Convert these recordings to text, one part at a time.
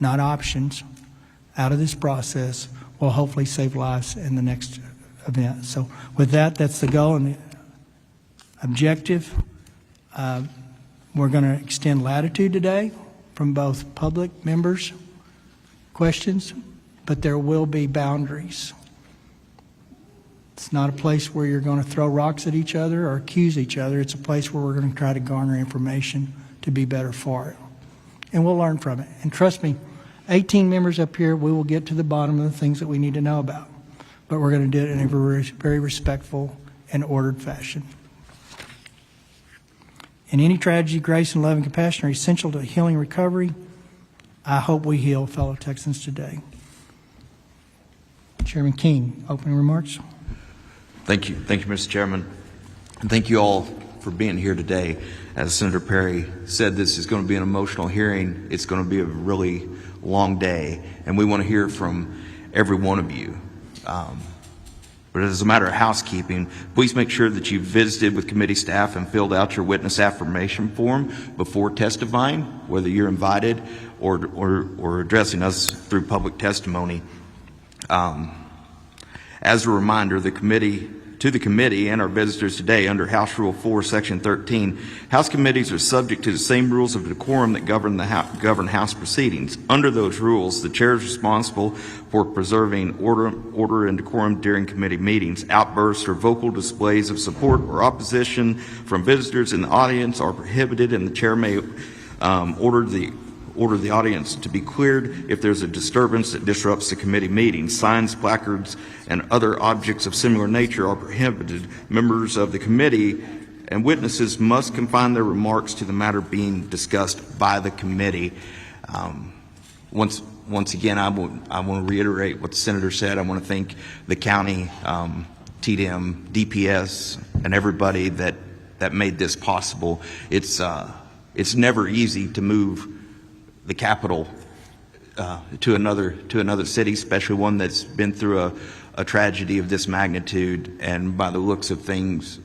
not options, out of this process will hopefully save lives in the next event. So with that, that's the goal and the objective. We're going to extend latitude today from both public members' questions, but there will be boundaries. It's not a place where you're going to throw rocks at each other or accuse each other. It's a place where we're going to try to garner information to be better for it. And we'll learn from it. And trust me, 18 members up here, we will get to the bottom of the things that we need to know about. But we're going to do it in a very respectful and ordered fashion. In any tragedy, grace and love and compassion are essential to healing and recovery. I hope we heal fellow Texans today. Chairman King, opening remarks. Thank you. Thank you, Mr. Chairman. And thank you all for being here today. As Senator Perry said, this is going to be an emotional hearing. It's going to be a really long day, and we want to hear from every one of you. But as a matter of housekeeping, please make sure that you've visited with committee staff and filled out your witness affirmation form before testifying, whether you're invited or addressing us through public testimony. As a reminder, the committee and our visitors today, under House Rule 4, Section 13, House committees are subject to the same rules of decorum that govern House proceedings. Under those rules, the chair is responsible for preserving order and decorum during committee meetings. Outbursts or vocal displays of support or opposition from visitors in the audience are prohibited, and the chair may order the audience to be cleared if there's a disturbance that disrupts the committee meeting. Signs, placards, and other objects of similar nature are prohibited. Members of the committee and witnesses must confine their remarks to the matter being discussed by the committee. Once again, I want to reiterate what the senator said. I want to thank the county, TDM, DPS, and everybody that made this possible. It's never easy to move the capital to another city, especially one that's been through a tragedy of this magnitude. And by the looks of things,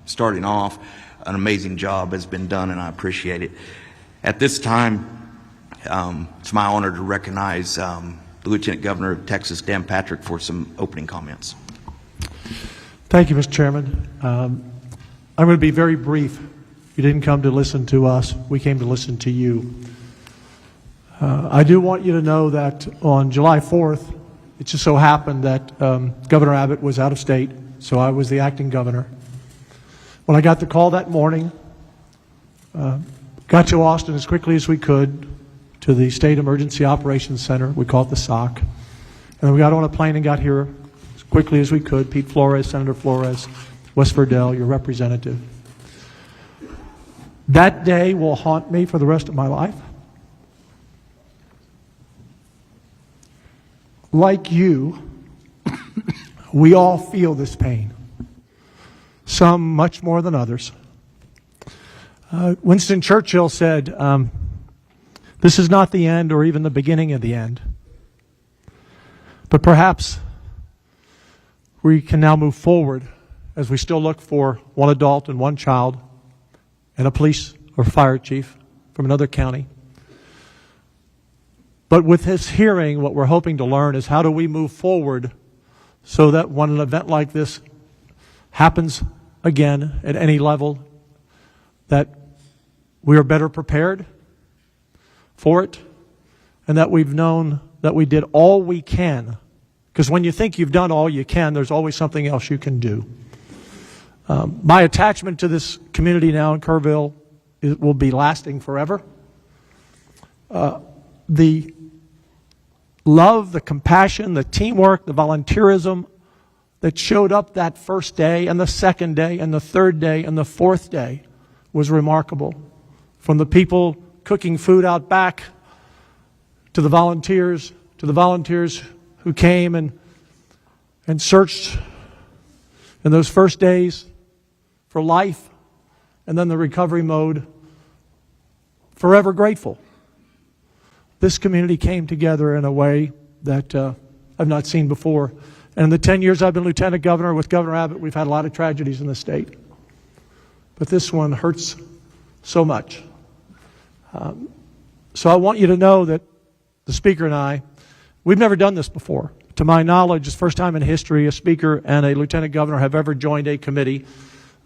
starting off, an amazing job has been done, and I appreciate it. At this time, it's my honor to recognize the Lieutenant Governor of Texas, Dan Patrick, for some opening comments. Thank you, Mr. Chairman. I'm going to be very brief. You didn't come to listen to us. We came to listen to you. I do want you to know that on July 4th, it just so happened that Governor Abbott was out of state, so I was the acting governor. When I got the call that morning, got to Austin as quickly as we could to the State Emergency Operations Center. We call it the SOC. And then we got on a plane and got here as quickly as we could. Pete Flores, Senator Flores, Wes Verdell, your representative. That day will haunt me for the rest of my life. Like you, we all feel this pain, some much more than others. Winston Churchill said, this is not the end or even the beginning of the end, but perhaps we can now move forward as we still look for one adult and one child and a police or fire chief from another county. But with this hearing, what we're hoping to learn is how do we move forward so that when an event like this happens again at any level, that we are better prepared for it, and that we've known that we did all we can. Because when you think you've done all you can, there's always something else you can do. My attachment to this community now in Kerrville will be lasting forever. The love, the compassion, the teamwork, the volunteerism that showed up that first day and the second day and the third day and the fourth day was remarkable. From the people cooking food out back to the volunteers who came and searched in those first days for life, and then the recovery mode, forever grateful. This community came together in a way that I've not seen before. And in the 10 years I've been Lieutenant Governor with Governor Abbott, we've had a lot of tragedies in the state. But this one hurts so much. So I want you to know that the Speaker and I, we've never done this before. To my knowledge, it's the first time in history a Speaker and a Lieutenant Governor have ever joined a committee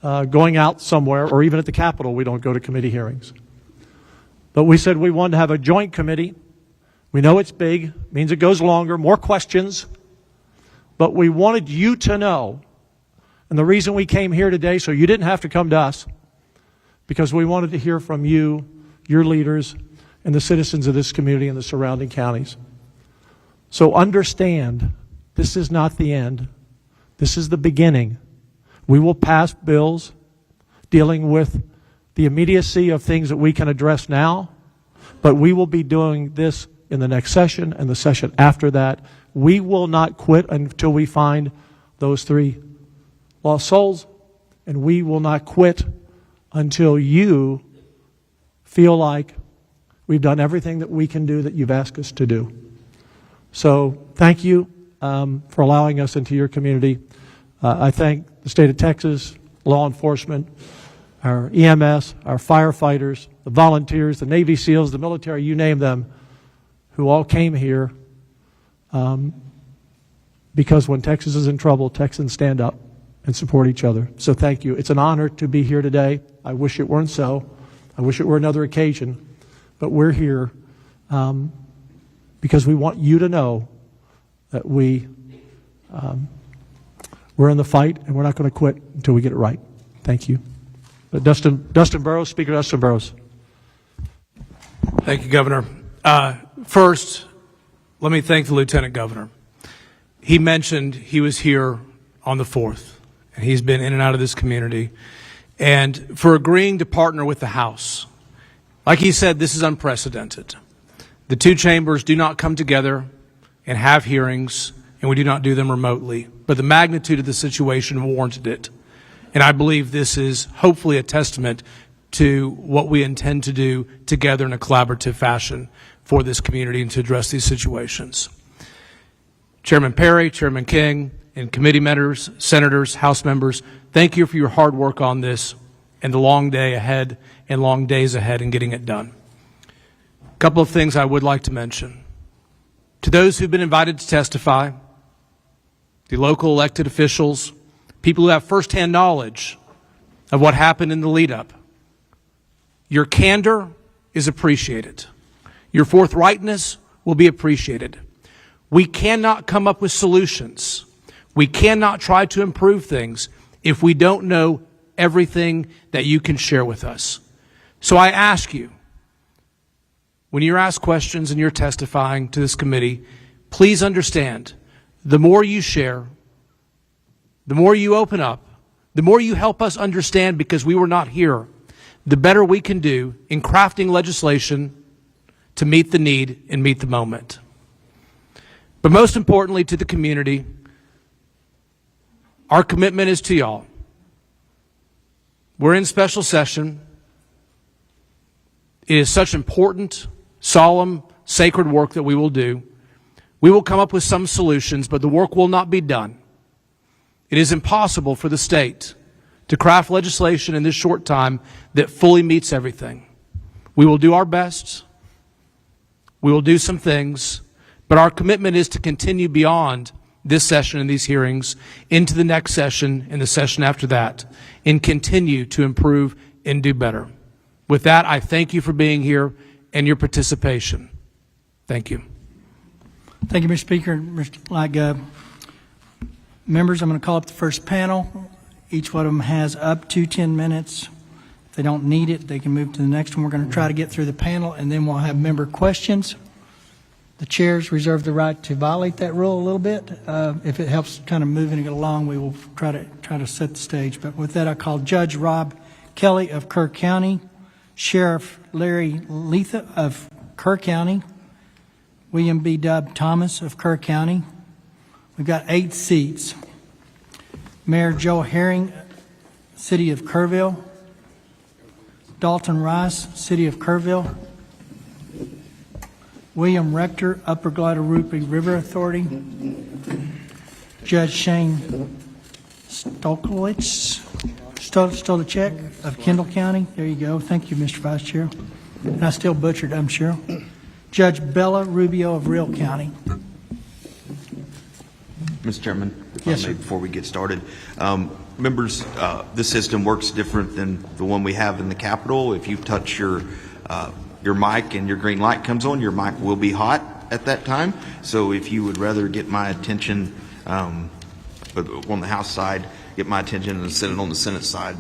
going out somewhere, or even at the Capitol, we don't go to committee hearings. But we said we wanted to have a joint committee. We know it's big, means it goes longer, more questions, but we wanted you to know, and the reason we came here today, so you didn't have to come to us, because we wanted to hear from you, your leaders, and the citizens of this community and the surrounding counties. So understand, this is not the end. This is the beginning. We will pass bills dealing with the immediacy of things that we can address now, but we will be doing this in the next session and the session after that. We will not quit until we find those 3 lost souls, and we will not quit until you feel like we've done everything that we can do that you've asked us to do. So thank you for allowing us into your community. I thank the state of Texas, law enforcement, our EMS, our firefighters, the volunteers, the Navy SEALs, the military, you name them, who all came here because when Texas is in trouble, Texans stand up and support each other. So thank you. It's an honor to be here today. I wish it weren't so. I wish it were another occasion. But we're here because we want you to know that we're in the fight, and we're not going to quit until we get it right. Thank you. Dustin Burrows, Speaker Dustin Burrows. Thank you, Governor. First, let me thank the Lieutenant Governor. He mentioned he was here on the 4th, and he's been in and out of this community, and for agreeing to partner with the House. Like he said, this is unprecedented. The 2 chambers do not come together and have hearings, and we do not do them remotely, but the magnitude of the situation warranted it. And I believe this is hopefully a testament to what we intend to do together in a collaborative fashion for this community and to address these situations. Chairman Perry, Chairman King, and committee members, senators, House members, thank you for your hard work on this and the long day ahead and long days ahead in getting it done. A couple of things I would like to mention. To those who've been invited to testify, the local elected officials, people who have firsthand knowledge of what happened in the lead-up, your candor is appreciated. Your forthrightness will be appreciated. We cannot come up with solutions. We cannot try to improve things if we don't know everything that you can share with us. So I ask you, when you're asked questions and you're testifying to this committee, please understand, the more you share, the more you open up, the more you help us understand because we were not here, the better we can do in crafting legislation to meet the need and meet the moment. But most importantly to the community, our commitment is to y'all. We're in special session. It is such important, solemn, sacred work that we will do. We will come up with some solutions, but the work will not be done. It is impossible for the state to craft legislation in this short time that fully meets everything. We will do our best. We will do some things, but our commitment is to continue beyond this session and these hearings into the next session and the session after that and continue to improve and do better. With that, I thank you for being here and your participation. Thank you. Thank you, Mr. Speaker. Members, I'm going to call up the first panel. Each one of them has up to 10 minutes. If they don't need it, they can move to the next one. We're going to try to get through the panel, and then we'll have member questions. The chairs reserve the right to violate that rule a little bit. If it helps kind of moving it along, we will try to set the stage. But with that, I call Judge Rob Kelly of Kerr County, Sheriff Larry Letha of Kerr County, William B. Dub Thomas of Kerr County. We've got 8 seats. Mayor Joe Herring, City of Kerrville. Dalton Rice, City of Kerrville. William Rector, Upper Guadalupe River Authority. Judge Shane Stolicek of Kendall County. There you go. Thank you, Mr. Vice Chair. And I still butchered, I'm sure. Judge Bella Rubio of Real County. Mr. Chairman, if Yes, I may, sir. before we get started, members, this system works different than the one we have in the Capitol. If you touch your mic and your green light comes on, your mic will be hot at that time. So if you would rather get my attention on the House side, get my attention and Senate on the Senate side,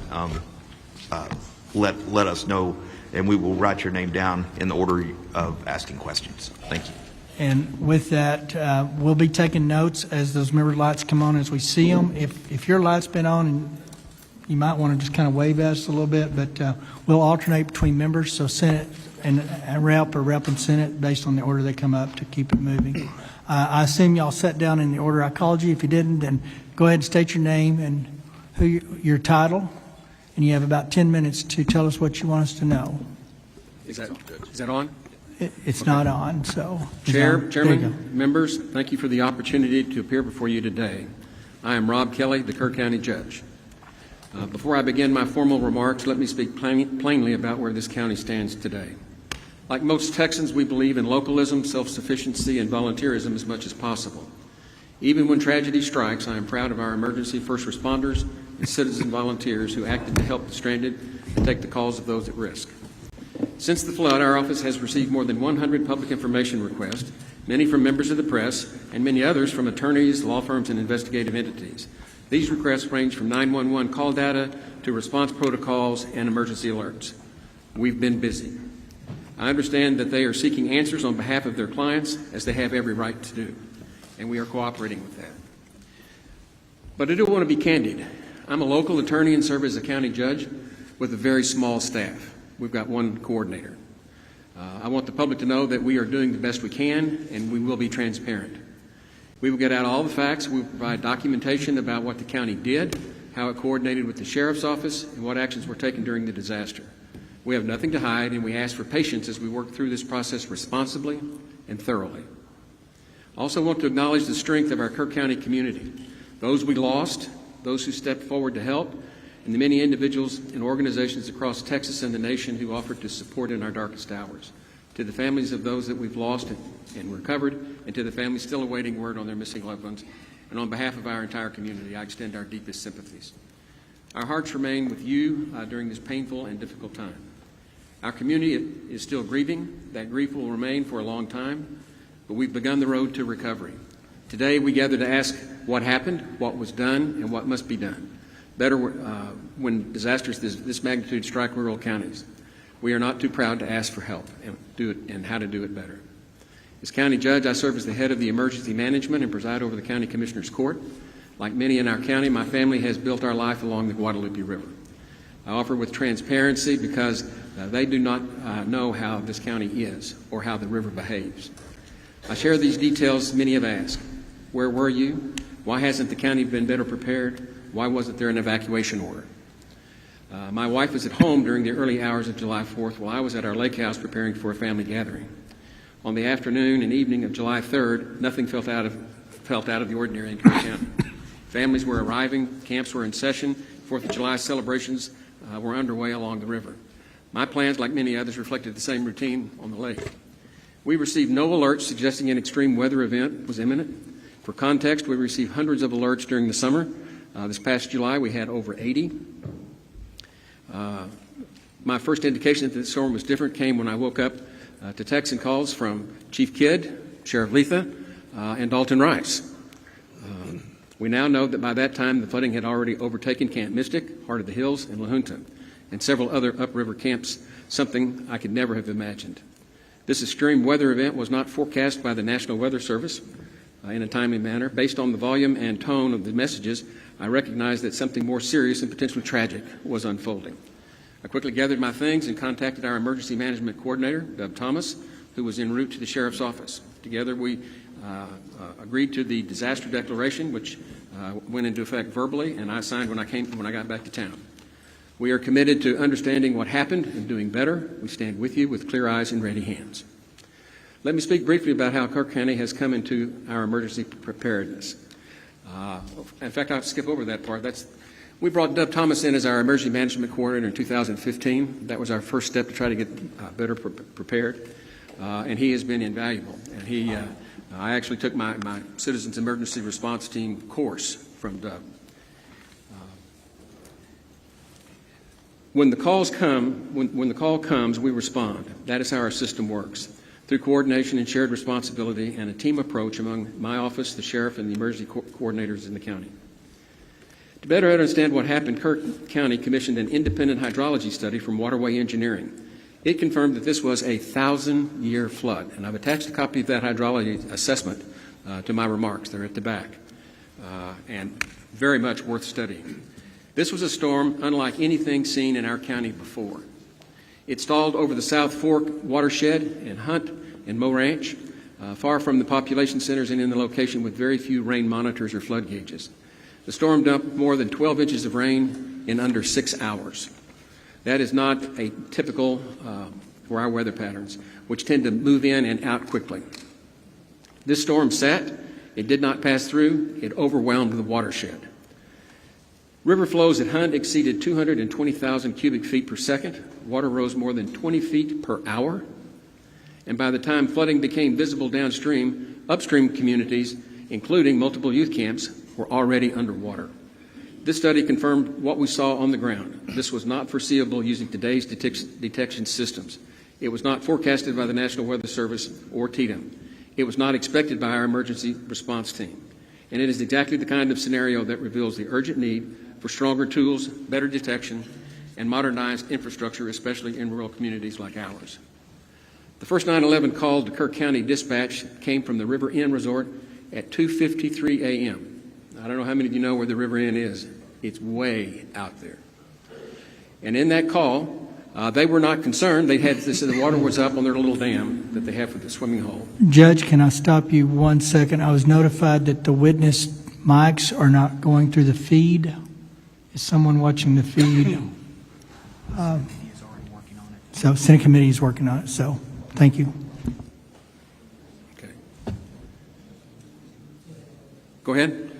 let us know, and we will write your name down in the order of asking questions. Thank you. And with that, we'll be taking notes as those member lights come on as we see them. If your light's been on, and you might want to just kind of wave at us a little bit, but we'll alternate between members, so Senate and Rep or Rep and Senate based on the order they come up to keep it moving. I assume y'all sat down in the order I called you. If you didn't, then go ahead and state your name and your title, and you have about 10 minutes to tell us what you want us to know. Is that on? It's not on, so. Chair, There you go. Chairman, members, thank you for the opportunity to appear before you today. I am Rob Kelly, the Kerr County Judge. Before I begin my formal remarks, let me speak plainly about where this county stands today. Like most Texans, we believe in localism, self-sufficiency, and volunteerism as much as possible. Even when tragedy strikes, I am proud of our emergency first responders and citizen volunteers who acted to help the stranded and take the calls of those at risk. Since the flood, our office has received more than 100 public information requests, many from members of the press, and many others from attorneys, law firms, and investigative entities. These requests range from 911 call data to response protocols and emergency alerts. We've been busy. I understand that they are seeking answers on behalf of their clients, as they have every right to do, and we are cooperating with that. But I do want to be candid. I'm a local attorney and serve as a county judge with a very small staff. We've got one coordinator. I want the public to know that we are doing the best we can, and we will be transparent. We will get out all the facts. We will provide documentation about what the county did, how it coordinated with the Sheriff's Office, and what actions were taken during the disaster. We have nothing to hide, and we ask for patience as we work through this process responsibly and thoroughly. I also want to acknowledge the strength of our Kerr County community, those we lost, those who stepped forward to help, and the many individuals and organizations across Texas and the nation who offered to support in our darkest hours. To the families of those that we've lost and recovered, and to the families still awaiting word on their missing loved ones, and on behalf of our entire community, I extend our deepest sympathies. Our hearts remain with you during this painful and difficult time. Our community is still grieving. That grief will remain for a long time, but we've begun the road to recovery. Today, we gather to ask what happened, what was done, and what must be done better when disasters this magnitude strike rural counties. We are not too proud to ask for help and how to do it better. As county judge, I serve as the head of the emergency management and preside over the county commissioner's court. Like many in our county, my family has built our life along the Guadalupe River. I offer with transparency because they do not know how this county is or how the river behaves. I share these details many have asked. Where were you? Why hasn't the county been better prepared? Why wasn't there an evacuation order? My wife was at home during the early hours of July 4th while I was at our lake house preparing for a family gathering. On the afternoon and evening of July 3rd, nothing felt out of the ordinary in Kerr County. Families were arriving, camps were in session, 4th of July celebrations were underway along the river. My plans, like many others, reflected the same routine on the lake. We received no alerts suggesting an extreme weather event was imminent. For context, we received hundreds of alerts during the summer. This past July, we had over 80. My first indication that the storm was different came when I woke up to texts and calls from Chief Kidd, Sheriff Letha, and Dalton Rice. We now know that by that time, the flooding had already overtaken Camp Mystic, Heart of the Hills, and La Junta, and several other upriver camps, something I could never have imagined. This extreme weather event was not forecast by the National Weather Service in a timely manner. Based on the volume and tone of the messages, I recognized that something more serious and potentially tragic was unfolding. I quickly gathered my things and contacted our emergency management coordinator, Dub Thomas, who was en route to the sheriff's office. Together, we agreed to the disaster declaration, which went into effect verbally, and I signed when I got back to town. We are committed to understanding what happened and doing better. We stand with you with clear eyes and ready hands. Let me speak briefly about how Kerr County has come into our emergency preparedness. In fact, I'll skip over that part. We brought Dub Thomas in as our emergency management coordinator in 2015. That was our first step to try to get better prepared. and he has been invaluable. And I actually took my Citizens Emergency Response Team course from Doug. When the call comes, we respond. That is how our system works, through coordination and shared responsibility and a team approach among my office, the sheriff, and the emergency coordinators in the county. To better understand what happened, Kerr County commissioned an independent hydrology study from Waterway Engineering. It confirmed that this was a 1,000-year flood, and I've attached a copy of that hydrology assessment to my remarks. They're at the back, and very much worth studying. This was a storm unlike anything seen in our county before. It stalled over the South Fork watershed in Hunt and Moe Ranch, far from the population centers and in the location with very few rain monitors or flood gauges. The storm dumped more than 12 inches of rain in under 6 hours. That is not a typical for our weather patterns, which tend to move in and out quickly. This storm sat. It did not pass through. It overwhelmed the watershed. River flows at Hunt exceeded 220,000 cubic feet per second. Water rose more than 20 feet per hour. And by the time flooding became visible downstream, upstream communities, including multiple youth camps, were already underwater. This study confirmed what we saw on the ground. This was not foreseeable using today's detection systems. It was not forecasted by the National Weather Service or TDM. It was not expected by our emergency response team. And it is exactly the kind of scenario that reveals the urgent need for stronger tools, better detection, and modernized infrastructure, especially in rural communities like ours. The first 911 call to Kerr County Dispatch came from the River Inn Resort at 2:53 a.m. I don't know how many of you know where the River Inn is. It's way out there. And in that call, they were not concerned. They said the water was up on their little dam that they have for the swimming hole. Judge, can I stop you 1 second? I was notified that the witness mics are not going through the feed. Is someone watching the feed? So Senate Committee is working on it, so thank you. Okay. Go ahead.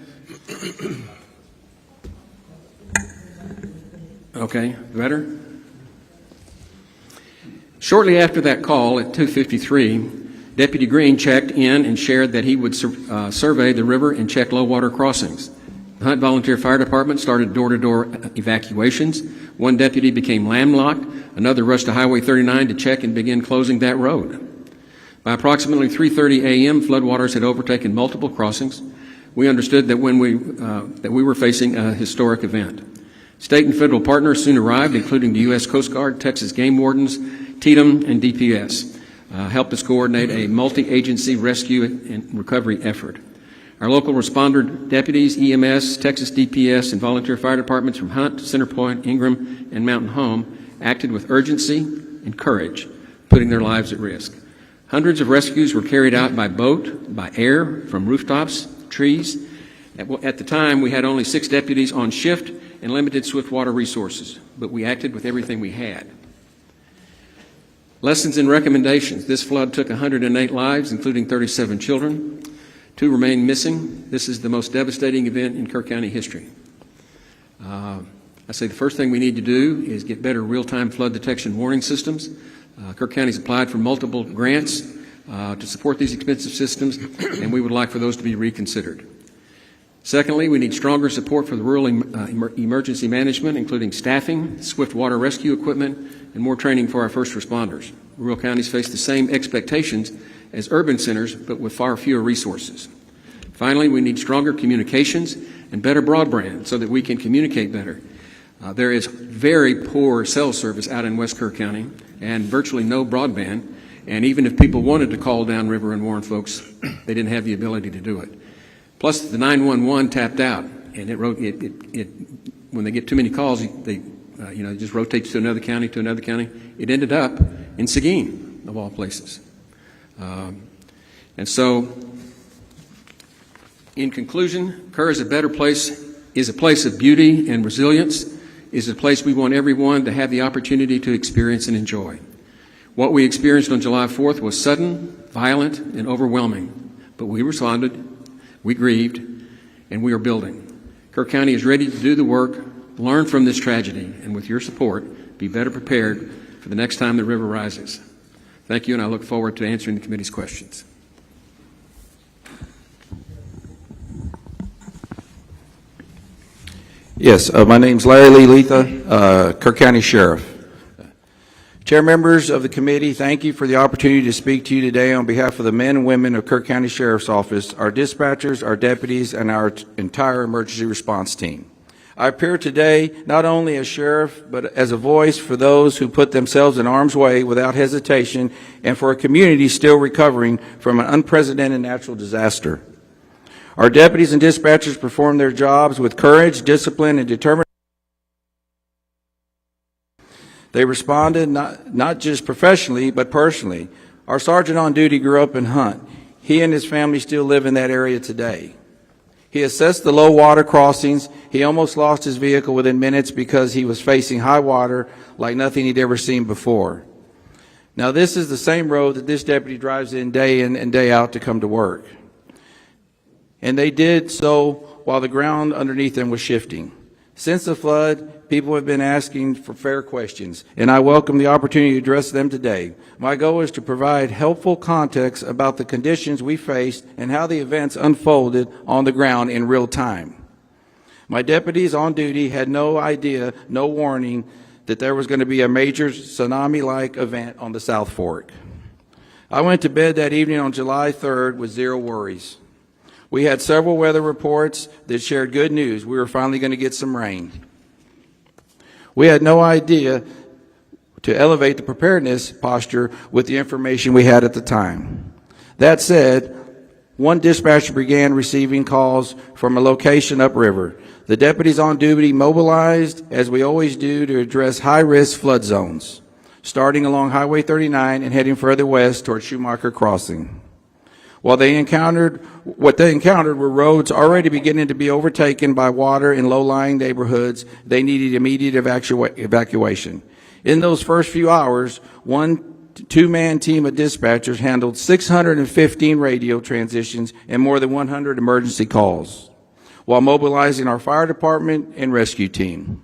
Okay, better? Shortly after that call at 2:53, Deputy Green checked in and shared that he would survey the river and check low water crossings. The Hunt Volunteer Fire Department started door-to-door evacuations. One deputy became landlocked. Another rushed to Highway 39 to check and begin closing that road. By approximately 3:30 a.m., floodwaters had overtaken multiple crossings. We understood that we were facing a historic event. State and federal partners soon arrived, including the U.S. Coast Guard, Texas Game Wardens, TDM, and DPS, helped us coordinate a multi-agency rescue and recovery effort. Our local responder deputies, EMS, Texas DPS, and volunteer fire departments from Hunt, Centerpoint, Ingram, and Mountain Home acted with urgency and courage, putting their lives at risk. Hundreds of rescues were carried out by boat, by air, from rooftops, trees. At the time, we had only 6 deputies on shift and limited swiftwater resources, but we acted with everything we had. Lessons and recommendations. This flood took 108 lives, including 37 children. 2 remain missing. This is the most devastating event in Kerr County history. I say the first thing we need to do is get better real-time flood detection warning systems. Kerr County's applied for multiple grants to support these expensive systems, and we would like for those to be reconsidered. Secondly, we need stronger support for the rural emergency management, including staffing, swift water rescue equipment, and more training for our first responders. Rural counties face the same expectations as urban centers, but with far fewer resources. Finally, we need stronger communications and better broadband so that we can communicate better. There is very poor cell service out in West Kerr County and virtually no broadband, and even if people wanted to call downriver and warn folks, they didn't have the ability to do it. Plus, the 911 tapped out, and when they get too many calls, it just rotates to another county, It ended up in Seguin, of all places. And so, in conclusion, Kerr is a place of beauty and resilience, is a place we want everyone to have the opportunity to experience and enjoy. What we experienced on July 4th was sudden, violent, and overwhelming, but we responded, we grieved, and we are building. Kerr County is ready to do the work, learn from this tragedy, and with your support, be better prepared for the next time the river rises. Thank you, and I look forward to answering the committee's questions. Yes, my name's Larry Lee Letha, Kerr County Sheriff. Chair, members of the committee, thank you for the opportunity to speak to you today on behalf of the men and women of Kerr County Sheriff's Office, our dispatchers, our deputies, and our entire emergency response team. I appear today not only as sheriff, but as a voice for those who put themselves in harm's way without hesitation, and for a community still recovering from an unprecedented natural disaster. Our deputies and dispatchers perform their jobs with courage, discipline, and determination. They responded not just professionally, but personally. Our sergeant on duty grew up in Hunt. He and his family still live in that area today. He assessed the low water crossings. He almost lost his vehicle within minutes because he was facing high water like nothing he'd ever seen before. Now, this is the same road that this deputy drives in and day out to come to work. And they did so while the ground underneath them was shifting. Since the flood, people have been asking for fair questions, and I welcome the opportunity to address them today. My goal is to provide helpful context about the conditions we faced and how the events unfolded on the ground in real time. My deputies on duty had no idea, no warning, that there was going to be a major tsunami-like event on the South Fork. I went to bed that evening on July 3rd with zero worries. We had several weather reports that shared good news. We were finally going to get some rain. We had no idea to elevate the preparedness posture with the information we had at the time. That said, one dispatcher began receiving calls from a location upriver. The deputies on duty mobilized, as we always do, to address high-risk flood zones, starting along Highway 39 and heading further west toward Schumacher Crossing. What they encountered were roads already beginning to be overtaken by water in low-lying neighborhoods. They needed immediate evacuation. In those first few hours, one two-man team of dispatchers handled 615 radio transitions and more than 100 emergency calls, while mobilizing our fire department and rescue team.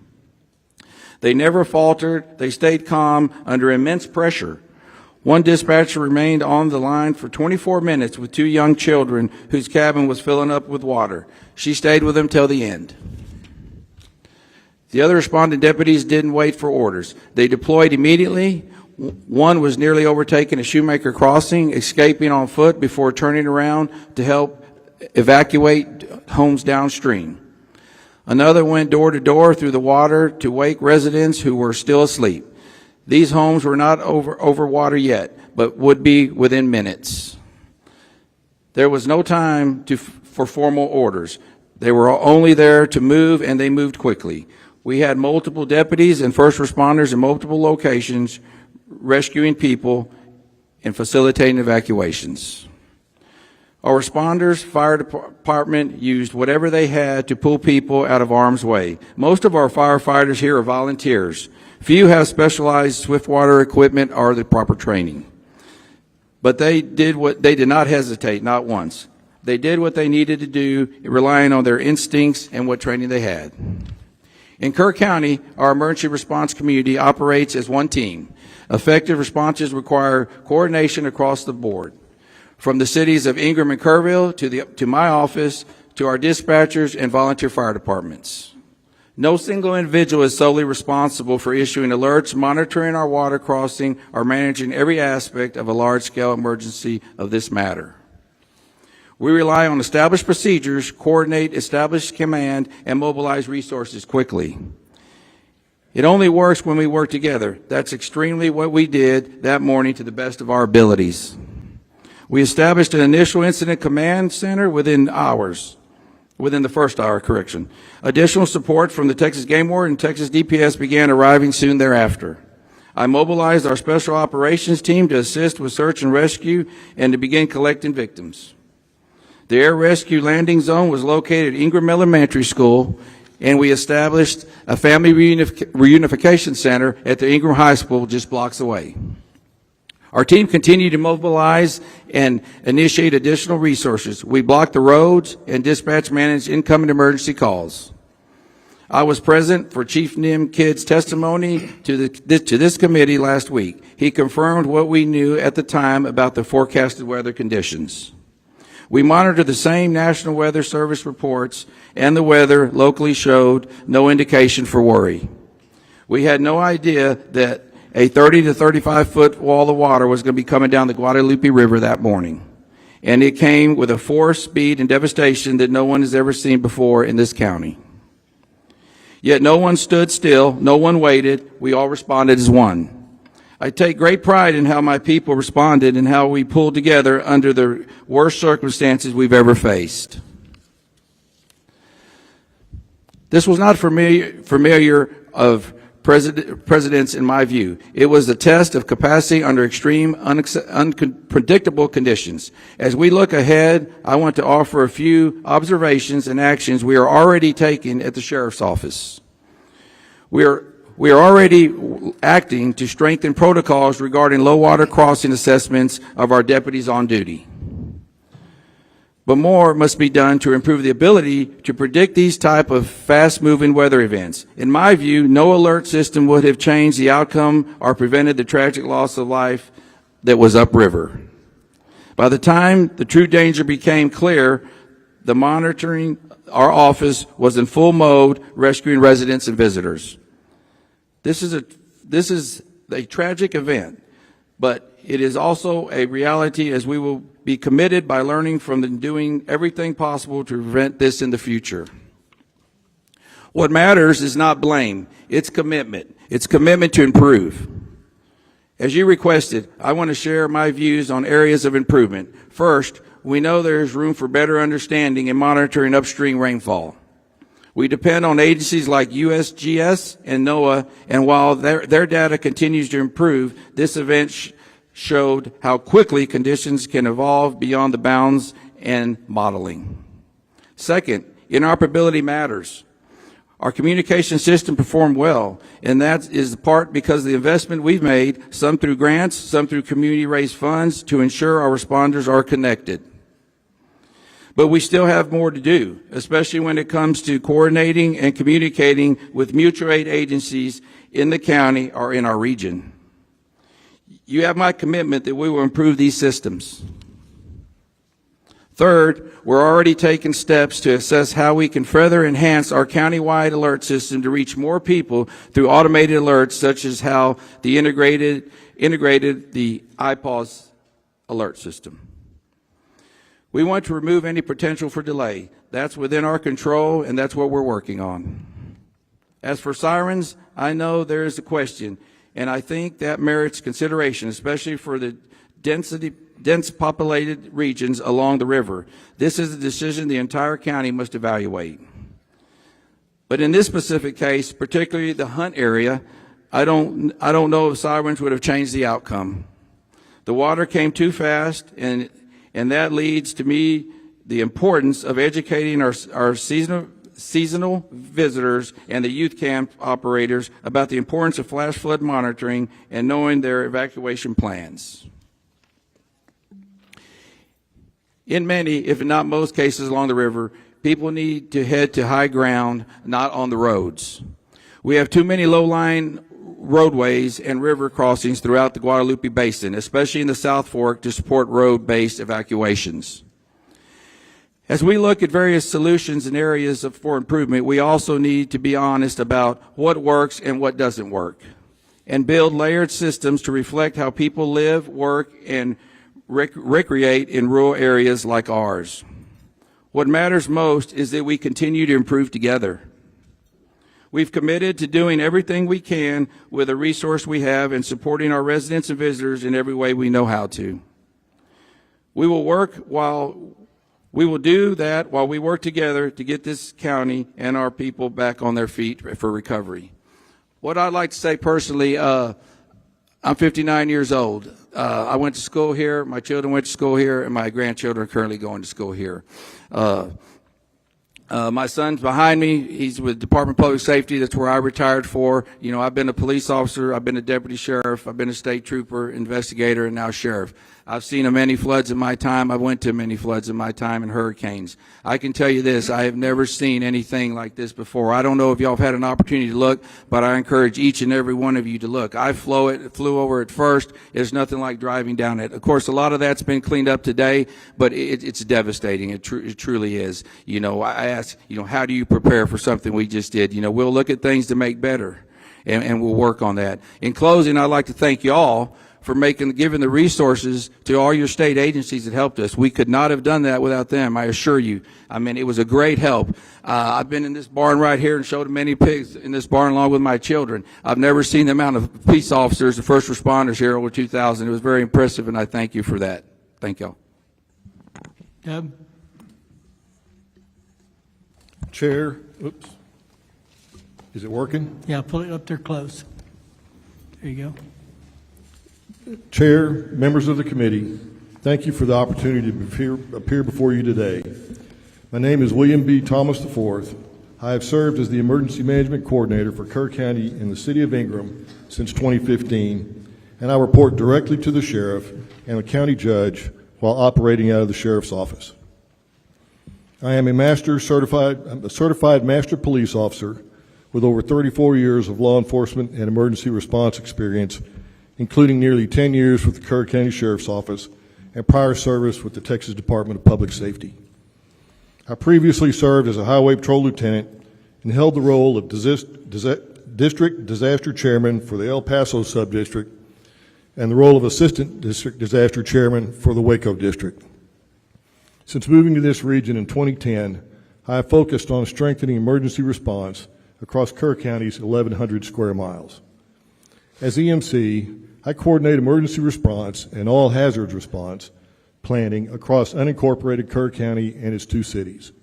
They never faltered. They stayed calm under immense pressure. One dispatcher remained on the line for 24 minutes with two young children whose cabin was filling up with water. She stayed with them till the end. The other responding deputies didn't wait for orders. They deployed immediately. One was nearly overtaken at Shoemaker Crossing, escaping on foot before turning around to help evacuate homes downstream. Another went door to door through the water to wake residents who were still asleep. These homes were not over water yet, but would be within minutes. There was no time for formal orders. They were only there to move, and they moved quickly. We had multiple deputies and first responders in multiple locations rescuing people and facilitating evacuations. Our responders, fire department, used whatever they had to pull people out of harm's way. Most of our firefighters here are volunteers. Few have specialized swiftwater equipment or the proper training. But they did not hesitate, not once. They did what they needed to do, relying on their instincts and what training they had. In Kerr County, our emergency response community operates as one team. Effective responses require coordination across the board, from the cities of Ingram and Kerrville to my office, to our dispatchers and volunteer fire departments. No single individual is solely responsible for issuing alerts, monitoring our water crossing, or managing every aspect of a large-scale emergency of this matter. We rely on established procedures, coordinate established command, and mobilize resources quickly. It only works when we work together. That's extremely what we did that morning to the best of our abilities. We established an initial incident command center within the first hour, correction. Additional support from the Texas Game Warden and Texas DPS began arriving soon thereafter. I mobilized our special operations team to assist with search and rescue and to begin collecting victims. The air rescue landing zone was located at Ingram Elementary School, and we established a family reunification center at the Ingram High School just blocks away. Our team continued to mobilize and initiate additional resources. We blocked the roads and dispatch managed incoming emergency calls. I was present for Chief Nim Kidd's testimony to this committee last week. He confirmed what we knew at the time about the forecasted weather conditions. We monitor the same National Weather Service reports, and the weather locally showed no indication for worry. We had no idea that a 30 to 35 foot wall of water was going to be coming down the Guadalupe River that morning. And it came with a force, speed, and devastation that no one has ever seen before in this county. Yet no one stood still, no one waited, we all responded as one. I take great pride in how my people responded and how we pulled together under the worst circumstances we've ever faced. This was not familiar of presidents in my view. It was a test of capacity under extreme, unpredictable conditions. As we look ahead, I want to offer a few observations and actions we are already taking at the Sheriff's Office. We are already acting to strengthen protocols regarding low water crossing assessments of our deputies on duty. But more must be done to improve the ability to predict these type of fast-moving weather events. In my view, no alert system would have changed the outcome or prevented the tragic loss of life that was upriver. By the time the true danger became clear, the monitoring our office was in full mode, rescuing residents and visitors. This is a tragic event, but it is also a reality, as we will be committed by learning from and doing everything possible to prevent this in the future. What matters is not blame, it's commitment. It's commitment to improve. As you requested, I want to share my views on areas of improvement. First, we know there is room for better understanding and monitoring upstream rainfall. We depend on agencies like USGS and NOAA, and while their data continues to improve, this event showed how quickly conditions can evolve beyond the bounds and modeling. Second, interoperability matters. Our communication system performed well, and that is part because of the investment we've made, some through grants, some through community-raised funds, to ensure our responders are connected. But we still have more to do, especially when it comes to coordinating and communicating with mutual aid agencies in the county or in our region. You have my commitment that we will improve these systems. Third, we're already taking steps to assess how we can further enhance our countywide alert system to reach more people through automated alerts, such as how the integrated the IPAWS alert system. We want to remove any potential for delay. That's within our control, and that's what we're working on. As for sirens, I know there is a question, and I think that merits consideration, especially for the dense populated regions along the river. This is a decision the entire county must evaluate. But in this specific case, particularly the Hunt area, I don't know if sirens would have changed the outcome. The water came too fast, and that leads to me the importance of educating our seasonal visitors and the youth camp operators about the importance of flash flood monitoring and knowing their evacuation plans. In many, if not most cases along the river, people need to head to high ground, not on the roads. We have too many low-lying roadways and river crossings throughout the Guadalupe Basin, especially in the South Fork, to support road-based evacuations. As we look at various solutions and areas for improvement, we also need to be honest about what works and what doesn't work, and build layered systems to reflect how people live, work, and recreate in rural areas like ours. What matters most is that we continue to improve together. We've committed to doing everything we can with the resource we have and supporting our residents and visitors in every way we know how to. We will do that while we work together to get this county and our people back on their feet for recovery. What I'd like to say personally, I'm 59 years old. I went to school here, my children went to school here, and my grandchildren are currently going to school here. My son's behind me. He's with Department of Public Safety. That's where I retired for. I've been a police officer, I've been a deputy sheriff, I've been a state trooper, investigator, and now sheriff. I've seen many floods in my time. I went to many floods in my time and hurricanes. I can tell you this, I have never seen anything like this before. I don't know if y'all have had an opportunity to look, but I encourage each and every one of you to look. I flew over it first. It's nothing like driving down it. Of course, a lot of that's been cleaned up today, but it's devastating. It truly is. You know, I ask, you know, how do you prepare for something we just did? You know, we'll look at things to make better, and we'll work on that. In closing, I'd like to thank you all for giving the resources to all your state agencies that helped us. We could not have done that without them, I assure you. I mean, it was a great help. I've been in this barn right here and showed many pigs in this barn along with my children. I've never seen the amount of police officers and first responders here, over 2,000. It was very impressive, and I thank you for that. Thank y'all. Deb? Chair, oops. Is it working? Yeah, pull it up there close. There you go. Chair, members of the committee, thank you for the opportunity to appear before you today. My name is William B. Thomas IV. I have served as the Emergency Management Coordinator for Kerr County in the City of Ingram since 2015, and I report directly to the Sheriff and the County Judge while operating out of the Sheriff's Office. I am a certified Master Police Officer with over 34 years of law enforcement and emergency response experience, including nearly 10 years with the Kerr County Sheriff's Office and prior service with the Texas Department of Public Safety. I previously served as a Highway Patrol Lieutenant and held the role of District Disaster Chairman for the El Paso Subdistrict and the role of Assistant District Disaster Chairman for the Waco District. Since moving to this region in 2010, I have focused on strengthening emergency response across Kerr County's 1,100 square miles. As EMC, I coordinate emergency response and all hazards response planning across unincorporated Kerr County and its 2 cities.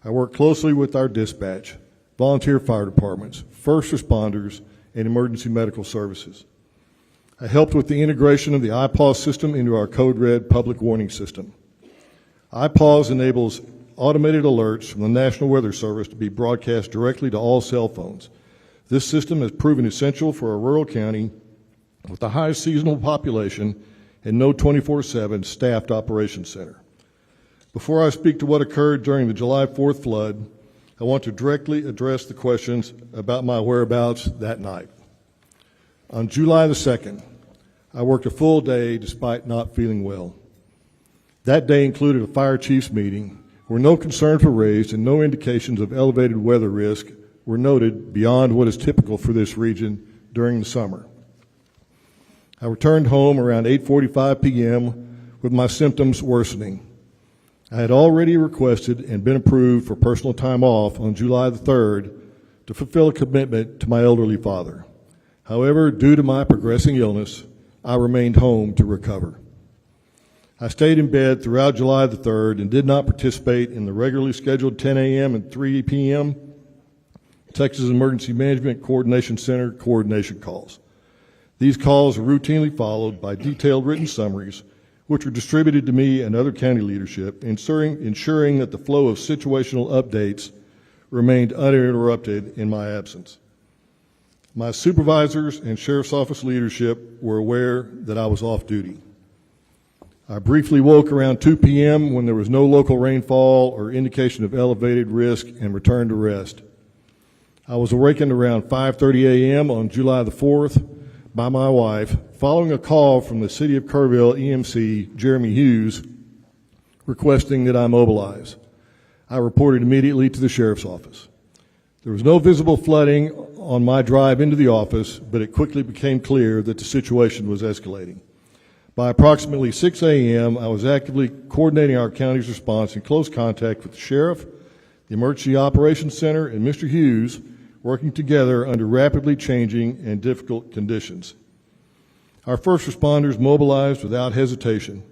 I work closely with our dispatch, volunteer fire departments, first responders, and emergency medical services. I helped with the integration of the iPause system into our Code Red public warning system. iPause enables automated alerts from the National Weather Service to be broadcast directly to all cell phones. This system has proven essential for a rural county with the highest seasonal population and no 24/7 staffed operations center. Before I speak to what occurred during the July 4th flood, I want to directly address the questions about my whereabouts that night. On July the 2nd, I worked a full day despite not feeling well. That day included a fire chiefs meeting where no concerns were raised and no indications of elevated weather risk were noted beyond what is typical for this region during the summer. I returned home around 8:45 p.m. with my symptoms worsening. I had already requested and been approved for personal time off on July the 3rd to fulfill a commitment to my elderly father. However, due to my progressing illness, I remained home to recover. I stayed in bed throughout July the 3rd and did not participate in the regularly scheduled 10 a.m. and 3 p.m. Texas Emergency Management Coordination Center coordination calls. These calls are routinely followed by detailed written summaries, which were distributed to me and other county leadership, ensuring that the flow of situational updates remained uninterrupted in my absence. My supervisors and Sheriff's Office leadership were aware that I was off duty. I briefly woke around 2 p.m. when there was no local rainfall or indication of elevated risk and returned to rest. I was awakened around 5:30 a.m. on July the 4th by my wife following a call from the City of Kerrville EMC, Jeremy Hughes, requesting that I mobilize. I reported immediately to the Sheriff's Office. There was no visible flooding on my drive into the office, but it quickly became clear that the situation was escalating. By approximately 6 a.m., I was actively coordinating our county's response in close contact with the Sheriff, the Emergency Operations Center, and Mr. Hughes, working together under rapidly changing and difficult conditions. Our first responders mobilized without hesitation.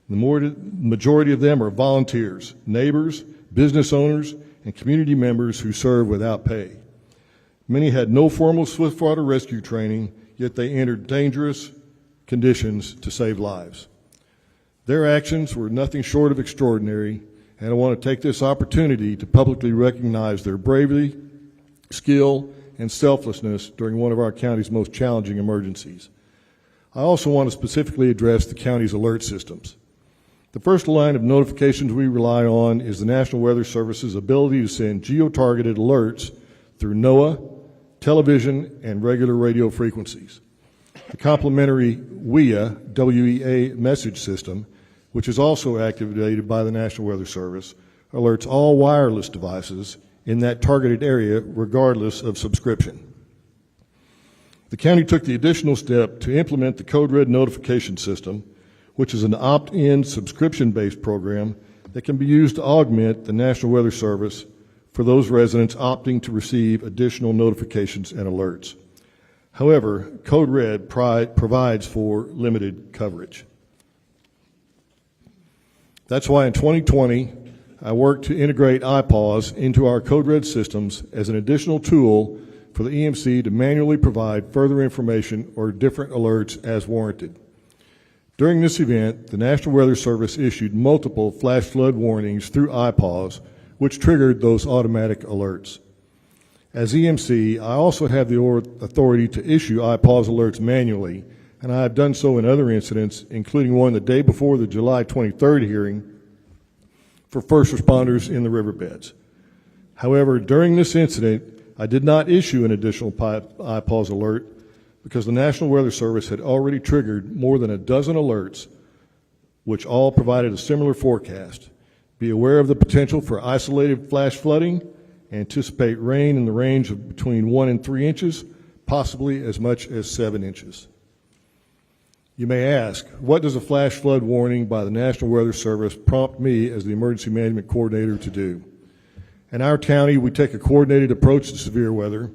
The majority of them are volunteers, neighbors, business owners, and community members who serve without pay. Many had no formal swiftwater rescue training, yet they entered dangerous conditions to save lives. Their actions were nothing short of extraordinary, and I want to take this opportunity to publicly recognize their bravery, skill, and selflessness during one of our county's most challenging emergencies. I also want to specifically address the county's alert systems. The first line of notifications we rely on is the National Weather Service's ability to send geo-targeted alerts through NOAA, television, and regular radio frequencies. The complementary WEA message system, which is also activated by the National Weather Service, alerts all wireless devices in that targeted area regardless of subscription. The county took the additional step to implement the Code Red notification system, which is an opt-in subscription-based program that can be used to augment the National Weather Service for those residents opting to receive additional notifications and alerts. However, Code Red provides for limited coverage. That's why in 2020, I worked to integrate iPause into our Code Red systems as an additional tool for the EMC to manually provide further information or different alerts as warranted. During this event, the National Weather Service issued multiple flash flood warnings through iPause, which triggered those automatic alerts. As EMC, I also have the authority to issue iPause alerts manually, and I have done so in other incidents, including one the day before the July 23rd hearing for first responders in the riverbeds. However, during this incident, I did not issue an additional iPause alert because the National Weather Service had already triggered more than a dozen alerts, which all provided a similar forecast. Be aware of the potential for isolated flash flooding. Anticipate rain in the range of between 1 and 3 inches, possibly as much as 7 inches. You may ask, what does a flash flood warning by the National Weather Service prompt me as the Emergency Management Coordinator to do? In our county, we take a coordinated approach to severe weather.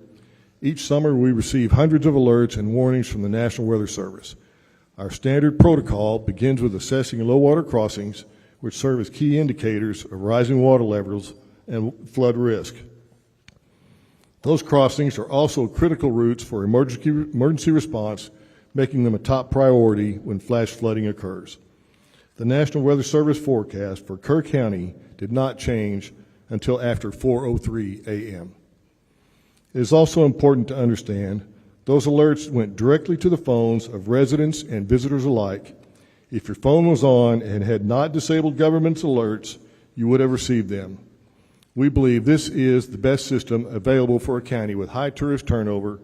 Each summer, we receive hundreds of alerts and warnings from the National Weather Service. Our standard protocol begins with assessing low water crossings, which serve as key indicators of rising water levels and flood risk. Those crossings are also critical routes for emergency response, making them a top priority when flash flooding occurs. The National Weather Service forecast for Kerr County did not change until after 4:03 a.m. It is also important to understand those alerts went directly to the phones of residents and visitors alike. If your phone was on and had not disabled government's alerts, you would have received them. We believe this is the best system available for a county with high tourist turnover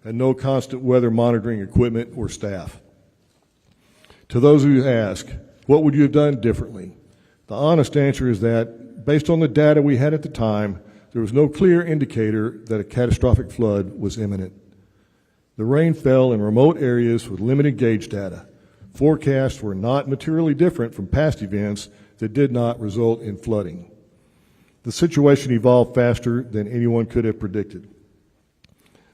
and no constant weather monitoring equipment or staff. To those who ask, what would you have done differently? The honest answer is that, based on the data we had at the time, there was no clear indicator that a catastrophic flood was imminent. The rain fell in remote areas with limited gauge data. Forecasts were not materially different from past events that did not result in flooding. The situation evolved faster than anyone could have predicted.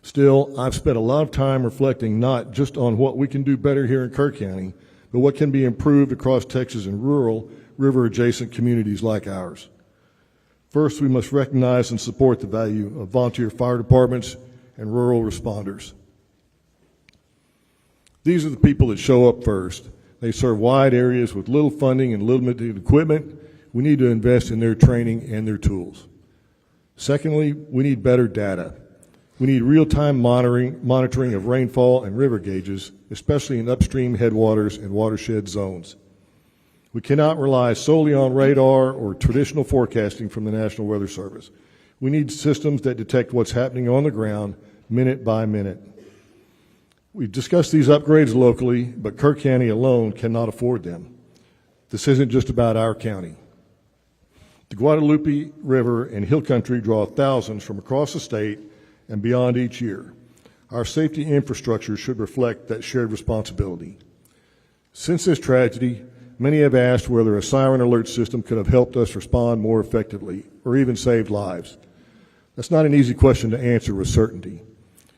Still, I've spent a lot of time reflecting not just on what we can do better here in Kerr County, but what can be improved across Texas in rural, river-adjacent communities like ours. First, we must recognize and support the value of volunteer fire departments and rural responders. These are the people that show up first. They serve wide areas with little funding and limited equipment. We need to invest in their training and their tools. Secondly, we need better data. We need real-time monitoring of rainfall and river gauges, especially in upstream headwaters and watershed zones. We cannot rely solely on radar or traditional forecasting from the National Weather Service. We need systems that detect what's happening on the ground minute by minute. We've discussed these upgrades locally, but Kerr County alone cannot afford them. This isn't just about our county. The Guadalupe River and Hill Country draw thousands from across the state and beyond each year. Our safety infrastructure should reflect that shared responsibility. Since this tragedy, many have asked whether a siren alert system could have helped us respond more effectively or even saved lives. That's not an easy question to answer with certainty.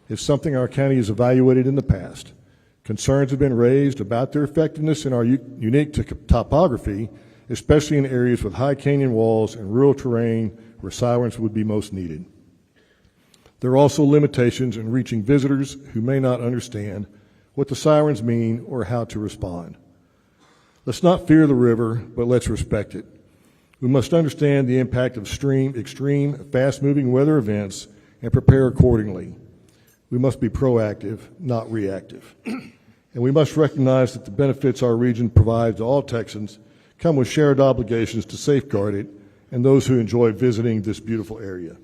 It's something our county has evaluated in the past. Concerns have been raised about their effectiveness in our unique topography, especially in areas with high canyon walls and rural terrain where sirens would be most needed. There are also limitations in reaching visitors who may not understand what the sirens mean or how to respond. Let's not fear the river, but let's respect it. We must understand the impact of extreme, fast-moving weather events and prepare accordingly. We must be proactive, not reactive. and we must recognize that the benefits our region provides to all Texans come with shared obligations to safeguard it and those who enjoy visiting this beautiful area.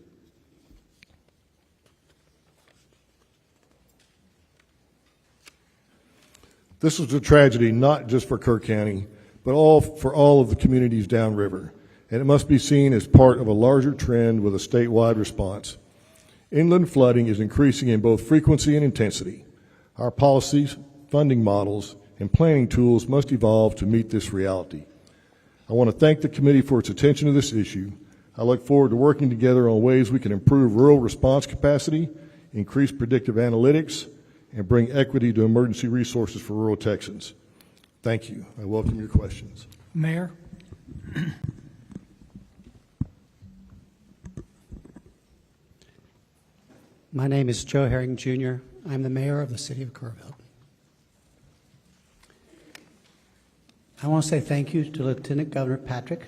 This was a tragedy not just for Kerr County, but for all of the communities downriver, and it must be seen as part of a larger trend with a statewide response. Inland flooding is increasing in both frequency and intensity. Our policies, funding models, and planning tools must evolve to meet this reality. I want to thank the committee for its attention to this issue. I look forward to working together on ways we can improve rural response capacity, increase predictive analytics, and bring equity to emergency resources for rural Texans. Thank you. I welcome your questions. Mayor? My name is Joe Herring, Jr. I'm the mayor of the city of Kerrville. I want to say thank you to Lieutenant Governor Patrick,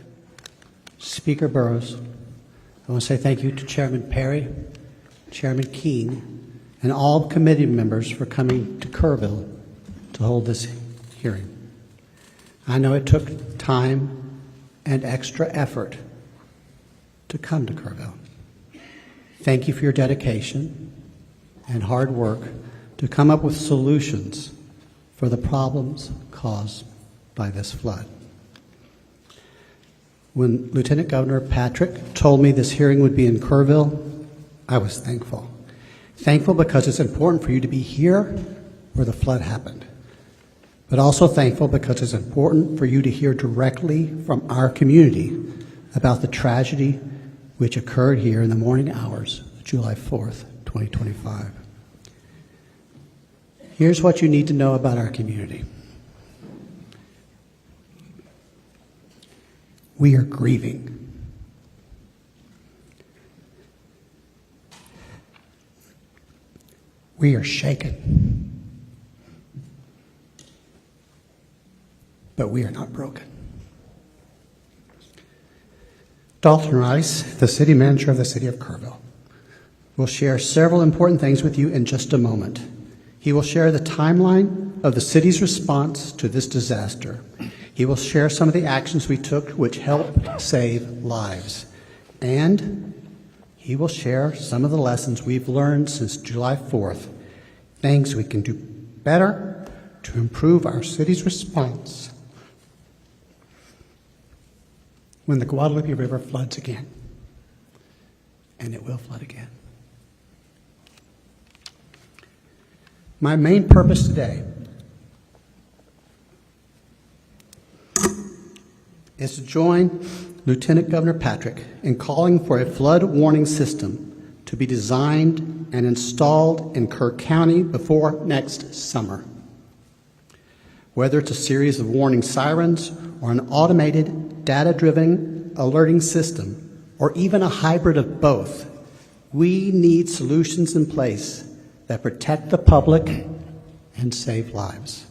Speaker Burrows. I want to say thank you to Chairman Perry, Chairman Keene, and all committee members for coming to Kerrville to hold this hearing. I know it took time and extra effort to come to Kerrville. Thank you for your dedication and hard work to come up with solutions for the problems caused by this flood. When Lieutenant Governor Patrick told me this hearing would be in Kerrville, I was thankful. Thankful because it's important for you to be here where the flood happened, but also thankful because it's important for you to hear directly from our community about the tragedy which occurred here in the morning hours of July 4th, 2025. Here's what you need to know about our community. We are grieving. We are shaken. But we are not broken. Dalton Rice, the city manager of the city of Kerrville, will share several important things with you in just a moment. He will share the timeline of the city's response to this disaster. He will share some of the actions we took which helped save lives. And he will share some of the lessons we've learned since July 4th, things we can do better to improve our city's response when the Guadalupe River floods again. And it will flood again. My main purpose today is to join Lieutenant Governor Patrick in calling for a flood warning system to be designed and installed in Kerr County before next summer. Whether it's a series of warning sirens or an automated, data-driven alerting system, or even a hybrid of both, we need solutions in place that protect the public and save lives.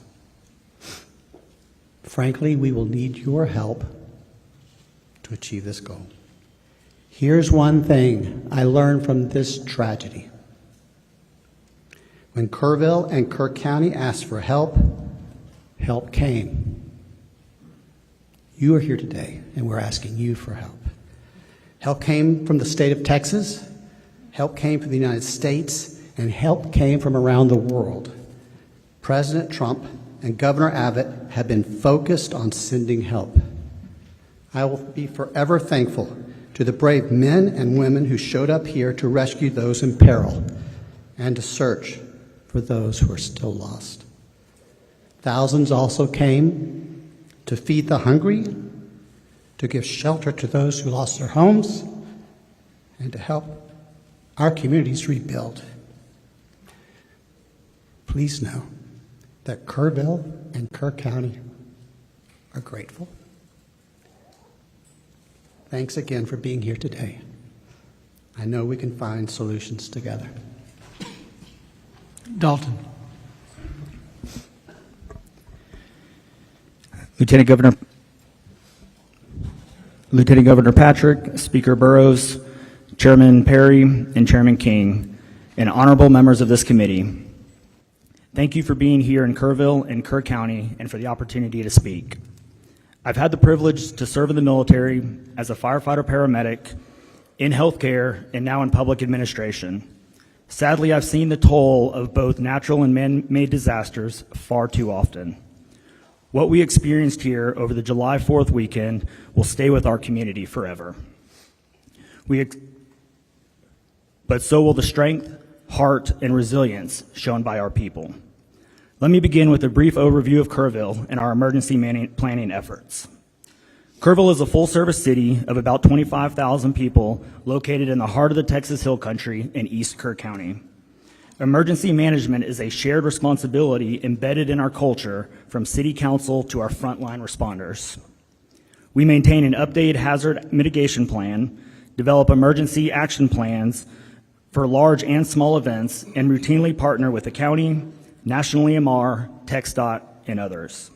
Frankly, we will need your help to achieve this goal. Here's one thing I learned from this tragedy. When Kerrville and Kerr County asked for help, help came. You are here today, and we're asking you for help. Help came from the state of Texas, help came from the United States, and help came from around the world. President Trump and Governor Abbott have been focused on sending help. I will be forever thankful to the brave men and women who showed up here to rescue those in peril and to search for those who are still lost. Thousands also came to feed the hungry, to give shelter to those who lost their homes, and to help our communities rebuild. Please know that Kerrville and Kerr County are grateful. Thanks again for being here today. I know we can find solutions together. Dalton. Lieutenant Governor Patrick, Speaker Burrows, Chairman Perry, and Chairman King, and honorable members of this committee, Thank you for being here in Kerrville and Kerr County and for the opportunity to speak. I've had the privilege to serve in the military as a firefighter paramedic, in healthcare, and now in public administration. Sadly, I've seen the toll of both natural and man-made disasters far too often. What we experienced here over the July 4th weekend will stay with our community forever. But so will the strength, heart, and resilience shown by our people. Let me begin with a brief overview of Kerrville and our emergency planning efforts. Kerrville is a full-service city of about 25,000 people located in the heart of the Texas Hill Country in East Kerr County. Emergency management is a shared responsibility embedded in our culture from city council to our frontline responders. We maintain an updated hazard mitigation plan, develop emergency action plans for large and small events, and routinely partner with the county, National EMR, TxDOT, and others.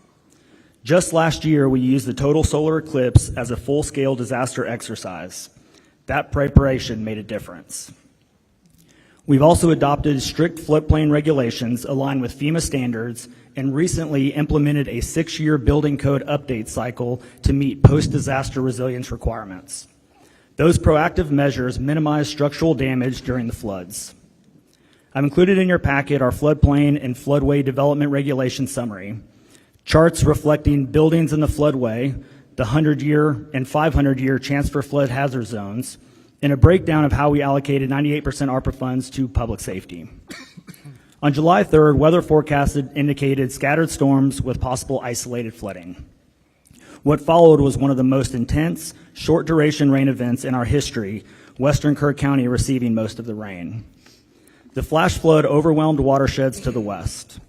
Just last year, we used the total solar eclipse as a full-scale disaster exercise. That preparation made a difference. We've also adopted strict floodplain regulations aligned with FEMA standards and recently implemented a 6-year building code update cycle to meet post-disaster resilience requirements. Those proactive measures minimize structural damage during the floods. I've included in your packet our floodplain and floodway development regulation summary, charts reflecting buildings in the floodway, the 100-year and 500-year chance for flood hazard zones, and a breakdown of how we allocated 98% ARPA funds to public safety. On July 3rd, weather forecasts indicated scattered storms with possible isolated flooding. What followed was one of the most intense, short-duration rain events in our history, western Kerr County receiving most of the rain. The flash flood overwhelmed watersheds to the west.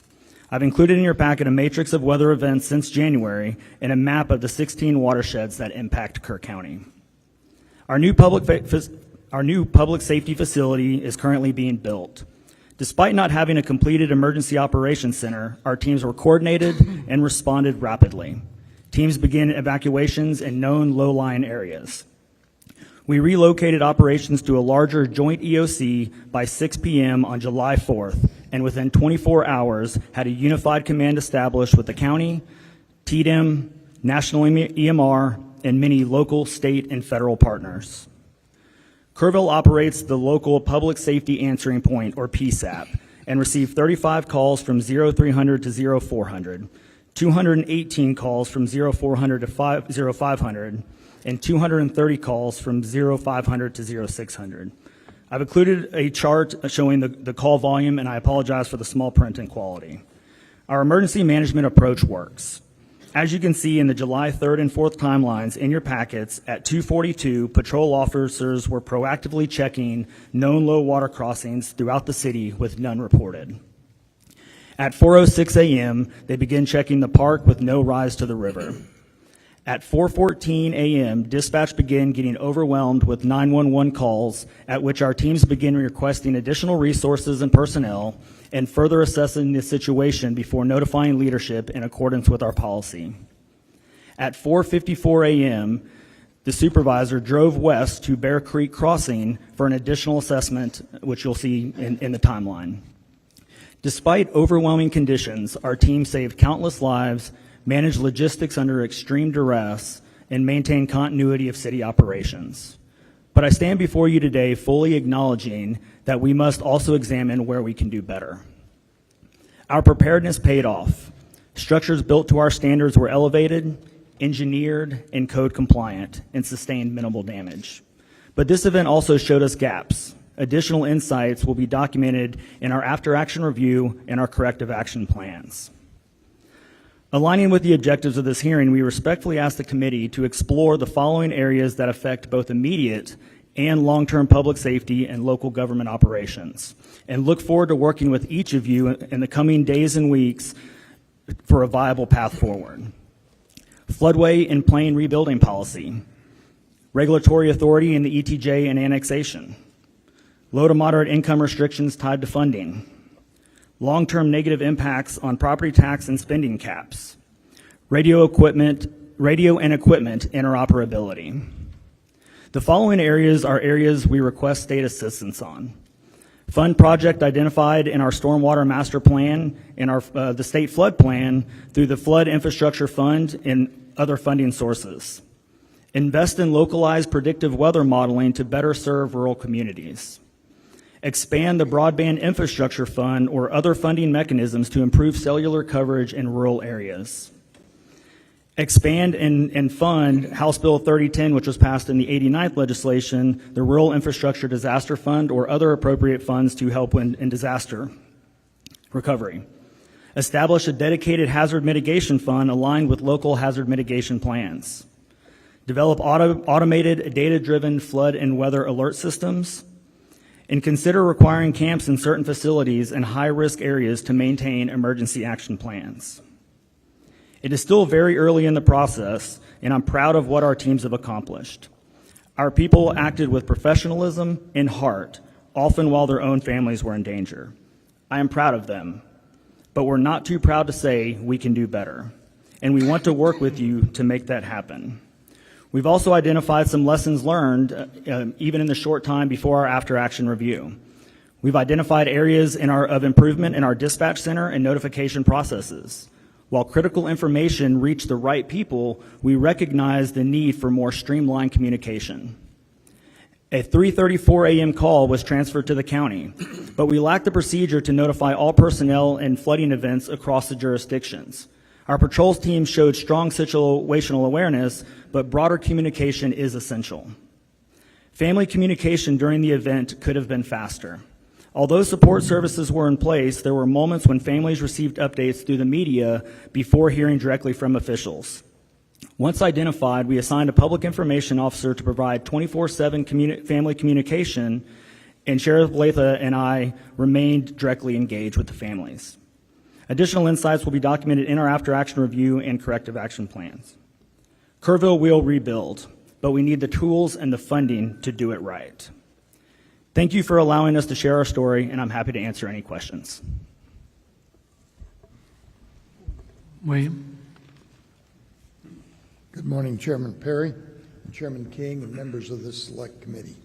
I've included in your packet a matrix of weather events since January and a map of the 16 watersheds that impact Kerr County. Our new public safety facility is currently being built. Despite not having a completed emergency operations center, our teams were coordinated and responded rapidly. Teams began evacuations in known low-lying areas. We relocated operations to a larger joint EOC by 6 p.m. on July 4th, and within 24 hours had a unified command established with the county, TDM, National EMR, and many local, state, and federal partners. Kerrville operates the local Public Safety Answering Point, or PSAP, and received 35 calls from 0300 to 0400, 218 calls from 0400 to 0500, and 230 calls from 0500 to 0600. I've included a chart showing the call volume, and I apologize for the small print and quality. Our emergency management approach works. As you can see in the July 3rd and 4th timelines in your packets, at 2:42, patrol officers were proactively checking known low water crossings throughout the city with none reported. At 4:06 a.m., they began checking the park with no rise to the river. At 4:14 a.m., dispatch began getting overwhelmed with 911 calls, at which our teams began requesting additional resources and personnel and further assessing the situation before notifying leadership in accordance with our policy. At 4:54 a.m., the supervisor drove west to Bear Creek Crossing for an additional assessment, which you'll see in the timeline. Despite overwhelming conditions, our team saved countless lives, managed logistics under extreme duress, and maintained continuity of city operations. But I stand before you today fully acknowledging that we must also examine where we can do better. Our preparedness paid off. Structures built to our standards were elevated, engineered, and code compliant, and sustained minimal damage. But this event also showed us gaps. Additional insights will be documented in our after-action review and our corrective action plans. Aligning with the objectives of this hearing, we respectfully ask the committee to explore the following areas that affect both immediate and long-term public safety and local government operations, and look forward to working with each of you in the coming days and weeks for a viable path forward. Floodway and plain rebuilding policy, regulatory authority in the ETJ and annexation, low to moderate income restrictions tied to funding, long-term negative impacts on property tax and spending caps, radio and equipment interoperability. The following areas are areas we request state assistance on: Fund project identified in our stormwater master plan and the state flood plan through the Flood Infrastructure Fund and other funding sources. Invest in localized predictive weather modeling to better serve rural communities. Expand the Broadband Infrastructure Fund or other funding mechanisms to improve cellular coverage in rural areas. Expand and fund House Bill 3010, which was passed in the 89th legislation, the Rural Infrastructure Disaster Fund, or other appropriate funds to help in disaster recovery. Establish a dedicated hazard mitigation fund aligned with local hazard mitigation plans. Develop automated, data-driven flood and weather alert systems. And consider requiring camps in certain facilities and high-risk areas to maintain emergency action plans. It is still very early in the process, and I'm proud of what our teams have accomplished. Our people acted with professionalism and heart, often while their own families were in danger. I am proud of them, but we're not too proud to say we can do better, and we want to work with you to make that happen. We've also identified some lessons learned, even in the short time before our after-action review. We've identified areas of improvement in our dispatch center and notification processes. While critical information reached the right people, we recognize the need for more streamlined communication. A 3:34 a.m. call was transferred to the county, but we lacked the procedure to notify all personnel in flooding events across the jurisdictions. Our patrols team showed strong situational awareness, but broader communication is essential. Family communication during the event could have been faster. Although support services were in place, there were moments when families received updates through the media before hearing directly from officials. Once identified, we assigned a public information officer to provide 24/7 family communication, and Sheriff Blatha and I remained directly engaged with the families. Additional insights will be documented in our after-action review and corrective action plans. Kerrville will rebuild, but we need the tools and the funding to do it right. Thank you for allowing us to share our story, and I'm happy to answer any questions. William? Good morning, Chairman Perry, and Chairman King, and members of this select committee.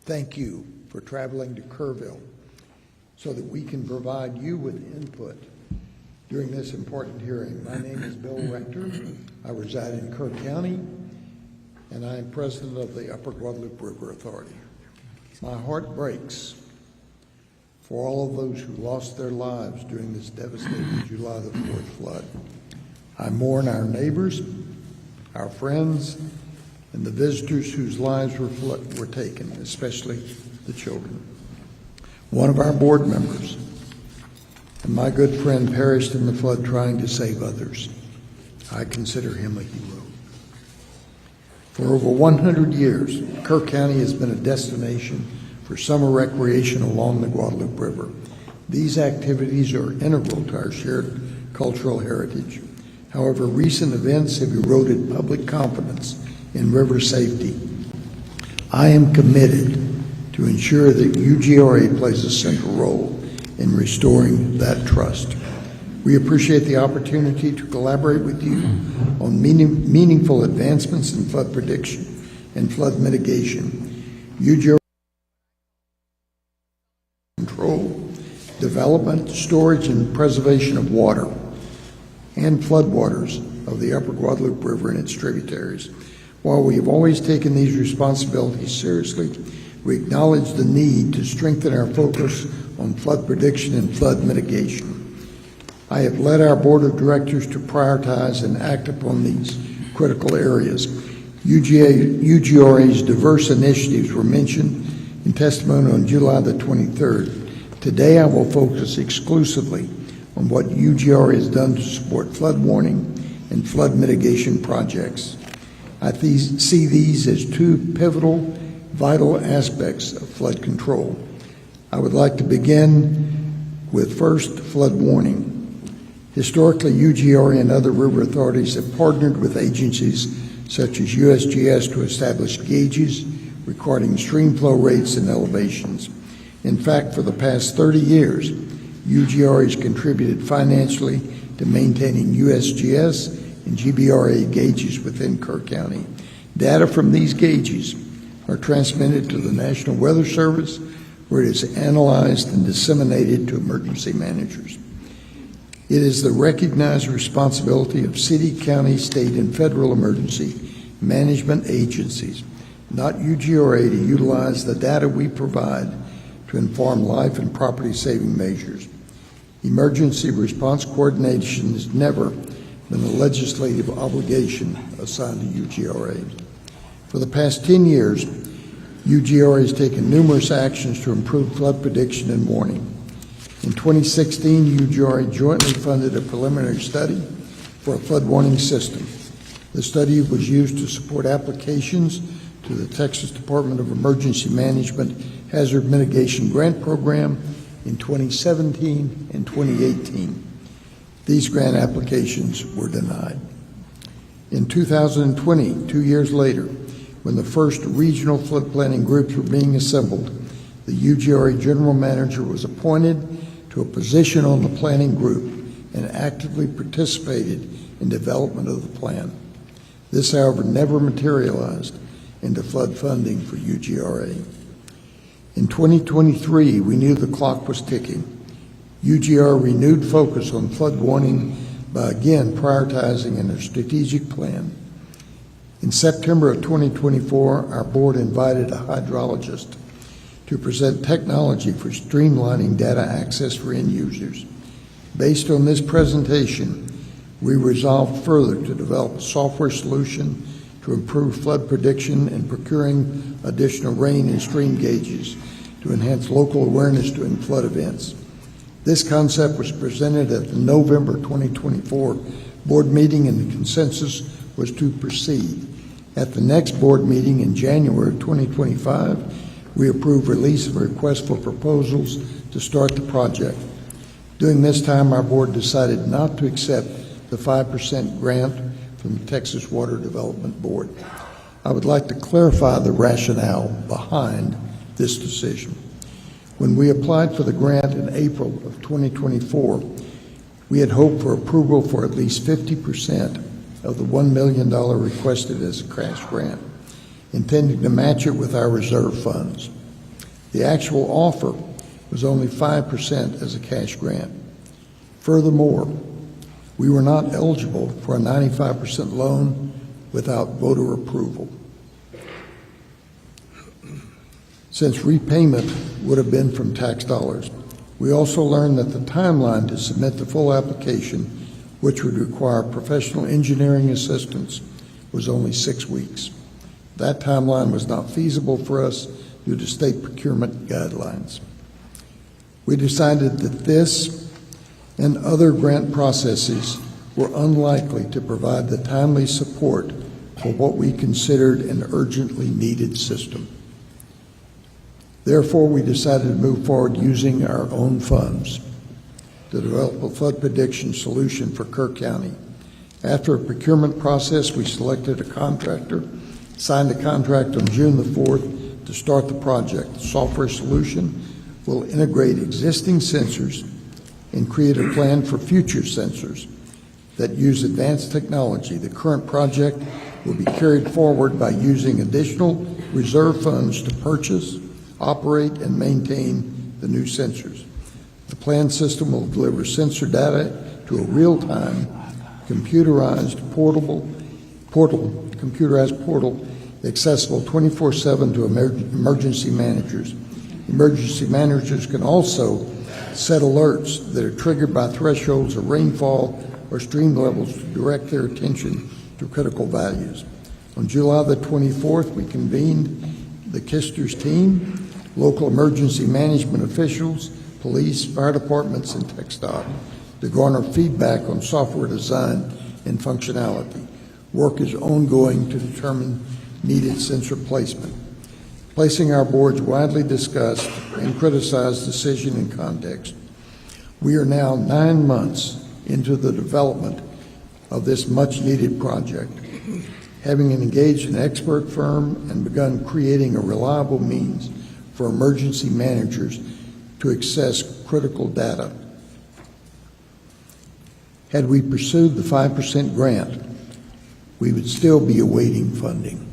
Thank you for traveling to Kerrville so that we can provide you with input during this important hearing. My name is Bill Rector. I reside in Kerr County, and I am president of the Upper Guadalupe River Authority. My heart breaks for all of those who lost their lives during this devastating July the 4th flood. I mourn our neighbors, our friends, and the visitors whose lives were taken, especially the children. One of our board members and my good friend perished in the flood trying to save others. I consider him a hero. For over 100 years, Kerr County has been a destination for summer recreation along the Guadalupe River. These activities are integral to our shared cultural heritage. However, recent events have eroded public confidence in river safety. I am committed to ensure that UGRA plays a central role in restoring that trust. We appreciate the opportunity to collaborate with you on meaningful advancements in flood prediction and flood mitigation. UGRA control, development, storage, and preservation of water and floodwaters of the Upper Guadalupe River and its tributaries. While we have always taken these responsibilities seriously, we acknowledge the need to strengthen our focus on flood prediction and flood mitigation. I have led our board of directors to prioritize and act upon these critical areas. UGRA's diverse initiatives were mentioned in testimony on July the 23rd. Today I will focus exclusively on what UGRA has done to support flood warning and flood mitigation projects. I see these as two pivotal, vital aspects of flood control. I would like to begin with first flood warning. Historically, UGRA and other river authorities have partnered with agencies such as USGS to establish gauges recording stream flow rates and elevations. In fact, for the past 30 years, UGRA has contributed financially to maintaining USGS and GBRA gauges within Kerr County. Data from these gauges are transmitted to the National Weather Service where it is analyzed and disseminated to emergency managers. It is the recognized responsibility of city, county, state, and federal emergency management agencies, not UGRA, to utilize the data we provide to inform life and property saving measures. Emergency response coordination has never been a legislative obligation assigned to UGRA. For the past 10 years, UGRA has taken numerous actions to improve flood prediction and warning. In 2016, UGRA jointly funded a preliminary study for a flood warning system. The study was used to support applications to the Texas Department of Emergency Management Hazard Mitigation Grant Program in 2017 and 2018. These grant applications were denied. In 2020, 2 years later, when the first regional flood planning groups were being assembled, the UGRA general manager was appointed to a position on the planning group and actively participated in development of the plan. This, however, never materialized into flood funding for UGRA. In 2023, we knew the clock was ticking. UGRA renewed focus on flood warning by again prioritizing in a strategic plan. In September of 2024, our board invited a hydrologist to present technology for streamlining data access for end users. Based on this presentation, we resolved further to develop a software solution to improve flood prediction and procuring additional rain and stream gauges to enhance local awareness during flood events. This concept was presented at the November 2024 board meeting, and the consensus was to proceed. At the next board meeting in January 2025, we approved release of a request for proposals to start the project. During this time, our board decided not to accept the 5% grant from the Texas Water Development Board. I would like to clarify the rationale behind this decision. When we applied for the grant in April of 2024, we had hoped for approval for at least 50% of the $1 million requested as a cash grant, intending to match it with our reserve funds. The actual offer was only 5% as a cash grant. Furthermore, we were not eligible for a 95% loan without voter approval, since repayment would have been from tax dollars. We also learned that the timeline to submit the full application, which would require professional engineering assistance, was only 6 weeks. That timeline was not feasible for us due to state procurement guidelines. We decided that this and other grant processes were unlikely to provide the timely support for what we considered an urgently needed system. Therefore, we decided to move forward using our own funds to develop a flood prediction solution for Kerr County. After a procurement process, we selected a contractor, signed a contract on June the 4th to start the project. The software solution will integrate existing sensors and create a plan for future sensors that use advanced technology. The current project will be carried forward by using additional reserve funds to purchase, operate, and maintain the new sensors. The planned system will deliver sensor data to a real-time computerized portal accessible 24/7 to emergency managers. Emergency managers can also set alerts that are triggered by thresholds of rainfall or stream levels to direct their attention to critical values. On July the 24th, we convened the Kisters team, local emergency management officials, police, fire departments, and TxDOT to garner feedback on software design and functionality. Work is ongoing to determine needed sensor placement. Placing our board's widely discussed and criticized decision in context, we are now 9 months into the development of this much-needed project, having engaged an expert firm and begun creating a reliable means for emergency managers to access critical data. Had we pursued the 5% grant, we would still be awaiting funding.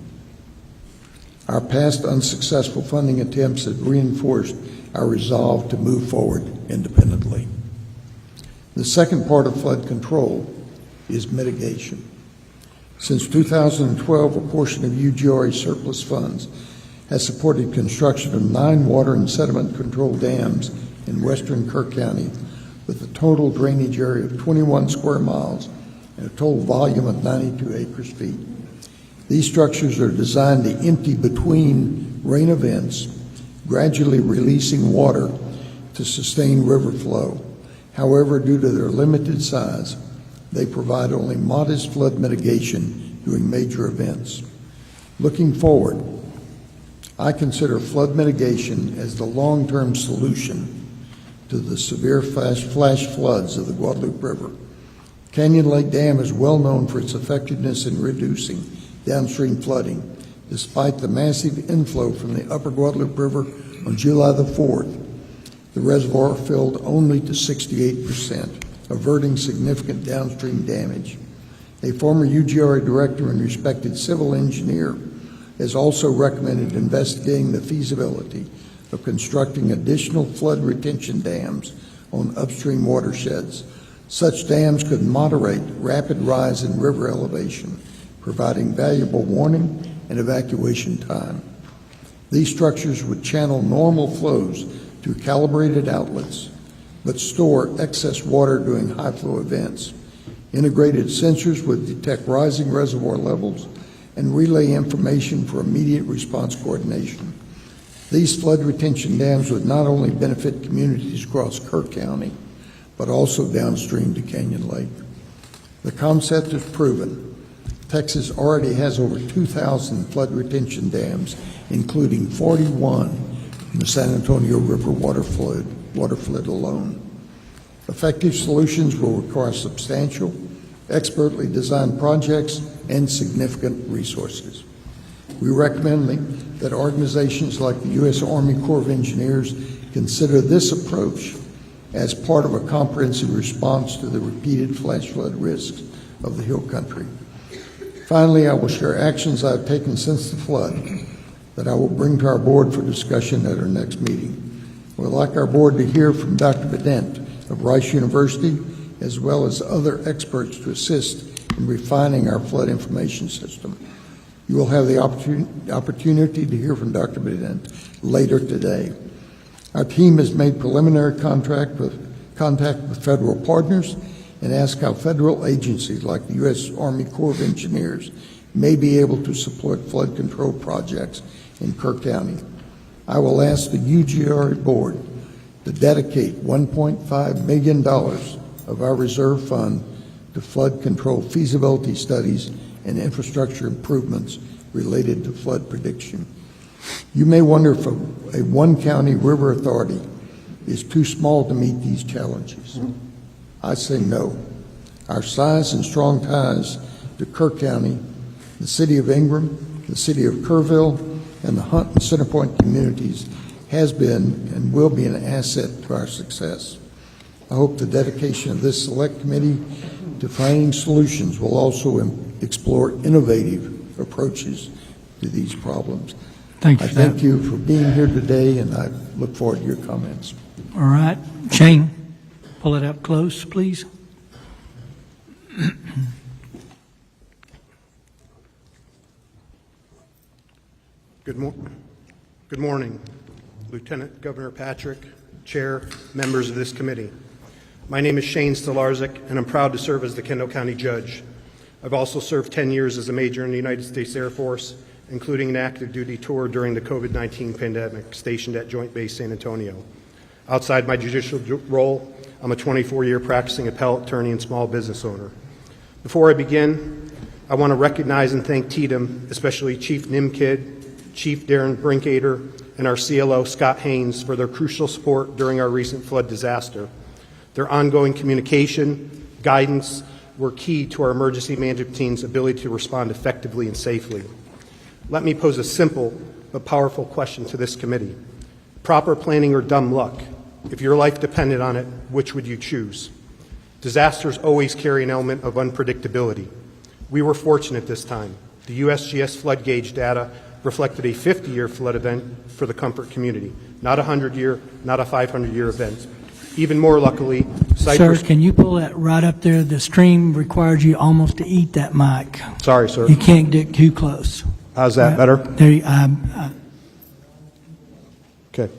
Our past unsuccessful funding attempts have reinforced our resolve to move forward independently. The second part of flood control is mitigation. Since 2012, a portion of UGRA surplus funds has supported construction of 9 water and sediment control dams in western Kerr County with a total drainage area of 21 square miles and a total volume of 92 acre-feet. These structures are designed to empty between rain events, gradually releasing water to sustain river flow. However, due to their limited size, they provide only modest flood mitigation during major events. Looking forward, I consider flood mitigation as the long-term solution to the severe flash floods of the Guadalupe River. Canyon Lake Dam is well known for its effectiveness in reducing downstream flooding. Despite the massive inflow from the upper Guadalupe River on July the 4th, the reservoir filled only to 68%, averting significant downstream damage. A former UGRA director and respected civil engineer has also recommended investigating the feasibility of constructing additional flood retention dams on upstream watersheds. Such dams could moderate rapid rise in river elevation, providing valuable warning and evacuation time. These structures would channel normal flows through calibrated outlets, but store excess water during high flow events. Integrated sensors would detect rising reservoir levels and relay information for immediate response coordination. These flood retention dams would not only benefit communities across Kerr County, but also downstream to Canyon Lake. The concept is proven. Texas already has over 2,000 flood retention dams, including 41 in the San Antonio River waterflood alone. Effective solutions will require substantial, expertly designed projects and significant resources. We recommend that organizations like the U.S. Army Corps of Engineers consider this approach as part of a comprehensive response to the repeated flash flood risks of the Hill Country. Finally, I will share actions I have taken since the flood that I will bring to our board for discussion at our next meeting. We'd like our board to hear from Dr. Bedent of Rice University, as well as other experts to assist in refining our flood information system. You will have the opportunity to hear from Dr. Bedent later today. Our team has made preliminary contact with federal partners and asked how federal agencies like the U.S. Army Corps of Engineers may be able to support flood control projects in Kerr County. I will ask the UGRA board to dedicate $1.5 million of our reserve fund to flood control feasibility studies and infrastructure improvements related to flood prediction. You may wonder if a one-county river authority is too small to meet these challenges. I say no. Our size and strong ties to Kerr County, the city of Ingram, the city of Kerrville, and the Hunt and Centerpoint communities has been and will be an asset to our success. I hope the dedication of this select committee to finding solutions will also explore innovative approaches to these problems. Thank you. I thank you for being here today, and I look forward to your comments. All right. Shane, pull it up close, please. Good morning, Lieutenant Governor Patrick, Chair, members of this committee. My name is Shane Stolarczyk, and I'm proud to serve as the Kendall County Judge. I've also served 10 years as a major in the United States Air Force, including an active duty tour during the COVID-19 pandemic, stationed at Joint Base San Antonio. Outside my judicial role, I'm a 24-year practicing appellate attorney and small business owner. Before I begin, I want to recognize and thank TDM, especially Chief Nimkid, Chief Darren Brinkader, and our CLO, Scott Haynes, for their crucial support during our recent flood disaster. Their ongoing communication, guidance were key to our emergency management team's ability to respond effectively and safely. Let me pose a simple but powerful question to this committee. Proper planning or dumb luck? If your life depended on it, which would you choose? Disasters always carry an element of unpredictability. We were fortunate this time. The USGS flood gauge data reflected a 50-year flood event for the Comfort community, not a 100-year, not a 500-year event. Even more luckily, Sir, Cypress... can you pull that right up there? The stream requires you almost to eat that mic. Sorry, sir. You can't get too close. How's that better? There, Okay.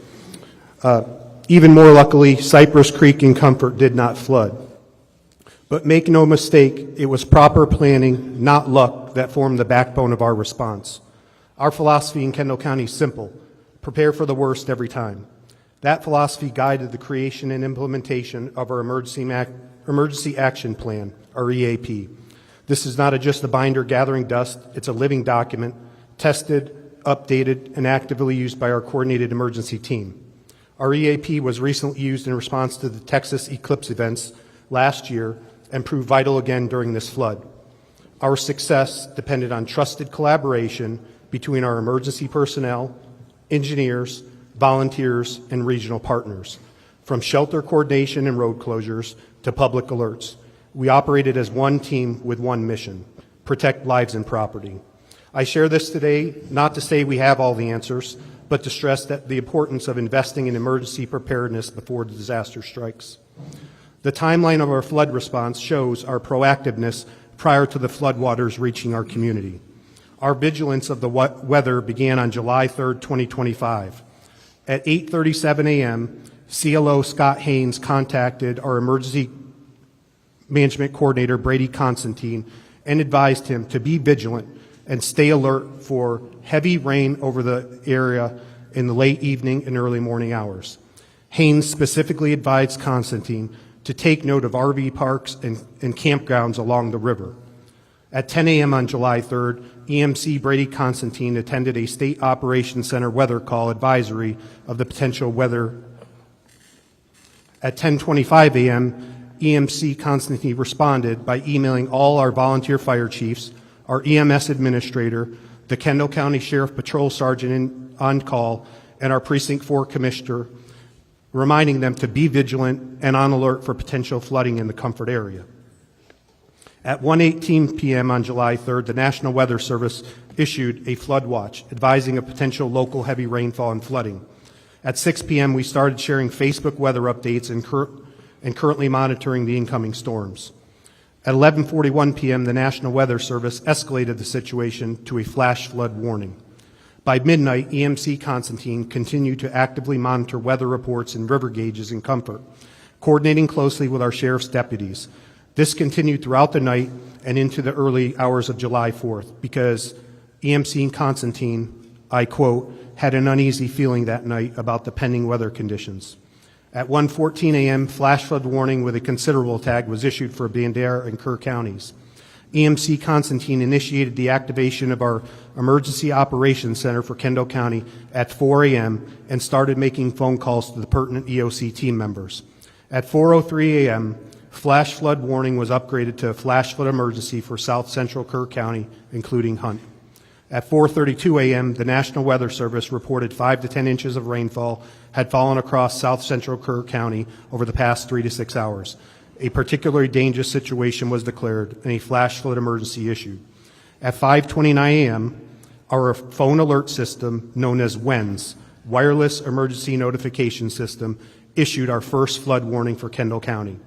Even more luckily, Cypress Creek and Comfort did not flood. But make no mistake, it was proper planning, not luck, that formed the backbone of our response. Our philosophy in Kendall County is simple: prepare for the worst every time. That philosophy guided the creation and implementation of our Emergency Action Plan, our EAP. This is not just a binder gathering dust, it's a living document, tested, updated, and actively used by our coordinated emergency team. Our EAP was recently used in response to the Texas eclipse events last year and proved vital again during this flood. Our success depended on trusted collaboration between our emergency personnel, engineers, volunteers, and regional partners. From shelter coordination and road closures to public alerts, we operated as one team with one mission: protect lives and property. I share this today not to say we have all the answers, but to stress that the importance of investing in emergency preparedness before the disaster strikes. The timeline of our flood response shows our proactiveness prior to the floodwaters reaching our community. Our vigilance of the weather began on July 3rd, 2025. At 8:37 a.m., CLO Scott Haynes contacted our emergency management coordinator, Brady Constantine, and advised him to be vigilant and stay alert for heavy rain over the area in the late evening and early morning hours. Haynes specifically advised Constantine to take note of RV parks and campgrounds along the river. At 10 a.m. on July 3rd, EMC Brady Constantine attended a State Operations Center weather call advisory of the potential weather. At 10:25 a.m., EMC Constantine responded by emailing all our volunteer fire chiefs, our EMS administrator, the Kendall County Sheriff Patrol Sergeant on call, and our Precinct 4 Commissioner, reminding them to be vigilant and on alert for potential flooding in the Comfort area. At 1:18 p.m. on July 3rd, the National Weather Service issued a flood watch, advising of potential local heavy rainfall and flooding. At 6 p.m., we started sharing Facebook weather updates and currently monitoring the incoming storms. At 11:41 p.m., the National Weather Service escalated the situation to a flash flood warning. By midnight, EMC Constantine continued to actively monitor weather reports and river gauges in Comfort, coordinating closely with our sheriff's deputies. This continued throughout the night and into the early hours of July 4th because EMC Constantine, I quote, had an uneasy feeling that night about the pending weather conditions. At 1:14 a.m., flash flood warning with a considerable tag was issued for Bandera and Kerr counties. EMC Constantine initiated the activation of our Emergency Operations Center for Kendall County at 4 a.m. and started making phone calls to the pertinent EOC team members. At 4:03 a.m., flash flood warning was upgraded to a flash flood emergency for South Central Kerr County, including Hunt. At 4:32 a.m., the National Weather Service reported 5 to 10 inches of rainfall had fallen across South Central Kerr County over the past 3 to 6 hours. A particularly dangerous situation was declared and a flash flood emergency issued. At 5:29 a.m., our phone alert system, known as WENS, Wireless Emergency Notification System, issued our first flood warning for Kendall County.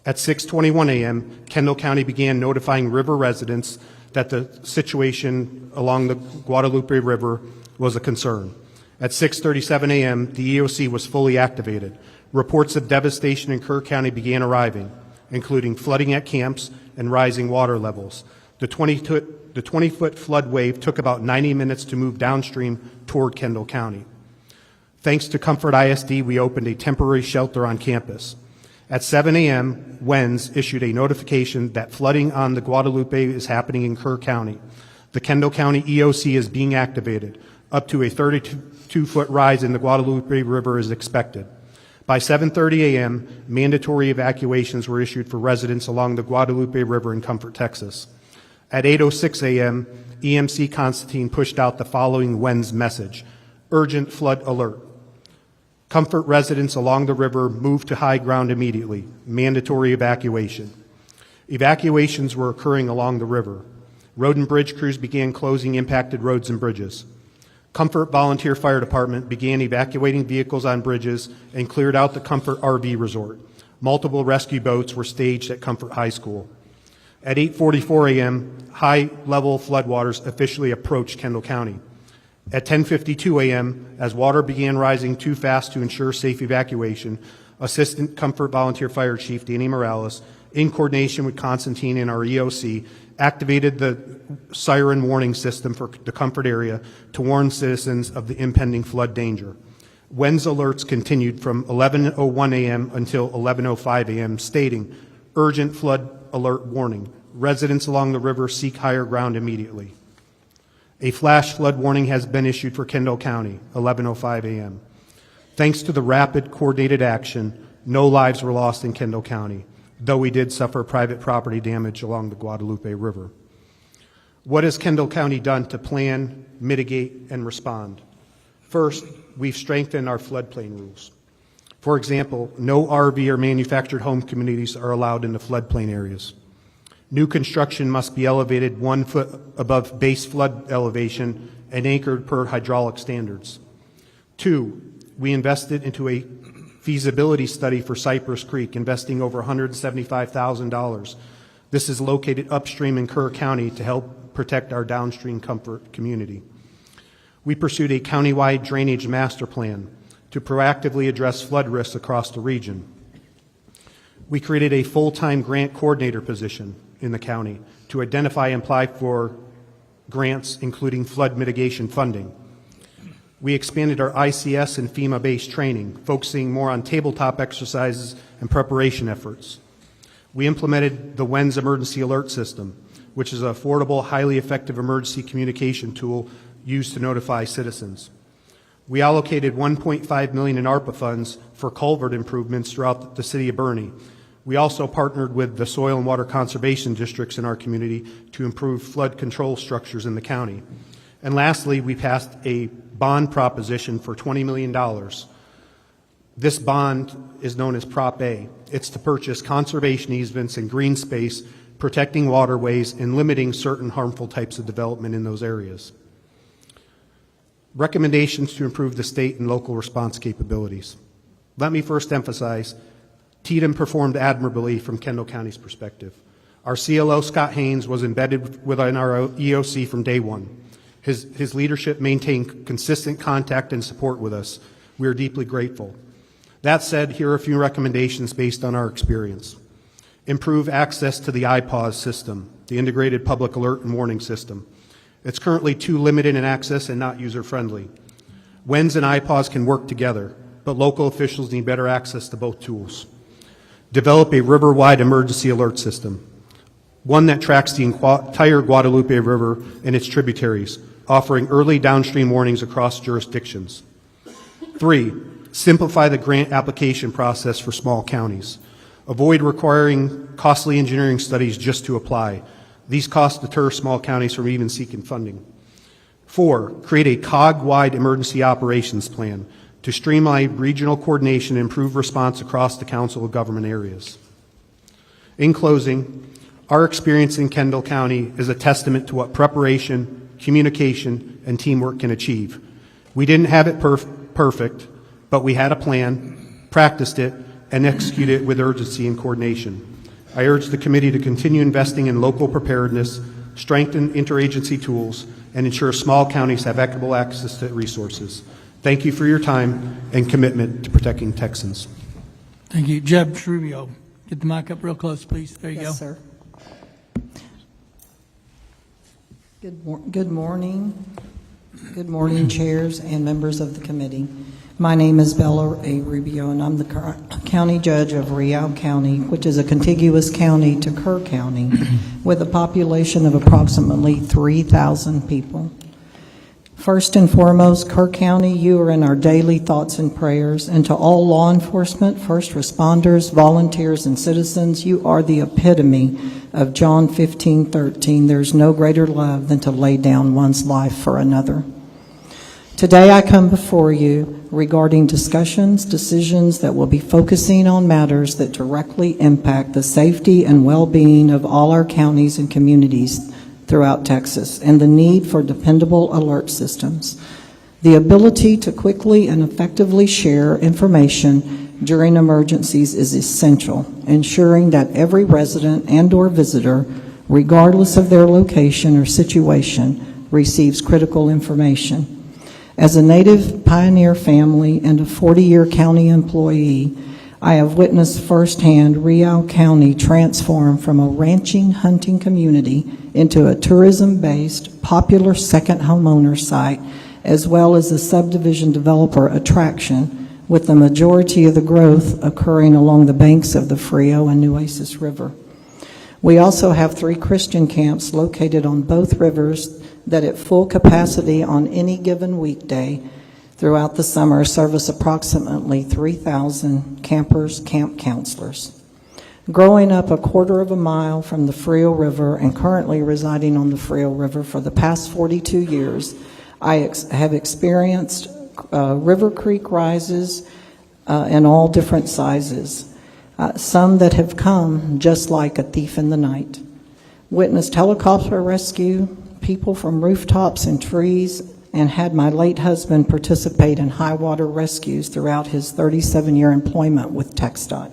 At 6:21 a.m., Kendall County began notifying river residents that the situation along the Guadalupe River was a concern. At 6:37 a.m., the EOC was fully activated. Reports of devastation in Kerr County began arriving, including flooding at camps and rising water levels. The 20-foot flood wave took about 90 minutes to move downstream toward Kendall County. Thanks to Comfort ISD, we opened a temporary shelter on campus. At 7 a.m., WENS issued a notification that flooding on the Guadalupe is happening in Kerr County. The Kendall County EOC is being activated. Up to a 32-foot rise in the Guadalupe River is expected. By 7:30 a.m., mandatory evacuations were issued for residents along the Guadalupe River in Comfort, Texas. At 8:06 a.m., EMC Constantine pushed out the following WENS message: urgent flood alert. Comfort residents along the river moved to high ground immediately. Mandatory evacuation. Evacuations were occurring along the river. Road and bridge crews began closing impacted roads and bridges. Comfort Volunteer Fire Department began evacuating vehicles on bridges and cleared out the Comfort RV Resort. Multiple rescue boats were staged at Comfort High School. At 8:44 a.m., high-level floodwaters officially approached Kendall County. At 10:52 a.m., as water began rising too fast to ensure safe evacuation, Assistant Comfort Volunteer Fire Chief Danny Morales, in coordination with Constantine and our EOC, activated the siren warning system for the Comfort area to warn citizens of the impending flood danger. WENS alerts continued from 11:01 a.m. until 11:05 a.m., stating, urgent flood alert warning. Residents along the river seek higher ground immediately. A flash flood warning has been issued for Kendall County, 11:05 a.m. Thanks to the rapid, coordinated action, no lives were lost in Kendall County, though we did suffer private property damage along the Guadalupe River. What has Kendall County done to plan, mitigate, and respond? First, we've strengthened our floodplain rules. For example, no RV or manufactured home communities are allowed in the floodplain areas. New construction must be elevated 1 foot above base flood elevation and anchored per hydraulic standards. 2, we invested into a feasibility study for Cypress Creek, investing over $175,000. This is located upstream in Kerr County to help protect our downstream Comfort community. We pursued a countywide drainage master plan to proactively address flood risks across the region. We created a full-time grant coordinator position in the county to identify and apply for grants, including flood mitigation funding. We expanded our ICS and FEMA-based training, focusing more on tabletop exercises and preparation efforts. We implemented the WENS Emergency Alert System, which is an affordable, highly effective emergency communication tool used to notify citizens. We allocated $1.5 million in ARPA funds for culvert improvements throughout the city of Bernie. We also partnered with the soil and water conservation districts in our community to improve flood control structures in the county. And lastly, we passed a bond proposition for $20 million. This bond is known as Prop A. It's to purchase conservation easements and green space, protecting waterways and limiting certain harmful types of development in those areas. Recommendations to improve the state and local response capabilities. Let me first emphasize, TDM performed admirably from Kendall County's perspective. Our CLO, Scott Haynes, was embedded within our EOC from day one. His leadership maintained consistent contact and support with us. We are deeply grateful. That said, here are a few recommendations based on our experience. Improve access to the IPAWS system, the Integrated Public Alert and Warning System. It's currently too limited in access and not user-friendly. WENS and IPAWS can work together, but local officials need better access to both tools. Develop a river-wide emergency alert system, one that tracks the entire Guadalupe River and its tributaries, offering early downstream warnings across jurisdictions. 3, simplify the grant application process for small counties. Avoid requiring costly engineering studies just to apply. These costs deter small counties from even seeking funding. 4, create a COG-wide emergency operations plan to streamline regional coordination and improve response across the Council of Government areas. In closing, our experience in Kendall County is a testament to what preparation, communication, and teamwork can achieve. We didn't have it perfect, but we had a plan, practiced it, and executed it with urgency and coordination. I urge the committee to continue investing in local preparedness, strengthen interagency tools, and ensure small counties have equitable access to resources. Thank you for your time and commitment to protecting Texans. Thank you. Judge Rubio, get the mic up real close, please. There you go. Yes, sir. Good morning. Good morning, chairs and members of the committee. My name is Bella A. Rubio, and I'm the county judge of Real County, which is a contiguous county to Kerr County, with a population of approximately 3,000 people. First and foremost, Kerr County, you are in our daily thoughts and prayers, and to all law enforcement, first responders, volunteers, and citizens, you are the epitome of John 15:13. There's no greater love than to lay down one's life for another. Today I come before you regarding decisions that will be focusing on matters that directly impact the safety and well-being of all our counties and communities throughout Texas, and the need for dependable alert systems. The ability to quickly and effectively share information during emergencies is essential, ensuring that every resident and/or visitor, regardless of their location or situation, receives critical information. As a native pioneer family and a 40-year county employee, I have witnessed firsthand Real County transform from a ranching, hunting community into a tourism-based, popular second homeowner site, as well as a subdivision developer attraction, with the majority of the growth occurring along the banks of the Frio and Nueces River. We also have 3 Christian camps located on both rivers that at full capacity on any given weekday throughout the summer service approximately 3,000 campers, camp counselors. Growing up a quarter of a mile from the Frio River and currently residing on the Frio River for the past 42 years, I have experienced river creek rises in all different sizes, some that have come just like a thief in the night. Witnessed helicopter rescue, people from rooftops and trees, and had my late husband participate in high water rescues throughout his 37-year employment with TxDOT.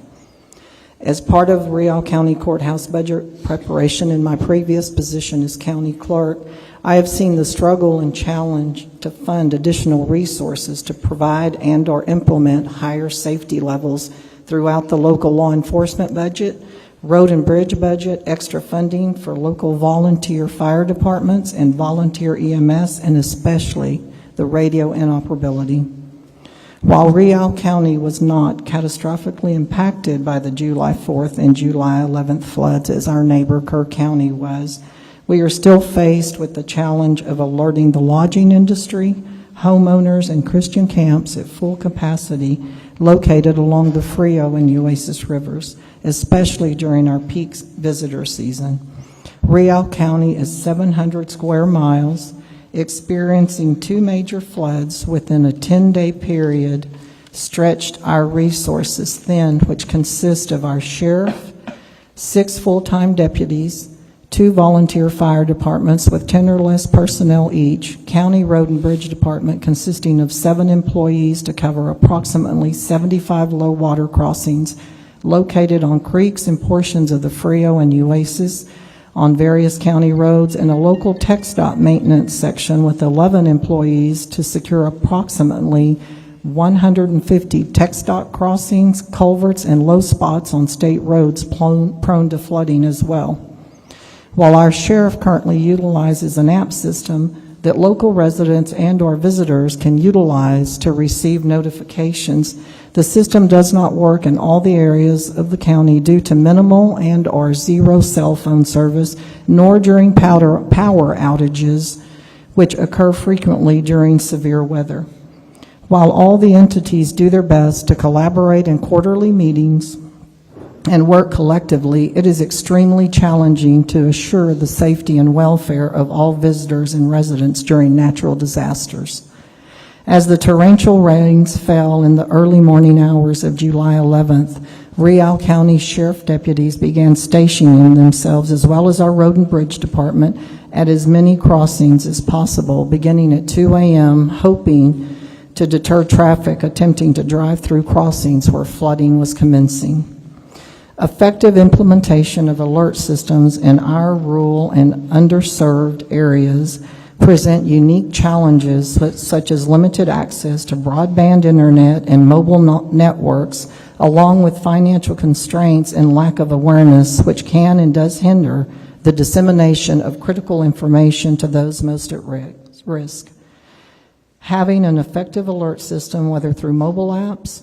As part of Real County Courthouse budget preparation in my previous position as county clerk, I have seen the struggle and challenge to fund additional resources to provide and/or implement higher safety levels throughout the local law enforcement budget, road and bridge budget, extra funding for local volunteer fire departments and volunteer EMS, and especially the radio inoperability. While Real County was not catastrophically impacted by the July 4th and July 11th floods as our neighbor Kerr County was, we are still faced with the challenge of alerting the lodging industry, homeowners, and Christian camps at full capacity located along the Frio and Nueces rivers, especially during our peak visitor season. Real County is 700 square miles, experiencing 2 major floods within a 10-day period, stretched our resources thin, which consist of our sheriff, 6 full-time deputies, 2 volunteer fire departments with 10 or less personnel each, county road and bridge department consisting of 7 employees to cover approximately 75 low water crossings located on creeks and portions of the Frio and Nueces, on various county roads, and a local TxDOT maintenance section with 11 employees to secure approximately 150 TxDOT crossings, culverts, and low spots on state roads prone to flooding as well. While our sheriff currently utilizes an app system that local residents and/or visitors can utilize to receive notifications, the system does not work in all the areas of the county due to minimal and/or zero cell phone service, nor during power outages, which occur frequently during severe weather. While all the entities do their best to collaborate in quarterly meetings and work collectively, it is extremely challenging to assure the safety and welfare of all visitors and residents during natural disasters. As the torrential rains fell in the early morning hours of July 11th, Real County Sheriff deputies began stationing themselves, as well as our Road and Bridge Department, at as many crossings as possible, beginning at 2 a.m., hoping to deter traffic attempting to drive through crossings where flooding was commencing. Effective implementation of alert systems in our rural and underserved areas present unique challenges such as limited access to broadband internet and mobile networks, along with financial constraints and lack of awareness, which can and does hinder the dissemination of critical information to those most at risk. Having an effective alert system, whether through mobile apps,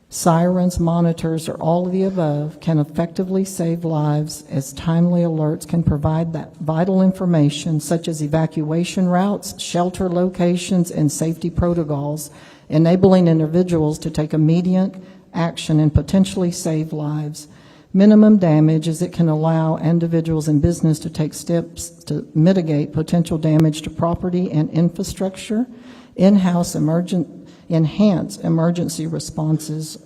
sirens, monitors, or all of the above, can effectively save lives, as timely alerts can provide that vital information such as evacuation routes, shelter locations, and safety protocols, enabling individuals to take immediate action and potentially save lives. Minimum damage, as it can allow individuals and business to take steps to mitigate potential damage to property and infrastructure, enhance emergency responses,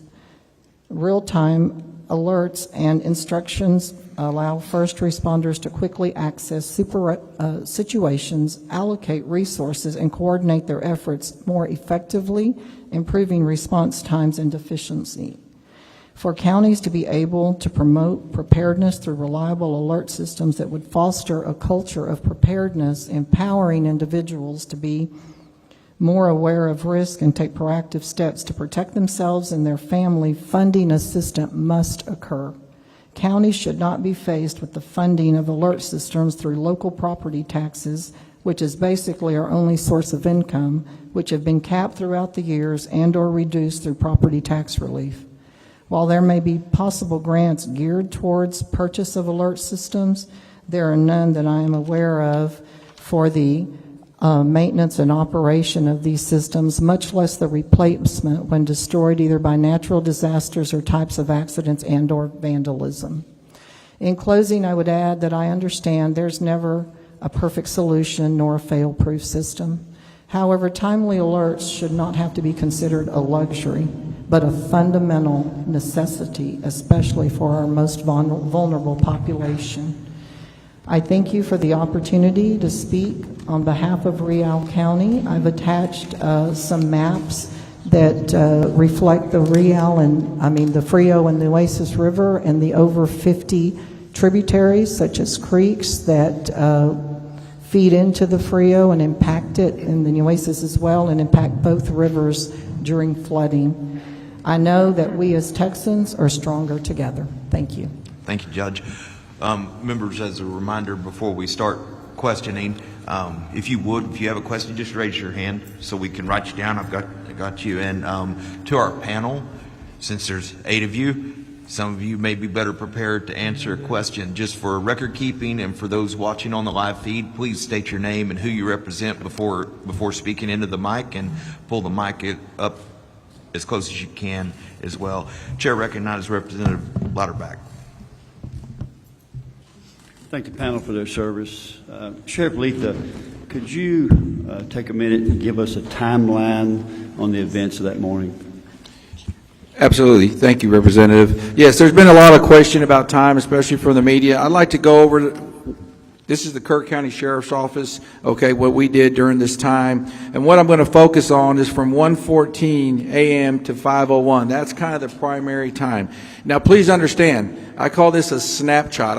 real-time alerts and instructions allow first responders to quickly access situations, allocate resources, and coordinate their efforts more effectively, improving response times and efficiency. For counties to be able to promote preparedness through reliable alert systems that would foster a culture of preparedness, empowering individuals to be more aware of risk and take proactive steps to protect themselves and their family, funding assistance must occur. Counties should not be faced with the funding of alert systems through local property taxes, which is basically our only source of income, which have been capped throughout the years and/or reduced through property tax relief. While there may be possible grants geared towards purchase of alert systems, there are none that I am aware of for the maintenance and operation of these systems, much less the replacement when destroyed either by natural disasters or types of accidents and/or vandalism. In closing, I would add that I understand there's never a perfect solution nor a fail-proof system. However, timely alerts should not have to be considered a luxury, but a fundamental necessity, especially for our most vulnerable population. I thank you for the opportunity to speak on behalf of Real County. I've attached some maps that reflect the the Frio and the Nueces River and the over 50 tributaries, such as creeks that feed into the Frio and impact it, and the Nueces as well, and impact both rivers during flooding. I know that we as Texans are stronger together. Thank you. Thank you, Judge. Members, as a reminder before we start questioning, if you have a question, just raise your hand so we can write you down. I got you. And to our panel, since there's 8 of you, some of you may be better prepared to answer a question. Just for record keeping and for those watching on the live feed, please state your name and who you represent before speaking into the mic, and pull the mic up as close as you can as well. Chair recognizes Representative Louderback. Thank the panel for their service. Sheriff Letha, could you take a minute and give us a timeline on the events of that morning? Absolutely. Thank you, Representative. Yes, there's been a lot of question about time, especially from the media. I'd like to go over, this is the Kerr County Sheriff's Office, okay, what we did during this time. And what I'm going to focus on is from 1:14 a.m. to 5:01. That's kind of the primary time. Now, please understand, I call this a snapshot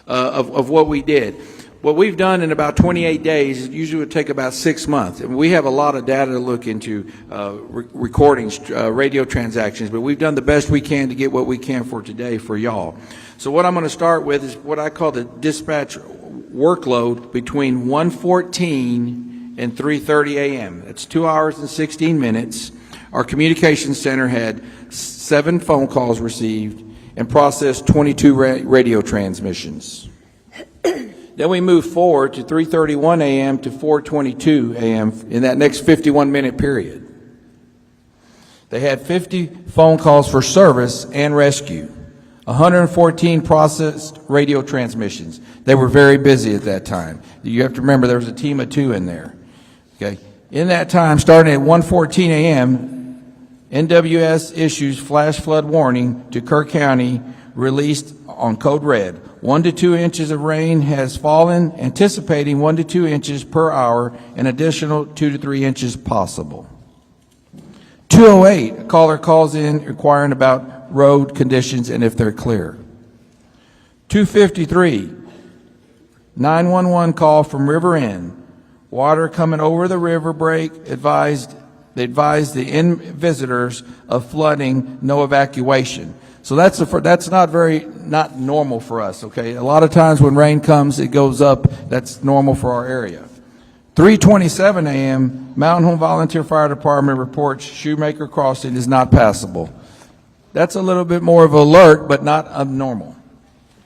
of what we did. What we've done in about 28 days, it usually would take about 6 months. And we have a lot of data to look into, recordings, radio transactions, but we've done the best we can to get what we can for today for y'all. So what I'm going to start with is what I call the dispatch workload between 1:14 and 3:30 a.m. That's 2 hours and 16 minutes. Our communications center had 7 phone calls received and processed 22 radio transmissions. Then we moved forward to 3:31 a.m. to 4:22 a.m. in that next 51-minute period. They had 50 phone calls for service and rescue, 114 processed radio transmissions. They were very busy at that time. You have to remember there was a team of 2 in there. Okay. In that time, starting at 1:14 a.m., NWS issues flash flood warning to Kerr County, released on code red. 1 to 2 inches of rain has fallen, anticipating 1 to 2 inches per hour, an additional 2 to 3 inches possible. 2:08, a caller calls in inquiring about road conditions and if they're clear. 2:53, 911 call from River End. Water coming over the river break, they advised the visitors of flooding, no evacuation. So that's not normal for us, okay? A lot of times when rain comes, it goes up. That's normal for our area. 3:27 a.m., Mountain Home Volunteer Fire Department reports Shoemaker Crossing is not passable. That's a little bit more of an alert, but not abnormal.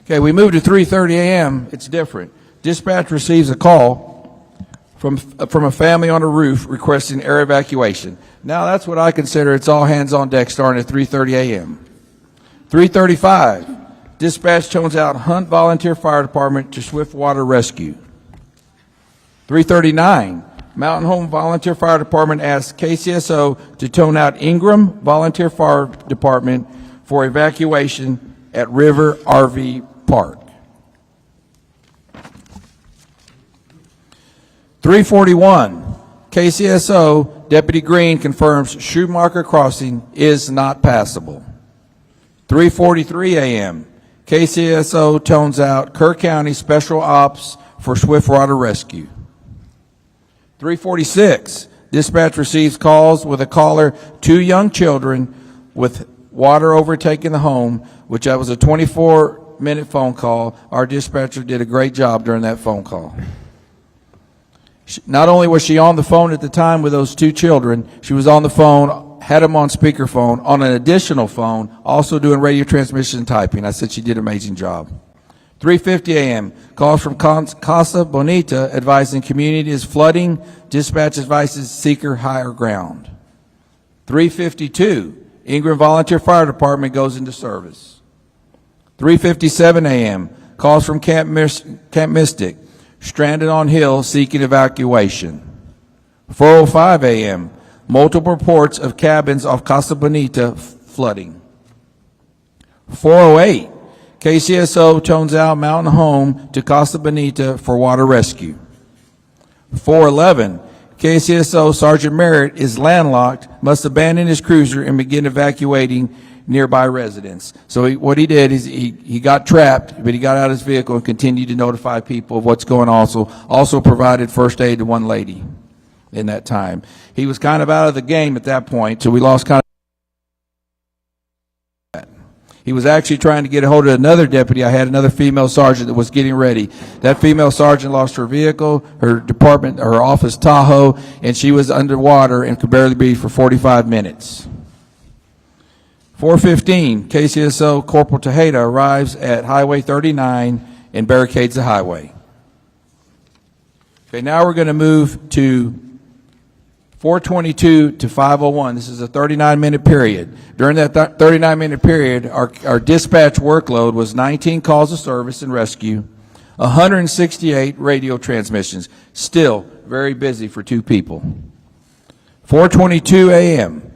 Okay, we move to 3:30 a.m., it's different. Dispatch receives a call from a family on a roof requesting air evacuation. Now that's what I consider it's all hands on deck starting at 3:30 a.m. 3:35, dispatch tones out Hunt Volunteer Fire Department to swift water rescue. 3:39, Mountain Home Volunteer Fire Department asks KCSO to tone out Ingram Volunteer Fire Department for evacuation at River RV Park. 341, KCSO Deputy Green confirms Schumacher Crossing is not passable. 3:43 a.m., KCSO tones out Kerr County Special Ops for Swiftwater Rescue. 3:46, dispatch receives calls with a caller, 2 young children with water overtaking the home, which that was a 24-minute phone call. Our dispatcher did a great job during that phone call. Not only was she on the phone at the time with those 2 children, she was on the phone, had them on speakerphone, on an additional phone, also doing radio transmission and typing. I said she did an amazing job. 3:50 a.m., calls from Casa Bonita advising community is flooding. Dispatch advises seeker higher ground. 3:52, Ingram Volunteer Fire Department goes into service. 3:57 a.m., calls from Camp Mystic, stranded on hill seeking evacuation. 4:05 a.m., multiple reports of cabins off Casa Bonita flooding. 4:08, KCSO tones out Mountain Home to Casa Bonita for water rescue. 4:11, KCSO Sergeant Merritt is landlocked, must abandon his cruiser and begin evacuating nearby residents. So what he did is he got trapped, but he got out of his vehicle and continued to notify people of what's going on. Also provided first aid to one lady in that time. He was kind of out of the game at that point, so we lost kind of. He was actually trying to get a hold of another deputy. I had another female sergeant that was getting ready. That female sergeant lost her vehicle, her department, her office Tahoe, and she was underwater and could barely breathe for 45 minutes. 4:15, KCSO Corporal Tejeda arrives at Highway 39 and barricades the highway. Okay, now we're going to move to 4:22 to 5:01. This is a 39-minute period. During that 39-minute period, our dispatch workload was 19 calls of service and rescue, 168 radio transmissions. Still very busy for 2 people. 4:22 a.m.,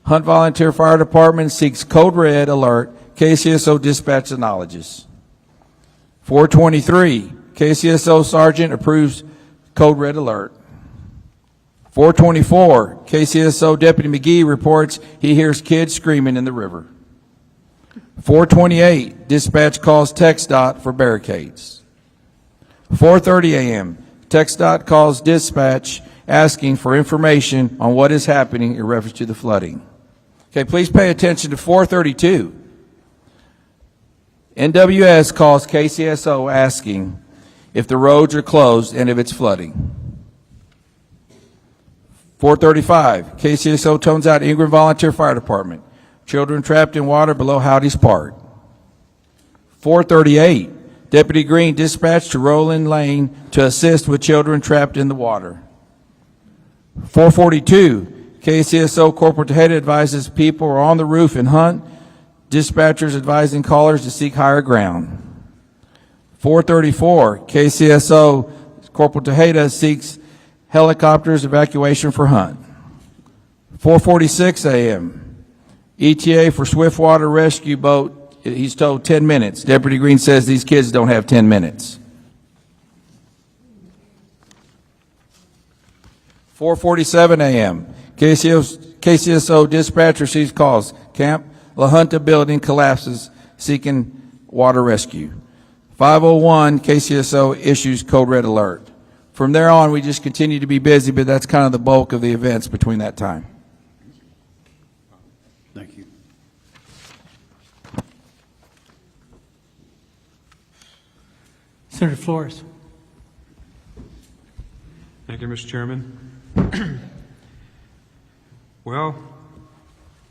Hunt Volunteer Fire Department seeks code red alert. KCSO dispatch acknowledges. 4:23, KCSO Sergeant approves code red alert. 4:24, KCSO Deputy McGee reports he hears kids screaming in the river. 4:28, dispatch calls TxDOT for barricades. 4:30 a.m., TxDOT calls dispatch asking for information on what is happening in reference to the flooding. Okay, please pay attention to 4:32. NWS calls KCSO asking if the roads are closed and if it's flooding. 4:35, KCSO tones out Ingram Volunteer Fire Department. Children trapped in water below Howdy's Park. 4:38, Deputy Green dispatched to Roland Lane to assist with children trapped in the water. 4:42, KCSO Corporal Tejeda advises people are on the roof in Hunt. Dispatchers advising callers to seek higher ground. 4:34, KCSO Corporal Tejeda seeks helicopters evacuation for Hunt. 4:46 a.m., ETA for Swiftwater rescue boat, he's told 10 minutes. Deputy Green says these kids don't have 10 minutes. 4:47 a.m., KCSO dispatch receives calls. Camp La Junta building collapses, seeking water rescue. 5:01, KCSO issues code red alert. From there on, we just continue to be busy, but that's kind of the bulk of the events between that time. Thank you. Senator Flores. Thank you, Mr. Chairman. Well,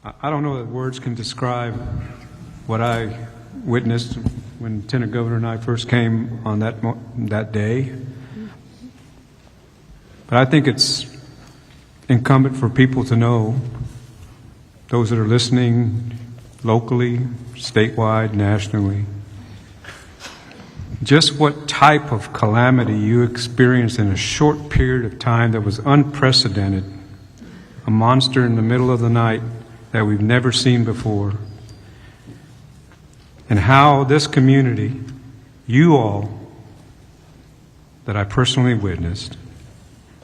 I don't know that words can describe what I witnessed when Lieutenant Governor and I first came on that day. But I think it's incumbent for people to know, those that are listening locally, statewide, nationally, just what type of calamity you experienced in a short period of time that was unprecedented, a monster in the middle of the night that we've never seen before, and how this community, you all that I personally witnessed,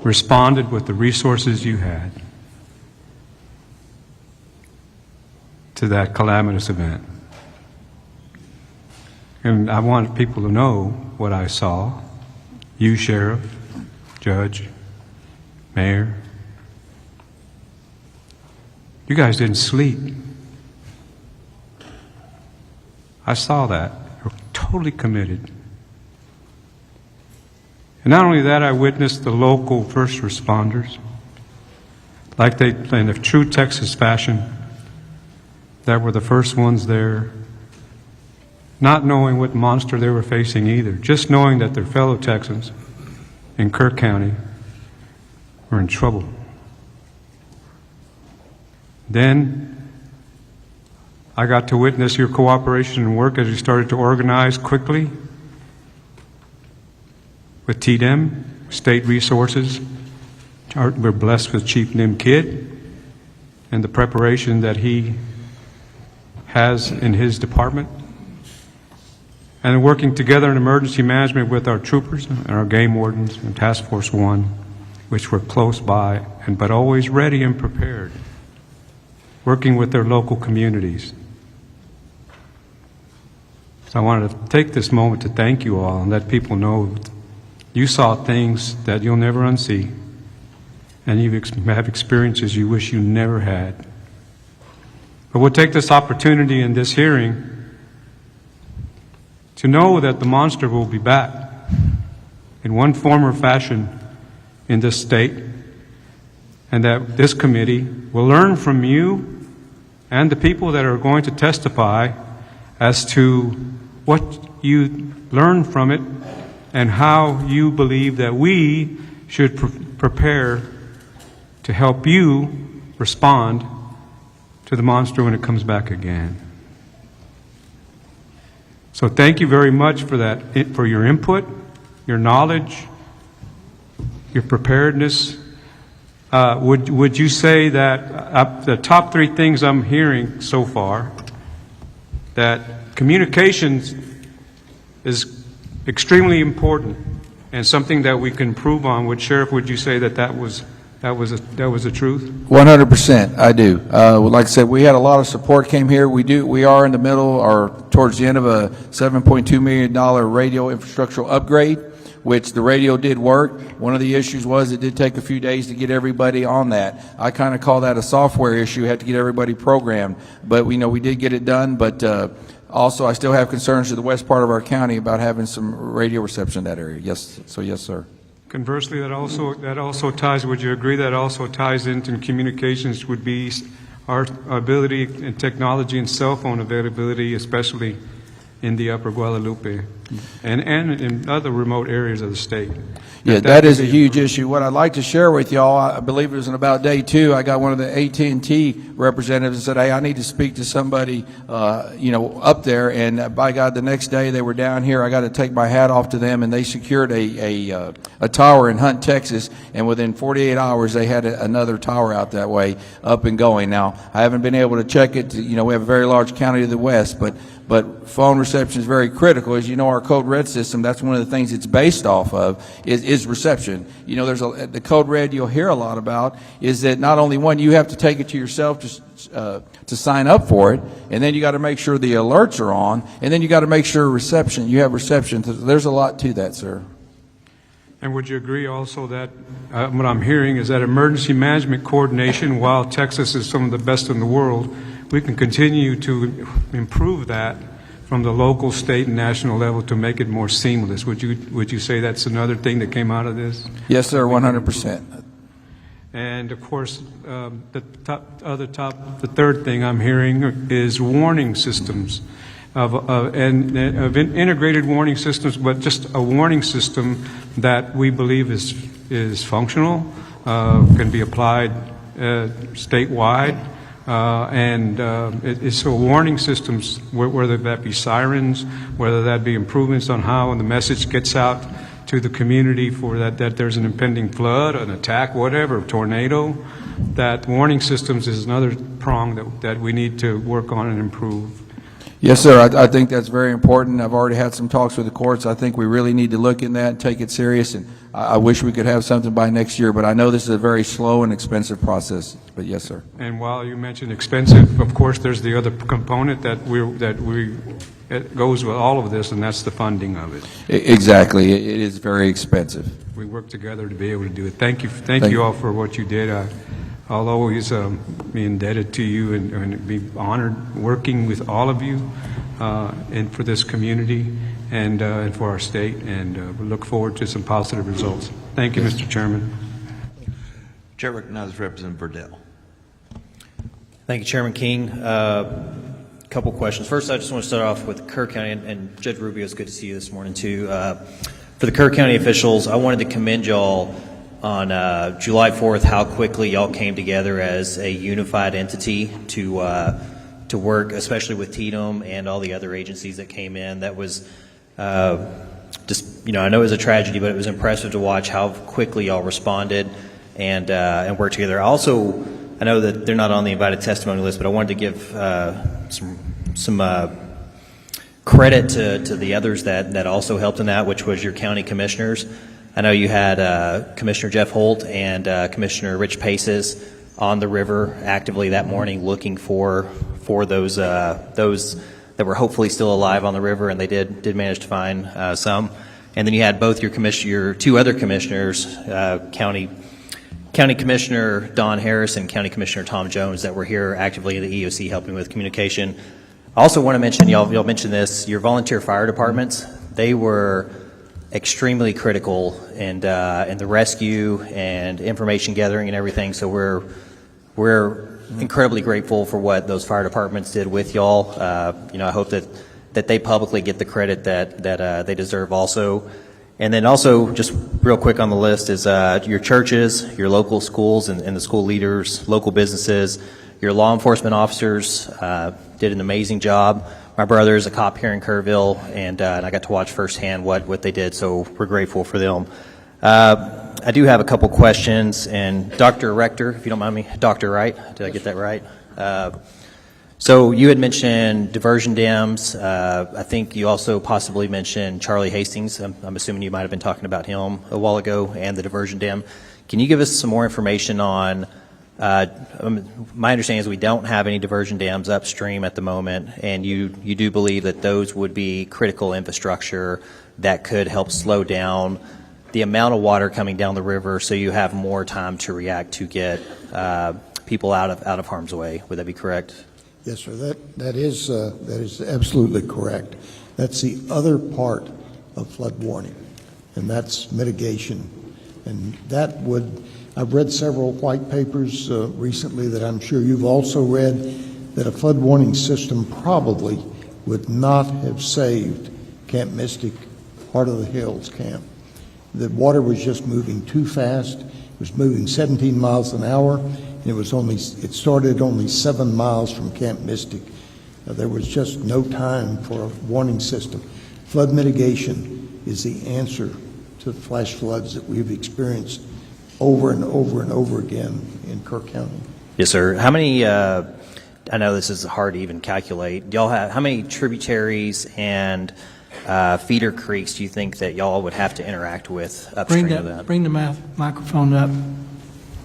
responded with the resources you had to that calamitous event. And I want people to know what I saw. You, Sheriff, Judge, Mayor. You guys didn't sleep. I saw that. You're totally committed. And not only that, I witnessed the local first responders, like they, in a true Texas fashion, that were the first ones there, not knowing what monster they were facing either, just knowing that their fellow Texans in Kerr County were in trouble. Then I got to witness your cooperation and work as you started to organize quickly with TDEM, state resources. We're blessed with Chief Nim Kidd and the preparation that he has in his department. And working together in emergency management with our troopers and our game wardens and Task Force 1, which were close by, but always ready and prepared, working with their local communities. So I wanted to take this moment to thank you all and let people know you saw things that you'll never unsee, and you have experiences you wish you never had. But we'll take this opportunity in this hearing to know that the monster will be back in one form or fashion in this state, and that this committee will learn from you and the people that are going to testify as to what you learned from it and how you believe that we should prepare to help you respond to the monster when it comes back again. So thank you very much for that, for your input, your knowledge, your preparedness. Would you say that the top three things I'm hearing so far, that communications is extremely important and something that we can improve on? Sheriff, would you say that was the truth? 100%, I do. Like I said, we had a lot of support came here. We are in the middle or towards the end of a $7.2 million radio infrastructural upgrade, which the radio did work. One of the issues was it did take a few days to get everybody on that. I kind of call that a software issue. We had to get everybody programmed, but we know we did get it done. But also, I still have concerns to the west part of our county about having some radio reception in that area. Yes, so yes, sir. Conversely, that also ties, would you agree that also ties into communications would be our ability and technology and cell phone availability, especially in the Upper Guadalupe and in other remote areas of the state? Yeah, that is a huge issue. What I'd like to share with y'all, I believe it was in about day 2, I got one of the AT&T representatives and said, hey, I need to speak to somebody, up there. And by God, the next day they were down here. I got to take my hat off to them, and they secured a tower in Hunt, Texas. And within 48 hours, they had another tower out that way up and going. Now, I haven't been able to check it. We have a very large county to the west, but phone reception is very critical. As you know, our Code Red system, that's one of the things it's based off of, is reception. There's the Code Red you'll hear a lot about is that not only one, you have to take it to yourself to sign up for it, and then you got to make sure the alerts are on, and then you got to make sure you have reception. There's a lot to that, sir. And would you agree also that what I'm hearing is that emergency management coordination, while Texas is some of the best in the world, we can continue to improve that from the local, state, and national level to make it more seamless. Would you say that's another thing that came out of this? Yes, sir, 100%. And of course, the third thing I'm hearing is warning systems of integrated warning systems, but just a warning system that we believe is functional, can be applied statewide, It's so warning systems, whether that be sirens, whether that be improvements on how the message gets out to the community for that there's an impending flood, an attack, whatever, tornado, that warning systems is another prong that we need to work on and improve. Yes, sir. I think that's very important. I've already had some talks with the courts. I think we really need to look in that and take it serious. And I wish we could have something by next year, but I know this is a very slow and expensive process. But yes, sir. And while you mentioned expensive, of course, there's the other component that it goes with all of this, and that's the funding of it. Exactly. It is very expensive. We work together to be able to do it. Thank you all for what you did. I'll always be indebted to you and be honored working with all of you and for this community and for our state, and we look forward to some positive results. Thank you, Mr. Chairman. Chair recognizes Representative Verdell. Thank you, Chairman King. A couple questions. First, I just want to start off with Kerr County, and Judge Rubio, it's good to see you this morning too. For the Kerr County officials, I wanted to commend y'all on July 4th, how quickly y'all came together as a unified entity to work, especially with TDM and all the other agencies that came in. That was just, I know it was a tragedy, but it was impressive to watch how quickly y'all responded and worked together. Also, I know that they're not on the invited testimony list, but I wanted to give some credit to the others that also helped in that, which was your county commissioners. I know you had Commissioner Jeff Holt and Commissioner Rich Paces on the river actively that morning looking for those that were hopefully still alive on the river, and they did manage to find some. And then you had both your two other commissioners, County Commissioner Don Harris and County Commissioner Tom Jones, that were here actively at the EOC helping with communication. I also want to mention, y'all mentioned this, your volunteer fire departments, they were extremely critical in the rescue and information gathering and everything. So we're incredibly grateful for what those fire departments did with y'all. I hope that they publicly get the credit that they deserve also. And then also, just real quick on the list is your churches, your local schools and the school leaders, local businesses, your law enforcement officers did an amazing job. My brother is a cop here in Kerrville, and I got to watch firsthand what they did, so we're grateful for them. I do have a couple questions, and Dr. Rector, if you don't mind me, Dr. Wright, did I get that right? So you had mentioned diversion dams. I think you also possibly mentioned Charlie Hastings. I'm assuming you might have been talking about him a while ago and the diversion dam. Can you give us some more information on my understanding is we don't have any diversion dams upstream at the moment, and you do believe that those would be critical infrastructure that could help slow down the amount of water coming down the river, so you have more time to react to get people out of harm's way. Would that be correct? Yes, sir. That is absolutely correct. That's the other part of flood warning, and that's mitigation, and that would. I've read several white papers recently that I'm sure you've also read, that a flood warning system probably would not have saved Camp Mystic, Heart of the Hills camp. The water was just moving too fast. It was moving 17 miles an hour, and it started only 7 miles from Camp Mystic. There was just no time for a warning system. Flood mitigation is the answer to the flash floods that we've experienced over and over and over again in Kerr County. Yes, sir. How many, I know this is hard to even calculate, y'all have, how many tributaries and feeder creeks do you think that y'all would have to interact with upstream of that? Bring the microphone up.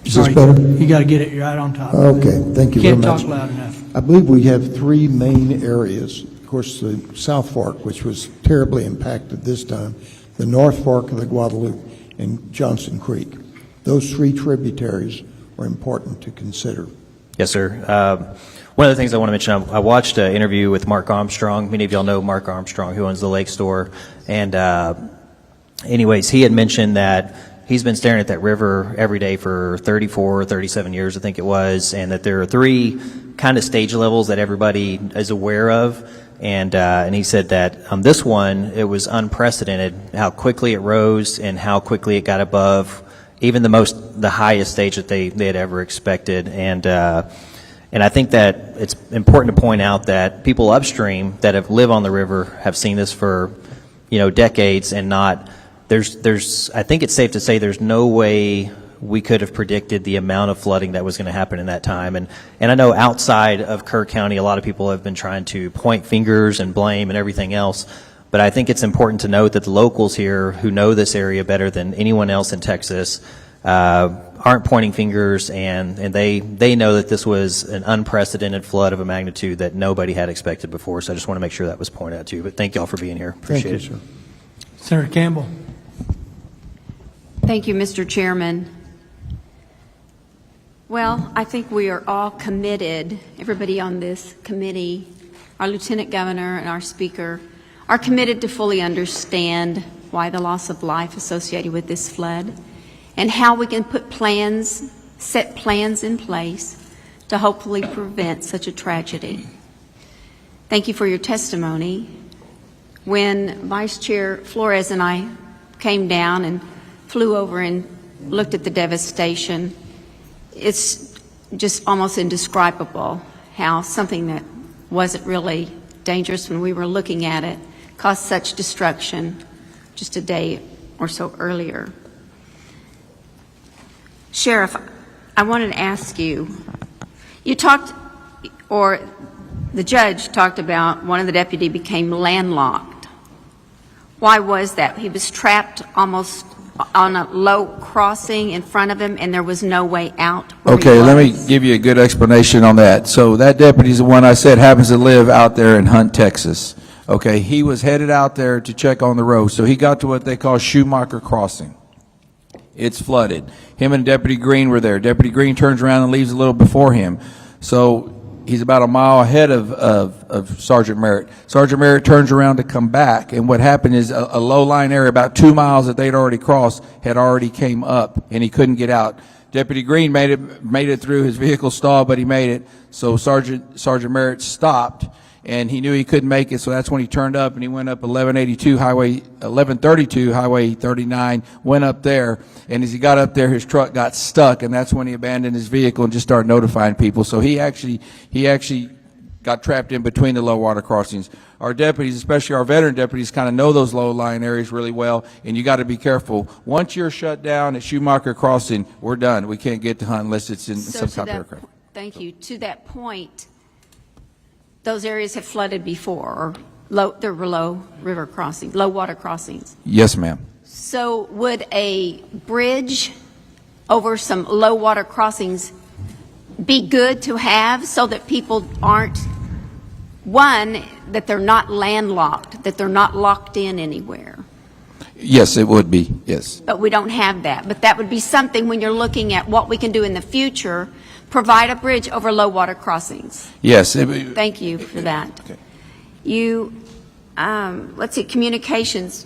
Is this better? You got to get it right on top. Okay, thank you very much. Can't talk loud enough. I believe we have three main areas. Of course, the South Fork, which was terribly impacted this time, the North Fork of the Guadalupe, and Johnson Creek. Those three tributaries are important to consider. Yes, sir. One of the things I want to mention, I watched an interview with Mark Armstrong. Many of y'all know Mark Armstrong, who owns the Lake Store. And anyways, he had mentioned that he's been staring at that river every day for 34, 37 years, I think it was, and that there are three kind of stage levels that everybody is aware of. And he said that on this one, it was unprecedented how quickly it rose and how quickly it got above even the highest stage that they had ever expected. And And I think that it's important to point out that people upstream that have lived on the river have seen this for, decades, and not, I think it's safe to say there's no way we could have predicted the amount of flooding that was going to happen in that time. And I know outside of Kerr County, a lot of people have been trying to point fingers and blame and everything else. But I think it's important to note that the locals here who know this area better than anyone else in Texas aren't pointing fingers, and they know that this was an unprecedented flood of a magnitude that nobody had expected before. So I just want to make sure that was pointed out to you. But thank you all for being here. Appreciate Thank you, it. sir. Senator Campbell. Thank you, Mr. Chairman. Well, I think we are all committed, everybody on this committee, our Lieutenant Governor and our Speaker, are committed to fully understand why the loss of life associated with this flood and how we can set plans in place to hopefully prevent such a tragedy. Thank you for your testimony. When Vice Chair Flores and I came down and flew over and looked at the devastation, it's just almost indescribable how something that wasn't really dangerous when we were looking at it caused such destruction just a day or so earlier. Sheriff, I wanted to ask you, the judge talked about one of the deputy became landlocked. Why was that? He was trapped almost on a low crossing in front of him, and there was no way out. Okay, let me give you a good explanation on that. So that deputy's the one I said happens to live out there in Hunt, Texas. Okay, he was headed out there to check on the road. So he got to what they call Schumacher Crossing. It's flooded. Him and Deputy Green were there. Deputy Green turns around and leaves a little before him. So he's about a mile ahead of Sergeant Merritt. Sergeant Merritt turns around to come back, and what happened is a low-lying area about 2 miles that they'd already crossed had already came up, and he couldn't get out. Deputy Green made it through. His vehicle stalled, but he made it. So Sergeant Merritt stopped, and he knew he couldn't make it, so that's when he turned up, and he went up 1132 Highway 1132 Highway 39, went up there, and as he got up there, his truck got stuck, and that's when he abandoned his vehicle and just started notifying people. So he actually got trapped in between the low water crossings. Our deputies, especially our veteran deputies, kind of know those low-lying areas really well, and you got to be careful. Once you're shut down at Schumacher Crossing, we're done. We can't get to Hunt unless it's in some type of aircraft. Thank you. To that point, those areas have flooded before, or there were low water crossings. Yes, ma'am. So would a bridge over some low water crossings be good to have so that people aren't, one, that they're not landlocked, that they're not locked in anywhere? Yes, it would be, yes. But we don't have that. But that would be something when you're looking at what we can do in the future, provide a bridge over low water crossings. Yes. Thank you for that. Okay. Let's see, communications.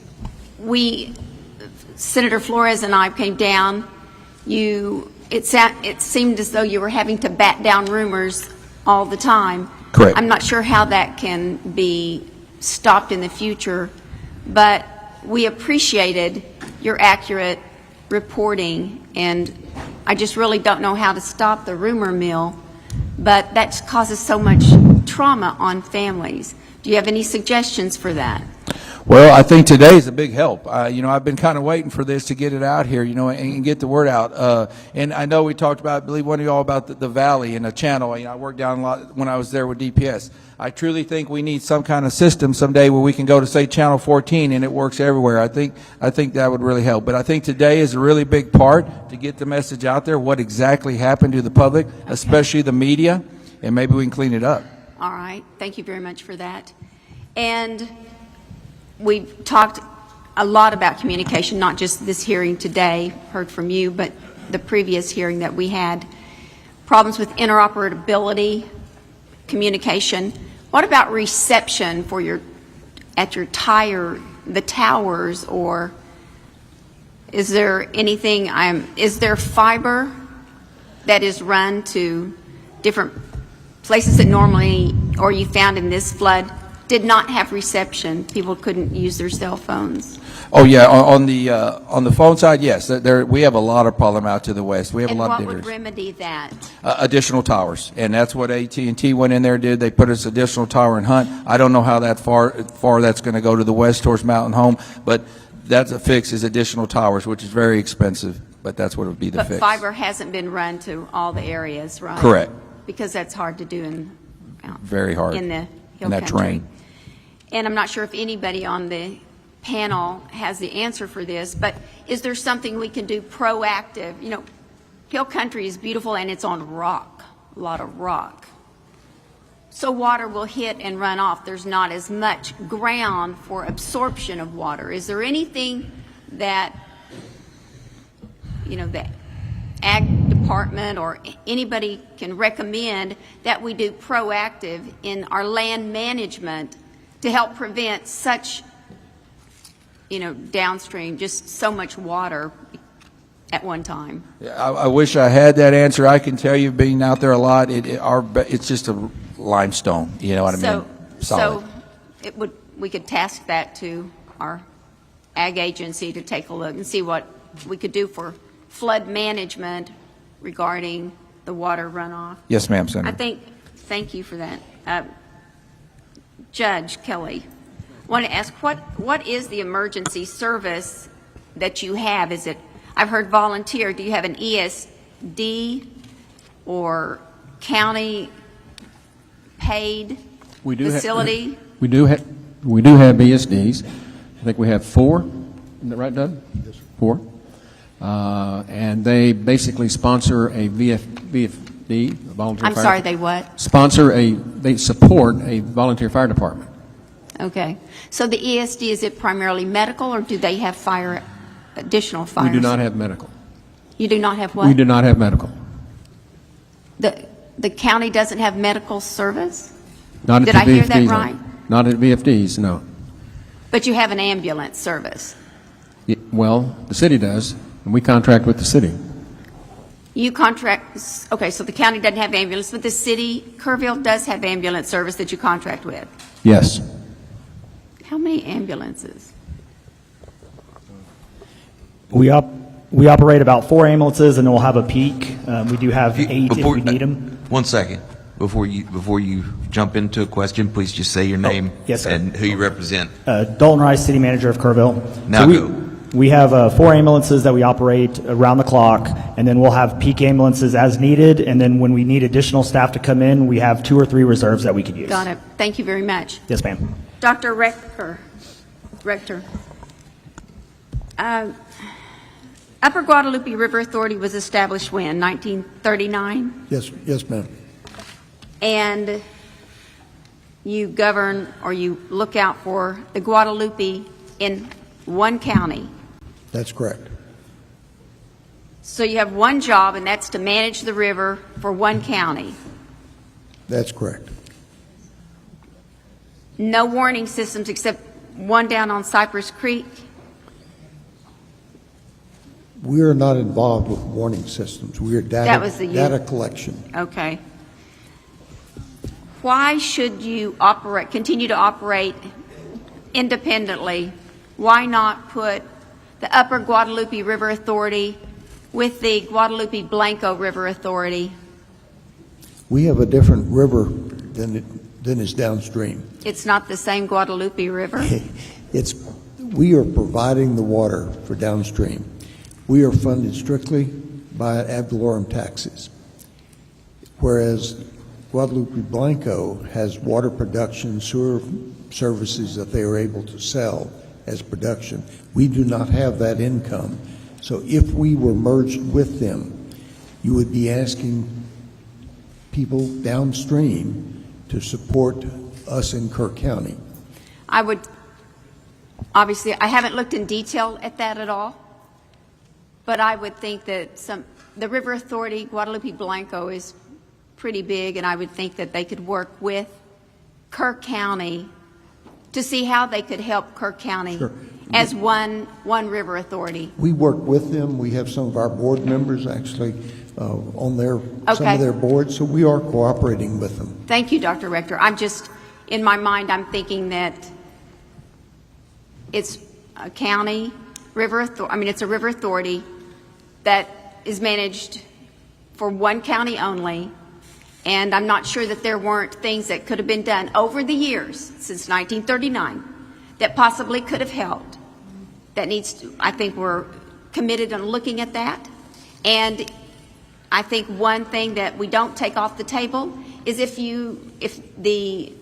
Senator Flores and I came down. It seemed as though you were having to bat down rumors all the time. Correct. I'm not sure how that can be stopped in the future, but we appreciated your accurate reporting, and I just really don't know how to stop the rumor mill, but that causes so much trauma on families. Do you have any suggestions for that? Well, I think today is a big help. I've been kind of waiting for this to get it out here, and get the word out. And I know we talked about, I believe one of y'all about the valley and the channel. I worked down a lot when I was there with DPS. I truly think we need some kind of system someday where we can go to, say, Channel 14 and it works everywhere. I think that would really help. But I think today is a really big part to get the message out there, what exactly happened to the public, especially the media, and maybe we can clean it up. All right. Thank you very much for that. And we've talked a lot about communication, not just this hearing today, heard from you, but the previous hearing that we had. Problems with interoperability, communication. What about reception for the towers, or is there anything, is there fiber that is run to different places that normally, or you found in this flood, did not have reception. People couldn't use their cell phones. Oh, yeah, on the phone side, yes. We have a lot of problem out to the west. We have And a lot what of would neighbors. remedy that? Additional towers, and that's what AT&T went in there and did. They put us additional tower in Hunt. I don't know how that far that's going to go to the west towards Mountain Home, but that's a fix, is additional towers, which is very expensive, but that's what would be the But fix. fiber hasn't been run to all the areas, right? Correct. Because that's hard to do Very hard. in the hill in that country. terrain. And I'm not sure if anybody on the panel has the answer for this, but is there something we can do proactive? You know, hill country is beautiful and it's on rock, a lot of rock. So water will hit and run off. There's not as much ground for absorption of water. Is there anything that, you know, the ag department or anybody can recommend that we do proactive in our land management to help prevent such, you know, downstream, just so much water at one time? Yeah, I wish I had that answer. I can tell you, being out there a lot, it's just a limestone. You know what I mean? Solid. So we could task that to our ag agency to take a look and see what we could do for flood management regarding the water runoff. Yes, ma'am, Senator. Thank you for that. Judge Kelly, I want to ask, what is the emergency service that you have? Is it, I've heard volunteer, do you have an ESD or county paid facility? We do have ESDs. I think we have 4. Isn't that right, Doug? Yes, sir. 4. And they basically sponsor a VFD, a volunteer I'm fire. sorry, they what? They support a volunteer fire department. Okay. So the ESD, is it primarily medical or do they have additional fire? We do not have medical. You do not have what? We do not have medical. The county doesn't have medical service? Not at Did the I hear VFDs, that no. right? Not at VFDs, no. But you have an ambulance service? Well, the city does, and we contract with the city. You contract, okay, so the county doesn't have ambulance, but the city, Kerrville, does have ambulance service that you contract with. Yes. How many ambulances? We operate about 4 ambulances, and then we'll have a peak. We do have 8 if we need them. 1 second. Before you jump into a question, please just say your name yes, sir. and who you represent. Dalton Rice, City Manager of Kerrville. Now go. We have 4 ambulances that we operate around the clock, and then we'll have peak ambulances as needed, and then when we need additional staff to come in, we have 2 or 3 reserves that we could use. Got it. Thank you very much. Yes, ma'am. Dr. Rector. Upper Guadalupe River Authority was established when? 1939? Yes, ma'am. And you govern or you look out for the Guadalupe in one county. That's correct. So you have one job, and that's to manage the river for one county. That's correct. No warning systems except one down on Cypress Creek. We are not involved with warning systems. We are That was the data collection. Okay. Why should you continue to operate independently? Why not put the Upper Guadalupe River Authority with the Guadalupe Blanco River Authority? We have a different river than is downstream. It's not the same Guadalupe River. We are providing the water for downstream. We are funded strictly by ad valorem taxes, whereas Guadalupe Blanco has water production, sewer services that they are able to sell as production. We do not have that income. So if we were merged with them, you would be asking people downstream to support us in Kerr County. Obviously, I haven't looked in detail at that at all, but I would think that the River Authority, Guadalupe Blanco, is pretty big, and I would think that they could work with Kerr County to see how they could help Kerr County as one river authority. We work with them. We have some of our board members actually on some of their boards, so we are cooperating with them. Thank you, Dr. Rector. in my mind, I'm thinking that it's a county river it's a river authority that is managed for one county only, and I'm not sure that there weren't things that could have been done over the years since 1939 that possibly could have helped. I think we're committed on looking at that. And I think one thing that we don't take off the table is if the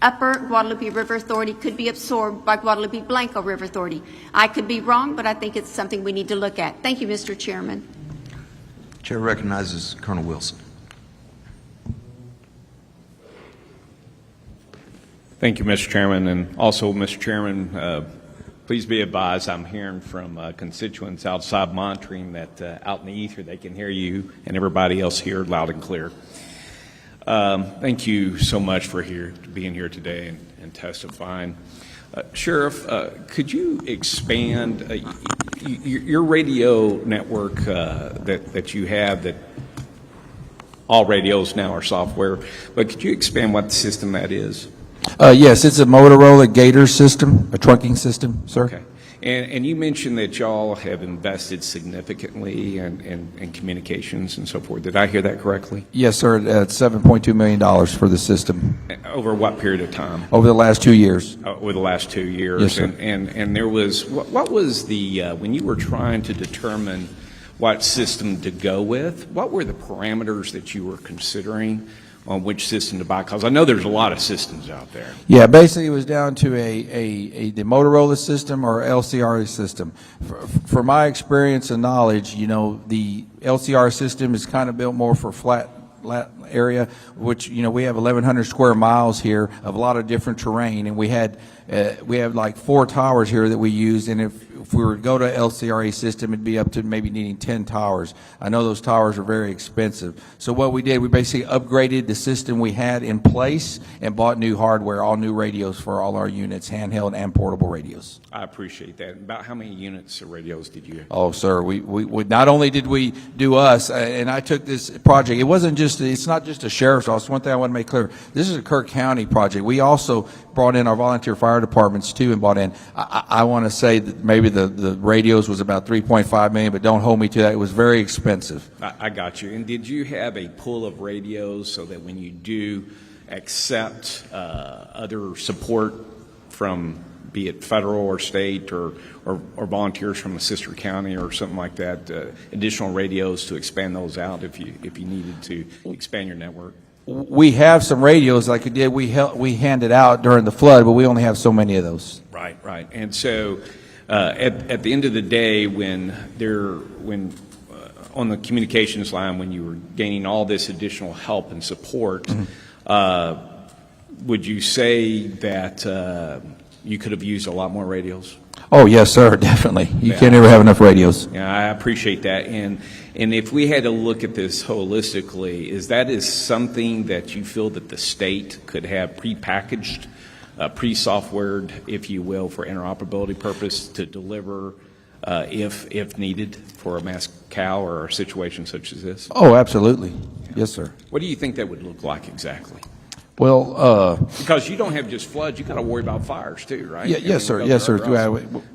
Upper Guadalupe River Authority could be absorbed by Guadalupe Blanco River Authority. I could be wrong, but I think it's something we need to look at. Thank you, Mr. Chairman. Chair recognizes Colonel Wilson. Thank you, Mr. Chairman. And also, Mr. Chairman, please be advised I'm hearing from constituents outside monitoring that out in the ether they can hear you and everybody else here loud and clear. Thank you so much for being here today and testifying. Sheriff, could you expand your radio network that you have, that all radios now are software, but could you expand what system that is? Yes, it's a Motorola Gator system, a trunking system, sir. Okay. And you mentioned that y'all have invested significantly in communications and so forth. Did I hear that correctly? Yes, sir. It's $7.2 million for the system. Over what period of time? Over the last 2 years. Over the last 2 years. Yes, sir. And there was, what was the, when you were trying to determine what system to go with, what were the parameters that you were considering on which system to buy? Because I know there's a lot of systems out there. Yeah, basically it was down to the Motorola system or LCR system. For my experience and knowledge, you know, the LCR system is kind of built more for flat area, which, you know, we have 1,100 square miles here of a lot of different terrain, and we have like 4 towers here that we use, and if we were to go to LCRA system, it'd be up to maybe needing 10 towers. I know those towers are very expensive. So what we did, we basically upgraded the system we had in place and bought new hardware, all new radios for all our units, handheld and portable radios. I appreciate that. About how many units of radios did you have? Oh, sir, we not only did we do us, and I took this project, it's not just a sheriff's office. One thing I want to make clear, this is a Kerr County project. We also brought in our volunteer fire departments too, and brought in, I want to say that maybe the radios was about $3.5 million, but don't hold me to that. It was very expensive. I got you. And did you have a pool of radios so that when you do accept other support from, be it federal or state or volunteers from a sister county or something like that, additional radios to expand those out if you needed to expand your network? We have some radios like we did. We handed out during the flood, but we only have so many of those. Right, right. And so at the end of the day, when on the communications line, when you were gaining all this additional help and support, would you say that you could have used a lot more radios? Oh, yes, sir, definitely. You can't ever have enough radios. Yeah, I appreciate that. And if we had to look at this holistically, is something that you feel that the state could have prepackaged, pre-softwared, if you will, for interoperability purpose to deliver if needed for a mass cow or a situation such as this? Oh, absolutely. Yeah. Yes, sir. What do you think that would look like exactly? Well, because you don't have just floods, you got to worry about fires too, right? Yeah, yes, sir. Yes, sir.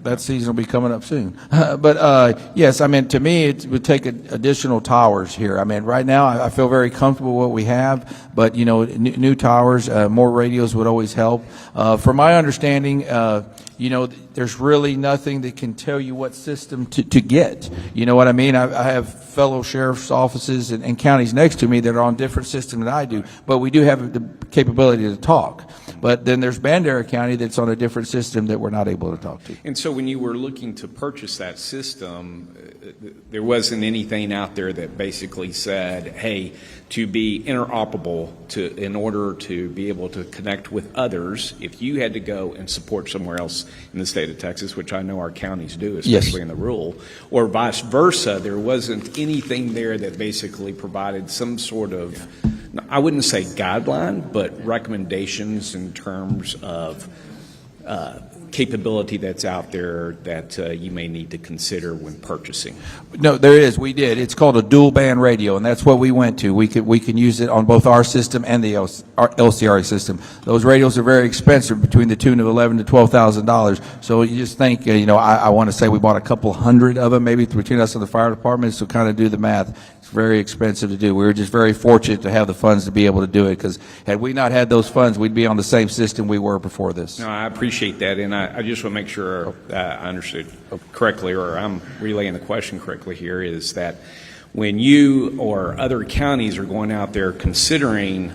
That season will be coming up soon. But yes, I mean, to me, it would take additional towers here. I mean, right now, I feel very comfortable with what we have, but you know, new towers, more radios would always help. From my understanding, you know, there's really nothing that can tell you what system to get. You know what I mean? I have fellow sheriff's offices and counties next to me that are on different systems than I do, but we do have the capability to talk. But then there's Bandera County that's on a different system that we're not able to talk to. And so when you were looking to purchase that system, there wasn't anything out there that basically said, hey, to be interoperable, in order to be able to connect with others, if you had to go and support somewhere else in the state of Texas, which I know our counties do, especially in the rural, or vice versa, there wasn't anything there that basically provided some sort of, I wouldn't say guideline, but recommendations in terms of capability that's out there that you may need to consider when purchasing? No, there is. We did. It's called a dual band radio, and that's what we went to. We can use it on both our system and the LCRA system. Those radios are very expensive, between the tune of $11,000 to $12,000. So you just think, I want to say we bought a couple hundred of them, maybe between us and the fire department. So kind of do the math. It's very expensive to do. We were just very fortunate to have the funds to be able to do it, because had we not had those funds, we'd be on the same system we were before this. No, I appreciate that, and I just want to make sure I understood correctly, or I'm relaying the question correctly here, is that when you or other counties are going out there considering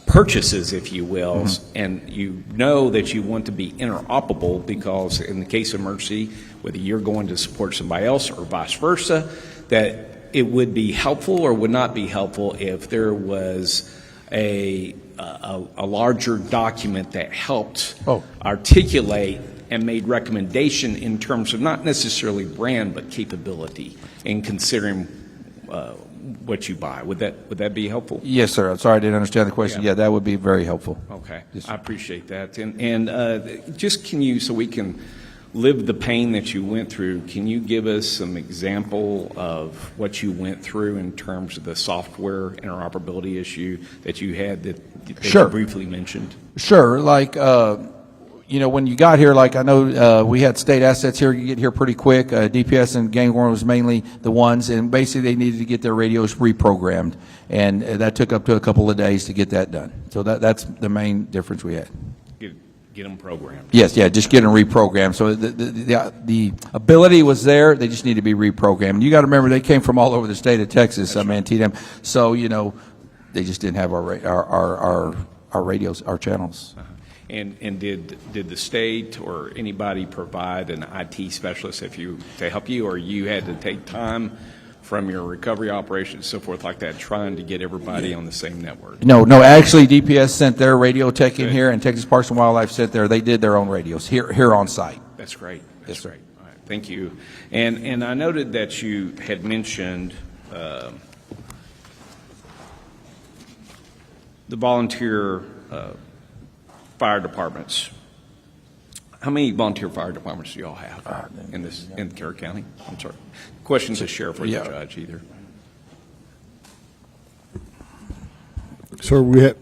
purchases, if you will, and you know that you want to be interoperable, because in the case of emergency, whether you're going to support somebody else or vice versa, that it would be helpful or would not be helpful if there was a larger document that helped articulate and made recommendation in terms of not necessarily brand but capability in considering what you buy. Would that be helpful? Yes, sir. I'm sorry I didn't understand the question. Yeah, that would be very helpful. Okay, Yes, I appreciate that. And just can you, so we can live the pain that you went through, can you give us some example of what you went through in terms of the software interoperability issue that you had that Sure. you briefly mentioned? Sure. Like, when you got here, like I know we had state assets here. You get here pretty quick. DPS and Gangorn was mainly the ones, and basically they needed to get their radios reprogrammed, and that took up to a couple of days to get that done. So that's the main difference we had. Get them programmed. Yes, yeah, just get them reprogrammed. So the ability was there. They just need to be reprogrammed. You got to remember, they came from all over the state of Texas. Antietam. So they just didn't have our radios, our channels. And did the state or anybody provide an IT specialist to help you, or you had to take time from your recovery operations and so forth like that, trying to get everybody on the same network? No, actually DPS sent their radio tech in here, and Texas Parks and Wildlife sent they did their own radios here on site. That's great. That's great. All right, thank you. And I noted that you had mentioned the volunteer fire departments. How many volunteer fire departments do you all have in Kerr County? I'm sorry. Questions to sheriff or the judge, either. Sir, we have...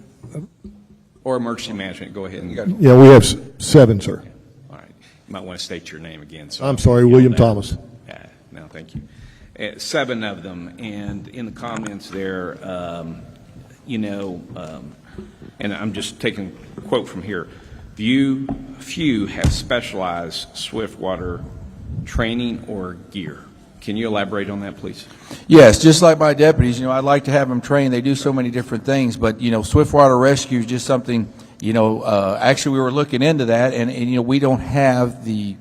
Or emergency management. Go ahead. Yeah, we have 7, sir. All right. You might want to state your name again. So I'm sorry, William Thomas. No, thank you. 7 of them. And in the comments there, and I'm just taking a quote from here, few have specialized swiftwater training or gear. Can you elaborate on that, please? Yes, just like my deputies, I'd like to have them trained. They do so many different things, but, swiftwater rescue is just something, actually we were looking into that, and we don't have the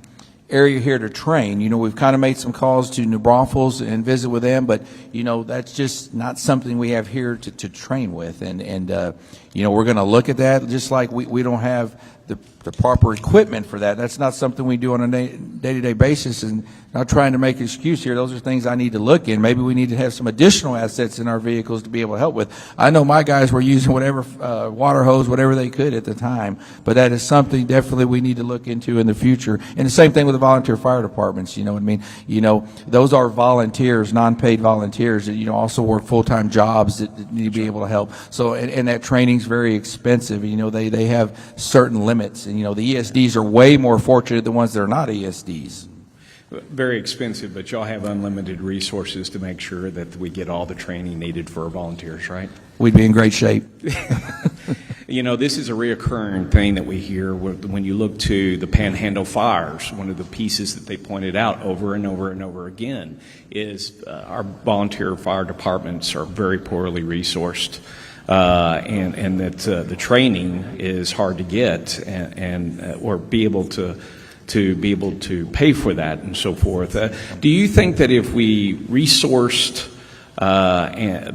area here to train. We've kind of made some calls to New Braunfels and visit with them, but, that's just not something we have here to train with. And we're going to look at that, just like we don't have the proper equipment for that. That's not something we do on a day-to-day basis, and not trying to make an excuse here. Those are things I need to look in. Maybe we need to have some additional assets in our vehicles to be able to help with. I know my guys were using whatever water hose, whatever they could at the time, but that is something definitely we need to look into in the future. And the same thing with the volunteer fire departments, you know what I mean? Those are volunteers, non-paid volunteers that, also work full-time jobs that need to be able to help. So, and that training's very expensive. They have certain limits, and, the ESDs are way more fortunate than ones that are not ESDs. Very expensive, but y'all have unlimited resources to make sure that we get all the training needed for our volunteers, right? We'd be in great shape. This is a reoccurring thing that we hear when you look to the Panhandle fires. One of the pieces that they pointed out over and over and over again is our volunteer fire departments are very poorly resourced. And that the training is hard to get or be able to be able to pay for that and so forth. Do you think that if we resourced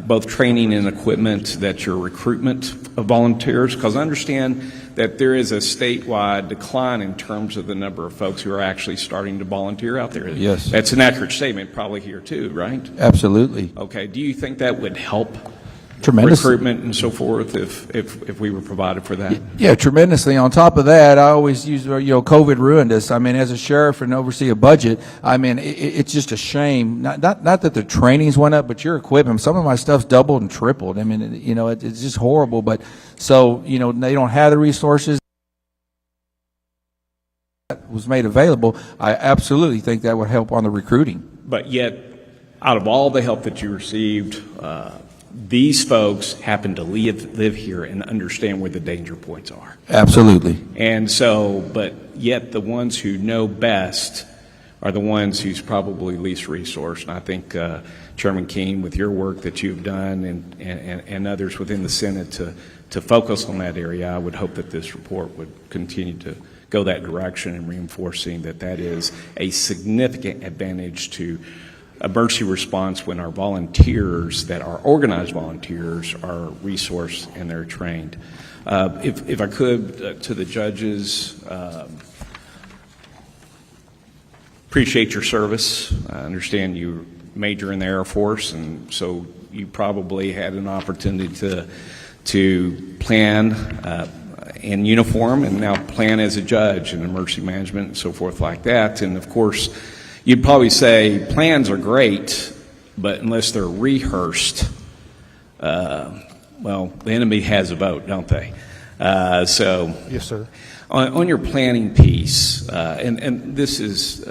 both training and equipment, that your recruitment of volunteers, because I understand that there is a statewide decline in terms of the number of folks who are actually starting to volunteer out there? Yes. That's an accurate statement, probably here too, right? Absolutely. Okay. Do you think that would help recruitment and so forth if we were provided for that? Yeah, tremendously. On top of that, I always use, COVID ruined us. I mean, as a sheriff and oversee a budget, I mean, it's just a shame. Not that the trainings went up, but your equipment, some of my stuff's doubled and tripled. I mean, it's just horrible. But so, they don't have the resources that was made available. I absolutely think that would help on the recruiting. But yet, out of all the help that you received, these folks happen to live here and understand where the danger points are. Absolutely. And so, but yet the ones who know best are the ones who's probably least resourced. And I think Chairman King, with your work that you've done and others within the Senate to focus on that area, I would hope that this report would continue to go that direction and reinforcing that is a significant advantage to emergency response when our volunteers, that are organized volunteers, are resourced and they're trained. If I could, to the judges, appreciate your service. I understand you major in the Air Force, and so you probably had an opportunity to plan in uniform and now plan as a judge in emergency management and so forth like that. And of course, you'd probably say plans are great, but unless they're rehearsed, well, the enemy has a vote, don't they? So, yes, sir. On your planning piece, and this is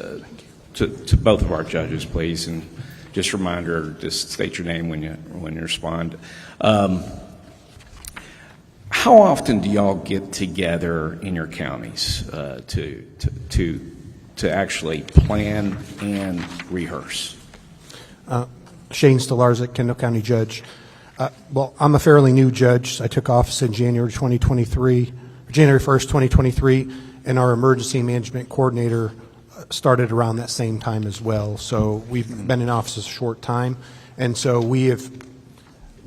to both of our judges, please, and just a reminder, just state your name when you respond. How often do y'all get together in your counties to actually plan and rehearse? Shane Stolarczyk, Kendall County Judge. Well, I'm a fairly new judge. I took office in January 1st, 2023, and our emergency management coordinator started around that same time as well. So we've been in office a short time, and so we have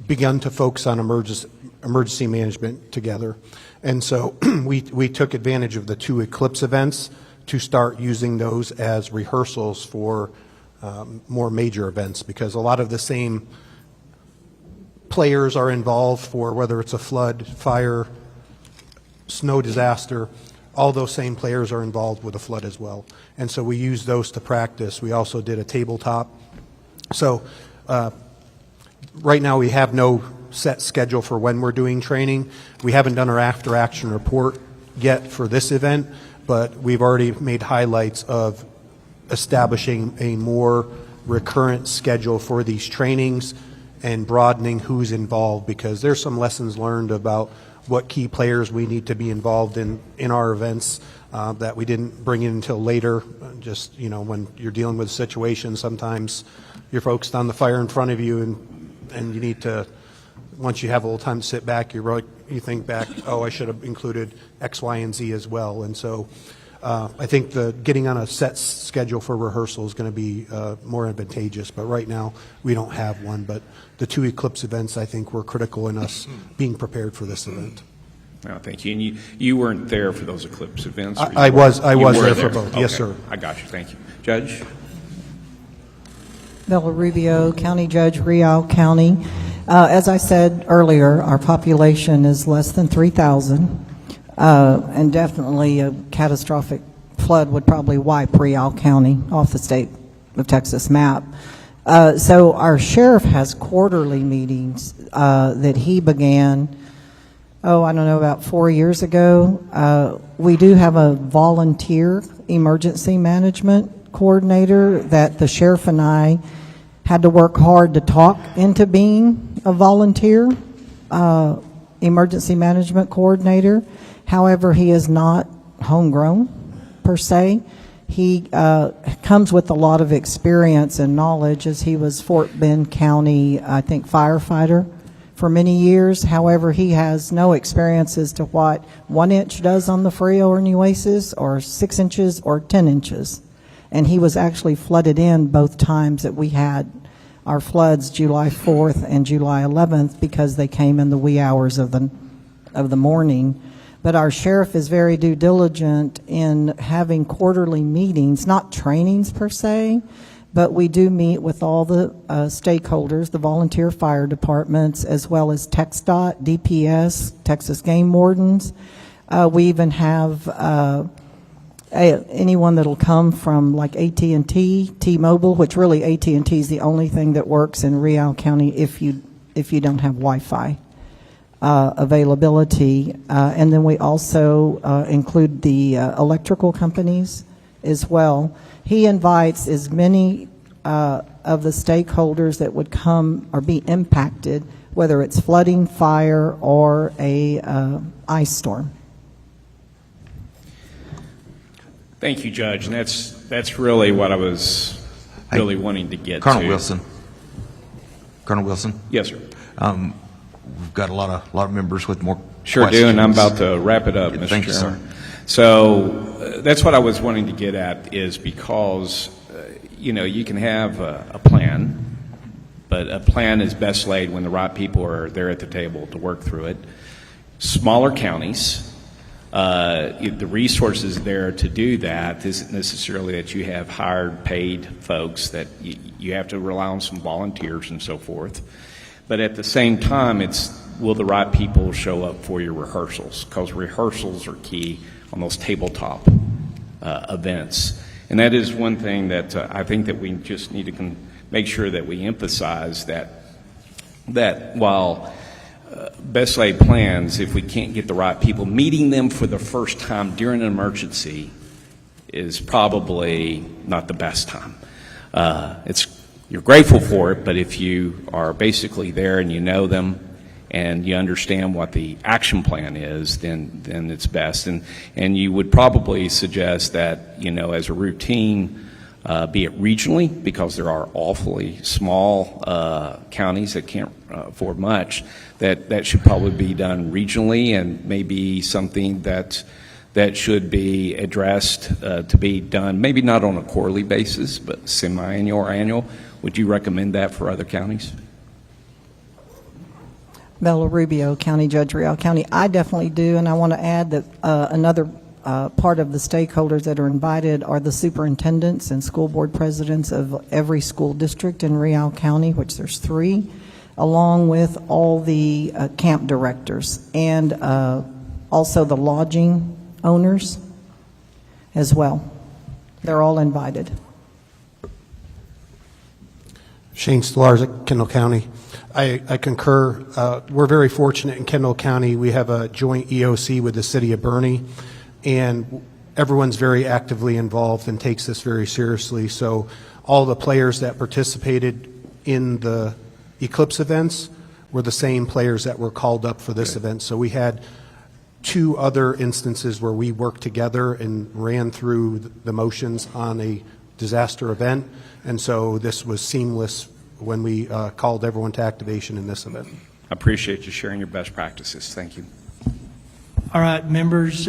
begun to focus on emergency management together. And so we took advantage of the 2 eclipse events to start using those as rehearsals for more major events, because a lot of the same players are involved for whether it's a flood, fire, snow disaster. All those same players are involved with a flood as well. And so we use those to practice. We also did a tabletop. So right now we have no set schedule for when we're doing training. We haven't done our after action report yet for this event, but we've already made highlights of establishing a more recurrent schedule for these trainings and broadening who's involved, because there's some lessons learned about what key players we need to be involved in our events that we didn't bring in until later. Just, when you're dealing with a situation, sometimes you're focused on the fire in front of you, and you need to, once you have a little time to sit back, you think back, oh, I should have included X, Y, and Z as well. And so I think getting on a set schedule for rehearsal is going to be more advantageous. But right now, we don't have one. But the 2 eclipse events, I think, were critical in us being prepared for this event. Oh, thank you. And you weren't there for those eclipse events? I was there for both. Okay. Yes, sir. I got you. Thank you. Judge? Bella Rubio, County Judge, Rial County. As I said earlier, our population is less than 3,000, and definitely a catastrophic flood would probably wipe Rial County off the state of Texas map. So our sheriff has quarterly meetings that he began, about 4 years ago. We do have a volunteer emergency management coordinator that the sheriff and I had to work hard to talk into being a volunteer emergency management coordinator. However, he is not homegrown per se. He comes with a lot of experience and knowledge, as he was Fort Bend County, I think, firefighter for many years. However, he has no experience as to what 1 inch does on the Frio or Nueces, or 6 inches or 10 inches. And he was actually flooded in both times that we had our floods, July 4th and July 11th, because they came in the wee hours of the morning. But our sheriff is very due diligent in having quarterly meetings, not trainings per se, But we do meet with all the stakeholders, the volunteer fire departments, as well as TxDOT, DPS, Texas Game Wardens. We even have anyone that'll come from like AT&T, T-Mobile, which really AT&T is the only thing that works in Real County if you don't have Wi-Fi availability. And then we also include the electrical companies as well. He invites as many of the stakeholders that would come or be impacted, whether it's flooding, fire, or a ice storm. Thank you, Judge, and that's really what I was really wanting to get Colonel to. Wilson. Colonel Wilson. Yes, sir. We've got a lot of members with more Sure questions. do, and I'm about to wrap it up, Mr. Thank you, Chairman. sir. So that's what I was wanting to get at, is because you can have a plan, but a plan is best laid when the right people are there at the table to work through it. Smaller counties, the resources there to do that isn't necessarily that you have hired, paid folks, that you have to rely on some volunteers and so forth. But at the same time, will the right people show up for your rehearsals? Because rehearsals are key on those tabletop events. And that is one thing that I think that we just need to make sure that we emphasize, that while best laid plans, if we can't get the right people, meeting them for the first time during an emergency is probably not the best time. You're grateful for it, but if you are basically there and you know them and you understand what the action plan is, then it's best. And you would probably suggest that, as a routine, be it regionally, because there are awfully small counties that can't afford much, that should probably be done regionally, and maybe something that should be addressed to be done, maybe not on a quarterly basis, but semi-annual or annual. Would you recommend that for other counties? Bella Rubio, County Judge, Real County. I definitely do, and I want to add that another part of the stakeholders that are invited are the superintendents and school board presidents of every school district in Real County, which there's 3, along with all the camp directors, and also the lodging owners as well. They're all invited. Shane Stolarczyk, Kendall County. I concur. We're very fortunate in Kendall County. We have a joint EOC with the city of Bernie, and everyone's very actively involved and takes this very seriously. So all the players that participated in the Eclipse events were the same players that were called up for this event. So we had 2 other instances where we worked together and ran through the motions on a disaster event, and so this was seamless when we called everyone to activation in this event. I appreciate you sharing your best practices. Thank you. All right, members,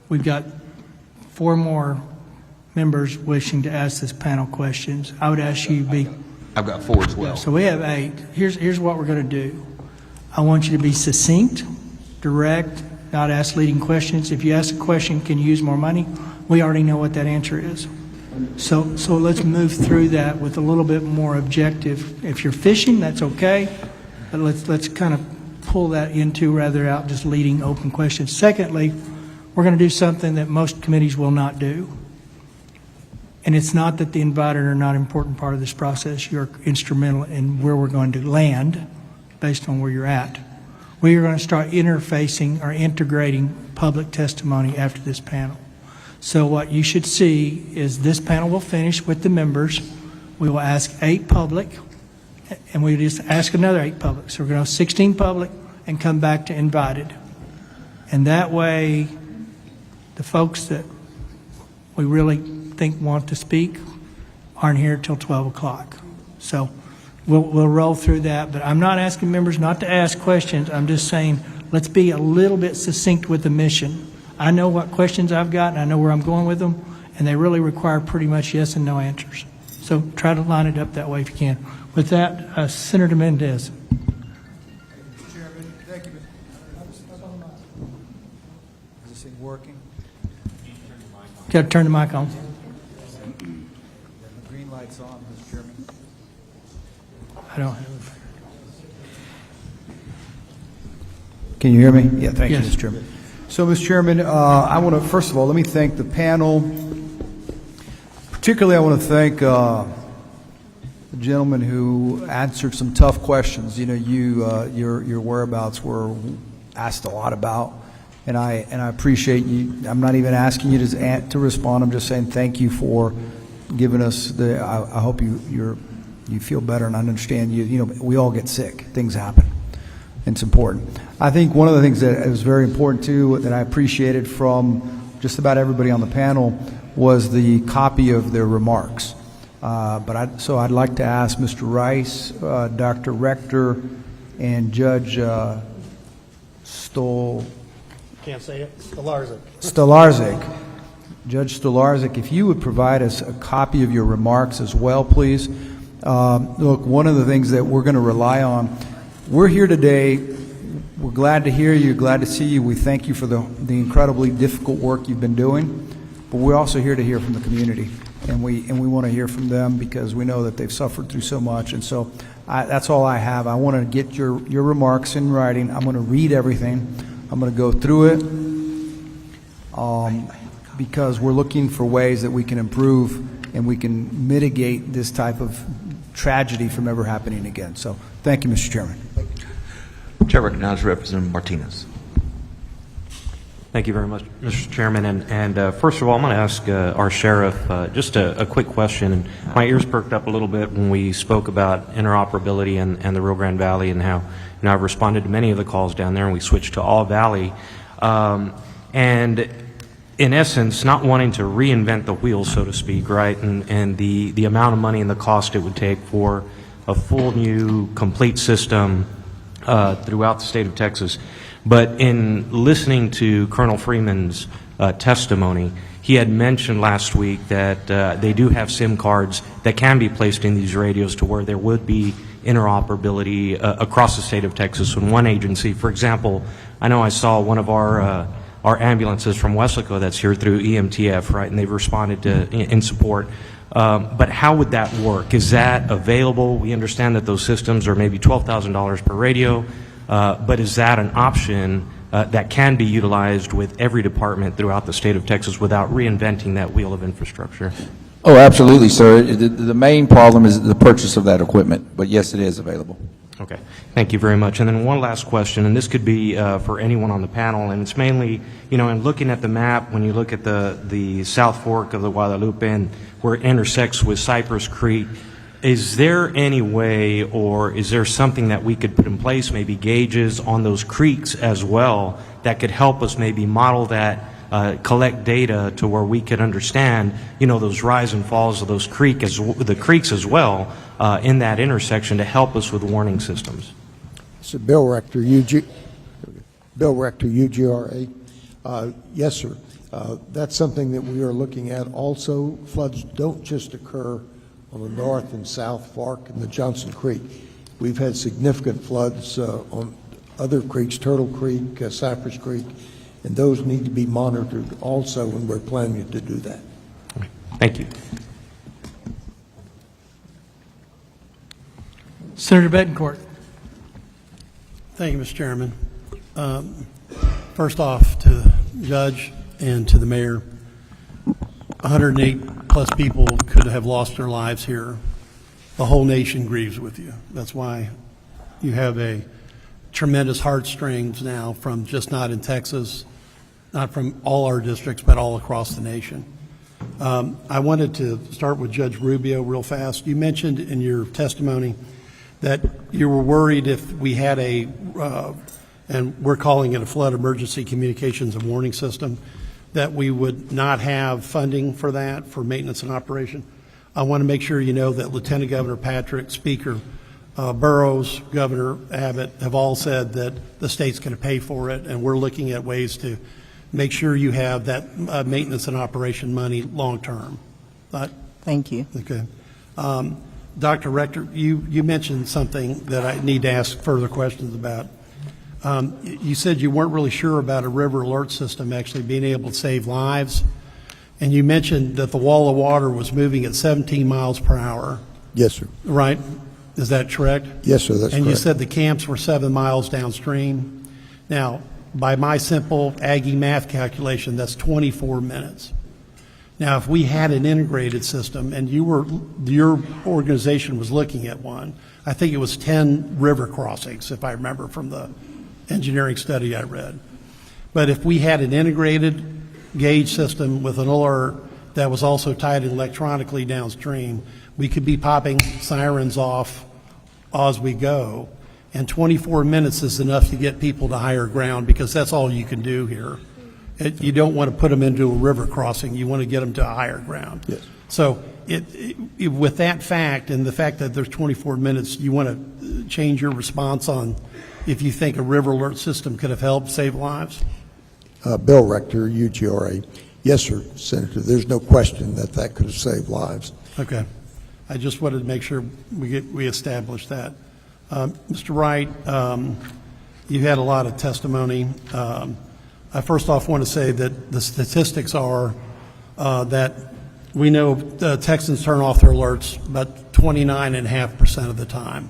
we've got 4 more members wishing to ask this panel questions. I would ask you to be... I've got 4 as well. So we have 8. Here's what we're going to do. I want you to be succinct, direct, not ask leading questions. If you ask a question, can you use more money? We already know what that answer is. So let's move through that with a little bit more objective. If you're fishing, that's okay, but let's kind of pull that into rather out just leading open questions. Secondly, we're going to do something that most committees will not do. And it's not that the invited are not an important part of this process. You're instrumental in where we're going to land based on where you're at. We are going to start interfacing or integrating public testimony after this panel. So what you should see is this panel will finish with the members. We will ask 8 public, and we just ask another 8 public. So we're going to have 16 public and come back to invited. And that way, the folks that we really think want to speak aren't here till 12 o'clock. So we'll roll through that. But I'm not asking members not to ask questions. I'm just saying let's be a little bit succinct with the mission. I know what questions I've got, and I know where I'm going with them, and they really require pretty much yes and no answers. So try to line it up that way if you can. With that, Senator Mendez. Chairman, thank you. Is this thing working? Got to turn the mic on. Green green light's on, Mr. Chairman. I don't have. Can you hear me? Yeah, thank you, Yes. Mr. Chairman. So, Mr. Chairman, I want to, first of all, let me thank the panel. Particularly, I want to thank the gentleman who answered some tough questions. You know, your whereabouts were asked a lot about, and I appreciate you. I'm not even asking you to respond. I'm just saying thank you for giving us the. I hope you feel better and understand. You know, we all get sick. Things happen. It's important. I think one of the things that is very important too, that I appreciated from just about everybody on the panel, was the copy of their remarks. So I'd like to ask Mr. Rice, Dr. Rector, and Judge Can't say it. Stolarczyk. Stolarczyk. Judge Stolarczyk, if you would provide us a copy of your remarks as well, please. Look, one of the things that we're going to rely on, we're here today. We're glad to hear you, glad to see you. We thank you for the incredibly difficult work you've been doing, but we're also here to hear from the community, and we want to hear from them because we know that they've suffered through so much. And so that's all I have. I want to get your remarks in writing. I'm going to read everything. I'm going to go through it because we're looking for ways that we can improve and we can mitigate this type of tragedy from ever happening again. So thank you, Mr. Chairman. Chair recognizes Representative Martinez. Thank you very much, Mr. Chairman. And first of all, I'm going to ask our sheriff just a quick question. And my ears perked up a little bit when we spoke about interoperability and the Rio Grande Valley and how I've responded to many of the calls down there, and we switched to all Valley. And in essence, not wanting to reinvent the wheel, so to speak, right, and the amount of money and the cost it would take for a full new complete system throughout the state of Texas. But in listening to Colonel Freeman's testimony, he had mentioned last week that they do have SIM cards that can be placed in these radios to where there would be interoperability across the state of Texas when one agency, for example, I know I saw one of our ambulances from Weslaco that's here through EMTF, right, and they've responded to in support. But how would that work? Is that available? We understand that those systems are maybe $12,000 per radio, but is that an option that can be utilized with every department throughout the state of Texas without reinventing that wheel of infrastructure? Oh, absolutely, sir. The main problem is the purchase of that equipment, but yes, it is available. Okay, thank you very much. And then one last question, and this could be for anyone on the panel, and it's mainly, you know, in looking at the map, when you look at the South Fork of the Guadalupe and where it intersects with Cypress Creek, is there any way, or is there something that we could put in place, maybe gauges on those creeks as well, that could help us maybe model that, collect data to where we could understand, you know, those rise and falls of those the creeks as well in that intersection to help us with warning systems? So Bill Rector, UGRA. Yes, sir. That's something that we are looking at. Also, floods don't just occur on the North and South Fork and the Johnson Creek. We've had significant floods on other creeks, Turtle Creek, Cypress Creek, and those need to be monitored also, and we're planning to do that. Thank you. Senator Betancourt. Thank you, Mr. Chairman. First off, to the judge and to the mayor, 108 plus people could have lost their lives here. The whole nation grieves with you. That's why you have a tremendous heartstrings now from just not in Texas, not from all our districts, but all across the nation. I wanted to start with Judge Rubio real fast. You mentioned in your testimony that you were worried if we had and we're calling it a flood emergency communications and warning system, that we would not have funding for that, for maintenance and operation. I want to make sure you know that Lieutenant Governor Patrick, Speaker Burrows, Governor Abbott have all said that the state's going to pay for it, and we're looking at ways to make sure you have that maintenance and operation money long term. Thank you. Okay. Dr. Rector, you mentioned something that I need to ask further questions about. You said you weren't really sure about a river alert system actually being able to save lives. And you mentioned that the wall of water was moving at 17 miles per hour, Yes, sir. right? Is that correct? Yes, sir, that's And you correct. said the camps were 7 miles downstream. Now, by my simple Aggie math calculation, that's 24 minutes. Now, if we had an integrated system, and your organization was looking at one, I think it was 10 river crossings, if I remember from the engineering study I read. But if we had an integrated gauge system with an alert that was also tied electronically downstream, we could be popping sirens off as we go. And 24 minutes is enough to get people to higher ground, because that's all you can do here. You don't want to put them into a river crossing. You want to get them to a higher ground. Yes. So with that fact and the fact that there's 24 minutes, you want to change your response on if you think a river alert system could have helped save lives? Bill Rector, UGRA. Yes, sir, Senator. There's no question that that could have saved lives. Okay. I just wanted to make sure we established that. Mr. Wright, you had a lot of testimony. I first off want to say that the statistics are that we know Texans turn off their alerts about 29.5% of the time.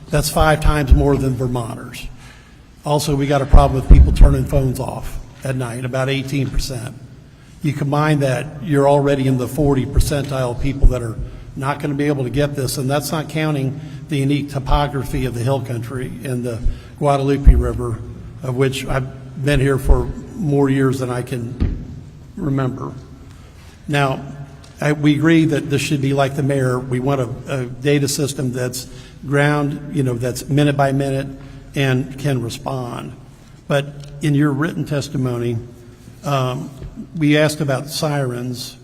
That's 5 times more than Vermonters. Also, we got a problem with people turning phones off at night, about 18%. You combine that, you're already in the 40 percentile of people that are not going to be able to get this, and that's not counting the unique topography of the hill country and the Guadalupe River, of which I've been here for more years than I can remember. Now, we agree that this should be like the mayor. We want a data system that's that's minute by minute and can respond. But in your written testimony, we asked about sirens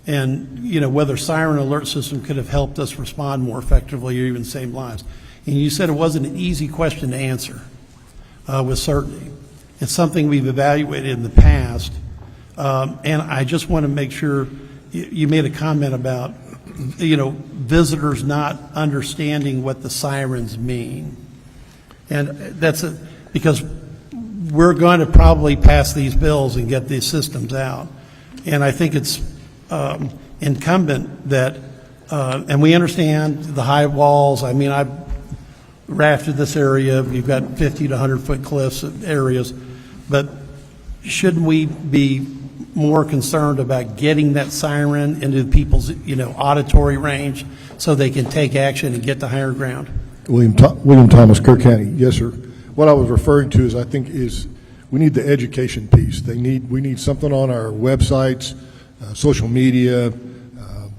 and, whether siren alert system could have helped us respond more effectively or even save lives. And you said it wasn't an easy question to answer with certainty. It's something we've evaluated in the past. And I just want to make sure you made a comment about, visitors not understanding what the sirens mean. And that's because we're going to probably pass these bills and get these systems out. And I think it's incumbent that, and we understand the high walls. I mean, I've rafted this area. We've got 50 to 100-foot cliffs areas. But shouldn't we be more concerned about getting that siren into people's, auditory range so they can take action and get to higher ground? William Thomas, Kerr County. Yes, sir. What I was referring to is we need the education piece. We need something on our websites, social media,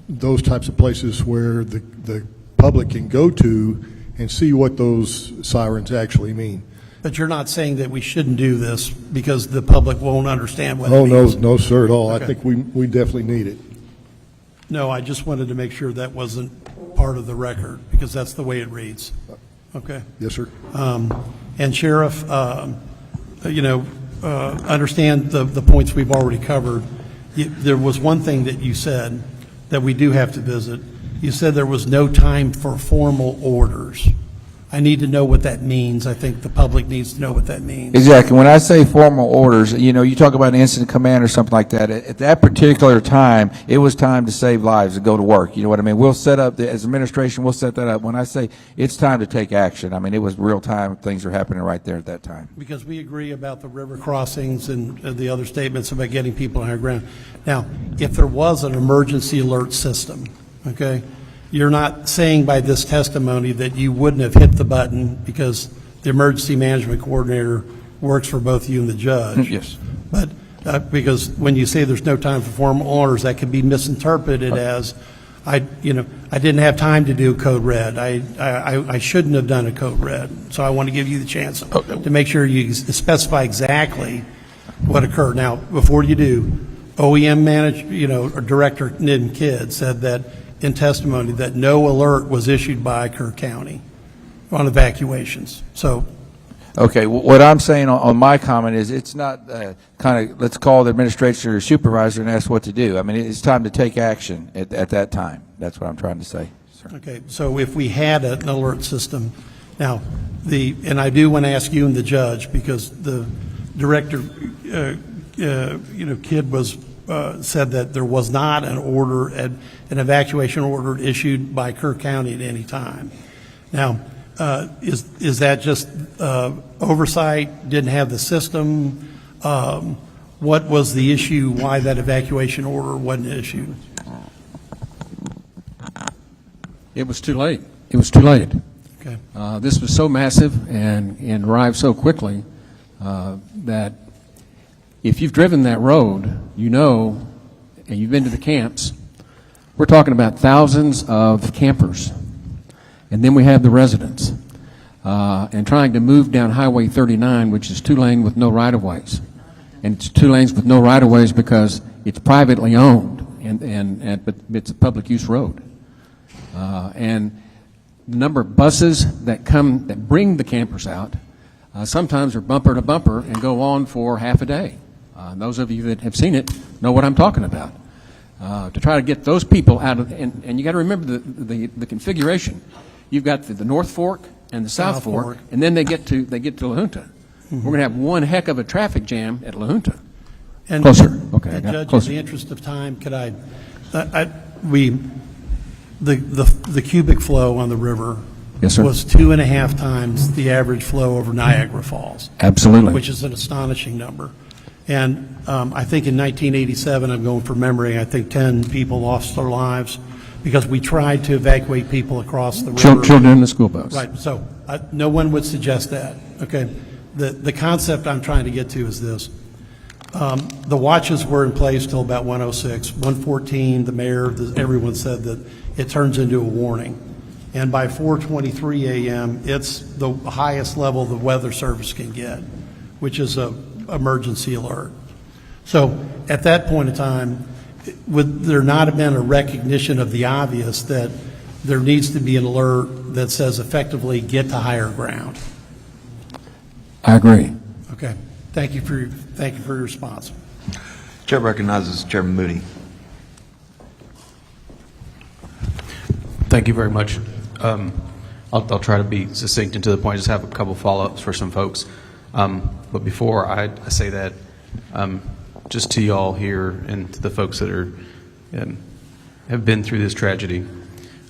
those types of places where the public can go to and see what those sirens actually mean. But you're not saying that we shouldn't do this because the public won't understand what it Oh, means? no, sir, at all. Okay. I think we definitely need it. No, I just wanted to make sure that wasn't part of the record, because that's the way it reads. Okay. Yes, sir. And Sheriff, understand the points we've already covered. There was one thing that you said that we do have to visit. You said there was no time for formal orders. I need to know what that means. I think the public needs to know what that means. Exactly. When I say formal orders, you talk about an incident command or something like that. At that particular time, it was time to save lives and go to work. You know what I mean? We'll set up, as administration, we'll set that up. When I say it's time to take action, I mean, it was real time. Things are happening right there at that time. Because we agree about the river crossings and the other statements about getting people on higher ground. Now, if there was an emergency alert system, okay, you're not saying by this testimony that you wouldn't have hit the button because the emergency management coordinator works for both you and the judge. Yes. But because when you say there's no time for formal orders, that could be misinterpreted as I didn't have time to do code red. I shouldn't have done a code red. So I want to give you the chance to make sure you specify exactly what occurred. Now, before you do, OEM manager, or Director Nidden Kidd said that in testimony that no alert was issued by Kerr County on evacuations. So, okay, what I'm saying on my comment is it's not let's call the administrator or supervisor and ask what to do. I mean, it's time to take action at that time. That's what I'm trying to say, sir. okay, so if we had an alert system, now and I do want to ask you and the judge, because the Director Kidd was said that there was not an evacuation order issued by Kerr County at any time. Now, is that just oversight? Didn't have the system? What was the issue? Why that evacuation order wasn't issued? It was too late. It was too late. Okay. This was so massive and arrived so quickly that if you've driven that road, you know, and you've been to the camps, we're talking about thousands of campers. And then we have the residents. And trying to move down Highway 39, which is 2-lane with no right-of-ways. And it's 2 lanes with no right-of-ways because it's privately owned, but it's a public use road. And the number of buses that bring the campers out sometimes are bumper to bumper and go on for half a day. Those of you that have seen it know what I'm talking about. To try to get those people out of, and you got to remember the configuration. You've got the North Fork and the South Fork, and then they get to La Junta. We're going to have one heck of a traffic jam at La Junta. And closer. Okay, and I got Judge, closer. in the interest of time, could the cubic flow on the river Yes, sir. was 2.5 times the average flow over Niagara Falls. Absolutely. Which is an astonishing number. And I think in 1987, I'm going from memory, I think 10 people lost their lives because we tried to evacuate people across the river. Children in the school bus. Right. So no one would suggest that. Okay. The concept I'm trying to get to is this. The watches were in place till about 1:06. 1:14, the mayor, everyone said that it turns into a warning. And by 4:23 a.m., it's the highest level the weather service can get, which is a emergency alert. So at that point in time, would there not have been a recognition of the obvious that there needs to be an alert that says effectively get to higher ground? I agree. Okay. Thank you for your response. Chair recognizes Chairman Moody. Thank you very much. I'll try to be succinct and to the point. I just have a couple follow-ups for some folks. But before I say that, just to y'all here and to the folks that are have been through this tragedy,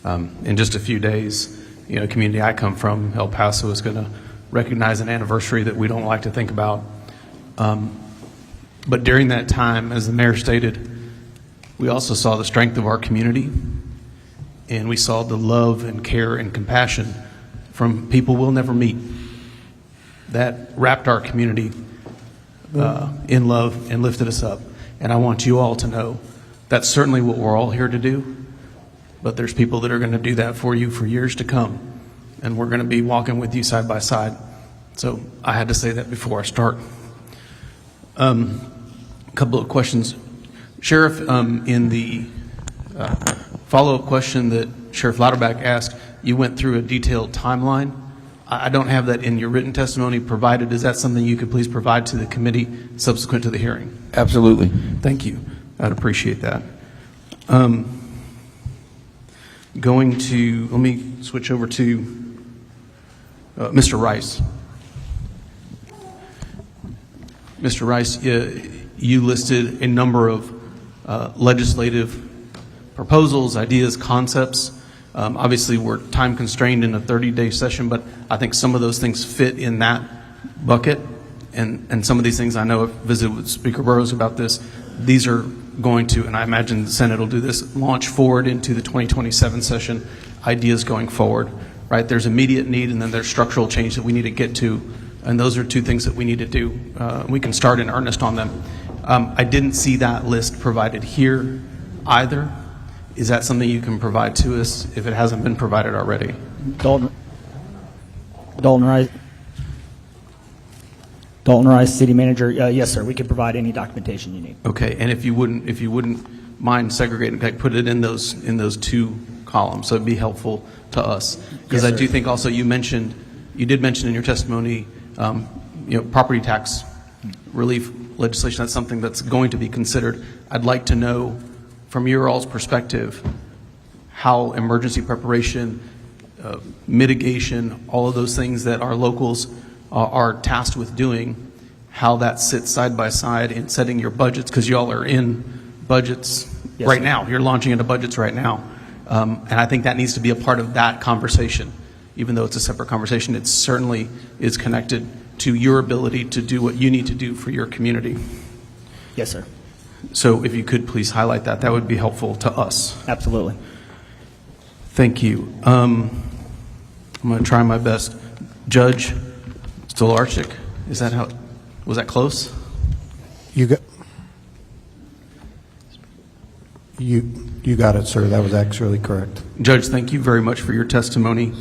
in just a few days, the community I come from, El Paso, is going to recognize an anniversary that we don't like to think about. But during that time, as the mayor stated, we also saw the strength of our community, and we saw the love and care and compassion from people we'll never meet that wrapped our community in love and lifted us up. And I want you all to know that's certainly what we're all here to do, but there's people that are going to do that for you for years to come, and we're going to be walking with you side by side. So I had to say that before I start. A couple of questions. Sheriff, in the follow-up question that Sheriff Lauterbach asked, you went through a detailed timeline. I don't have that in your written testimony provided. Is that something you could please provide to the committee subsequent to the hearing? Absolutely. Thank you. I'd appreciate that. Let me switch over to Mr. Rice. Mr. Rice, you listed a number of legislative proposals, ideas, concepts. Obviously, we're time constrained in a 30-day session, but I think some of those things fit in that bucket. And some of these things, I know I've visited with Speaker Burrows about this. These are going to, and I imagine the Senate will do this, launch forward into the 2027 session, ideas going forward, right? There's immediate need, and then there's structural change that we need to get to. And those are two things that we need to do. We can start in earnest on them. I didn't see that list provided here either. Is that something you can provide to us if it hasn't been provided already? Dalton Rice, City Manager. Yes, sir. We can provide any documentation you need. Okay, and if you wouldn't mind segregating, put it in those two columns, so it'd be helpful to us. Because Yes, I do think also you did mention in your testimony, property tax relief legislation. That's something that's going to be considered. I'd like to know, from your all's perspective, how emergency preparation, mitigation, all of those things that our locals are tasked with doing, how that sits side by side in setting your budgets, because y'all are in budgets Yes, right sir. now. You're launching into budgets right now. And I think that needs to be a part of that conversation. Even though it's a separate conversation, it certainly is connected to your ability to do what you need to do for your community. Yes, sir. So if you could please highlight that, that would be helpful to us. Absolutely. Thank you. I'm going to try my best. Judge Stolarczyk, is that how, was that close? You got it, sir. That was actually correct. Judge, thank you very much for your testimony.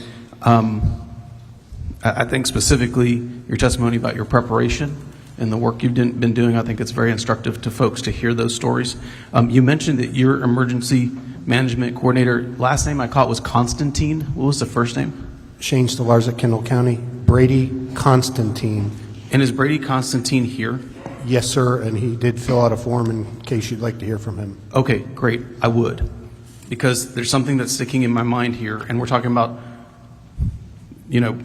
I think specifically your testimony about your preparation and the work you've been doing, I think it's very instructive to folks to hear those stories. You mentioned that your emergency management coordinator, last name I caught was Constantine. What was the first name? Shane Stolarczyk, Kendall County. Brady Constantine. And is Brady Constantine here? Yes, sir, and he did fill out a form in case you'd like to hear from him. Okay, great. I would. Because there's something that's sticking in my mind here, and we're talking about, you know,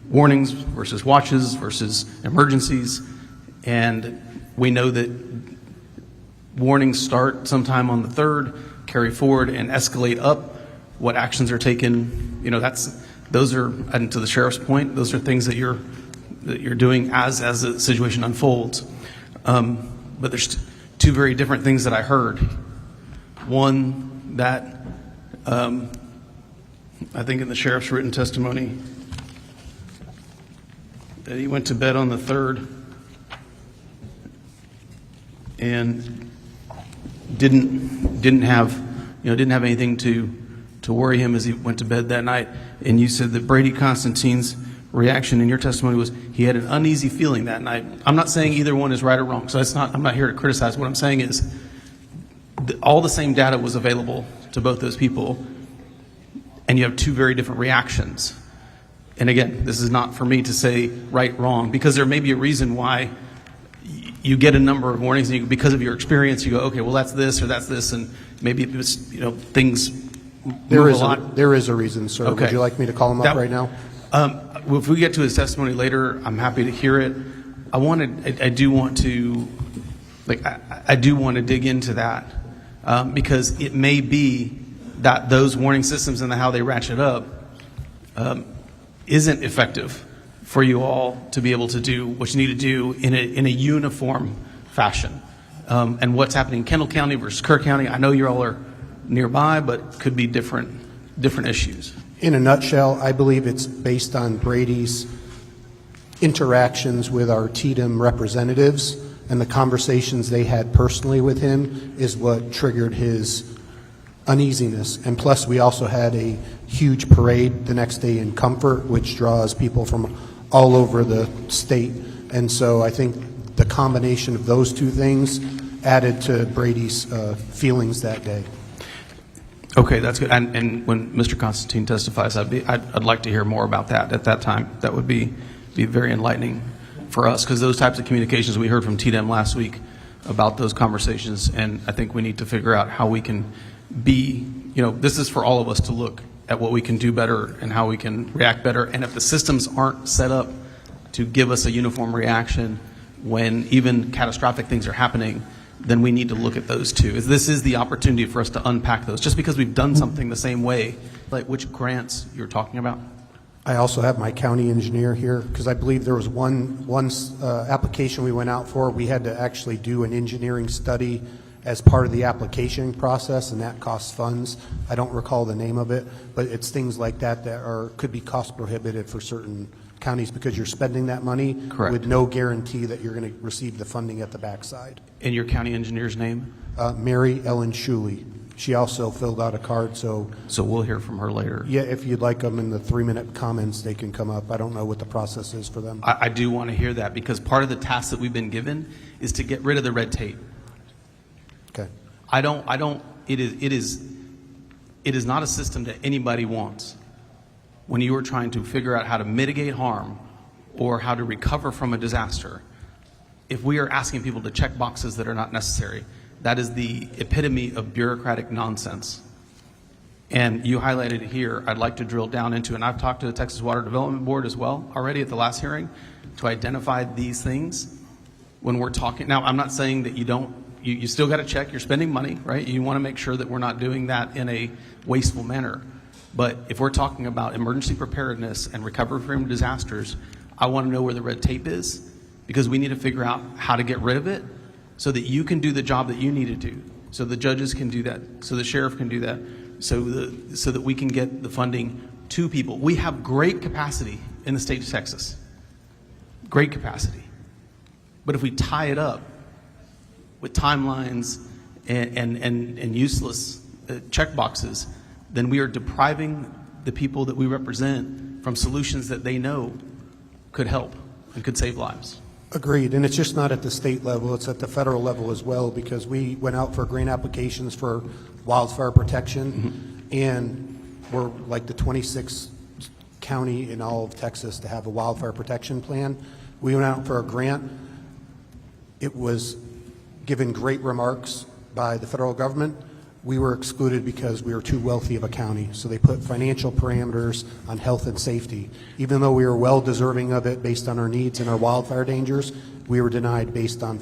warnings versus watches versus emergencies, and we know that warnings start sometime on the 3rd, carry forward and escalate up. What actions are taken, you know, those are, and to the sheriff's point, those are things that you're doing as the situation unfolds. But there's two very different things that I heard. One, that I think in the sheriff's written testimony, that he went to bed on the 3rd and didn't have anything to worry him as he went to bed that night. And you said that Brady Constantine's reaction in your testimony was he had an uneasy feeling that night. I'm not saying either one is right or wrong, so I'm not here to criticize. What I'm saying is all the same data was available to both those people, and you have two very different reactions. And again, this is not for me to say right, wrong, because there may be a reason why you get a number of warnings, and because of your experience, you go, okay, well, that's this or that's this, and maybe it was, things move a lot. There is a reason, sir. Okay. Would you like me to call him up right now? Well, if we get to his testimony later, I'm happy to hear it. I do want to dig into that because it may be that those warning systems and how they ratchet up isn't effective for you all to be able to do what you need to do in a uniform fashion. And what's happening in Kendall County versus Kerr County, I know you all are nearby, but could be different issues. In a nutshell, I believe it's based on Brady's interactions with our TDM representatives and the conversations they had personally with him is what triggered his uneasiness. And plus, we also had a huge parade the next day in Comfort, which draws people from all over the state. And so I think the combination of those two things added to Brady's feelings that day. Okay, that's good. And when Mr. Constantine testifies, I'd like to hear more about that at that time. That would be very enlightening for us, because those types of communications we heard from TDM last week about those conversations, and I think we need to figure out how we can be, this is for all of us to look at what we can do better and how we can react better. And if the systems aren't set up to give us a uniform reaction when even catastrophic things are happening, then we need to look at those too. This is the opportunity for us to unpack those. Just because we've done something the same way, like which grants you're talking about? I also have my county engineer here because I believe there was one application we went out for. We had to actually do an engineering study as part of the application process, and that costs funds. I don't recall the name of it, but it's things like that could be cost prohibitive for certain counties because you're spending that money with no guarantee that you're going to receive the funding at the backside. And your county engineer's name? Mary Ellen Schuley. She also filled out a card, so we'll hear from her later. Yeah, if you'd like them in the 3-minute comments, they can come up. I don't know what the process is for them. I do want to hear that because part of the task that we've been given is to get rid of the red tape. Okay. It is not a system that anybody wants. When you are trying to figure out how to mitigate harm or how to recover from a disaster, if we are asking people to check boxes that are not necessary, that is the epitome of bureaucratic nonsense. And you highlighted it here. I'd like to drill down into, and I've talked to the Texas Water Development Board as well already at the last hearing to identify these things when we're talking. Now, I'm not saying that you don't you still got to check. You're spending money, right? You want to make sure that we're not doing that in a wasteful manner. But if we're talking about emergency preparedness and recovery from disasters, I want to know where the red tape is, because we need to figure out how to get rid of it so that you can do the job that you need to do, so the judges can do that, so the sheriff can do that, so that we can get the funding to people. We have great capacity in the state of Texas, great capacity. But if we tie it up with timelines and useless check boxes, then we are depriving the people that we represent from solutions that they know could help and could save lives. Agreed, and it's just not at the state level, it's at the federal level as well, because we went out for grant applications for wildfire protection, and we're like the 26th county in all of Texas to have a wildfire protection plan. We went out for a grant. It was given great remarks by the federal government. We were excluded because we were too wealthy of a county, so they put financial parameters on health and safety. Even though we were well deserving of it based on our needs and our wildfire dangers, we were denied based on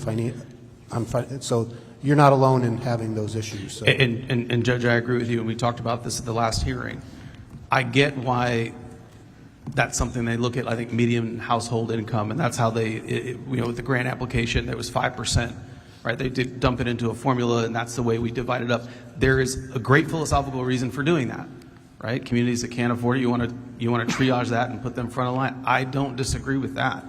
so you're not alone in having those issues. So. And Judge, I agree with you, and we talked about this at the last hearing. I get why that's something they look at, I think, median household income, and that's how they, with the grant application, there was 5%. Right, they did dump it into a formula, and that's the way we divide it up. There is a great philosophical reason for doing that, right? Communities that can't afford it, you want to triage that and put them front of line. I don't disagree with that.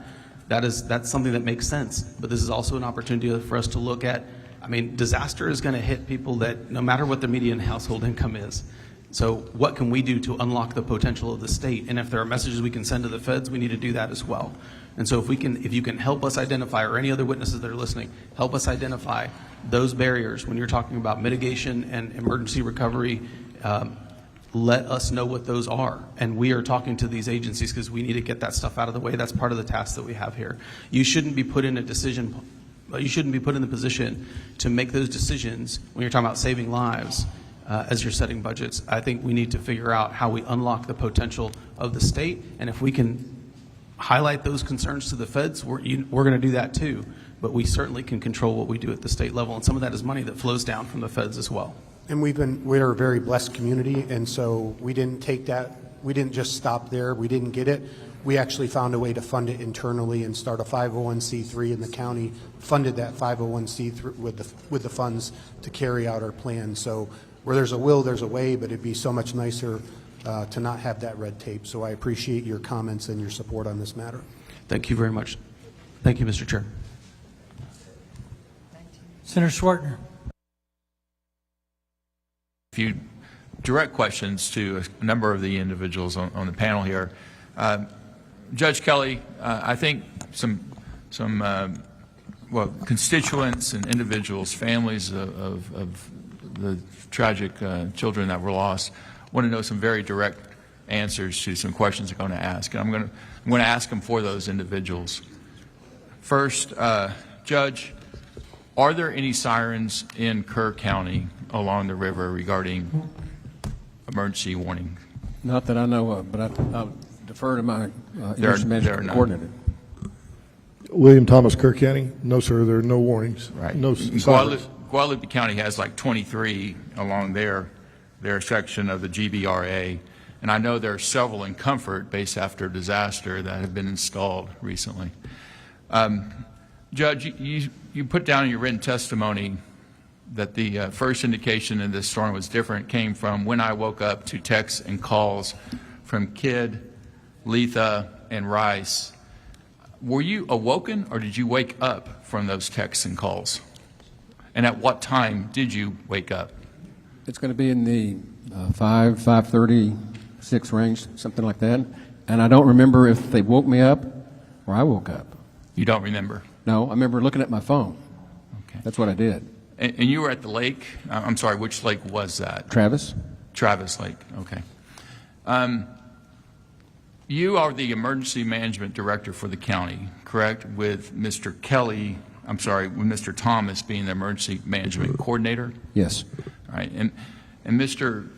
That's something that makes sense. But this is also an opportunity for us to look at. I mean, disaster is going to hit people that no matter what their median household income is. So what can we do to unlock the potential of the state? And if there are messages we can send to the feds, we need to do that as well. And so if you can help us identify, or any other witnesses that are listening, help us identify those barriers when you're talking about mitigation and emergency recovery, let us know what those are. And we are talking to these agencies because we need to get that stuff out of the way. That's part of the task that we have here. You shouldn't be put in a decision, you shouldn't be put in the position to make those decisions when you're talking about saving lives as you're setting budgets. I think we need to figure out how we unlock the potential of the state. And if we can highlight those concerns to the feds, we're going to do that too. But we certainly can control what we do at the state level, and some of that is money that flows down from the feds as well. And we're a very blessed community, and so we didn't take that, we didn't just stop there, we didn't get it. We actually found a way to fund it internally and start a 501c3, and the county funded that 501c3 with the funds to carry out our plan. So where there's a will, there's a way, but it'd be so much nicer to not have that red tape. So I appreciate your comments and your support on this matter. Thank you very much. Thank you, Mr. Chair. Senator Swartner. A few direct questions to a number of the individuals on the panel here. Judge Kelly, I think some constituents and individuals, families of the tragic children that were lost, want to know some very direct answers to some questions I'm going to ask. And I'm going to ask them for those individuals. First, Judge, are there any sirens in Kerr County along the river regarding emergency warning? Not that I know of, but I'll defer to my emergency management coordinator. William Thomas, Kerr County. No, sir, there are no warnings. Right. No sirens. Guadalupe County has like 23 along their section of the GBRA, and I know there are several in Comfort based after disaster that have been installed recently. Judge, you put down in your written testimony that the first indication of this storm was different came from when I woke up to texts and calls from Kidd, Letha, and Rice. Were you awoken, or did you wake up from those texts and calls? And at what time did you wake up? It's going to be in the 5:36 range, something like that. And I don't remember if they woke me up or I woke up. You don't remember? No, I remember looking at my phone. Okay. That's what I did. And you were at the lake? I'm sorry, which lake was that? Travis. Travis Lake, okay. You are the emergency management director for the county, correct? With Mr. Kelly, I'm sorry, with Mr. Thomas being the emergency management coordinator? Yes. All right. And Mr.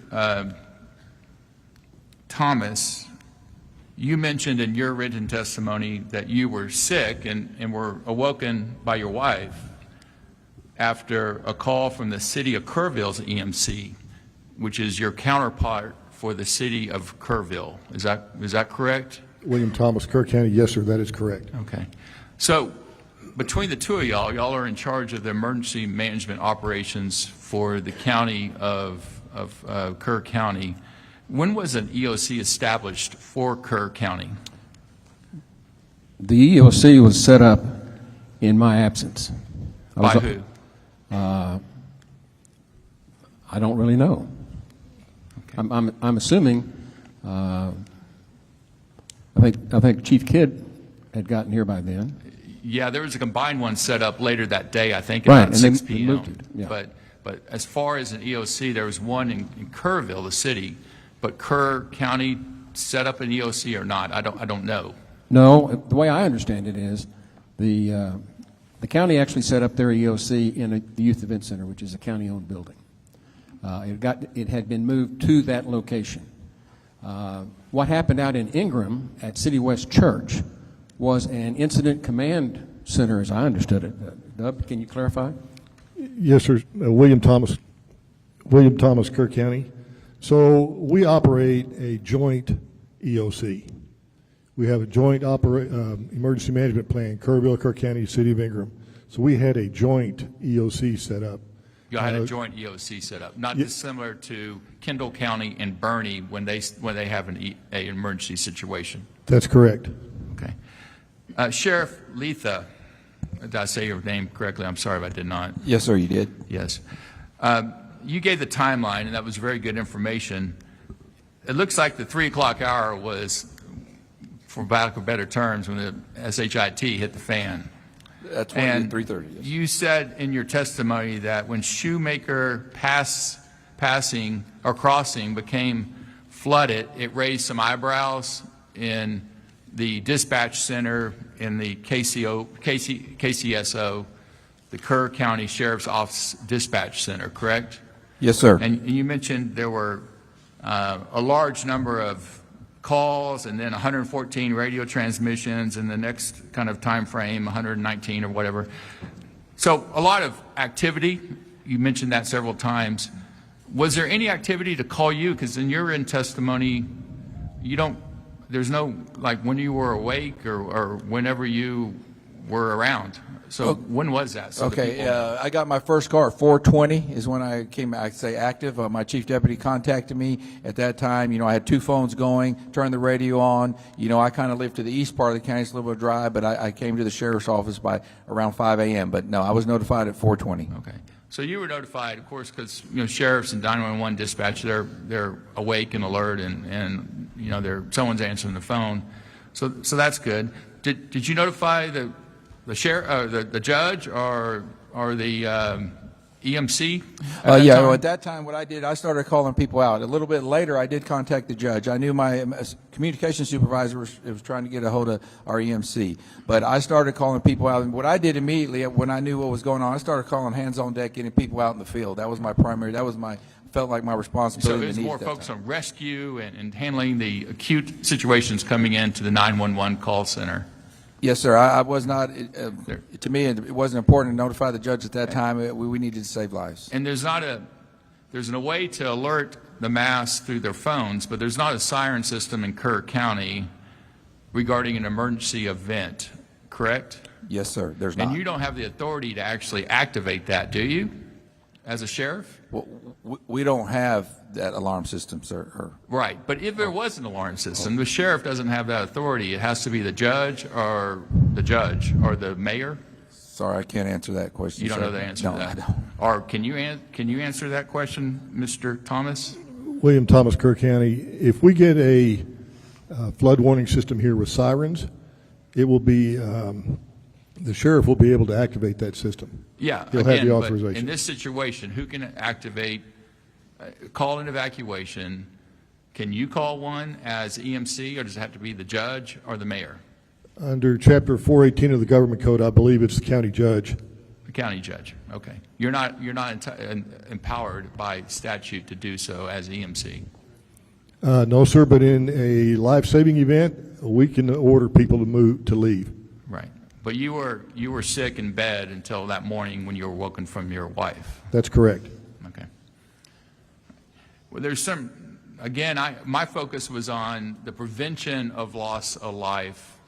Thomas, you mentioned in your written testimony that you were sick and were awoken by your wife. after a call from the city of Kerrville's EMC, which is your counterpart for the city of Kerrville. Is that correct? William Thomas, Kerr County. Yes, sir, that is correct. Okay. So between the two of y'all are in charge of the emergency management operations for the county of Kerr County. When was an EOC established for Kerr County? The EOC was set up in my absence. By who? I don't really know. Okay. I'm assuming. I think Chief Kidd had gotten here by then. Yeah, there was a combined one set up later that day, I think, right, about 6 they p.m. moved it. Yeah. But as far as an EOC, there was one in Kerrville, the city, but Kerr County set up an EOC or not? I don't know. No, the way I understand it is the county actually set up their EOC in the Youth Event Center, which is a county-owned building. It had been moved to that location. What happened out in Ingram at City West Church was an incident command center, as I understood it. Dub, can you clarify? Yes, sir. William Thomas, Kerr County. So we operate a joint EOC. We have a joint emergency management plan, Kerrville, Kerr County, City of Ingram. So we had a joint EOC set up. You had a joint EOC set up, not dissimilar to Kendall County and Bernie when they have an emergency situation. That's correct. Okay. Sheriff Letha, did I say your name correctly? I'm sorry if I did not. Yes, sir, you did. Yes. You gave the timeline, and that was very good information. It looks like the 3 o'clock hour was, for lack of better terms, when the SHIT hit the fan. That's 3:30. Yes. You said in your testimony that when Shoemaker passing or crossing became flooded, it raised some eyebrows in the dispatch center in the KCSO, the Kerr County Sheriff's Office Dispatch Center, correct? Yes, sir. And you mentioned there were a large number of calls and then 114 radio transmissions in the next kind of time frame, 119 or whatever. So a lot of activity. You mentioned that several times. Was there any activity to call you? Because in your testimony, there's no, like when you were awake or whenever you were around. So when was that? So okay, I got my first call at 4:20 is when I came, I say active. My chief deputy contacted me at that time. I had 2 phones going, turned the radio on. I kind of lived to the east part of the county. It's a little bit dry, but I came to the sheriff's office by around 5 a.m. But no, I was notified at 4:20. Okay. So you were notified, of course, because sheriffs and 911 dispatch, they're awake and alert, and someone's answering the phone. So that's good. Did you notify the sheriff, the judge, or the EMC? At that time, what I did, I started calling people out. A little bit later, I did contact the judge. I knew my communication supervisor was trying to get a hold of our EMC, but I started calling people out. And what I did immediately when I knew what was going on, I started calling hands on deck, getting people out in the field. That was my primary. Felt like my responsibility. So it was more focused on rescue and handling the acute situations coming into the 911 call center. Yes, sir. I was not, to me, it wasn't important to notify the judge at that time. We needed to save lives. And there's a way to alert the mass through their phones, but there's not a siren system in Kerr County regarding an emergency event, correct? Yes, sir. There's not. And you don't have the authority to actually activate that, do you, as a sheriff? Well, we don't have that alarm system, sir. Right, but if there was an alarm system, the sheriff doesn't have that authority. It has to be the judge or the mayor. Sorry, I can't answer that question. You don't know the answer to that. No, I don't. Or can you answer that question, Mr. Thomas? William Thomas, Kerr County. If we get a flood warning system here with sirens, it will be the sheriff will be able to activate that system. Yeah, he'll again, have the but authorization. in this situation, who can activate? Call an evacuation. Can you call one as EMC, or does it have to be the judge or the mayor? Under Chapter 418 of the Government Code, I believe it's the county judge. The county judge. Okay. You're not empowered by statute to do so as EMC. No, sir. But in a life-saving event, we can order people to leave. Right. But you were sick in bed until that morning when you were woken from your wife. That's correct. Okay. Well, there's some, again, my focus was on the prevention of loss of life,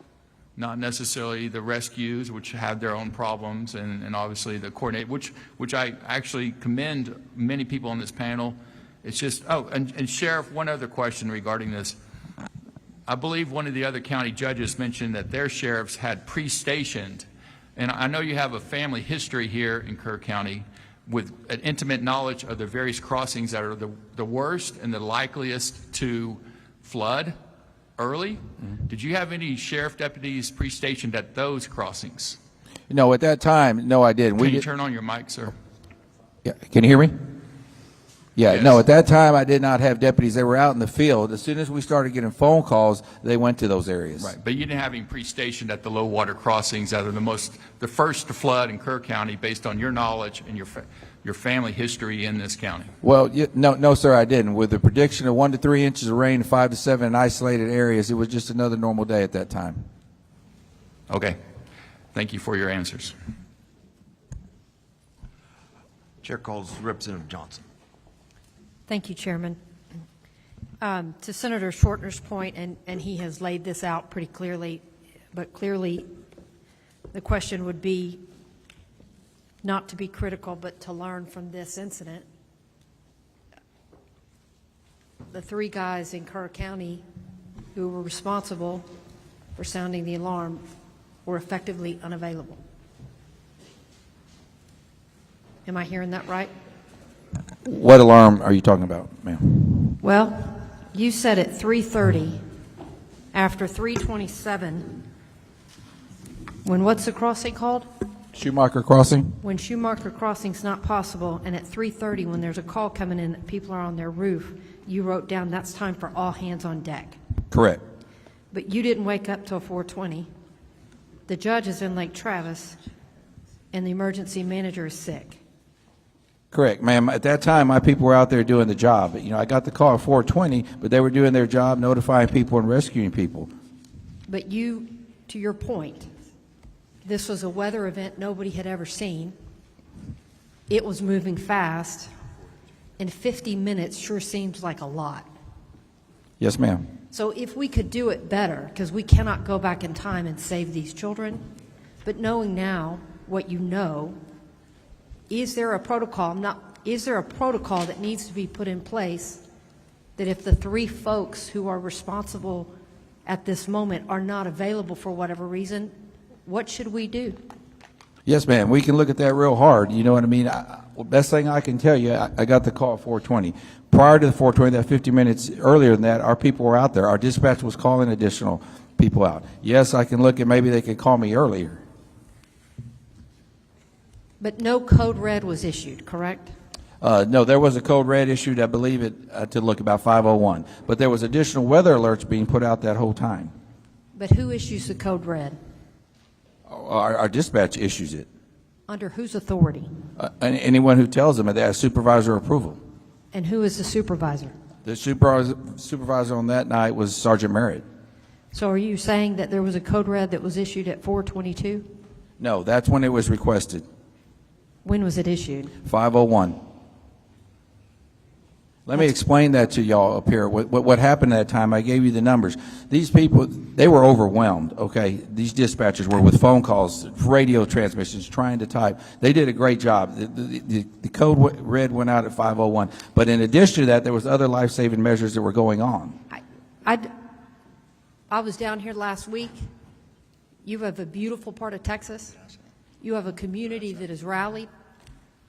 not necessarily the rescues, which have their own problems, and obviously the coordinate, which I actually commend many people on this panel. It's just, and Sheriff, one other question regarding this. I believe one of the other county judges mentioned that their sheriffs had pre-stationed, and I know you have a family history here in Kerr County with an intimate knowledge of the various crossings that are the worst and the likeliest to flood early. Did you have any sheriff deputies pre-stationed at those crossings? No, at that time, no, I didn't. Can you turn on your mic, sir? Yeah, can you hear me? Yeah, Yes. no, at that time, I did not have deputies. They were out in the field. As soon as we started getting phone calls, they went to those areas. Right, but you didn't have any pre-stationed at the low water crossings that are the first to flood in Kerr County based on your knowledge and your family history in this county. Well, no, sir, I didn't. With the prediction of 1 to 3 inches of rain, 5 to 7 in isolated areas, it was just another normal day at that time. Okay, thank you for your answers. Chair calls Representative Johnson. Thank you, Chairman. To Senator Shortner's point, and he has laid this out pretty clearly, but clearly the question would be not to be critical, but to learn from this incident. The 3 guys in Kerr County who were responsible for sounding the alarm were effectively unavailable. Am I hearing that right? What alarm are you talking about, ma'am? Well, you said at 3:30, after 3:27, when what's the crossing called? Schumacher Crossing? When Schumacher Crossing's not possible, and at 3:30, when there's a call coming in that people are on their roof, you wrote down that's time for all hands on deck. Correct. But you didn't wake up till 4:20. The judge is in Lake Travis, and the emergency manager is sick. Correct, ma'am. At that time, my people were out there doing the job. You know, I got the call at 4:20, but they were doing their job, notifying people and rescuing people. But you, to your point, this was a weather event nobody had ever seen. It was moving fast, and 50 minutes sure seems like a lot. Yes, ma'am. So if we could do it better, because we cannot go back in time and save these children, but knowing now what you know, is there a protocol that needs to be put in place that if the 3 folks who are responsible at this moment are not available for whatever reason, what should we do? Yes, ma'am. We can look at that real hard. You know what I mean? Best thing I can tell you, I got the call at 4:20. Prior to the 4:20, that 50 minutes earlier than that, our people were out there. Our dispatch was calling additional people out. Yes, I can look at maybe they could call me earlier. But no code red was issued, correct? No, there was a code red issued, I believe it, to look about 5:01. But there was additional weather alerts being put out that whole time. But who issues the code red? Our dispatch issues it. Under whose authority? Anyone who tells them that they have supervisor approval. And who is the supervisor? The supervisor on that night was Sergeant Merritt. So are you saying that there was a code red that was issued at 4:22? No, that's when it was requested. When was it issued? 5:01. Let me explain that to y'all up here. What happened at that time, I gave you the numbers. These people, they were overwhelmed, okay? These dispatchers were with phone calls, radio transmissions, trying to type. They did a great job. The code red went out at 5:01. But in addition to that, there was other life-saving measures that were going on. I was down here last week. You have a beautiful part of Texas. You have a community that has rallied.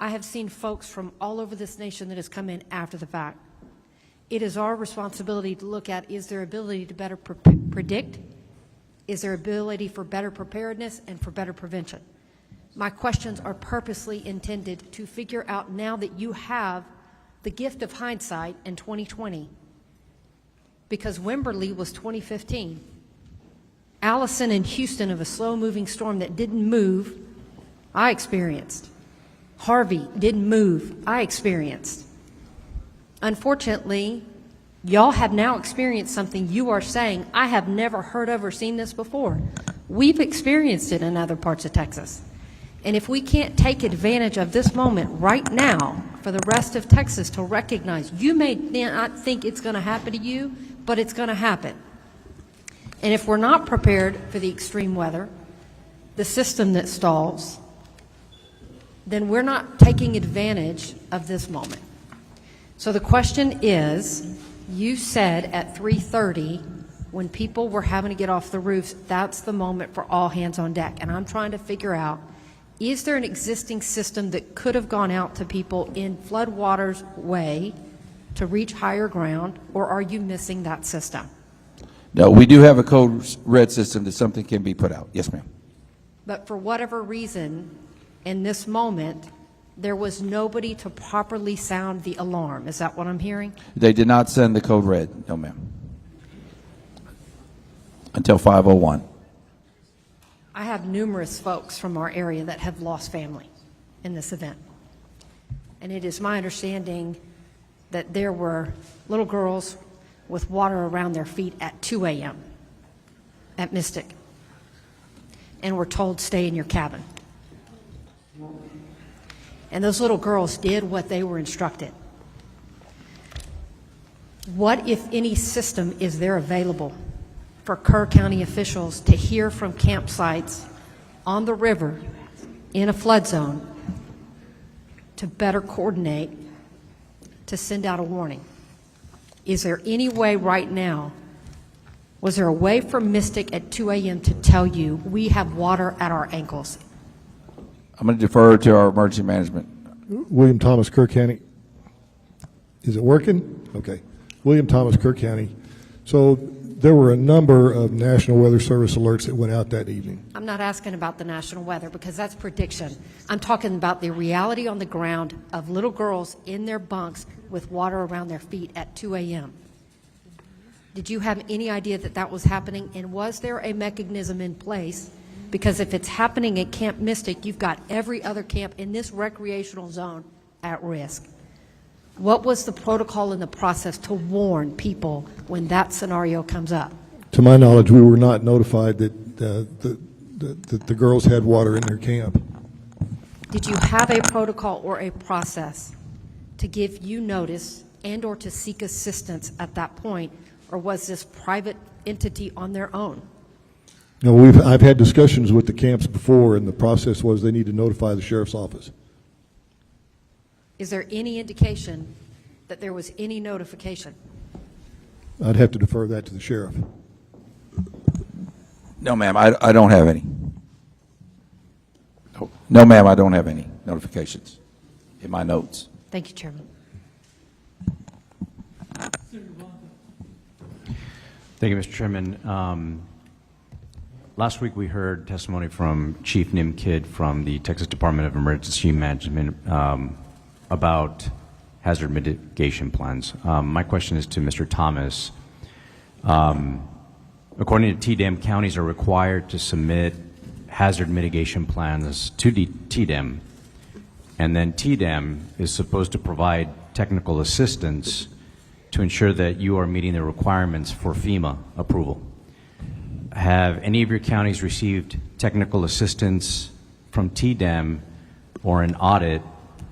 I have seen folks from all over this nation that has come in after the fact. It is our responsibility to look at, is there ability to better predict? Is there ability for better preparedness and for better prevention? My questions are purposely intended to figure out, now that you have the gift of hindsight in 2020, because Wimberley was 2015. Allison in Houston, of a slow-moving storm that didn't move, I experienced. Harvey didn't move, I experienced. Unfortunately, y'all have now experienced something you are saying, I have never heard of or seen this before. We've experienced it in other parts of Texas. And if we can't take advantage of this moment right now for the rest of Texas to recognize, you may not think it's going to happen to you, but it's going to happen. And if we're not prepared for the extreme weather, the system that stalls, then we're not taking advantage of this moment. So the question is, you said at 3:30, when people were having to get off the roofs, that's the moment for all hands on deck. And I'm trying to figure out, is there an existing system that could have gone out to people in floodwaters way to reach higher ground, or are you missing that system? No, we do have a code red system that something can be put out. Yes, ma'am. But for whatever reason, in this moment, there was nobody to properly sound the alarm. Is that what I'm hearing? They did not send the code red. No, ma'am. Until 5:01. I have numerous folks from our area that have lost family in this event. And it is my understanding that there were little girls with water around their feet at 2 a.m. at Mystic, and were told, stay in your cabin. And those little girls did what they were instructed. What, if any, system is there available for Kerr County officials to hear from campsites on the river in a flood zone to better coordinate to send out a warning? Is there any way right now, was there a way for Mystic at 2 a.m. to tell you we have water at our ankles? I'm going to defer to our emergency management. William Thomas, Kerr County. Is it working? Okay. William Thomas, Kerr County. So there were a number of National Weather Service alerts that went out that evening. I'm not asking about the national weather because that's prediction. I'm talking about the reality on the ground of little girls in their bunks with water around their feet at 2 a.m. Did you have any idea that that was happening? And was there a mechanism in place? Because if it's happening at Camp Mystic, you've got every other camp in this recreational zone at risk. What was the protocol in the process to warn people when that scenario comes up? To my knowledge, we were not notified that the girls had water in their camp. Did you have a protocol or a process to give you notice and or to seek assistance at that point, or was this private entity on their own? No, I've had discussions with the camps before, and the process was they need to notify the sheriff's office. Is there any indication that there was any notification? I'd have to defer that to the sheriff. No, ma'am, I don't have any. No, ma'am, I don't have any notifications in my notes. Thank you, Chairman. Thank you, Mr. Chairman. Last week we heard testimony from Chief Nim Kidd from the Texas Department of Emergency Management about hazard mitigation plans. My question is to Mr. Thomas. According to TDEM, counties are required to submit hazard mitigation plans to TDEM, and then TDEM is supposed to provide technical assistance to ensure that you are meeting the requirements for FEMA approval. Have any of your counties received technical assistance from TDEM or an audit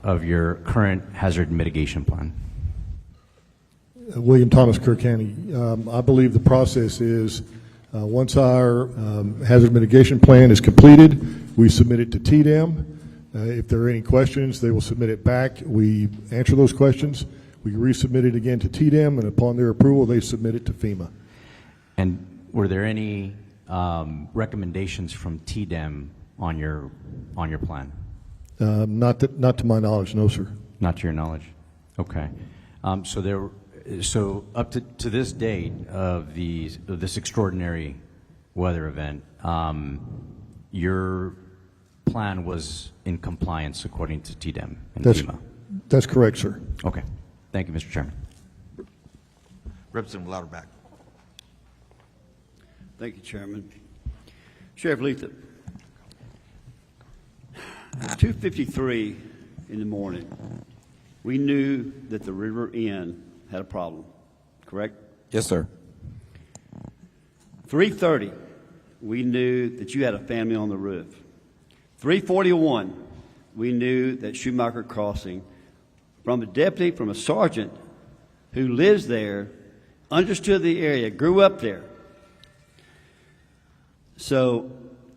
of your current hazard mitigation plan? William Thomas, Kerr County. I believe the process is once our hazard mitigation plan is completed, we submit it to TDEM. If there are any questions, they will submit it back. We answer those questions. We resubmit it again to TDEM, and upon their approval, they submit it to FEMA. And were there any recommendations from TDEM on your plan? Not to my knowledge, no, sir. Not to your knowledge. Okay. So up to this date of this extraordinary weather event, your plan was in compliance according to TDEM and FEMA? That's correct, sir. Okay. Thank you, Mr. Chairman. Representative Louderback. Thank you, Chairman. Sheriff Letha, at 2:53 in the morning, we knew that the River Inn had a problem, correct? Yes, sir. 3:30, we knew that you had a family on the roof. 341, we knew that Schumacher Crossing, from a deputy, from a sergeant who lives there, understood the area, grew up there. So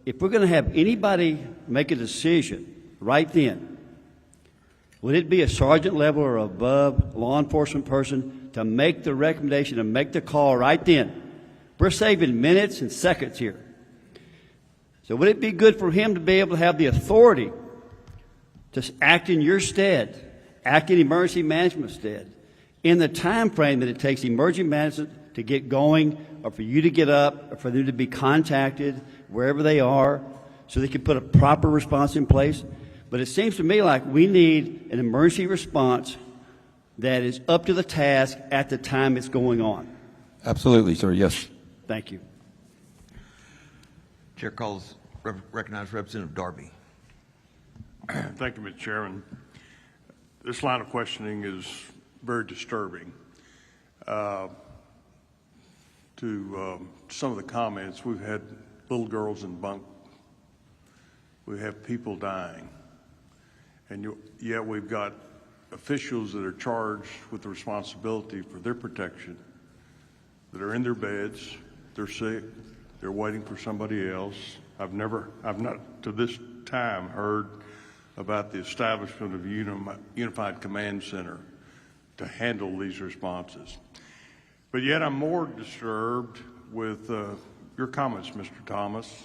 if we're going to have anybody make a decision right then, would it be a sergeant level or above law enforcement person to make the recommendation and make the call right then? We're saving minutes and seconds here. So would it be good for him to be able to have the authority to act in your stead, act in emergency management stead, in the time frame that it takes emergency management to get going, or for you to get up, or for them to be contacted wherever they are, so they can put a proper response in place? But it seems to me like we need an emergency response that is up to the task at the time it's going on. Absolutely, sir. Yes. Thank you. Chair calls, recognizes Representative Darby. Thank you, Mr. Chairman. This line of questioning is very disturbing. To some of the comments, we've had little girls in bunk. We have people dying. And yet we've got officials that are charged with the responsibility for their protection, that are in their beds, they're sick, they're waiting for somebody else. I've not to this time heard about the establishment of a unified command center to handle these responses. But yet I'm more disturbed with your comments, Mr. Thomas,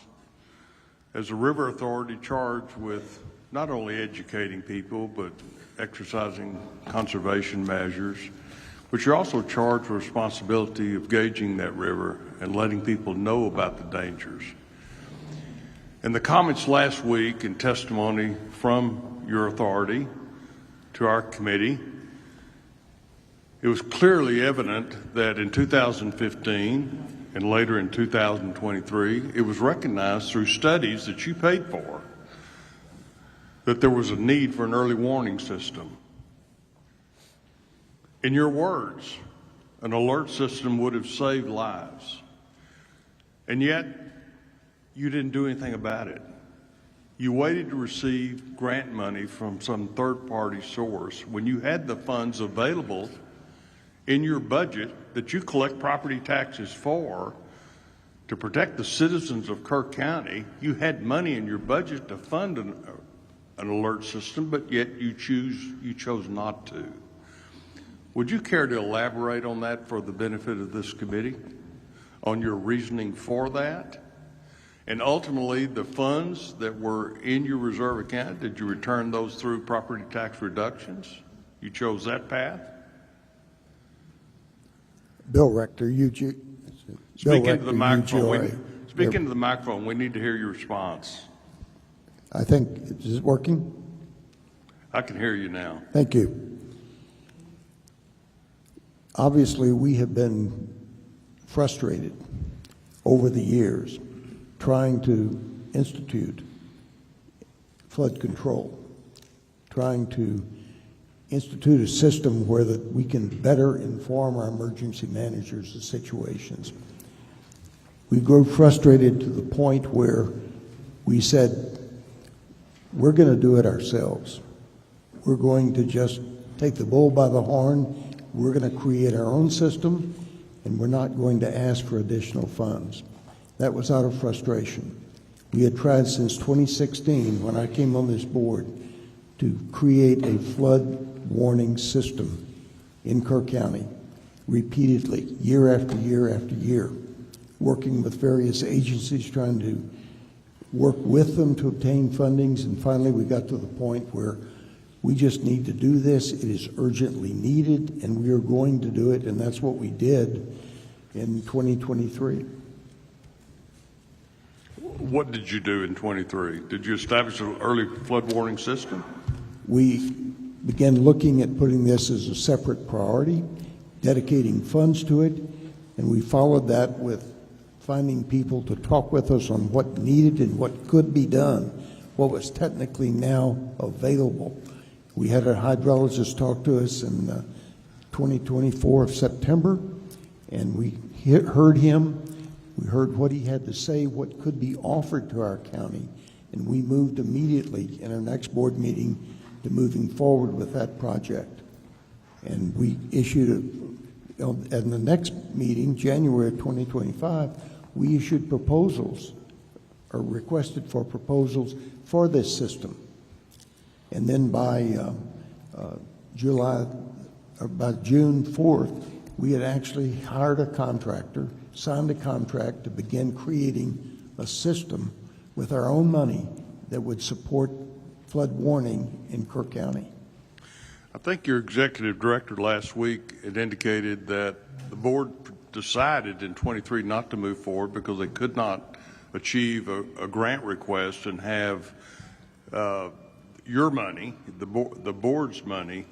as a river authority charged with not only educating people, but exercising conservation measures, but you're also charged with responsibility of gauging that river and letting people know about the dangers. In the comments last week and testimony from your authority to our committee, it was clearly evident that in 2015 and later in 2023, it was recognized through studies that you paid for that there was a need for an early warning system. In your words, an alert system would have saved lives. And yet, you didn't do anything about it. You waited to receive grant money from some third-party source when you had the funds available in your budget that you collect property taxes for to protect the citizens of Kerr County. You had money in your budget to fund an alert system, but yet you chose not to. Would you care to elaborate on that for the benefit of this committee, on your reasoning for that? And ultimately, the funds that were in your reserve account, did you return those through property tax reductions? You chose that path? Bill Rector, Speak into the microphone. Speak into the microphone. We need to hear your response. I think, is it working? I can hear you now. Thank you. Obviously, we have been frustrated over the years trying to institute flood control, trying to institute a system where that we can better inform our emergency managers of situations. We grew frustrated to the point where we said, we're going to do it ourselves. We're going to just take the bull by the horn. We're going to create our own system, and we're not going to ask for additional funds. That was out of frustration. We had tried since 2016, when I came on this board, to create a flood warning system in Kerr County repeatedly, year after year after year, working with various agencies, trying to work with them to obtain fundings, and finally we got to the point where we just need to do this. It is urgently needed, and we are going to do it, and that's what we did in 2023. What did you do in 23? Did you establish an early flood warning system? We began looking at putting this as a separate priority, dedicating funds to it, and we followed that with finding people to talk with us on what needed and what could be done, what was technically now available. We had a hydrologist talk to us in 2024 of September, and we heard him. We heard what he had to say, what could be offered to our county, and we moved immediately in our next board meeting to moving forward with that project. And we issued, at the next meeting, January of 2025, we issued proposals, or requested for proposals for this system. And then by June 4th, we had actually hired a contractor, signed a contract to begin creating a system with our own money that would support flood warning in Kerr County. I think your executive director last week had indicated that the board decided in 23 not to move forward because they could not achieve a grant request and have your money, the board's money,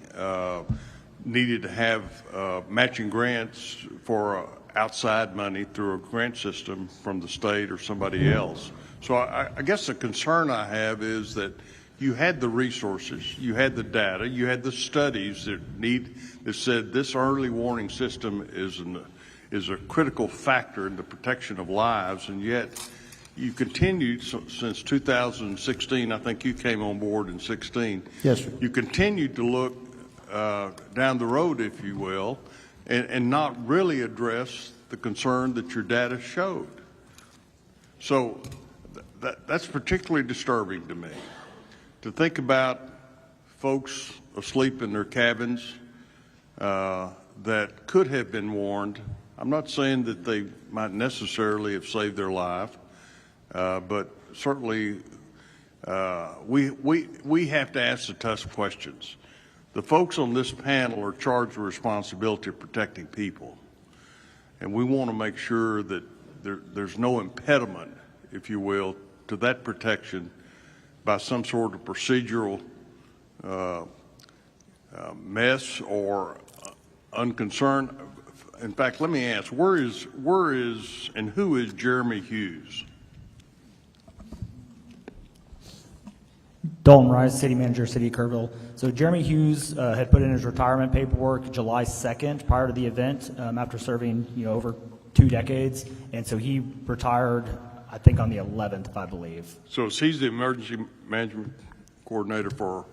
needed to have matching grants for outside money through a grant system from the state or somebody else. So I guess the concern I have is that you had the resources, you had the data, you had the studies that said this early warning system is a critical factor in the protection of lives, and yet you continued since 2016. I think you came on board in 16. Yes, sir. You continued to look down the road, if you will, and not really address the concern that your data showed. So that's particularly disturbing to me, to think about folks asleep in their cabins that could have been warned. I'm not saying that they might necessarily have saved their life, but certainly we have to ask the tough questions. The folks on this panel are charged with responsibility of protecting people, and we want to make sure that there's no impediment, if you will, to that protection by some sort of procedural mess or unconcern. In fact, let me ask, where is and who is Jeremy Hughes? Dalton Rice, City Manager, City of Kerrville. So Jeremy Hughes had put in his retirement paperwork July 2nd prior to the event after serving over 2 decades. And so he retired, I think, on the 11th, if I believe. So he's the Emergency Management Coordinator for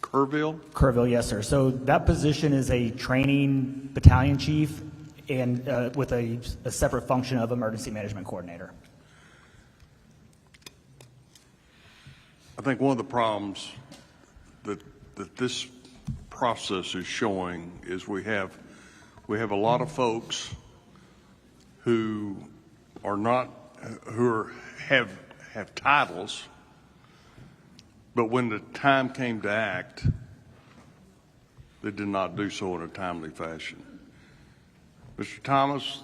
Kerrville? Kerrville, yes, sir. So that position is a training battalion chief and with a separate function of Emergency Management Coordinator. I think one of the problems that this process is showing is we have a lot of folks who have titles, but when the time came to act, they did not do so in a timely fashion. Mr. Thomas,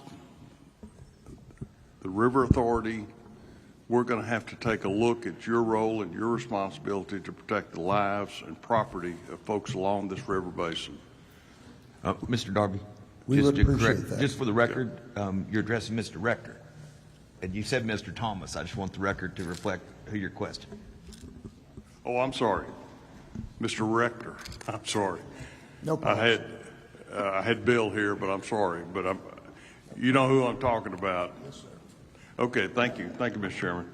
the River Authority, we're going to have to take a look at your role and your responsibility to protect the lives and property of folks along this river basin. Mr. Darby, We would appreciate that. just for the record, you're addressing Mr. Rector, and you said Mr. Thomas. I just want the record to reflect who you're questioning. Oh, I'm sorry, Mr. Rector. I'm sorry. No problem. I had Bill here, but I'm sorry. But you know who I'm talking about. Yes, sir. Okay, thank you, Mr. Chairman.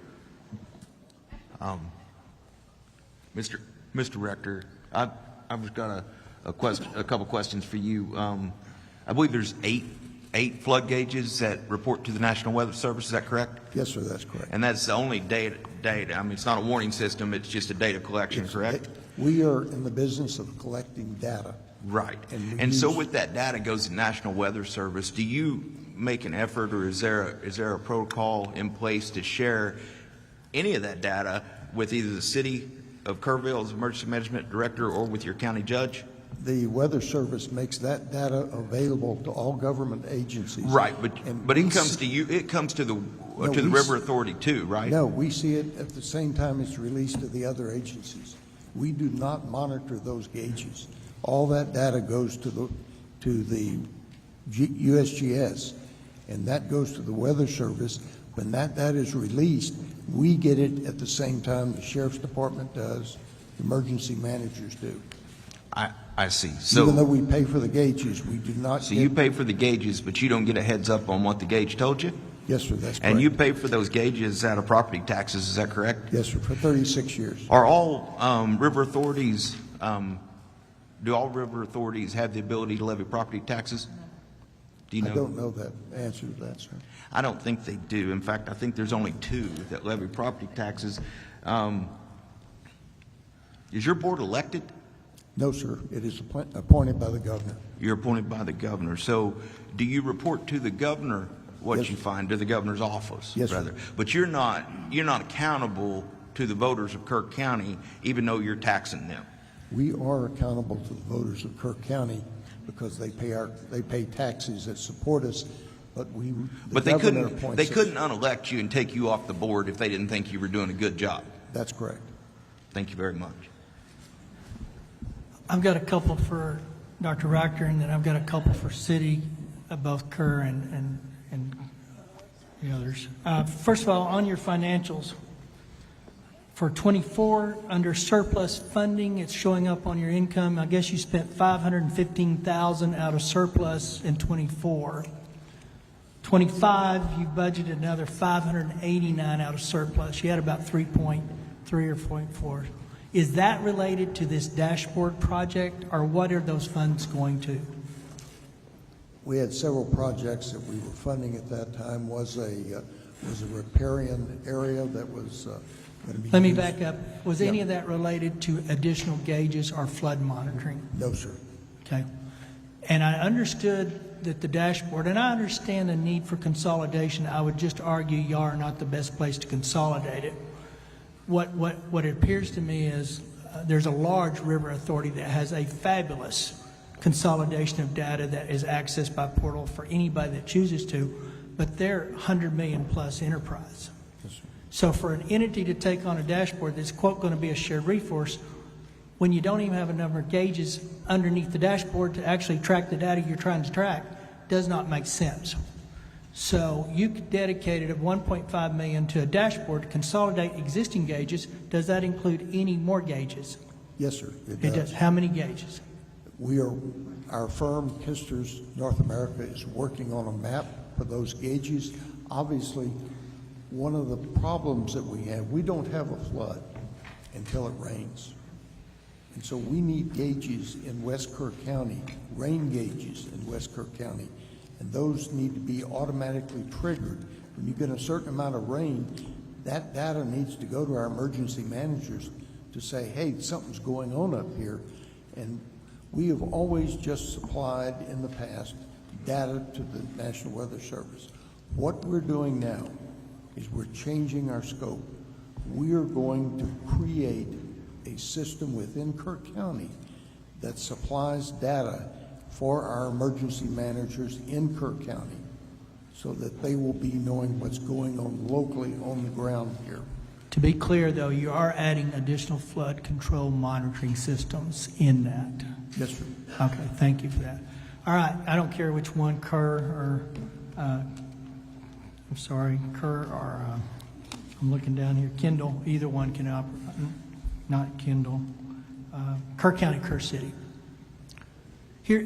Mr. Rector, I've got a couple questions for you. I believe there's eight flood gauges that report to the National Weather Service. Is that correct? Yes, sir, that's correct. And that's the only data. I mean, it's not a warning system. It's just a data collection, Yes, correct? We are in the business of collecting data. Right. And so with that data goes to National Weather Service, do you make an effort, or is there a protocol in place to share any of that data with either the City of Kerrville's Emergency Management Director or with your county judge? The Weather Service makes that data available to all government agencies. Right, but it comes to you. It comes to the River Authority too, right? No, we see it at the same time it's released to the other agencies. We do not monitor those gauges. All that data goes to the USGS, and that goes to the Weather Service. When that data is released, we get it at the same time the Sheriff's Department does, emergency managers do. I see. So even though we pay for the gauges, we do not. So you pay for the gauges, but you don't get a heads up on what the gauge told you? Yes, sir, that's correct. And you pay for those gauges out of property taxes, is that correct? Yes, sir, for 36 years. Are all river authorities, do all river authorities have the ability to levy property taxes? Do you know? I don't know that answer to that, sir. I don't think they do. In fact, I think there's only 2 that levy property taxes. Is your board elected? No, sir. It is appointed by the governor. You're appointed by the governor. So do you report to the governor what Yes, you find, to the governor's office? Yes, rather? sir. But you're not accountable to the voters of Kerr County, even though you're taxing them. We are accountable to the voters of Kerr County because they pay taxes that support us, but They couldn't appoints us. unelect you and take you off the board if they didn't think you were doing a good job. That's correct. Thank you very much. I've got a couple for Dr. Rector, and then I've got a couple for city, both Kerr and the others. First of all, on your financials, for 24, under surplus funding, it's showing up on your income. I guess you spent $515,000 out of surplus in 24. 25, you budgeted another $589 out of surplus. You had about 3.3 or 0.4. Is that related to this dashboard project, or what are those funds going to? We had several projects that we were funding at that time. Was a riparian area that was going to be Let me used. back up. Was any of that related to additional gauges or flood monitoring? No, sir. Okay. And I understood that the dashboard, and I understand the need for consolidation. I would just argue you are not the best place to consolidate it. What it appears to me is there's a large river authority that has a fabulous consolidation of data that is accessed by portal for anybody that chooses to, but they're 100 million plus enterprise. So for an entity to take on a dashboard that's, quote, going to be a shared resource, when you don't even have a number of gauges underneath the dashboard to actually track the data you're trying to track, does not make sense. So you dedicated $1.5 million to a dashboard to consolidate existing gauges. Does that include any more gauges? Yes, sir. It does. How many gauges? Our firm, Kisters North America, is working on a map for those gauges. Obviously, one of the problems that we don't have a flood until it rains. And so we need gauges in West Kerr County, rain gauges in West Kerr County. And those need to be automatically triggered. When you get a certain amount of rain, that data needs to go to our emergency managers to say, hey, something's going on up here. And we have always just supplied in the past data to the National Weather Service. What we're doing now is we're changing our scope. We are going to create a system within Kerr County that supplies data for our emergency managers in Kerr County so that they will be knowing what's going on locally on the ground here. To be clear, though, you are adding additional flood control monitoring systems in that. Yes, sir. Okay, thank you for that. All right, I don't care which one, Kerr or, Kerr or, I'm looking down here, Kendall, either one can operate, not Kendall, Kerr County, Kerr City. I'm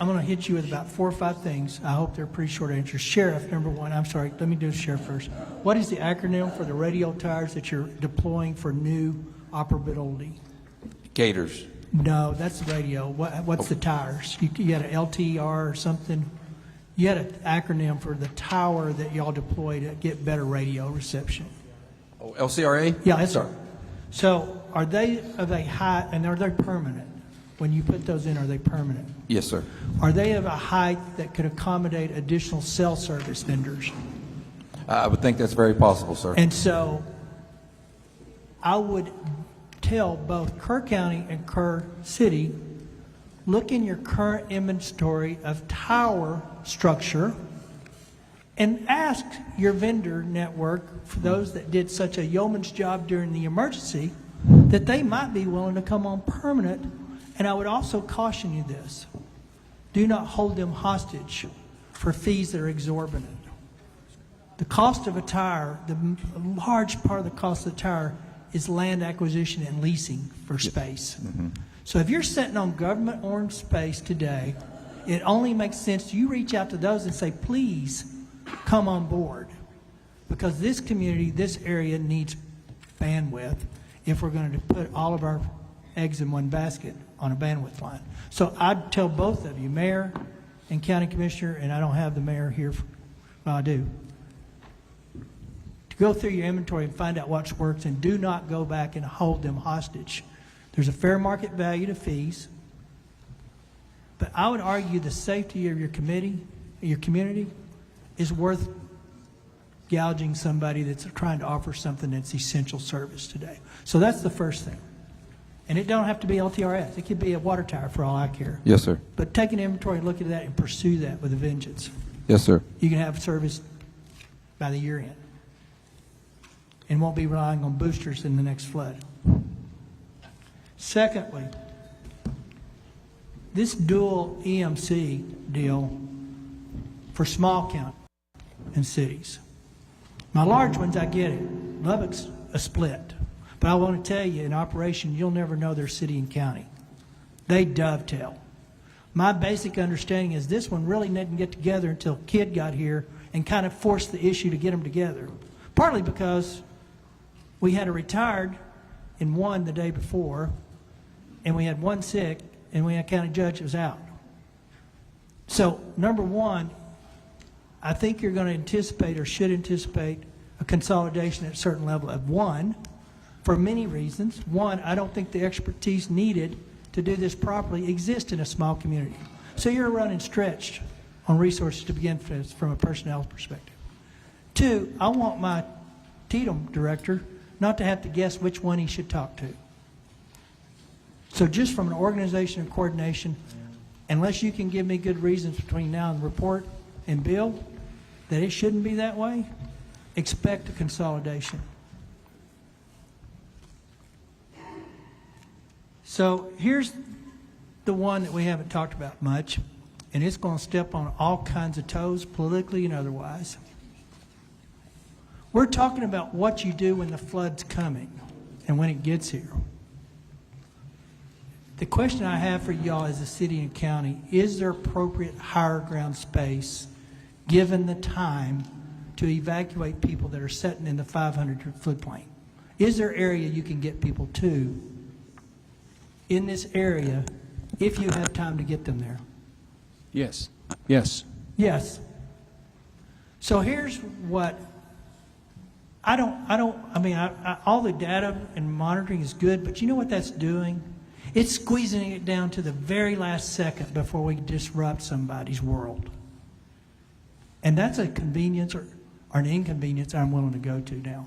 going to hit you with about 4 or 5 things. I hope they're pretty short answers. Sheriff, number one. I'm sorry. Let me do sheriff first. What is the acronym for the radio towers that you're deploying for new operability? Gators. No, that's the radio. What's the towers? You had an LTR or something? You had an acronym for the tower that y'all deploy to get better radio reception. Oh, LCRA? Yeah, that's right. So are they of a height, and are they permanent? When you put those in, are they permanent? Yes, sir. Are they of a height that could accommodate additional cell service vendors? I would think that's very possible, sir. And so I would tell both Kerr County and Kerr City, look in your current inventory of tower structure and ask your vendor network, for those that did such a yeoman's job during the emergency, that they might be willing to come on permanent. And I would also caution you this. Do not hold them hostage for fees that are exorbitant. The cost of a tower, the large part of the cost of the tower is land acquisition and leasing for space. Mm-hmm. So if you're sitting on government-owned space today, it only makes sense you reach out to those and say, please come on board, because this community, this area needs bandwidth if we're going to put all of our eggs in one basket on a bandwidth line. So I'd tell both of you, Mayor and County Commissioner, and I don't have the mayor here, well, I do, to go through your inventory and find out what works, and do not go back and hold them hostage. There's a fair market value to fees, but I would argue the safety of your community is worth gouging somebody that's trying to offer something that's essential service today. So that's the first thing. And it don't have to be LTRS. It could be a water tower for all I care. Yes, sir. But take an inventory, look at that, and pursue that with a vengeance. Yes, sir. You can have service by the year end, and won't be relying on boosters in the next flood. Secondly, this dual EMC deal for small counties and cities. My large ones, I get it. Lubbock's a split. But I want to tell you, in operation, you'll never know their city and county. They dovetail. My basic understanding is this one really didn't get together until Kidd got here and kind of forced the issue to get them together. Partly because we had a retired in one the day before, and we had one sick, and we had a county judge that was out. So, number one, I think you're going to anticipate or should anticipate a consolidation at a certain level of one, for many reasons. One, I don't think the expertise needed to do this properly exists in a small community. So you're running stretched on resources to begin with from a personnel perspective. Two, I want my TDM director not to have to guess which one he should talk to. So just from an organization and coordination, unless you can give me good reasons between now and the report and bill that it shouldn't be that way, expect a consolidation. So here's the one that we haven't talked about much, and it's going to step on all kinds of toes, politically and otherwise. We're talking about what you do when the flood's coming and when it gets here. The question I have for y'all as a city and county, is there appropriate higher ground space given the time to evacuate people that are sitting in the 500 floodplain? Is there area you can get people to in this area if you have time to get them there? Yes. Yes. Yes. So here's what I mean, all the data and monitoring is good, but you know what that's doing? It's squeezing it down to the very last second before we disrupt somebody's world. And that's a convenience or an inconvenience I'm willing to go to now.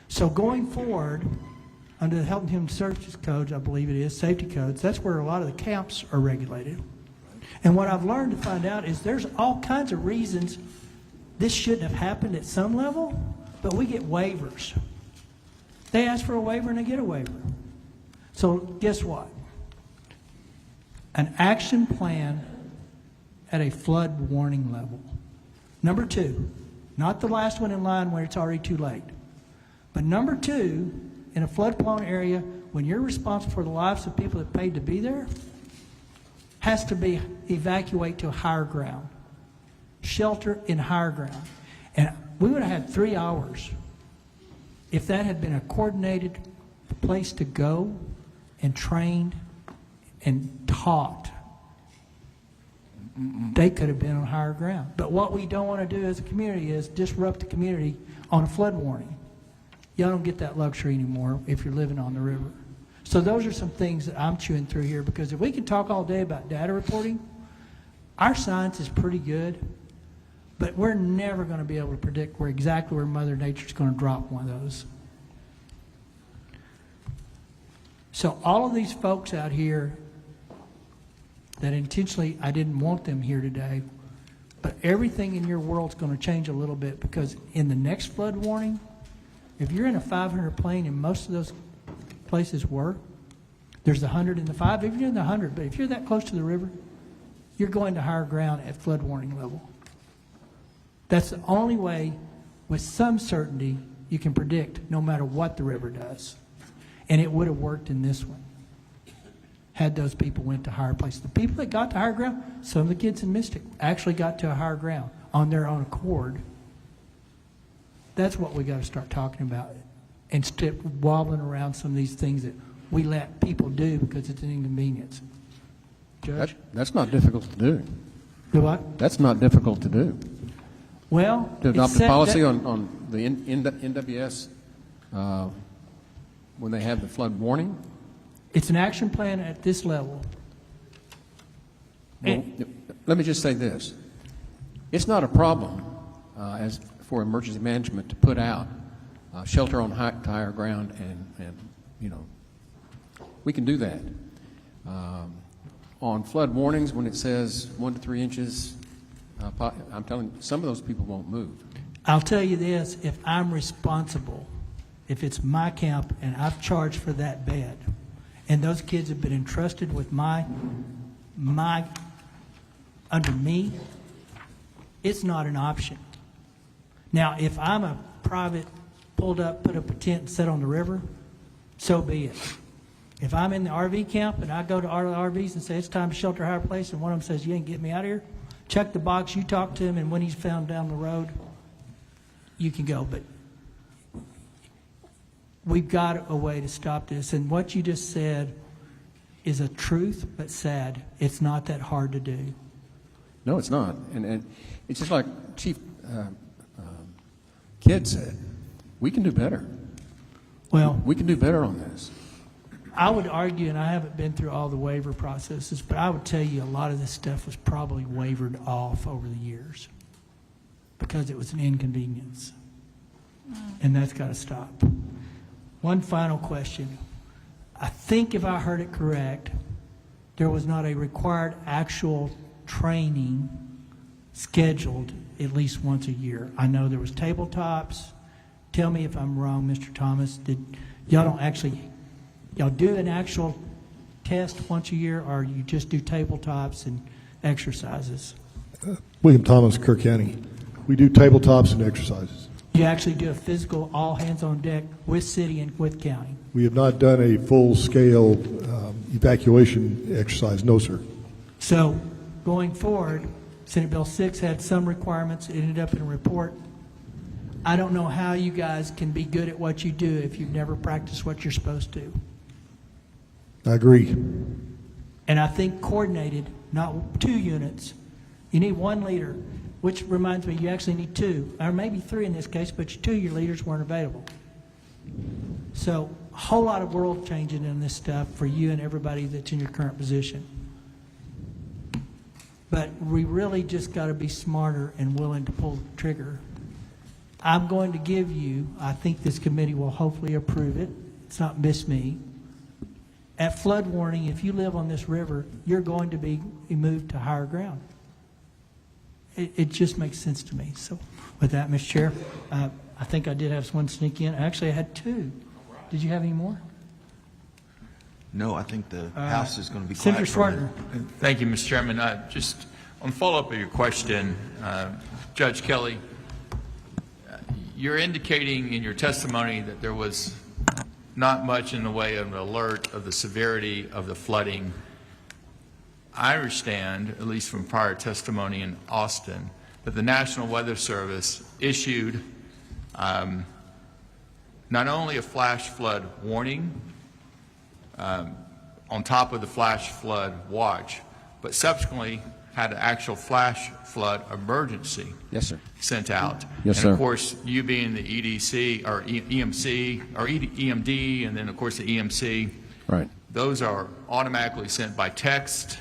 So going forward, under the Health and Human Services Codes, I believe it is, safety codes, that's where a lot of the camps are regulated. And what I've learned to find out is there's all kinds of reasons this shouldn't have happened at some level, but we get waivers. They ask for a waiver and they get a waiver. So guess what? An action plan at a flood warning level. Number two, not the last one in line where it's already too late, but number two, in a flood-prone area, when you're responsible for the lives of people that paid to be there, has to be evacuate to higher ground. Shelter in higher ground. And we would have had 3 hours if that had been a coordinated place to go and trained and taught. They could have been on higher ground. But what we don't want to do as a community is disrupt the community on a flood warning. Y'all don't get that luxury anymore if you're living on the river. So those are some things that I'm chewing through here, because if we can talk all day about data reporting, our science is pretty good, but we're never going to be able to predict exactly where Mother Nature's going to drop one of those. So all of these folks out here that intentionally, I didn't want them here today, but everything in your world's going to change a little bit, because in the next flood warning, if you're in a 500 plane, and most of those places were, there's the 100 and the 5. If you're in the 100, but if you're that close to the river, you're going to higher ground at flood warning level. That's the only way with some certainty you can predict no matter what the river does. And it would have worked in this one had those people went to higher places. The people that got to higher ground, some of the kids in Mystic actually got to a higher ground. on their own accord, that's what we got to start talking about. Instead of wobbling around some of these things that we let people do because it's an inconvenience. Judge? That's not difficult to do. Do what? That's not difficult to do. Well, To adopt it's a policy that- on the NWS when they have the flood warning. It's an action plan at this level. Well, let me just say this. It's not a problem as for emergency management to put out shelter on higher ground and, you know, we can do that. On flood warnings, when it says 1 to 3 inches, I'm telling you, some of those people won't move. I'll tell you this, if I'm responsible, if it's my camp and I've charged for that bed, and those kids have been entrusted with under me, it's not an option. Now, if I'm a private, pulled up, put up a tent and sit on the river, so be it. If I'm in the RV camp and I go to our RVs and say it's time to shelter higher place, and one of them says you ain't getting me out of here, check the box, you talk to him, and when he's found down the road, you can go. But we've got a way to stop this. And what you just said is a truth, but sad. It's not that hard to do. No, it's not. And it's just like Chief Kidd said, we can do better. Well, we can do better on this. I would argue, and I haven't been through all the waiver processes, but I would tell you a lot of this stuff was probably wavered off over the years because it was an inconvenience. And that's got to stop. One final question. I think if I heard it correct, there was not a required actual training scheduled at least once a year. I know there was tabletops. Tell me if I'm wrong, Mr. Thomas. Y'all do an actual test once a year, or you just do tabletops and exercises? William Thomas, Kerr County. We do tabletops and exercises. You actually do a physical all hands on deck with city and with county? We have not done a full-scale evacuation exercise, no, sir. So going forward, Senate Bill 6 had some requirements. It ended up in a report. I don't know how you guys can be good at what you do if you've never practiced what you're supposed to. I agree. And I think coordinated, not 2 units. You need 1 leader, which reminds me you actually need 2, or maybe 3 in this case, but 2 of your leaders weren't available. So a whole lot of world changing in this stuff for you and everybody that's in your current position. But we really just got to be smarter and willing to pull the trigger. I'm going to give you, I think this committee will hopefully approve it. It's not miss me. At flood warning, if you live on this river, you're going to be moved to higher ground. It just makes sense to me. So with that, Mr. Chair, I think I did have one sneak in. Actually, I had 2. Did you have any more? No, I think the House is going to be quiet. Senator for a minute. Swartner. Thank you, Mr. Chairman. Just on follow-up of your question, Judge Kelly, you're indicating in your testimony that there was not much in the way of an alert of the severity of the flooding. I understand, at least from prior testimony in Austin, that the National Weather Service issued not only a flash flood warning on top of the flash flood watch, but subsequently had an actual flash flood emergency sent out. Yes, and sir. of course, you being the EDC or EMC or EMD, and then of course the EMC, right? Those are automatically sent by text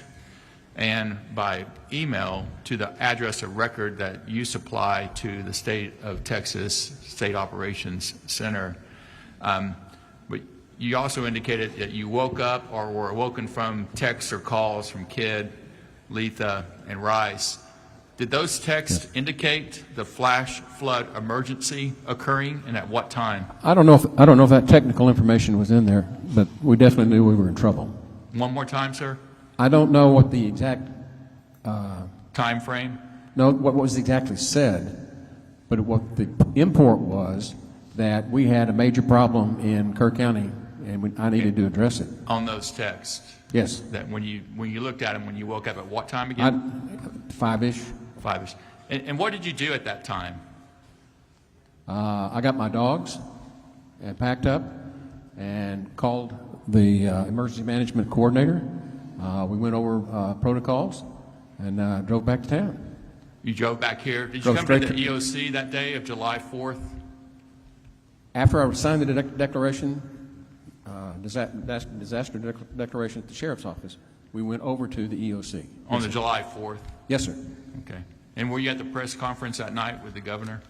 and by email to the address of record that you supply to the state of Texas State Operations Center. But you also indicated that you woke up or were awoken from texts or calls from Kidd, Letha, and Rice. Did those texts indicate the flash flood emergency occurring, and at what time? I don't know if that technical information was in there, but we definitely knew we were in trouble. One more time, sir. I don't know what the exact time frame. No, what was exactly said, but what the import was that we had a major problem in Kerr County, and I needed to address it. On those texts. Yes. That when you looked at them, when you woke up at what time again? 5-ish. 5-ish. And what did you do at that time? I got my dogs and packed up and called the emergency management coordinator. We went over protocols and drove back to town. You drove back here. Did you Drove come to the straight to- EOC that day of July 4th? After I signed the declaration, disaster declaration at the sheriff's office, we went over to the EOC. On the July 4th? Yes, sir. Okay. And were you at the press conference that night with the governor?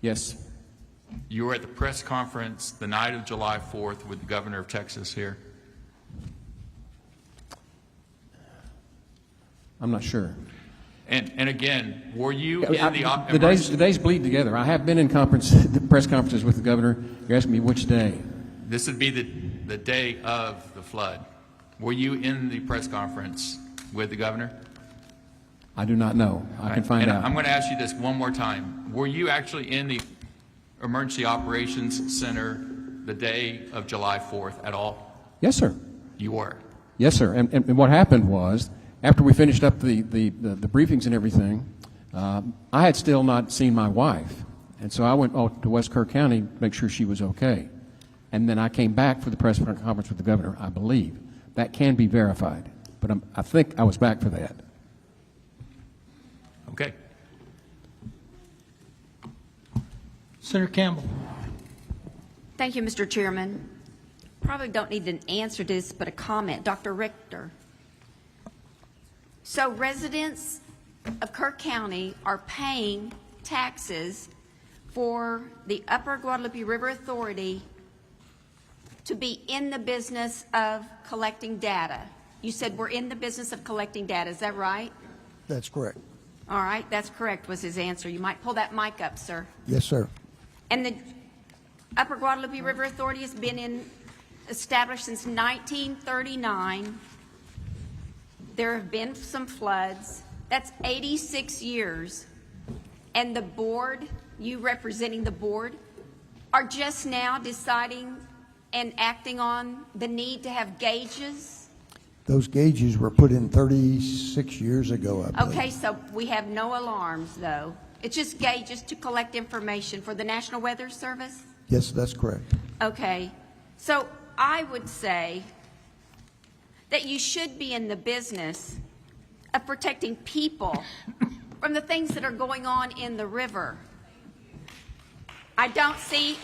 Yes. You were at the press conference the night of July 4th with the governor of Texas here? I'm not sure. And again, were you in The days bleed together. I have been in press conferences with the governor. You're asking me which day. This would be the day of the flood. Were you in the press conference with the governor? I do not know. I can find out. I'm going to ask you this one more time. Were you actually in the Emergency Operations Center the day of July 4th at all? Yes, sir. You were? Yes, sir. And what happened was, after we finished up the briefings and everything, I had still not seen my wife. And so I went to West Kerr County to make sure she was okay. And then I came back for the press conference with the governor, I believe. That can be verified. But I think I was back for that. Okay. Senator Campbell. Thank you, Mr. Chairman. Probably don't need an answer to this, but a comment. Dr. Richter. So residents of Kerr County are paying taxes for the Upper Guadalupe River Authority to be in the business of collecting data. You said we're in the business of collecting data. Is that right? That's correct. All right, that's correct was his answer. You might pull that mic up, sir. Yes, sir. And the Upper Guadalupe River Authority has been established since 1939. There have been some floods. That's 86 years. And the board, you representing the board, are just now deciding and acting on the need to have gauges? Those gauges were put in 36 years ago, I believe. Okay, so we have no alarms, though. It's just gauges to collect information for the National Weather Service? Yes, that's correct. Okay. So I would say that you should be in the business of protecting people from the things that are going on in the river. I don't see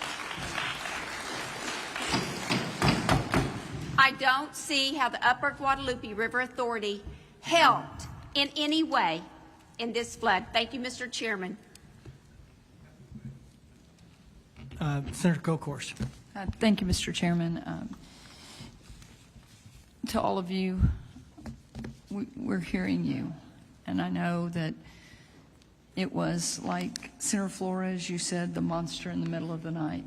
how the Upper Guadalupe River Authority helped in any way in this flood. Thank you, Mr. Chairman. Senator Kokorsz. Thank you, Mr. Chairman. To all of you, we're hearing you, and I know that it was like Senator Flores, you said, the monster in the middle of the night,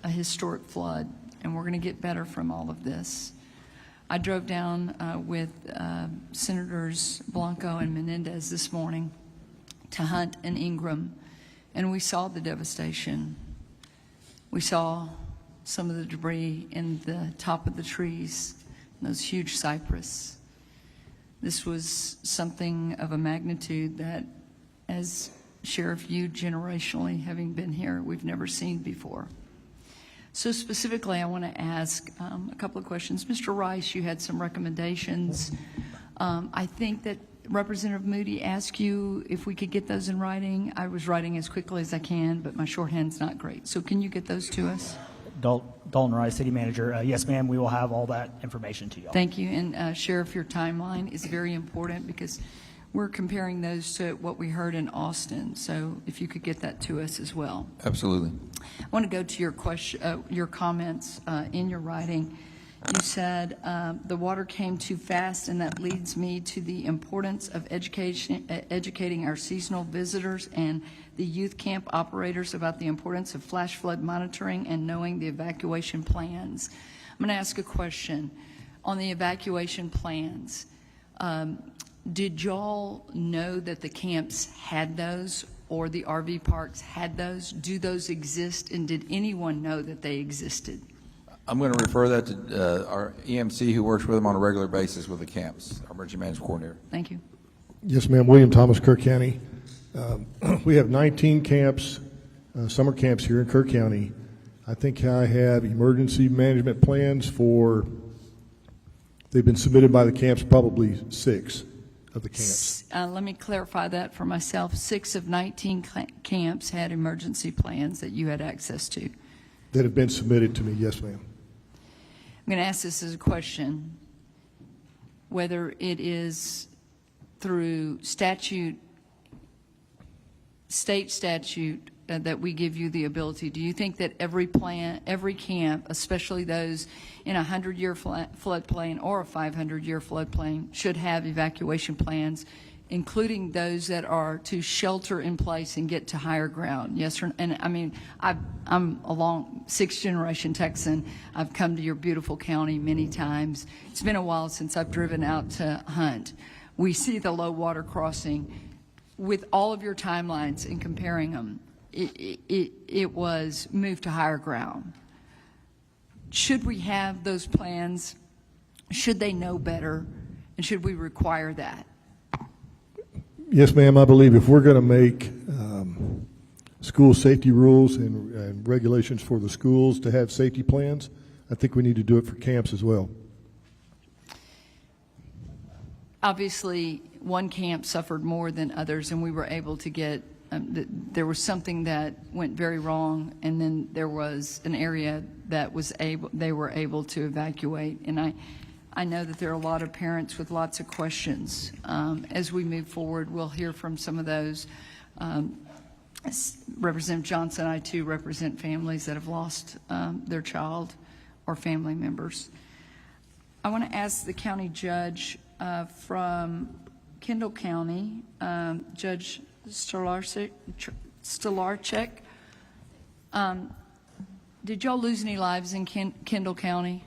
a historic flood, and we're going to get better from all of this. I drove down with Senators Blanco and Menendez this morning to Hunt and Ingram, and we saw the devastation. We saw some of the debris in the top of the trees, those huge cypress. This was something of a magnitude that, as Sheriff, you generationally, having been here, we've never seen before. So specifically, I want to ask a couple of questions. Mr. Rice, you had some recommendations. I think that Representative Moody asked you if we could get those in writing. I was writing as quickly as I can, but my shorthand's not great. So can you get those to us? Dalton Rice, City Manager. Yes, ma'am, we will have all that information to you. Thank you. And Sheriff, your timeline is very important because we're comparing those to what we heard in Austin. So if you could get that to us as well. Absolutely. I want to go to your question, your comments in your writing. You said the water came too fast, and that leads me to the importance of educating our seasonal visitors and the youth camp operators about the importance of flash flood monitoring and knowing the evacuation plans. I'm going to ask a question on the evacuation plans. Did y'all know that the camps had those or the RV parks had those? Do those exist, and did anyone know that they existed? I'm going to refer that to our EMC who works with them on a regular basis with the camps, our emergency management coordinator. Thank you. Yes, ma'am. William Thomas, Kerr County. We have 19 camps, summer camps here in Kerr County. I think I have emergency management plans for, they've been submitted by the camps, probably 6 of the camps. Let me clarify that for myself. 6 of 19 camps had emergency plans that you had access to. That have been submitted to me, yes, ma'am. I'm going to ask this as a question, whether it is through statute, state statute, that we give you the ability. Do you think that every camp, especially those in a 100-year floodplain or a 500-year floodplain, should have evacuation plans, including those that are to shelter in place and get to higher ground? Yes, and I mean, I'm a long 6th-generation Texan. I've come to your beautiful county many times. It's been a while since I've driven out to hunt. We see the low water crossing. With all of your timelines and comparing them, it was moved to higher ground. Should we have those plans? Should they know better? And should we require that? Yes, ma'am. I believe if we're going to make school safety rules and regulations for the schools to have safety plans, I think we need to do it for camps as well. Obviously, one camp suffered more than others, and we were able to get, there was something that went very wrong, and then there was an area that they were able to evacuate. And I know that there are a lot of parents with lots of questions. As we move forward, we'll hear from some of those. Representative Johnson, I too represent families that have lost their child or family members. I want to ask the county judge from Kendall County, Judge Stolarczyk. Did y'all lose any lives in Kendall County?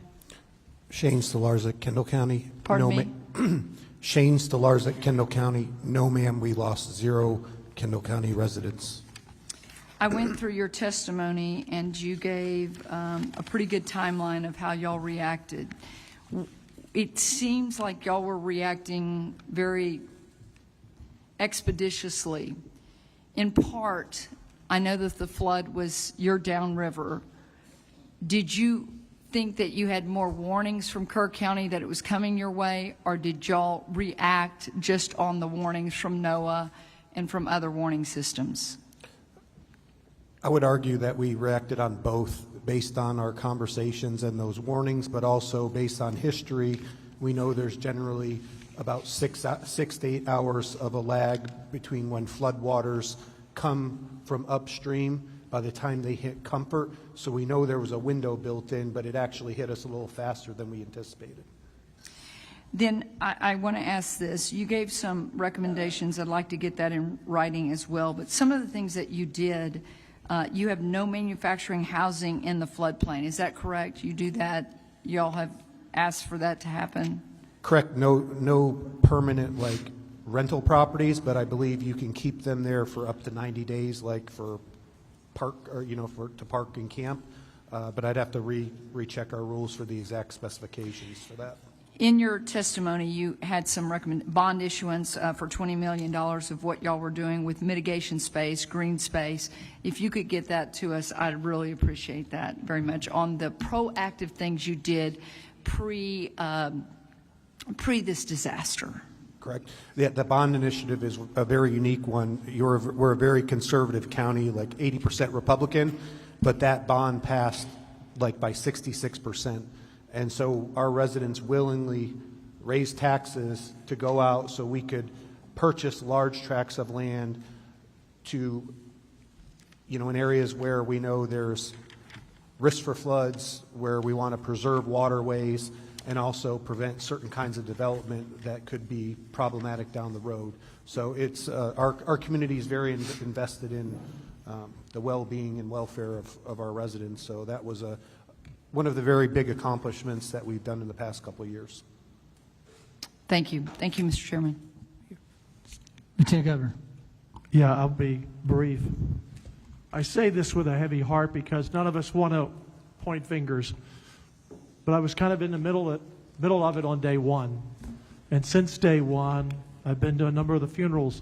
Shane Stolarczyk, Kendall County. Pardon no, me? Shane Stolarczyk, Kendall County. No, ma'am, we lost 0 Kendall County residents. I went through your testimony, and you gave a pretty good timeline of how y'all reacted. It seems like y'all were reacting very expeditiously. In part, I know that the flood was your downriver. Did you think that you had more warnings from Kerr County that it was coming your way, or did y'all react just on the warnings from NOAA and from other warning systems? I would argue that we reacted on both based on our conversations and those warnings, but also based on history. We know there's generally about 6 to 8 hours of a lag between when floodwaters come from upstream by the time they hit Comfort. So we know there was a window built in, but it actually hit us a little faster than we anticipated. Then I want to ask this. You gave some recommendations. I'd like to get that in writing as well. But some of the things that you did, you have no manufacturing housing in the floodplain. Is that correct? You do that? You all have asked for that to happen? Correct. No permanent like rental properties, but I believe you can keep them there for up to 90 days, like for park or to park and camp. But I'd have to recheck our rules for the exact specifications for that. In your testimony, you had some bond issuance for $20 million of what y'all were doing with mitigation space, green space. If you could get that to us, I'd really appreciate that very much on the proactive things you did pre this disaster. Correct. The bond initiative is a very unique one. We're a very conservative county, like 80% Republican, but that bond passed like by 66%. And so our residents willingly raised taxes to go out so we could purchase large tracts of land to, in areas where we know there's risk for floods, where we want to preserve waterways, and also prevent certain kinds of development that could be problematic down the road. So it's our community is very invested in the well-being and welfare of our residents. So that was one of the very big accomplishments that we've done in the past couple of years. Thank you. Thank you, Mr. Chairman. Lieutenant Governor. Yeah, I'll be brief. I say this with a heavy heart because none of us want to point fingers. But I was kind of in the middle of it on day one. And since day one, I've been to a number of the funerals.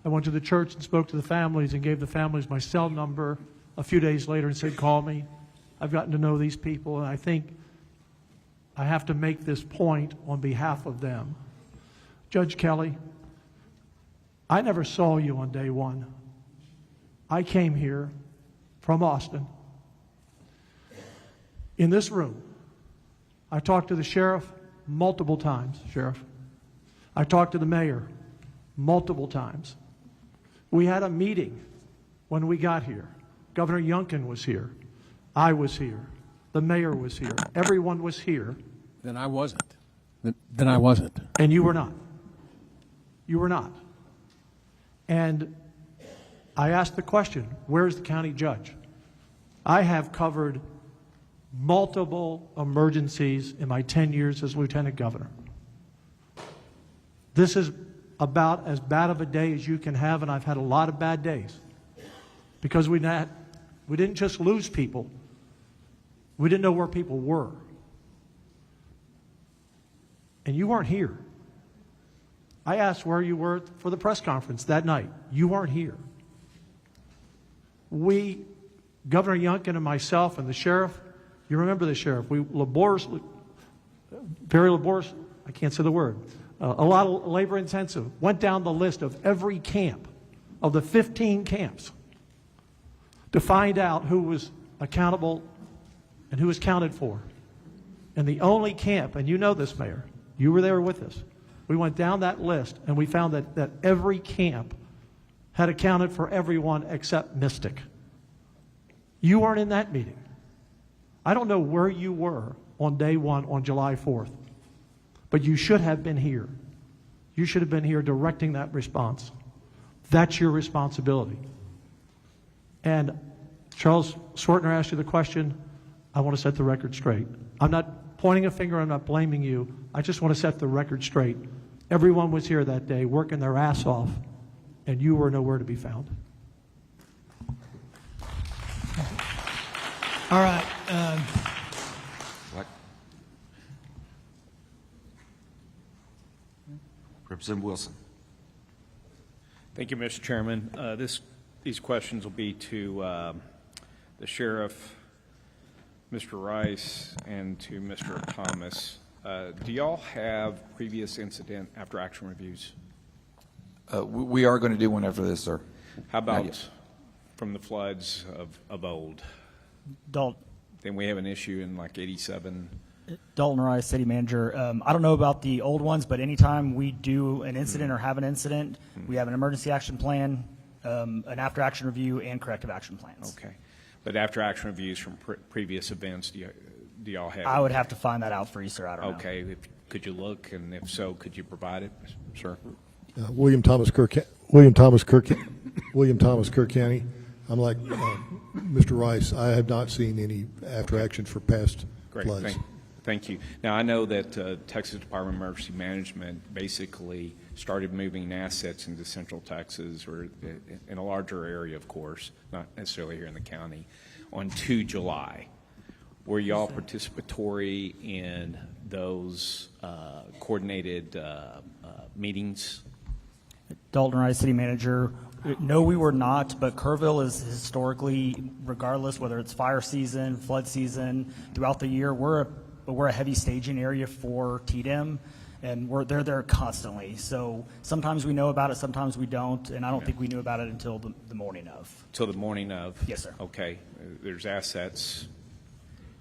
I went to the church and spoke to the families and gave the families my cell number a few days later and said, call me. I've gotten to know these people, and I think I have to make this point on behalf of them. Judge Kelly, I never saw you on day one. I came here from Austin. In this room, I talked to the sheriff multiple times, Sheriff. I talked to the mayor multiple times. We had a meeting when we got here. Governor Youngkin was here. I was here. The mayor was here. Everyone was here. Then I wasn't. Then I wasn't. And you were not. You were not. And I asked the question, where's the county judge? I have covered multiple emergencies in my 10 years as lieutenant governor. This is about as bad of a day as you can have, and I've had a lot of bad days because we didn't just lose people. We didn't know where people were. And you weren't here. I asked where you were for the press conference that night. You weren't here. Governor Youngkin and myself and the sheriff, you remember the sheriff, very laborious, I can't say the word, a lot of labor intensive, went down the list of every camp, of the 15 camps, to find out who was accountable and who was counted for. And the only camp, and you know this, Mayor, you were there with us, we went down that list and we found that every camp had accounted for everyone except Mystic. You weren't in that meeting. I don't know where you were on day one on July 4th, but you should have been here. You should have been here directing that response. That's your responsibility. And Charles Swartner asked you the question. I want to set the record straight. I'm not pointing a finger. I'm not blaming you. I just want to set the record straight. Everyone was here that day working their ass off, and you were nowhere to be found. All right. What? Representative Wilson. Thank you, Mr. Chairman. These questions will be to the sheriff, Mr. Rice, and to Mr. Thomas. Do y'all have previous incident after action reviews? We are going to do one after this, sir. How about from the floods of old? Then we have an issue in like 87. Dalton Rice, city manager. I don't know about the old ones, but anytime we do an incident or have an incident, we have an emergency action plan, an after action review, and corrective action plans. Okay. But after action reviews from previous events, do y'all have? I would have to find that out for you, sir. I don't know. Okay. Could you look, and if so, could you provide it, sir? William Thomas, Kerr County. I'm like Mr. Rice. I have not seen any after actions for past floods. Thank you. Now, I know that Texas Department of Emergency Management basically started moving assets into Central Texas, or in a larger area, of course, not necessarily here in the county, on 2 July. Were y'all participatory in those coordinated meetings? Dalton Rice, city manager. No, we were not, but Kerrville is historically, regardless whether it's fire season, flood season, throughout the year, we're a heavy staging area for TDEM, and they're there constantly. So sometimes we know about it, sometimes we don't, and I don't think we knew about it until the morning of. Till the morning of? Yes, sir. Okay. There's assets,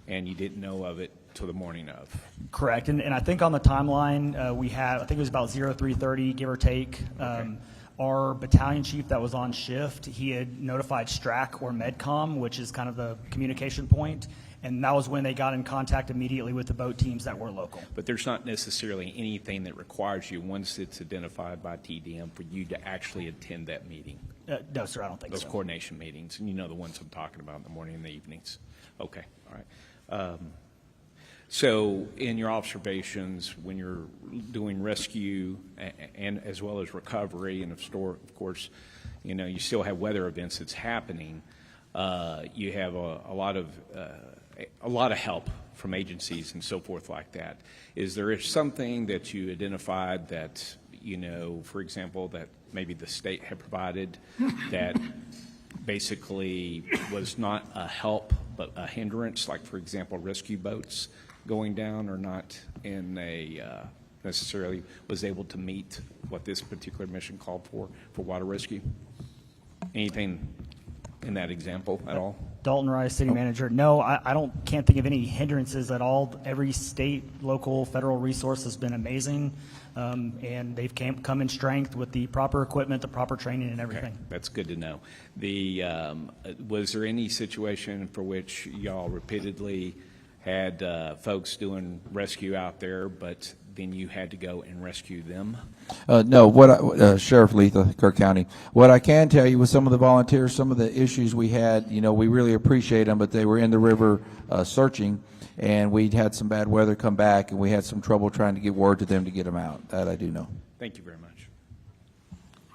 and you didn't know of it till the morning of. Correct, and I think on the timeline we had, I think it was about 03:30, give or take. Okay. Our battalion chief that was on shift, he had notified STRAC or MedCom, which is kind of the communication point, and that was when they got in contact immediately with the boat teams that were local. But there's not necessarily anything that requires you, once it's identified by TDM, for you to actually attend that meeting? No, sir, I don't think so. Those coordination meetings, and you know the ones I'm talking about in the morning and the evenings. Okay, all right. So in your observations, when you're doing rescue and as well as recovery, and of course, you know, you still have weather events that's happening, you have a lot of help from agencies and so forth like that. Is there something that you identified that you know, for example, that maybe the state had provided that basically was not a help but a hindrance, like, for example, rescue boats going down are not in a necessarily was able to meet what this particular mission called for water rescue? Anything in that example at all? Dalton Rice, City Manager. No, can't think of any hindrances at all. Every state, local, federal resource has been amazing, and they've come in strength with the proper equipment, the proper training, and everything. Okay, that's good to know. Was there any situation for which y'all repeatedly had folks doing rescue out there, but then you had to go and rescue them? No, Sheriff Letha, Kerr County. What I can tell you with some of the volunteers, some of the issues we had, you know, we really appreciate them, but they were in the river searching, and we'd had some bad weather come back, and we had some trouble trying to get word to them to get them out. That I do know. Thank you very much.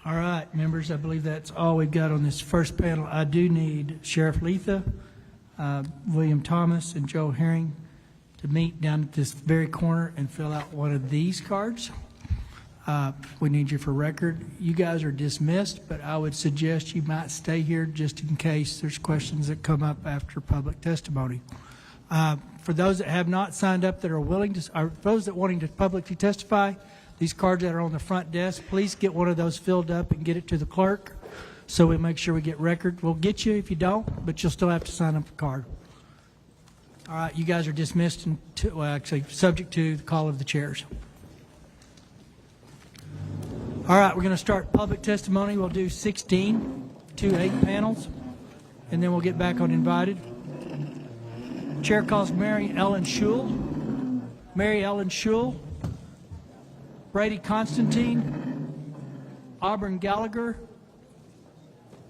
All right, members, I believe that's all we've got on this first panel. I do need Sheriff Letha, William Thomas, and Joe Herring to meet down at this very corner and fill out one of these cards. We need you for record. You guys are dismissed, but I would suggest you might stay here just in case there's questions that come up after public testimony. For those that have not signed up that are willing to, or those that wanting to publicly testify, these cards that are on the front desk, please get one of those filled up and get it to the clerk so we make sure we get record. We'll get you if you don't, but you'll still have to sign up the card. All right, you guys are dismissed, and actually subject to the call of the chairs. All right, we're going to start public testimony. We'll do 16 to 8 panels, and then we'll get back on invited. Chair calls Mary Ellen Schul. Mary Ellen Schul. Brady Constantine. Auburn Gallagher.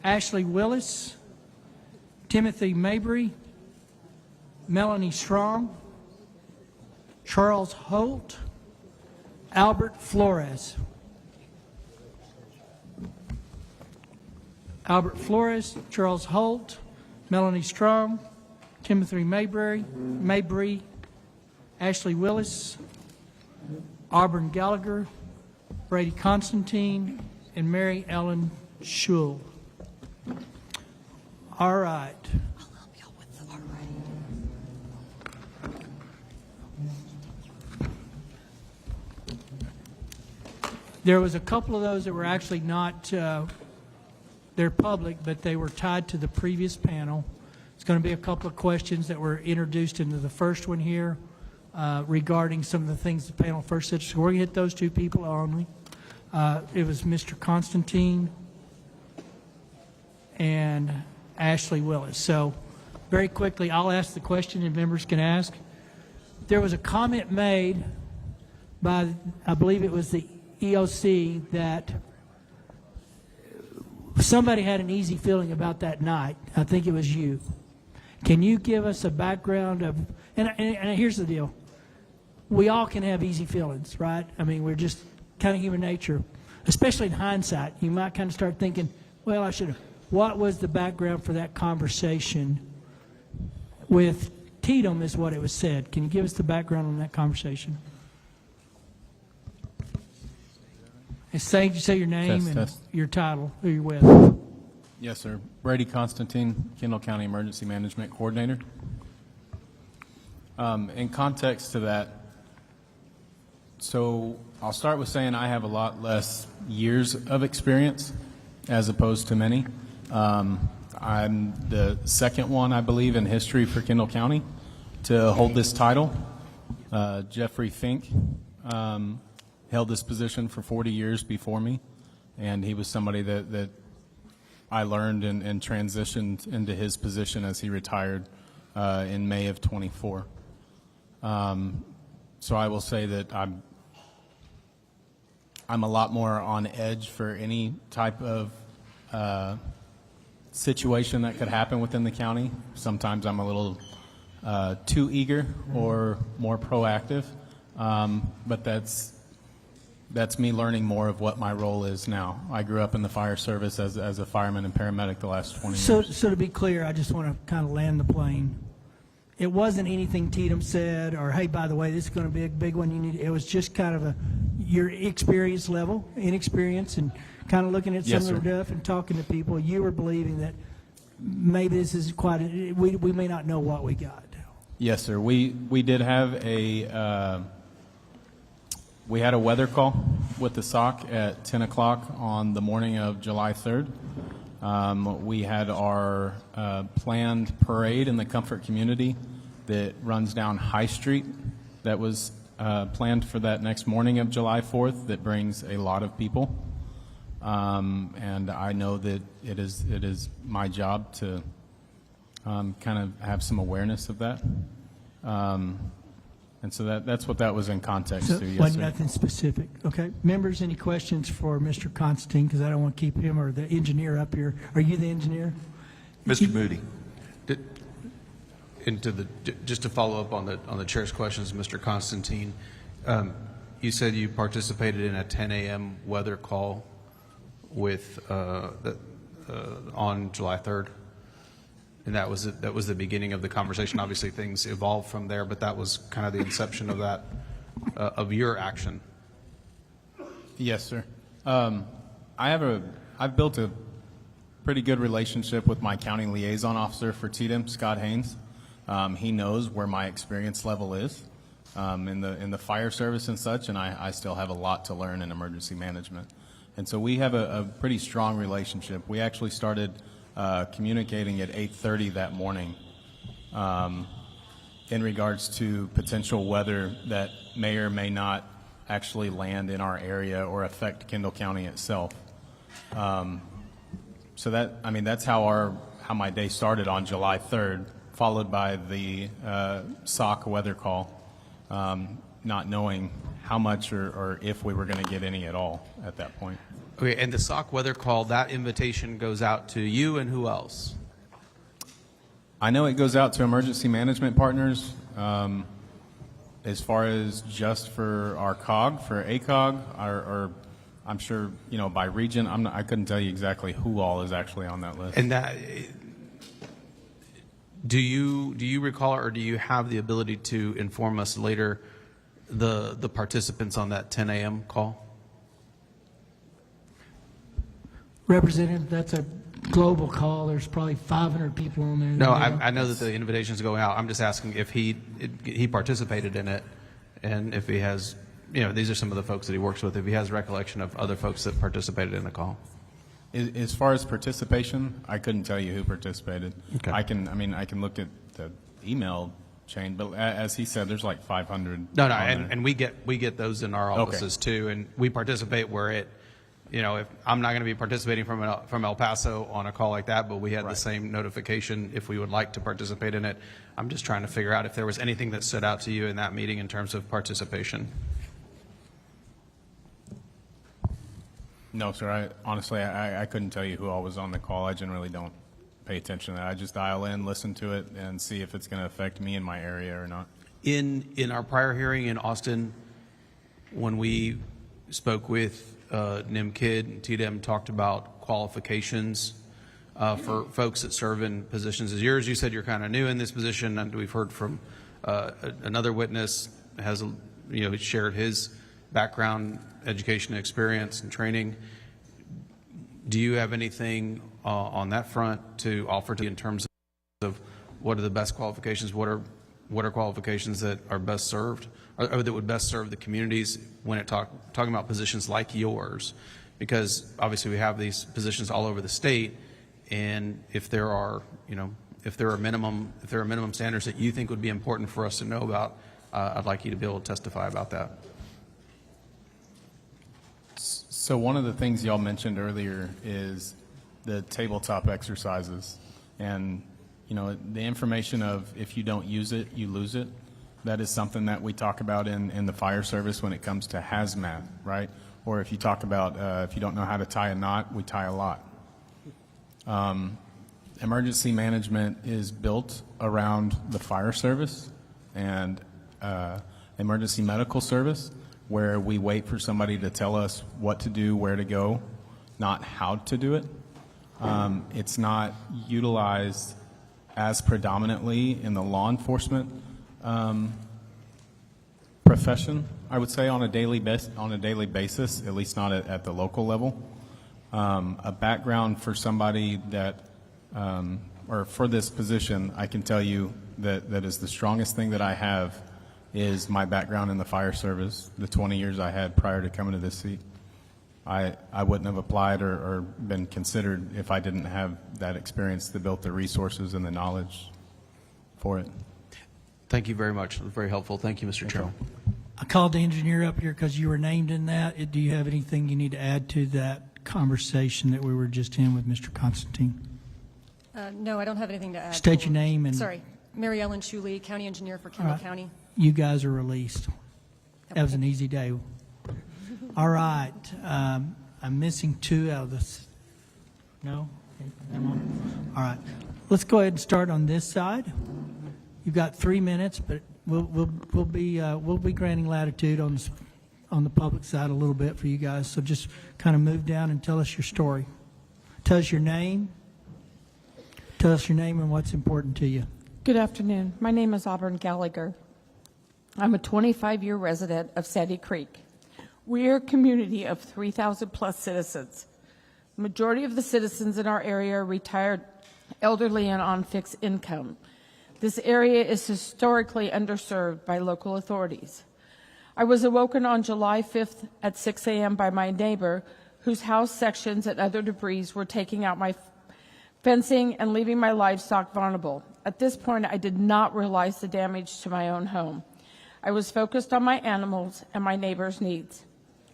Ashley Willis. Timothy Mabry. Melanie Strong, Charles Holt, Albert Flores. Albert Flores, Charles Holt, Melanie Strong, Timothy Mabry, Ashley Willis, Auburn Gallagher, Brady Constantine, and Mary Ellen Schul. All right. There was a couple of those that were actually not, they're public, but they were tied to the previous panel. It's going to be a couple of questions that were introduced into the first one here regarding some of the things the panel first said. So we're going to hit those two people only. It was Mr. Constantine and Ashley Willis. So very quickly, I'll ask the question and members can ask. There was a comment made by, I believe it was the EOC, that somebody had an easy feeling about that night. I think it was you. Can you give us a background of, and here's the deal. We all can have easy feelings, right? I mean, we're just kind of human nature. Especially in hindsight, you might kind of start thinking, well, I should have. What was the background for that conversation with Tatum is what it was said. Can you give us the background on that conversation? And say your name and your title, who you're with. Yes, sir. Brady Constantine, Kendall County Emergency Management Coordinator. In context to that, so I'll start with saying I have a lot less years of experience as opposed to many. I'm the second one, I believe, in history for Kendall County to hold this title. Jeffrey Fink held this position for 40 years before me, and he was somebody that I learned and transitioned into his position as he retired in May of 24. So I will say that I'm a lot more on edge for any type of situation that could happen within the county. Sometimes I'm a little too eager or more proactive, but that's me learning more of what my role is now. I grew up in the fire service as a fireman and paramedic the last 20 years. So to be clear, I just want to kind of land the plane. It wasn't anything Tatum said or, hey, by the way, this is going to be a big one. It was just kind of your experience level, inexperience, and kind of looking at some Yes, of the sir. stuff and talking to people, you were believing that maybe this is quite we may not know what we got. Yes, sir. We did have we had a weather call with the SOC at 10 o'clock on the morning of July 3rd. We had our planned parade in the Comfort community that runs down High Street that was planned for that next morning of July 4th that brings a lot of people. And I know that it is my job to kind of have some awareness of that. And so that's what that was in context So to. Yes, wasn't sir. nothing specific. Okay, members, any questions for Mr. Constantine? Because I don't want to keep him or the engineer up here. Are you the engineer? Mr. Moody. Just to follow up on the chair's questions, Mr. Constantine, you said you participated in a 10 a.m. weather call with on July 3rd, and that was the beginning of the conversation. Obviously, things evolved from there, but that was kind of the inception of that of your action. Yes, sir. I've built a pretty good relationship with my county liaison officer for TDM, Scott Haynes. He knows where my experience level is in the fire service and such, and I still have a lot to learn in emergency management. And so we have a pretty strong relationship. We actually started communicating at 8:30 that morning in regards to potential weather that may or may not actually land in our area or affect Kendall County itself. So that's how my day started on July 3rd, followed by the SOC weather call, not knowing how much or if we were going to get any at all at that point. Okay, and the SOC weather call, that invitation goes out to you and who else? I know it goes out to emergency management partners. As far as just for our COG, for ACOG, or I'm sure, by region, I couldn't tell you exactly who all is actually on that list. And that, do you recall, or do you have the ability to inform us later the participants on that 10 a.m. call? Representative, that's a global call. There's probably 500 people on there. No, I know that the invitation is going out. I'm just asking if he participated in it, and if he has, these are some of the folks that he works with, if he has recollection of other folks that participated in the call. As far as participation, I couldn't tell you who participated. Okay. I can look at the email chain, but as he said, there's like 500. No, on there. and we get those in our offices too, and we participate where it, if I'm not going to be participating from El Paso on a call like that, but we had the same notification if we would like to participate in it. I'm just trying to figure out if there was anything that stood out to you in that meeting in terms of participation. No, sir. Honestly, I couldn't tell you who all was on the call. I generally don't pay attention to that. I just dial in, listen to it, and see if it's going to affect me in my area or not. In our prior hearing in Austin, when we spoke with NIM Kid and TDM, talked about qualifications for folks that serve in positions as yours. You said you're kind of new in this position, and we've heard from another witness has shared his background, education, experience, and training. Do you have anything on that front to offer to you in terms of what are the best qualifications? What are qualifications that are best served, or that would best serve the communities when talking about positions like yours? Because obviously we have these positions all over the state, and if there are minimum standards that you think would be important for us to know about, I'd like you to be able to testify about that. So one of the things y'all mentioned earlier is the tabletop exercises, and the information of if you don't use it, you lose it. That is something that we talk about in the fire service when it comes to hazmat, right? Or if you talk about if you don't know how to tie a knot, we tie a lot. Emergency management is built around the fire service and emergency medical service, where we wait for somebody to tell us what to do, where to go, not how to do it. It's not utilized as predominantly in the law enforcement profession I would say on a daily basis, at least not at the local level. A background for somebody that, or for this position, I can tell you that is the strongest thing that I have is my background in the fire service, the 20 years I had prior to coming to this seat. I wouldn't have applied or been considered if I didn't have that experience to build the resources and the knowledge for it. Thank you very much. It was very helpful. Thank you, Mr. Chairman. I called the engineer up here because you were named in that. Do you have anything you need to add to that conversation that we were just in with Mr. Constantine? No, I don't have anything to add. State your name and... Sorry, Mary Ellen Shuley, County Engineer for Kendall County. You guys are released. That was an easy day. All right. I'm missing two out of this. No? All right. Let's go ahead and start on this side. You've got 3 minutes, but we'll be granting latitude on the public side a little bit for you guys. So just kind of move down and tell us your story. Tell us your name. Tell us your name and what's important to you. Good afternoon. My name is Auburn Gallagher. I'm a 25-year resident of Sandy Creek. We are a community of 3,000 plus citizens. The majority of the citizens in our area are retired, elderly, and on fixed income. This area is historically underserved by local authorities. I was awoken on July 5th at 6 a.m. by my neighbor, whose house sections and other debris were taking out my fencing and leaving my livestock vulnerable. At this point, I did not realize the damage to my own home. I was focused on my animals and my neighbor's needs.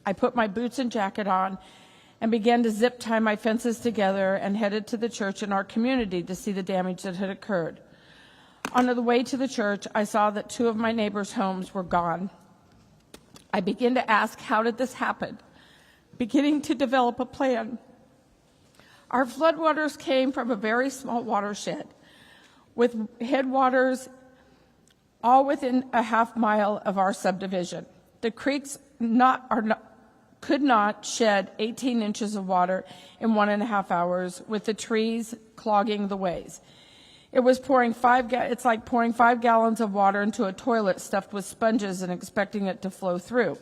I put my boots and jacket on and began to zip tie my fences together and headed to the church in our community to see the damage that had occurred. On the way to the church, I saw that 2 of my neighbors' homes were gone. I began to ask, how did this happen? Beginning to develop a plan. Our floodwaters came from a very small watershed with headwaters all within a half mile of our subdivision. The creeks could not shed 18 inches of water in 1.5 hours with the trees clogging the ways. It was it's like pouring 5 gallons of water into a toilet stuffed with sponges and expecting it to flow through.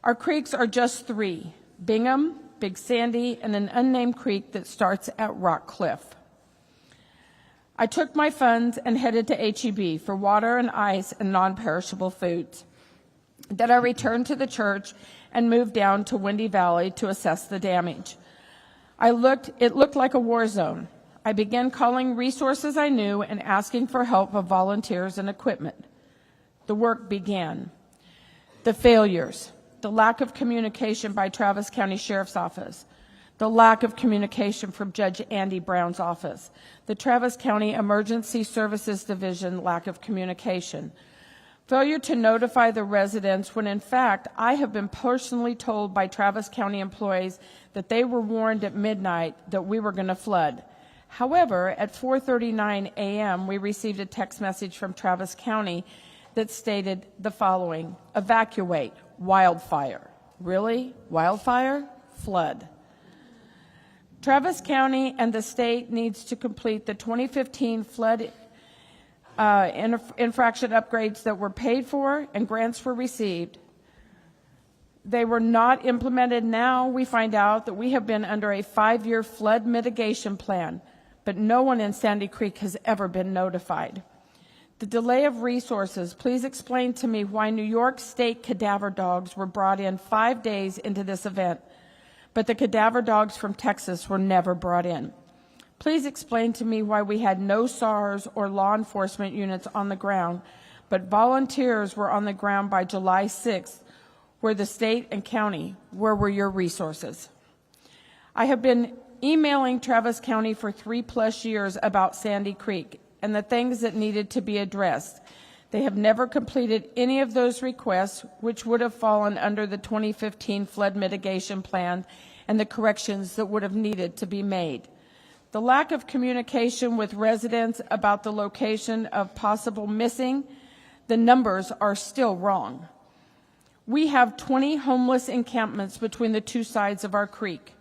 Our creeks are just 3, Bingham, Big Sandy, and an unnamed creek that starts at Rock Cliff. I took my funds and headed to HEB for water and ice and non-perishable foods. Then I returned to the church and moved down to Windy Valley to assess the damage. It looked like a war zone. I began calling resources I knew and asking for help of volunteers and equipment. The work began. The failures, the lack of communication by Travis County Sheriff's Office, the lack of communication from Judge Andy Brown's office, the Travis County Emergency Services Division lack of communication, failure to notify the residents when in fact I have been personally told by Travis County employees that they were warned at midnight that we were going to flood. However, at 4:39 a.m., we received a text message from Travis County that stated the following: evacuate, wildfire. Really? Wildfire? Flood. Travis County and the state needs to complete the 2015 flood infraction upgrades that were paid for and grants were received. They were not implemented. Now we find out that we have been under a 5-year flood mitigation plan, but no one in Sandy Creek has ever been notified. The delay of resources, please explain to me why New York State cadaver dogs were brought in 5 days into this event, but the cadaver dogs from Texas were never brought in. Please explain to me why we had no SARS or law enforcement units on the ground, but volunteers were on the ground by July 6th, where the state and county, where were your resources? I have been emailing Travis County for 3+ years about Sandy Creek and the things that needed to be addressed. They have never completed any of those requests, which would have fallen under the 2015 flood mitigation plan and the corrections that would have needed to be made. The lack of communication with residents about the location of possible missing, the numbers are still wrong. We have 20 homeless encampments between the 2 sides of our creek.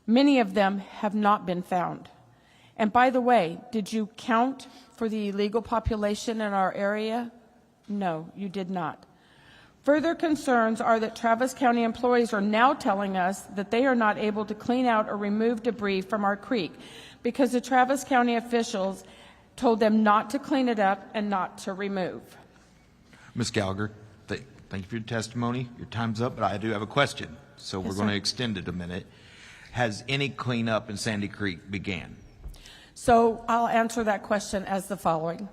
Many of them have not been found. And by the way, did you count for the illegal population in our area? No, you did not. Further concerns are that Travis County employees are now telling us that they are not able to clean out or remove debris from our creek because the Travis County officials told them not to clean it up and not to remove. Ms. Gallagher, thank you for your testimony. Your time's up, but I do have a question, so we're going to extend it a minute. Has any cleanup in Sandy Creek began? So I'll answer that question as the following.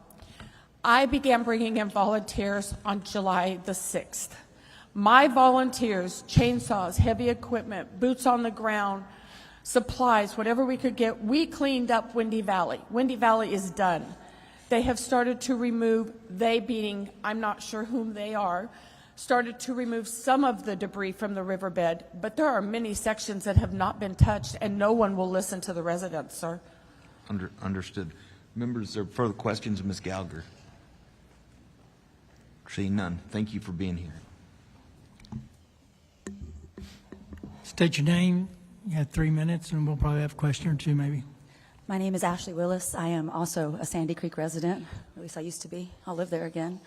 I began bringing in volunteers on July the 6th. My volunteers, chainsaws, heavy equipment, boots on the ground, supplies, whatever we could get, we cleaned up Windy Valley. Windy Valley is done. They have started to remove, they being, I'm not sure whom they are, started to remove some of the debris from the riverbed, but there are many sections that have not been touched, and no one will listen to the residents, sir. Understood. Members, are there further questions of Ms. Gallagher? Seeing none. Thank you for being here. State your name. You have 3 minutes, and we'll probably have a question or two, maybe. My name is Ashley Willis. I am also a Sandy Creek resident. At least I used to be. I'll live there again.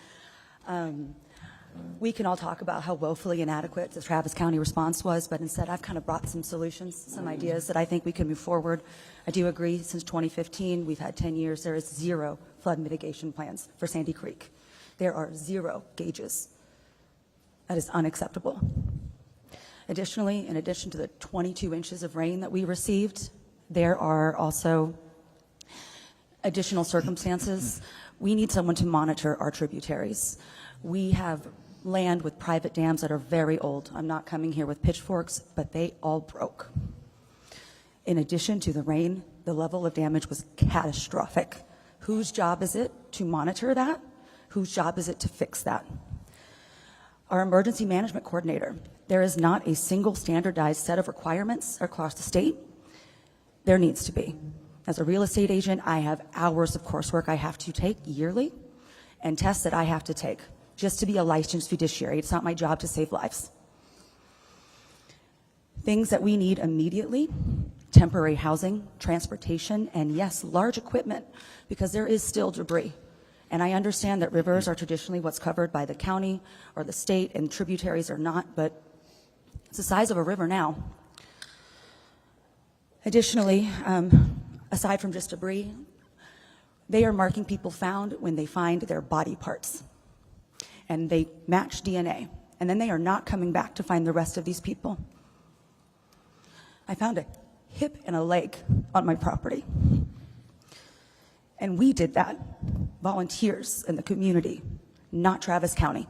We can all talk about how woefully inadequate the Travis County response was, but instead I've kind of brought some solutions, some ideas that I think we can move forward. I do agree, since 2015, we've had 10 years, there is 0 flood mitigation plans for Sandy Creek. There are 0 gauges. That is unacceptable. Additionally, in addition to the 22 inches of rain that we received, there are also additional circumstances. We need someone to monitor our tributaries. We have land with private dams that are very old. I'm not coming here with pitchforks, but they all broke. In addition to the rain, the level of damage was catastrophic. Whose job is it to monitor that? Whose job is it to fix that? Our emergency management coordinator, there is not a single standardized set of requirements across the state. There needs to be. As a real estate agent, I have hours of coursework I have to take yearly and tests that I have to take just to be a licensed fiduciary. It's not my job to save lives. Things that we need immediately: temporary housing, transportation, and yes, large equipment, because there is still debris. And I understand that rivers are traditionally what's covered by the county or the state, and tributaries are not, but it's the size of a river now. Additionally, aside from just debris, they are marking people found when they find their body parts. And they match DNA. And then they are not coming back to find the rest of these people. I found a hip and a leg on my property. And we did that, volunteers in the community, not Travis County.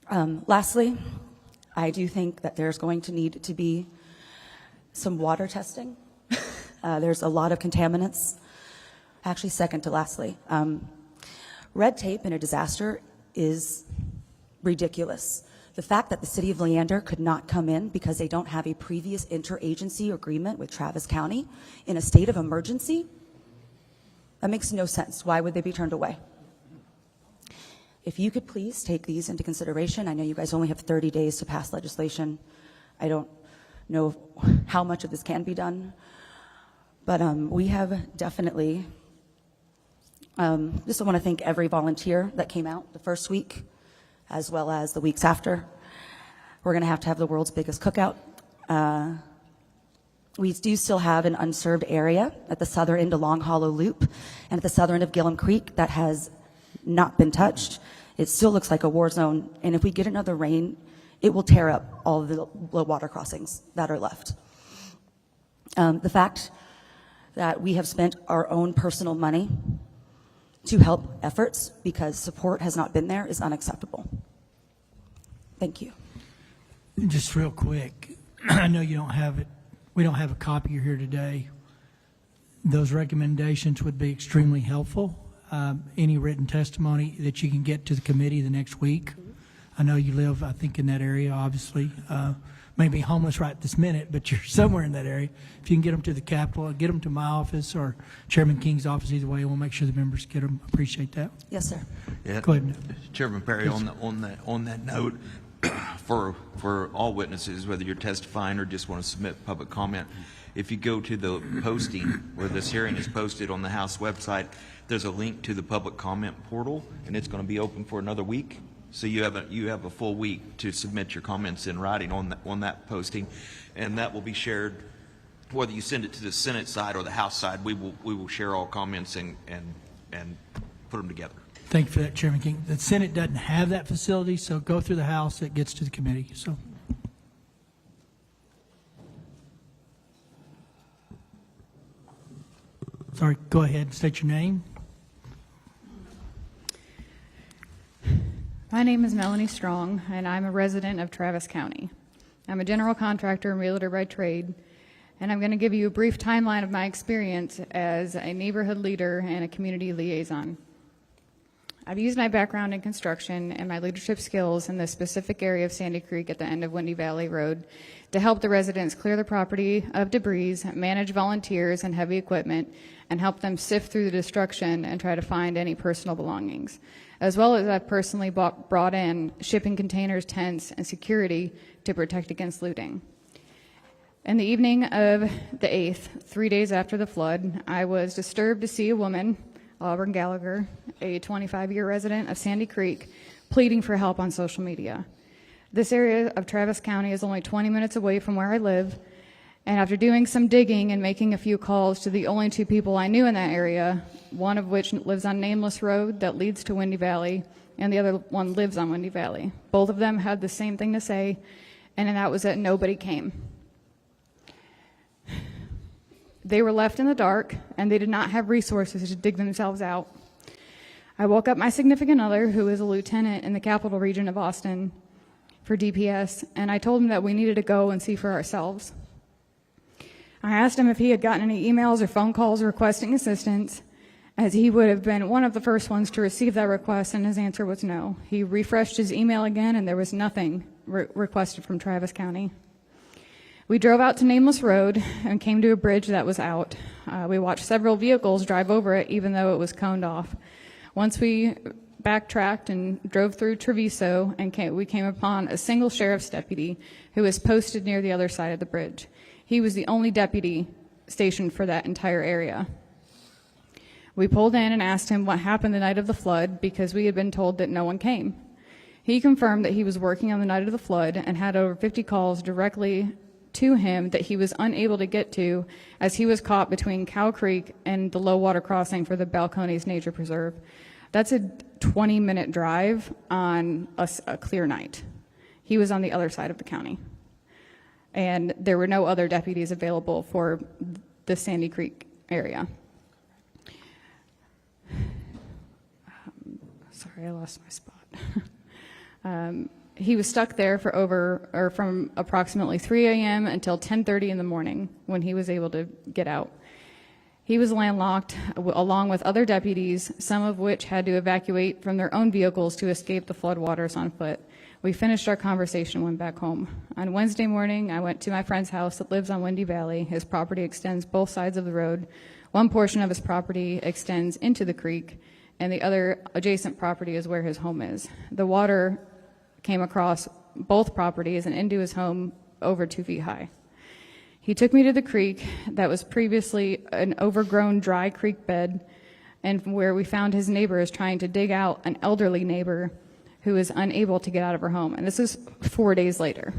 Lastly, I do think that there's going to need to be some water testing. There's a lot of contaminants. Actually, second to lastly, red tape in a disaster is ridiculous. The fact that the city of Leander could not come in because they don't have a previous interagency agreement with Travis County in a state of emergency, that makes no sense. Why would they be turned away? If you could please take these into consideration. I know you guys only have 30 days to pass legislation. I don't know how much of this can be done, but we have definitely, just want to thank every volunteer that came out the first week, as well as the weeks after. We're going to have the world's biggest cookout. We do still have an unserved area at the southern end of Long Hollow Loop and at the southern end of Gillum Creek that has not been touched. It still looks like a war zone, and if we get another rain, it will tear up all of the water crossings that are left. The fact that we have spent our own personal money to help efforts because support has not been there is unacceptable. Thank you. Just real quick, I know you don't have it. We don't have a copy here today. Those recommendations would be extremely helpful. Any written testimony that you can get to the committee the next week. I know you live, I think, in that area, obviously. Maybe homeless right this minute, but you're somewhere in that area. If you can get them to the Capitol, get them to my office or Chairman King's office, either way, we'll make sure the members get them. Appreciate that. Yes, sir. Yeah. Go ahead. Chairman Perry, Yes. on that note, for all witnesses, whether you're testifying or just want to submit public comment, If you go to the posting where this hearing is posted on the House website, there's a link to the public comment portal, and it's going to be open for another week. So you have a full week to submit your comments in writing on that posting, and that will be shared. Whether you send it to the Senate side or the House side, we will share all comments and put them together. Thank you for that, Chairman King. The Senate doesn't have that facility, so go through the House. It gets to the committee. So. Sorry, go ahead and state your name. My name is Melanie Strong, and I'm a resident of Travis County. I'm a general contractor and realtor by trade, and I'm going to give you a brief timeline of my experience as a neighborhood leader and a community liaison. I've used my background in construction and my leadership skills in the specific area of Sandy Creek at the end of Windy Valley Road to help the residents clear the property of debris, manage volunteers and heavy equipment, and help them sift through the destruction and try to find any personal belongings. As well as I've personally brought in shipping containers, tents, and security to protect against looting. In the evening of the 8th, 3 days after the flood, I was disturbed to see a woman, Auburn Gallagher, a 25-year resident of Sandy Creek, pleading for help on social media. This area of Travis County is only 20 minutes away from where I live, and after doing some digging and making a few calls to the only two people I knew in that area, one of which lives on Nameless Road that leads to Windy Valley, and the other one lives on Windy Valley. Both of them had the same thing to say, and that was that nobody came. They were left in the dark, and they did not have resources to dig themselves out. I woke up my significant other, who is a lieutenant in the Capital Region of Austin for DPS, and I told him that we needed to go and see for ourselves. I asked him if he had gotten any emails or phone calls requesting assistance, as he would have been one of the first ones to receive that request, and his answer was no. He refreshed his email again, and there was nothing requested from Travis County. We drove out to Nameless Road and came to a bridge that was out. We watched several vehicles drive over it, even though it was coned off. Once we backtracked and drove through Treviso, and we came upon a single sheriff's deputy who was posted near the other side of the bridge. He was the only deputy stationed for that entire area. We pulled in and asked him what happened the night of the flood because we had been told that no one came. He confirmed that he was working on the night of the flood and had over 50 calls directly to him that he was unable to get to as he was caught between Cow Creek and the low water crossing for the Balcones Nature Preserve. That's a 20-minute drive on a clear night. He was on the other side of the county. And there were no other deputies available for the Sandy Creek area. Sorry, I lost my spot. He was stuck there for from approximately 3 a.m. until 10:30 in the morning when he was able to get out. He was landlocked along with other deputies, some of which had to evacuate from their own vehicles to escape the floodwaters on foot. We finished our conversation and went back home. On Wednesday morning, I went to my friend's house that lives on Windy Valley. His property extends both sides of the road. One portion of his property extends into the creek, and the other adjacent property is where his home is. The water came across both properties and into his home over 2 feet high. He took me to the creek that was previously an overgrown dry creek bed, and where we found his neighbors trying to dig out an elderly neighbor who is unable to get out of her home. And this is 4 days later.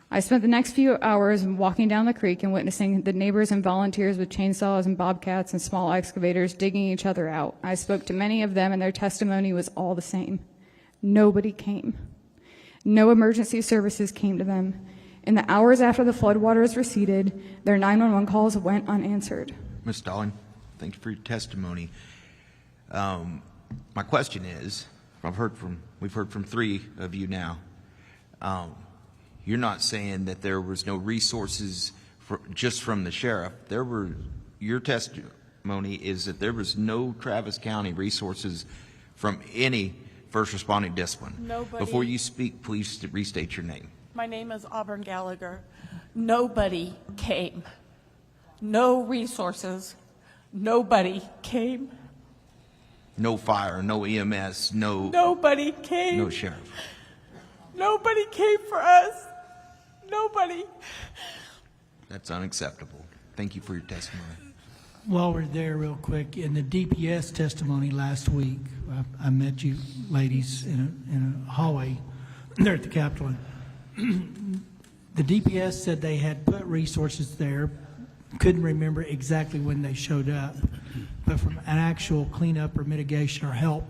I spent the next few hours walking down the creek and witnessing the neighbors and volunteers with chainsaws and bobcats and small excavators digging each other out. I spoke to many of them, and their testimony was all the same. Nobody came. No emergency services came to them. In the hours after the floodwaters receded, their 911 calls went unanswered. Ms. Stalling, thank you for your testimony. My question is, we've heard from 3 of you now. You're not saying that there was no resources just from the sheriff. Your testimony is that there was no Travis County resources from any first responding discipline. Nobody. Before you speak, please restate your name. My name is Auburn Gallagher. Nobody came. No resources. Nobody came. No fire, no EMS, Nobody came. no sheriff. Nobody came for us. Nobody. That's unacceptable. Thank you for your testimony. While we're there, real quick, in the DPS testimony last week, I met you ladies in a hallway there at the Capitol. The DPS said they had put resources there, couldn't remember exactly when they showed up, but from an actual cleanup or mitigation or help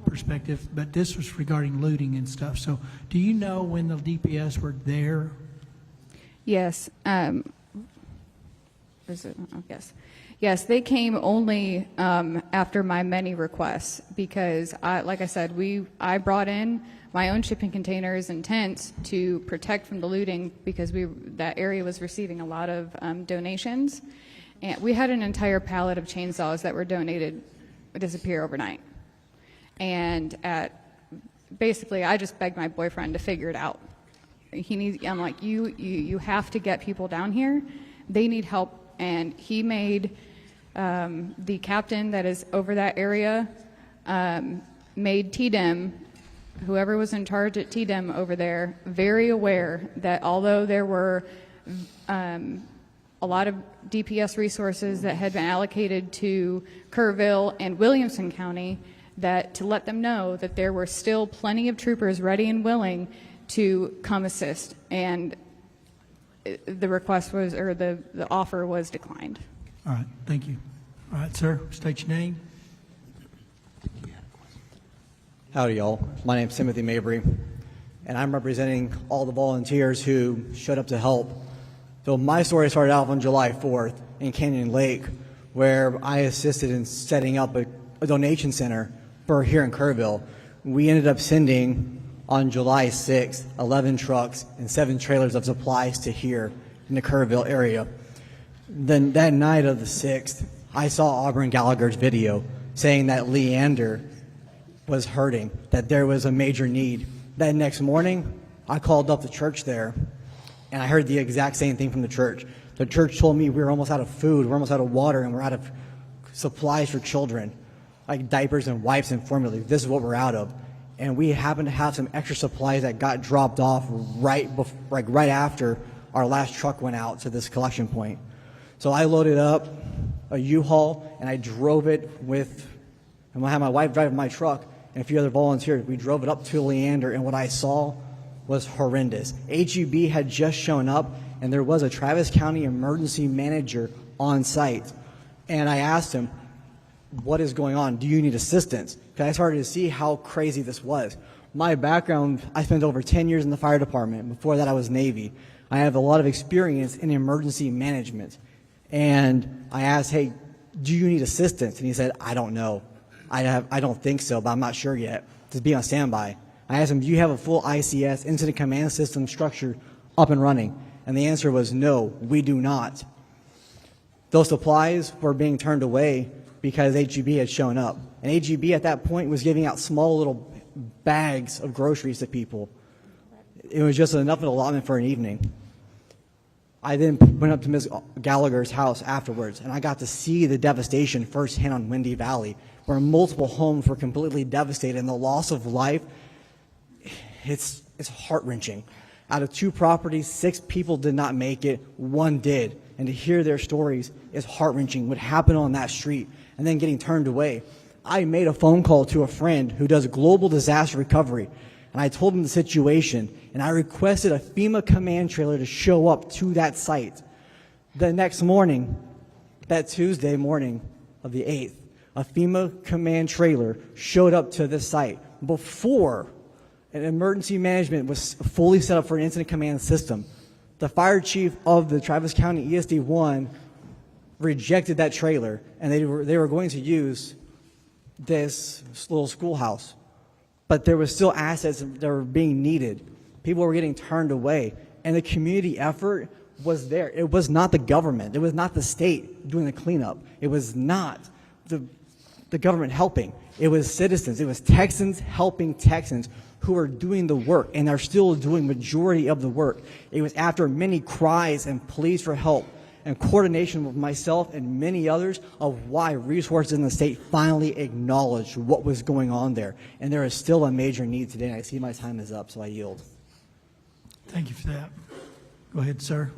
perspective, but this was regarding looting and stuff. So do you know when the DPS were there? Yes. Yes, they came only after my many requests because, like I said, I brought in my own shipping containers and tents to protect from the looting because that area was receiving a lot of donations. And we had an entire pallet of chainsaws that were donated disappear overnight. And basically, I just begged my boyfriend to figure it out. I'm like, you have to get people down here. They need help. And he made the captain that is over that area, made TDEM, whoever was in charge at TDEM over there, very aware that although there were a lot of DPS resources that had been allocated to Kerrville and Williamson County, that to let them know that there were still plenty of troopers ready and willing to come assist. And the request was, or the offer was declined. All right, thank you. All right, sir, state your name. Howdy, y'all. My name's Timothy Mabry, and I'm representing all the volunteers who showed up to help. So my story started out on July 4th in Canyon Lake, where I assisted in setting up a donation center for here in Kerrville. We ended up sending, on July 6th, 11 trucks and 7 trailers of supplies to here in the Kerrville area. Then that night of the 6th, I saw Auburn Gallagher's video saying that Leander was hurting, that there was a major need. That next morning, I called up the church there, and I heard the exact same thing from the church. The church told me we were almost out of food, we're almost out of water, and we're out of supplies for children, like diapers and wipes and formula. This is what we're out of. And we happened to have some extra supplies that got dropped off right after our last truck went out to this collection point. So I loaded up a U-Haul, and I drove it and I had my wife drive my truck and a few other volunteers. We drove it up to Leander, and what I saw was horrendous. HEB had just shown up, and there was a Travis County emergency manager on site. And I asked him, what is going on? Do you need assistance? Because I started to see how crazy this was. My background, I spent over 10 years in the fire department. Before that, I was Navy. I have a lot of experience in emergency management. And I asked, hey, do you need assistance? And he said, I don't know. I don't think so, but I'm not sure yet. Just be on standby. I asked him, do you have a full ICS, incident command system structure, up and running? And the answer was no, we do not. Those supplies were being turned away because HEB had shown up. And HEB at that point was giving out small little bags of groceries to people. It was just enough of an allotment for an evening. I then went up to Ms. Gallagher's house afterwards, and I got to see the devastation firsthand on Windy Valley, where multiple homes were completely devastated, and the loss of life, it's heart-wrenching. Out of 2 properties, 6 people did not make it, 1 did. And to hear their stories is heart-wrenching, what happened on that street, and then getting turned away. I made a phone call to a friend who does global disaster recovery, and I told him the situation, and I requested a FEMA command trailer to show up to that site. The next morning, that Tuesday morning of the 8th, a FEMA command trailer showed up to this site before an emergency management was fully set up for an incident command system. The fire chief of the Travis County ESD-1 rejected that trailer, and they were going to use this little schoolhouse. But there were still assets that were being needed. People were getting turned away, and the community effort was there. It was not the government. It was not the state doing the cleanup. It was not the government helping. It was citizens. It was Texans helping Texans who are doing the work and are still doing majority of the work. It was after many cries and pleas for help and coordination with myself and many others of why resources in the state finally acknowledged what was going on there. And there is still a major need today, and I see my time is up, so I yield. Thank you for that. Go ahead, sir.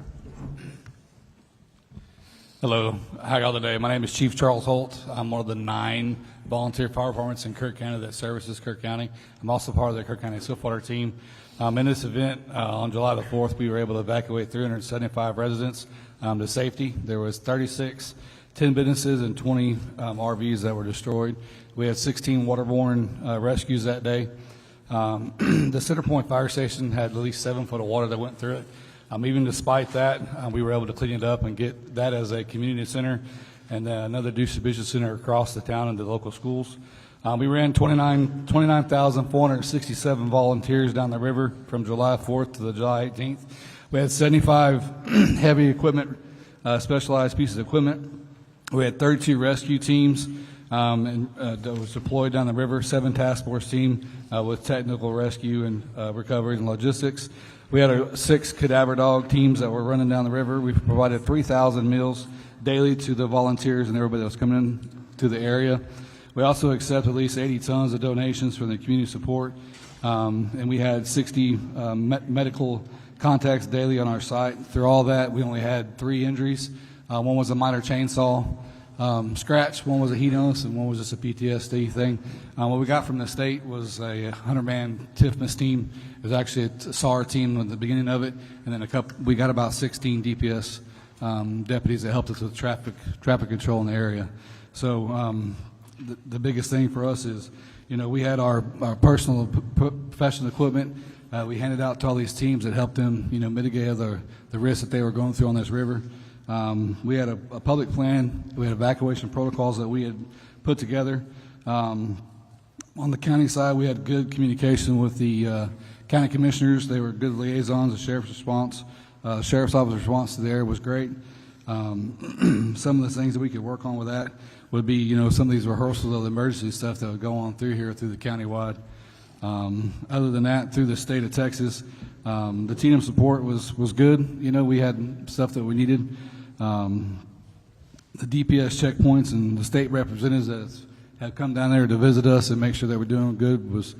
Hello, how y'all today? My name is Chief Charles Holt. I'm one of the 9 volunteer fire departments in Kerr County that services Kerr County. I'm also part of the Kerr County Swiftwater team. In this event, on July the 4th, we were able to evacuate 375 residents to safety. There was 36 10 businesses and 20 RVs that were destroyed. We had 16 waterborne rescues that day. The Center Point Fire Station had at least 7 foot of water that went through it. Even despite that, we were able to clean it up and get that as a community center and another distribution center across the town into local schools. We ran 29,467 volunteers down the river from July 4th to the July 18th. We had 75 heavy equipment, specialized pieces of equipment. We had 32 rescue teams that was deployed down the river, 7 task force team with technical rescue and recovery and logistics. We had 6 cadaver dog teams that were running down the river. We provided 3,000 meals daily to the volunteers and everybody that was coming in to the area. We also accept at least 80 tons of donations from the community support, and we had 60 medical contacts daily on our site. Through all that, we only had 3 injuries. One was a minor chainsaw scratch, one was a heat illness, and one was just a PTSD thing. What we got from the state was a 100-man TIFMAS team. It was actually a SAR team at the beginning of it, and then we got about 16 DPS deputies that helped us with traffic control in the area. So the biggest thing for us is, we had our personal professional equipment. We handed out to all these teams that helped them, mitigate the risks that they were going through on this river. We had a public plan. We had evacuation protocols that we had put together. On the county side, we had good communication with the county commissioners. They were good liaisons. The sheriff's response, sheriff's office response to there was great. Some of the things that we could work on with that would be, some of these rehearsals of the emergency stuff that would go on through here through the countywide. Other than that, through the state of Texas, the team support was good. We had stuff that we needed. The DPS checkpoints and the state representatives that have come down there to visit us and make sure that we're doing good was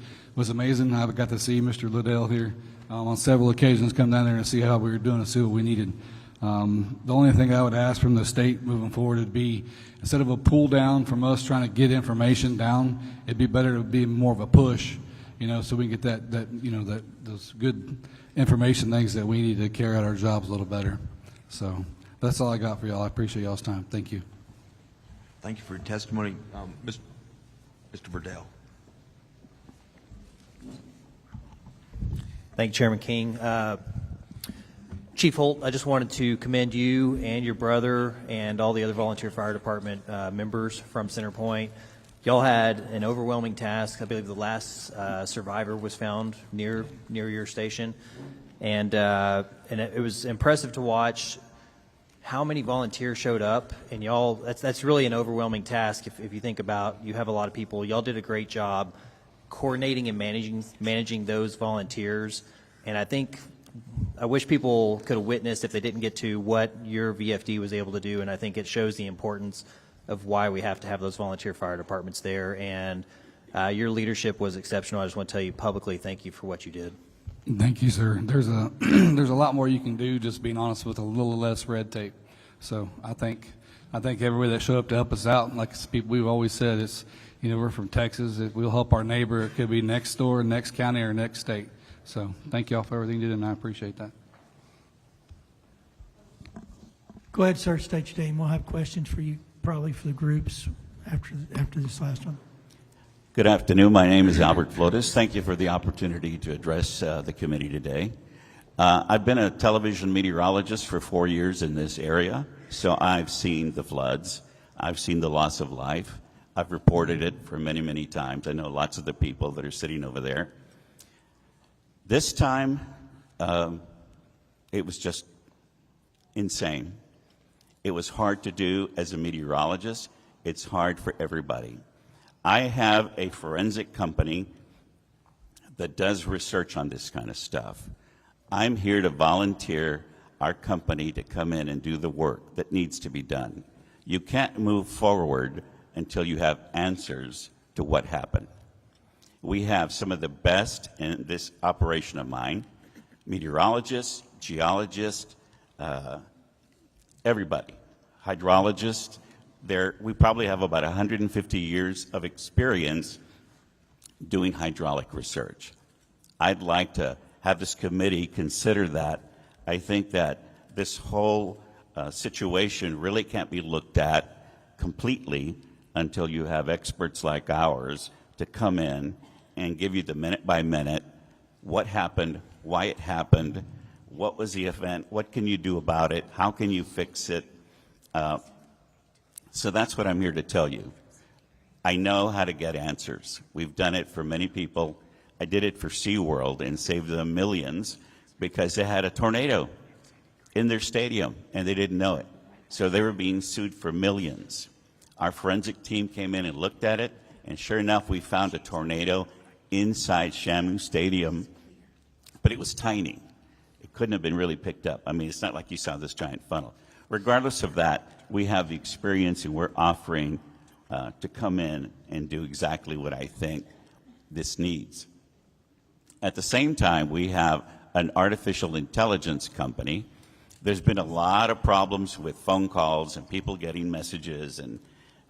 amazing. I got to see Mr. Liddell here on several occasions, come down there and see how we were doing and see what we needed. The only thing I would ask from the state moving forward would be, instead of a pull down from us trying to get information down, it'd be better to be more of a push, so we can get those good information things that we need to carry out our jobs a little better. So that's all I got for y'all. I appreciate y'all's time. Thank you. Thank you for your testimony. Mr. Verdell. Thank you, Chairman King. Chief Holt, I just wanted to commend you and your brother and all the other volunteer fire department members from Center Point. Y'all had an overwhelming task. I believe the last survivor was found near your station, and it was impressive to watch how many volunteers showed up. And y'all, that's really an overwhelming task. If you think about, you have a lot of people. Y'all did a great job coordinating and managing those volunteers. And I wish people could have witnessed, if they didn't get to, what your VFD was able to do. And I think it shows the importance of why we have to have those volunteer fire departments there. And your leadership was exceptional. I just want to tell you publicly, thank you for what you did. Thank you, sir. There's a lot more you can do, just being honest, with a little less red tape. So I think everybody that showed up to help us out, like we've always said, it's, we're from Texas. We'll help our neighbor. It could be next door, next county, or next state. So thank you all for everything you did, and I appreciate that. Go ahead, sir. State your name. We'll have questions for you, probably for the groups after this last one. Good afternoon. My name is Albert Flotis. Thank you for the opportunity to address the committee today. I've been a television meteorologist for 4 years in this area, so I've seen the floods. I've seen the loss of life. I've reported it for many, many times. I know lots of the people that are sitting over there. This time, it was just insane. It was hard to do as a meteorologist. It's hard for everybody. I have a forensic company that does research on this kind of stuff. I'm here to volunteer our company to come in and do the work that needs to be done. You can't move forward until you have answers to what happened. We have some of the best in this operation of mine, meteorologists, geologists, everybody. hydrologists. We probably have about 150 years of experience doing hydraulic research. I'd like to have this committee consider that. I think that this whole situation really can't be looked at completely until you have experts like ours to come in and give you the minute by minute what happened, why it happened, what was the event, what can you do about it, how can you fix it. So that's what I'm here to tell you. I know how to get answers. We've done it for many people. I did it for SeaWorld and saved them millions because they had a tornado in their stadium and they didn't know it. So they were being sued for millions. Our forensic team came in and looked at it, and sure enough, we found a tornado inside Shamu Stadium, but it was tiny. It couldn't have been really picked up. I mean, it's not like you saw this giant funnel. Regardless of that, we have the experience and we're offering to come in and do exactly what I think this needs. At the same time, we have an artificial intelligence company. There's been a lot of problems with phone calls and people getting messages and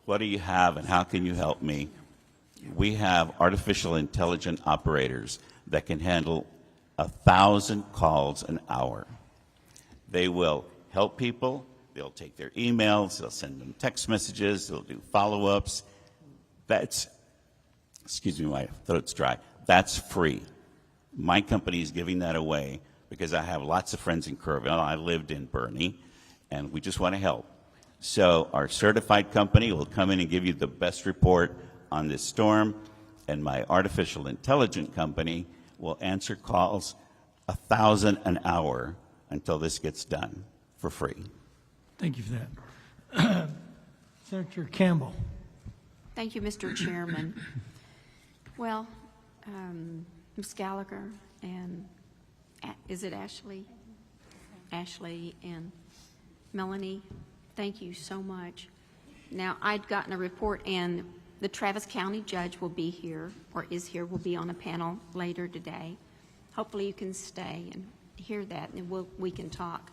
what do you have and how can you help me? We have artificial intelligent operators that can handle 1,000 calls an hour. They will help people. They'll take their emails. They'll send them text messages. They'll do follow-ups. That's, excuse me, my throat's dry. That's free. My company is giving that away because I have lots of friends in Kerrville. I lived in Bernie, and we just want to help. So our certified company will come in and give you the best report on this storm, and my artificial intelligent company will answer calls 1,000 an hour until this gets done for free. Thank you for that. Senator Campbell. Thank you, Mr. Chairman. Well, Ms. Gallagher and is it Ashley? Ashley and Melanie, thank you so much. Now, I'd gotten a report, and the Travis County judge will be here, or is here, will be on a panel later today. Hopefully you can stay and hear that, and we can talk.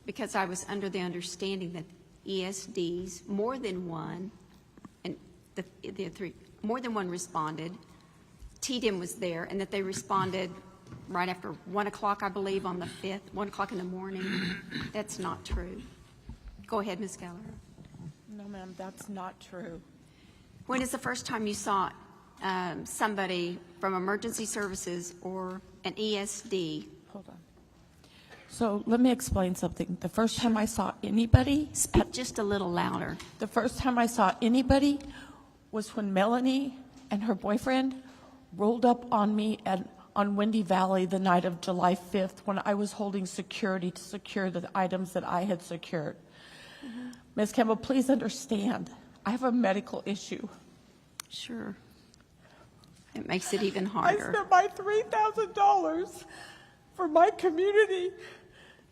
Because I was under the understanding that ESDs, more than one, and more than one responded. TDM was there, and that they responded right after 1 o'clock, I believe, on the 5th, 1 o'clock in the morning. That's not true. Go ahead, Ms. Gallagher. No, ma'am, that's not true. When is the first time you saw somebody from emergency services or an ESD? Hold on. So let me explain something. The first time I saw anybody... Speak just a little louder. The first time I saw anybody was when Melanie and her boyfriend rolled up on me on Windy Valley the night of July 5th when I was holding security to secure the items that I had secured. Ms. Campbell, please understand, I have a medical issue. Sure. It makes it even harder. I spent my $3,000 for my community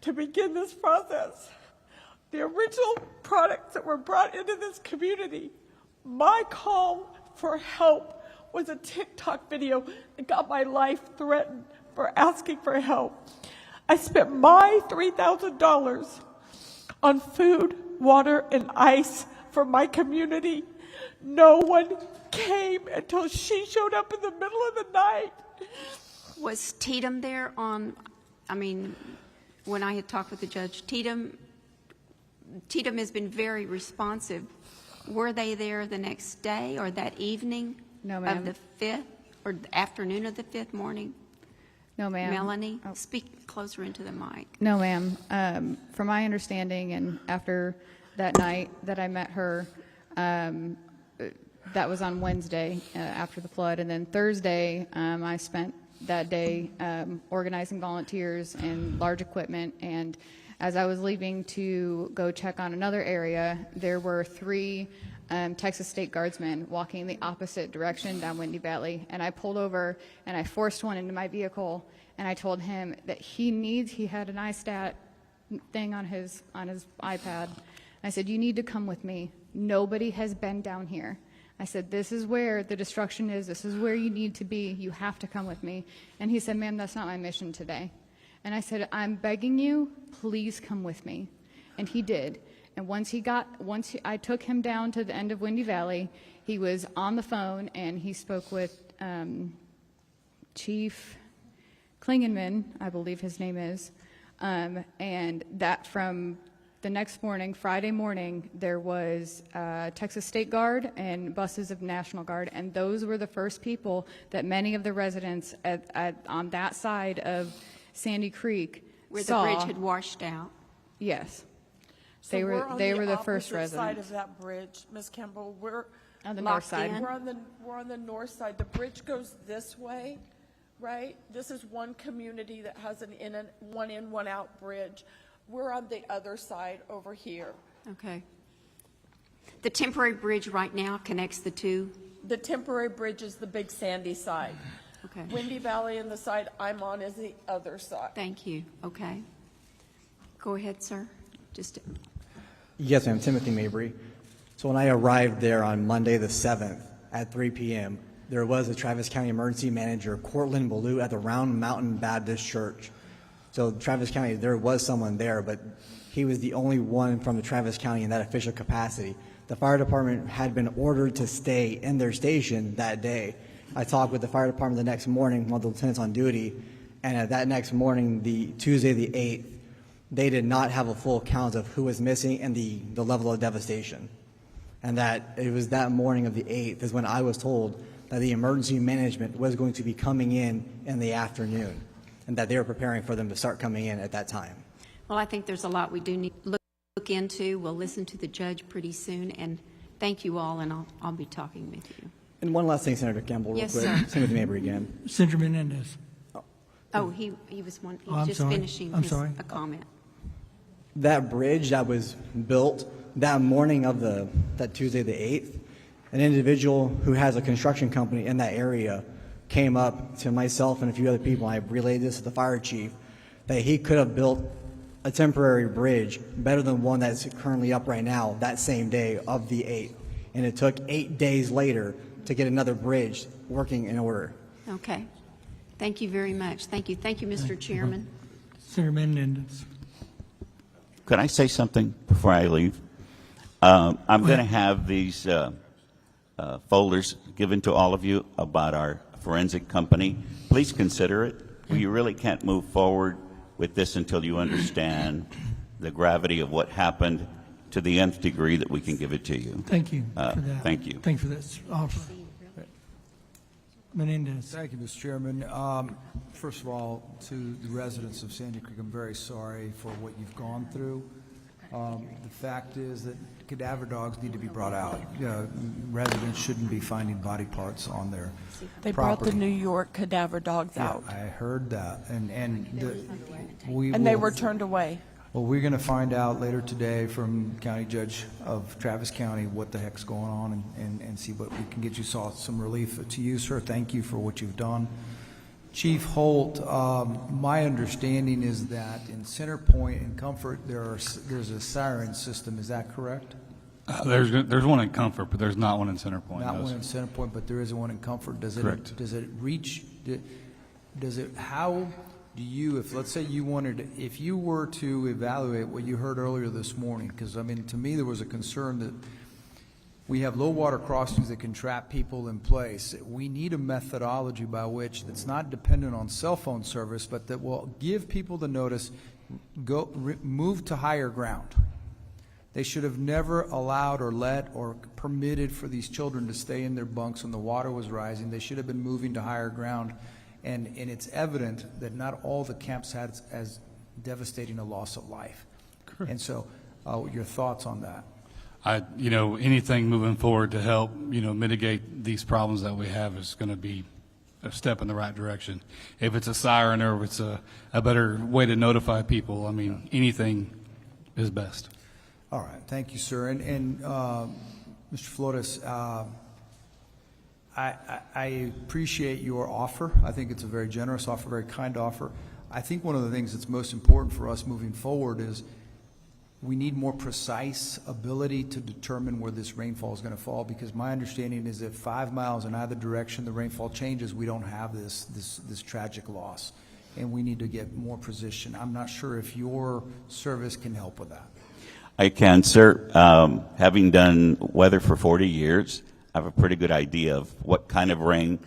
to begin this process. The original products that were brought into this community, my call for help was a TikTok video that got my life threatened for asking for help. I spent my $3,000 on food, water, and ice for my community. No one came until she showed up in the middle of the night. Was Tatum there when I had talked with the judge? Tatum has been very responsive. Were they there the next day or that evening? No, ma'am. Of the 5th or the afternoon of the 5th morning? No, ma'am. Melanie, speak closer into the mic. No, ma'am. From my understanding, and after that night that I met her, that was on Wednesday after the flood. And then Thursday, I spent that day organizing volunteers and large equipment. And as I was leaving to go check on another area, there were 3 Texas State Guardsmen walking the opposite direction down Windy Valley. And I pulled over and I forced one into my vehicle, and I told him that he had an iStat thing on his iPad. I said, you need to come with me. Nobody has been down here. I said, this is where the destruction is. This is where you need to be. You have to come with me. And he said, ma'am, that's not my mission today. And I said, I'm begging you, please come with me. And he did. And I took him down to the end of Windy Valley, he was on the phone and he spoke with Chief Klingenman, I believe his name is, and that from the next morning, Friday morning, there was Texas State Guard and buses of National Guard, and those were the first people that many of the residents on that side of Sandy Creek Where saw. the bridge had washed out. Yes. So They were the opposite first side residents. of that bridge, Ms. Campbell. We're On the north side. We're on the north side. The bridge goes this way, right? This is one community that has an one in, one out bridge. We're on the other side over here. Okay. The temporary bridge right now connects the two? The temporary bridge is the big sandy side. Okay. Windy Valley and the side I'm on is the other side. Thank you. Okay. Go ahead, sir. Yes, ma'am, Timothy Mabry. So when I arrived there on Monday the 7th at 3 p.m., there was a Travis County Emergency Manager, Cortland Ballou, at the Round Mountain Baptist Church. So Travis County, there was someone there, but he was the only one from the Travis County in that official capacity. The fire department had been ordered to stay in their station that day. I talked with the fire department the next morning, one of the lieutenants on duty, and at that next morning, the Tuesday the 8th, they did not have a full count of who was missing and the level of devastation. And that it was that morning of the 8th is when I was told that the emergency management was going to be coming in the afternoon, and that they were preparing for them to start coming in at that time. Well, I think there's a lot we do need to look into. We'll listen to the judge pretty soon, and thank you all, and I'll be talking with you. And one last thing, Senator Campbell, real Yes, quick. sir. Timothy Mabry again. Senator Menendez. Oh, he was one. He Oh, I'm was just sorry. finishing I'm sorry. a comment. That bridge that was built that morning of that Tuesday the 8th, an individual who has a construction company in that area came up to myself and a few other people, and I relayed this to the fire chief, that he could have built a temporary bridge better than one that's currently up right now that same day of the 8th. And it took 8 days later to get another bridge working in order. Okay. Thank you very much. Thank you. Thank you, Mr. Chairman. Senator Menendez. Could I say something before I leave? I'm going to have these folders given to all of you about our forensic company. Please consider it. We really can't move forward with this until you understand the gravity of what happened to the nth degree that we can give it to you. Thank you for that. Thank you. Thank you for this offer. Menendez. Thank you, Mr. Chairman. First of all, to the residents of Sandy Creek, I'm very sorry for what you've gone through. The fact is that cadaver dogs need to be brought out. Residents shouldn't be finding body parts on their They property. brought the New York cadaver dogs out, I heard that, and they were turned away. Well, we're going to find out later today from County Judge of Travis County what the heck's going on and see what we can get you some relief. To you, sir, thank you for what you've done. Chief Holt, my understanding is that in Center Point and Comfort, there's a siren system. Is that correct? There's one in Comfort, but there's not one in Center Point. Not no, one sir. in Center Point, but there is one in Comfort. Correct. How do you, if let's say you if you were to evaluate what you heard earlier this morning, because I mean, to me, there was a concern that we have low water crossings that can trap people in place. We need a methodology by which that's not dependent on cell phone service, but that will give people the notice, move to higher ground. They should have never allowed or let or permitted for these children to stay in their bunks when the water was rising. They should have been moving to higher ground. And it's evident that not all the camps had as devastating a loss of life. Correct. And so your thoughts on that? Anything moving forward to help, mitigate these problems that we have is going to be a step in the right direction. If it's a siren or if it's a better way to notify people, I mean, anything is best. All right. Thank you, sir. And Mr. Flores, I appreciate your offer. I think it's a very generous offer, very kind offer. I think one of the things that's most important for us moving forward is we need more precise ability to determine where this rainfall is going to fall, because my understanding is that 5 miles in either direction the rainfall changes, we don't have this tragic loss, and we need to get more precision. I'm not sure if your service can help with that. I can, sir. Having done weather for 40 years, I have a pretty good idea of what kind of rain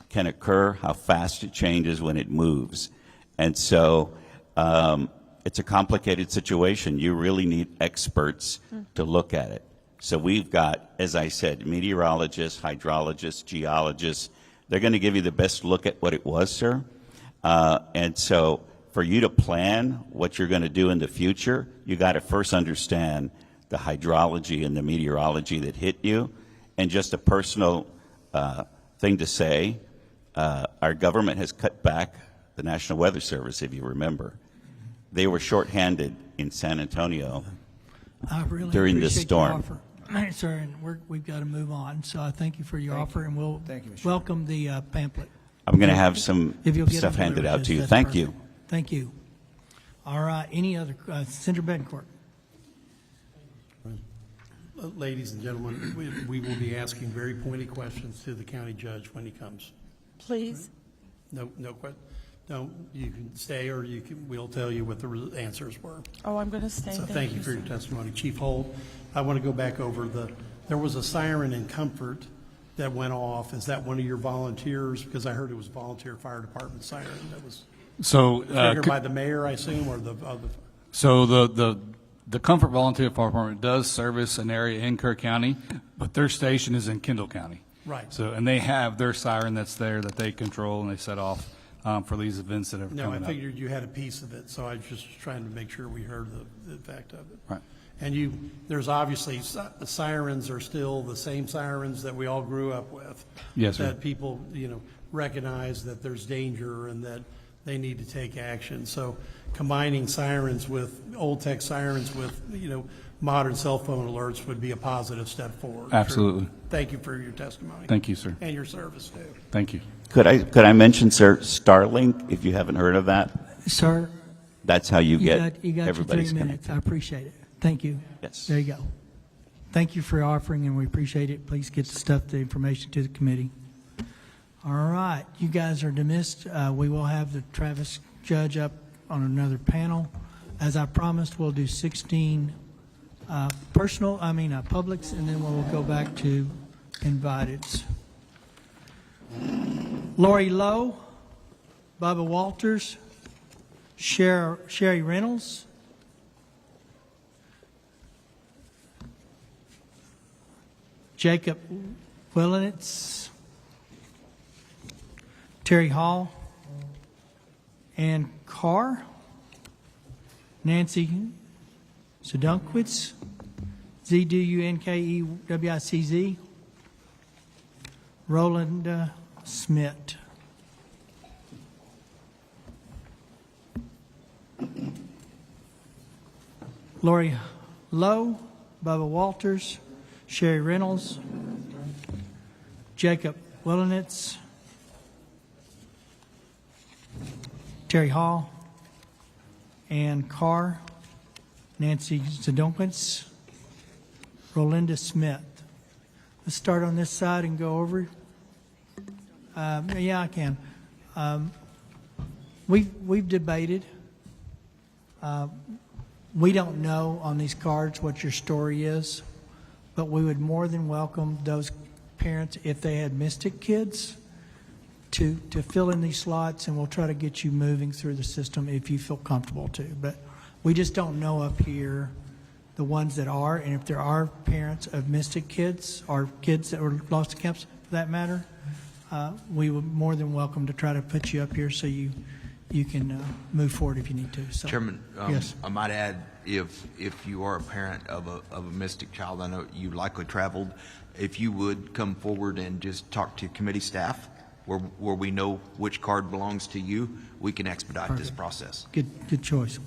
can occur, how fast it changes when it moves. And so it's a complicated situation. You really need experts to look at it. So we've got, as I said, meteorologists, hydrologists, geologists. They're going to give you the best look at what it was, sir. And so for you to plan what you're going to do in the future, you got to first understand the hydrology and the meteorology that hit you. And just a personal thing to say, our government has cut back the National Weather Service, if you remember. They were shorthanded in San Antonio I really during this appreciate storm. your offer. Sir, and we've got to move on. So I thank you for your offer, and we'll welcome the pamphlet. I'm going to have some If you'll get stuff it handed delivered, out to you. that's Thank perfect. you. Thank you. All right. Any other? Senator Betancourt. Ladies and gentlemen, we will be asking very pointy questions to the county judge when he comes. Please. No question. No, you can stay, or we'll tell you what the answers were. Oh, I'm going to stay. So thank you for your testimony. Chief Holt, I want to go back over there was a siren in Comfort that went off. Is that one of your volunteers? Because I heard it was volunteer fire department siren that was triggered by the mayor, I assume, or the So the Comfort Volunteer Fire Department does service an area in Kerr County, but their station is in Kendall County. Right. So, and they have their siren that's there that they control and they set off for these events that are No, I coming up. figured you had a piece of it, so I was just trying to make sure we heard the fact of it. Right. And there's obviously, the sirens are still the same sirens that we all grew up with. Yes, sir. That people, recognize that there's danger and that they need to take action. So combining sirens with, old tech sirens with, modern cell phone alerts would be a positive step forward. Absolutely. Thank you for your testimony. Thank you, sir. And your service, too. Thank you. Could I mention, sir, Starlink, if you haven't heard of that? Sir, That's how you get you got your 3 everybody's minutes. connected. I appreciate it. Thank you. Yes. There you go. Thank you for offering, and we appreciate it. Please get the information to the committee. All right. You guys are dismissed. We will have the Travis judge up on another panel. As I promised, we'll do 16 publics, and then we'll go back to inviteds. Lori Lowe, Bubba Walters, Sherry Reynolds, Jacob Willenitz, Terry Hall, Ann Carr, Nancy Zedunkwitz, Zdunkewicz, Roland Smith. Lori Lowe, Bubba Walters, Sherry Reynolds, Jacob Willenitz, Terry Hall, Ann Carr, Nancy Zedunkwitz, Rolinda Smith. Let's start on this side and go over. Yeah, I can. We've debated. We don't know on these cards what your story is, but we would more than welcome those parents, if they had Mystic kids, to fill in these slots, and we'll try to get you moving through the system if you feel comfortable to. But we just don't know up here the ones that are, and if there are parents of Mystic kids or kids that were lost to camps, for that matter, we would more than welcome to try to put you up here so you can move forward if you need to. So, Chairman, yes. I might add, if you are a parent of a Mystic child, I know you likely traveled, if you would come forward and just talk to committee staff where we know which card belongs to you, we can expedite this process. Good choice.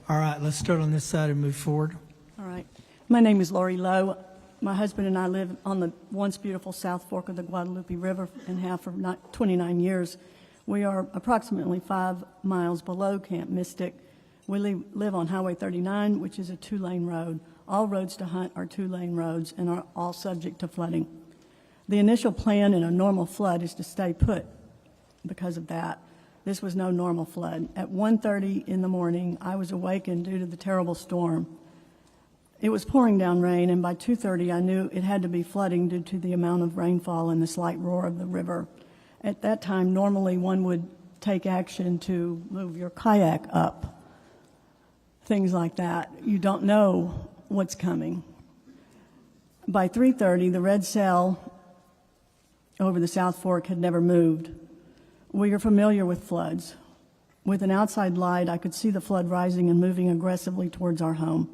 All right, let's start on this side and move forward. All right. My name is Lori Lowe. My husband and I live on the once beautiful South Fork of the Guadalupe River and have for 29 years. We are approximately 5 miles below Camp Mystic. We live on Highway 39, which is a 2-lane road. All roads to Hunt are 2-lane roads and are all subject to flooding. The initial plan in a normal flood is to stay put because of that. This was no normal flood. At 1:30 in the morning, I was awakened due to the terrible storm. It was pouring down rain, and by 2:30, I knew it had to be flooding due to the amount of rainfall and the slight roar of the river. At that time, normally one would take action to move your kayak up, things like that. You don't know what's coming. By 3:30, the red sail over the South Fork had never moved. We are familiar with floods. With an outside light, I could see the flood rising and moving aggressively towards our home.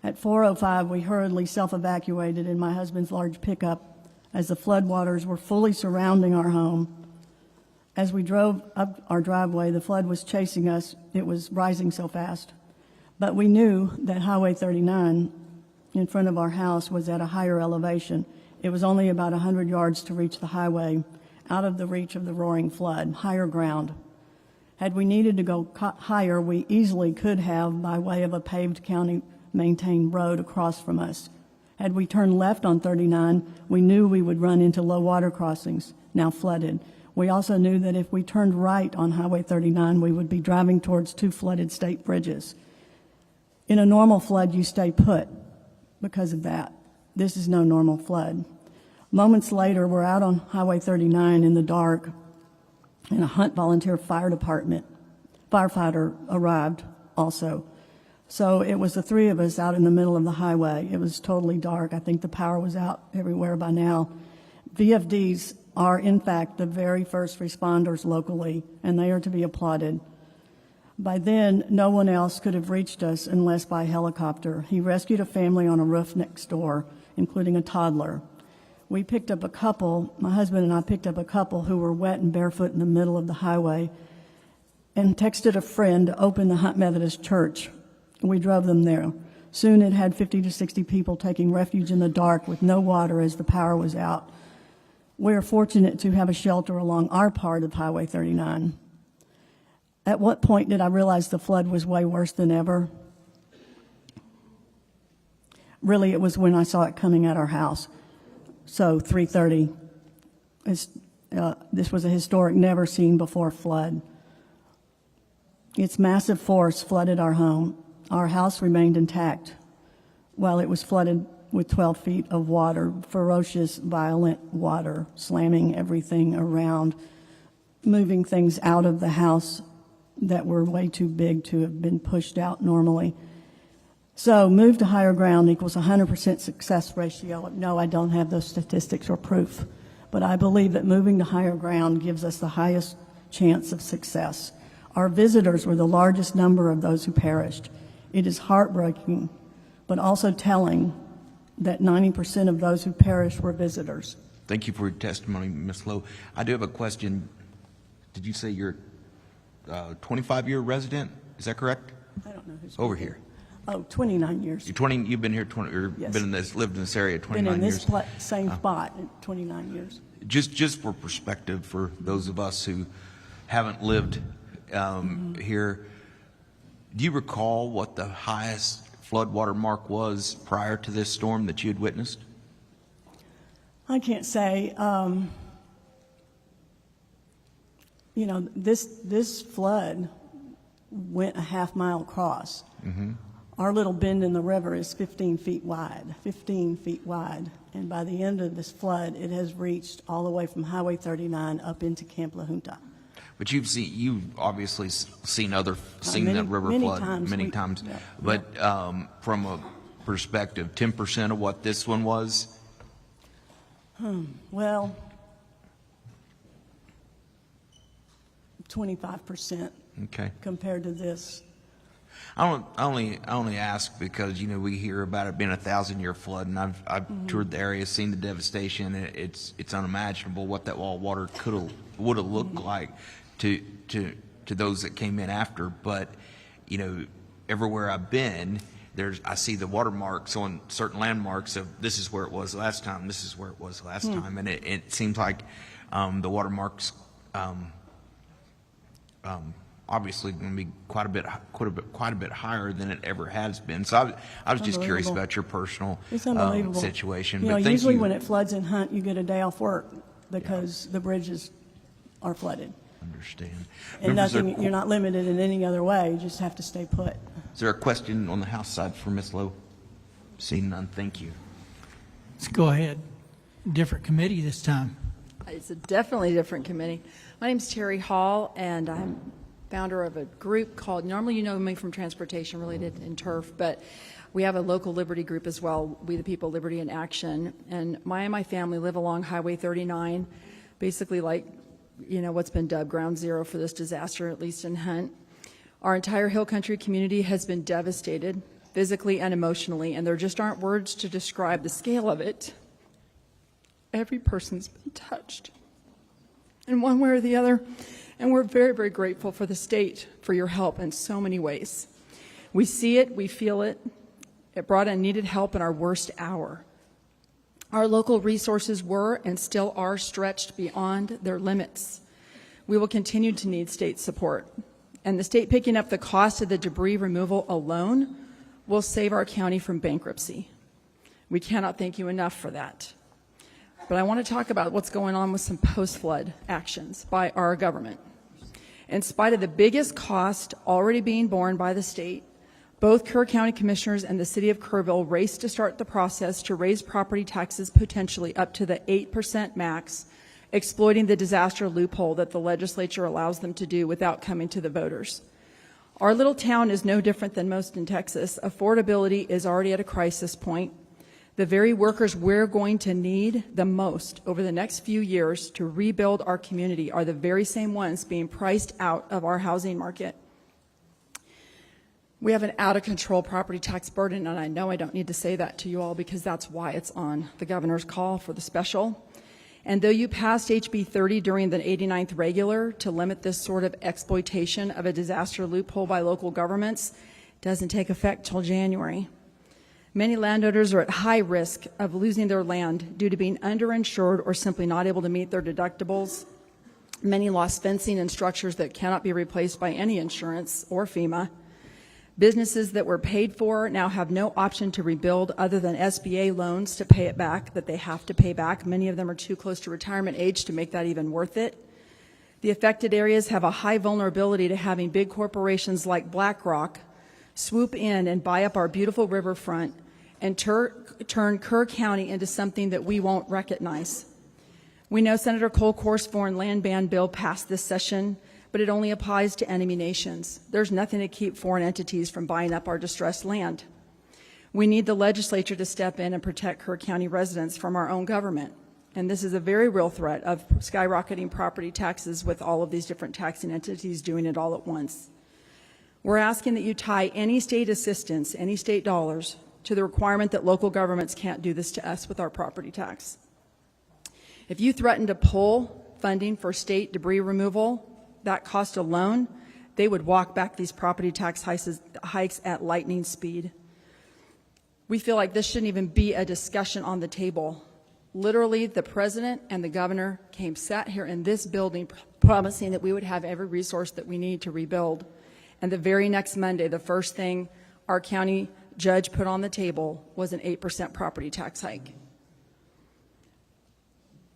At 4:05, we hurriedly self-evacuated in my husband's large pickup as the floodwaters were fully surrounding our home. As we drove up our driveway, the flood was chasing us. It was rising so fast. But we knew that Highway 39 in front of our house was at a higher elevation. It was only about 100 yards to reach the highway, out of the reach of the roaring flood, higher ground. Had we needed to go higher, we easily could have by way of a paved county-maintained road across from us. Had we turned left on 39, we knew we would run into low water crossings, now flooded. We also knew that if we turned right on Highway 39, we would be driving towards 2 flooded state bridges. In a normal flood, you stay put because of that. This is no normal flood. Moments later, we're out on Highway 39 in the dark, and a Hunt Volunteer Fire Department firefighter arrived also. So it was the three of us out in the middle of the highway. It was totally dark. I think the power was out everywhere by now. VFDs are, in fact, the very first responders locally, and they are to be applauded. By then, no one else could have reached us unless by helicopter. He rescued a family on a roof next door, including a toddler. We picked up a couple, my husband and I picked up a couple who were wet and barefoot in the middle of the highway, and texted a friend to open the Hunt Methodist Church. We drove them there. Soon it had 50 to 60 people taking refuge in the dark with no water as the power was out. We are fortunate to have a shelter along our part of Highway 39. At what point did I realize the flood was way worse than ever? Really, it was when I saw it coming at our house. So 3:30, this was a historic, never-seen-before flood. Its massive force flooded our home. Our house remained intact while it was flooded with 12 feet of water, ferocious, violent water, slamming everything around, moving things out of the house that were way too big to have been pushed out normally. So move to higher ground equals 100% success ratio. No, I don't have those statistics or proof, but I believe that moving to higher ground gives us the highest chance of success. Our visitors were the largest number of those who perished. It is heartbreaking, but also telling that 90% of those who perished were visitors. Thank you for your testimony, Ms. Lowe. I do have a question. Did you say you're a 25-year resident? Is that correct? I don't know who's over here. Oh, 29 years. You've been here 20, or Yes. been in this, lived in this area 29 Been in years. this same spot in 29 years. Just for perspective, for those of us who haven't lived here, do you recall what the highest floodwater mark was prior to this storm that you had witnessed? I can't say. You know, this flood went a half mile across. Mm-hmm. Our little bend in the river is 15 feet wide, and by the end of this flood, it has reached all the way from Highway 39 up into Camp La Junta. But you've obviously seen that river many flood times many times. Yeah. But from a perspective, 10% of what this one was? Well, 25% Okay. compared to this. I only ask because we hear about it being a 1,000-year flood, and I've toured the area, seen the devastation. And it's unimaginable what that wall of water would have looked like to those that came in after. But everywhere I've been, I see the watermarks on certain landmarks of this is where it was last time, this is where it was last time, and it seems like the watermarks. Obviously going to be quite a bit higher than it ever has been. So I was just curious about your personal situation. But usually when it floods in Hunt, you get a day off work because the bridges are flooded. Understand. And you're not limited in any other way. You just have to stay put. Is there a question on the House side for Ms. Lowe? Seeing none, thank you. Let's go ahead. Different committee this time. It's a definitely different committee. My name's Terry Hall, and I'm founder of a group called, normally you know me from transportation related and turf, but we have a local liberty group as well, We the People, Liberty in Action. And my family live along Highway 39, basically like, you know, what's been dubbed ground zero for this disaster, at least in Hunt. Our entire Hill Country community has been devastated, physically and emotionally, and there just aren't words to describe the scale of it. Every person's been touched in one way or the other, and we're very, very grateful for the state for your help in so many ways. We see it, we feel it. It brought in needed help in our worst hour. Our local resources were and still are stretched beyond their limits. We will continue to need state support, and the state picking up the cost of the debris removal alone will save our county from bankruptcy. We cannot thank you enough for that. But I want to talk about what's going on with some post-flood actions by our government. In spite of the biggest cost already being borne by the state, both Kerr County Commissioners and the City of Kerrville raced to start the process to raise property taxes potentially up to the 8% max, exploiting the disaster loophole that the legislature allows them to do without coming to the voters. Our little town is no different than most in Texas. Affordability is already at a crisis point. The very workers we're going to need the most over the next few years to rebuild our community are the very same ones being priced out of our housing market. We have an out-of-control property tax burden, and I know I don't need to say that to you all because that's why it's on the governor's call for the special. And though you passed HB 30 during the 89th regular to limit this sort of exploitation of a disaster loophole by local governments, it doesn't take effect till January. Many landowners are at high risk of losing their land due to being underinsured or simply not able to meet their deductibles. Many lost fencing and structures that cannot be replaced by any insurance or FEMA. Businesses that were paid for now have no option to rebuild other than SBA loans to pay it back, that they have to pay back. Many of them are too close to retirement age to make that even worth it. The affected areas have a high vulnerability to having big corporations like BlackRock swoop in and buy up our beautiful riverfront and turn Kerr County into something that we won't recognize. We know Senator Colcourt's foreign land ban bill passed this session, but it only applies to enemy nations. There's nothing to keep foreign entities from buying up our distressed land. We need the legislature to step in and protect Kerr County residents from our own government. And this is a very real threat of skyrocketing property taxes with all of these different taxing entities doing it all at once. We're asking that you tie any state assistance, any state dollars, to the requirement that local governments can't do this to us with our property tax. If you threaten to pull funding for state debris removal, that cost alone, they would walk back these property tax hikes at lightning speed. We feel like this shouldn't even be a discussion on the table. Literally, the president and the governor sat here in this building promising that we would have every resource that we need to rebuild. And the very next Monday, the first thing our county judge put on the table was an 8% property tax hike.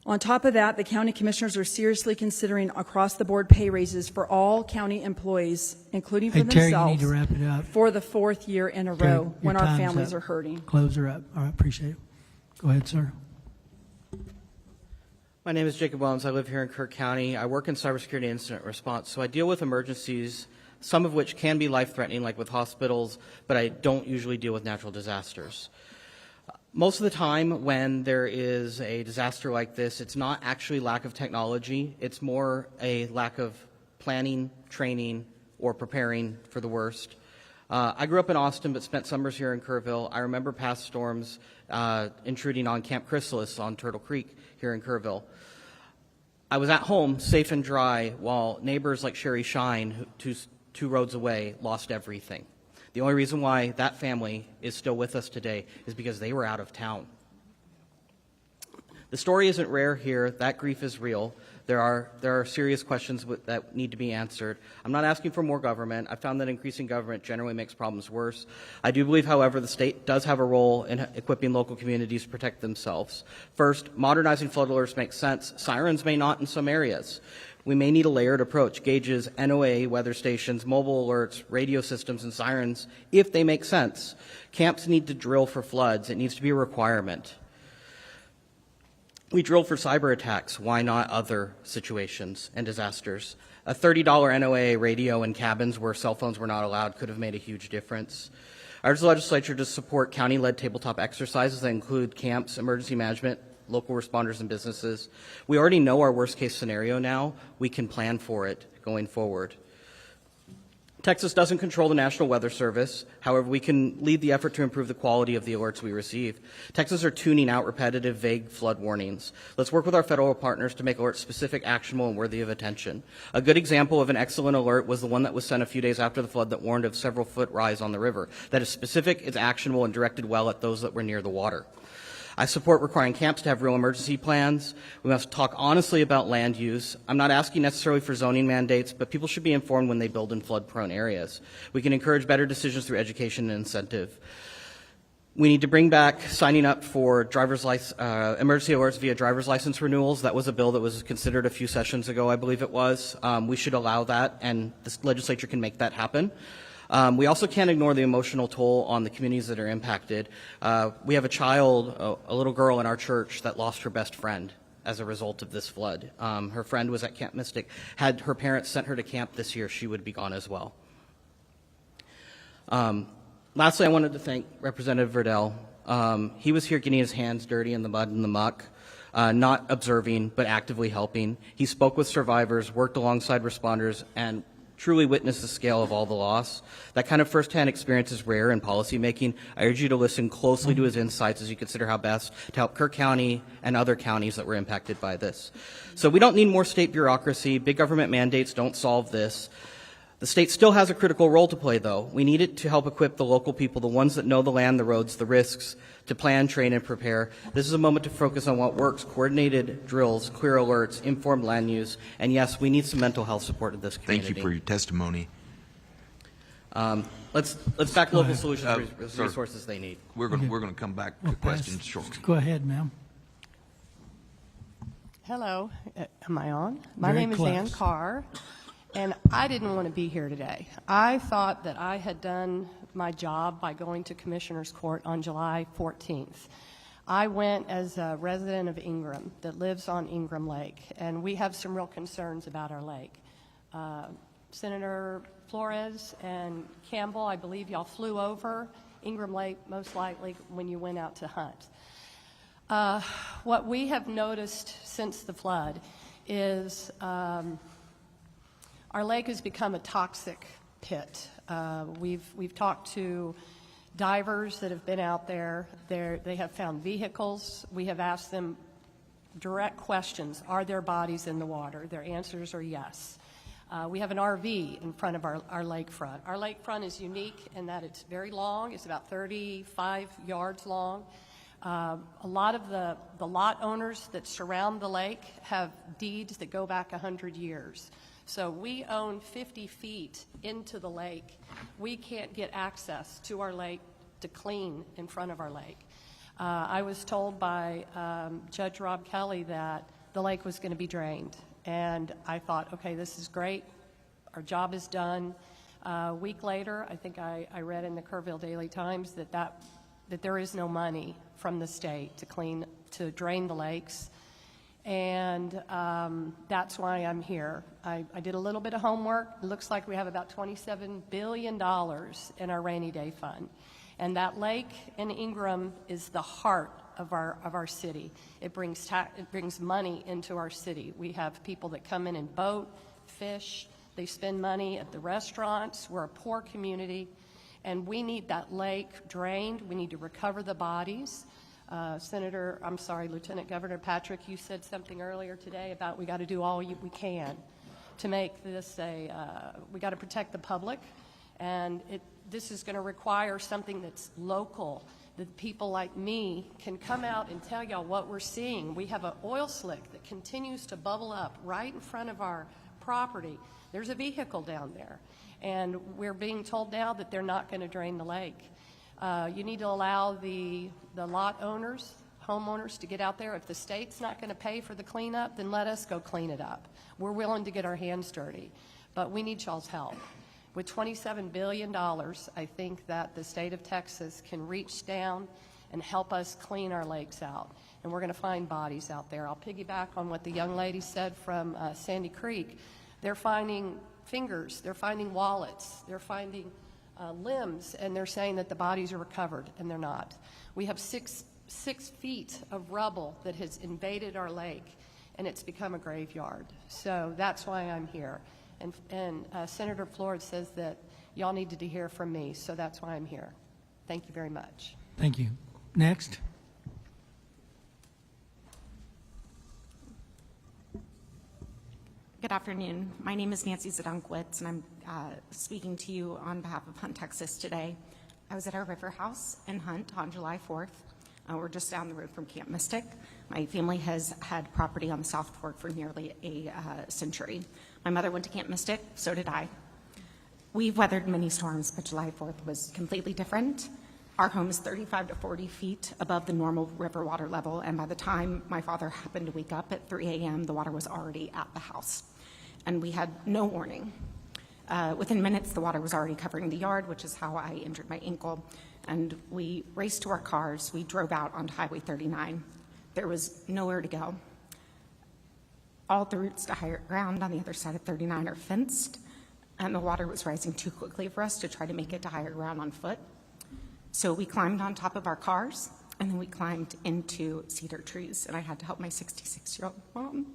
On top of that, the county commissioners are seriously considering across-the-board pay raises for all county employees, including for Terry, themselves, you need to wrap it up. for the fourth year in a row when our families are hurting. Close her up. All right, appreciate it. Go ahead, sir. My name is Jacob Wellens. I live here in Kerr County. I work in cybersecurity incident response, so I deal with emergencies, some of which can be life-threatening, like with hospitals, but I don't usually deal with natural disasters. Most of the time when there is a disaster like this, it's not actually lack of technology. It's more a lack of planning, training, or preparing for the worst. I grew up in Austin but spent summers here in Kerrville. I remember past storms intruding on Camp Chrysalis on Turtle Creek here in Kerrville. I was at home, safe and dry, while neighbors like Sherry Shine, two roads away, lost everything. The only reason why that family is still with us today is because they were out of town. The story isn't rare here. That grief is real. There are serious questions that need to be answered. I'm not asking for more government. I found that increasing government generally makes problems worse. I do believe, however, the state does have a role in equipping local communities to protect themselves. First, modernizing flood alerts makes sense. Sirens may not in some areas. We may need a layered approach, gauges, NOA, weather stations, mobile alerts, radio systems, and sirens, if they make sense. Camps need to drill for floods. It needs to be a requirement. We drilled for cyber attacks. Why not other situations and disasters? A $30 NOA radio in cabins where cell phones were not allowed could have made a huge difference. I urge the legislature to support county-led tabletop exercises that include camps, emergency management, local responders, and businesses. We already know our worst-case scenario now. We can plan for it going forward. Texas doesn't control the National Weather Service. However, we can lead the effort to improve the quality of the alerts we receive. Texas are tuning out repetitive, vague flood warnings. Let's work with our federal partners to make alerts specific, actionable, and worthy of attention. A good example of an excellent alert was the one that was sent a few days after the flood that warned of several foot rise on the river. That is specific, it's actionable, and directed well at those that were near the water. I support requiring camps to have real emergency plans. We must talk honestly about land use. I'm not asking necessarily for zoning mandates, but people should be informed when they build in flood-prone areas. We can encourage better decisions through education and incentive. We need to bring back signing up for emergency alerts via driver's license renewals. That was a bill that was considered a few sessions ago, I believe it was. We should allow that, and the legislature can make that happen. We also can't ignore the emotional toll on the communities that are impacted. We have a little girl in our church that lost her best friend as a result of this flood. Her friend was at Camp Mystic. Had her parents sent her to camp this year, she would be gone as well. Lastly, I wanted to thank Representative Verdell. He was here getting his hands dirty in the mud and the muck, not observing, but actively helping. He spoke with survivors, worked alongside responders, and truly witnessed the scale of all the loss. That kind of firsthand experience is rare in policymaking. I urge you to listen closely to his insights as you consider how best to help Kerr County and other counties that were impacted by this. So we don't need more state bureaucracy. Big government mandates don't solve this. The state still has a critical role to play, though. We need it to help equip the local people, the ones that know the land, the roads, the risks, to plan, train, and prepare. This is a moment to focus on what works, coordinated drills, clear alerts, informed land use, and yes, we need some mental health support in this community. Thank you for your testimony. Let's back local solutions with resources they need. We're going to come back to questions shortly. Go ahead, ma'am. Hello, am I on? My Very name is close. Ann Carr, and I didn't want to be here today. I thought that I had done my job by going to Commissioner's Court on July 14th. I went as a resident of Ingram that lives on Ingram Lake, and we have some real concerns about our lake. Senator Flores and Campbell, I believe y'all flew over Ingram Lake most likely when you went out to hunt. What we have noticed since the flood is our lake has become a toxic pit. We've talked to divers that have been out there. They have found vehicles. We have asked them direct questions. Are there bodies in the water? Their answers are yes. We have an RV in front of our lakefront. Our lakefront is unique in that it's very long. It's about 35 yards long. A lot of the lot owners that surround the lake have deeds that go back 100 years. So we own 50 feet into the lake. We can't get access to our lake to clean in front of our lake. I was told by Judge Rob Kelly that the lake was going to be drained. And I thought, okay, this is great. Our job is done. A week later, I think I read in the Kerrville Daily Times that there is no money from the state to drain the lakes. And that's why I'm here. I did a little bit of homework. It looks like we have about $27 billion in our rainy day fund. And that lake in Ingram is the heart of our city. It brings money into our city. We have people that come in and boat, fish. They spend money at the restaurants. We're a poor community. And we need that lake drained. We need to recover the bodies. Lieutenant Governor Patrick, you said something earlier today about we got to do all we can to make this we got to protect the public, and this is going to require something that's local, that people like me can come out and tell y'all what we're seeing. We have an oil slick that continues to bubble up right in front of our property. There's a vehicle down there, and we're being told now that they're not going to drain the lake. You need to allow the lot owners homeowners to get out there. If the state's not going to pay for the cleanup, then let us go clean it up. We're willing to get our hands dirty, but we need y'all's help. With $27 billion, I think that the state of Texas can reach down and help us clean our lakes out. And we're going to find bodies out there. I'll piggyback on what the young lady said from Sandy Creek. They're finding fingers, they're finding wallets, they're finding limbs, and they're saying that the bodies are recovered, and they're not. We have six feet of rubble that has invaded our lake, and it's become a graveyard. So that's why I'm here. And Senator Flores says that y'all needed to hear from me, so that's why I'm here. Thank you very much. Thank you. Next. Good afternoon. My name is Nancy Zdunkowitz, and I'm speaking to you on behalf of Hunt, Texas today. I was at our river house in Hunt on July 4th. We're just down the road from Camp Mystic. My family has had property on the South Fork for nearly a century. My mother went to Camp Mystic, so did I. We've weathered many storms, but July 4th was completely different. Our home is 35 to 40 feet above the normal river water level, and by the time my father happened to wake up at 3 a.m., the water was already at the house. And we had no warning. Within minutes, the water was already covering the yard, which is how I injured my ankle. And we raced to our cars. We drove out onto Highway 39. There was nowhere to go. All the routes to higher ground on the other side of 39 are fenced, and the water was rising too quickly for us to try to make it to higher ground on foot. So we climbed on top of our cars, and then we climbed into cedar trees, and I had to help my 66-year-old mom.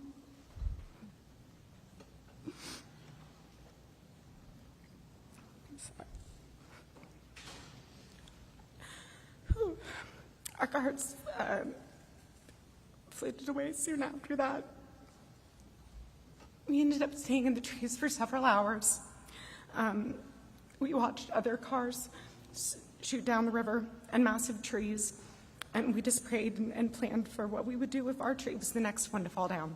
Our cars floated away soon after that. We ended up staying in the trees for several hours. We watched other cars shoot down the river and massive trees, and we just prayed and planned for what we would do if our tree was the next one to fall down.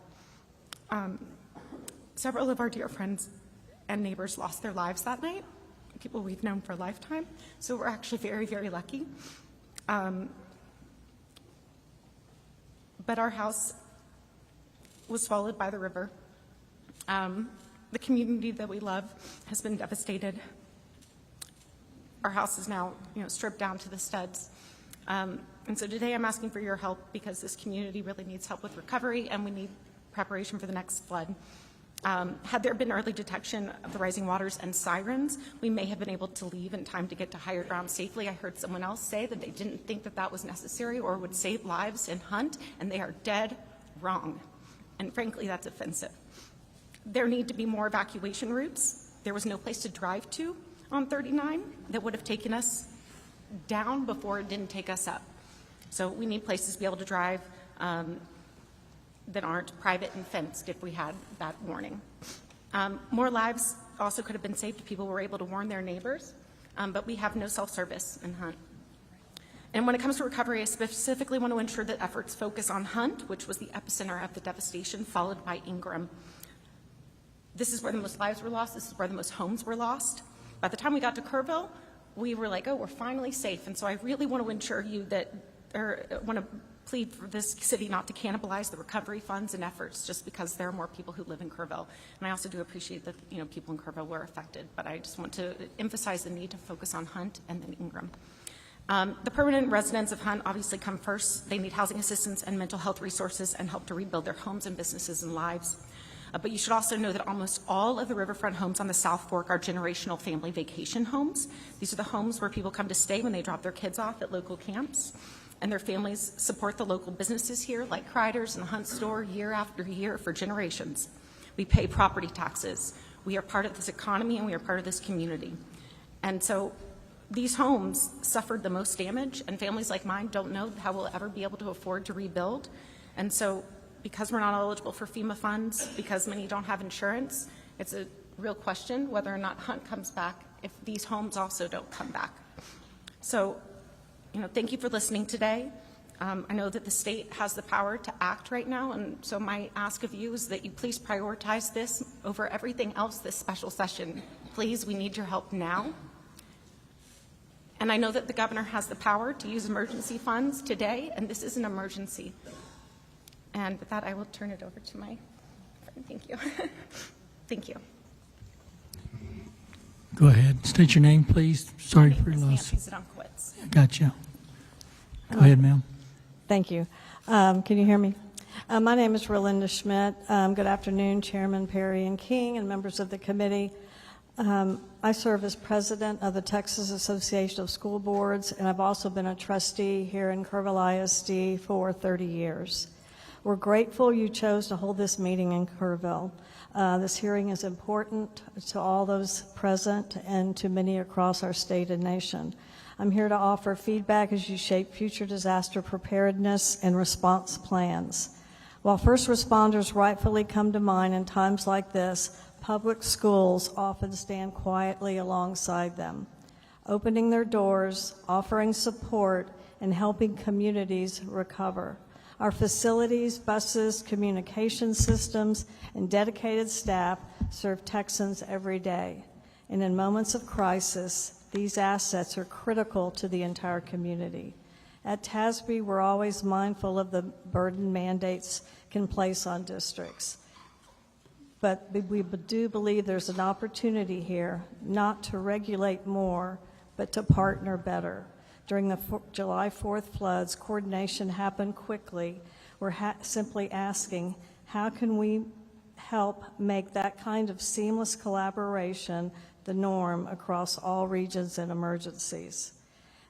Several of our dear friends and neighbors lost their lives that night, people we've known for a lifetime, so we're actually very, very lucky. But our house was swallowed by the river. The community that we love has been devastated. Our house is now, stripped down to the studs. And so today I'm asking for your help because this community really needs help with recovery, and we need preparation for the next flood. Had there been early detection of the rising waters and sirens, we may have been able to leave in time to get to higher ground safely. I heard someone else say that they didn't think that that was necessary or would save lives in Hunt, and they are dead wrong. And frankly, that's offensive. There need to be more evacuation routes. There was no place to drive to on 39 that would have taken us down before it didn't take us up. So we need places to be able to drive that aren't private and fenced if we had that warning. More lives also could have been saved if people were able to warn their neighbors, but we have no self-service in Hunt. And when it comes to recovery, I specifically want to ensure that efforts focus on Hunt, which was the epicenter of the devastation, followed by Ingram. This is where the most lives were lost. This is where the most homes were lost. By the time we got to Kerrville, we were like, oh, we're finally safe. And so I really want to ensure you that, or want to plead for this city not to cannibalize the recovery funds and efforts just because there are more people who live in Kerrville. And I also do appreciate that, people in Kerrville were affected, but I just want to emphasize the need to focus on Hunt and then Ingram. The permanent residents of Hunt obviously come first. They need housing assistance and mental health resources and help to rebuild their homes and businesses and lives. But you should also know that almost all of the riverfront homes on the South Fork are generational family vacation homes. These are the homes where people come to stay when they drop their kids off at local camps. And their families support the local businesses here, like Kreider's and the Hunt store, year after year for generations. We pay property taxes. We are part of this economy, and we are part of this community. And so these homes suffered the most damage, and families like mine don't know how we'll ever be able to afford to rebuild. And so because we're not eligible for FEMA funds, because many don't have insurance, it's a real question whether or not Hunt comes back if these homes also don't come back. So, thank you for listening today. I know that the state has the power to act right now, and so my ask of you is that you please prioritize this over everything else this special session. Please, we need your help now. And I know that the governor has the power to use emergency funds today, and this is an emergency. And with that, I will turn it over to my friend. Thank you. Thank you. Go ahead. State your name, please. Sorry for your loss. Nancy Zdunkowitz. Gotcha. Go ahead, ma'am. Thank you. Can you hear me? My name is Rolinda Schmidt. Good afternoon, Chairman Perry and King and members of the committee. I serve as president of the Texas Association of School Boards, and I've also been a trustee here in Kerrville ISD for 30 years. We're grateful you chose to hold this meeting in Kerrville. This hearing is important to all those present and to many across our state and nation. I'm here to offer feedback as you shape future disaster preparedness and response plans. While first responders rightfully come to mind in times like this, public schools often stand quietly alongside them, opening their doors, offering support, and helping communities recover. Our facilities, buses, communication systems, and dedicated staff serve Texans every day. And in moments of crisis, these assets are critical to the entire community. At TASB, we're always mindful of the burden mandates can place on districts. But we do believe there's an opportunity here not to regulate more, but to partner better. During the July 4th floods, coordination happened quickly. We're simply asking, how can we help make that kind of seamless collaboration the norm across all regions and emergencies?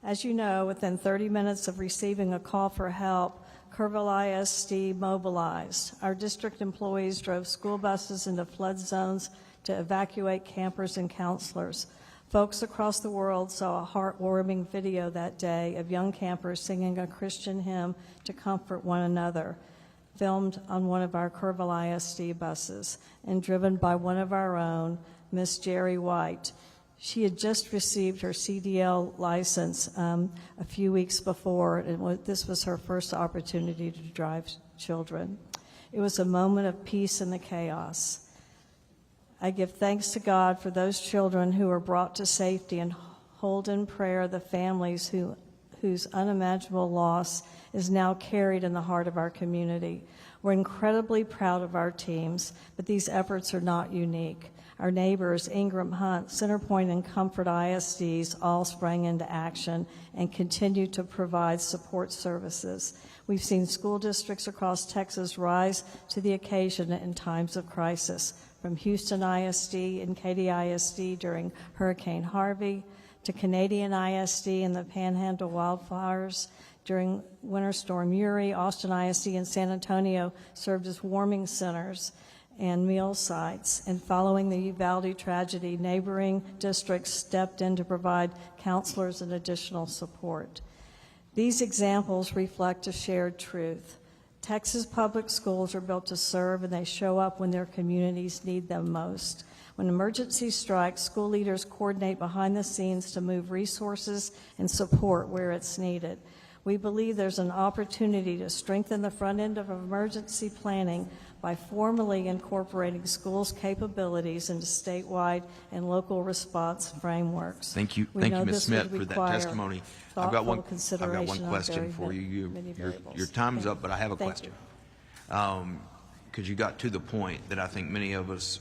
As you know, within 30 minutes of receiving a call for help, Kerrville ISD mobilized. Our district employees drove school buses into flood zones to evacuate campers and counselors. Folks across the world saw a heartwarming video that day of young campers singing a Christian hymn to comfort one another, filmed on one of our Kerrville ISD buses and driven by one of our own, Miss Jerry White. She had just received her CDL license a few weeks before, and this was her first opportunity to drive children. It was a moment of peace in the chaos. I give thanks to God for those children who were brought to safety and hold in prayer the families whose unimaginable loss is now carried in the heart of our community. We're incredibly proud of our teams, but these efforts are not unique. Our neighbors, Ingram, Hunt, Centerpoint, and Comfort ISDs all sprang into action and continue to provide support services. We've seen school districts across Texas rise to the occasion in times of crisis, from Houston ISD and Katy ISD during Hurricane Harvey, to Canadian ISD and the Panhandle wildfires during Winter Storm Uri. Austin ISD and San Antonio served as warming centers and meal sites. And following the Uvalde tragedy, neighboring districts stepped in to provide counselors and additional support. These examples reflect a shared truth. Texas public schools are built to serve, and they show up when their communities need them most. When emergency strikes, school leaders coordinate behind the scenes to move resources and support where it's needed. We believe there's an opportunity to strengthen the front end of emergency planning by formally incorporating schools' capabilities into statewide and local response frameworks. Thank you, Ms. Smith, for that testimony. I've got one question for you. Your time's up, but I have a question. Because you got to the point that I think many of us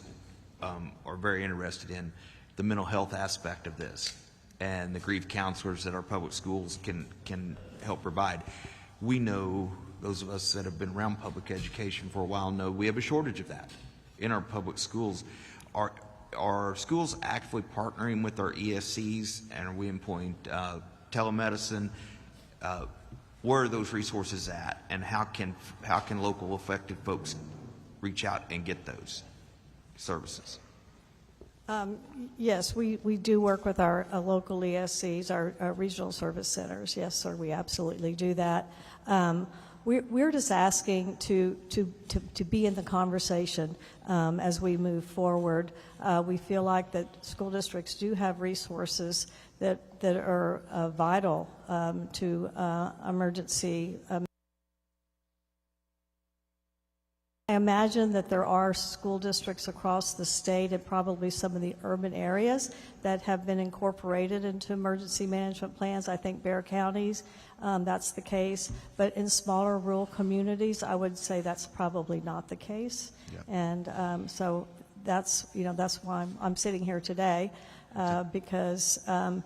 are very interested in, the mental health aspect of this and the grief counselors that our public schools can help provide. We know, those of us that have been around public education for a while know we have a shortage of that in our public schools. Are schools actually partnering with our ESCs, and are we employing telemedicine? Where are those resources at, and how can local affected folks reach out and get those services? Yes, we do work with our local ESCs, our regional service centers. Yes, sir, we absolutely do that. We're just asking to be in the conversation as we move forward. We feel like that school districts do have resources that are vital to emergency. I am imagine that there are school districts across the state and probably some of the urban areas that have been incorporated into emergency management plans. I think Kerr Counties, that's the case. But in smaller rural communities, I would say that's probably not the case. Yeah. And so that's why I'm sitting here today, because I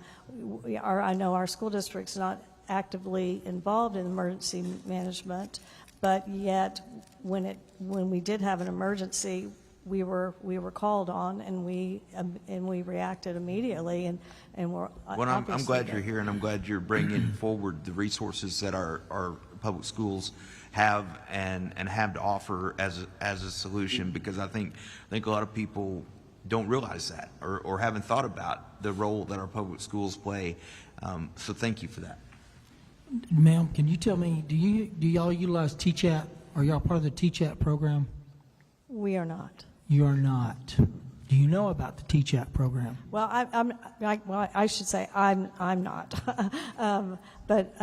know our school district's not actively involved in emergency management, but yet when we did have an emergency, we were called on, and we reacted immediately, and we're Well, I'm glad you're here, and I'm glad you're bringing forward the resources that our public schools have and have to offer as a solution, because I think a lot of people don't realize that or haven't thought about the role that our public schools play. So thank you for that. Ma'am, can you tell me, do y'all utilize TCHAT? Are y'all part of the TCHAT program? We are not. You are not. Do you know about the TCHAT program? Well, I should say I'm not, but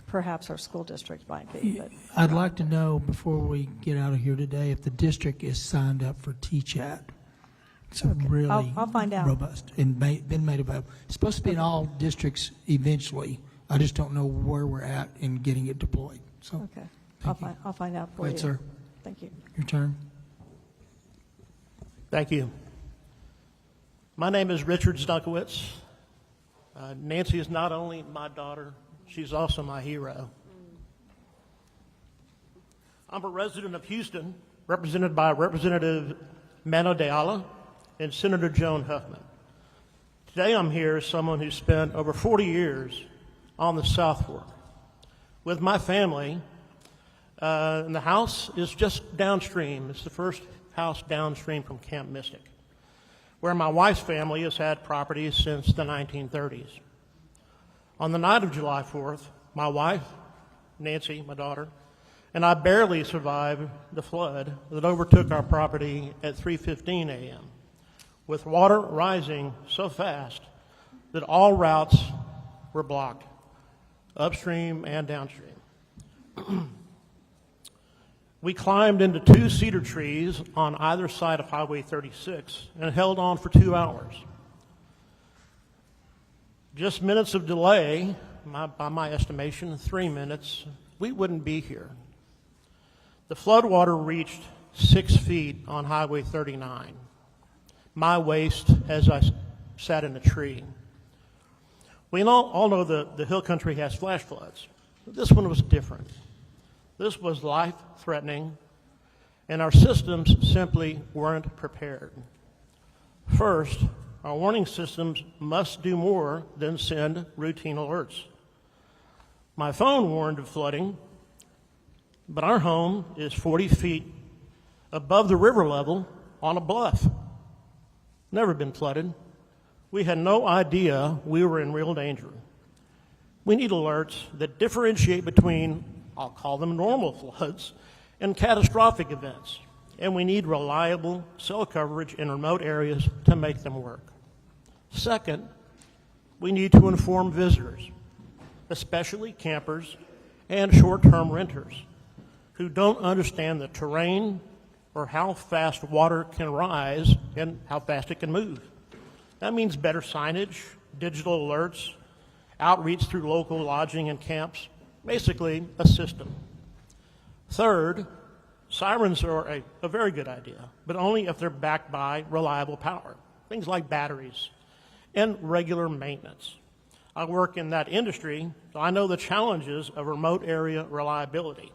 perhaps our school district might be. But I'd like to know before we get out of here today if the district is signed up for TCHAT. It's really I'll find out. Robust and been made available. It's supposed to be in all districts eventually. I just don't know where we're at in getting it deployed. So, okay, I'll find out for Go you. ahead, sir. Thank you. Your turn. Thank you. My name is Richard Stunkowitz. Nancy is not only my daughter, she's also my hero. I'm a resident of Houston, represented by Representative Mano de Ayala and Senator Joan Huffman. Today I'm here as someone who spent over 40 years on the South Fork. With my family, and the house is just downstream. It's the first house downstream from Camp Mystic, where my wife's family has had properties since the 1930s. On the night of July 4th, my wife, Nancy, my daughter, and I barely survived the flood that overtook our property at 3:15 a.m., with water rising so fast that all routes were blocked, upstream and downstream. We climbed into 2 cedar trees on either side of Highway 36 and held on for 2 hours. Just minutes of delay, by my estimation, 3 minutes, we wouldn't be here. The floodwater reached 6 feet on Highway 39, my waist as I sat in a tree. We all know the hill country has flash floods. This one was different. This was life-threatening, and our systems simply weren't prepared. First, our warning systems must do more than send routine alerts. My phone warned of flooding, but our home is 40 feet above the river level on a bluff. Never been flooded. We had no idea we were in real danger. We need alerts that differentiate between, I'll call them normal floods, and catastrophic events. And we need reliable cell coverage in remote areas to make them work. Second, we need to inform visitors, especially campers and short-term renters, who don't understand the terrain or how fast water can rise and how fast it can move. That means better signage, digital alerts, outreach through local lodging and camps, basically a system. Third, sirens are a very good idea, but only if they're backed by reliable power, things like batteries and regular maintenance. I work in that industry, so I know the challenges of remote area reliability.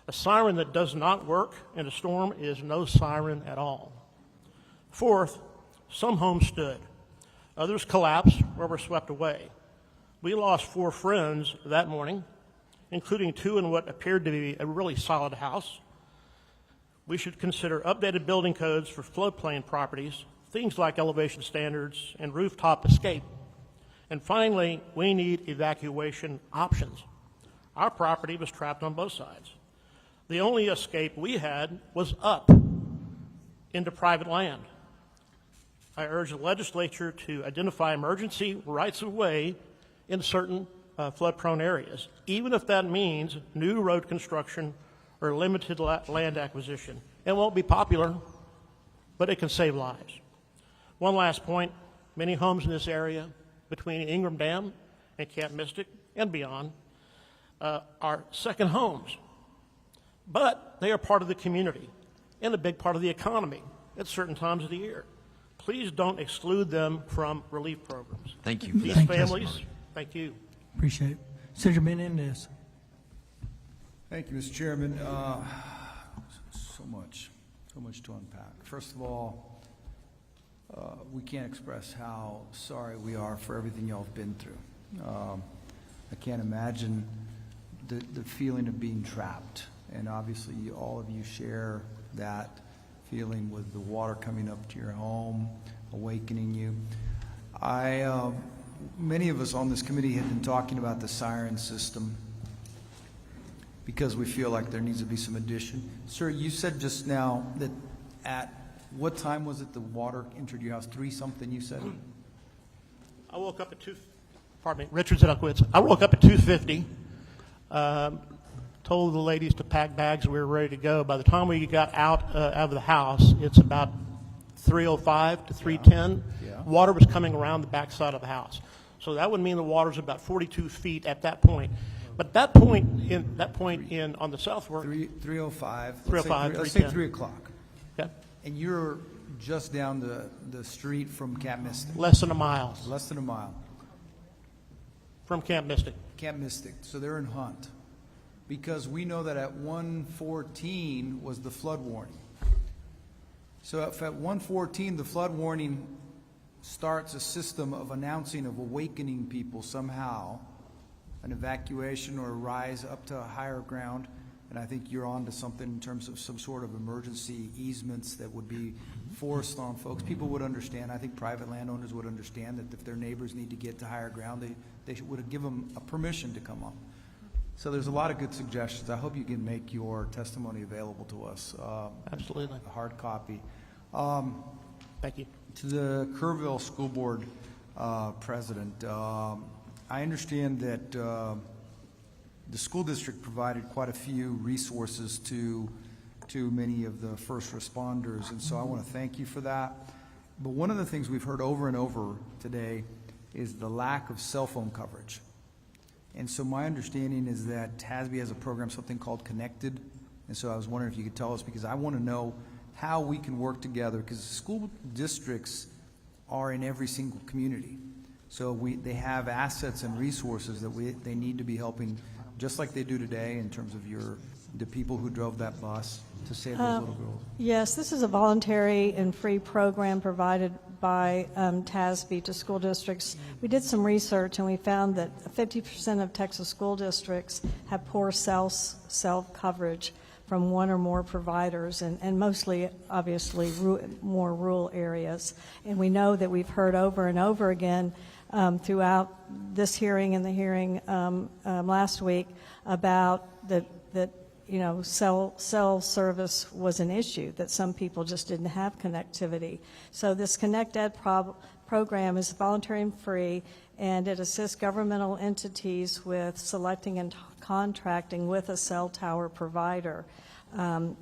A siren that does not work in a storm is no siren at all. Fourth, some homes stood. Others collapsed or were swept away. We lost 4 friends that morning, including 2 in what appeared to be a really solid house. We should consider updated building codes for floodplain properties, things like elevation standards and rooftop escape. And finally, we need evacuation options. Our property was trapped on both sides. The only escape we had was up into private land. I urge the legislature to identify emergency rights of way in certain flood-prone areas, even if that means new road construction or limited land acquisition. It won't be popular, but it can save lives. One last point, many homes in this area between Ingram Dam and Camp Mystic and beyond are second homes, but they are part of the community and a big part of the economy at certain times of the year. Please don't exclude them from relief programs. Thank you. These families, thank you. Appreciate it. Senator Menendez. Thank you, Mr. Chairman. So much to unpack. First of all, we can't express how sorry we are for everything y'all have been through. I can't imagine the feeling of being trapped, and obviously all of you share that feeling with the water coming up to your home, awakening you. Many of us on this committee have been talking about the siren system because we feel like there needs to be some addition. Sir, you said just now that at what time was it the water entered your house? 3-something, you said? I woke up at Richard Zedekowitz. I woke up at 2:50, told the ladies to pack bags, we were ready to go. By the time we got out of the house, it's about 3:05 to 3:10. Yeah. Water was coming around the backside of the house. So that would mean the water's about 42 feet at that point. But that point in on the South Fork, 3:05. 3:05, Let's say 3:10. 3 o'clock. Okay. And you're just down the street from Camp Mystic. Less than a mile Less than a mile. from Camp Mystic. Camp Mystic. So they're in Hunt. Because we know that at 1:14 was the flood warning. So if at 1:14 the flood warning starts a system of announcing, of awakening people somehow, an evacuation or a rise up to a higher ground, and I think you're on to something in terms of some sort of emergency easements that would be forced on folks. People would understand. I think private landowners would understand that if their neighbors need to get to higher ground, they would give them a permission to come up. So there's a lot of good suggestions. I hope you can make your testimony available to us. Absolutely. A hard copy. Thank you. To the Kerrville School Board president, I understand that the school district provided quite a few resources to many of the first responders, and so I want to thank you for that. But one of the things we've heard over and over today is the lack of cell phone coverage. And so my understanding is that TASB has a program, something called Connected, and so I was wondering if you could tell us, because I want to know how we can work together, because school districts are in every single community. So they have assets and resources that they need to be helping, just like they do today, in terms of the people who drove that bus to save those little girls. Yes, this is a voluntary and free program provided by TASB to school districts. We did some research and we found that 50% of Texas school districts have poor cell coverage from one or more providers, and mostly, obviously, more rural areas. And we know that we've heard over and over again throughout this hearing and the hearing last week about that cell service was an issue, that some people just didn't have connectivity. So this Connect Ed program is voluntary and free, and it assists governmental entities with selecting and contracting with a cell tower provider.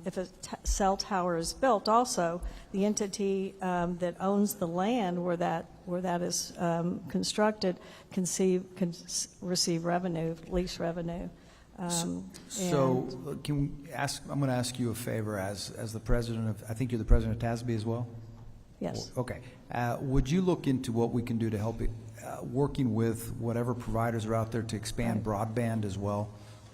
If a cell tower is built, also the entity that owns the land where that is constructed can receive revenue, lease revenue. So can we ask? I'm going to ask you a favor as the president of. I think you're the president of TASB as well. Yes. Okay. Would you look into what we can do to help it, working with whatever providers are out there to expand broadband as well,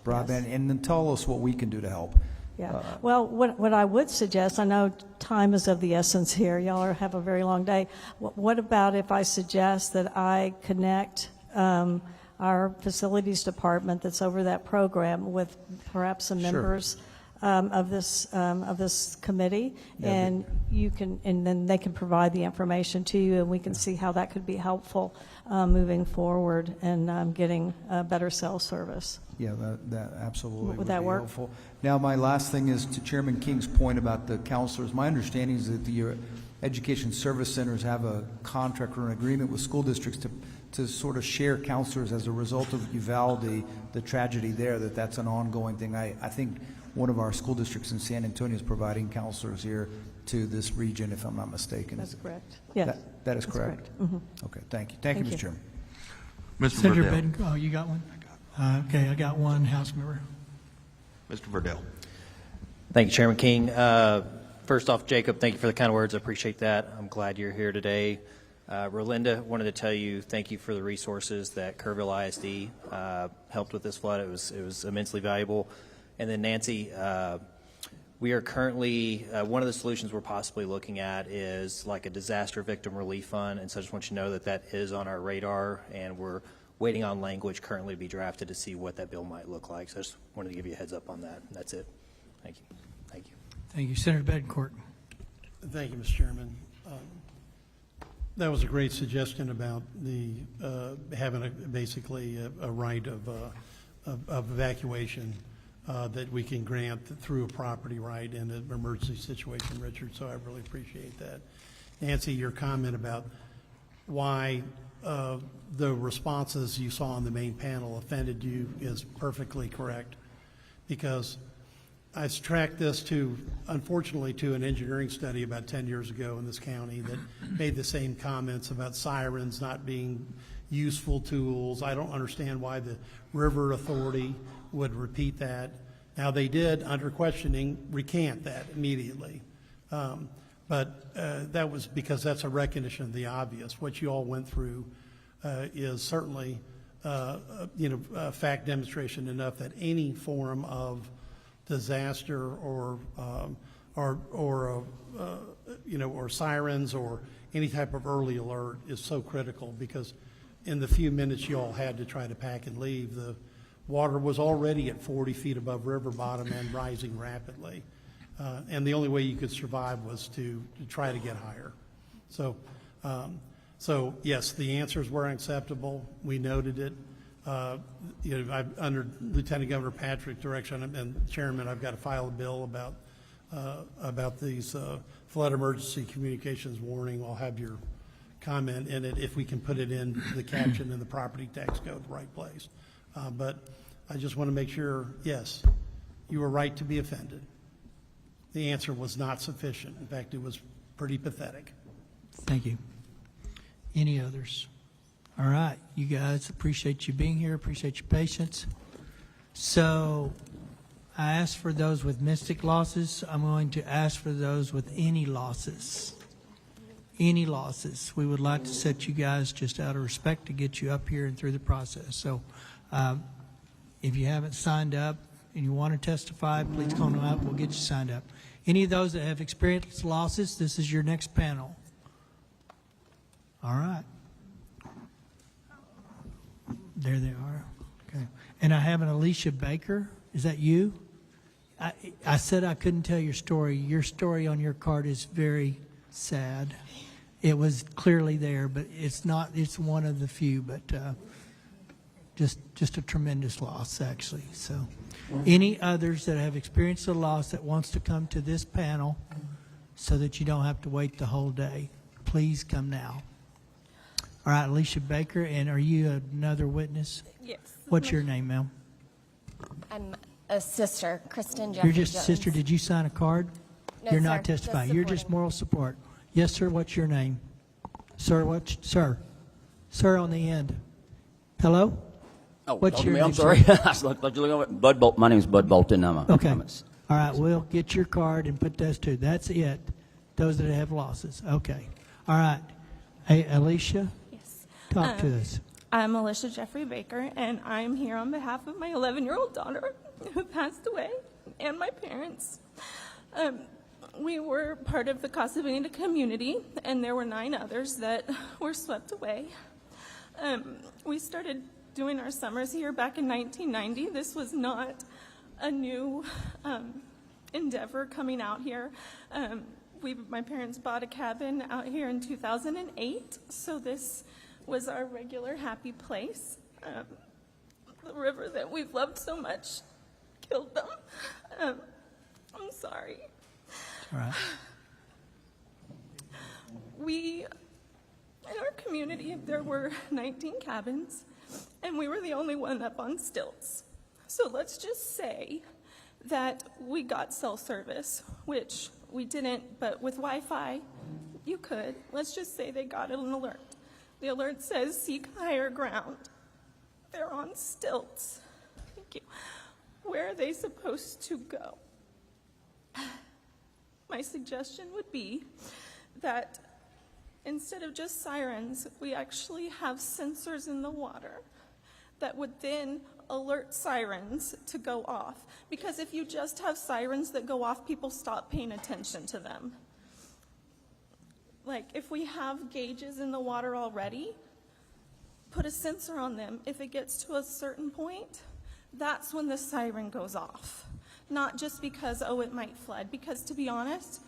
broadband, and then tell us what we can do to help. Yeah. Well, what I would suggest, I know time is of the essence here. Y'all have a very long day. What about if I suggest that I connect our facilities department that's over that program with perhaps some members of this committee, and then they can provide the information to you, and we can see how that could be helpful moving forward and getting better cell service. Yeah, that absolutely would that work? Helpful. Now, my last thing is to Chairman King's point about the counselors. My understanding is that the education service centers have a contract or an agreement with school districts to sort of share counselors as a result of Uvalde, the tragedy there, that's an ongoing thing. I think one of our school districts in San Antonio is providing counselors here to this region, if I'm not mistaken. That's correct. Yes. That is That's correct? Mhm. Okay, thank you. Thank you, Mr. Chairman. Mr. Senator Verdell. Bedden, oh, you got one? Okay, I got one House member. Mr. Verdell. Thank you, Chairman King. First off, Jacob, thank you for the kind words. I appreciate that. I'm glad you're here today. Rolinda, wanted to tell you thank you for the resources that Kerrville ISD helped with this flood. It was immensely valuable. And then Nancy, we are currently, one of the solutions we're possibly looking at is like a disaster victim relief fund. And so I just want you to know that that is on our radar, and we're waiting on language currently to be drafted to see what that bill might look like. So I just wanted to give you a heads up on that. That's it. Thank you. Thank you. Thank you. Senator Bedcourt. Thank you, Mr. Chairman. That was a great suggestion about the having basically a right of evacuation that we can grant through a property right in an emergency situation, Richard, so I really appreciate that. Nancy, your comment about why the responses you saw on the main panel offended you is perfectly correct, because I tracked this unfortunately, to an engineering study about 10 years ago in this county that made the same comments about sirens not being useful tools. I don't understand why the River Authority would repeat that. Now, they did, under questioning, recant that immediately. But that was because that's a recognition of the obvious. What you all went through is certainly, a fact demonstration enough that any form of disaster or sirens or any type of early alert is so critical, because in the few minutes you all had to try to pack and leave, the water was already at 40 feet above river bottom and rising rapidly. And the only way you could survive was to try to get higher. So yes, the answers were unacceptable. We noted it. Under Lieutenant Governor Patrick's direction and Chairman, I've got to file a bill about these flood emergency communications warning. I'll have your comment in it if we can put it in the caption in the property tax code, the right place. But I just want to make sure, yes, you were right to be offended. The answer was not sufficient. In fact, it was pretty pathetic. Thank you. Any others? All right, you guys, appreciate you being here, appreciate your patience. So I asked for those with mystic losses. I'm going to ask for those with any losses. Any losses. We would like to set you guys just out of respect to get you up here and through the process. So if you haven't signed up and you want to testify, please come on up. We'll get you signed up. Any of those that have experienced losses, this is your next panel. All right. There they are. Okay. And I have an Alicia Baker. Is that you? I said I couldn't tell your story. Your story on your card is very sad. It was clearly there, but it's not. It's one of the few, but just a tremendous loss, actually. So any others that have experienced a loss that wants to come to this panel so that you don't have to wait the whole day, please come now. All right, Alicia Baker, and are you another witness? Yes. What's your name, ma'am? I'm a sister, Kristen Jeffrey You're just a Jones. sister. Did you sign a card? No, You're sir, not testifying. just You're just moral support. Yes, sir. What's your name? Sir, what? Sir. Sir on the end. Hello? Oh, what's your me, name? I'm sorry. sir? I thought you were looking over. Bud Bolt. My name is Bud Bolton. Okay. All right, we'll get your card and put those two. That's it. Those that have losses. Okay. All right. Hey, Alicia? Yes. Talk to us. I'm Alicia Jeffrey Baker, and I'm here on behalf of my 11-year-old daughter who passed away and my parents. We were part of the Casa Bonita community, and there were 9 others that were swept away. We started doing our summers here back in 1990. This was not a new endeavor coming out here. My parents bought a cabin out here in 2008, so this was our regular happy place. The river that we've loved so much killed them. I'm sorry. All right. In our community, there were 19 cabins, and we were the only one up on stilts. So let's just say that we got cell service, which we didn't, but with Wi-Fi, you could. Let's just say they got an alert. The alert says seek higher ground. They're on stilts. Thank you. Where are they supposed to go? My suggestion would be that instead of just sirens, we actually have sensors in the water that would then alert sirens to go off. Because if you just have sirens that go off, people stop paying attention to them. Like, if we have gauges in the water already, put a sensor on them. If it gets to a certain point, that's when the siren goes off. Not just because, oh, it might flood. Because to be honest,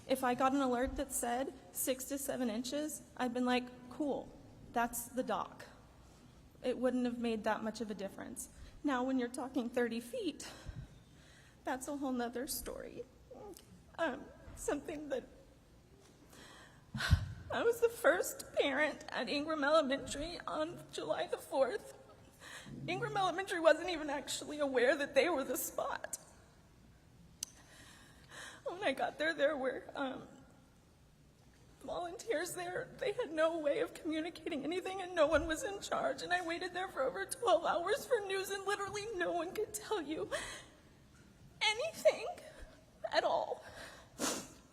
if I got an alert that said 6 to 7 inches, I'd been like, cool, that's the dock. It wouldn't have made that much of a difference. Now, when you're talking 30 feet, that's a whole nother story. Something that I was the first parent at Ingram Elementary on July the 4th. Ingram Elementary wasn't even actually aware that they were the spot. When I got there, there were volunteers there. They had no way of communicating anything, and no one was in charge. And I waited there for over 12 hours for news, and literally no one could tell you anything at all.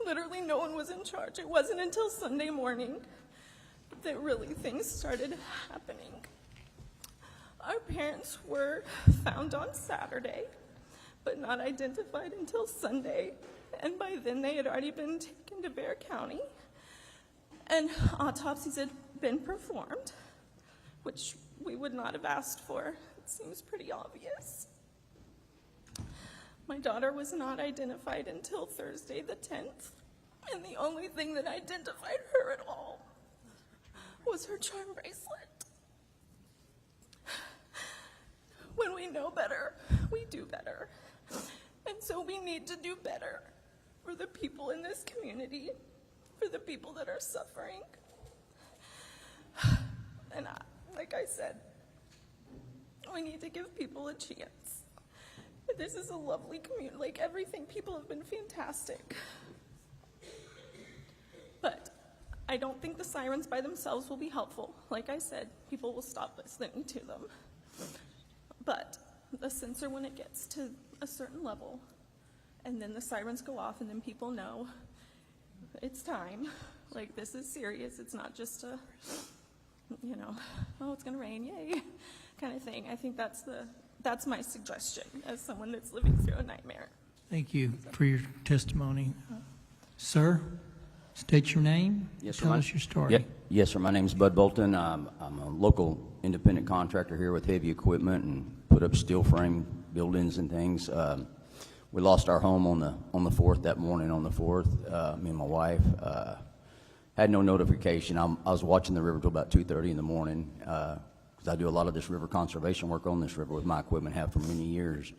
Literally no one was in charge. It wasn't until Sunday morning that really things started happening. Our parents were found on Saturday, but not identified until Sunday. And by then they had already been taken to Kerr County, and autopsies had been performed, which we would not have asked for. It seems pretty obvious. My daughter was not identified until Thursday the 10th, and the only thing that identified her at all was her charm bracelet. When we know better, we do better. And so we need to do better for the people in this community, for the people that are suffering. And like I said, we need to give people a chance. This is a lovely community. Like everything, people have been fantastic. But I don't think the sirens by themselves will be helpful. Like I said, people will stop listening to them. But the sensor, when it gets to a certain level, and then the sirens go off, and then people know it's time. Like, this is serious. It's not just a, you know, oh, it's going to rain, yay, kind of thing. I think that's my suggestion as someone that's living through a nightmare. Thank you for your testimony. Sir, state your name. Yes, sir. Tell us your story. Yep. Yes, sir. My name is Bud Bolton. I'm a local independent contractor here with heavy equipment and put up steel frame buildings and things. We lost our home on the 4th that morning. On the 4th, me and my wife had no notification. I was watching the river till about 2:30 in the morning because I do a lot of this river conservation work on this river with my equipment, have for many years.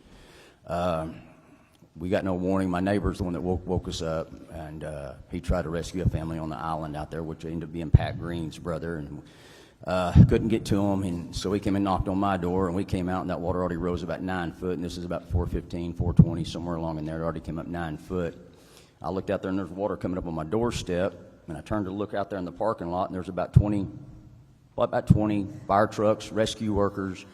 We got no warning. My neighbor's the one that woke us up, and he tried to rescue a family on the island out there, which ended up being Pat Green's brother, and couldn't get to him, and so he came and knocked on my door, and we came out, and that water already rose about 9 foot, and this is about 4:15, 4:20, somewhere along in there. It already came up 9 foot. I looked out there, and there's water coming up on my doorstep, and I turned to look out there in the parking lot, and there's about 20 fire trucks, rescue workers,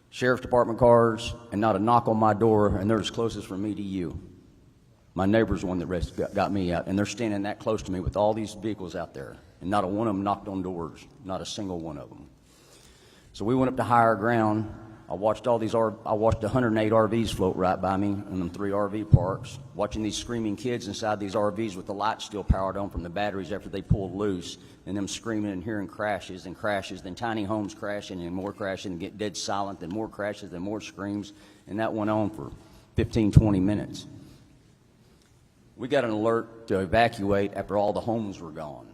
sheriff's department cars, and not a knock on my door, and they're as closest from me to you. My neighbor's the one that got me out, and they're standing that close to me with all these vehicles out there, and not a one of them knocked on doors, not a single one of them. So we went up to higher ground. I watched 108 RVs float right by me in them 3 RV parks, watching these screaming kids inside these RVs with the lights still powered on from the batteries after they pulled loose, and them screaming and hearing crashes and crashes, then tiny homes crashing and more crashing and get dead silent, then more crashes, then more screams, and that went on for 15, 20 minutes. We got an alert to evacuate after all the homes were gone.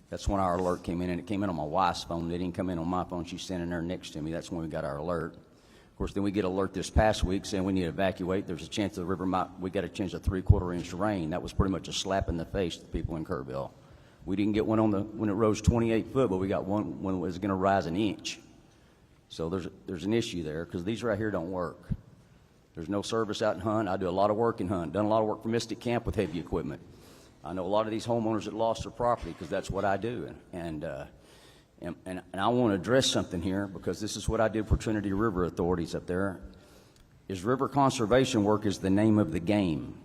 That's when our alert came in, and it came in on my wife's phone. It didn't come in on my phone. She's standing there next to me. That's when we got our alert. Of course, then we get an alert this past week saying we need to evacuate. There's a chance the river we got a chance of 3/4 inch rain. That was pretty much a slap in the face to the people in Kerrville. We didn't get one when it rose 28 foot, but we got one when it was going to rise an inch. So there's an issue there because these right here don't work. There's no service out in Hunt. I do a lot of work in Hunt, done a lot of work for Mystic Camp with heavy equipment. I know a lot of these homeowners that lost their property because that's what I do. And I want to address something here because this is what I did for Trinity River authorities up there, is river conservation work is the name of the game.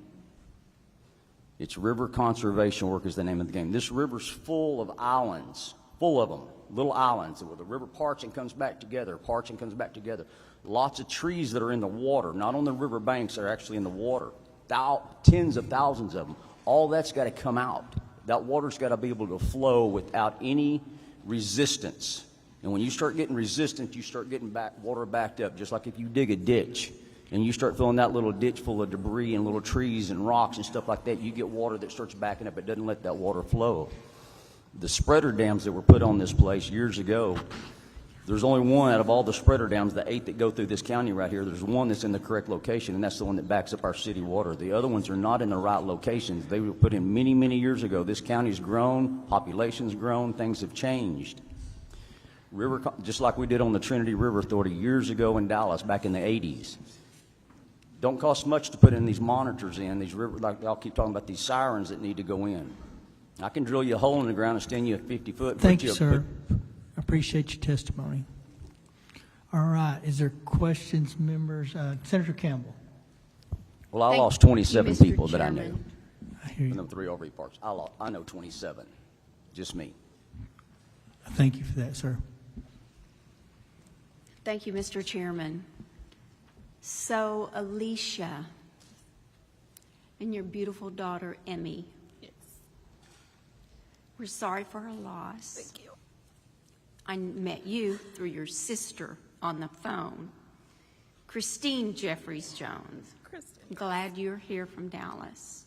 It's river conservation work is the name of the game. This river's full of islands, full of them, little islands where the river parts and comes back together, parts and comes back together. Lots of trees that are in the water, not on the river banks, they're actually in the water. Tens of thousands of them. All that's got to come out. That water's got to be able to flow without any resistance. And when you start getting resistance, you start getting water backed up, just like if you dig a ditch and you start filling that little ditch full of debris and little trees and rocks and stuff like that, you get water that starts backing up. It doesn't let that water flow. The spreader dams that were put on this place years ago, there's only one out of all the spreader dams, the 8 that go through this county right here, there's one that's in the correct location, and that's the one that backs up our city water. The other ones are not in the right locations. They were put in many, many years ago. This county's grown, population's grown, things have changed. Just like we did on the Trinity River Authority years ago in Dallas back in the 80s. Don't cost much to put in these monitors in, these river, like I'll keep talking about these sirens that need to go in. I can drill you a hole in the ground and stand you a 50-foot. Thank you, sir. I appreciate your testimony. All right. Is there questions, members? Senator Campbell. Well, I lost 27 people that I knew. I hear In you. them 3 RV parks. I know 27. Just me. Thank you for that, sir. Thank you, Mr. Chairman. So, Alicia and your beautiful daughter, Emmy. Yes. We're sorry for her loss. Thank you. I met you through your sister on the phone, Christine Jeffries Jones. Kristen. I'm glad you're here from Dallas.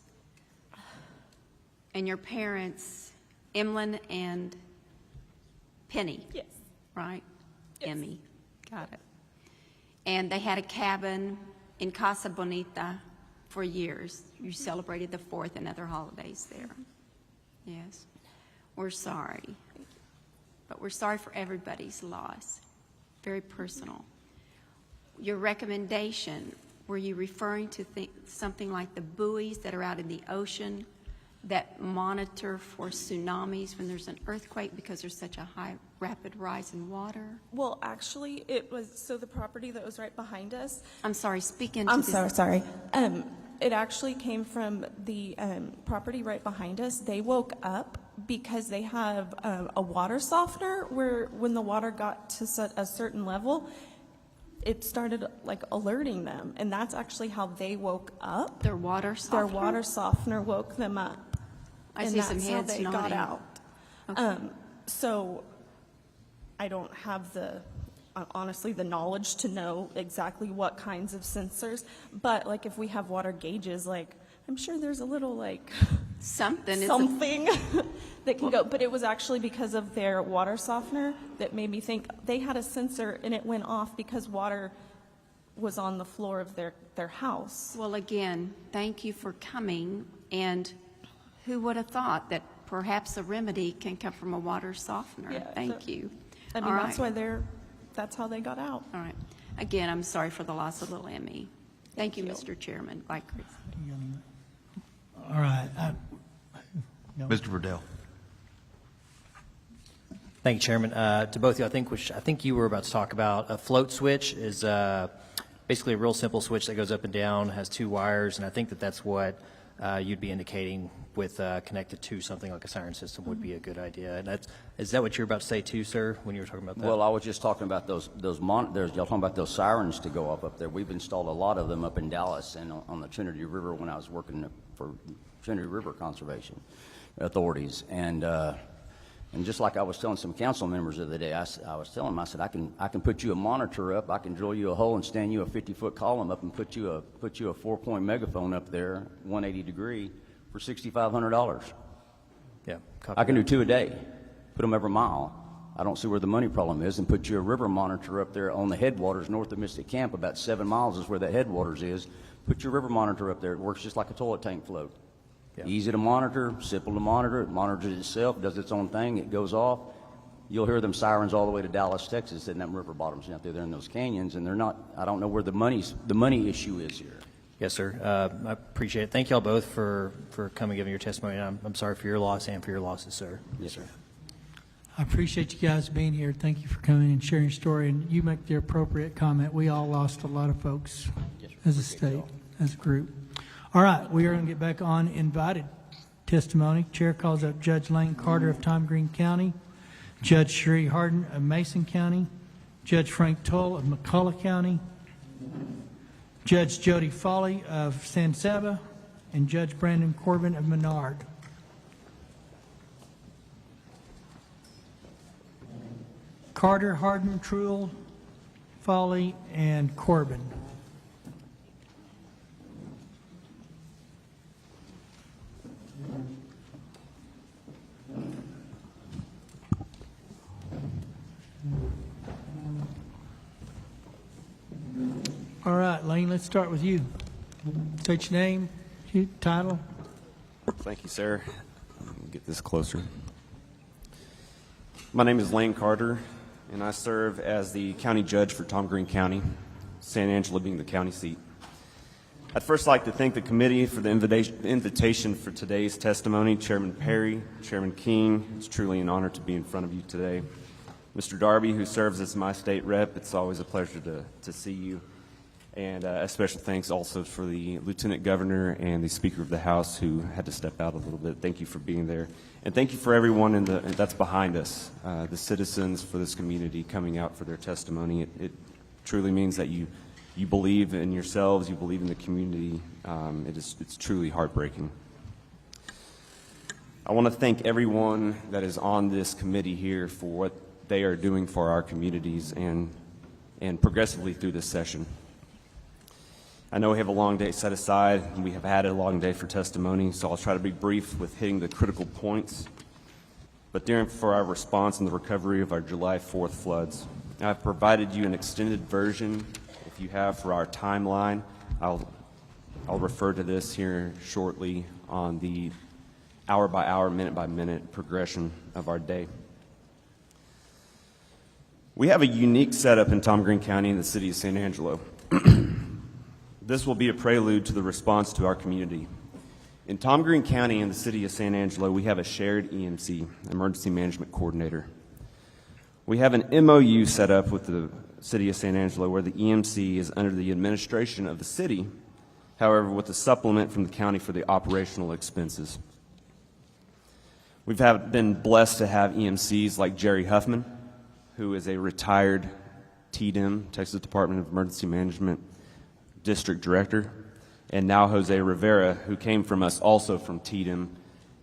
And your parents, Emlyn and Penny. Yes. Right? Yes. Emmy. Got it. And they had a cabin in Casa Bonita for years. You celebrated the 4th and other holidays there. Yes. We're sorry. But we're sorry for everybody's loss. Very personal. Your recommendation, were you referring to something like the buoys that are out in the ocean that monitor for tsunamis when there's an earthquake because there's such a high rapid rise in water? Well, actually, it was, so the property that was right behind us. I'm sorry, speak into I'm this. so sorry. It actually came from the property right behind us. They woke up because they have a water softener where when the water got to a certain level, it started like alerting them. And that's actually how they woke up. Their water softener? Their water softener woke them up. I and see some that's how heads they got nodding. out. Okay. So I don't have honestly the knowledge to know exactly what kinds of sensors, but like if we have water gauges, like I'm sure there's a little like something that can go, but it was actually because of their water softener that made me think they had a sensor and it went off because water was on the floor of their house. Well, again, thank you for coming, and who would have thought that perhaps a remedy can come from a water softener? Yeah, Thank you. I mean, All that's right. why that's how they got out. All right. Again, I'm sorry for the loss of little Emmy. Thank you, Mr. Chairman. Bye, Chris. All right. Mr. Verdell. Thank you, Chairman. To both of you, I think you were about to talk about a float switch is basically a real simple switch that goes up and down, has 2 wires, and I think that's what you'd be indicating with connected to something like a siren system would be a good idea. And is that what you were about to say too, sir, when you were talking about that? Well, I was just talking about those monitors. Y'all talking about those sirens to go up there. We've installed a lot of them up in Dallas and on the Trinity River when I was working for Trinity River Conservation Authorities. And just like I was telling some council members the other day, I was telling them, I said, I can put you a monitor up, I can drill you a hole and stand you a 50-foot column up and put you a 4-point megaphone up there, 180 degree, for $6,500. Yeah, I can do 2 a day, put them every mile. I don't see where the money problem is, and put you a river monitor up there on the headwaters north of Mystic Camp, about 7 miles is where that headwaters is. Put your river monitor up there. It works just like a toilet tank float. Yeah. Easy to monitor, simple to monitor. It monitors itself, does its own thing. It goes off. you'll hear them sirens all the way to Dallas, Texas, and them river bottoms out there. They're in those canyons, and they're not, I don't know where the money issue is here. Yes, sir. I appreciate it. Thank you all both for coming and giving your testimony. I'm sorry for your loss and for your losses, sir. Yes, sir. I appreciate you guys being here. Thank you for coming and sharing your story, and you make the appropriate comment. We all lost a lot of folks as a state, as a group. All right, we are going to get back on invited testimony. Chair calls up Judge Lane Carter of Tom Green County, Judge Sheree Harden of Mason County, Judge Frank Toll of McCullough County, Judge Jody Foley of San Saba, and Judge Brandon Corbin of Menard. Carter, Harden, Truel, Foley, and Corbin. All right, Lane, let's start with you. State your name, title. Thank you, sir. Get this closer. My name is Lane Carter, and I serve as the county judge for Tom Green County, San Angelo being the county seat. I'd first like to thank the committee for the invitation for today's testimony. Chairman Perry, Chairman King, it's truly an honor to be in front of you today. Mr. Darby, who serves as my state rep, it's always a pleasure to see you. And a special thanks also for the Lieutenant Governor and the Speaker of the House who had to step out a little bit. Thank you for being there. And thank you for everyone that's behind us, the citizens for this community coming out for their testimony. It truly means that you believe in yourselves, you believe in the community. It's truly heartbreaking. I want to thank everyone that is on this committee here for what they are doing for our communities and progressively through this session. I know we have a long day set aside, and we have had a long day for testimony, so I'll try to be brief with hitting the critical points. But for our response and the recovery of our July 4th floods, I've provided you an extended version, if you have, for our timeline. I'll refer to this here shortly on the hour-by-hour, minute-by-minute progression of our day. We have a unique setup in Tom Green County and the city of San Angelo. This will be a prelude to the response to our community. In Tom Green County and the city of San Angelo, we have a shared EMC, Emergency Management Coordinator. We have an MOU set up with the city of San Angelo where the EMC is under the administration of the city, however, with a supplement from the county for the operational expenses. We've been blessed to have EMCs like Jerry Huffman, who is a retired TDM, Texas Department of Emergency Management District Director, and now Jose Rivera, who came from us also from TDM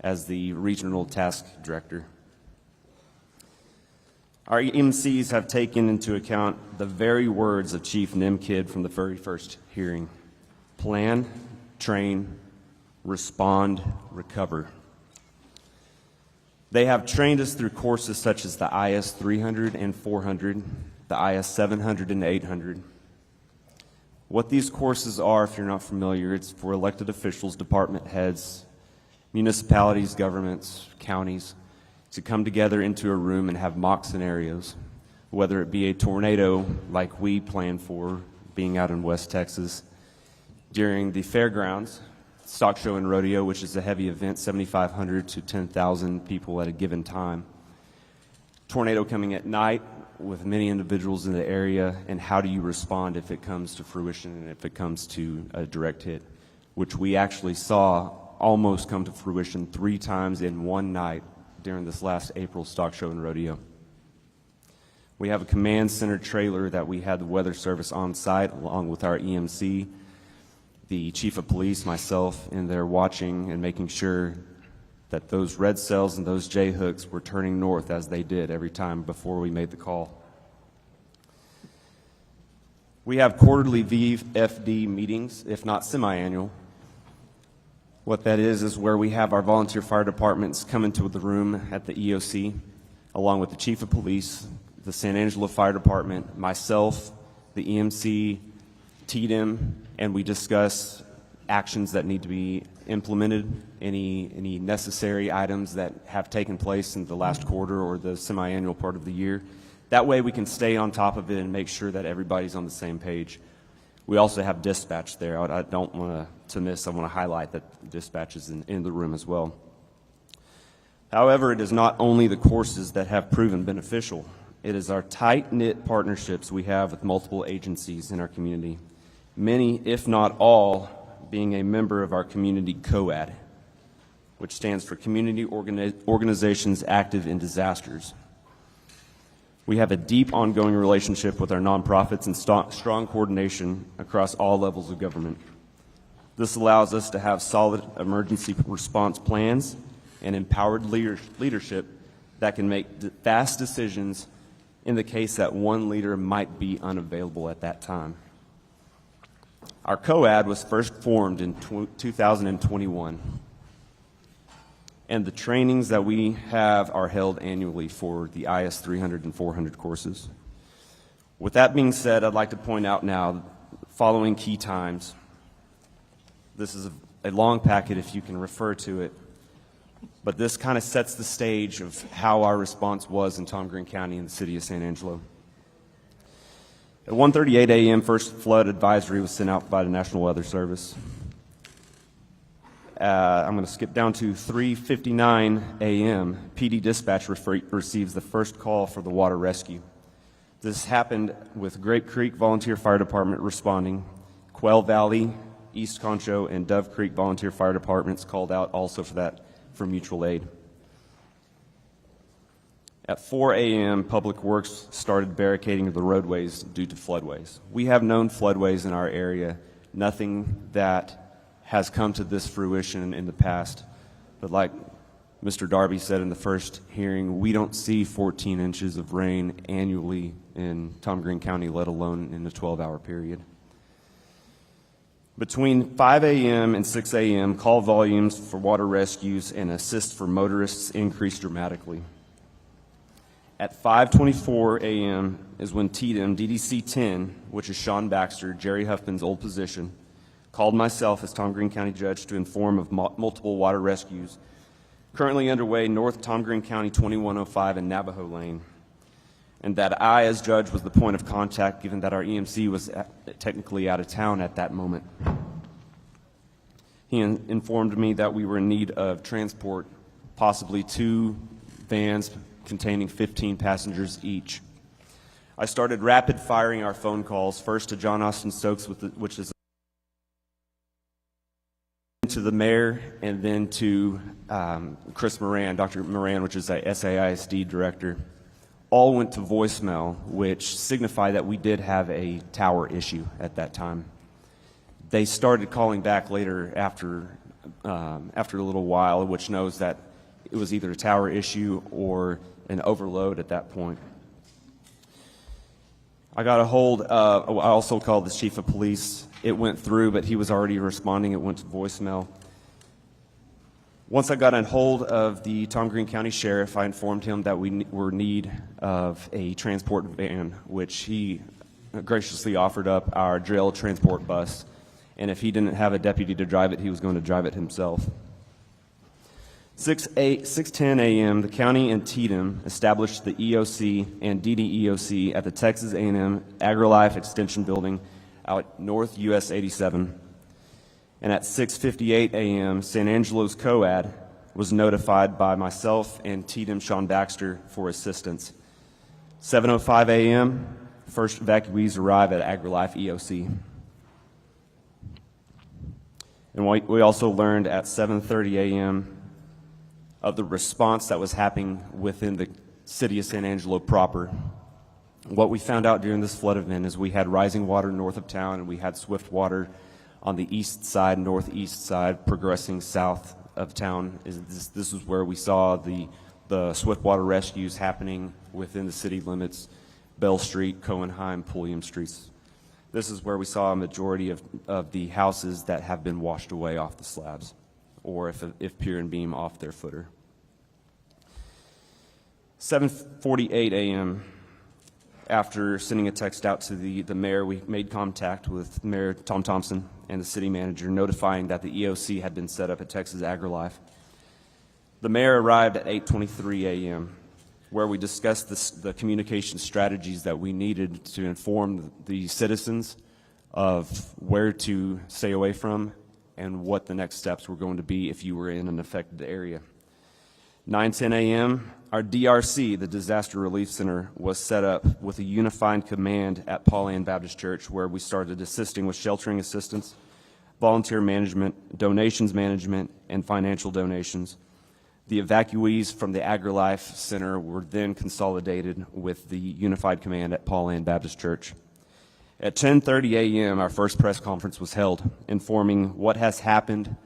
as the Regional Task Director. Our EMCs have taken into account the very words of Chief Nimkid from the very first hearing: plan, train, respond, recover. They have trained us through courses such as the IS 300 and 400, the IS 700 and 800. What these courses are, if you're not familiar, it's for elected officials, department heads, municipalities, governments, counties, to come together into a room and have mock scenarios, whether it be a tornado like we plan for being out in West Texas, during the fairgrounds, stock show and rodeo, which is a heavy event, 7,500 to 10,000 people at a given time. Tornado coming at night with many individuals in the area, and how do you respond if it comes to fruition and if it comes to a direct hit, which we actually saw almost come to fruition 3 times in one night during this last April stock show and rodeo. We have a command center trailer that we had the weather service on site along with our EMC, the chief of police, myself, in there watching and making sure that those red cells and those J hooks were turning north as they did every time before we made the call. We have quarterly VFD meetings, if not semi-annual. What that is where we have our volunteer fire departments come into the room at the EOC, along with the chief of police, the San Angelo Fire Department, myself, the EMC, TDM, and we discuss actions that need to be implemented, any necessary items that have taken place in the last quarter or the semi-annual part of the year. That way we can stay on top of it and make sure that everybody's on the same page. We also have dispatch there. I don't want to miss, I want to highlight that dispatch is in the room as well. However, it is not only the courses that have proven beneficial. It is our tight-knit partnerships we have with multiple agencies in our community, many, if not all, being a member of our community COAD, which stands for Community Organizations Active in Disasters. We have a deep ongoing relationship with our nonprofits and strong coordination across all levels of government. This allows us to have solid emergency response plans and empowered leadership that can make fast decisions in the case that one leader might be unavailable at that time. Our COAD was first formed in 2021, and the trainings that we have are held annually for the IS 300 and 400 courses. With that being said, I'd like to point out now the following key times. This is a long packet if you can refer to it, but this kind of sets the stage of how our response was in Tom Green County and the city of San Angelo. At 1:38 a.m., first flood advisory was sent out by the National Weather Service. I'm going to skip down to 3:59 a.m. PD dispatch receives the first call for the water rescue. This happened with Grape Creek Volunteer Fire Department responding. Quail Valley, East Concho, and Dove Creek Volunteer Fire Departments called out also for mutual aid. At 4 a.m., Public Works started barricading the roadways due to floodways. We have known floodways in our area, nothing that has come to this fruition in the past. But like Mr. Darby said in the first hearing, we don't see 14 inches of rain annually in Tom Green County, let alone in a 12-hour period. Between 5 a.m. and 6 a.m., call volumes for water rescues and assist for motorists increased dramatically. At 5:24 a.m. is when TDM DDC 10, which is Sean Baxter, Jerry Huffman's old position, called myself as Tom Green County Judge to inform of multiple water rescues currently underway north Tom Green County 2105 and Navajo Lane, and that I, as judge, was the point of contact given that our EMC was technically out of town at that moment. He informed me that we were in need of transport, possibly 2 vans containing 15 passengers each. I started rapid firing our phone calls, first to John Austin Stokes, which is to the mayor, and then to Chris Moran, Dr. Moran, which is a SAISD director. All went to voicemail, which signified that we did have a tower issue at that time. They started calling back later after a little while, which knows that it was either a tower issue or an overload at that point. I got a hold of, I also called the chief of police. It went through, but he was already responding. It went to voicemail. Once I got a hold of the Tom Green County Sheriff, I informed him that we were in need of a transport van, which he graciously offered up our jail transport bus. And if he didn't have a deputy to drive it, he was going to drive it himself. 6:10 a.m., the county and TDM established the EOC and DDEOC at the Texas A&M AgriLife Extension Building out north US 87. And at 6:58 a.m., San Angelo's COAD was notified by myself and TDM Sean Baxter for assistance. 7:05 a.m., first evacuees arrive at AgriLife EOC. And we also learned at 7:30 a.m. of the response that was happening within the city of San Angelo proper. What we found out during this flood event is we had rising water north of town and we had swift water on the east side, northeast side, progressing south of town. This is where we saw the swift water rescues happening within the city limits, Bell Street, Cohenheim, Pulliam Streets. This is where we saw a majority of the houses that have been washed away off the slabs, or if pier and beam off their footer. 7:48 a.m., After sending a text out to the mayor, we made contact with Mayor Tom Thompson and the city manager, notifying that the EOC had been set up at Texas AgriLife. The mayor arrived at 8:23 a.m., where we discussed the communication strategies that we needed to inform the citizens of where to stay away from and what the next steps were going to be if you were in an affected area. 9:10 a.m., our DRC, the Disaster Relief Center, was set up with a unified command at Paul Ann Baptist Church, where we started assisting with sheltering assistance, volunteer management, donations management, and financial donations. The evacuees from the AgriLife Center were then consolidated with the unified command at Paul Ann Baptist Church. At 10:30 a.m., our first press conference was held, informing what has happened,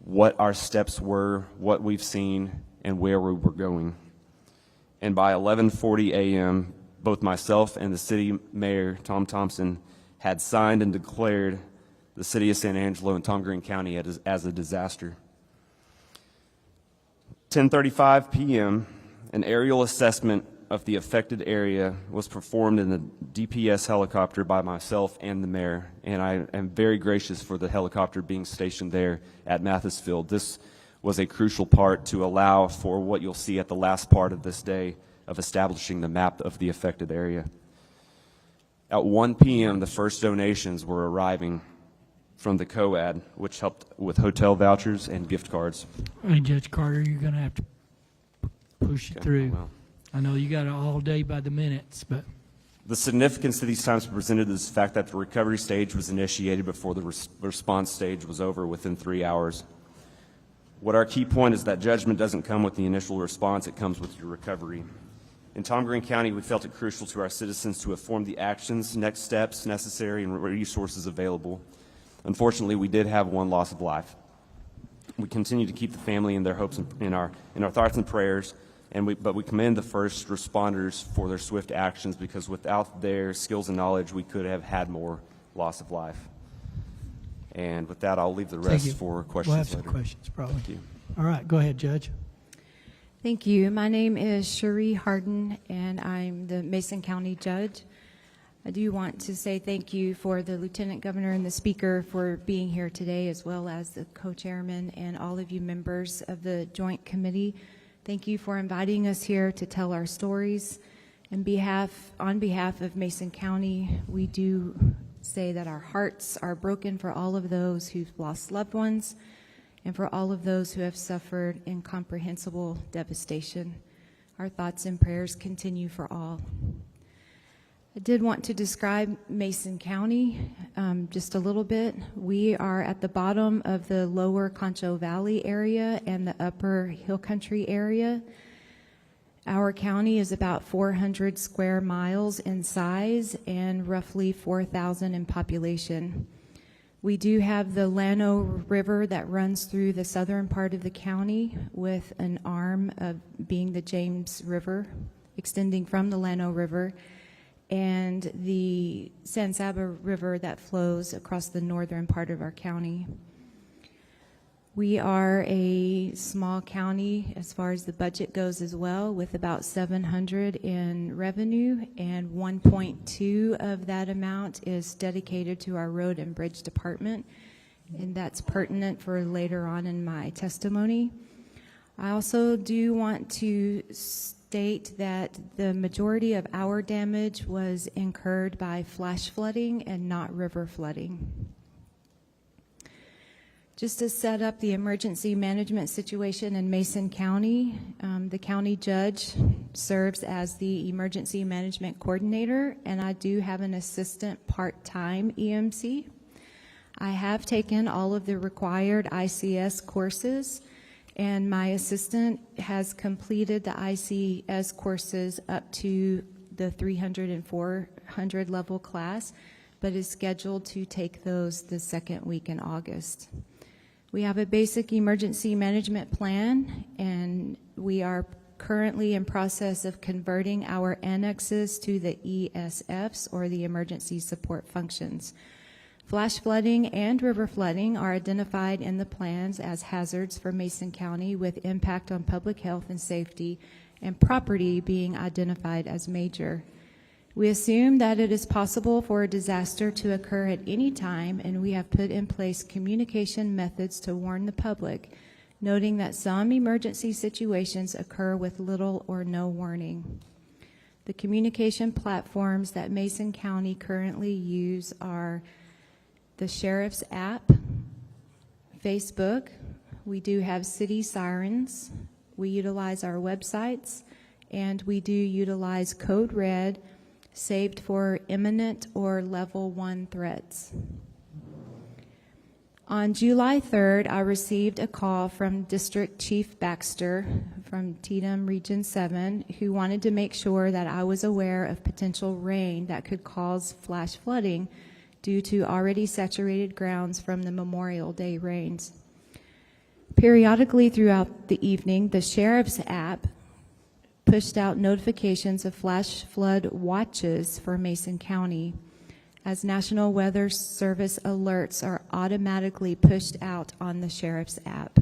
what our steps were, what we've seen, and where we were going. And by 11:40 a.m., both myself and the city mayor, Tom Thompson, had signed and declared the city of San Angelo and Tom Green County as a disaster. 10:35 p.m., an aerial assessment of the affected area was performed in the DPS helicopter by myself and the mayor, and I am very gracious for the helicopter being stationed there at Mathisfield. This was a crucial part to allow for what you'll see at the last part of this day of establishing the map of the affected area. At 1 p.m., the first donations were arriving from the COAD, which helped with hotel vouchers and gift cards. Hey, Judge Carter, you're going to have to push it Okay, through. well. I know you got it all day by the minutes, but The significance of these times presented is the fact that the recovery stage was initiated before the response stage was over within 3 hours. What our key point is that judgment doesn't come with the initial response, it comes with your recovery. In Tom Green County, we felt it crucial to our citizens to inform the actions, next steps necessary, and resources available. Unfortunately, we did have one loss of life. We continue to keep the family in their hopes in our thoughts and prayers, but we commend the first responders for their swift actions, because without their skills and knowledge, we could have had more loss of life. And with that, I'll leave the thank rest you. for questions We'll have some later. questions, probably. Thank you. All right, go ahead, Judge. Thank you. My name is Cherie Harden, and I'm the Mason County Judge. I do want to say thank you for the Lieutenant Governor and the Speaker for being here today, as well as the co-chairman and all of you members of the Joint Committee. Thank you for inviting us here to tell our stories. On behalf of Mason County, we do say that our hearts are broken for all of those who've lost loved ones and for all of those who have suffered incomprehensible devastation. Our thoughts and prayers continue for all. I did want to describe Mason County just a little bit. We are at the bottom of the lower Concho Valley area and the upper Hill Country area. Our county is about 400 square miles in size and roughly 4,000 in population. We do have the Llano River that runs through the southern part of the county, with an arm of being the James River, extending from the Llano River, and the San Saba River that flows across the northern part of our county. We are a small county as far as the budget goes as well, with about 700 in revenue, and 1.2 of that amount is dedicated to our road and bridge department, and that's pertinent for later on in my testimony. I also do want to state that the majority of our damage was incurred by flash flooding and not river flooding. Just to set up the emergency management situation in Mason County, the county judge serves as the emergency management coordinator, and I do have an assistant part-time EMC. I have taken all of the required ICS courses, and my assistant has completed the ICS courses up to the 300 and 400 level class, but is scheduled to take those the second week in August. We have a basic emergency management plan, and we are currently in process of converting our annexes to the ESFs, or the emergency support functions. Flash flooding and river flooding are identified in the plans as hazards for Mason County, with impact on public health and safety, and property being identified as major. We assume that it is possible for a disaster to occur at any time, and we have put in place communication methods to warn the public, noting that some emergency situations occur with little or no warning. The communication platforms that Mason County currently use are the Sheriff's app, Facebook. We do have city sirens. We utilize our websites, and we do utilize Code Red, saved for imminent or level 1 threats. On July 3rd, I received a call from District Chief Baxter from Tatum Region 7, who wanted to make sure that I was aware of potential rain that could cause flash flooding due to already saturated grounds from the Memorial Day rains. Periodically throughout the evening, the Sheriff's app pushed out notifications of flash flood watches for Mason County, as National Weather Service alerts are automatically pushed out on the Sheriff's app.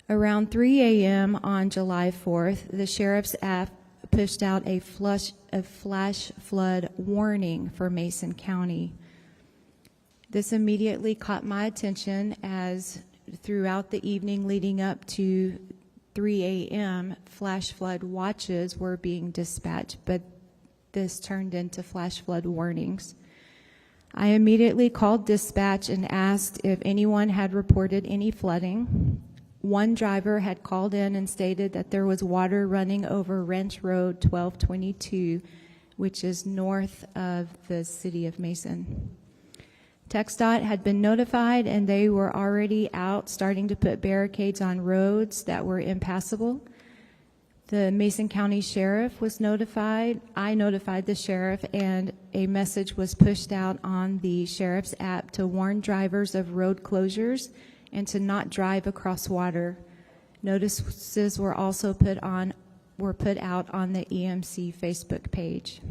Around 3 a.m. on July 4th, the Sheriff's app pushed out a flash flood warning for Mason County. This immediately caught my attention, as throughout the evening leading up to 3 a.m., flash flood watches were being dispatched, but this turned into flash flood warnings. I immediately called dispatch and asked if anyone had reported any flooding. One driver had called in and stated that there was water running over Wrench Road 1222, which is north of the city of Mason. TxDOT had been notified, and they were already out starting to put barricades on roads that were impassable. The Mason County Sheriff was notified. I notified the Sheriff, and a message was pushed out on the Sheriff's app to warn drivers of road closures and to not drive across water. Notices were also put out on the EMC Facebook page.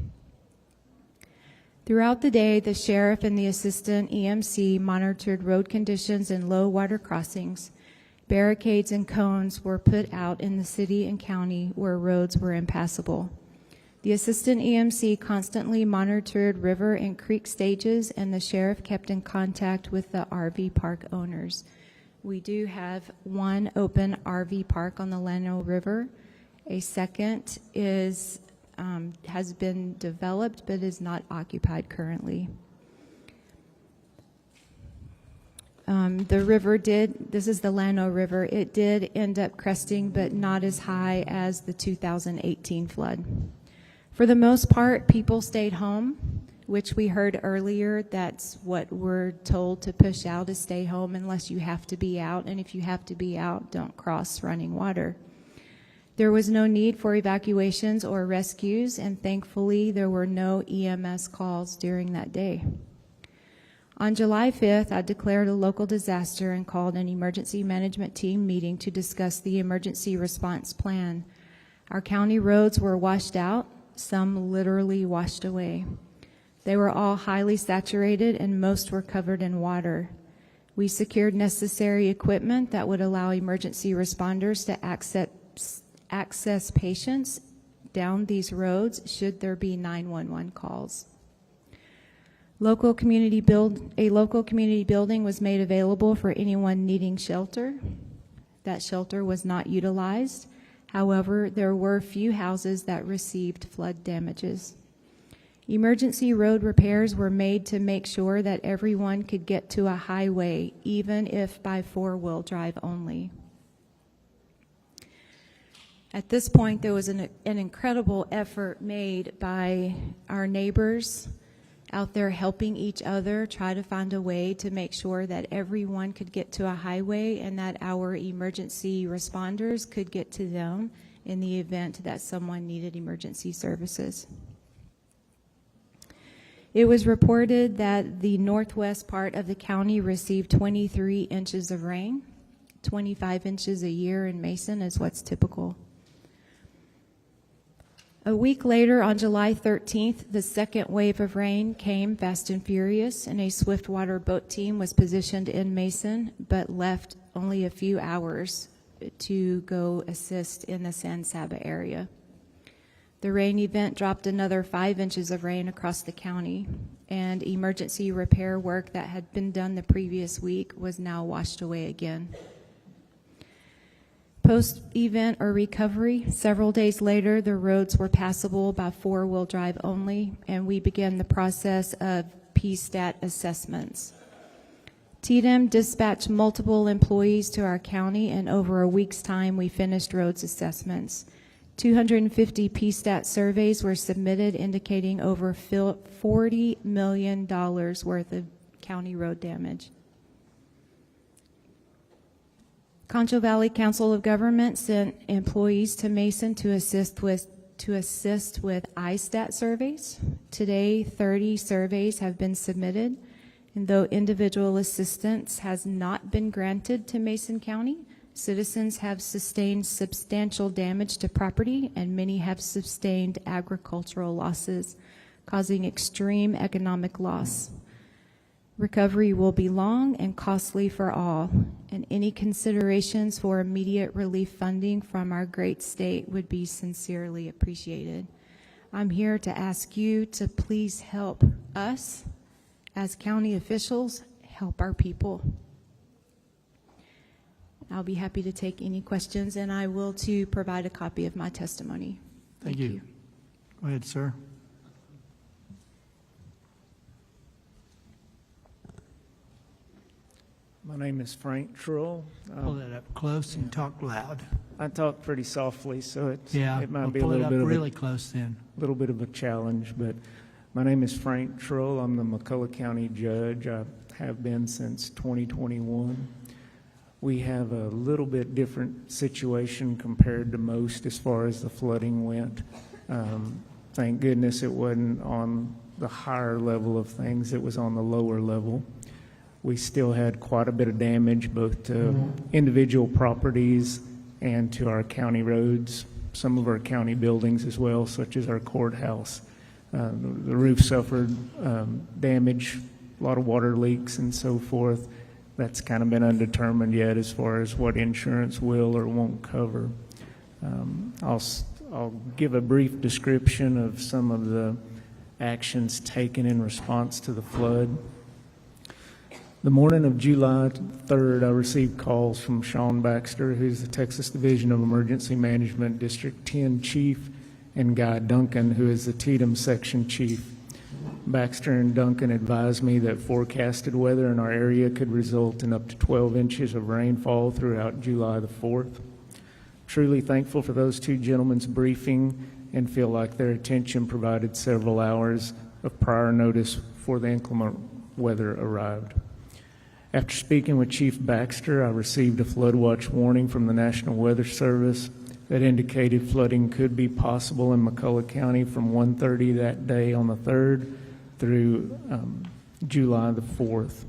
Throughout the day, the Sheriff and the Assistant EMC monitored road conditions and low water crossings. Barricades and cones were put out in the city and county where roads were impassable. The Assistant EMC constantly monitored river and creek stages, and the Sheriff kept in contact with the RV park owners. We do have one open RV park on the Llano River. A second has been developed but is not occupied currently. The river this is the Llano River, it did end up cresting, but not as high as the 2018 flood. For the most part, people stayed home, which we heard earlier. That's what we're told to push out, is stay home unless you have to be out, and if you have to be out, don't cross running water. There was no need for evacuations or rescues, and thankfully there were no EMS calls during that day. On July 5th, I declared a local disaster and called an emergency management team meeting to discuss the emergency response plan. Our county roads were washed out, some literally washed away. They were all highly saturated, and most were covered in water. We secured necessary equipment that would allow emergency responders to access patients down these roads should there be 911 calls. A local community building was made available for anyone needing shelter. That shelter was not utilized. However, there were few houses that received flood damages. Emergency road repairs were made to make sure that everyone could get to a highway, even if by four-wheel drive only. At this point, there was an incredible effort made by our neighbors out there helping each other try to find a way to make sure that everyone could get to a highway and that our emergency responders could get to them in the event that someone needed emergency services. It was reported that the northwest part of the county received 23 inches of rain. 25 inches a year in Mason is what's typical. A week later, on July 13th, the second wave of rain came fast and furious, and a swiftwater boat team was positioned in Mason, but left only a few hours to go assist in the San Saba area. The rain event dropped another 5 inches of rain across the county, and emergency repair work that had been done the previous week was now washed away again. Post-event or recovery, several days later, the roads were passable by four-wheel drive only, and we began the process of PSTAT assessments. TDM dispatched multiple employees to our county, and over a week's time, we finished roads assessments. 250 PSTAT surveys were submitted, indicating over $40 million worth of county road damage. Concho Valley Council of Government sent employees to Mason to assist with ISTAT surveys. Today, 30 surveys have been submitted, and though individual assistance has not been granted to Mason County, citizens have sustained substantial damage to property, and many have sustained agricultural losses, causing extreme economic loss. Recovery will be long and costly for all, and any considerations for immediate relief funding from our great state would be sincerely appreciated. I'm here to ask you to please help us, as county officials, help our people. I'll be happy to take any questions, and I will too provide a copy of my testimony. Thank you. Go ahead, sir. My name is Frank Trull. Pull that up close and talk loud. I talk pretty softly, so it might we'll be a pull it little up bit really close then. little bit of a challenge. But my name is Frank Trull. I'm the McCulloch County Judge. I have been since 2021. We have a little bit different situation compared to most as far as the flooding went. Thank goodness it wasn't on the higher level of things. It was on the lower level. We still had quite a bit of damage both to individual properties and to our county roads, some of our county buildings as well, such as our courthouse. The roof suffered damage, a lot of water leaks and so forth. That's kind of been undetermined yet as far as what insurance will or won't cover. I'll give a brief description of some of the actions taken in response to the flood. The morning of July 3rd, I received calls from Sean Baxter, who's the Texas Division of Emergency Management District 10 Chief, and Guy Duncan, who is the Tatum Section Chief. Baxter and Duncan advised me that forecasted weather in our area could result in up to 12 inches of rainfall throughout July the 4th. Truly thankful for those two gentlemen's briefing and feel like their attention provided several hours of prior notice before the inclement weather arrived. After speaking with Chief Baxter, I received a flood watch warning from the National Weather Service that indicated flooding could be possible in McCulloch County from 1:30 that day on the 3rd through July the 4th.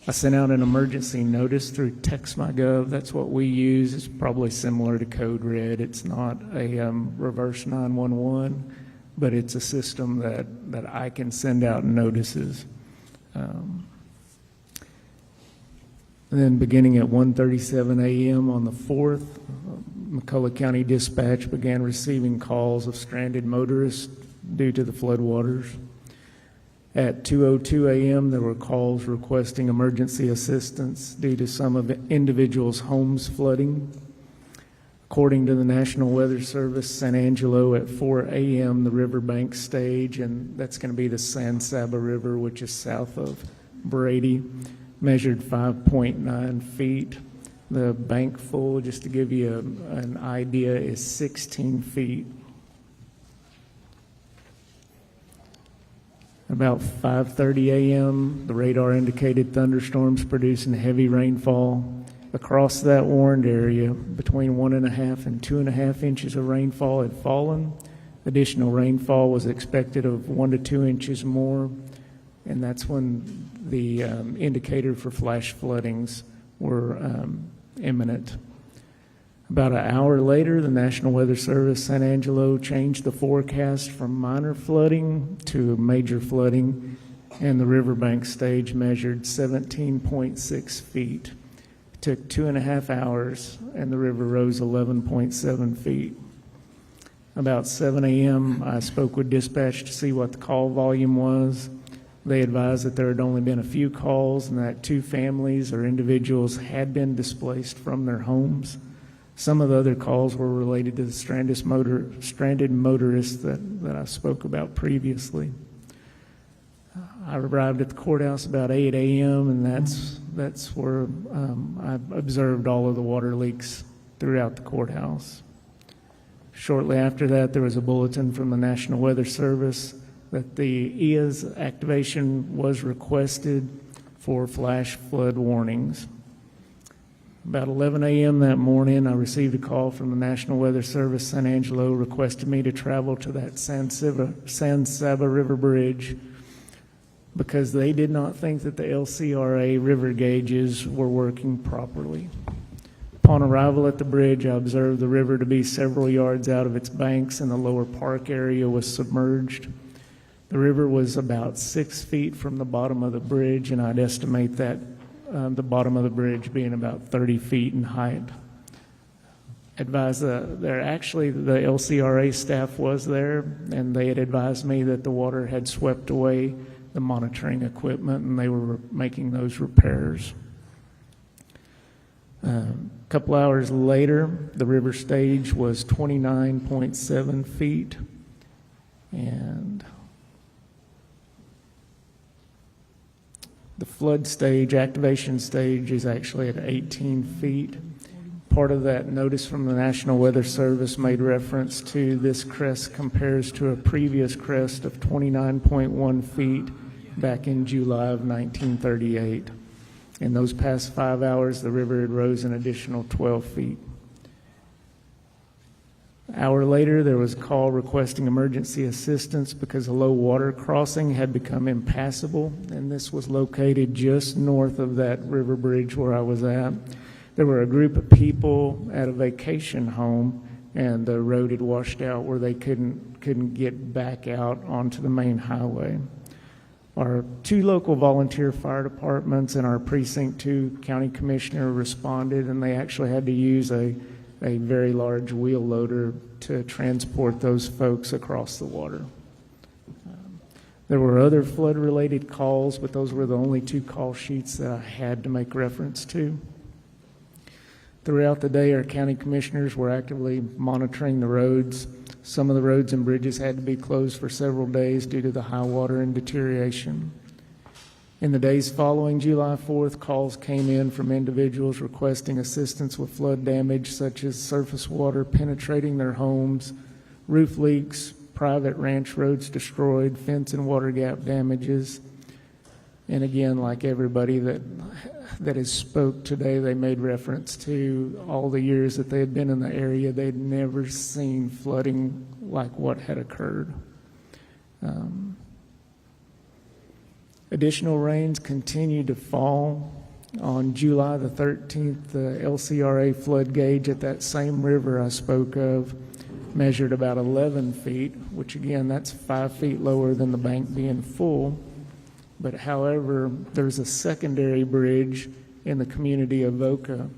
I sent out an emergency notice through TextMyGov. That's what we use. It's probably similar to Code Red. It's not a reverse 911, but it's a system that I can send out notices. And then beginning at 1:37 a.m. on the 4th, McCulloch County Dispatch began receiving calls of stranded motorists due to the floodwaters. At 2:02 a.m., there were calls requesting emergency assistance due to some of the individuals' homes flooding. According to the National Weather Service, San Angelo at 4 a.m., the riverbank stage, and that's going to be the San Saba River, which is south of Brady, measured 5.9 feet. The bank full, just to give you an idea, is 16 feet. About 5:30 a.m., the radar indicated thunderstorms producing heavy rainfall. Across that warned area, between 1.5 and 2.5 inches of rainfall had fallen. Additional rainfall was expected of 1 to 2 inches more, and that's when the indicator for flash floodings were imminent. About an hour later, the National Weather Service San Angelo changed the forecast from minor flooding to major flooding, and the riverbank stage measured 17.6 feet. It took 2.5 hours, and the river rose 11.7 feet. About 7 a.m., I spoke with dispatch to see what the call volume was. They advised that there had only been a few calls and that 2 families or individuals had been displaced from their homes. Some of the other calls were related to the stranded motorists that I spoke about previously. I arrived at the courthouse about 8 a.m., and that's where I observed all of the water leaks throughout the courthouse. Shortly after that, there was a bulletin from the National Weather Service that the EIA's activation was requested for flash flood warnings. About 11 a.m. that morning, I received a call from the National Weather Service San Angelo requesting me to travel to that San Saba River Bridge because they did not think that the LCRA river gauges were working properly. Upon arrival at the bridge, I observed the river to be several yards out of its banks and the lower park area was submerged. The river was about 6 feet from the bottom of the bridge, and I'd estimate that the bottom of the bridge being about 30 feet in height. Advised actually the LCRA staff was there, and they had advised me that the water had swept away the monitoring equipment, and they were making those repairs. A couple hours later, the river stage was 29.7 feet, and the flood stage, activation stage, is actually at 18 feet. Part of that notice from the National Weather Service made reference to this crest compares to a previous crest of 29.1 feet back in July of 1938. In those past 5 hours, the river had rose an additional 12 feet. An hour later, there was a call requesting emergency assistance because a low water crossing had become impassable, and this was located just north of that river bridge where I was at. There were a group of people at a vacation home, and the road had washed out where they couldn't get back out onto the main highway. Our 2 local volunteer fire departments and our Precinct 2 county commissioner responded, and they actually had to use a very large wheel loader to transport those folks across the water. There were other flood-related calls, but those were the only 2 call sheets that I had to make reference to. Throughout the day, our county commissioners were actively monitoring the roads. Some of the roads and bridges had to be closed for several days due to the high water and deterioration. In the days following July 4th, calls came in from individuals requesting assistance with flood damage such as surface water penetrating their homes, roof leaks, private ranch roads destroyed, fence and water gap damages. And again, like everybody that has spoke today, they made reference to all the years that they had been in the area. They'd never seen flooding like what had occurred. Additional rains continued to fall. On July the 13th, the LCRA flood gauge at that same river I spoke of measured about 11 feet, which again, that's 5 feet lower than the bank being full. But however, there's a secondary bridge in the community of Voca,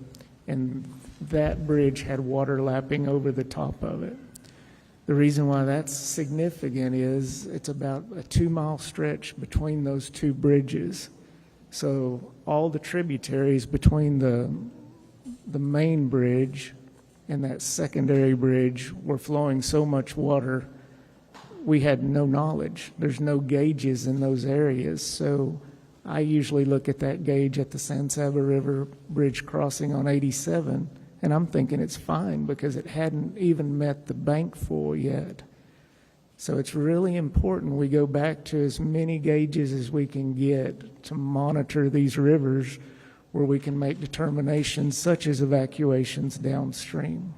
and that bridge had water lapping over the top of it. The reason why that's significant is it's about a 2-mile stretch between those 2 bridges. So all the tributaries between the main bridge and that secondary bridge were flowing so much water, we had no knowledge. There's no gauges in those areas. So I usually look at that gauge at the San Saba River Bridge crossing on 87, and I'm thinking it's fine because it hadn't even met the bank full yet. So it's really important we go back to as many gauges as we can get to monitor these rivers where we can make determinations such as evacuations downstream.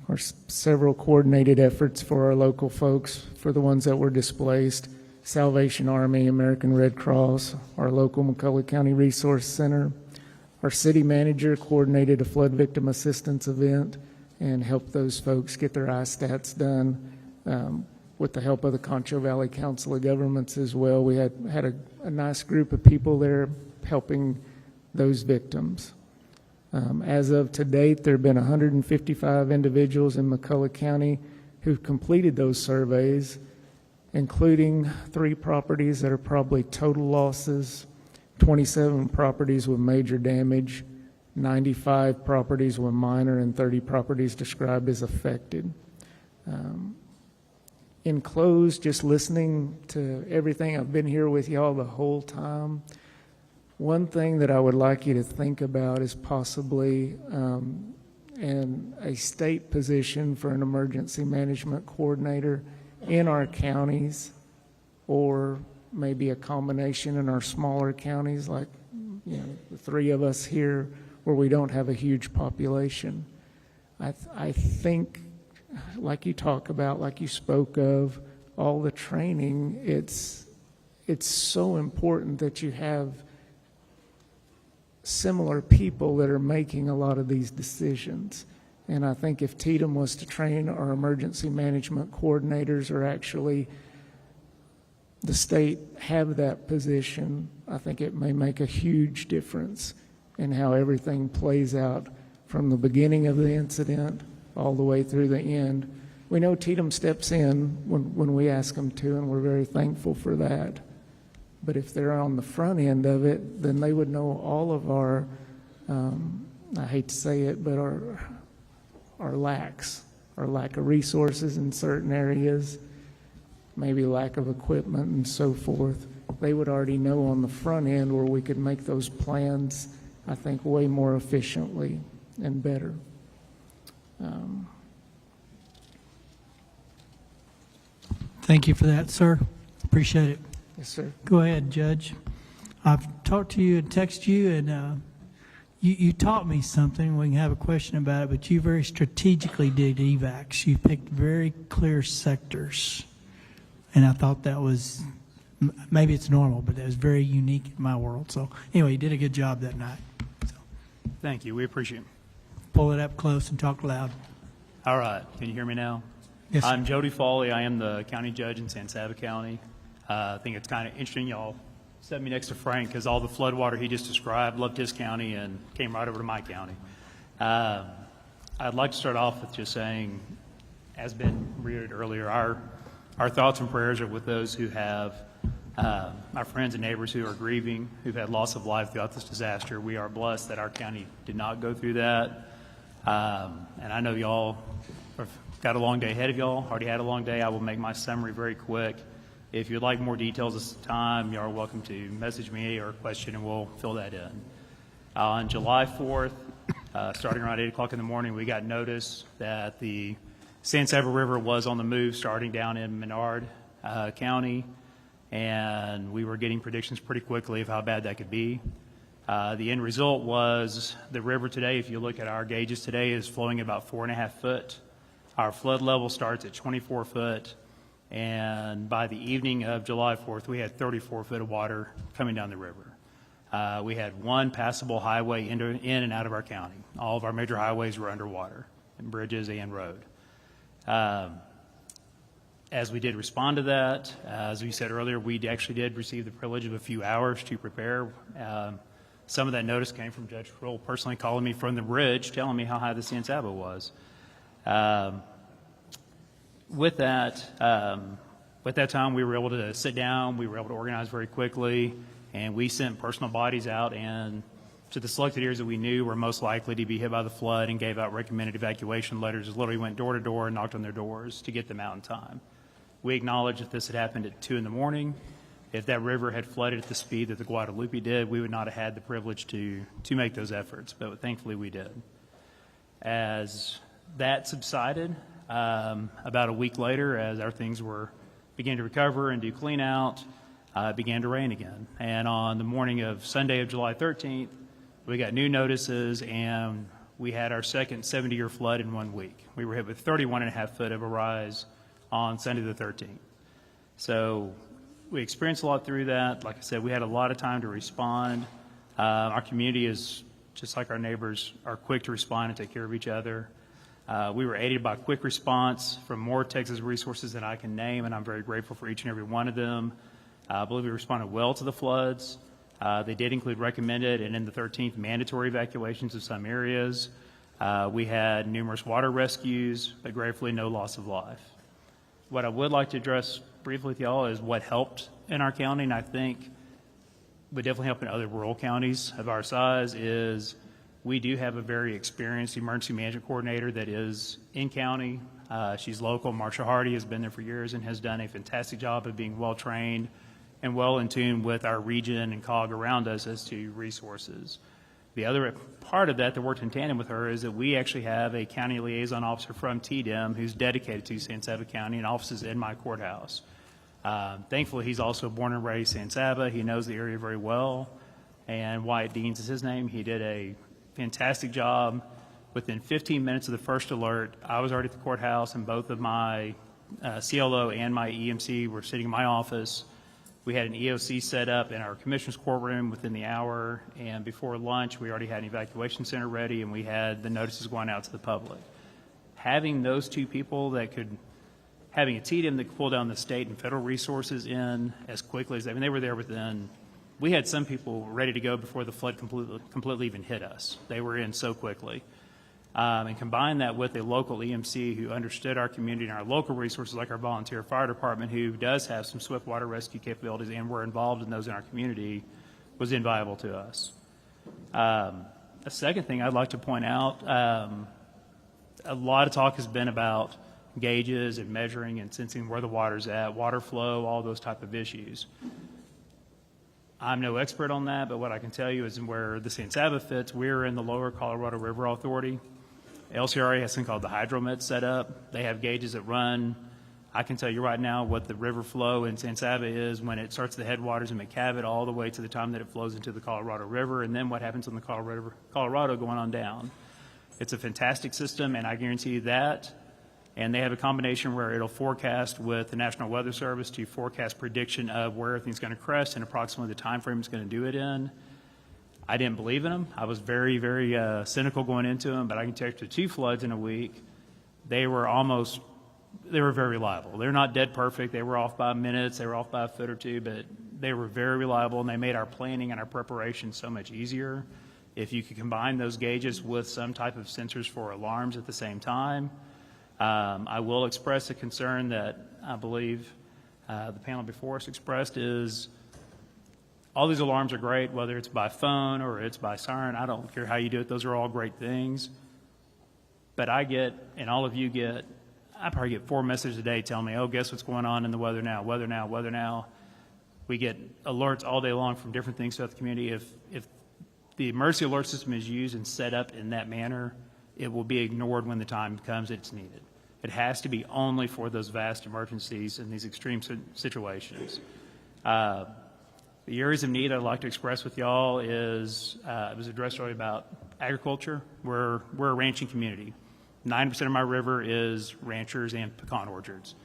There's several coordinated efforts for our local folks, for the ones that were displaced. Salvation Army, American Red Cross, our local McCulloch County Resource Center. Our city manager coordinated a flood victim assistance event and helped those folks get their ISTATs done with the help of the Concho Valley Council of Governments as well. We had a nice group of people there helping those victims. As of to date, there have been 155 individuals in McCulloch County who've completed those surveys, including 3 properties that are probably total losses, 27 properties with major damage, 95 properties with minor, and 30 properties described as affected. In close, just listening to everything, I've been here with y'all the whole time. One thing that I would like you to think about is possibly in a state position for an emergency management coordinator in our counties, or maybe a combination in our smaller counties, like the 3 of us here, where we don't have a huge population. I think, like you talk about, like you spoke of, all the training, it's so important that you have similar people that are making a lot of these decisions. And I think if Tatum was to train our emergency management coordinators, or actually the state have that position, I think it may make a huge difference in how everything plays out from the beginning of the incident all the way through the end. We know Tatum steps in when we ask them to, and we're very thankful for that. But if they're on the front end of it, then they would know all of our, I hate to say it, but our lack of resources in certain areas, maybe lack of equipment and so forth. They would already know on the front end where we could make those plans, I think, way more efficiently and better. Thank you for that, sir. Appreciate it. Yes, sir. Go ahead, Judge. I've talked to you and texted you, and you taught me something. We can have a question about it, but you very strategically did evacs. You picked very clear sectors, and I thought that was, maybe it's normal, but that was very unique in my world. So anyway, you did a good job that night. So. Thank you. We appreciate it. Pull it up close and talk loud. All right. Can you hear me now? Yes, sir. I'm Jody Foley. I am the county judge in San Saba County. I think it's kind of interesting y'all set me next to Frank, because all the floodwater he just described, loved his county and came right over to my county. I'd like to start off with just saying, as been reiterated earlier, our thoughts and prayers are with those who have our friends and neighbors who are grieving, who've had loss of life throughout this disaster. We are blessed that our county did not go through that. And I know y'all have got a long day ahead of y'all, already had a long day. I will make my summary very quick. If you'd like more details this time, you are welcome to message me or question, and we'll fill that in. On July 4th, starting around 8 o'clock in the morning, we got notice that the San Saba River was on the move starting down in Menard County, and we were getting predictions pretty quickly of how bad that could be. The end result was the river today, if you look at our gauges today, is flowing about 4.5 foot. Our flood level starts at 24 foot. And by the evening of July 4th, we had 34 foot of water coming down the river. We had one passable highway in and out of our county. All of our major highways were underwater, and bridges and road. As we did respond to that, as we said earlier, we actually did receive the privilege of a few hours to prepare. Some of that notice came from Judge Kroll personally calling me from the bridge, telling me how high the San Saba was. With that time, we were able to sit down, we were able to organize very quickly, and we sent personal bodies out and to the selected areas that we knew were most likely to be hit by the flood, and gave out recommended evacuation letters. Literally went door to door and knocked on their doors to get them out in time. We acknowledge if this had happened at 2 in the morning, if that river had flooded at the speed that the Guadalupe did, we would not have had the privilege to make those efforts, but thankfully we did. As that subsided, about a week later, as our things were beginning to recover and do clean out, it began to rain again. And on the morning of Sunday of July 13th, we got new notices, and we had our second 70-year flood in 1 week. We were hit with 31.5 foot of a rise on Sunday the 13th. So we experienced a lot through that. Like I said, we had a lot of time to respond. Our community is, just like our neighbors, are quick to respond and take care of each other. We were aided by quick response from more Texas resources than I can name, and I'm very grateful for each and every one of them. I believe we responded well to the floods. They did include recommended and in the 13th mandatory evacuations of some areas. We had numerous water rescues, but gratefully no loss of life. What I would like to address briefly with y'all is what helped in our county, and I think would definitely help in other rural counties of our size, is we do have a very experienced emergency management coordinator that is in county. She's local. Marsha Hardy has been there for years and has done a fantastic job of being well-trained and well in tune with our region and COG around us as to resources. The other part of that worked in tandem with her is that we actually have a county liaison officer from TDM who's dedicated to San Saba County and offices in my courthouse. Thankfully, he's also born and raised San Saba. He knows the area very well, and Wyatt Deans is his name. He did a fantastic job. Within 15 minutes of the first alert, I was already at the courthouse, and both of my CLO and my EMC were sitting in my office. We had an EOC set up in our commissioner's courtroom within the hour, and before lunch, we already had an evacuation center ready, and we had the notices going out to the public. Having those two people having a TDM that could pull down the state and federal resources in as quickly as they were there within, we had some people ready to go before the flood completely even hit us. They were in so quickly. And combine that with a local EMC who understood our community and our local resources, like our volunteer fire department, who does have some swift water rescue capabilities and we're involved in those in our community, was invaluable to us. A second thing I'd like to point out, a lot of talk has been about gauges and measuring and sensing where the water's at, water flow, all those type of issues. I'm no expert on that, but what I can tell you is where the San Saba fits, we're in the Lower Colorado River Authority. LCRA has something called the hydromet set up. They have gauges that run. I can tell you right now what the river flow in San Saba is when it starts the headwaters in McCavitt all the way to the time that it flows into the Colorado River, and then what happens on the Colorado going on down. It's a fantastic system, and I guarantee you that. And they have a combination where it'll forecast with the National Weather Service to forecast prediction of where everything's going to crest and approximately the time frame it's going to do it in. I didn't believe in them. I was very, very cynical going into them, but I can tell you after 2 floods in a week, they were very reliable. They're not dead perfect. They were off by minutes. They were off by a foot or two, but they were very reliable, and they made our planning and our preparation so much easier. If you could combine those gauges with some type of sensors for alarms at the same time. I will express a concern that I believe the panel before us expressed is all these alarms are great, whether it's by phone or it's by siren. I don't care how you do it. Those are all great things. But I get, and all of you get, I probably get 4 messages a day telling me, oh, guess what's going on in the weather now, weather now, weather now. We get alerts all day long from different things throughout the community. If the emergency alert system is used and set up in that manner, it will be ignored when the time comes it's needed. It has to be only for those vast emergencies and these extreme situations. The areas of need I'd like to express with y'all is, it was addressed earlier about agriculture. We're a ranching community. 90% of my river is ranchers and pecan orchards.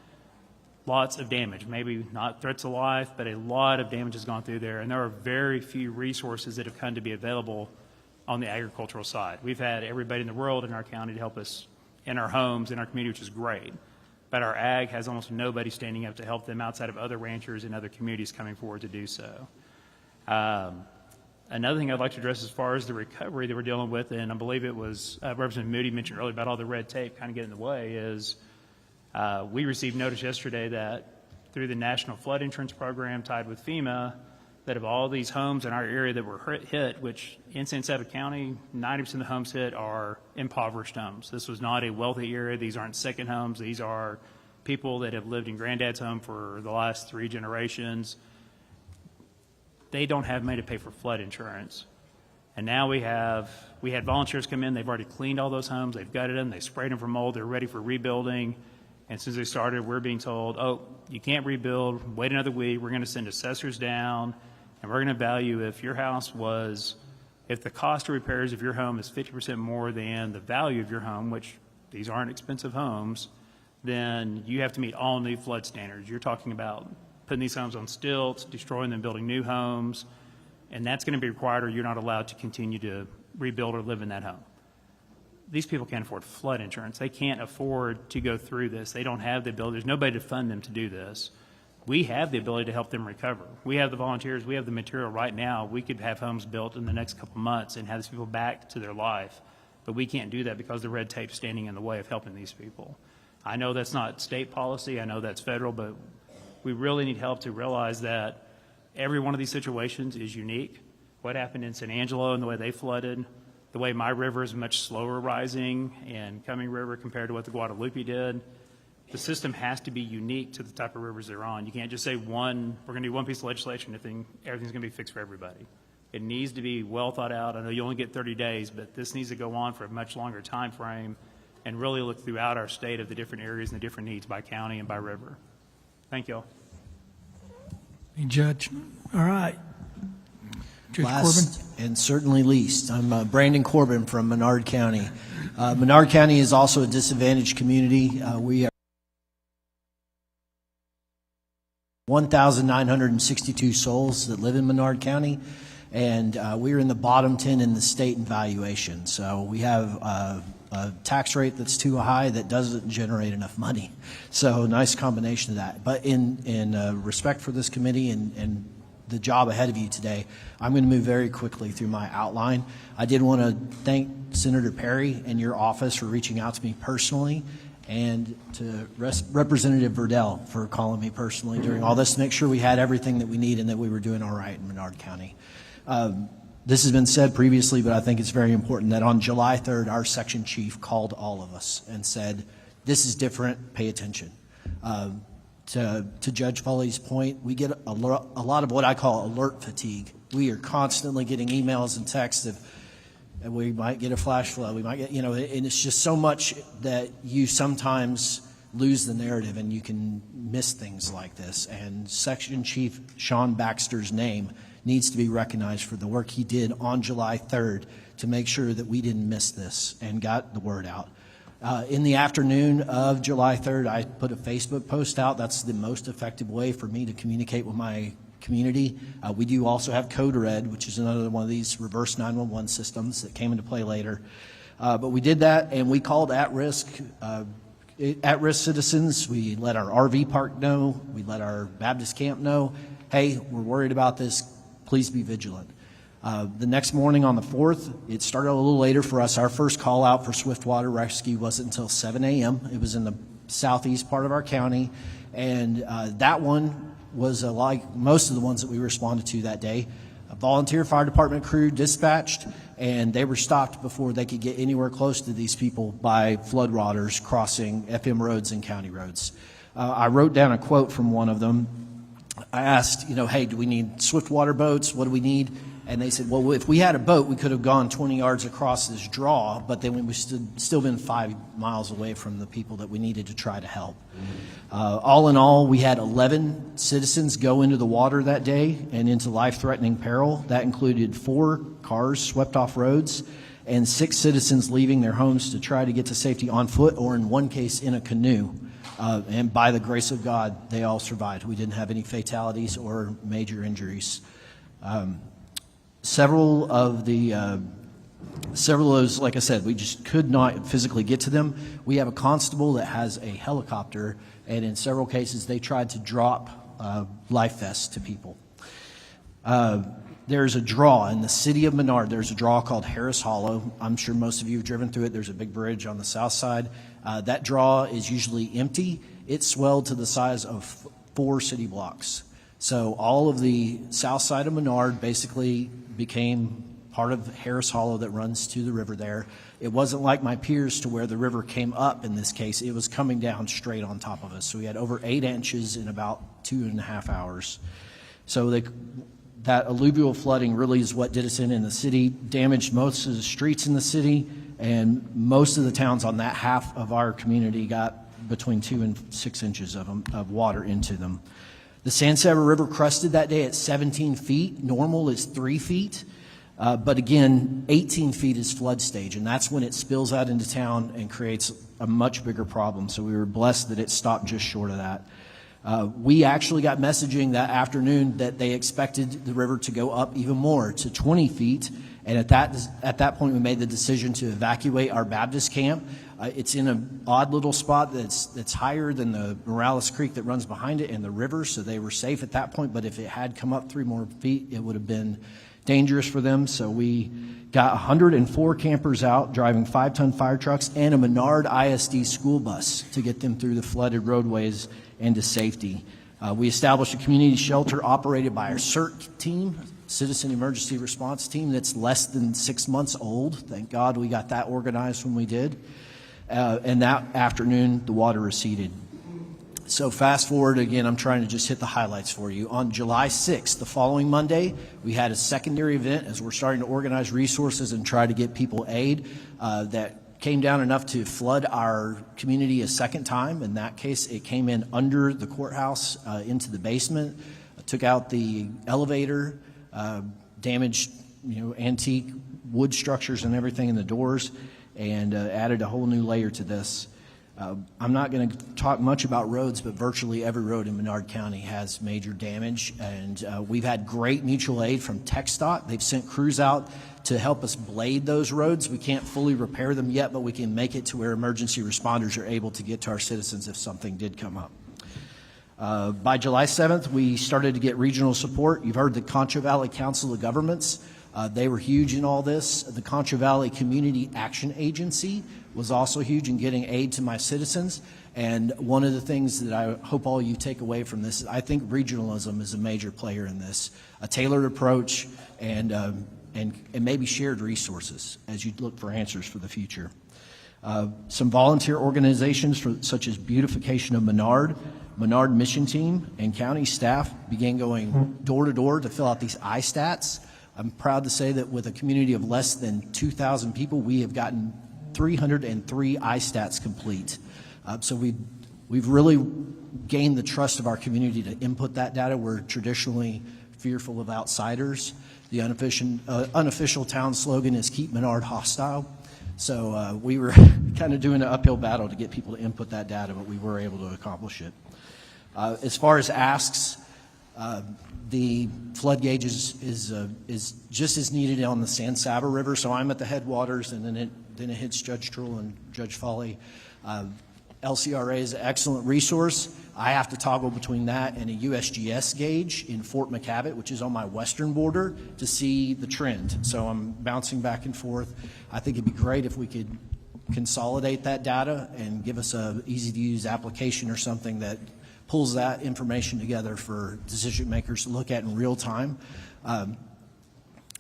Lots of damage, maybe not threats to life, but a lot of damage has gone through there, and there are very few resources that have come to be available on the agricultural side. We've had everybody in the world in our county to help us in our homes, in our community, which is great. But our ag has almost nobody standing up to help them outside of other ranchers and other communities coming forward to do so. Another thing I'd like to address as far as the recovery that we're dealing with, and I believe it was Representative Moody mentioned earlier about all the red tape kind of getting in the way, is we received notice yesterday that through the National Flood Insurance Program tied with FEMA, that of all these homes in our area that were hit, which in San Saba County, 90% of the homes hit are impoverished homes. This was not a wealthy area. These aren't second homes. These are people that have lived in granddad's home for the last 3 generations. They don't have money to pay for flood insurance. And now we had volunteers come in. They've already cleaned all those homes. They've gutted them. They sprayed them for mold. They're ready for rebuilding. And since they started, we're being told, oh, you can't rebuild. Wait another week. We're going to send assessors down. And we're going to value if the cost of repairs of your home is 50% more than the value of your home, which these aren't expensive homes, then you have to meet all new flood standards. You're talking about putting these homes on stilts, destroying them, building new homes, and that's going to be required or you're not allowed to continue to rebuild or live in that home. These people can't afford flood insurance. They can't afford to go through this. They don't have the ability. There's nobody to fund them to do this. we have the ability to help them recover. We have the volunteers, we have the material right now. We could have homes built in the next couple of months and have these people back to their life. But we can't do that because the red tape's standing in the way of helping these people. I know that's not state policy, I know that's federal, but we really need help to realize that every one of these situations is unique. What happened in San Angelo and the way they flooded, the way my river is much slower rising and Cumming River compared to what the Guadalupe did. The system has to be unique to the type of rivers they're on. You can't just say we're going to do one piece of legislation and everything's going to be fixed for everybody. It needs to be well thought out. I know you only get 30 days, but this needs to go on for a much longer time frame and really look throughout our state of the different areas and the different needs by county and by river. Thank you all. Hey, Judge. All right. Judge Last Corbin. and certainly least, I'm Brandon Corbin from Menard County. Menard County is also a disadvantaged community. We are 1,962 souls that live in Menard County, and we are in the bottom 10 in the state in valuation. So we have a tax rate that's too high that doesn't generate enough money. So nice combination of that. But in respect for this committee and the job ahead of you today, I'm going to move very quickly through my outline. I did want to thank Senator Perry and your office for reaching out to me personally, and to Representative Verdell for calling me personally during all this to make sure we had everything that we need and that we were doing all right in Menard County. This has been said previously, but I think it's very important that on July 3rd, our section chief called all of us and said, this is different, pay attention. To Judge Foley's point, we get a lot of what I call alert fatigue. We are constantly getting emails and texts and we might get a flash flood, we might get, and it's just so much that you sometimes lose the narrative and you can miss things like this. And Section Chief Sean Baxter's name needs to be recognized for the work he did on July 3rd to make sure that we didn't miss this and got the word out. In the afternoon of July 3rd, I put a Facebook post out. That's the most effective way for me to communicate with my community. We do also have Code Red, which is another one of these reverse 911 systems that came into play later. But we did that, and we called at-risk citizens. We let our RV park know. We let our Baptist camp know, hey, we're worried about this. Please be vigilant. The next morning on the 4th, it started a little later for us. Our first call out for swiftwater rescue wasn't until 7 a.m. It was in the southeast part of our county, and that one was like most of the ones that we responded to that day. A volunteer fire department crew dispatched, and they were stopped before they could get anywhere close to these people by floodwaters crossing FM roads and county roads. I wrote down a quote from one of them. I asked, hey, do we need swiftwater boats? What do we need? And they said, well, if we had a boat, we could have gone 20 yards across this draw, but then we would still been 5 miles away from the people that we needed to try to help. All in all, we had 11 citizens go into the water that day and into life-threatening peril. That included 4 cars swept off roads and 6 citizens leaving their homes to try to get to safety on foot or, in one case, in a canoe. And by the grace of God, they all survived. We didn't have any fatalities or major injuries. Several of those, like I said, we just could not physically get to them. We have a constable that has a helicopter, and in several cases, they tried to drop life vests to people. There's a draw in the city of Menard. There's a draw called Harris Hollow. I'm sure most of you have driven through it. There's a big bridge on the south side. That draw is usually empty. It swelled to the size of 4 city blocks. So all of the south side of Menard basically became part of Harris Hollow that runs to the river there. It wasn't like my piers to where the river came up in this case. It was coming down straight on top of us. So we had over 8 inches in about 2.5 hours. So that alluvial flooding really is what did us in the city, damaged most of the streets in the city, and most of the towns on that half of our community got between 2 and 6 inches of water into them. The San Saba River crusted that day at 17 feet. Normal is 3 feet. But again, 18 feet is flood stage, and that's when it spills out into town and creates a much bigger problem. So we were blessed that it stopped just short of that. We actually got messaging that afternoon that they expected the river to go up even more to 20 feet. And at that point, we made the decision to evacuate our Baptist camp. It's in an odd little spot that's higher than the Morales Creek that runs behind it and the river, so they were safe at that point. But if it had come up 3 more feet, it would have been dangerous for them. So we got 104 campers out driving 5-ton fire trucks and a Menard ISD school bus to get them through the flooded roadways and to safety. We established a community shelter operated by our CERT team, Citizen Emergency Response Team, that's less than 6 months old. Thank God we got that organized when we did. And that afternoon, the water receded. So fast forward again, I'm trying to just hit the highlights for you. On July 6th, the following Monday, we had a secondary event as we're starting to organize resources and try to get people aid that came down enough to flood our community a second time. In that case, it came in under the courthouse into the basement, took out the elevator, damaged antique wood structures and everything in the doors, and added a whole new layer to this. I'm not going to talk much about roads, but virtually every road in Menard County has major damage, and we've had great mutual aid from TxDOT. They've sent crews out to help us blade those roads. We can't fully repair them yet, but we can make it to where emergency responders are able to get to our citizens if something did come up. By July 7th, we started to get regional support. You've heard the Concho Valley Council of Governments. They were huge in all this. The Concho Valley Community Action Agency was also huge in getting aid to my citizens. And one of the things that I hope all you take away from this is I think regionalism is a major player in this. A tailored approach and maybe shared resources as you look for answers for the future. Some volunteer organizations such as Beautification of Menard Mission Team, and county staff began going door to door to fill out these iStats. I'm proud to say that with a community of less than 2,000 people, we have gotten 303 iStats complete. So we've really gained the trust of our community to input that data. We're traditionally fearful of outsiders. The unofficial town slogan is "Keep Menard Hostile." So we were kind of doing an uphill battle to get people to input that data, but we were able to accomplish it. As far as asks, the flood gauge is just as needed on the San Saba River. So I'm at the headwaters, and then it hits Judge Trull and Judge Foley. LCRA is an excellent resource. I have to toggle between that and a USGS gauge in Fort McCavitt, which is on my western border, to see the trend. So I'm bouncing back and forth. I think it'd be great if we could consolidate that data and give us a easy-to-use application or something that pulls that information together for decision makers to look at in real time.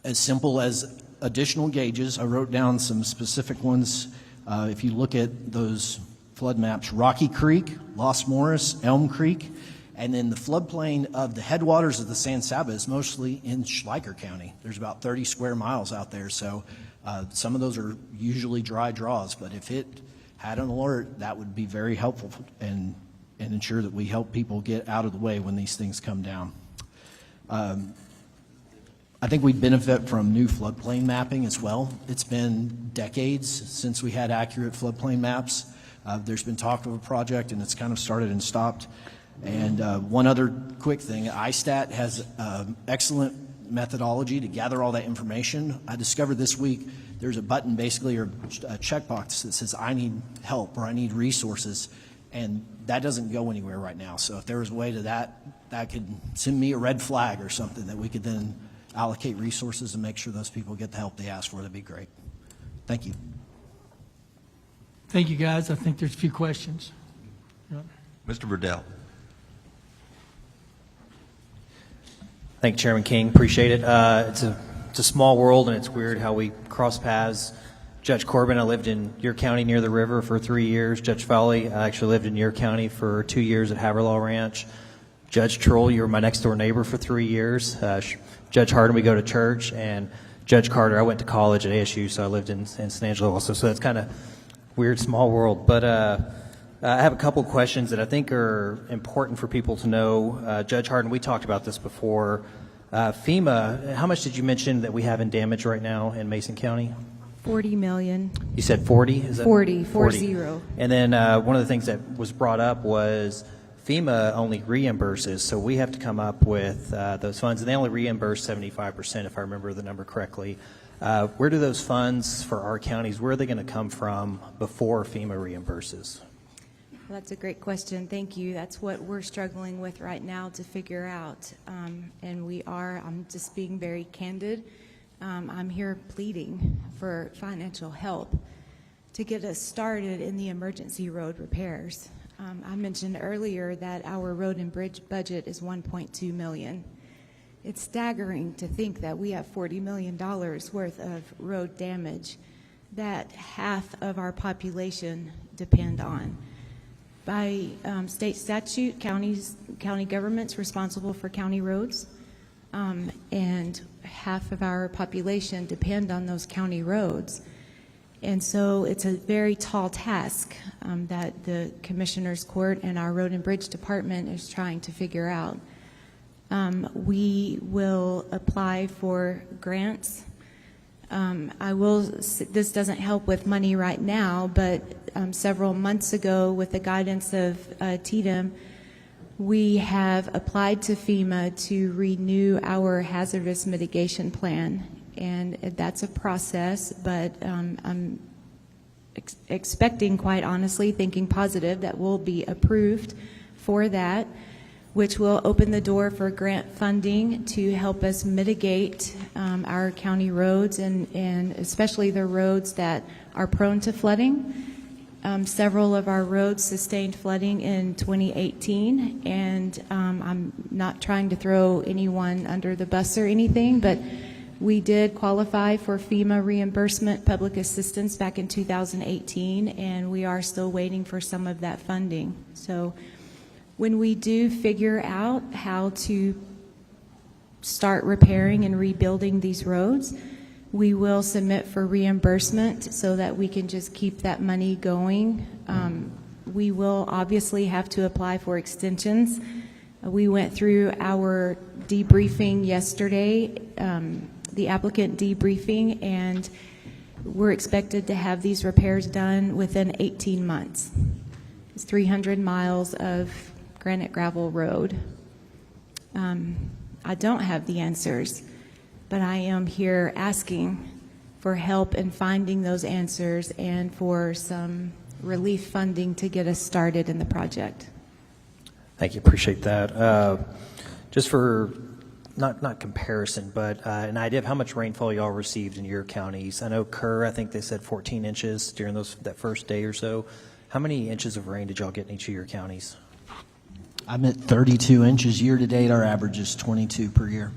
As simple as additional gauges, I wrote down some specific ones. If you look at those flood maps, Rocky Creek, Los Morris, Elm Creek, and then the floodplain of the headwaters of the San Saba is mostly in Schleicher County. There's about 30 square miles out there, so some of those are usually dry draws, but if it had an alert, that would be very helpful and ensure that we help people get out of the way when these things come down. I think we benefit from new floodplain mapping as well. It's been decades since we had accurate floodplain maps. There's been talk of a project, and it's kind of started and stopped. And one other quick thing, ISTAT has excellent methodology to gather all that information. I discovered this week there's a button basically, or a checkbox that says I need help or I need resources, and that doesn't go anywhere right now. So if there was a way to that could send me a red flag or something that we could then allocate resources and make sure those people get the help they ask for, that'd be great. Thank you. Thank you, guys. I think there's a few questions. Mr. Verdell. Thank you, Chairman King. Appreciate it. It's a small world, and it's weird how we cross paths. Judge Corbin, I lived in your county near the river for 3 years. Judge Foley, I actually lived in your county for 2 years at Haverlaw Ranch. Judge Trull, you were my next door neighbor for 3 years. Judge Hardin, we go to church, and Judge Carter, I went to college at ASU, so I lived in San Angelo also. So that's kind of weird, small world. But I have a couple questions that I think are important for people to know. Judge Hardin, we talked about this before. FEMA, how much did you mention that we have in damage right now in Mason County? 40 million. You said 40? Is that 40. And then one of the things that was brought up was FEMA only reimburses, so we have to come up with those funds, and they only reimburse 75%, if I remember the number correctly. Where do those funds for our counties, where are they going to come from before FEMA reimburses? Well, that's a great question. Thank you. That's what we're struggling with right now to figure out. And I'm just being very candid. I'm here pleading for financial help to get us started in the emergency road repairs. I mentioned earlier that our road and bridge budget is $1.2 million. It's staggering to think that we have $40 million worth of road damage that half of our population depend on. By state statute, county government's responsible for county roads, and half of our population depend on those county roads. And so it's a very tall task that the Commissioner's Court and our Road and Bridge Department is trying to figure out. We will apply for grants. This doesn't help with money right now, but several months ago, with the guidance of TDM, we have applied to FEMA to renew our hazardous mitigation plan. And that's a process, but I'm expecting, quite honestly, thinking positive, that we'll be approved for that, which will open the door for grant funding to help us mitigate our county roads and especially the roads that are prone to flooding. Several of our roads sustained flooding in 2018, and I'm not trying to throw anyone under the bus or anything, but we did qualify for FEMA reimbursement public assistance back in 2018, and we are still waiting for some of that funding. So when we do figure out how to start repairing and rebuilding these roads, we will submit for reimbursement so that we can just keep that money going. We will obviously have to apply for extensions. We went through our debriefing yesterday, the applicant debriefing, and we're expected to have these repairs done within 18 months. It's 300 miles of granite gravel road. I don't have the answers, but I am here asking for help in finding those answers and for some relief funding to get us started in the project. Thank you, appreciate that. Just for not comparison, but an idea of how much rainfall y'all received in your counties. I know Kerr, I think they said 14 inches during that first day or so. How many inches of rain did y'all get in each of your counties? I'm at 32 inches year to date. Our average is 22 per year.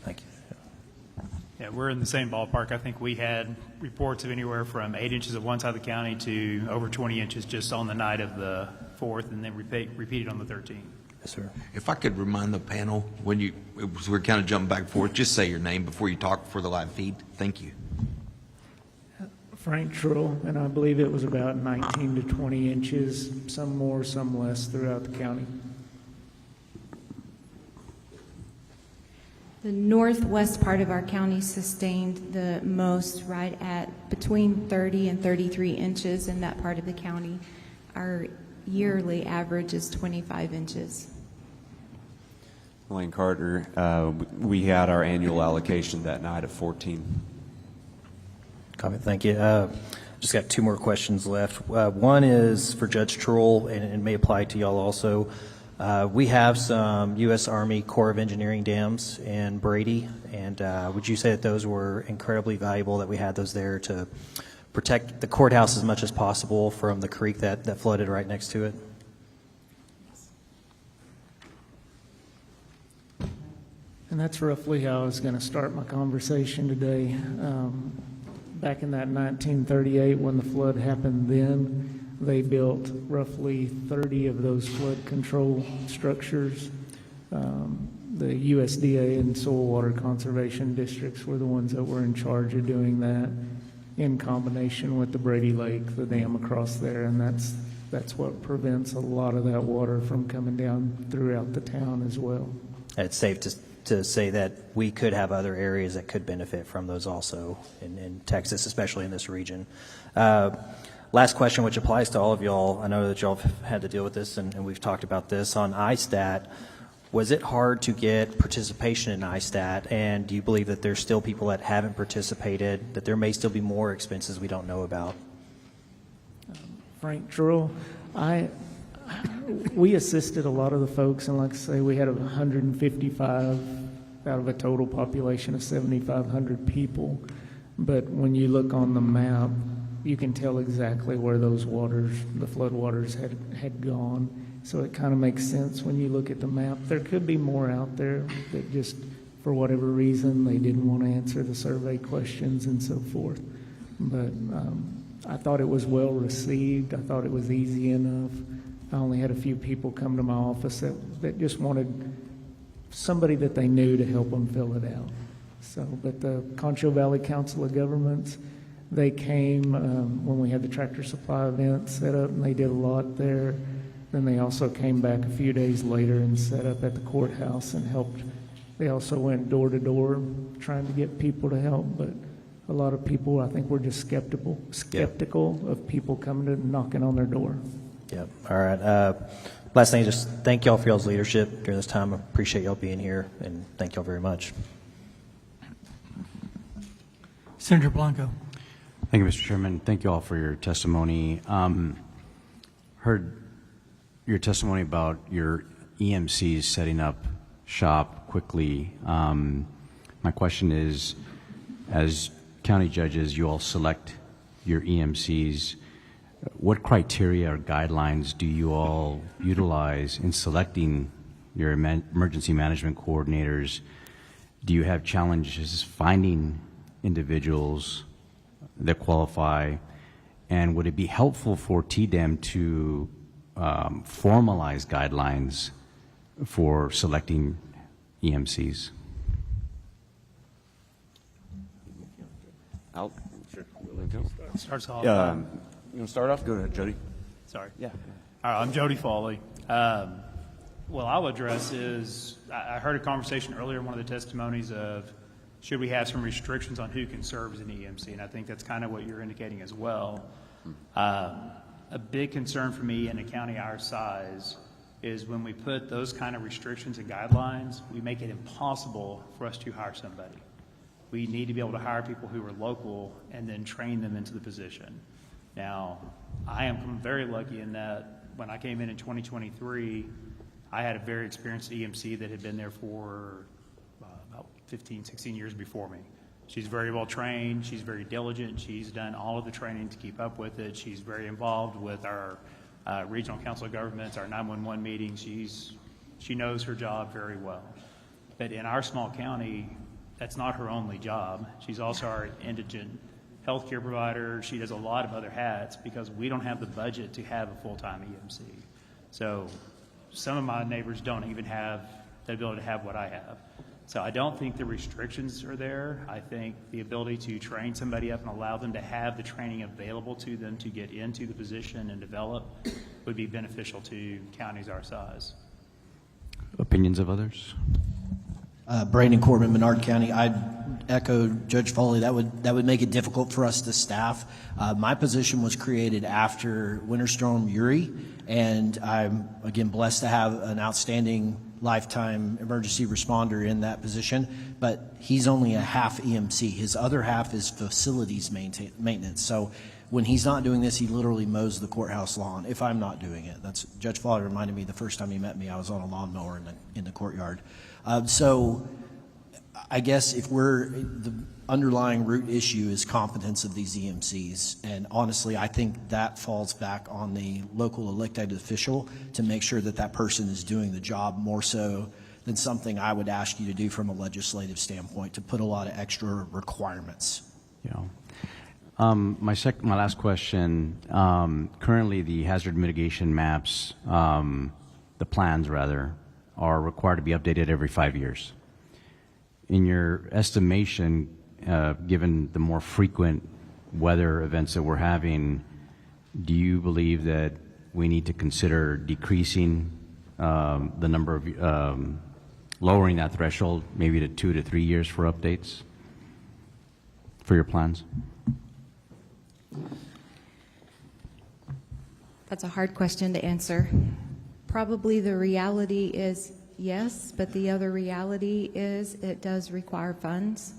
Thank you. Yeah, we're in the same ballpark. I think we had reports of anywhere from 8 inches of one side of the county to over 20 inches just on the night of the 4th, and then repeated on the 13th. Yes, sir. If I could remind the panel, we're kind of jumping back and forth, just say your name before you talk for the live feed. Thank you. Frank Trull, and I believe it was about 19 to 20 inches, some more, some less throughout the county. The northwest part of our county sustained the most, right at between 30 and 33 inches in that part of the county. Our yearly average is 25 inches. Lane Carter, we had our annual allocation that night of 14. Comment, thank you. Just got two more questions left. One is for Judge Trull, and it may apply to y'all also. We have some U.S. Army Corps of Engineering dams in Brady, and would you say that those were incredibly valuable, that we had those there to protect the courthouse as much as possible from the creek that flooded right next to it? And that's roughly how I was going to start my conversation today. Back in that 1938, when the flood happened then, they built roughly 30 of those flood control structures. The USDA and Soil Water Conservation Districts were the ones that were in charge of doing that, in combination with the Brady Lake, the dam across there, and that's what prevents a lot of that water from coming down throughout the town as well. It's safe to say that we could have other areas that could benefit from those also in Texas, especially in this region. Last question, which applies to all of y'all. I know that y'all have had to deal with this, and we've talked about this. On ISTAT, Was it hard to get participation in ISTAT, and do you believe that there's still people that haven't participated, that there may still be more expenses we don't know about? Frank Trull, we assisted a lot of the folks, and like I say, we had 155 out of a total population of 7,500 people. But when you look on the map, you can tell exactly where those waters, the flood waters, had gone. So it kind of makes sense when you look at the map. There could be more out there that just, for whatever reason, they didn't want to answer the survey questions and so forth. But I thought it was well received. I thought it was easy enough. I only had a few people come to my office that just wanted somebody that they knew to help them fill it out. So, but the Concho Valley Council of Governments, they came when we had the Tractor Supply event set up, and they did a lot there. Then they also came back a few days later and set up at the courthouse and helped. They also went door to door trying to get people to help, but a lot of people, I think, were just skeptical of people coming to knocking on their door. Yep. All right. Last thing, just thank y'all for y'all's leadership during this time. I appreciate y'all being here, and thank y'all very much. Senator Blanco. Thank you, Mr. Chairman. Thank you all for your testimony. Heard your testimony about your EMCs setting up shop quickly. My question is, as county judges, you all select your EMCs. What criteria or guidelines do you all utilize in selecting your emergency management coordinators? Do you have challenges finding individuals that qualify? And would it be helpful for TDEM to formalize guidelines for selecting EMCs? Starts off. You want to start off? Go ahead, Jody. Sorry. Yeah. All right, I'm Jody Foley. What I'll address is, I heard a conversation earlier in one of the testimonies of, should we have some restrictions on who can serve as an EMC? And I think that's kind of what you're indicating as well. A big concern for me in a county our size is when we put those kind of restrictions and guidelines, we make it impossible for us to hire somebody. We need to be able to hire people who are local and then train them into the position. Now, I am very lucky in that when I came in 2023, I had a very experienced EMC that had been there for about 15, 16 years before me. She's very well trained. She's very diligent. She's done all of the training to keep up with it. She's very involved with our regional council of governments, our 911 meetings. She knows her job very well. But in our small county, that's not her only job. She's also our indigent healthcare provider. She does a lot of other hats because we don't have the budget to have a full-time EMC. So some of my neighbors don't even have the ability to have what I have. So I don't think the restrictions are there. I think the ability to train somebody up and allow them to have the training available to them to get into the position and develop would be beneficial to counties our size. Opinions of others? Brandon Corbin, Menard County. I'd echo Judge Foley. That would make it difficult for us to staff. My position was created after Winter Storm Uri, and I'm again blessed to have an outstanding lifetime emergency responder in that position. But he's only a half EMC. His other half is facilities maintenance. So when he's not doing this, he literally mows the courthouse lawn. If I'm not doing it, that's Judge Foley reminded me the first time he met me. I was on a lawnmower in the courtyard. So I guess if the underlying root issue is competence of these EMCs, and honestly, I think that falls back on the local elected official to make sure that that person is doing the job more so than something I would ask you to do from a legislative standpoint, to put a lot of extra requirements. Yeah. My last question, currently the hazard mitigation maps, the plans rather, are required to be updated every 5 years. In your estimation, given the more frequent weather events that we're having, do you believe that we need to consider decreasing the number of, lowering that threshold maybe to 2 to 3 years for updates for your plans? That's a hard question to answer. Probably the reality is yes, but the other reality is it does require funds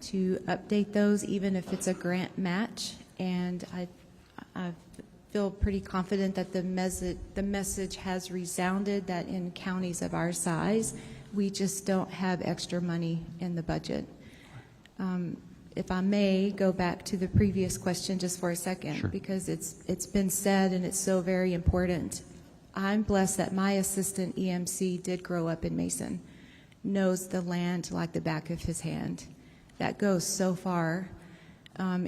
to update those, even if it's a grant match. And I feel pretty confident that the message has resounded that in counties of our size, we just don't have extra money in the budget. If I may go back to the previous question just for a second, Sure. because it's been said and it's so very important. I'm blessed that my assistant EMC did grow up in Mason, knows the land like the back of his hand. That goes so far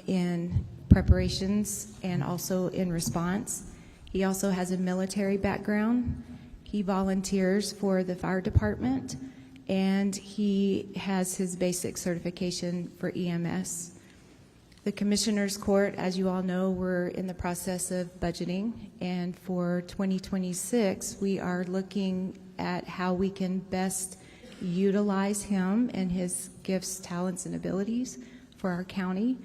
in preparations and also in response. He also has a military background. He volunteers for the fire department, and he has his basic certification for EMS. The Commissioners Court, as you all know, we're in the process of budgeting, and for 2026, we are looking at how we can best utilize him and his gifts, talents, and abilities for our county.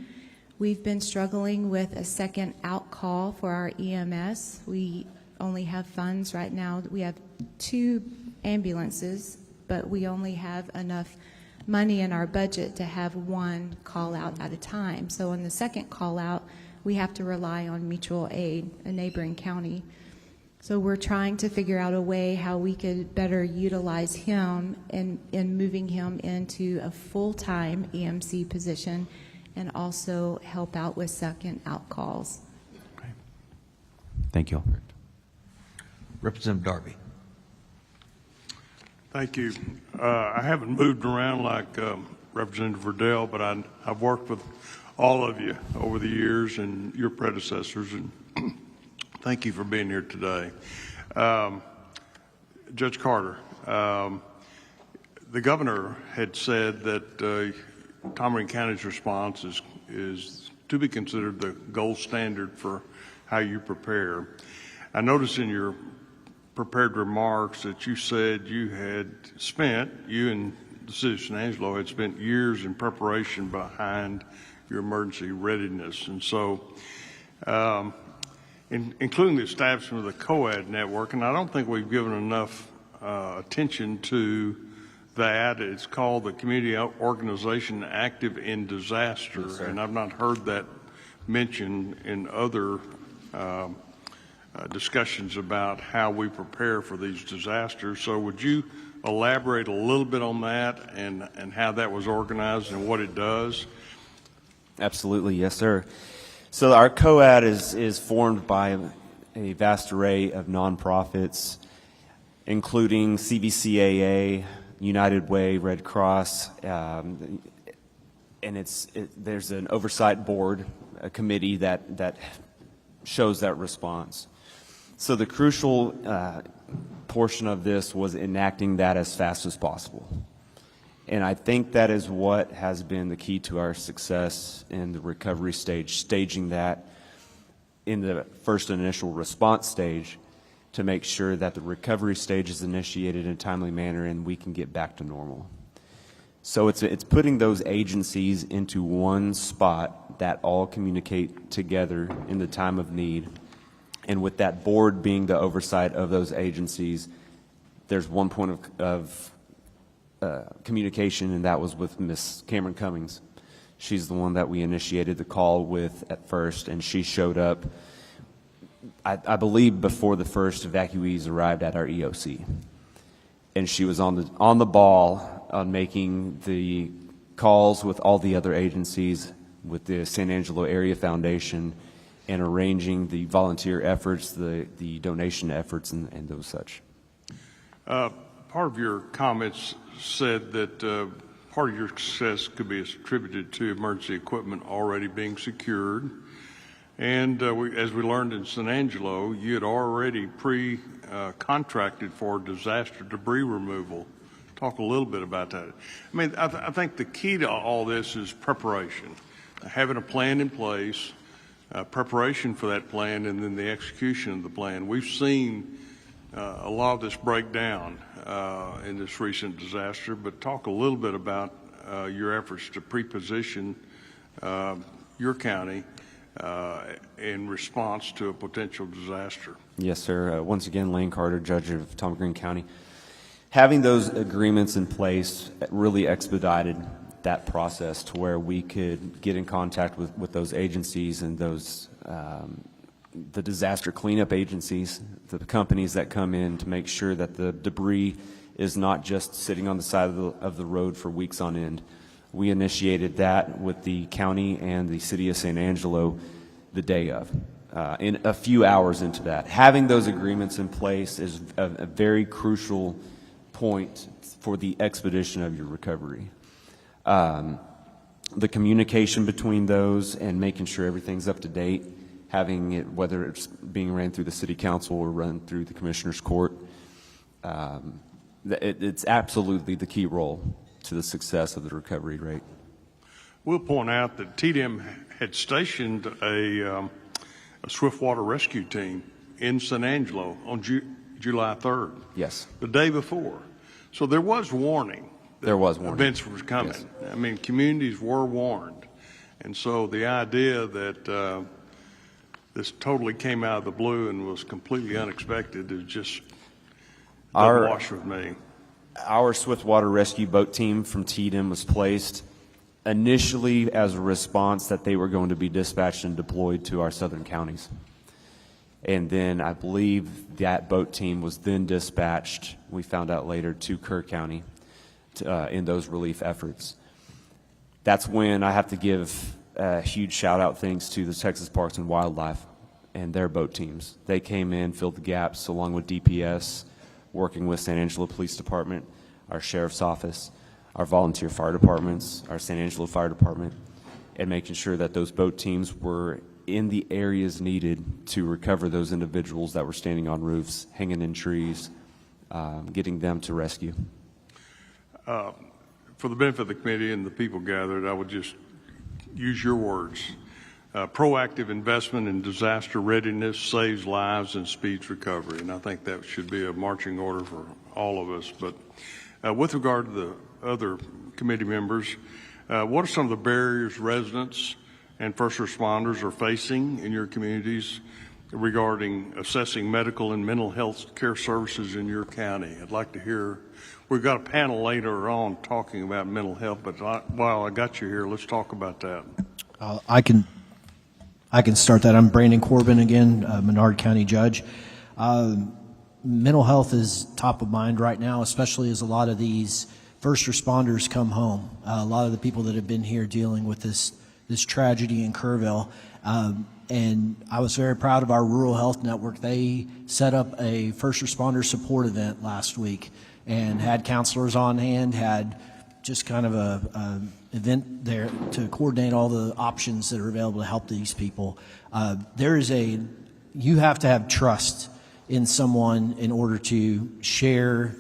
We've been struggling with a second out call for our EMS. We only have funds right now. We have 2 ambulances, but we only have enough money in our budget to have 1 call out at a time. So on the second call out, we have to rely on mutual aid, a neighboring county. So we're trying to figure out a way how we could better utilize him in moving him into a full-time EMC position and also help out with second out calls. Thank you. Representative Darby. Thank you. I haven't moved around like Representative Verdell, but I've worked with all of you over the years and your predecessors, and thank you for being here today. Judge Carter, the governor had said that Tom County's response is to be considered the gold standard for how you prepare. I noticed in your prepared remarks that you said you and the city of San Angelo had spent years in preparation behind your emergency readiness. And so, including the establishment of the COAD network, and I don't think we've given enough attention to that. It's called the Community Organization Active in Disaster, Yes, sir. and I've not heard that mentioned in other discussions about how we prepare for these disasters. So would you elaborate a little bit on that and how that was organized and what it does? Absolutely, yes, sir. So our COAD is formed by a vast array of nonprofits, including CVCAA, United Way, Red Cross, and there's an oversight board, a committee that shows that response. So the crucial portion of this was enacting that as fast as possible. And I think that is what has been the key to our success in the recovery stage, staging that in the first initial response stage to make sure that the recovery stage is initiated in a timely manner and we can get back to normal. So it's putting those agencies into one spot that all communicate together in the time of need. And with that board being the oversight of those agencies, there's one point of communication, and that was with Ms. Cameron Cummings. She's the one that we initiated the call with at first, and she showed up, I believe, before the first evacuees arrived at our EOC. And she was on the ball on making the calls with all the other agencies, with the San Angelo Area Foundation, and arranging the volunteer efforts, the donation efforts, and those such. Part of your comments said that part of your success could be attributed to emergency equipment already being secured. And as we learned in San Angelo, you had already contracted for disaster debris removal. Talk a little bit about that. I mean, I think the key to all this is preparation, having a plan in place, preparation for that plan, and then the execution of the plan. We've seen a lot of this break down in this recent disaster, but talk a little bit about your efforts to pre-position your county in response to a potential disaster. Yes, sir. Once again, Lane Carter, Judge of Tom Green County. Having those agreements in place really expedited that process to where we could get in contact with those agencies and those the disaster cleanup agencies, the companies that come in to make sure that the debris is not just sitting on the side of the road for weeks on end. We initiated that with the county and the city of San Angelo the day of. In a few hours into that, having those agreements in place is a very crucial point for the expedition of your recovery. The communication between those and making sure everything's up to date, having it, whether it's being ran through the city council or run through the commissioner's court, it's absolutely the key role to the success of the recovery rate. We'll point out that TDM had stationed a swiftwater rescue team in San Angelo on July 3rd. Yes. The day before. So there was warning. There was warning. Events were coming. Yes. I mean, communities were warned. And so the idea that this totally came out of the blue and was completely unexpected is just doesn't wash with me. Our swiftwater rescue boat team from TDM was placed initially as a response that they were going to be dispatched and deployed to our southern counties. And then I believe that boat team was then dispatched, we found out later, to Kerr County in those relief efforts. That's when I have to give a huge shout out thanks to the Texas Parks and Wildlife and their boat teams. They came in, filled the gaps along with DPS, working with San Angelo Police Department, our Sheriff's Office, our volunteer fire departments, our San Angelo Fire Department, and making sure that those boat teams were in the areas needed to recover those individuals that were standing on roofs, hanging in trees, getting them to rescue. For the benefit of the committee and the people gathered, I would just use your words. Proactive investment in disaster readiness saves lives and speeds recovery. And I think that should be a marching order for all of us. But with regard to the other committee members, what are some of the barriers residents and first responders are facing in your communities regarding assessing medical and mental health care services in your county? I'd like to hear. We've got a panel later on talking about mental health, but while I got you here, let's talk about that. I can start that. I'm Brandon Corbin again, Menard County Judge. Mental health is top of mind right now, especially as a lot of these first responders come home. A lot of the people that have been here dealing with this tragedy in Kerrville. And I was very proud of our Rural Health Network. They set up a first responder support event last week and had counselors on hand, had just kind of a event there to coordinate all the options that are available to help these people. You have to have trust in someone in order to share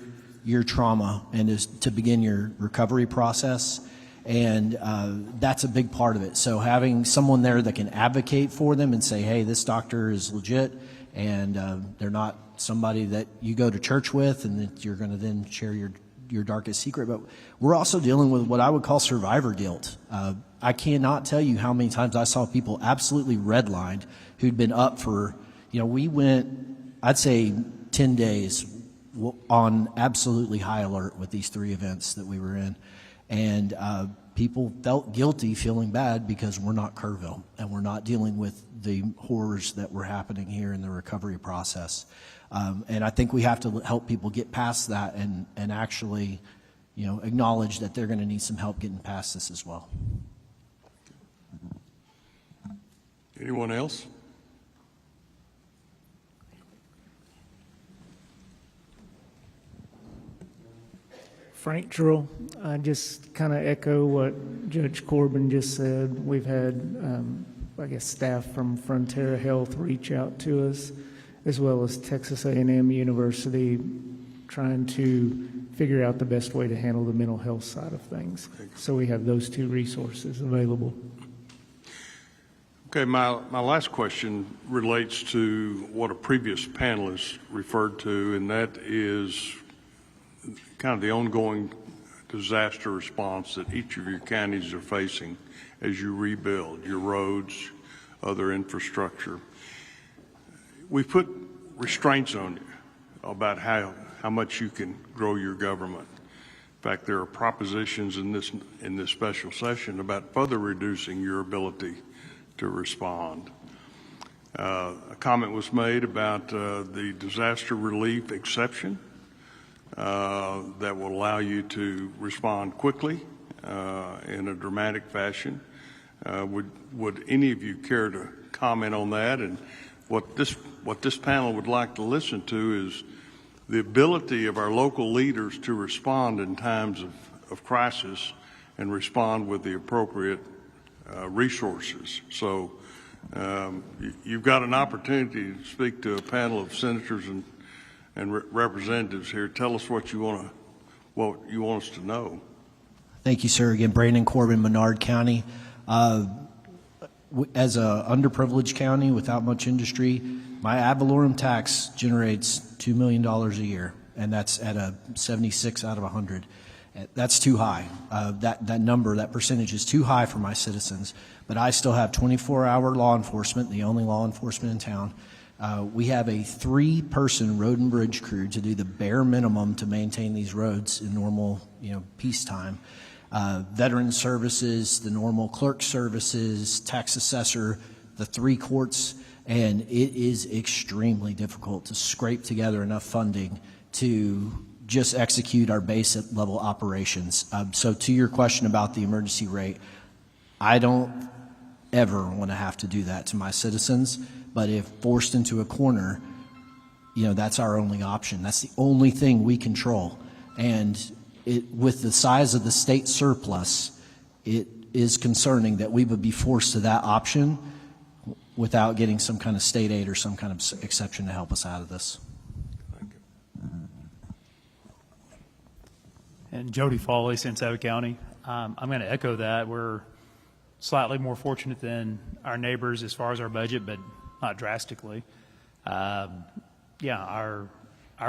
your trauma and to begin your recovery process. And that's a big part of it. So having someone there that can advocate for them and say, hey, this doctor is legit, and they're not somebody that you go to church with and that you're going to then share your darkest secret. But we're also dealing with what I would call survivor guilt. I cannot tell you how many times I saw people absolutely redlined who'd been up for, we went, I'd say 10 days on absolutely high alert with these 3 events that we were in. And people felt guilty, feeling bad because we're not Kerrville and we're not dealing with the horrors that were happening here in the recovery process. And I think we have to help people get past that and actually, acknowledge that they're going to need some help getting past this as well. Anyone else? Frank Drill, I just kind of echo what Judge Corbin just said. We've had, staff from Frontera Health reach out to us, as well as Texas A&M University, trying to figure out the best way to handle the mental health side of things. So we have those 2 resources available. Okay, my last question relates to what a previous panelist referred to, and that is kind of the ongoing disaster response that each of your counties are facing as you rebuild your roads, other infrastructure. We put restraints on you about how how much you can grow your government. In fact, there are propositions in this special session about further reducing your ability to respond. A comment was made about the disaster relief exception that will allow you to respond quickly in a dramatic fashion. Would any of you care to comment on that? And what this panel would like to listen to is the ability of our local leaders to respond in times of crisis and respond with the appropriate resources. So you've got an opportunity to speak to a panel of senators and representatives here. Tell us what you want us to know. Thank you, sir. Again, Brandon Corbin, Menard County. As a underprivileged county without much industry, my ad valorem tax generates $2 million a year, and that's at a 76 out of 100. That's too high. That number, that percentage is too high for my citizens. But I still have 24-hour law enforcement, the only law enforcement in town. We have a 3-person road and bridge crew to do the bare minimum to maintain these roads in normal, peacetime. Veteran services, the normal clerk services, tax assessor, the 3 courts, and it is extremely difficult to scrape together enough funding to just execute our basic level operations. So to your question about the emergency rate, I don't ever want to have to do that to my citizens, but if forced into a corner, that's our only option. That's the only thing we control. And with the size of the state surplus, it is concerning that we would be forced to that option without getting some kind of state aid or some kind of exception to help us out of this. Thank you. And Jody Foley, Santa County. I'm going to echo that. We're slightly more fortunate than our neighbors as far as our budget, but not drastically. Our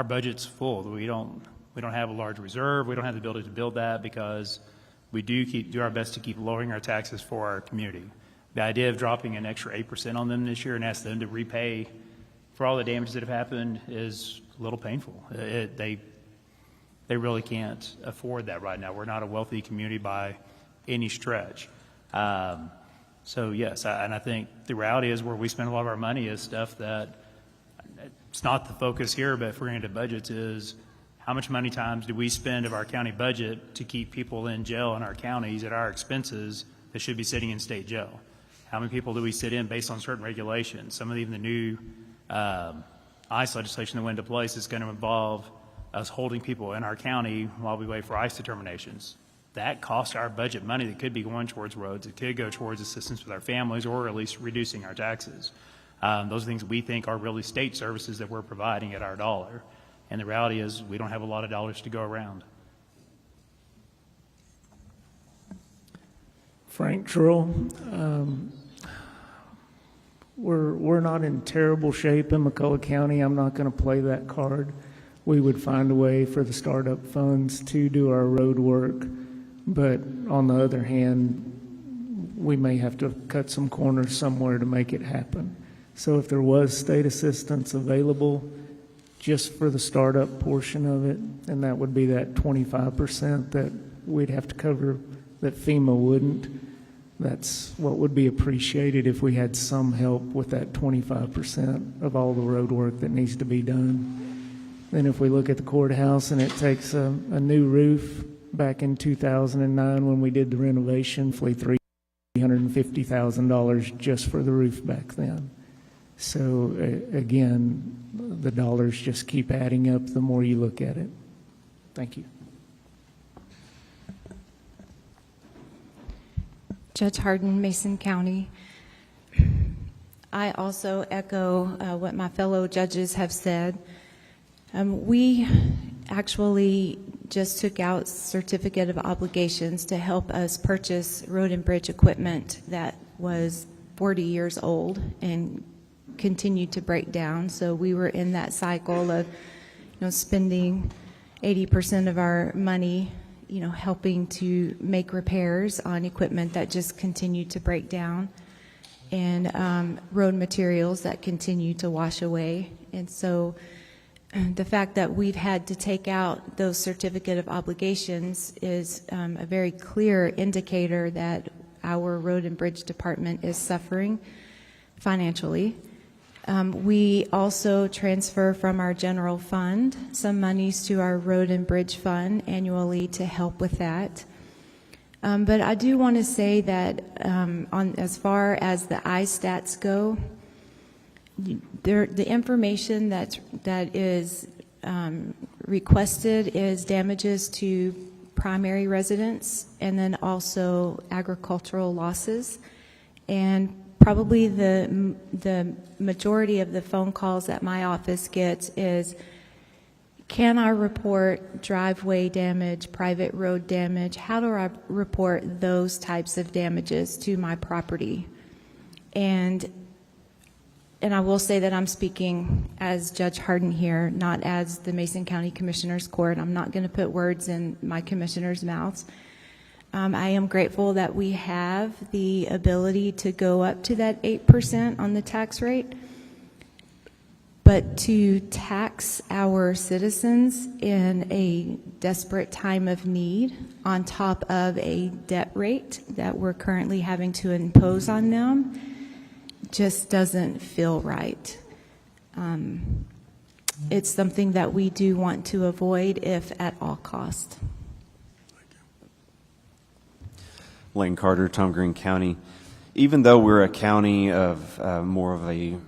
budget's full. We don't have a large reserve. We don't have the ability to build that because we do our best to keep lowering our taxes for our community. The idea of dropping an extra 8% on them this year and ask them to repay for all the damages that have happened is a little painful. They really can't afford that right now. We're not a wealthy community by any stretch. So yes, and I think the reality is where we spend a lot of our money is stuff that it's not the focus here, but if we're going to budgets is how much money times do we spend of our county budget to keep people in jail in our counties at our expenses that should be sitting in state jail? How many people do we sit in based on certain regulations? Some of even the new ICE legislation that went into place is going to involve us holding people in our county while we wait for ICE determinations. That costs our budget money that could be going towards roads. It could go towards assistance with our families or at least reducing our taxes. Those are things we think are really state services that we're providing at our dollar. And the reality is we don't have a lot of dollars to go around. Frank Trull, we're not in terrible shape in McCullough County. I'm not going to play that card. We would find a way for the startup funds to do our road work. But on the other hand, we may have to cut some corners somewhere to make it happen. So if there was state assistance available just for the startup portion of it, and that would be that 25% that we'd have to cover that FEMA wouldn't, that's what would be appreciated if we had some help with that 25% of all the road work that needs to be done. Then if we look at the courthouse and it takes a new roof, back in 2009 when we did the renovation, $350,000 just for the roof back then. So again, the dollars just keep adding up the more you look at it. Thank you. Judge Hardin, Mason County. I also echo what my fellow judges have said. We actually just took out certificate of obligations to help us purchase road and bridge equipment that was 40 years old and continued to break down. So we were in that cycle of, spending 80% of our money, helping to make repairs on equipment that just continued to break down, and road materials that continue to wash away. And so the fact that we've had to take out those certificate of obligations is a very clear indicator that our road and bridge department is suffering financially. We also transfer from our general fund some monies to our road and bridge fund annually to help with that. But I do want to say that as far as the iStats go, the information that is requested is damages to primary residents and then also agricultural losses. And probably the majority of the phone calls that my office gets is, can I report driveway damage, private road damage? How do I report those types of damages to my property? And I will say that I'm speaking as Judge Hardin here, not as the Mason County Commissioners Court. I'm not going to put words in my commissioners' mouths. I am grateful that we have the ability to go up to that 8% on the tax rate, but to tax our citizens in a desperate time of need on top of a debt rate that we're currently having to impose on them just doesn't feel right. It's something that we do want to avoid, if at all cost. Lane Carter, Tom Green County. Even though we're a county of more of a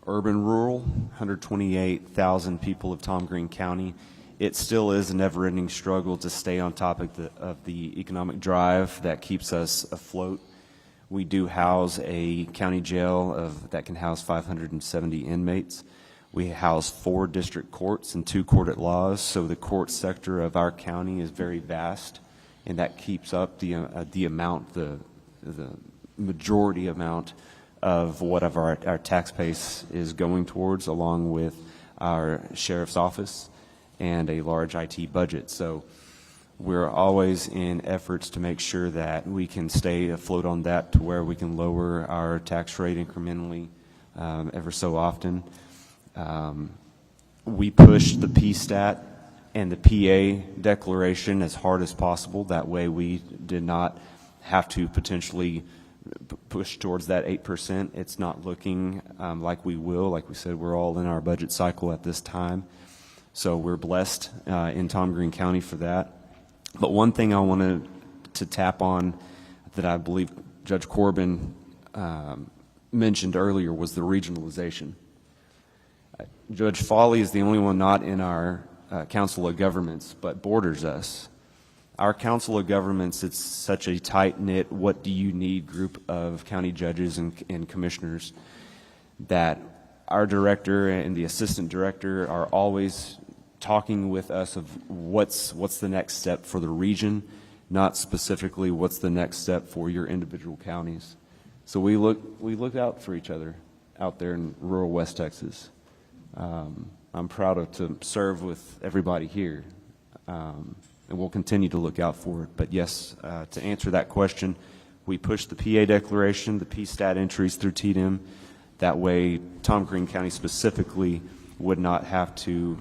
urban rural, 128,000 people of Tom Green County, it still is a never-ending struggle to stay on top of the economic drive that keeps us afloat. We do house a county jail that can house 570 inmates. We house 4 district courts and 2 court-at-laws, so the court sector of our county is very vast, and that keeps up the amount, the majority amount of whatever our tax base is going towards, along with our sheriff's office and a large IT budget. So we're always in efforts to make sure that we can stay afloat on that, to where we can lower our tax rate incrementally ever so often. We push the PSTAT and the PA declaration as hard as possible. That way we did not have to potentially push towards that 8%. It's not looking like we will. Like we said, we're all in our budget cycle at this time. So we're blessed in Tom Green County for that. But one thing I wanted to tap on that I believe Judge Corbin mentioned earlier was the regionalization. Judge Foley is the only one not in our Council of Governments, but borders us. Our Council of Governments, it's such a tight-knit, what do you need group of county judges and commissioners that our director and the assistant director are always talking with us of what's the next step for the region, not specifically what's the next step for your individual counties. So we look out for each other out there in rural West Texas. I'm proud to serve with everybody here, and we'll continue to look out for it. But yes, to answer that question, we push the PA declaration, the PSTAT entries through TDM. That way, Tom Green County specifically would not have to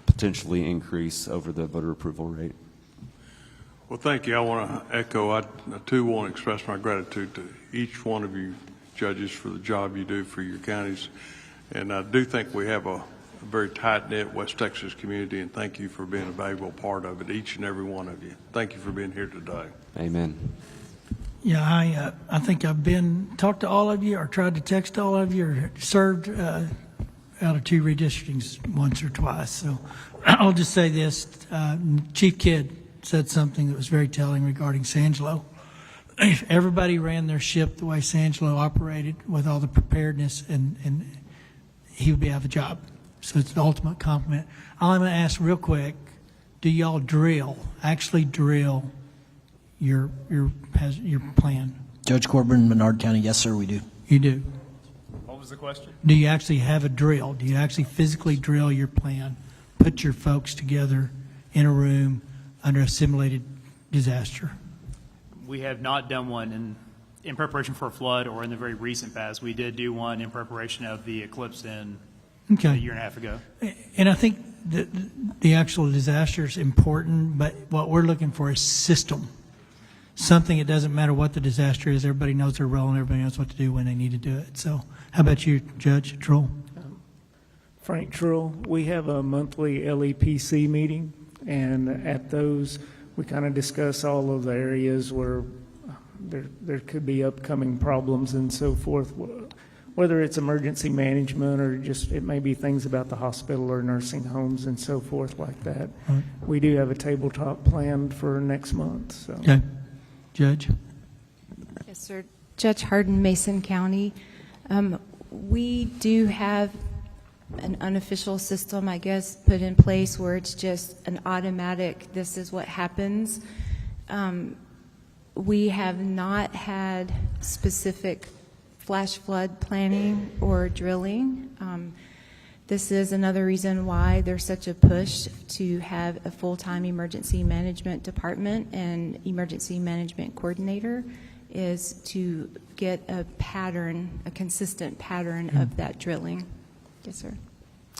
potentially increase over the voter approval rate. Well, thank you. I want to echo, I too want to express my gratitude to each one of you judges for the job you do for your counties. And I do think we have a very tight-knit West Texas community, and thank you for being a valuable part of it, each and every one of you. Thank you for being here today. Amen. Yeah, I think I've talked to all of you, or tried to text all of you, or served out of 2 redistrictings once or twice. So I'll just say this. Chief Kidd said something that was very telling regarding Sangelo. If everybody ran their ship the way Sangelo operated, with all the preparedness, and he would be out of a job. So it's the ultimate compliment. I'm going to ask real quick, do y'all actually drill your plan? Judge Corbin, Menard County, yes, sir, we do. You do? What was the question? Do you actually have a drill? Do you actually physically drill your plan, put your folks together in a room under a simulated disaster? We have not done one in preparation for a flood or in the very recent past. We did do one in preparation of the eclipse in Okay. a year and a half ago. And I think the actual disaster is important, but what we're looking for is system. Something, it doesn't matter what the disaster is, everybody knows their role and everybody knows what to do when they need to do it. So how about you, Judge Trull? Frank Trull, we have a monthly LEPC meeting, and at those, we kind of discuss all of the areas where there could be upcoming problems and so forth, whether it's emergency management or just it may be things about the hospital or nursing homes and so forth like that. Right. We do have a tabletop planned for next month. So. Okay. Judge? Yes, sir. Judge Hardin, Mason County. We do have an unofficial system, I guess, put in place where it's just an automatic, this is what happens. We have not had specific flash flood planning or drilling. This is another reason why there's such a push to have a full-time emergency management department and emergency management coordinator, is to get a pattern, a consistent pattern of that drilling. Yes, sir.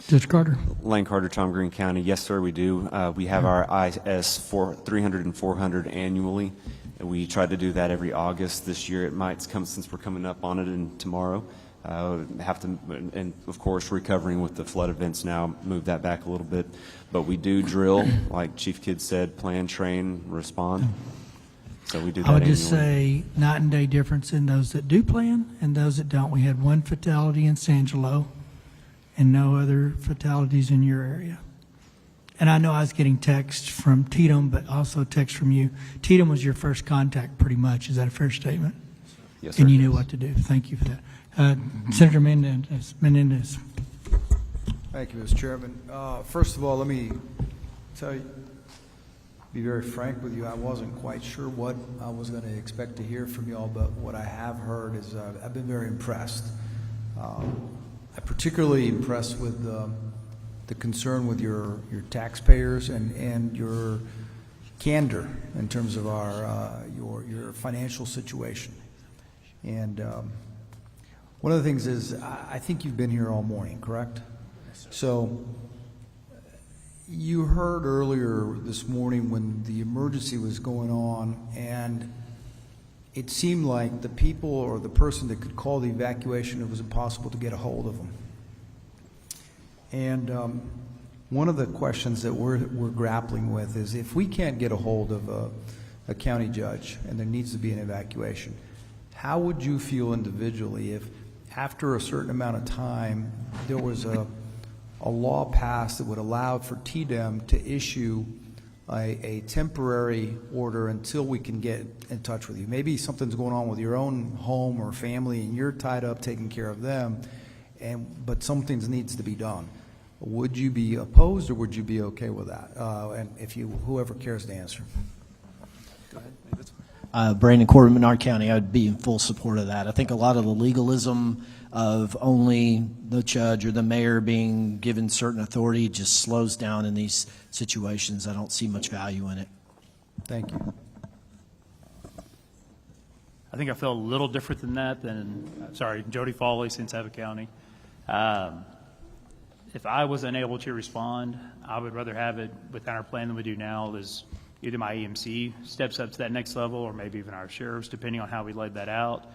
Judge Carter? Lane Carter, Tom Green County. Yes, sir, we do. We have our IS 300 and 400 annually. And we try to do that every August. This year it might come, since we're coming up on it and tomorrow. Have to, and of course, recovering with the flood events now, move that back a little bit. But we do drill, like Chief Kidd said, plan, train, respond. So we do that I would just annually. say night and day difference in those that do plan and those that don't. We had one fatality in San Angelo and no other fatalities in your area. And I know I was getting text from Tatum, but also text from you. Tatum was your first contact pretty much. Is that a fair statement? Yes, sir. And you knew what to do. Thank you for that. Senator Menendez. Thank you, Mr. Chairman. First of all, let me tell you, be very frank with you, I wasn't quite sure what I was going to expect to hear from you all, but what I have heard is I've been very impressed. I'm particularly impressed with the concern with your taxpayers and your candor in terms of your financial situation. And one of the things is, I think you've been here all morning, correct? So you heard earlier this morning when the emergency was going on, and it seemed like the people or the person that could call the evacuation, it was impossible to get a hold of them. And one of the questions that we're grappling with is, if we can't get a hold of a county judge and there needs to be an evacuation, how would you feel individually if after a certain amount of time there was a law passed that would allow for TDEM to issue a temporary order until we can get in touch with you? Maybe something's going on with your own home or family and you're tied up taking care of them, but something needs to be done. Would you be opposed or would you be okay with that? And if you, whoever cares to answer. Go ahead. Brandon Corbin, Menard County, I would be in full support of that. I think a lot of the legalism of only the judge or the mayor being given certain authority just slows down in these situations. I don't see much value in it. Thank you. I think I feel a little different than that Jody Foley, Santa County. If I was unable to respond, I would rather have it within our plan than we do now. Is either my EMC steps up to that next level or maybe even our sheriffs, depending on how we laid that out.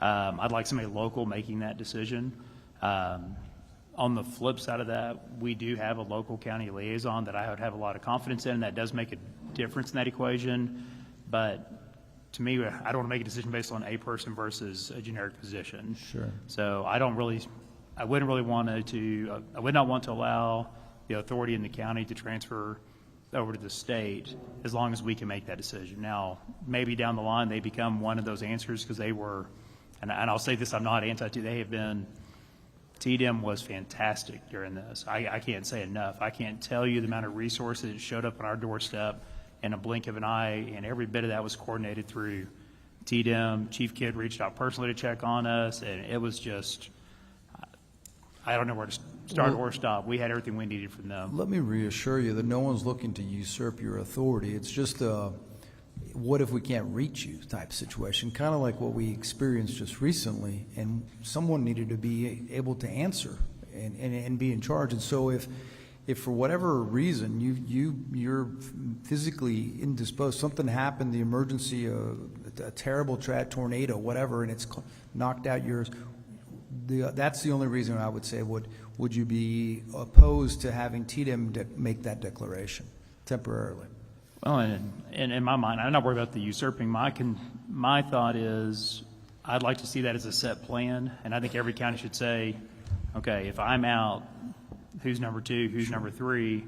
I'd like somebody local making that decision. On the flip side of that, we do have a local county liaison that I would have a lot of confidence in. That does make a difference in that equation. But to me, I don't want to make a decision based on a person versus a generic position. Sure. So I would not want to allow the authority in the county to transfer over to the state as long as we can make that decision. Now, maybe down the line they become one of those answers because they were, and I'll say this, I'm not anti, they have been, TDEM was fantastic during this. I can't say enough. I can't tell you the amount of resources that showed up on our doorstep in a blink of an eye, and every bit of that was coordinated through TDEM. Chief Kidd reached out personally to check on us, and it was just, I don't know where to start or stop. We had everything we needed from them. Let me reassure you that no one's looking to usurp your authority. It's just a what if we can't reach you type situation, kind of like what we experienced just recently, and someone needed to be able to answer and be in charge. And so if for whatever reason you're physically indisposed, something happened, the emergency, a terrible tornado, whatever, and it's knocked out yours, that's the only reason I would say would you be opposed to having TDM make that declaration temporarily? Well, and in my mind, I'm not worried about the usurping. My thought is I'd like to see that as a set plan, and I think every county should say, okay, if I'm out, who's number 2, who's number 3,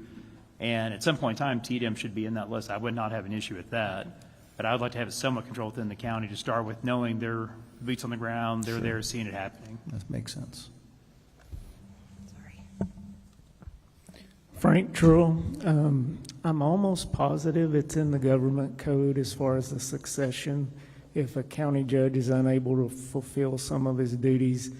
and at some point in time, TDM should be in that list. I would not have an issue with that, but I would like to have somewhat control within the county to start with, knowing they're boots on the ground, they're there seeing it happening. That makes sense. Frank Trull, I'm almost positive it's in the government code as far as the succession. If a county judge is unable to fulfill some of his duties,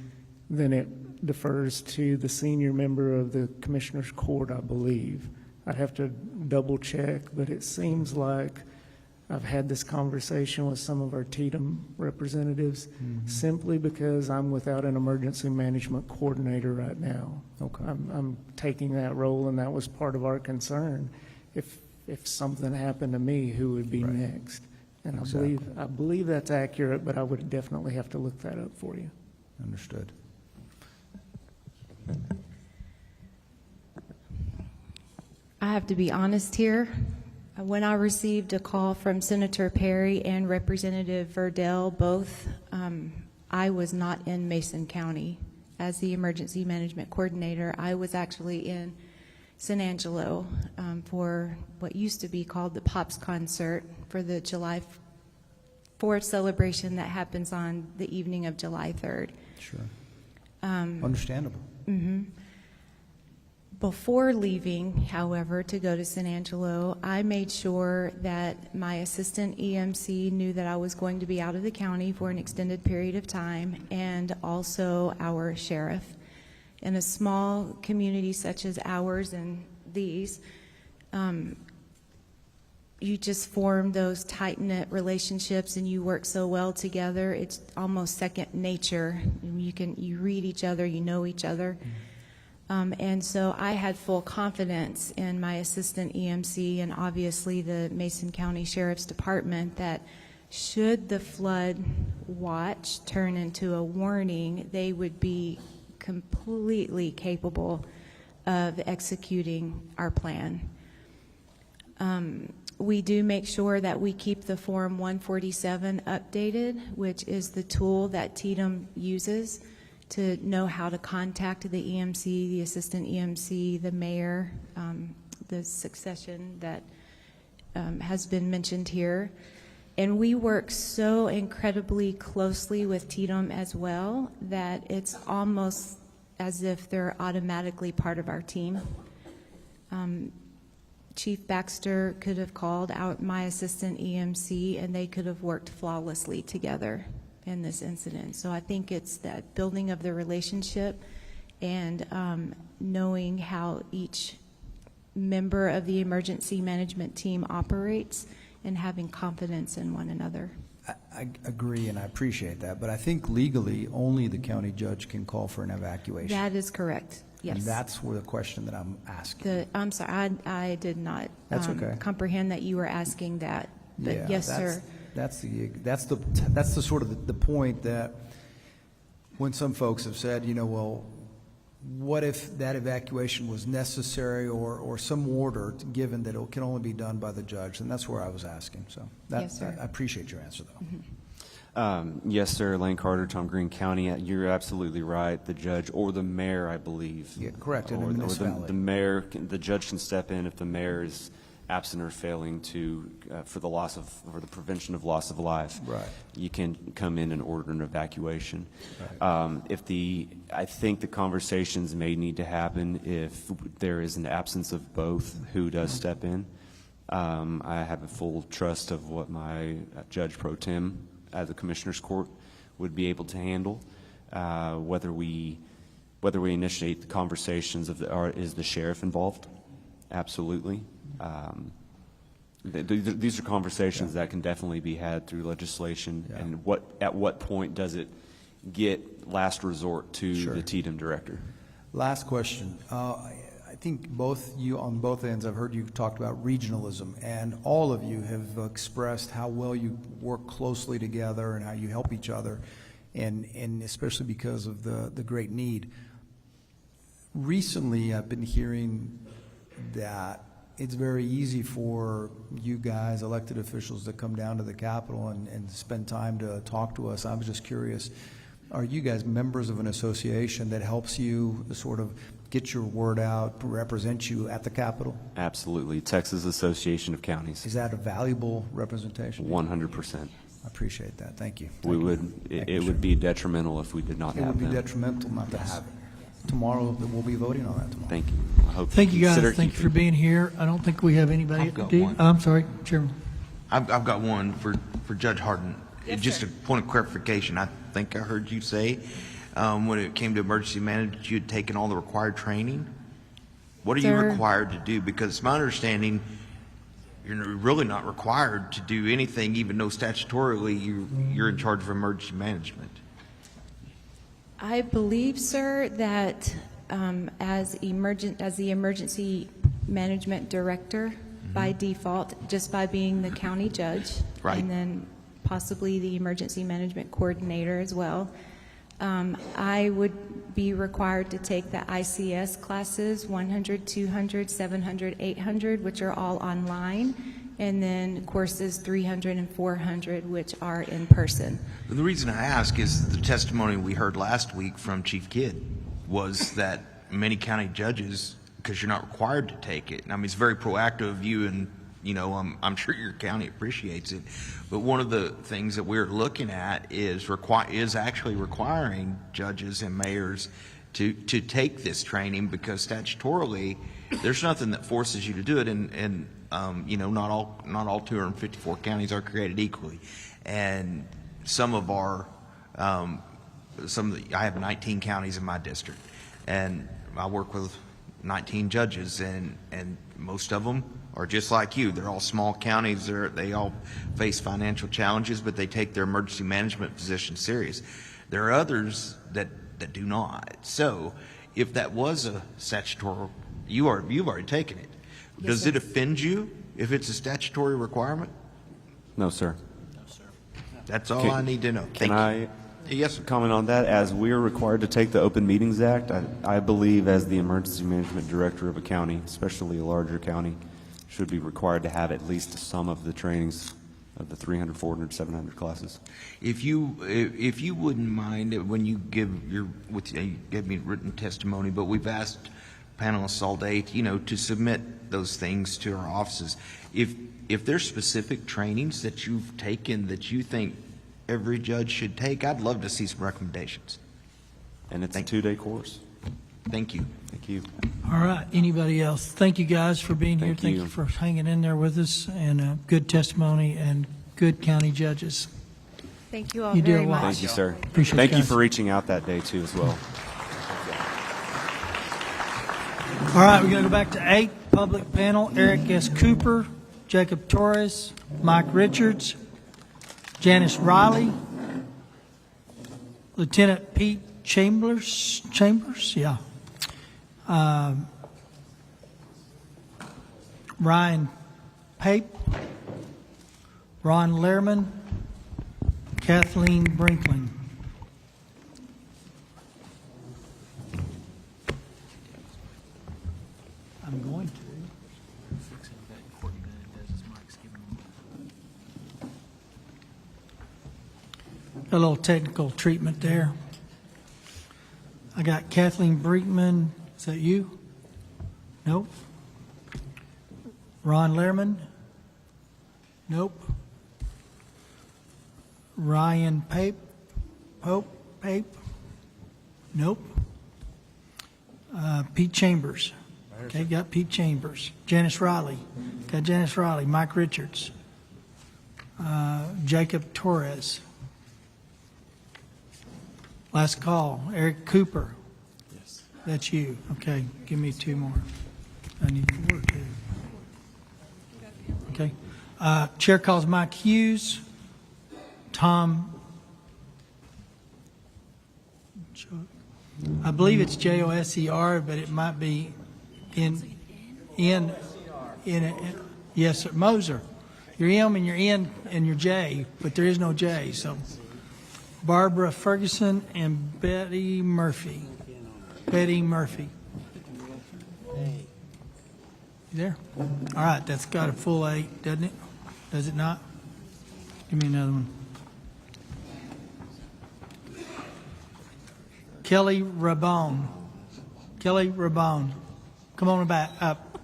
then it defers to the senior member of the Commissioner's Court, I believe. I'd have to double check, but it seems like I've had this conversation with some of our TDM representatives simply because I'm without an emergency management coordinator right now. Okay. I'm taking that role, and that was part of our concern. If something happened to me, who would be next? And Exactly. I believe that's accurate, but I would definitely have to look that up for you. Understood. I have to be honest here. When I received a call from Senator Perry and Representative Verdell, both, I was not in Mason County as the emergency management coordinator. I was actually in San Angelo for what used to be called the Pops Concert for the July 4th celebration that happens on the evening of July 3rd. Sure. Understandable. Mm-hmm. Before leaving, however, to go to San Angelo, I made sure that my assistant EMC knew that I was going to be out of the county for an extended period of time, and also our sheriff. In a small community such as ours and these, you just form those tight-knit relationships and you work so well together. It's almost second nature. You read each other, you know each other. And so I had full confidence in my assistant EMC and obviously the Mason County Sheriff's Department that should the flood watch turn into a warning, they would be completely capable of executing our plan. We do make sure that we keep the Form 147 updated, which is the tool that TDM uses to know how to contact the EMC, the assistant EMC, the mayor, the succession that has been mentioned here. And we work so incredibly closely with TDM as well that it's almost as if they're automatically part of our team. Chief Baxter could have called out my assistant EMC and they could have worked flawlessly together in this incident. So I think it's that building of the relationship and knowing how each member of the emergency management team operates and having confidence in one another. I agree, and I appreciate that, but I think legally only the county judge can call for an evacuation. That is correct, yes. And that's where the question that I'm asking. I'm sorry, I did not That's okay. comprehend that you were asking that, but Yeah, yes, sir. That's the sort of the point that when some folks have said, well, what if that evacuation was necessary or some order given that it can only be done by the judge? And that's where I was asking. So Yes, sir. I appreciate your answer, though. Mm-hmm. Yes, sir. Lane Carter, Tom Green County. You're absolutely right. The judge or the mayor, I believe. Yeah, correct. In a Or municipality. the mayor, the judge can step in if the mayor is absent or failing to for the prevention of loss of life. Right. You can come in and order an evacuation. Right. I think the conversations may need to happen if there is an absence of both. Who does step in? I have a full trust of what my judge pro tem at the Commissioner's Court would be able to handle. Whether we initiate the conversations is the sheriff involved? Absolutely. These are conversations that can definitely be had through legislation. Yeah. And at what point does it get last resort to Sure. the TDM director? Last question. I think both you, on both ends, I've heard you talked about regionalism, and all of you have expressed how well you work closely together and how you help each other, and especially because of the great need. Recently, I've been hearing that it's very easy for you guys, elected officials, to come down to the Capitol and spend time to talk to us. I was just curious, are you guys members of an association that helps you sort of get your word out, represent you at the Capitol? Absolutely. Texas Association of Counties. Is that a valuable representation? 100%. I appreciate that. Thank you. It would be detrimental if we did not have them. It would be detrimental not to have it. Tomorrow, we'll be voting on that tomorrow. Thank you. I hope Thank you, guys. consider Thank you for keeping- being here. I don't think we have anybody. I've got Do you? one. I'm sorry, Chairman. I've got one for Judge Harden. Just a point of clarification. I think I heard you say when it came to emergency management, you had taken all the required training. What are you Sir. required to do? Because it's my understanding you're really not required to do anything, even though statutorily you're in charge of emergency management. I believe, sir, that as the emergency management director, by default, just by being the county judge, Right. and then possibly the emergency management coordinator as well, I would be required to take the ICS classes, 100, 200, 700, 800, which are all online, and then courses 300 and 400, which are in person. The reason I ask is the testimony we heard last week from Chief Kidd was that many county judges, because you're not required to take it, and I mean, it's very proactive of you, and I'm sure your county appreciates it, but one of the things that we're looking at is actually requiring judges and mayors to take this training, because statutorily there's nothing that forces you to do it, and not all 254 counties are created equally, and I have 19 counties in my district, and I work with 19 judges, and most of them are just like you. They're all small counties. They all face financial challenges, but they take their emergency management position serious. There are others that do not. So if that was a statutory, you've already taken it. Does it offend you if it's a statutory requirement? No, sir. That's all I need to know. Can I Yes, comment on that? As we are required to take the Open Meetings Act, I believe as the emergency management director of a county, especially a larger county, should be required to have at least some of the trainings of the 300, 400, 700 classes. If you wouldn't mind, when you give you gave me written testimony, but we've asked panelists all day, to submit those things to our offices. If there's specific trainings that you've taken that you think every judge should take, I'd love to see some recommendations. And it's a 2-day course. Thank you. Thank you. All right. Anybody else? Thank you, guys, for being here. Thank you for hanging in there with us, and good testimony and good county judges. Thank you all You did very a lot. much. Thank you, sir. Appreciate Thank it, you guys. for reaching out that day, too, as well. All right, we're going to go back to 8, public panel. Eric S. Cooper, Jacob Torres, Mike Richards, Janice Riley, Lieutenant Pete Chambers, yeah. Ryan Pape, Ron Lehrman, Kathleen Brinklin. I'm going to. A little technical treatment there. I got Kathleen Brinkman. Is that you? Nope. Ron Lehrman? Nope. Ryan Pape? Pape? Nope. Pete Chambers. Okay, got Pete Chambers. Janice Riley. Got Janice Riley. Mike Richards. Jacob Torres. Last call, Eric Cooper. Yes. That's you. Okay, give me 2 more. I need to work here. Okay. Chair calls Mike Hughes, Tom I believe it's Joser, but it might be in yes, sir, Moser. Your M and your N and your J, but there is no J. So Barbara Ferguson and Betty Murphy. Betty Murphy. You there? All right, that's got a full 8, doesn't it? Does it not? Give me another one. Kelly Rabone. Kelly Rabone. Come on back up.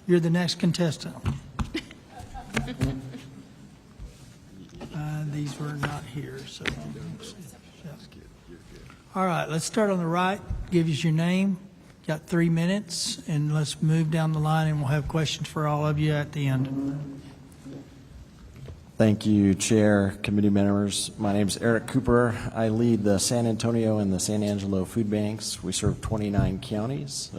You're the next contestant. These were not here, so. All right, let's start on the right. Give us your name. Got 3 minutes, and let's move down the line, and we'll have questions for all of you at the end. Thank you, Chair, committee members. My name is Eric Cooper. I lead the San Antonio and the San Angelo food banks. We serve 29 counties.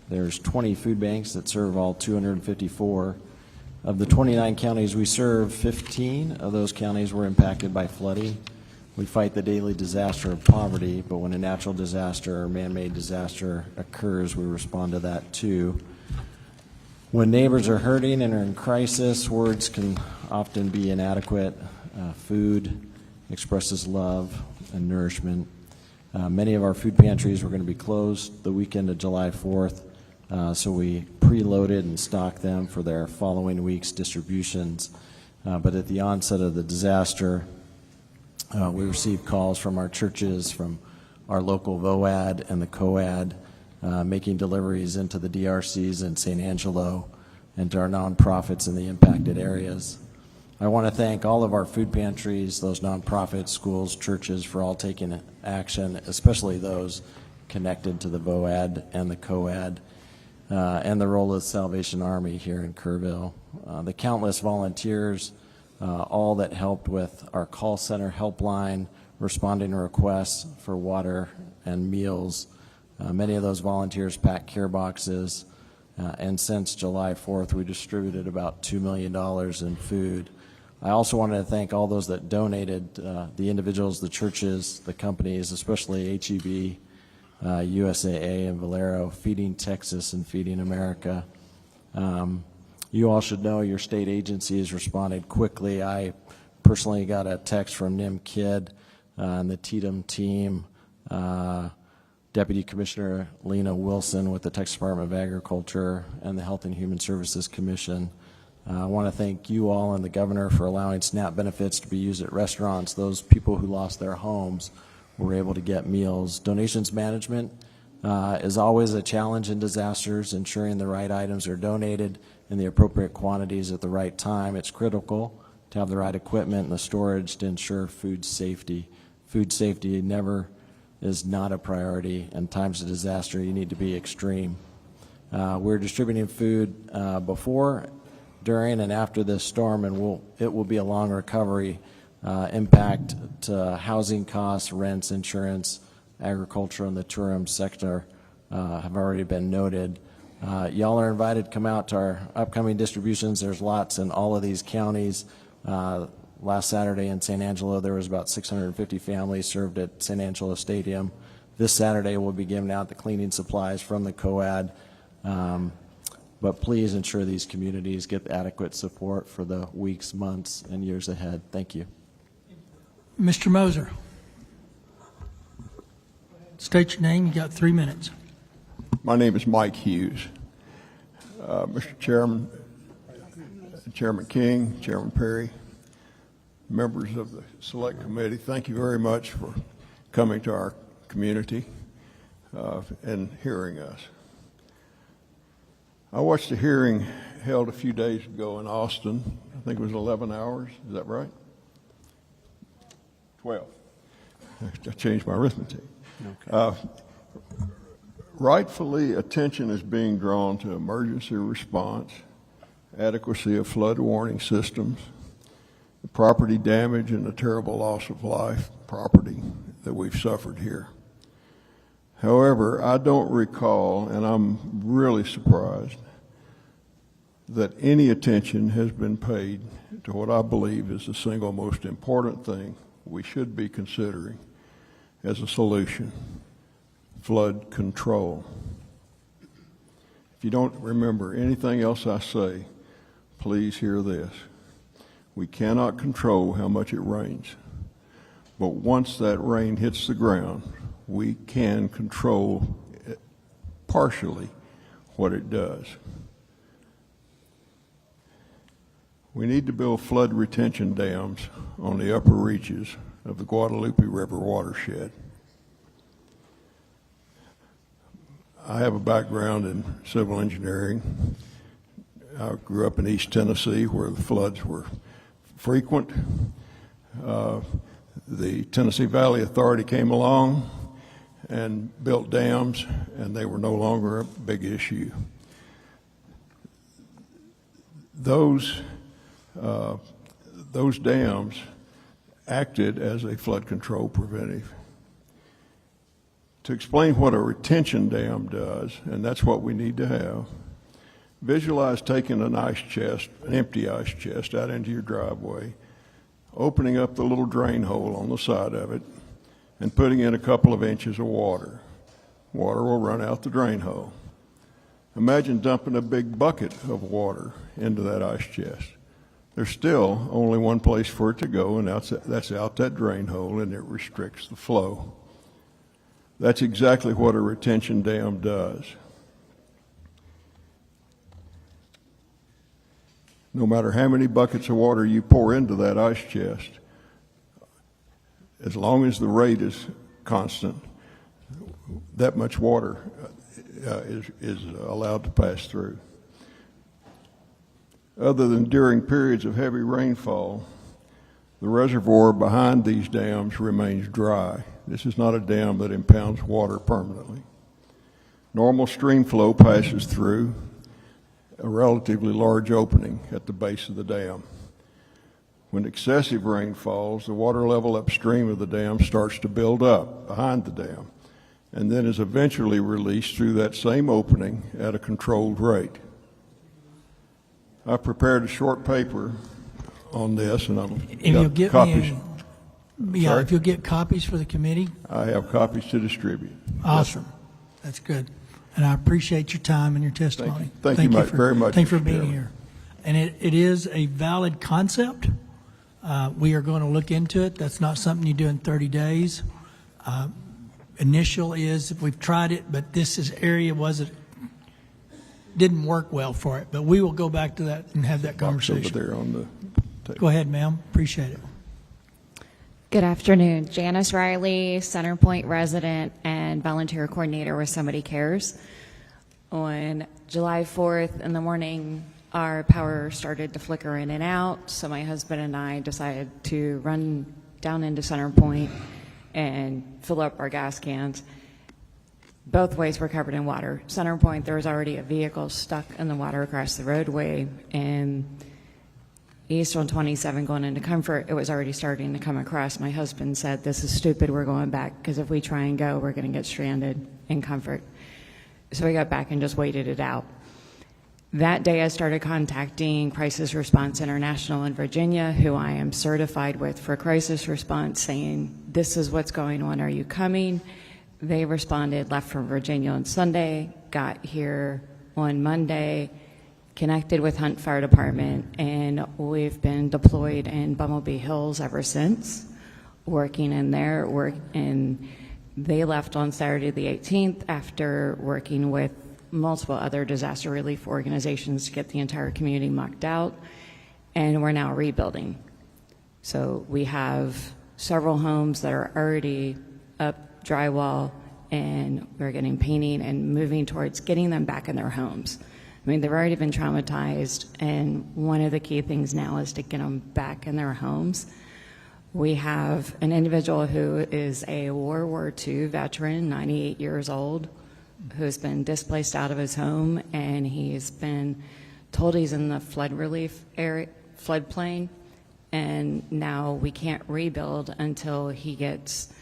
There's 20 food banks that serve all 254. Of the 29 counties we serve, 15 of those counties were impacted by flooding. We fight the daily disaster of poverty, but when a natural disaster or man-made disaster occurs, we respond to that too. When neighbors are hurting and are in crisis, words can often be inadequate. Food expresses love and nourishment. Many of our food pantries were going to be closed the weekend of July 4th, so we preloaded and stocked them for their following week's distributions. But at the onset of the disaster, we received calls from our churches, from our local VOAD and the COAD, making deliveries into the DRCs in San Angelo and to our nonprofits in the impacted areas. I want to thank all of our food pantries, those nonprofits, schools, churches, for all taking action, especially those connected to the VOAD and the COAD, and the role of the Salvation Army here in Kerrville. The countless volunteers, all that helped with our call center helpline, responding to requests for water and meals. Many of those volunteers packed care boxes, and since July 4th, we distributed about $2 million in food. I also wanted to thank all those that donated, the individuals, the churches, the companies, especially HEB, USAA, and Valero, Feeding Texas and Feeding America. You all should know your state agencies responded quickly. I personally got a text from Nim Kidd and the TDM team, Deputy Commissioner Lena Wilson with the Texas Department of Agriculture and the Health and Human Services Commission. I want to thank you all and the governor for allowing SNAP benefits to be used at restaurants. Those people who lost their homes were able to get meals. Donations management is always a challenge in disasters. Ensuring the right items are donated in the appropriate quantities at the right time. It's critical to have the right equipment and the storage to ensure food safety. Food safety is not a priority. In times of disaster, you need to be extreme. We're distributing food before, during, and after this storm, and it will be a long recovery. Impact to housing costs, rents, insurance, agriculture, and the tourism sector have already been noted. Y'all are invited to come out to our upcoming distributions. There's lots in all of these counties. Last Saturday in San Angelo, there was about 650 families served at San Angelo Stadium. This Saturday, we'll be giving out the cleaning supplies from the COAD. But please ensure these communities get adequate support for the weeks, months, and years ahead. Thank you. Mr. Moser. State your name. You got 3 minutes. My name is Mike Hughes. Mr. Chairman, Chairman King, Chairman Perry, members of the Select Committee, thank you very much for coming to our community and hearing us. I watched a hearing held a few days ago in Austin. I think it was 11 hours. Is that right? 12. I changed my arithmetic. Okay. Rightfully, attention is being drawn to emergency response, adequacy of flood warning systems, the property damage and the terrible loss of life, property that we've suffered here. However, I don't recall, and I'm really surprised, that any attention has been paid to what I believe is the single most important thing we should be considering as a solution flood control. If you don't remember anything else I say, please hear this. We cannot control how much it rains, but once that rain hits the ground, we can control partially what it does. We need to build flood retention dams on the upper reaches of the Guadalupe River watershed. I have a background in civil engineering. I grew up in East Tennessee where the floods were frequent. The Tennessee Valley Authority came along and built dams, and they were no longer a big issue. Those dams acted as a flood control preventive. To explain what a retention dam does, and that's what we need to have, visualize taking an ice chest, an empty ice chest, out into your driveway, opening up the little drain hole on the side of it, and putting in a couple of inches of water. Water will run out the drain hole. Imagine dumping a big bucket of water into that ice chest. There's still only one place for it to go, and that's out that drain hole, and it restricts the flow. That's exactly what a retention dam does. No matter how many buckets of water you pour into that ice chest, as long as the rate is constant, that much water is allowed to pass through. Other than during periods of heavy rainfall, the reservoir behind these dams remains dry. This is not a dam that impounds water permanently. Normal stream flow passes through a relatively large opening at the base of the dam. When excessive rain falls, the water level upstream of the dam starts to build up behind the dam and then is eventually released through that same opening at a controlled rate. I prepared a short paper on this, and I've got copies. If you'll get copies for the committee. I have copies to distribute. Awesome. That's good. And I appreciate your time and your testimony. Thank you very much. Thank you for Mr. being Chairman. here. And it is a valid concept. We are going to look into it. That's not something you do in 30 days. Initial is, we've tried it, but didn't work well for it. But we will go back to that and have that conversation. Over there on the table. Go ahead, ma'am. Appreciate it. Good afternoon. Janice Riley, Center Point resident and volunteer coordinator with Somebody Cares. On July 4th in the morning, our power started to flicker in and out, so my husband and I decided to run down into Center Point and fill up our gas cans. Both ways were covered in water. Center Point, there was already a vehicle stuck in the water across the roadway, and east on 27 going into Comfort, it was already starting to come across. My husband said, "This is stupid, we're going back, because if we try and go, we're going to get stranded in Comfort." So we got back and just waited it out. That day I started contacting Crisis Response International in Virginia, who I am certified with for crisis response, saying, "This is what's going on, are you coming?" They responded, left from Virginia on Sunday, got here on Monday, connected with Hunt Fire Department, and we've been deployed in Bumblebee Hills ever since, working in there. And they left on Saturday the 18th after working with multiple other disaster relief organizations to get the entire community mucked out, and we're now rebuilding. So we have several homes that are already up drywall, and we're getting painting and moving towards getting them back in their homes. I mean, they've already been traumatized, and one of the key things now is to get them back in their homes. We have an individual who is a World War II veteran, 98 years old, who's been displaced out of his home, and he's been told he's in the flood relief area, floodplain, and now we can't rebuild until he gets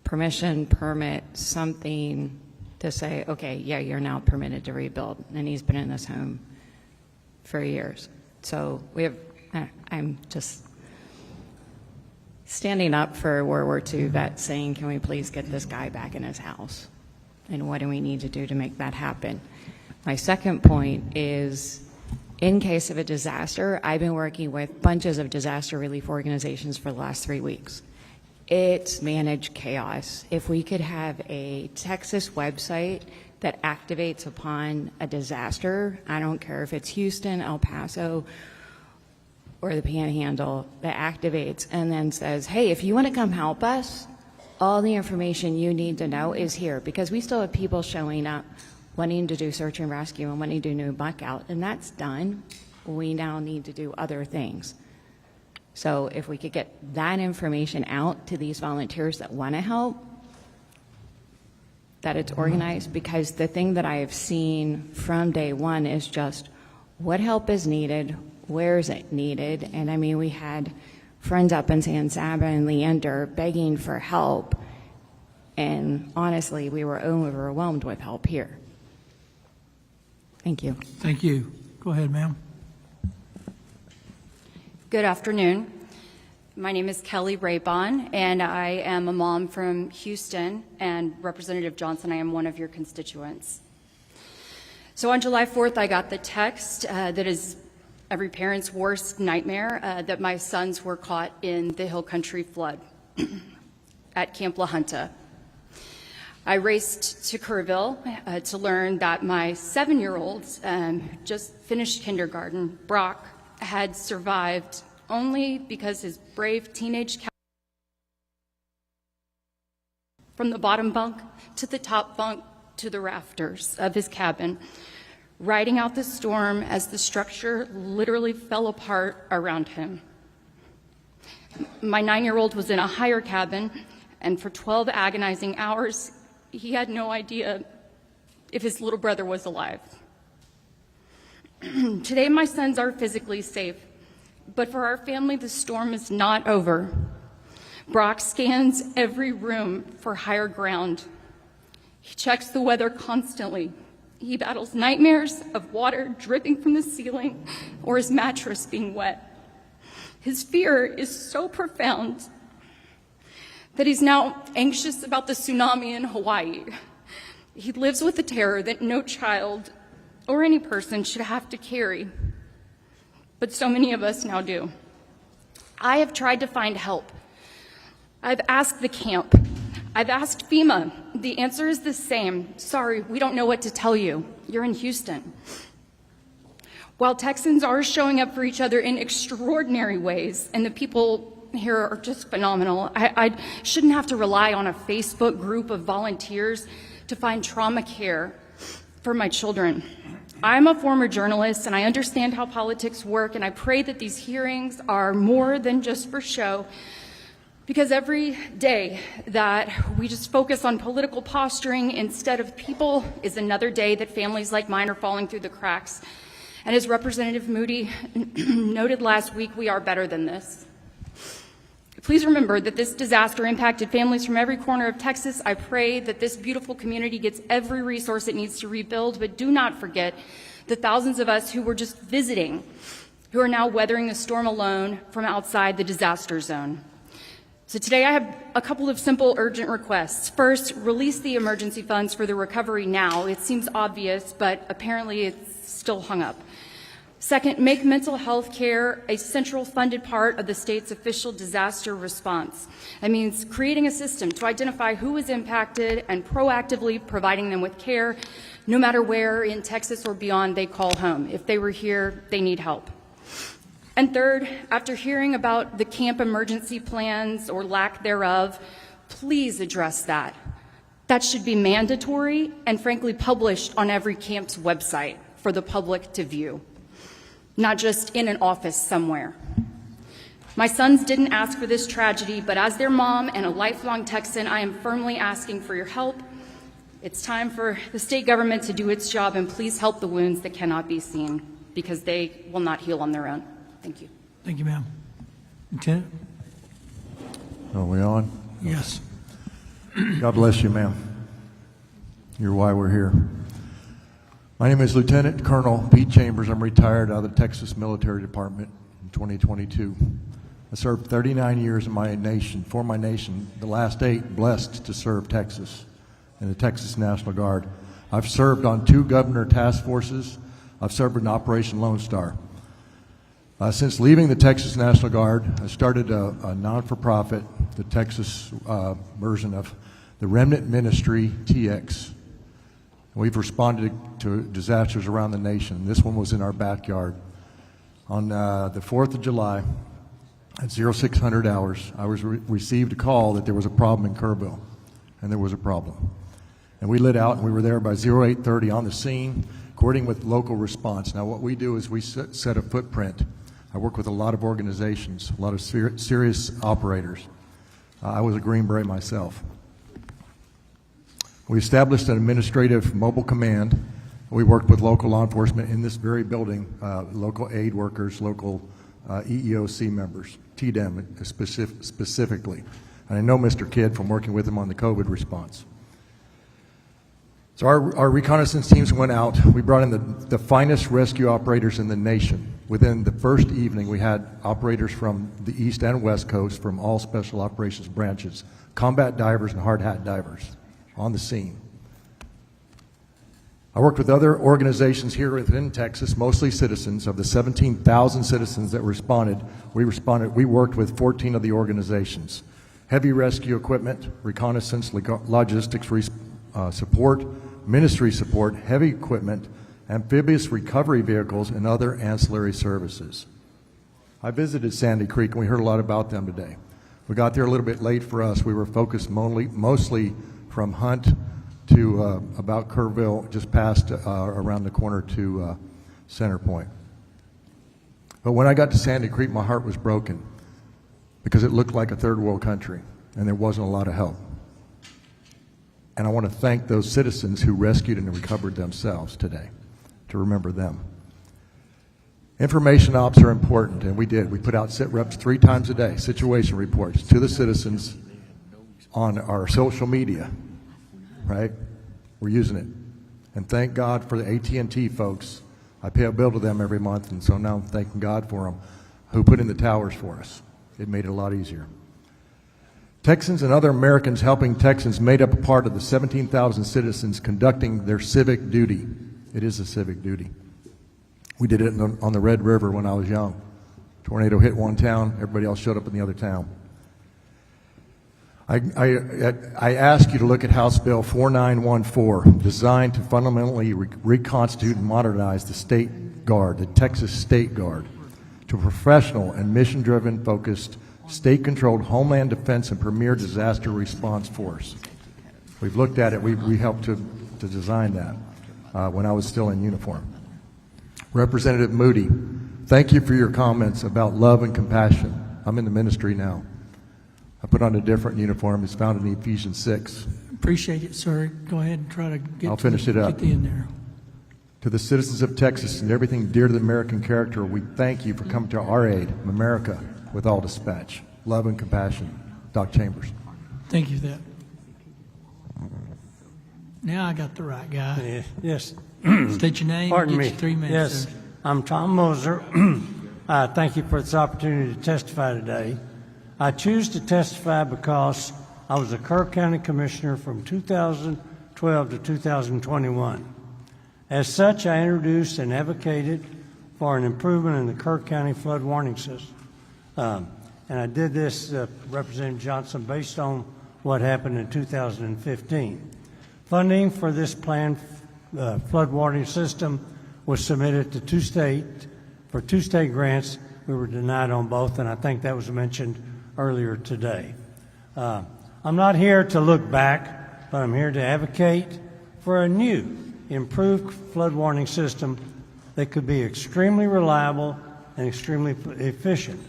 permission, permit, something to say, okay, yeah, you're now permitted to rebuild. And he's been in this home for years. So I'm just standing up for World War II vets saying, can we please get this guy back in his house? And what do we need to do to make that happen? My second point is, in case of a disaster, I've been working with bunches of disaster relief organizations for the last 3 weeks. It's managed chaos. If we could have a Texas website that activates upon a disaster, I don't care if it's Houston, El Paso, or the Panhandle, that activates and then says, hey, if you want to come help us, all the information you need to know is here, because we still have people showing up wanting to do search and rescue and wanting to do buck out, and that's done. We now need to do other things. So if we could get that information out to these volunteers that want to help, that it's organized, because the thing that I have seen from day one is just what help is needed, where is it needed, and I mean, we had friends up in San Saba and Leander begging for help, and honestly, we were overwhelmed with help here. Thank you. Thank you. Go ahead, ma'am. Good afternoon. My name is Kelly Raybon, and I am a mom from Houston, and Representative Johnson, I am one of your constituents. So on July 4th, I got the text that is every parent's worst nightmare, that my sons were caught in the Hill Country flood at Camp La Junta. I raced to Kerrville to learn that my 7-year-old, just finished kindergarten, Brock, had survived only because his brave teenage from the bottom bunk to the top bunk to the rafters of his cabin, riding out the storm as the structure literally fell apart around him. My 9-year-old was in a higher cabin, and for 12 agonizing hours, he had no idea if his little brother was alive. Today, my sons are physically safe, but for our family, the storm is not over. Brock scans every room for higher ground. He checks the weather constantly. He battles nightmares of water dripping from the ceiling or his mattress being wet. His fear is so profound that he's now anxious about the tsunami in Hawaii. He lives with the terror that no child or any person should have to carry, but so many of us now do. I have tried to find help. I've asked the camp. I've asked FEMA. The answer is the same. Sorry, we don't know what to tell you. You're in Houston. While Texans are showing up for each other in extraordinary ways, and the people here are just phenomenal, I shouldn't have to rely on a Facebook group of volunteers to find trauma care for my children. I'm a former journalist, and I understand how politics work, and I pray that these hearings are more than just for show, because every day that we just focus on political posturing instead of people is another day that families like mine are falling through the cracks. And as Representative Moody noted last week, we are better than this. Please remember that this disaster impacted families from every corner of Texas. I pray that this beautiful community gets every resource it needs to rebuild, but do not forget the thousands of us who were just visiting, who are now weathering the storm alone from outside the disaster zone. So today I have a couple of simple urgent requests. First, release the emergency funds for the recovery now. It seems obvious, but apparently it's still hung up. Second, make mental health care a central funded part of the state's official disaster response. That means creating a system to identify who is impacted and proactively providing them with care, no matter where in Texas or beyond they call home. If they were here, they need help. And third, after hearing about the camp emergency plans or lack thereof, please address that. That should be mandatory and frankly published on every camp's website for the public to view, not just in an office somewhere. My sons didn't ask for this tragedy, but as their mom and a lifelong Texan, I am firmly asking for your help. It's time for the state government to do its job, and please help the wounds that cannot be seen, because they will not heal on their own. Thank you. Thank you, ma'am. Lieutenant? Are we on? Yes. God bless you, ma'am. You're why we're here. My name is Lieutenant Colonel Pete Chambers. I'm retired out of the Texas Military Department in 2022. I served 39 years in my nation, for my nation, the last 8 blessed to serve Texas. in the Texas National Guard. I've served on 2 governor task forces. I've served in Operation Lone Star. Since leaving the Texas National Guard, I started a non-for-profit, the Texas version of the Remnant Ministry, TX. We've responded to disasters around the nation. This one was in our backyard. On the 4th of July, at 0600 hours, I received a call that there was a problem in Kerrville, and there was a problem. And we lit out, and we were there by 0830 on the scene, coordinating with local response. Now, what we do is we set a footprint. I work with a lot of organizations, a lot of serious operators. I was a Green Beret myself. We established an administrative mobile command. We worked with local law enforcement in this very building, local aid workers, local EEOC members, TDEM specifically. And I know Mr. Kidd from working with him on the COVID response. So our reconnaissance teams went out. We brought in the finest rescue operators in the nation. Within the first evening, we had operators from the East and West Coast from all special operations branches, combat divers and hard hat divers on the scene. I worked with other organizations here within Texas, mostly citizens. Of the 17,000 citizens that responded, we worked with 14 of the organizations. Heavy rescue equipment, reconnaissance, logistics support, ministry support, heavy equipment, amphibious recovery vehicles, and other ancillary services. I visited Sandy Creek, and we heard a lot about them today. We got there a little bit late for us. We were focused mostly from Hunt to about Kerrville, just past around the corner to Center Point. But when I got to Sandy Creek, my heart was broken because it looked like a third world country, and there wasn't a lot of help. And I want to thank those citizens who rescued and recovered themselves today, to remember them. Information ops are important, and we did. We put out sit reps 3 times a day, situation reports to the citizens on our social media, right? We're using it. And thank God for the AT&T folks. I pay a bill to them every month, and so now I'm thanking God for them, who put in the towers for us. It made it a lot easier. Texans and other Americans helping Texans made up a part of the 17,000 citizens conducting their civic duty. It is a civic duty. We did it on the Red River when I was young. Tornado hit one town, everybody else showed up in the other town. I ask you to look at House Bill 4914, designed to fundamentally reconstitute and modernize the State Guard, the Texas State Guard, to a professional and mission-driven, focused, state-controlled homeland defense and premier disaster response force. We've looked at it. We helped to design that when I was still in uniform. Representative Moody, thank you for your comments about love and compassion. I'm in the ministry now. I put on a different uniform. It's found in Ephesians 6. Appreciate it, sir. Go ahead and try to get I'll finish it up. Get in there. To the citizens of Texas and everything dear to the American character, we thank you for coming to our aid, America, with all dispatch. Love and compassion. Doc Chambers. Thank you for that. Now I got the right guy. Yes. State your name. Pardon me. Get you 3 minutes. Yes, Sir. I'm Tom Moser. Thank you for this opportunity to testify today. I choose to testify because I was a Kerr County Commissioner from 2012 to 2021. As such, I introduced and advocated for an improvement in the Kerr County flood warning system. And I did this, Representative Johnson, based on what happened in 2015. Funding for this planned flood warning system was submitted to 2 state grants. We were denied on both, and I think that was mentioned earlier today. I'm not here to look back, but I'm here to advocate for a new, improved flood warning system that could be extremely reliable and extremely efficient.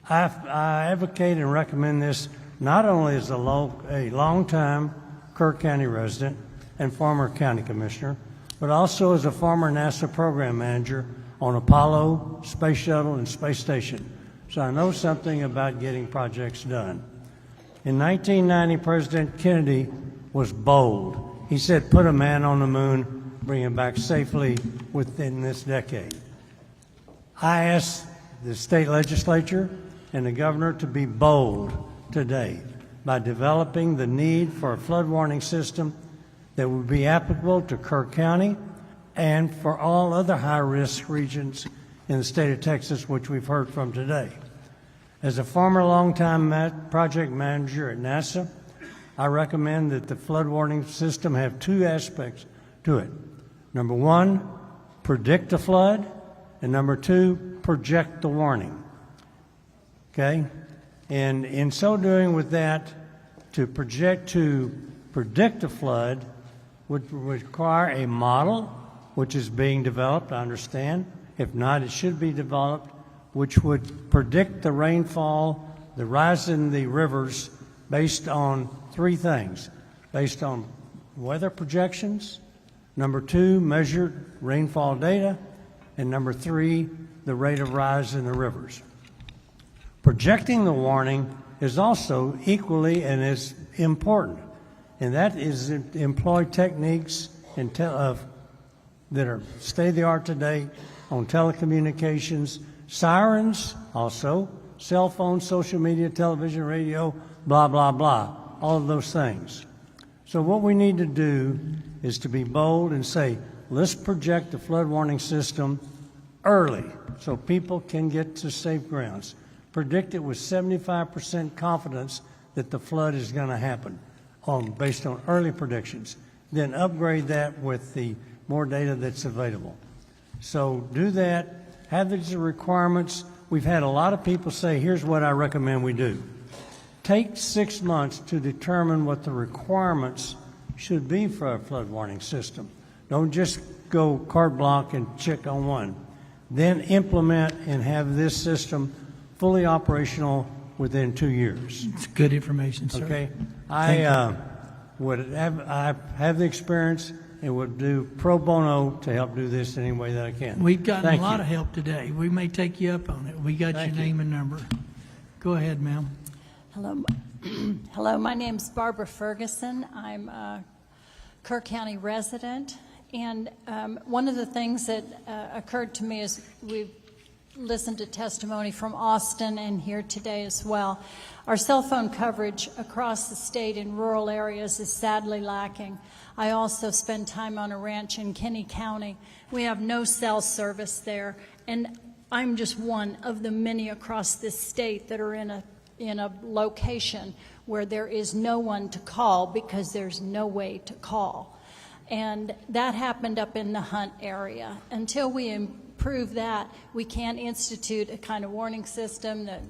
I advocate and recommend this not only as a long-time Kerr County resident and former county commissioner, but also as a former NASA program manager on Apollo, Space Shuttle, and Space Station. So I know something about getting projects done. In 1990, President Kennedy was bold. He said, put a man on the moon, bring him back safely within this decade. I asked the state legislature and the governor to be bold today by developing the need for a flood warning system that would be applicable to Kerr County and for all other high-risk regions in the state of Texas, which we've heard from today. As a former longtime project manager at NASA, I recommend that the flood warning system have two aspects to it. Number one, predict the flood, and number two, project the warning. Okay? And in so doing with that, to predict a flood would require a model, which is being developed, I understand. If not, it should be developed, which would predict the rainfall, the rise in the rivers, based on three things. Based on weather projections, number two, measured rainfall data, and number three, the rate of rise in the rivers. Projecting the warning is also equally and as important, and that is employ techniques that are state-of-the-art today on telecommunications, sirens, also cell phones, social media, television, radio, blah, blah, blah, all of those things. So what we need to do is to be bold and say, let's project the flood warning system early so people can get to safe grounds. Predict it with 75% confidence that the flood is going to happen based on early predictions. Then upgrade that with the more data that's available. So do that, have these requirements. We've had a lot of people say, here's what I recommend we do. Take 6 months to determine what the requirements should be for a flood warning system. Don't just go carte blanche and check on one. Then implement and have this system fully operational within 2 years. It's good information, sir. Okay? I have the experience and would do pro bono to help do this any way that I can. We've gotten Thank a lot you. of help today. We may take you up on it. We got your name and number. Go ahead, ma'am. Hello. Hello, my name's Barbara Ferguson. I'm a Kerr County resident. And one of the things that occurred to me is we've listened to testimony from Austin and here today as well. Our cell phone coverage across the state in rural areas is sadly lacking. I also spend time on a ranch in Kerr County. We have no cell service there, and I'm just one of the many across this state that are in a location where there is no one to call because there's no way to call. And that happened up in the Hunt area. Until we improve that, we can't institute a kind of warning system that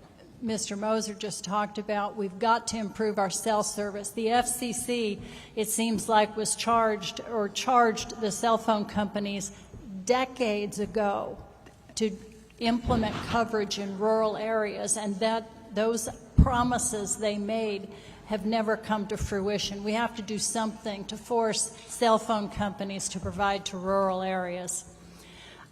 Mr. Moser just talked about. We've got to improve our cell service. The FCC, it seems like, was charged the cell phone companies decades ago to implement coverage in rural areas, and those promises they made have never come to fruition. We have to do something to force cell phone companies to provide to rural areas.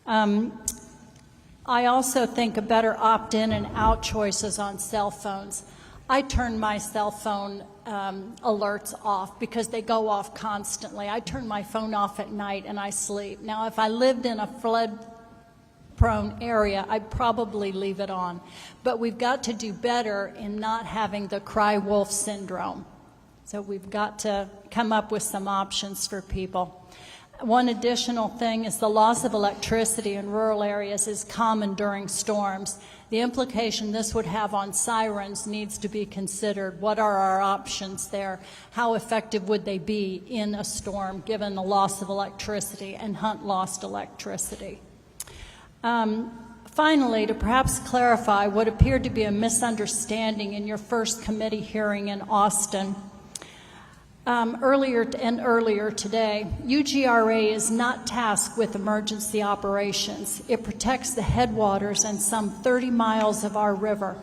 I also think a better opt-in and out choices on cell phones. I turn my cell phone alerts off because they go off constantly. I turn my phone off at night and I sleep. Now, if I lived in a flood-prone area, I'd probably leave it on. But we've got to do better in not having the cry wolf syndrome. So we've got to come up with some options for people. One additional thing is the loss of electricity in rural areas is common during storms. The implication this would have on sirens needs to be considered. What are our options there? How effective would they be in a storm given the loss of electricity? And Hunt lost electricity. Finally, to perhaps clarify what appeared to be a misunderstanding in your first committee hearing in Austin, earlier today, UGRA is not tasked with emergency operations. It protects the headwaters and some 30 miles of our river,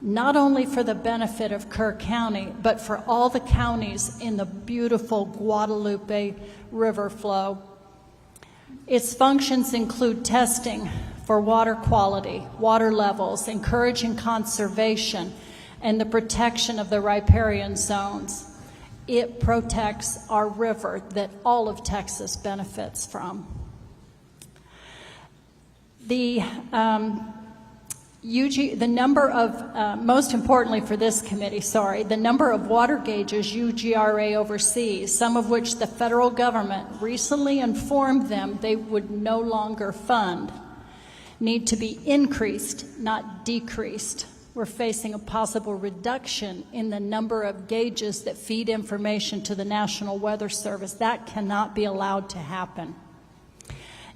not only for the benefit of Kerr County, but for all the counties in the beautiful Guadalupe River flow. Its functions include testing for water quality, water levels, encouraging conservation, and the protection of the riparian zones. It protects our river that all of Texas benefits from. The the number of, most importantly for this committee, the number of water gauges UGRA oversees, some of which the federal government recently informed them they would no longer fund, need to be increased, not decreased. We're facing a possible reduction in the number of gauges that feed information to the National Weather Service. That cannot be allowed to happen.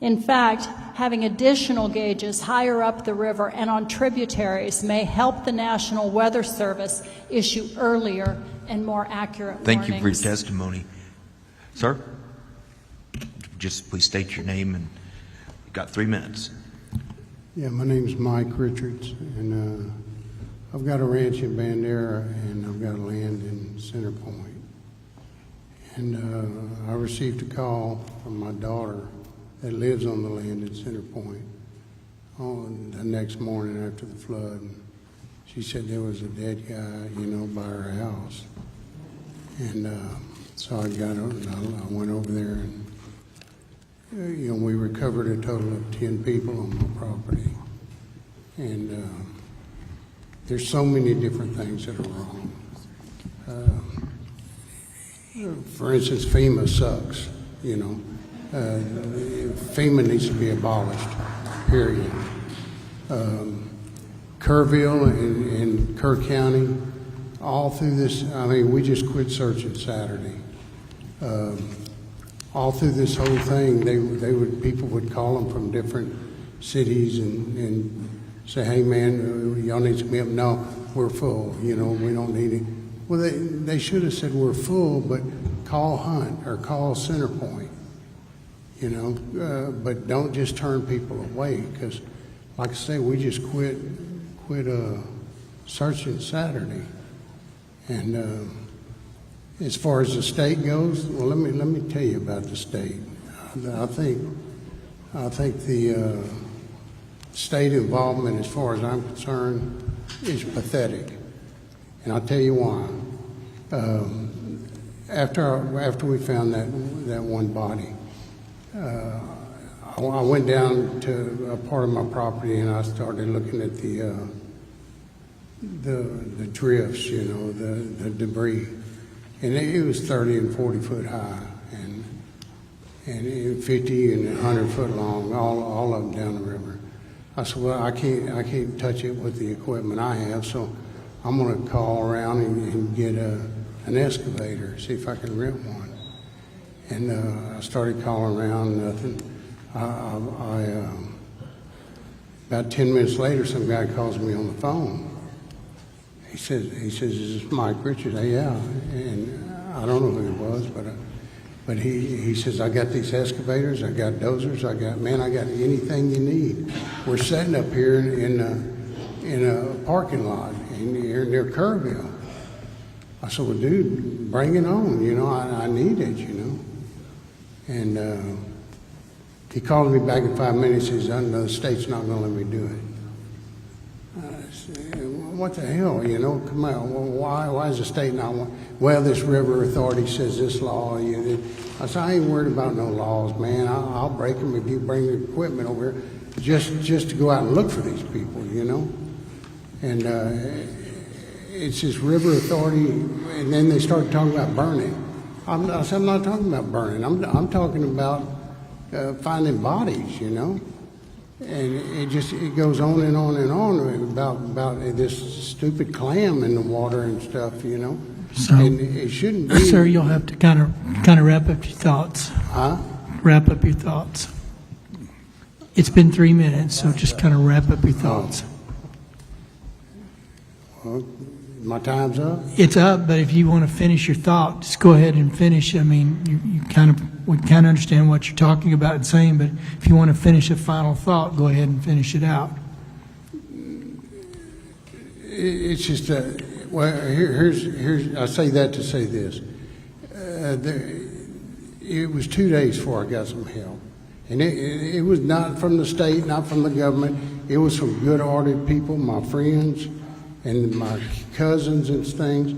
In fact, having additional gauges higher up the river and on tributaries may help the National Weather Service issue earlier and more accurate warnings. Thank you for your testimony. Sir, just please state your name, and you've got 3 minutes. Yeah, my name's Mike Richards, and I've got a ranch in Bandera, and I've got land in Center Point. And I received a call from my daughter that lives on the land in Center Point on the next morning after the flood. She said there was a dead guy, by her house. And so I went over there, and we recovered a total of 10 people on my property. And there's so many different things that are wrong. For instance, FEMA sucks, FEMA needs to be abolished, period. Kerrville and Kerr County, all through this, we just quit searching Saturday. All through this whole thing, people would call them from different cities and say, hey man, y'all need to be up. No, we're full, we don't need it. Well, they should have said we're full, but call Hunt or call Center Point, but don't just turn people away, because like I say, we just quit searching Saturday. And as far as the state goes, well, let me tell you about the state. I think the state involvement, as far as I'm concerned, is pathetic, and I'll tell you why. After we found that one body, I went down to a part of my property and I started looking at the drifts, the debris, and it was 30 and 40 foot high, and 50 and 100 foot long, all of them down the river. I said, well, I can't touch it with the equipment I have, so I'm going to call around and get an excavator, see if I can rent one. And I started calling around, nothing. About 10 minutes later, some guy calls me on the phone. He says, is this Mike Richards? Yeah, and I don't know who it was, but he says, I got these excavators, I got dozers, I got anything you need. We're setting up here in a parking lot near Kerrville. I said, well, dude, bring it on, I need it, And he called me back in 5 minutes. He says, no, the state's not going to let me do it. I said, what the hell, come on, why is the state not want? Well, this river authority says this law. I said, I ain't worried about no laws, man. I'll break them if you bring the equipment over here just to go out and look for these people, And it's this river authority, and then they started talking about burning. I said, I'm not talking about burning. I'm talking about finding bodies, And it goes on and on and on about this stupid clam in the water and stuff, So, and it shouldn't be. Sir, you'll have to kind of wrap up your thoughts. Huh? Wrap up your thoughts. It's been 3 minutes, so just kind of wrap up your thoughts. Well, my time's up. It's up, but if you want to finish your thought, just go ahead and finish. I mean, we kind of understand what you're talking about and saying, but if you want to finish a final thought, go ahead and finish it out. It's just well, here's. I say that to say this. It was 2 days before I got some help, and it was not from the state, not from the government. It was from good-hearted people, my friends, and my cousins and things,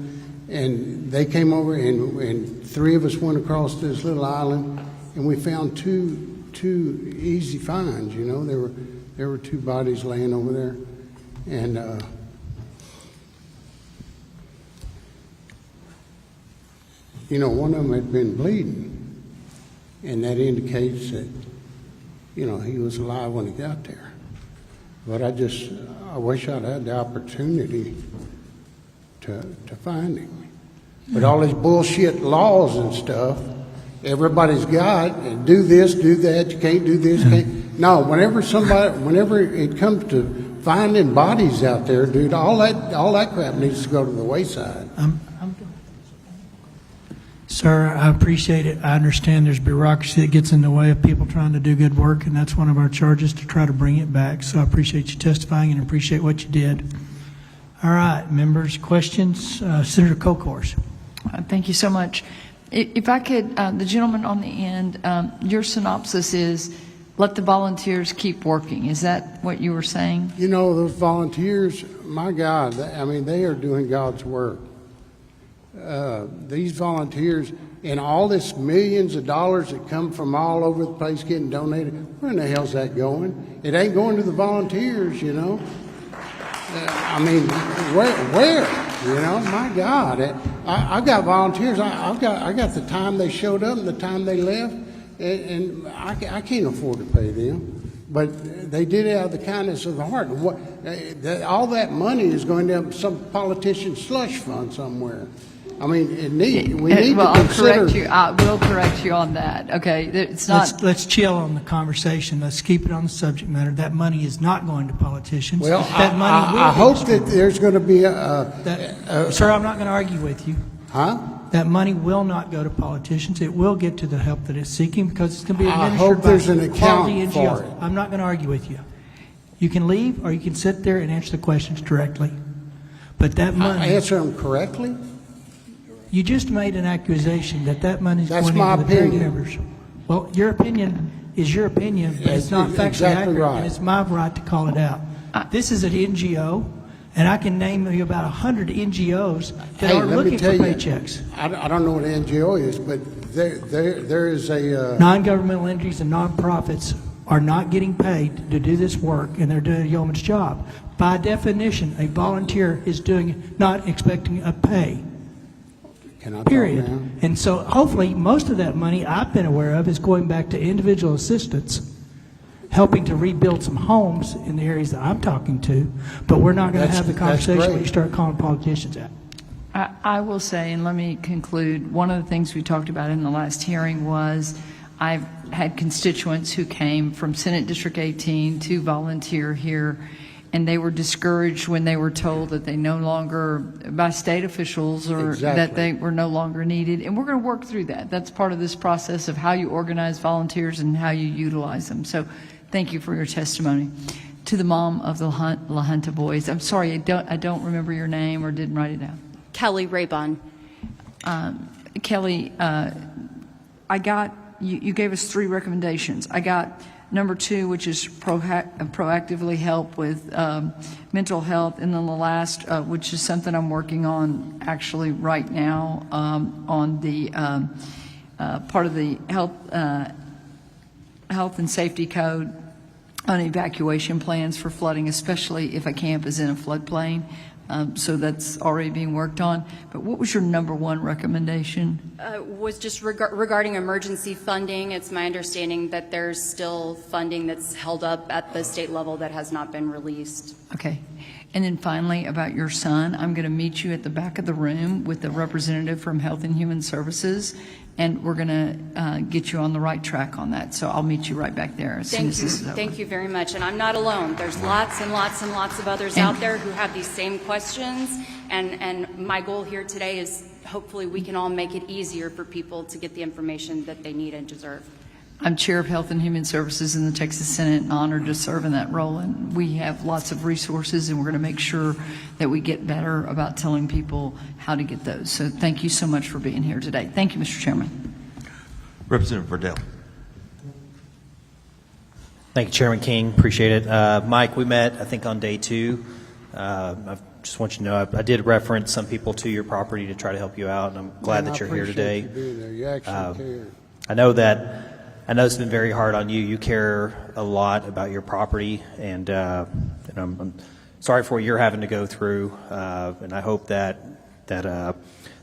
and they came over, and 3 of us went across this little island, and we found two easy finds. There were 2 bodies laying over there, And you know, one of them had been bleeding, and that indicates that, you know, he was alive when he got there. But I wish I'd had the opportunity to find him. But all these bullshit laws and stuff, everybody's got, and do this, do that, you can't do this, can't. No, whenever it comes to finding bodies out there, dude, all that crap needs to go to the wayside. Sir, I appreciate it. I understand there's bureaucracy that gets in the way of people trying to do good work, and that's one of our charges, to try to bring it back. So I appreciate you testifying and appreciate what you did. All right, members, questions? Senator Kokors. Thank you so much. If I could, the gentleman on the end, your synopsis is, let the volunteers keep working. Is that what you were saying? You know, those volunteers, my God, I mean, they are doing God's work. These volunteers and all this millions of dollars that come from all over the place getting donated, where in the hell's that going? It ain't going to the volunteers, you know. I mean, where? You know, my God, I've got volunteers. I got the time they showed up and the time they left, and I can't afford to pay them. But they did it out of the kindness of the heart. All that money is going to some politician's slush fund somewhere. I mean, we need to consider. I will correct you on that. Okay, it's not. Let's chill on the conversation. Let's keep it on the subject matter. That money is not going to politicians. Well, that money will I hope that there's going to be sir, I'm not going to argue with you. Huh? That money will not go to politicians. It will get to the help that it's seeking, because it's going to be I administered hope there's by an quality account NGOs. for it. I'm not going to argue with you. You can leave, or you can sit there and answer the questions directly. But that money. I answer them correctly. You just made an accusation that money is That's going my into the parent opinion. members. Well, your opinion is your opinion, but it's not factually exactly accurate, right. and it's my right to call it out. This is an NGO, and I can name you about 100 NGOs that Hey, are let me looking tell for you, paychecks. I don't know what an NGO is, but there is a Non-governmental entities and nonprofits are not getting paid to do this work, and they're doing a yeoman's job. By definition, a volunteer is not expecting a pay. Can I talk Period. now? And so hopefully most of that money I've been aware of is going back to individual assistance, helping to rebuild some homes in the areas that I'm talking to. But we're not going to have the conversation when you start calling politicians out. I will say, and let me conclude, one of the things we talked about in the last hearing was I've had constituents who came from Senate District 18 to volunteer here, and they were discouraged when they were told that they no longer, by state officials, or that they were no longer needed. And we're going to work through that. That's part of this process of how you organize volunteers and how you utilize them. So thank you for your testimony. To the mom of the La Junta boys, I'm sorry, I don't remember your name or didn't write it down. Kelly Raybon. Kelly, I got, you gave us 3 recommendations. I got number 2, which is proactively help with mental health, and then the last, which is something I'm working on actually right now, on the part of the health and safety code on evacuation plans for flooding, especially if a camp is in a floodplain. So that's already being worked on. But what was your number 1 recommendation? Was just regarding emergency funding. It's my understanding that there's still funding that's held up at the state level that has not been released. Okay. And then finally, about your son, I'm going to meet you at the back of the room with a representative from Health and Human Services, and we're going to get you on the right track on that. So I'll meet you right back there as soon as this is over. Thank you very much. And I'm not alone. There's lots and lots and lots of others out there who have these same questions. And my goal here today is hopefully we can all make it easier for people to get the information that they need and deserve. I'm Chair of Health and Human Services in the Texas Senate and honored to serve in that role. And we have lots of resources, and we're going to make sure that we get better about telling people how to get those. So thank you so much for being here today. Thank you, Mr. Chairman. Representative Verdell. Thank you, Chairman King. Appreciate it. Mike, we met, I think, on day 2. I just want you to know I did reference some people to your property to try to help you out, and I'm glad that you're here today. You being there. You actually care. I know it's been very hard on you. You care a lot about your property, and I'm sorry for what you're having to go through, and I hope that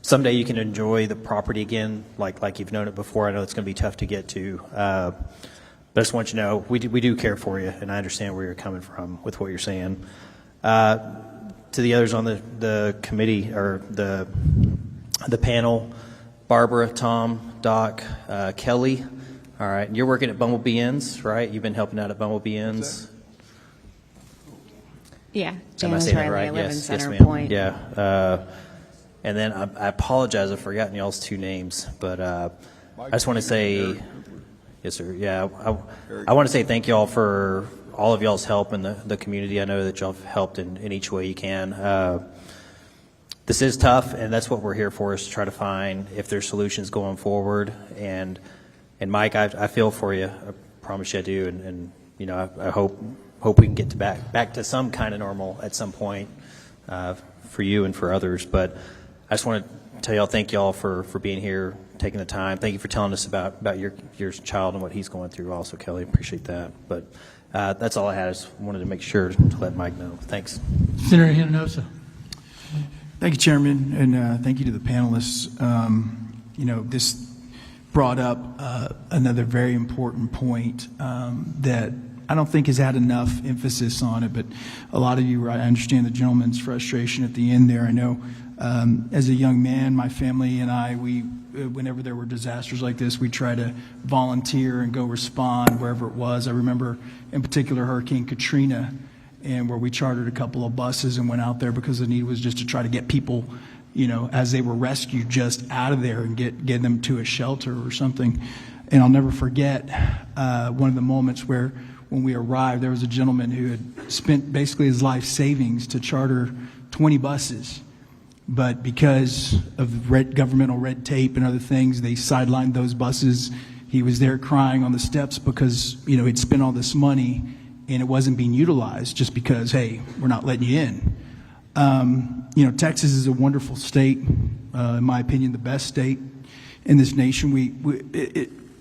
someday you can enjoy the property again, like you've known it before. I know it's going to be tough to get to, but I just want you to know we do care for you, and I understand where you're coming from with what you're saying. To the others on the committee or the panel, Barbara, Tom, Doc, Kelly. All right, you're working at Bumblebee Inns, right? You've been helping out at Bumblebee Inns. Yeah, Am I Janice saying that Riley, right? I live in Yes, Center ma'am. Point. Yeah. And then I apologize, I've forgotten y'all's two names, but I just want to say, yes, sir. Yeah, I want to say thank y'all for all of y'all's help in the community. I know that y'all have helped in each way you can. This is tough, and that's what we're here for, is to try to find if there's solutions going forward. And Mike, I feel for you. I promise you I do. And you know, I hope we can get back to some kind of normal at some point for you and for others. But I just want to tell y'all, thank y'all for being here, taking the time. Thank you for telling us about your child and what he's going through also, Kelly. Appreciate that. But that's all I had. I just wanted to make sure to let Mike know. Thanks. Senator Hinojosa. Thank you, Chairman, and thank you to the panelists. You know, this brought up another very important point that I don't think has had enough emphasis on it, but a lot of you, I understand the gentleman's frustration at the end there. I know as a young man, my family and I, whenever there were disasters like this, we try to volunteer and go respond wherever it was. I remember in particular Hurricane Katrina, and where we chartered a couple of buses and went out there because the need was just to try to get people, you know, as they were rescued, just out of there and get them to a shelter or something. And I'll never forget one of the moments where when we arrived, there was a gentleman who had spent basically his life savings to charter 20 buses. But because of governmental red tape and other things, they sidelined those buses. He was there crying on the steps because, you know, he'd spent all this money and it wasn't being utilized just because, hey, we're not letting you in. You know, Texas is a wonderful state, in my opinion, the best state in this nation.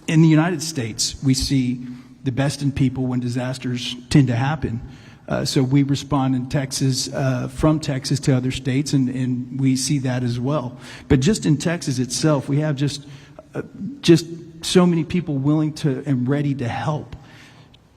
In the United States, we see the best in people when disasters tend to happen. So we respond in Texas, from Texas to other states, and we see that as well. But just in Texas itself, we have just so many people willing to and ready to help.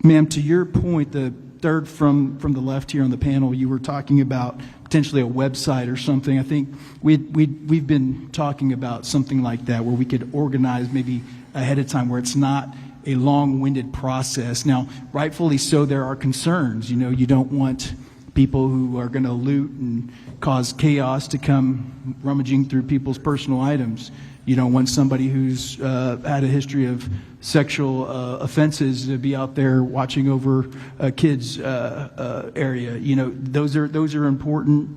Ma'am, to your point, the third from the left here on the panel, you were talking about potentially a website or something. I think we've been talking about something like that where we could organize maybe ahead of time where it's not a long-winded process. Now, rightfully so, there are concerns. You know, you don't want people who are going to loot and cause chaos to come rummaging through people's personal items. You don't want somebody who's had a history of sexual offenses to be out there watching over a kid's area. You know, those are important,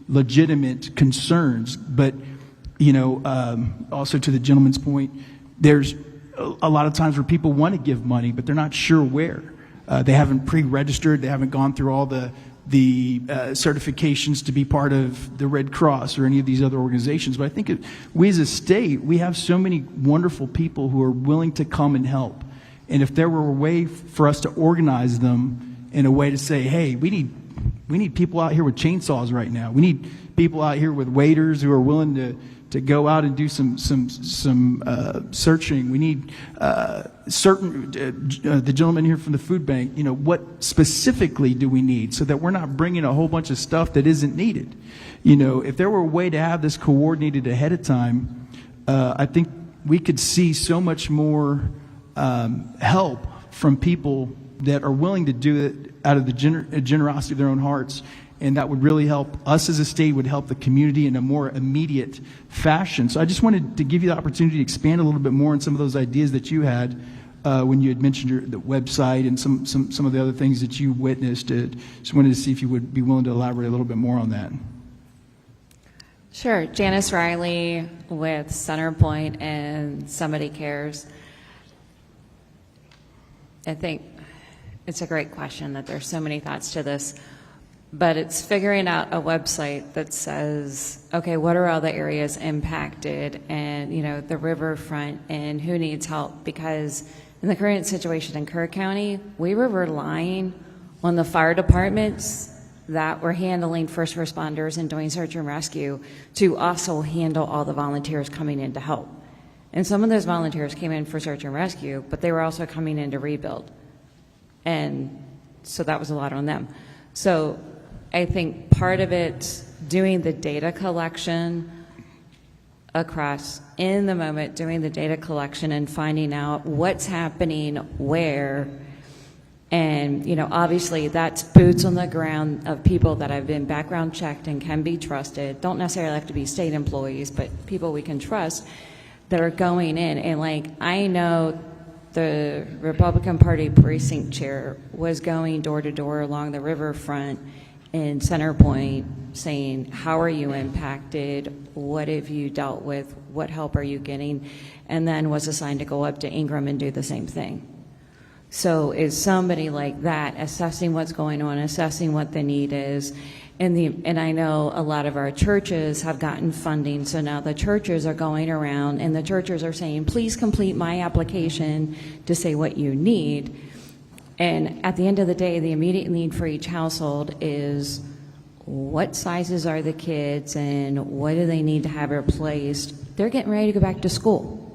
legitimate concerns. But, you know, also to the gentleman's point, there's a lot of times where people want to give money, but they're not sure where. They haven't pre-registered. They haven't gone through all the certifications to be part of the Red Cross or any of these other organizations. But I think we as a state, we have so many wonderful people who are willing to come and help. And if there were a way for us to organize them in a way to say, hey, we need people out here with chainsaws right now. We need people out here with waiters who are willing to go out and do some searching. We need the gentleman here from the food bank, you know, what specifically do we need so that we're not bringing a whole bunch of stuff that isn't needed. You know, if there were a way to have this coordinated ahead of time, I think we could see so much more help from people that are willing to do it out of the generosity of their own hearts. And that would really help us as a state, would help the community in a more immediate fashion. So I just wanted to give you the opportunity to expand a little bit more on some of those ideas that you had when you had mentioned the website and some of the other things that you witnessed. Just wanted to see if you would be willing to elaborate a little bit more on that. Sure. Janice Riley with Centerpoint and Somebody Cares. I think it's a great question that there's so many thoughts to this. But it's figuring out a website that says, okay, what are all the areas impacted and, you know, the riverfront and who needs help? Because in the current situation in Kerr County, we were relying on the fire departments that were handling first responders and doing search and rescue to also handle all the volunteers coming in to help. And some of those volunteers came in for search and rescue, but they were also coming in to rebuild. And so that was a lot on them. So I think part of it's doing the data collection across in the moment, doing the data collection and finding out what's happening where. And, you know, obviously that's boots on the ground of people that have been background checked and can be trusted. Don't necessarily have to be state employees, but people we can trust that are going in. And like, I know the Republican Party precinct chair was going door to door along the riverfront in Center Point saying, how are you impacted? What have you dealt with? What help are you getting? And then was assigned to go up to Ingram and do the same thing. So is somebody like that assessing what's going on, assessing what the need is? And I know a lot of our churches have gotten funding, so now the churches are going around and the churches are saying, please complete my application to say what you need. And at the end of the day, the immediate need for each household is what sizes are the kids and what do they need to have replaced? They're getting ready to go back to school.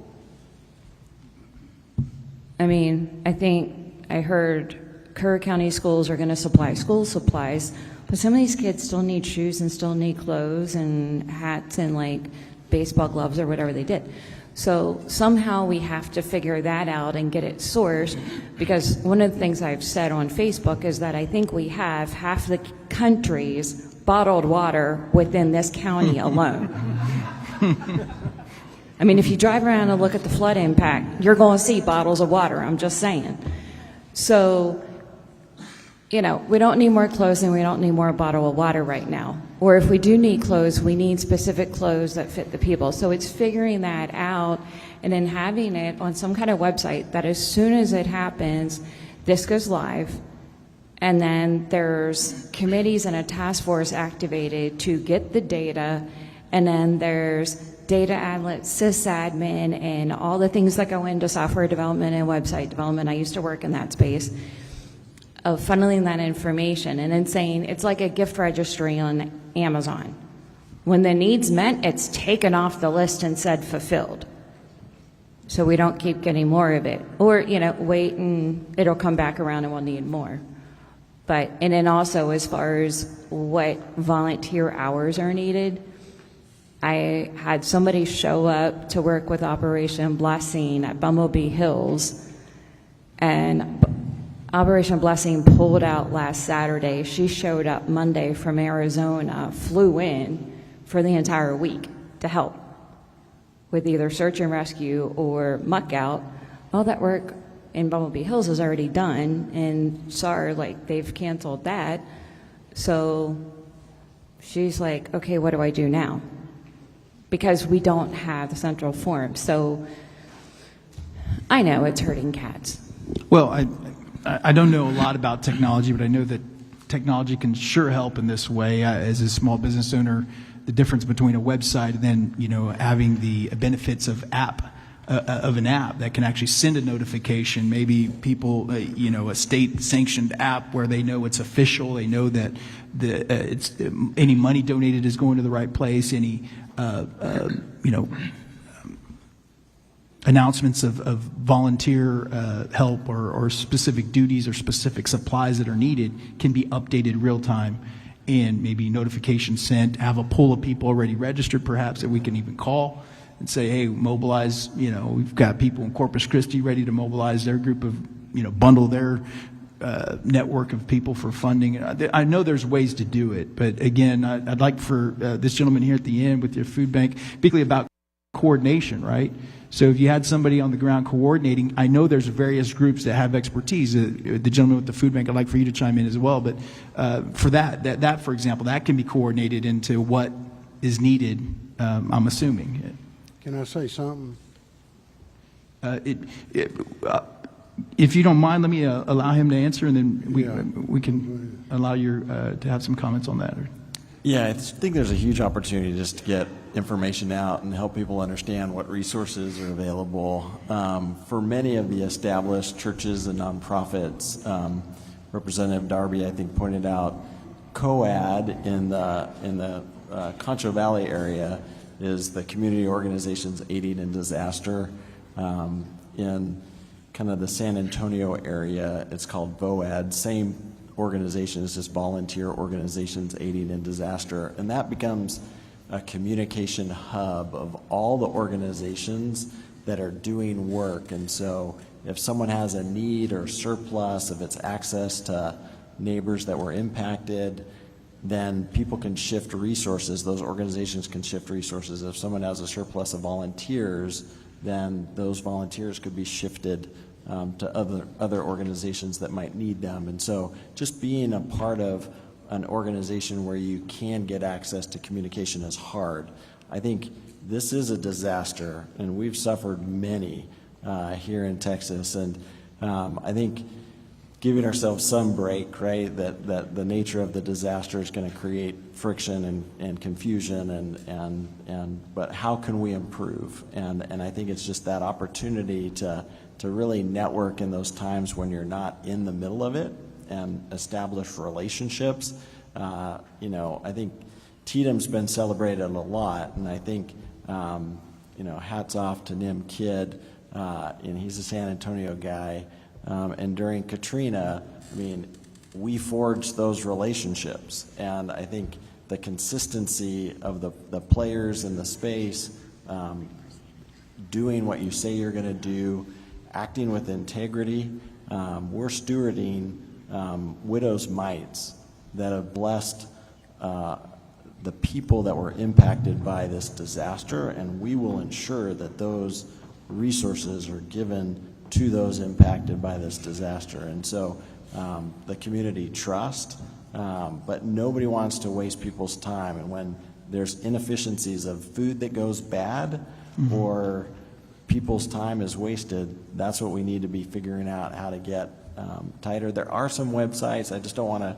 I mean, I think I heard Kerr County schools are going to supply school supplies, but some of these kids still need shoes and still need clothes and hats and like baseball gloves or whatever they did. So somehow we have to figure that out and get it sourced, because one of the things I've said on Facebook is that I think we have half the country's bottled water within this county alone. I mean, if you drive around and look at the flood impact, you're going to see bottles of water, I'm just saying. So, you know, we don't need more clothes and we don't need more bottle of water right now. Or if we do need clothes, we need specific clothes that fit the people. So it's figuring that out and then having it on some kind of website that as soon as it happens, this goes live. And then there's committees and a task force activated to get the data. And then there's data outlets, sysadmin, and all the things that go into software development and website development. I used to work in that space of funneling that information and then saying it's like a gift registry on Amazon. When the need's met, it's taken off the list and said fulfilled. So we don't keep getting more of it. Or, you know, wait and it'll come back around and we'll need more. But, and then also as far as what volunteer hours are needed, I had somebody show up to work with Operation Blessing at Bumblebee Hills, and Operation Blessing pulled out last Saturday. She showed up Monday from Arizona, flew in for the entire week to help with either search and rescue or muck out. All that work in Bumblebee Hills is already done, and sorry, like they've canceled that. So she's like, okay, what do I do now? Because we don't have the central forum. So I know it's hurting cats. Well, I don't know a lot about technology, but I know that technology can sure help in this way. As a small business owner, the difference between a website and then, you know, having the benefits of an app that can actually send a notification. Maybe people, you know, a state-sanctioned app where they know it's official. They know that it's any money donated is going to the right place. Any you know, announcements of volunteer help or specific duties or specific supplies that are needed can be updated real time, and maybe notifications sent, have a pool of people already registered perhaps that we can even call and say, hey, mobilize, you know, we've got people in Corpus Christi ready to mobilize their group of, you know, bundle their network of people for funding. I know there's ways to do it, but again, I'd like for this gentleman here at the end with your food bank, particularly about coordination, right? So if you had somebody on the ground coordinating, I know there's various groups that have expertise. The gentleman with the food bank, I'd like for you to chime in as well, but for that, for example, that can be coordinated into what is needed, I'm assuming. Can I say something? If you don't mind, let me allow him to answer, and then we can allow you to have some comments on that. Yeah, I think there's a huge opportunity just to get information out and help people understand what resources are available. For many of the established churches and nonprofits, Representative Darby, I think, pointed out COAD in the Concho Valley area is the Community Organizations Aiding in Disaster. In kind of the San Antonio area, it's called VOAD. Same organization, it's just Volunteer Organizations Aiding in Disaster. And that becomes a communication hub of all the organizations that are doing work. And so if someone has a need or surplus, if it's access to neighbors that were impacted, then people can shift resources. Those organizations can shift resources. If someone has a surplus of volunteers, then those volunteers could be shifted to other organizations that might need them. And so just being a part of an organization where you can get access to communication is hard. I think this is a disaster, and we've suffered many here in Texas. And I think giving ourselves some break, right, that the nature of the disaster is going to create friction and confusion, but how can we improve? And I think it's just that opportunity to really network in those times when you're not in the middle of it and establish relationships. I think Tatum's been celebrated a lot, and I think, hats off to Nim Kidd, and he's a San Antonio guy. And during Katrina, we forged those relationships. And I think the consistency of the players in the space, doing what you say you're going to do, acting with integrity, we're stewarding widows' mites that have blessed the people that were impacted by this disaster, and we will ensure that those resources are given to those impacted by this disaster. And so the community trust, but nobody wants to waste people's time. And when there's inefficiencies of food that goes bad or people's time is wasted, that's what we need to be figuring out how to get tighter. There are some websites, I just don't want to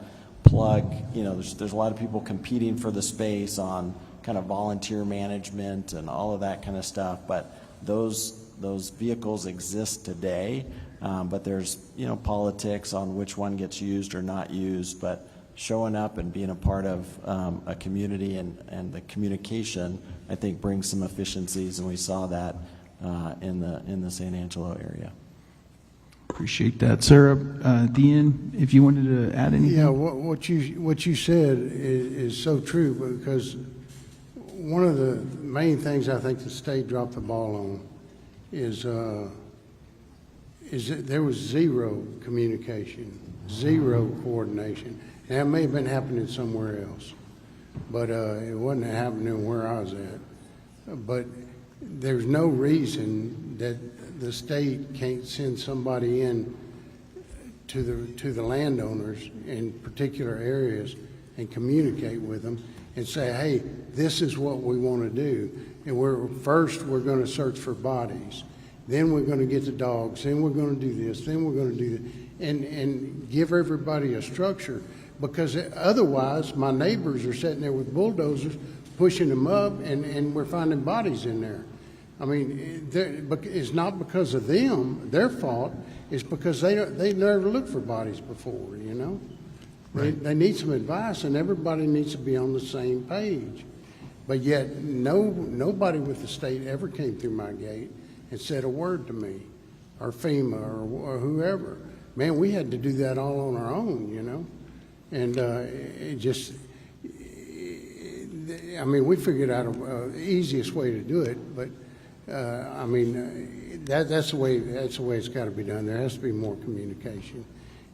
plug, there's a lot of people competing for the space on kind of volunteer management and all of that kind of stuff, but those vehicles exist today, but there's politics on which one gets used or not used. But showing up and being a part of a community and the communication, I think, brings some efficiencies, and we saw that in the San Angelo area. Appreciate that, Sarah. At the end, if you wanted to add anything. Yeah, what you said is so true, because one of the main things I think the state dropped the ball on is that there was zero communication, zero coordination. And that may have been happening somewhere else, but it wasn't happening where I was at. But there's no reason that the state can't send somebody in to the landowners in particular areas and communicate with them and say, hey, this is what we want to do. And we're going to search for bodies. Then we're going to get the dogs. Then we're going to do this. Then we're going to do that. And give everybody a structure. Because otherwise, my neighbors are sitting there with bulldozers pushing them up, and we're finding bodies in there. It's not because of them, their fault. It's because they never looked for bodies before, Right. They need some advice, and everybody needs to be on the same page. But yet, nobody with the state ever came through my gate and said a word to me, or FEMA, or whoever. Man, we had to do that all on our own, And it just, we figured out the easiest way to do it, but that's the way it's got to be done. There has to be more communication,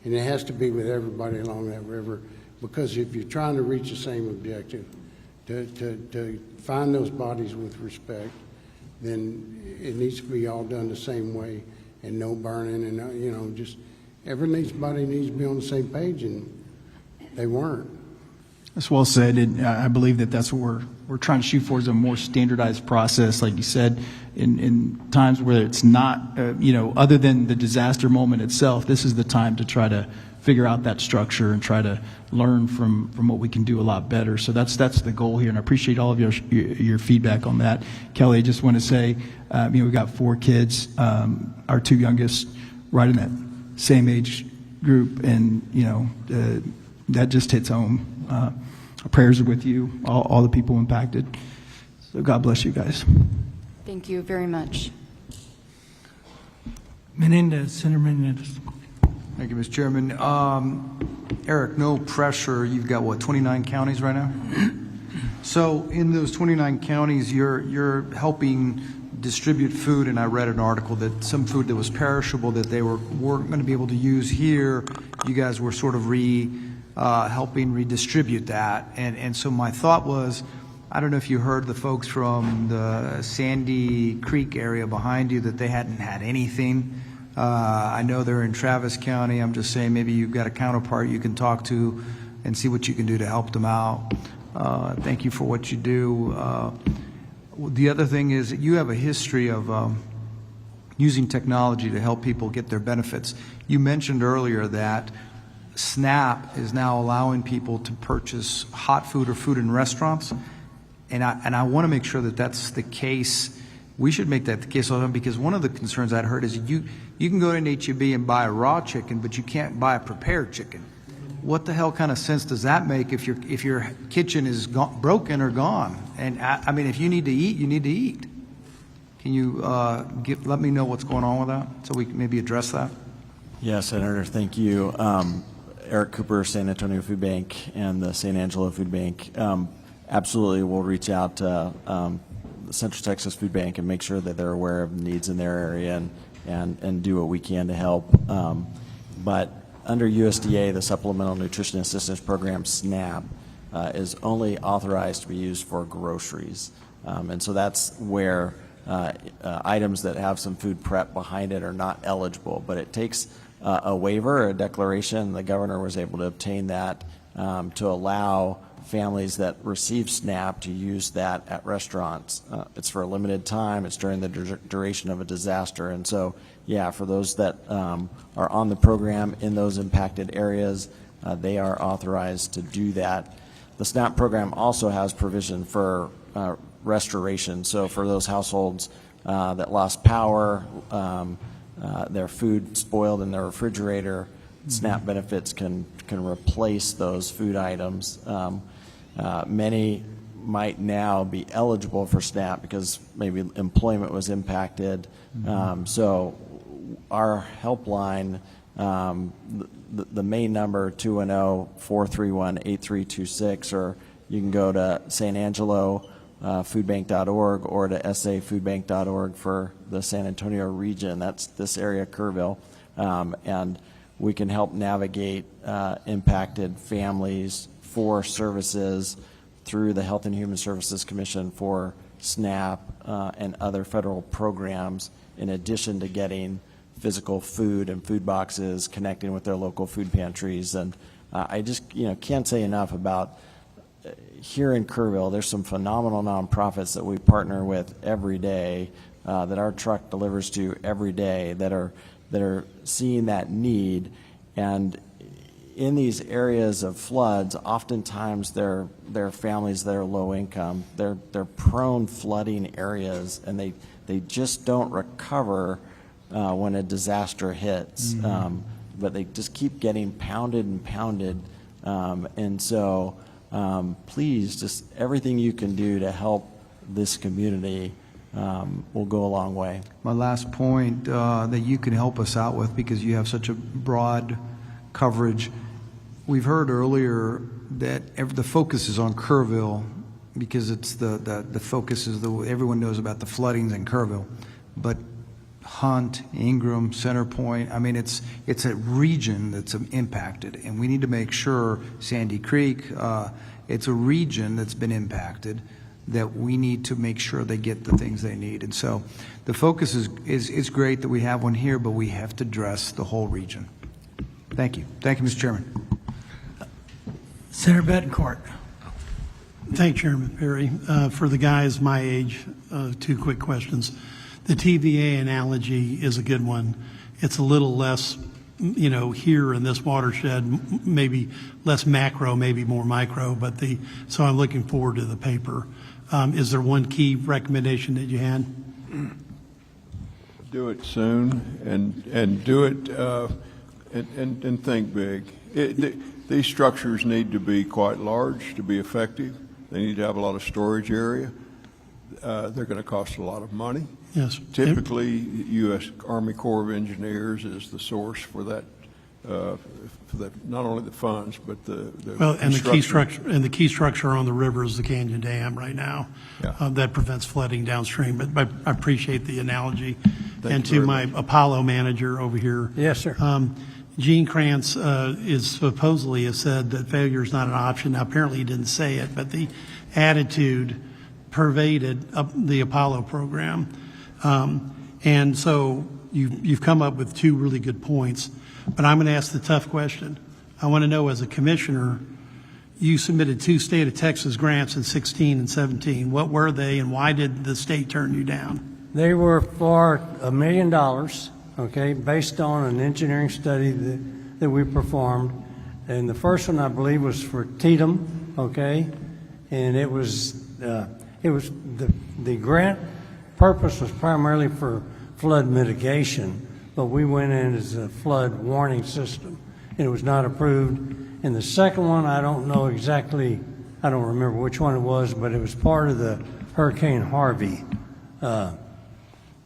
and it has to be with everybody along that river, because if you're trying to reach the same objective, to find those bodies with respect, then it needs to be all done the same way, and no burning, and just everybody needs to be on the same page, and they weren't. That's well said, and I believe that's what we're trying to shoot for, is a more standardized process, like you said, in times where it's not, other than the disaster moment itself. This is the time to try to figure out that structure and try to learn from what we can do a lot better. So that's the goal here, and I appreciate all of your feedback on that. Kelly, I just want to say, we've got 4 kids, our 2 youngest, right in that same age group, and that just hits home. our prayers are with you, all the people impacted. So God bless you guys. Thank you very much. Menendez, Senator Menendez. Thank you, Mr. Chairman. Eric, no pressure. You've got, what, 29 counties right now? So in those 29 counties, you're helping distribute food, and I read an article that some food that was perishable that they weren't going to be able to use here, you guys were sort of helping redistribute that. And so my thought was, I don't know if you heard the folks from the Sandy Creek area behind you that they hadn't had anything. I know they're in Travis County. I'm just saying maybe you've got a counterpart you can talk to and see what you can do to help them out. Thank you for what you do. The other thing is that you have a history of using technology to help people get their benefits. You mentioned earlier that SNAP is now allowing people to purchase hot food or food in restaurants. And I want to make sure that that's the case. We should make that the case all the time, because one of the concerns I'd heard is you can go to an H-E-B and buy a raw chicken, but you can't buy a prepared chicken. What the hell kind of sense does that make if your kitchen is broken or gone? And I mean, if you need to eat, you need to eat. Can you let me know what's going on with that so we can maybe address that? Yes, Senator, thank you. Eric Cooper, San Antonio Food Bank and the San Angelo Food Bank. Absolutely, we'll reach out to the Central Texas Food Bank and make sure that they're aware of needs in their area and do what we can to help. But under USDA, the Supplemental Nutrition Assistance Program, SNAP, is only authorized to be used for groceries. And so that's where items that have some food prep behind it are not eligible. But it takes a waiver, a declaration. The governor was able to obtain that to allow families that receive SNAP to use that at restaurants. It's for a limited time. It's during the duration of a disaster. And so, yeah, for those that are on the program in those impacted areas, they are authorized to do that. The SNAP program also has provision for restoration. So for those households that lost power, their food spoiled in their refrigerator, SNAP benefits can replace those food items. Many might now be eligible for SNAP because maybe employment was impacted. So our helpline, the main number, 210-431-8326, or you can go to San Angelo foodbank.org or to safoodbank.org for the San Antonio region. That's this area, Kerrville. And we can help navigate impacted families for services through the Health and Human Services Commission for SNAP and other federal programs, in addition to getting physical food and food boxes, connecting with their local food pantries. And I just can't say enough about here in Kerrville, there's some phenomenal nonprofits that we partner with every day, that our truck delivers to every day, that are seeing that need. And in these areas of floods, oftentimes they're families that are low income. They're prone flooding areas, and they just don't recover when a disaster hits. But they just keep getting pounded and pounded. And so please, just everything you can do to help this community will go a long way. My last point that you can help us out with, because you have such a broad coverage. We've heard earlier that the focus is on Kerrville because it's the focus is everyone knows about the floodings in Kerrville, but Hunt, Ingram, Centerpoint, I mean, it's a region that's impacted, and we need to make sure Sandy Creek, it's a region that's been impacted, that we need to make sure they get the things they need. And so the focus is great that we have one here, but we have to address the whole region. Thank you. Thank you, Mr. Chairman. Senator Betancourt. Thank you, Chairman Perry. For the guys my age, two quick questions. The TVA analogy is a good one. It's a little less, here in this watershed, maybe less macro, maybe more micro, so I'm looking forward to the paper. Is there one key recommendation that you had? Do it soon and do it And think big. These structures need to be quite large to be effective. They need to have a lot of storage area. They're going to cost a lot of money. Yes. Typically, U.S. Army Corps of Engineers is the source for that, not only the funds, but the Well, and construction. the key structure on the river is the Canyon Dam right now. Yeah. That prevents flooding downstream, but I appreciate the analogy. Thank And you to very my Apollo manager over here. Yes, sir. Gene Kranz is supposedly has said that failure is not an option. Now, apparently he didn't say it, but the attitude pervaded the Apollo program. And so you've come up with two really good points, but I'm going to ask the tough question. I want to know, as a commissioner, you submitted 2 state of Texas grants in 16 and 17. What were they, and why did the state turn you down? They were for $1 million, okay, based on an engineering study that we performed. And the first one, I believe, was for Tatum, okay, and it was the grant purpose was primarily for flood mitigation, but we went in as a flood warning system, and it was not approved. And the second one, I don't know exactly, I don't remember which one it was, but it was part of the Hurricane Harvey.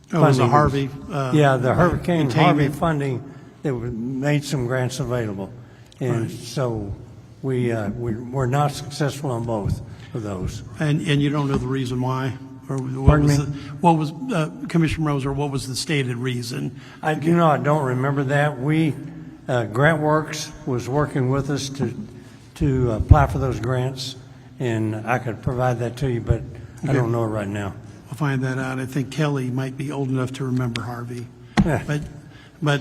It was a Harvey. Yeah, the Hurricane Harvey containment. funding that made some grants available, and Right. so we were not successful on both of those. And you don't know the reason why? Or what Pardon was me? what was Commissioner Moser, what was the stated reason? I don't remember that. GrantWorks was working with us to apply for those grants, and I could provide that to you, but I Okay. don't know it right now. I'll find that out. I think Kelly might be old enough to remember Harvey. Yeah. But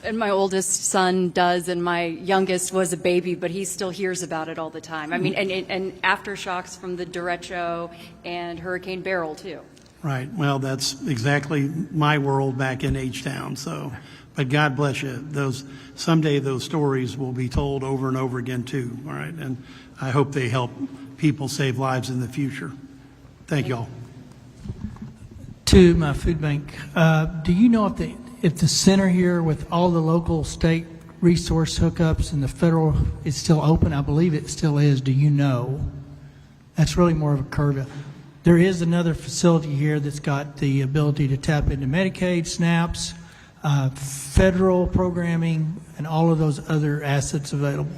And my oldest son does, and my youngest was a baby, but he still hears about it all the time. I mean, and aftershocks from the derecho and Hurricane Beryl, too. right, well, that's exactly my world back in H-Town. So, but God bless you. Someday those stories will be told over and over again too. All right, and I hope they help people save lives in the future. Thank you all. To my food bank, do you know if the center here with all the local state resource hookups and the federal is still open? I believe it still is. Do you know? That's really more of a curve. There is another facility here that's got the ability to tap into Medicaid, SNAPs, federal programming, and all of those other assets available.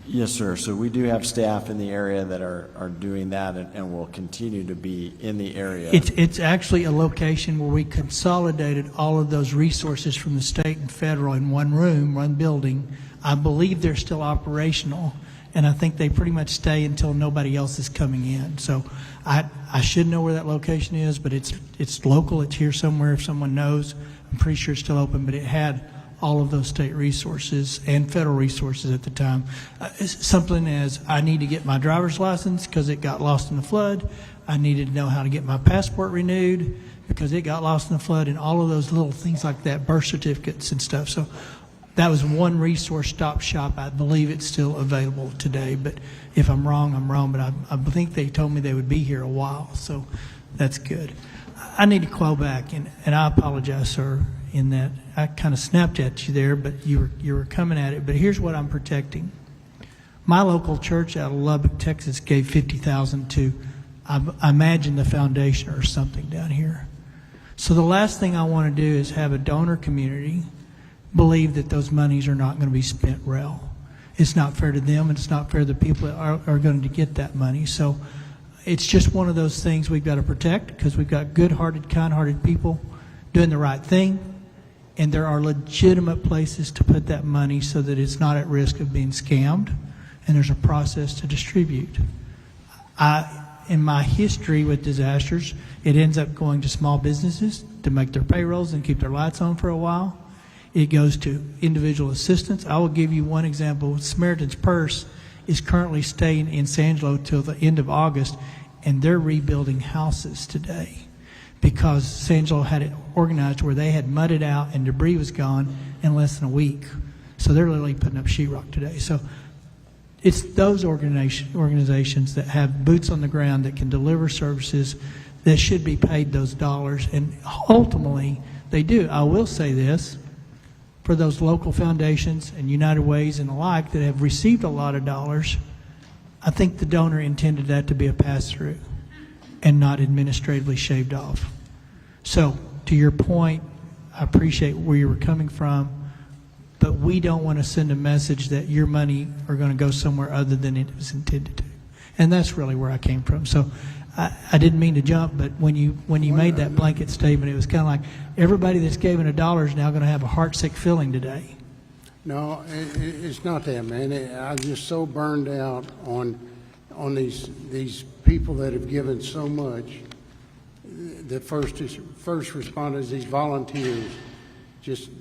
Yes, sir. So we do have staff in the area that are doing that and will continue to be in the area. It's actually a location where we consolidated all of those resources from the state and federal in one room, one building. I believe they're still operational, and I think they pretty much stay until nobody else is coming in. So I should know where that location is, but it's local. It's here somewhere if someone knows. I'm pretty sure it's still open, but it had all of those state resources and federal resources at the time. Something as I need to get my driver's license because it got lost in the flood. I needed to know how to get my passport renewed because it got lost in the flood, and all of those little things like that, birth certificates and stuff. So that was one resource stop shop. I believe it's still available today, but if I'm wrong, I'm wrong. But I think they told me they would be here a while, so that's good. I need to call back, and I apologize, sir, in that I kind of snapped at you there, but you were coming at it. But here's what I'm protecting. My local church out of Lubbock, Texas, gave $50,000 to, I imagine, the foundation or something down here. So the last thing I want to do is have a donor community believe that those monies are not going to be spent well. It's not fair to them, and it's not fair to the people that are going to get that money. So it's just one of those things we've got to protect because we've got good-hearted, kind-hearted people doing the right thing, and there are legitimate places to put that money so that it's not at risk of being scammed, and there's a process to distribute. In my history with disasters, it ends up going to small businesses to make their payrolls and keep their lights on for a while. It goes to individual assistance. I will give you one example. Samaritan's Purse is currently staying in San Angelo till the end of August, and they're rebuilding houses today because San Angelo had it organized where they had mudded out and debris was gone in less than a week. So they're literally putting up sheetrock today. So it's those organizations that have boots on the ground that can deliver services that should be paid those dollars, and ultimately they do. I will say this. for those local foundations and United Ways and the like that have received a lot of dollars, I think the donor intended that to be a pass-through and not administratively shaved off. So, to your point, I appreciate where you were coming from, but we don't want to send a message that your money are going to go somewhere other than it was intended to. And that's really where I came from. So I didn't mean to jump, but when you made that blanket statement, it was kind of like everybody that's given $1 is now going to have a heartsick feeling today. No, it's not that, man. I'm just so burned out on these people that have given so much. The first responders, these volunteers, just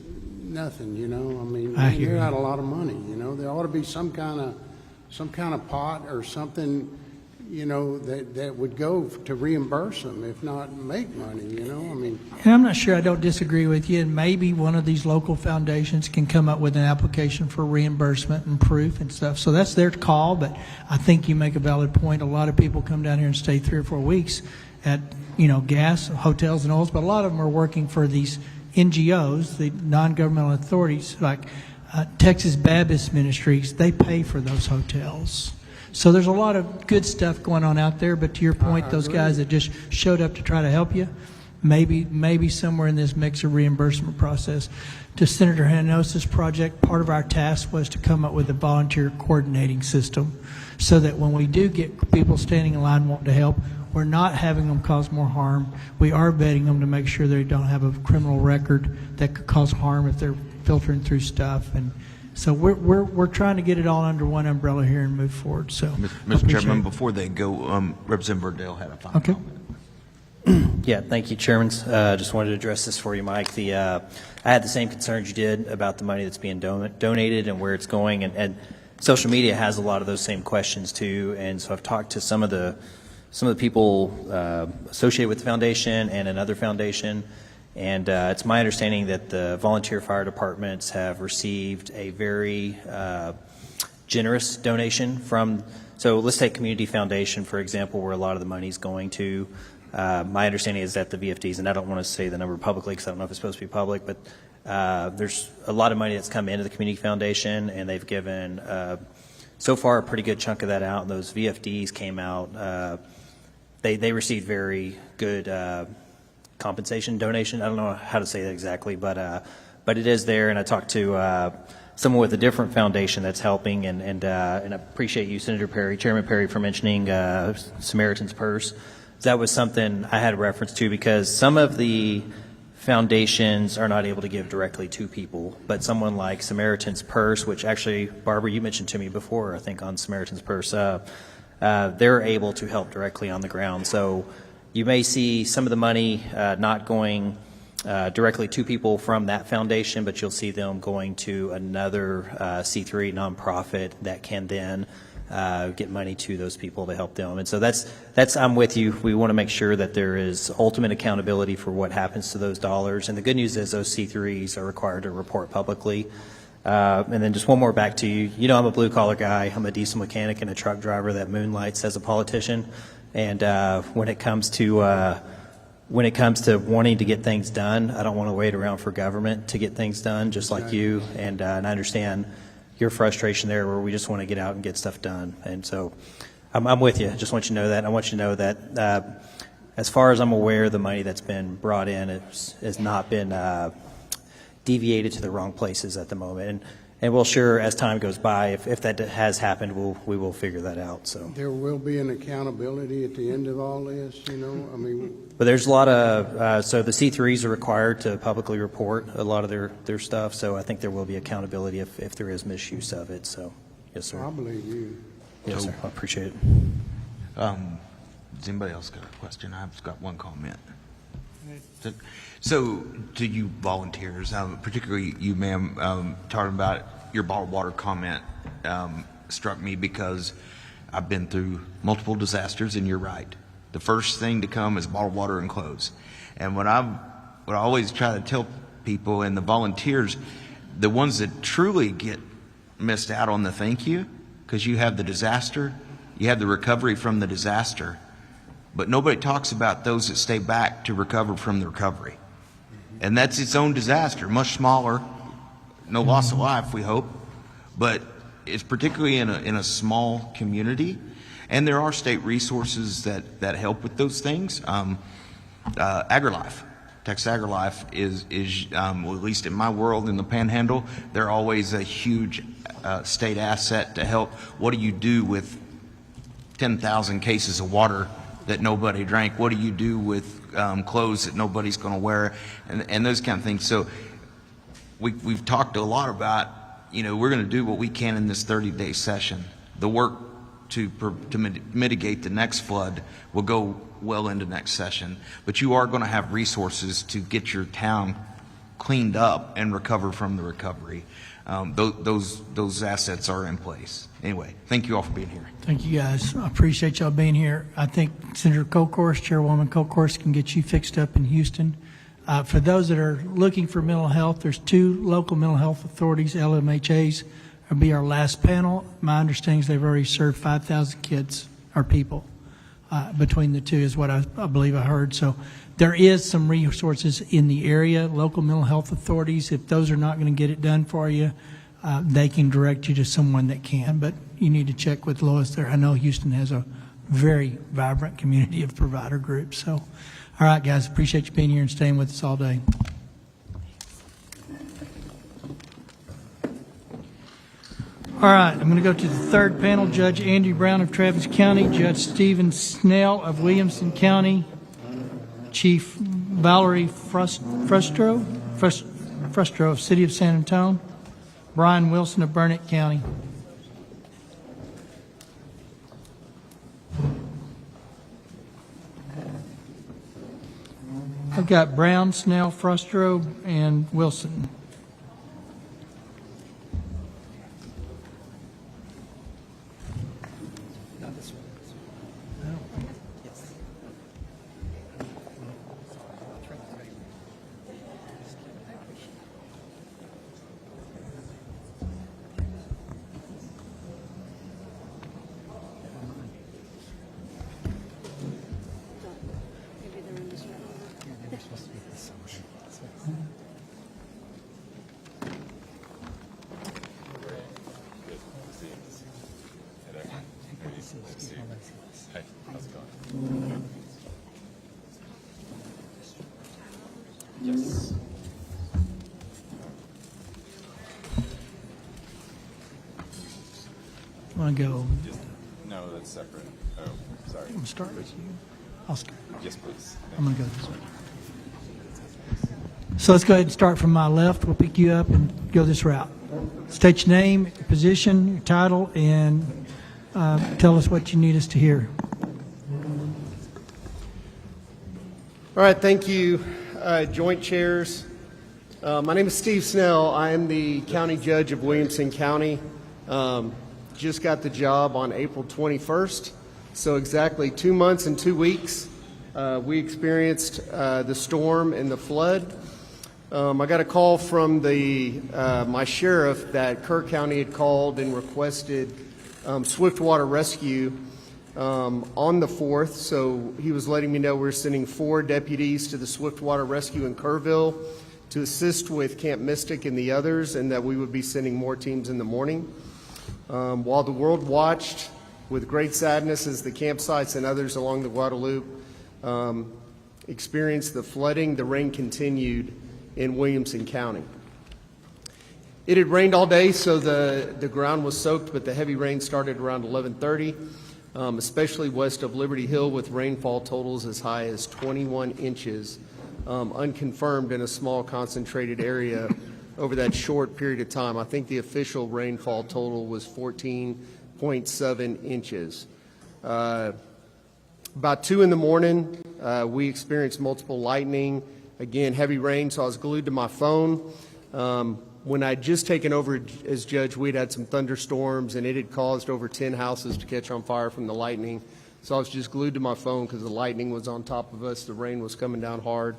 nothing, you know. I mean, they're out a lot of money, you know. There ought to be some kind of pot or something, you know, that would go to reimburse them, if not make money, you know. I mean, and I'm not sure, I don't disagree with you, and maybe one of these local foundations can come up with an application for reimbursement and proof and stuff. So that's their call, but I think you make a valid point. A lot of people come down here and stay 3 or 4 weeks at, you know, gas, hotels, and oils, but a lot of them are working for these NGOs, the non-governmental authorities, like Texas Baptist Ministries. They pay for those hotels. So there's a lot of good stuff going on out there, but to your point, those guys that just showed up to try to help you, maybe somewhere in this mix of reimbursement process. To Senator Hanosa's project, part of our task was to come up with a volunteer coordinating system so that when we do get people standing in line wanting to help, we're not having them cause more harm. We are vetting them to make sure they don't have a criminal record that could cause harm if they're filtering through stuff. And so we're trying to get it all under one umbrella here and move forward. So, Mr. Chairman, before they go, Representative Verdell had a final comment. Yeah, thank you, Chairman. Just wanted to address this for you, Mike. I had the same concerns you did about the money that's being donated and where it's going, and social media has a lot of those same questions too. And so I've talked to some of the people associated with the foundation and another foundation, and it's my understanding that the volunteer fire departments have received a very generous donation from. So let's take Community Foundation, for example, where a lot of the money is going to. My understanding is that the VFDs, and I don't want to say the number publicly because I don't know if it's supposed to be public, but there's a lot of money that's come into the Community Foundation, and they've given, so far, a pretty good chunk of that out. And those VFDs came out, they received very good compensation donation. I don't know how to say that exactly, but it is there. And I talked to someone with a different foundation that's helping, and I appreciate you, Senator Perry, Chairman Perry, for mentioning Samaritan's Purse. That was something I had a reference to because some of the foundations are not able to give directly to people, but someone like Samaritan's Purse, which actually, Barbara, you mentioned to me before, I think, on Samaritan's Purse, they're able to help directly on the ground. So you may see some of the money not going directly to people from that foundation, but you'll see them going to another C3 nonprofit that can then get money to those people to help them. And so that's I'm with you. We want to make sure that there is ultimate accountability for what happens to those dollars. And the good news is those C3s are required to report publicly. And then just one more back to you. You know, I'm a blue collar guy. I'm a diesel mechanic and a truck driver that moonlights as a politician. And when it comes to wanting to get things done, I don't want to wait around for government to get things done, just like you. And I understand your frustration there, where we just want to get out and get stuff done. And so I'm with you. I just want you to know that. I want you to know that as far as I'm aware, the money that's been brought in has not been deviated to the wrong places at the moment. And we'll sure, as time goes by, if that has happened, we will figure that out. So there will be an accountability at the end of all this, you know. I mean, but there's a lot of so the C3s are required to publicly report a lot of their stuff. So I think there will be accountability if there is misuse of it. So yes, sir. I believe you. Yes, sir. I appreciate it. Does anybody else got a question? I've got one comment. So to you volunteers, particularly you, ma'am, talking about your bottled water comment struck me because I've been through multiple disasters, and you're right. The first thing to come is bottled water and clothes. And what I always try to tell people and the volunteers, the ones that truly get missed out on the thank you, because you have the disaster, you have the recovery from the disaster, but nobody talks about those that stay back to recover from the recovery. And that's its own disaster, much smaller, no loss of life, we hope, but it's particularly in a small community, and there are state resources that help with those things. AgriLife, Texas AgriLife is well, at least in my world, in the Panhandle, they're always a huge state asset to help. What do you do with 10,000 cases of water that nobody drank? What do you do with clothes that nobody's going to wear, and those kind of things? So we've talked a lot about, we're going to do what we can in this 30-day session. The work to mitigate the next flood will go well into next session, but you are going to have resources to get your town cleaned up and recover from the recovery. Those assets are in place. Anyway, thank you all for being here. Thank you, guys. I appreciate y'all being here. I think Senator Colcourse, Chairwoman Colcourse, can get you fixed up in Houston. For those that are looking for mental health, there's 2 local mental health authorities, LMHAs. It'll be our last panel. My understanding is they've already served 5,000 kids or people between the 2 is what I believe I heard. So there is some resources in the area, local mental health authorities. If those are not going to get it done for you, they can direct you to someone that can. But you need to check with Lois there. I know Houston has a very vibrant community of provider groups. So, all right, guys, appreciate you being here and staying with us all day. All right, I'm going to go to the third panel. Judge Andy Brown of Travis County, Judge Stephen Snell of Williamson County, Chief Valerie Frustro of City of San Antonio, Brian Wilson of Burnett County. I've got Brown, Snell, Frustro, and Wilson. Yes. Want to go? No, that's separate. Oh, sorry. I'm going to start with you. I'll start. Yes, please. I'm going to go this way. So let's go ahead and start from my left. We'll pick you up and go this route. State your name, your position, your title, and tell us what you need us to hear. All right, thank you, joint chairs. My name is Steve Snell. I am the county judge of Williamson County. Just got the job on April 21st, so exactly 2 months and 2 weeks. We experienced the storm and the flood. I got a call from my sheriff that Kerr County had called and requested swift water rescue on the 4th, so he was letting me know we're sending 4 deputies to the swift water rescue in Kerrville to assist with Camp Mystic and the others, and that we would be sending more teams in the morning. While the world watched with great sadness as the campsites and others along the Guadalupe experienced the flooding, the rain continued in Williamson County. It had rained all day, so the ground was soaked, but the heavy rain started around 11:30, especially west of Liberty Hill, with rainfall totals as high as 21 inches, unconfirmed in a small concentrated area over that short period of time. I think the official rainfall total was 14.7 inches. About 2 in the morning, we experienced multiple lightning. Again, heavy rain, so I was glued to my phone. When I'd just taken over as judge, we'd had some thunderstorms, and it had caused over 10 houses to catch on fire from the lightning. So I was just glued to my phone because the lightning was on top of us. The rain was coming down hard.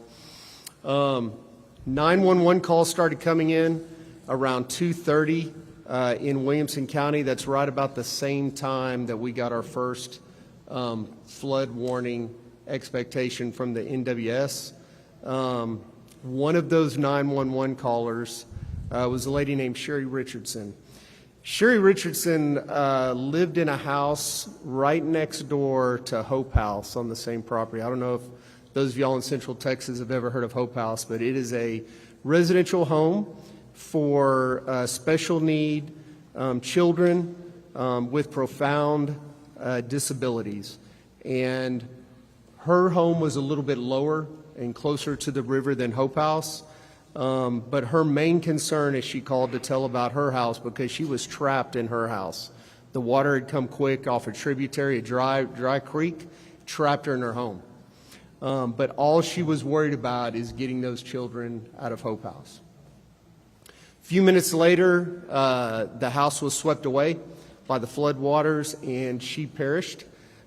911 calls started coming in around 2:30 in Williamson County. That's right about the same time that we got our first flood warning expectation from the NWS. One of those 911 callers was a lady named Sherry Richardson. Sherry Richardson lived in a house right next door to Hope House on the same property. I don't know if those of y'all in Central Texas have ever heard of Hope House, but it is a residential home for special need children with profound disabilities. And her home was a little bit lower and closer to the river than Hope House. But her main concern is she called to tell about her house because she was trapped in her house. The water had come quick off a tributary, a dry creek, trapped her in her home. But all she was worried about is getting those children out of Hope House. A few minutes later, the house was swept away by the flood waters, and she perished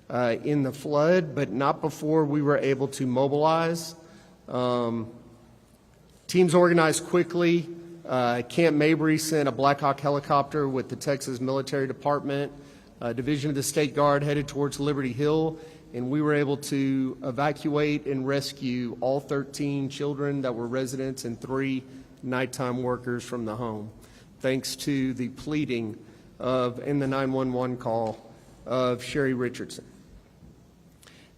in the flood, but not before we were able to mobilize. Teams organized quickly. Camp Mabry sent a Black Hawk helicopter with the Texas Military Department. Division of the State Guard headed towards Liberty Hill, and we were able to evacuate and rescue all 13 children that were residents and 3 nighttime workers from the home, thanks to the pleading of, and the 911 call of Sherry Richardson.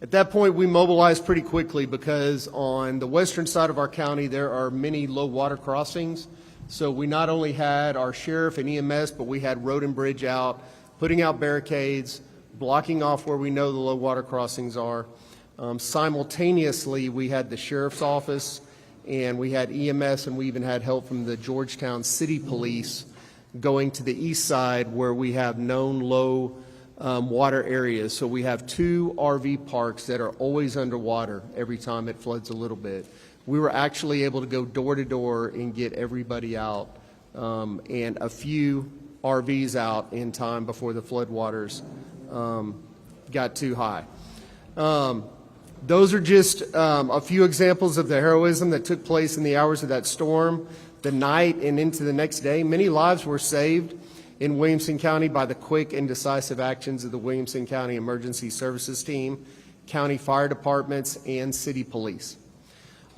At that point, we mobilized pretty quickly because on the western side of our county, there are many low water crossings. So we not only had our sheriff and EMS, but we had road and bridge out, putting out barricades, blocking off where we know the low water crossings are. Simultaneously, we had the sheriff's office and we had EMS, and we even had help from the Georgetown City Police going to the east side where we have known low water areas. So we have 2 RV parks that are always underwater every time it floods a little bit. We were actually able to go door to door and get everybody out, and a few RVs out in time before the flood waters got too high. Those are just a few examples of the heroism that took place in the hours of that storm, the night and into the next day. Many lives were saved in Williamson County by the quick and decisive actions of the Williamson County Emergency Services Team, county fire departments, and city police.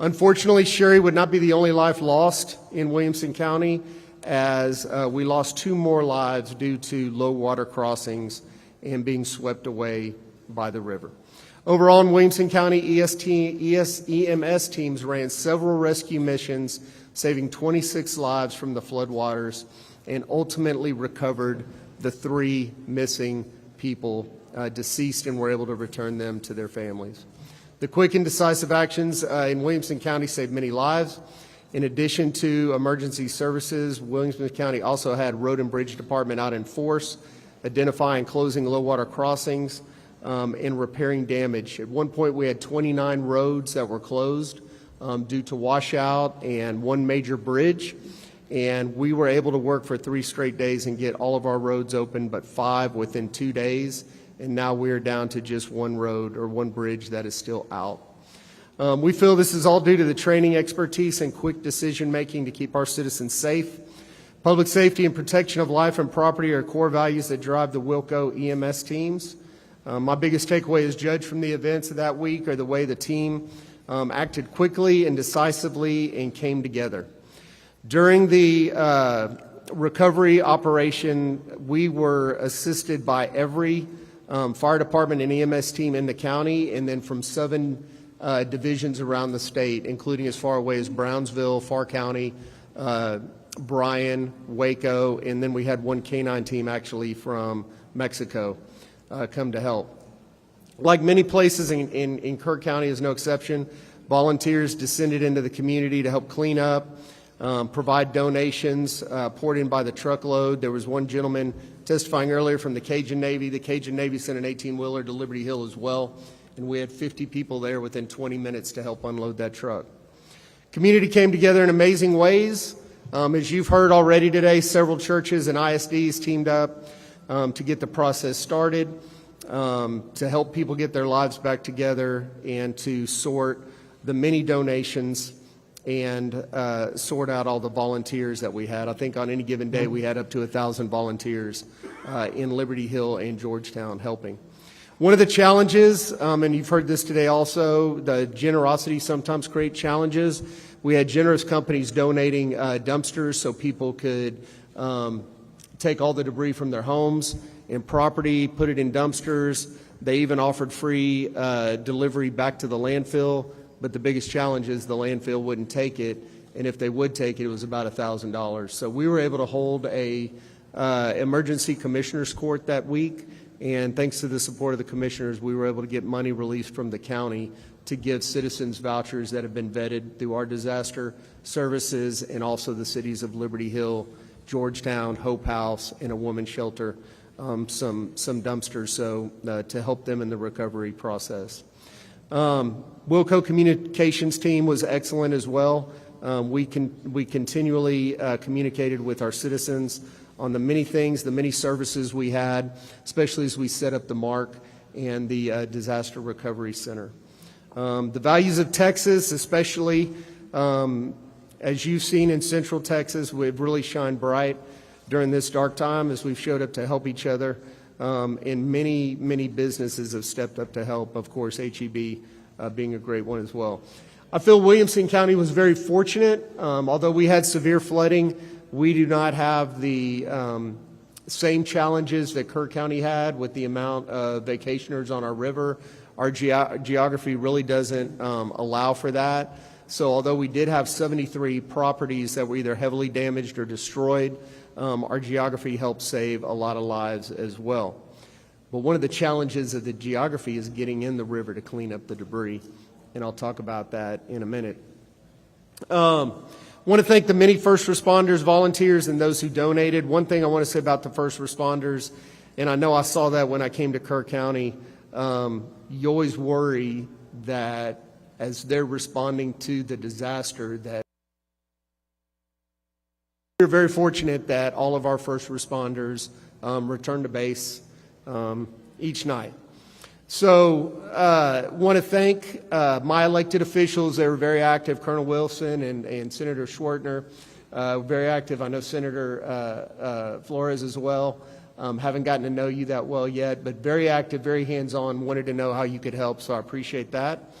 Unfortunately, Sherry would not be the only life lost in Williamson County, as we lost 2 more lives due to low water crossings and being swept away by the river. Overall, in Williamson County, EMS teams ran several rescue missions, saving 26 lives from the floodwaters, and ultimately recovered the 3 missing people deceased and were able to return them to their families. The quick and decisive actions in Williamson County saved many lives. In addition to emergency services, Williamson County also had Road and Bridge Department out in force, identifying and closing low water crossings and repairing damage. At one point, we had 29 roads that were closed due to washout and 1 major bridge. And we were able to work for 3 straight days and get all of our roads open, but 5 within 2 days. And now we are down to just 1 road or 1 bridge that is still out. We feel this is all due to the training, expertise, and quick decision-making to keep our citizens safe. Public safety and protection of life and property are core values that drive the Wilco EMS teams. My biggest takeaway as judge from the events of that week are the way the team acted quickly and decisively and came together. During the recovery operation, we were assisted by every fire department and EMS team in the county, and then from 7 divisions around the state, including as far away as Brownsville, Farr County, Bryan, Waco, and then we had 1 canine team actually from Mexico come to help. Like many places in Kerr County is no exception, volunteers descended into the community to help clean up, provide donations poured in by the truckload. There was 1 gentleman testifying earlier from the Cajun Navy. The Cajun Navy sent an 18-wheeler to Liberty Hill as well, and we had 50 people there within 20 minutes to help unload that truck. Community came together in amazing ways. As you've heard already today, several churches and ISDs teamed up to get the process started, to help people get their lives back together and to sort the many donations and sort out all the volunteers that we had. I think on any given day we had up to 1,000 volunteers in Liberty Hill and Georgetown helping. One of the challenges, and you've heard this today also, the generosity sometimes creates challenges. We had generous companies donating dumpsters so people could take all the debris from their homes and property, put it in dumpsters. They even offered free delivery back to the landfill, but the biggest challenge is the landfill wouldn't take it, and if they would take it, it was about $1,000. So we were able to hold a emergency commissioners court that week, and thanks to the support of the commissioners, we were able to get money released from the county to give citizens vouchers that have been vetted through our disaster services and also the cities of Liberty Hill, Georgetown, Hope House, and a women's shelter, some dumpsters, so to help them in the recovery process. Wilco Communications team was excellent as well. We continually communicated with our citizens on the many things, the many services we had, especially as we set up the MARC and the Disaster Recovery Center. The values of Texas, especially as you've seen in Central Texas, we've really shined bright during this dark time as we've showed up to help each other. And many businesses have stepped up to help, of course, HEB being a great one as well. I feel Williamson County was very fortunate. Although we had severe flooding, we do not have the same challenges that Kerr County had with the amount of vacationers on our river. Our geography really doesn't allow for that. So although we did have 73 properties that were either heavily damaged or destroyed, our geography helped save a lot of lives as well. But one of the challenges of the geography is getting in the river to clean up the debris, and I'll talk about that in a minute. I want to thank the many first responders, volunteers, and those who donated. One thing I want to say about the first responders, and I know I saw that when I came to Kerr County, you always worry that as they're responding to the disaster, that we're very fortunate that all of our first responders return to base each night. So want to thank my elected officials. They were very active, Colonel Wilson and Senator Schwartner, very active. I know Senator Flores as well. Haven't gotten to know you that well yet, but very active, very hands-on, wanted to know how you could help, so I appreciate that.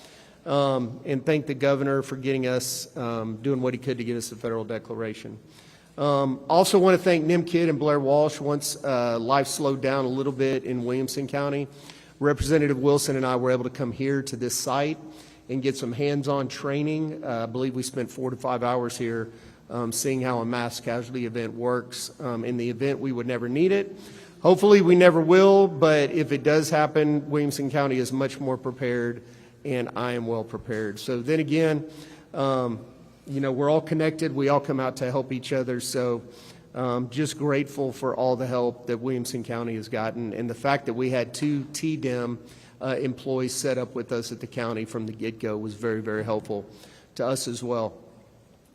And thank the governor for getting us, doing what he could to get us the federal declaration. Also want to thank NIMKID and Blair Walsh. Once life slowed down a little bit in Williamson County, Representative Wilson and I were able to come here to this site and get some hands-on training. I believe we spent 4 to 5 hours here seeing how a mass casualty event works. In the event we would never need it. Hopefully we never will, but if it does happen, Williamson County is much more prepared, and I am well prepared. So then again, you know, we're all connected. We all come out to help each other. So just grateful for all the help that Williamson County has gotten, and the fact that we had 2 TDEM employees set up with us at the county from the get-go was very, very helpful to us as well.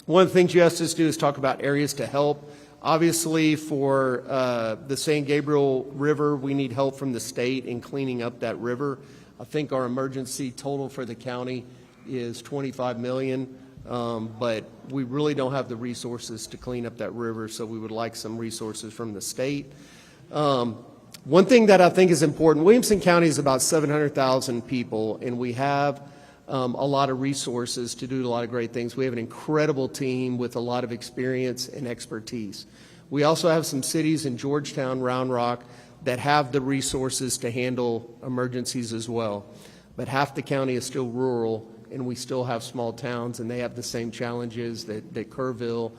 One of the things you asked us to do is talk about areas to help. Obviously, for the San Gabriel River, we need help from the state in cleaning up that river. I think our emergency total for the county is $25 million. But we really don't have the resources to clean up that river, so we would like some resources from the state. One thing that I think is important, Williamson County is about 700,000 people, and we have a lot of resources to do a lot of great things. We have an incredible team with a lot of experience and expertise. We also have some cities in Georgetown, Round Rock, that have the resources to handle emergencies as well. But half the county is still rural, and we still have small towns, and they have the same challenges that Kerrville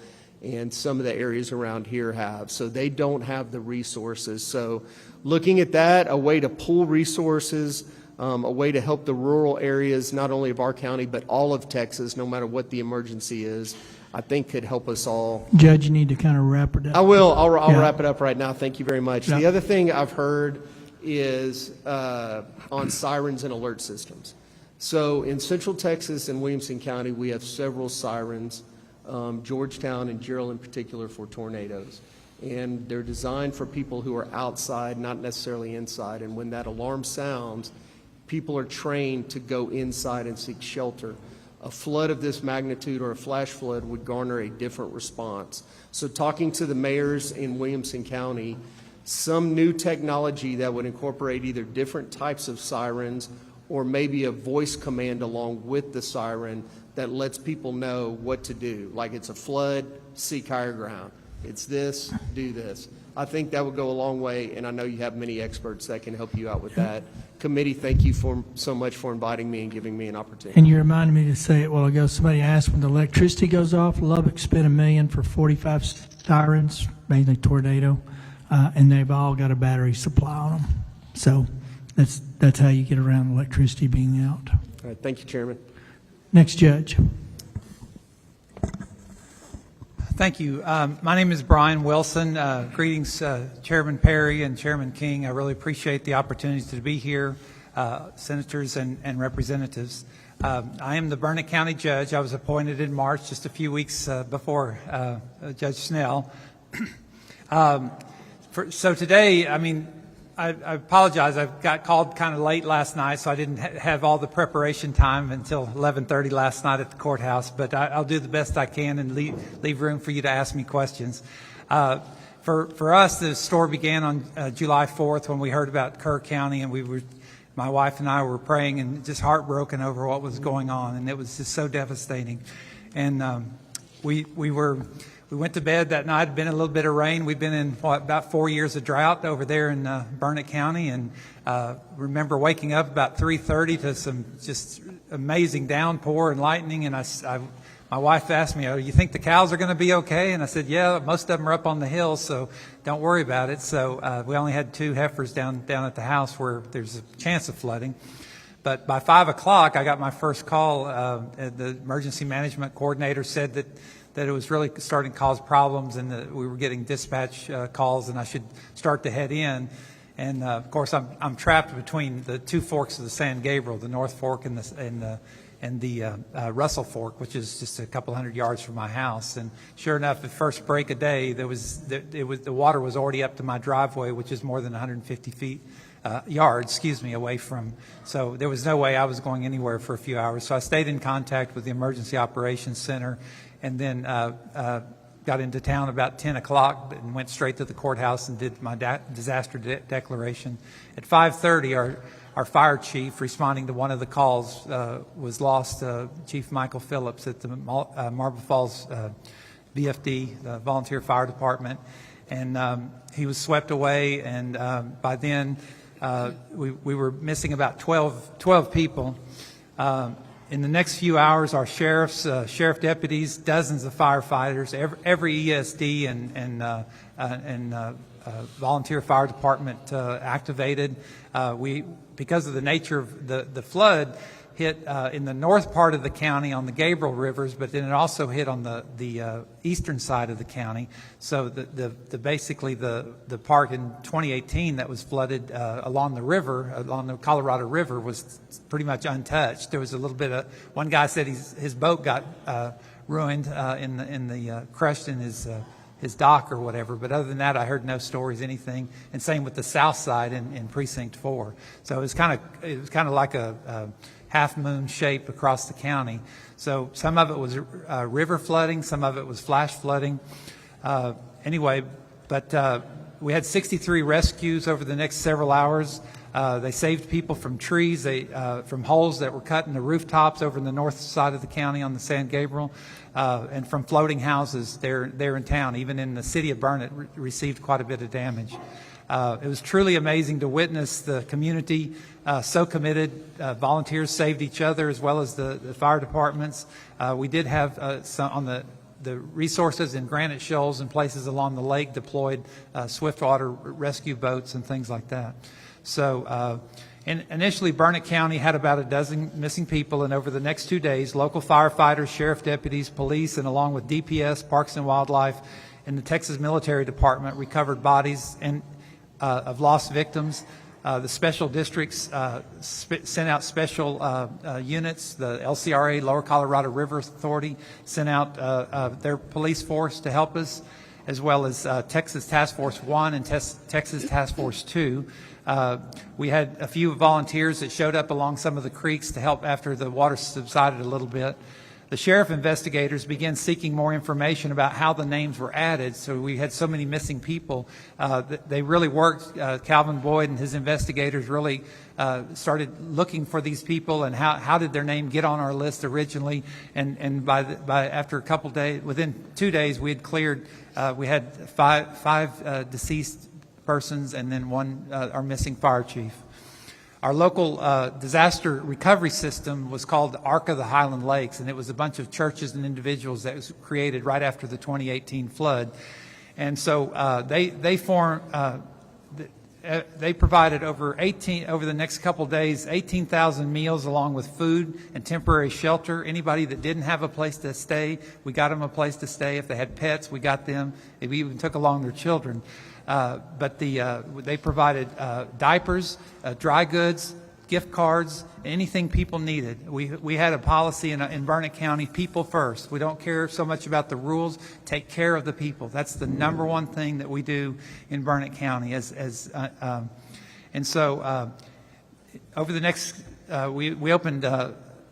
and some of the areas around here have. So they don't have the resources. So looking at that, a way to pool resources, a way to help the rural areas, not only of our county, but all of Texas, no matter what the emergency is, I think could help us all. Judge, you need to kind of wrap it up. I will. I'll wrap it up right now. Thank you very much. Yeah. The other thing I've heard is on sirens and alert systems. So in Central Texas and Williamson County, we have several sirens, Georgetown and Gerald in particular, for tornadoes. And they're designed for people who are outside, not necessarily inside. And when that alarm sounds, people are trained to go inside and seek shelter. A flood of this magnitude or a flash flood would garner a different response. So talking to the mayors in Williamson County, some new technology that would incorporate either different types of sirens or maybe a voice command along with the siren that lets people know what to do. Like it's a flood, seek higher ground. It's this, do this. I think that would go a long way, and I know you have many experts that can help you out with that. Committee, thank you so much for inviting me and giving me an opportunity. And you reminded me to say it a while ago. Somebody asked when the electricity goes off, Lubbock spent $1 million for 45 sirens, mainly tornado, and they've all got a battery supply on them. So that's how you get around electricity being out. All right, thank you, Chairman. Next judge. Thank you. My name is Brian Wilson. Greetings, Chairman Perry and Chairman King. I really appreciate the opportunity to be here, senators and representatives. I am the Burnett County judge. I was appointed in March, just a few weeks before Judge Snell. So today, I apologize. I got called kind of late last night, so I didn't have all the preparation time until 11:30 last night at the courthouse. But I'll do the best I can and leave room for you to ask me questions. For us, the story began on July 4th when we heard about Kerr County, and my wife and I were praying and just heartbroken over what was going on, and it was just so devastating. And we went to bed that night. It had been a little bit of rain. We've been in about 4 years of drought over there in Burnett County, and remember waking up about 3:30 to some just amazing downpour and lightning. And my wife asked me, "Oh, you think the cows are going to be okay?" And I said, "Yeah, most of them are up on the hill, so don't worry about it." So we only had 2 heifers down at the house where there's a chance of flooding. But by 5 o'clock, I got my first call. The emergency management coordinator said that it was really starting to cause problems, and that we were getting dispatch calls, and I should start to head in. And of course, I'm trapped between the 2 forks of the San Gabriel, the North Fork and the Russell Fork, which is just a couple hundred yards from my house. And sure enough, the first break of day, the water was already up to my driveway, which is more than 150 yards, away from. So there was no way I was going anywhere for a few hours. So I stayed in contact with the Emergency Operations Center, and then got into town about 10 o'clock and went straight to the courthouse and did my disaster declaration. At 5:30, our fire chief, responding to one of the calls, was lost, Chief Michael Phillips at the Marble Falls VFD, the Volunteer Fire Department. And he was swept away, and by then we were missing about 12 people. In the next few hours, our sheriff deputies, dozens of firefighters, every ESD and volunteer fire department activated. Because of the nature of the flood, hit in the north part of the county on the Gabriel rivers, but then it also hit on the eastern side of the county. So basically the part in 2018 that was flooded along the river, along the Colorado River, was pretty much untouched. There was a little bit of, one guy said his boat got ruined crushed in his dock or whatever, but other than that, I heard no stories, anything. And same with the south side in Precinct 4. So it was kind of like a half moon shape across the county. So some of it was river flooding, some of it was flash flooding. Anyway, but we had 63 rescues over the next several hours. They saved people from trees, from holes that were cut in the rooftops over in the north side of the county on the San Gabriel, and from floating houses there in town. Even in the city of Burnett received quite a bit of damage. It was truly amazing to witness the community so committed. Volunteers saved each other as well as the fire departments. We did have some on the resources in Granite Shoals and places along the lake deployed swiftwater rescue boats and things like that. So initially, Burnett County had about a dozen missing people, and over the next 2 days, local firefighters, sheriff deputies, police, and along with DPS, Parks and Wildlife, and the Texas Military Department recovered bodies of lost victims. The special districts sent out special units. The LCRA, Lower Colorado River Authority, sent out their police force to help us, as well as Texas Task Force 1 and Texas Task Force 2. We had a few volunteers that showed up along some of the creeks to help after the water subsided a little bit. the sheriff investigators began seeking more information about how the names were added. So we had so many missing people. They really worked. Calvin Boyd and his investigators really started looking for these people and how did their name get on our list originally. And after a couple days, within 2 days, we had cleared. We had five deceased persons and then one our missing fire chief. Our local disaster recovery system was called the Ark of the Highland Lakes, and it was a bunch of churches and individuals that was created right after the 2018 flood. And so they provided over the next couple days 18,000 meals along with food and temporary shelter. Anybody that didn't have a place to stay, we got them a place to stay. If they had pets, we got them. We even took along their children. But they provided diapers, dry goods, gift cards, anything people needed. We had a policy in Burnett County, people first. We don't care so much about the rules. Take care of the people. That's the number one thing that we do in Burnett County. And so over the next, we opened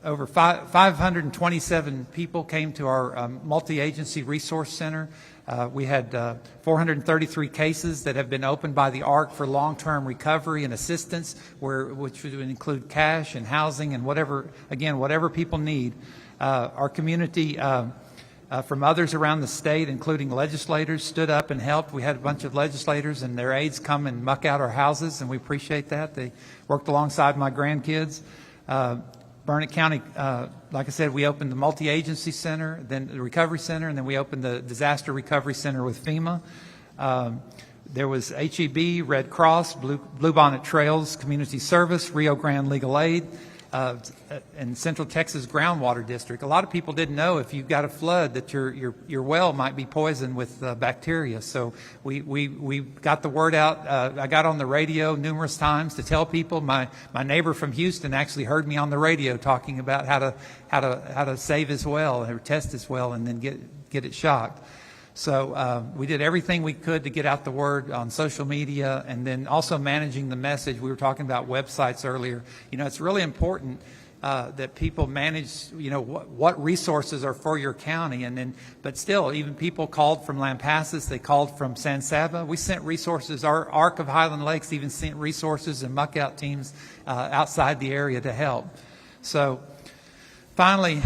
over 527 people came to our multi-agency resource center. We had 433 cases that have been opened by the ARC for long-term recovery and assistance, which would include cash and housing and whatever people need. Our community from others around the state, including legislators, stood up and helped. We had a bunch of legislators and their aides come and muck out our houses, and we appreciate that. They worked alongside my grandkids. Burnett County, like I said, we opened the multi-agency center, then the recovery center, and then we opened the disaster recovery center with FEMA. There was HEB, Red Cross, Bluebonnet Trails Community Service, Rio Grande Legal Aid, and Central Texas Groundwater District. A lot of people didn't know if you got a flood that your well might be poisoned with bacteria. So we got the word out. I got on the radio numerous times to tell people. My neighbor from Houston actually heard me on the radio talking about how to save his well or test his well and then get it shocked. So we did everything we could to get out the word on social media, and then also managing the message. We were talking about websites earlier. It's really important that people manage, what resources are for your county. But still, even people called from Lampasas, they called from San Saba. We sent resources. Our Ark of Highland Lakes even sent resources and muck out teams outside the area to help. So finally,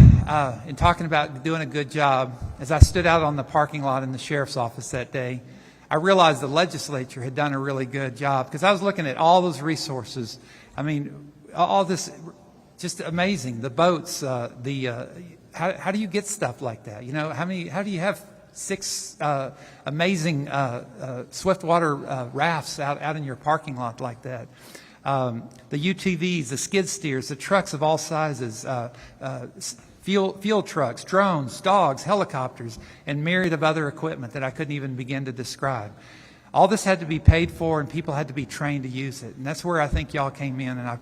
in talking about doing a good job, as I stood out on the parking lot in the sheriff's office that day, I realized the legislature had done a really good job, because I was looking at all those resources. I mean, all this, just amazing. The boats, how do you get stuff like that? How do you have 6 amazing swiftwater rafts out in your parking lot like that? The UTVs, the skid steers, the trucks of all sizes, fuel trucks, drones, dogs, helicopters, and myriad of other equipment that I couldn't even begin to describe. All this had to be paid for, and people had to be trained to use it. And that's where I think y'all came in, and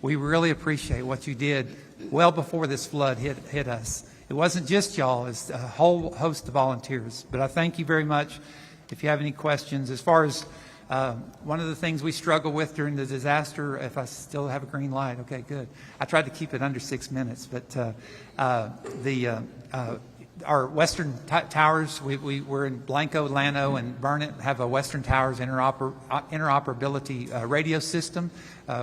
we really appreciate what you did well before this flood hit us. It wasn't just y'all, it's a whole host of volunteers. But I thank you very much. If you have any questions, as far as one of the things we struggle with during the disaster, if I still have a green light, okay, good. I tried to keep it under 6 minutes, but our Western Towers, we're in Blanco, Llano, and Burnett, have a Western Towers interoperability radio system.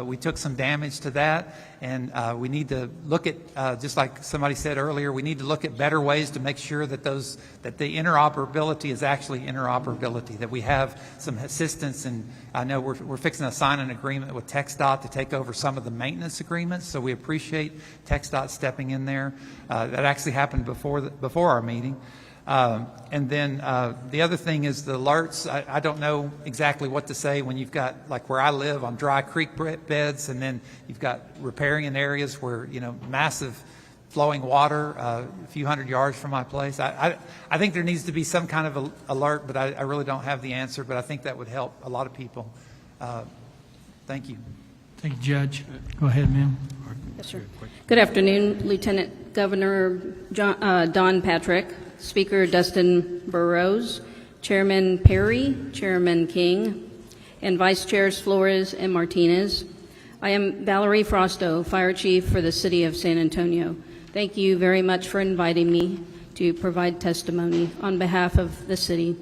We took some damage to that, and we need to look at, just like somebody said earlier, we need to look at better ways to make sure that the interoperability is actually interoperability, that we have some assistance. And I know we're fixing to sign an agreement with TxDOT to take over some of the maintenance agreements, so we appreciate TxDOT stepping in there. That actually happened before our meeting. And then the other thing is the alerts. I don't know exactly what to say when you've got, like where I live, on dry creek beds, and then you've got riparian areas where, massive flowing water a few hundred yards from my place. I think there needs to be some kind of alert, but I really don't have the answer, but I think that would help a lot of people. Thank you. Thank you, Judge. Go ahead, ma'am. Yes, sir. Good afternoon, Lieutenant Governor Don Patrick, Speaker Dustin Burrows, Chairman Perry, Chairman King, and Vice Chairs Flores and Martinez. I am Valerie Frosto, Fire Chief for the City of San Antonio. Thank you very much for inviting me to provide testimony on behalf of the city.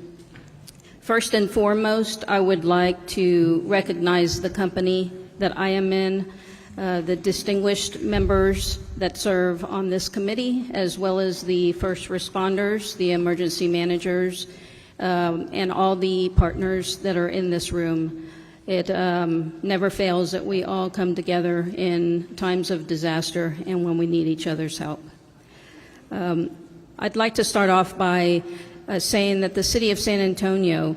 First and foremost, I would like to recognize the company that I am in, the distinguished members that serve on this committee, as well as the first responders, the emergency managers, and all the partners that are in this room. It never fails that we all come together in times of disaster and when we need each other's help. I'd like to start off by saying that the City of San Antonio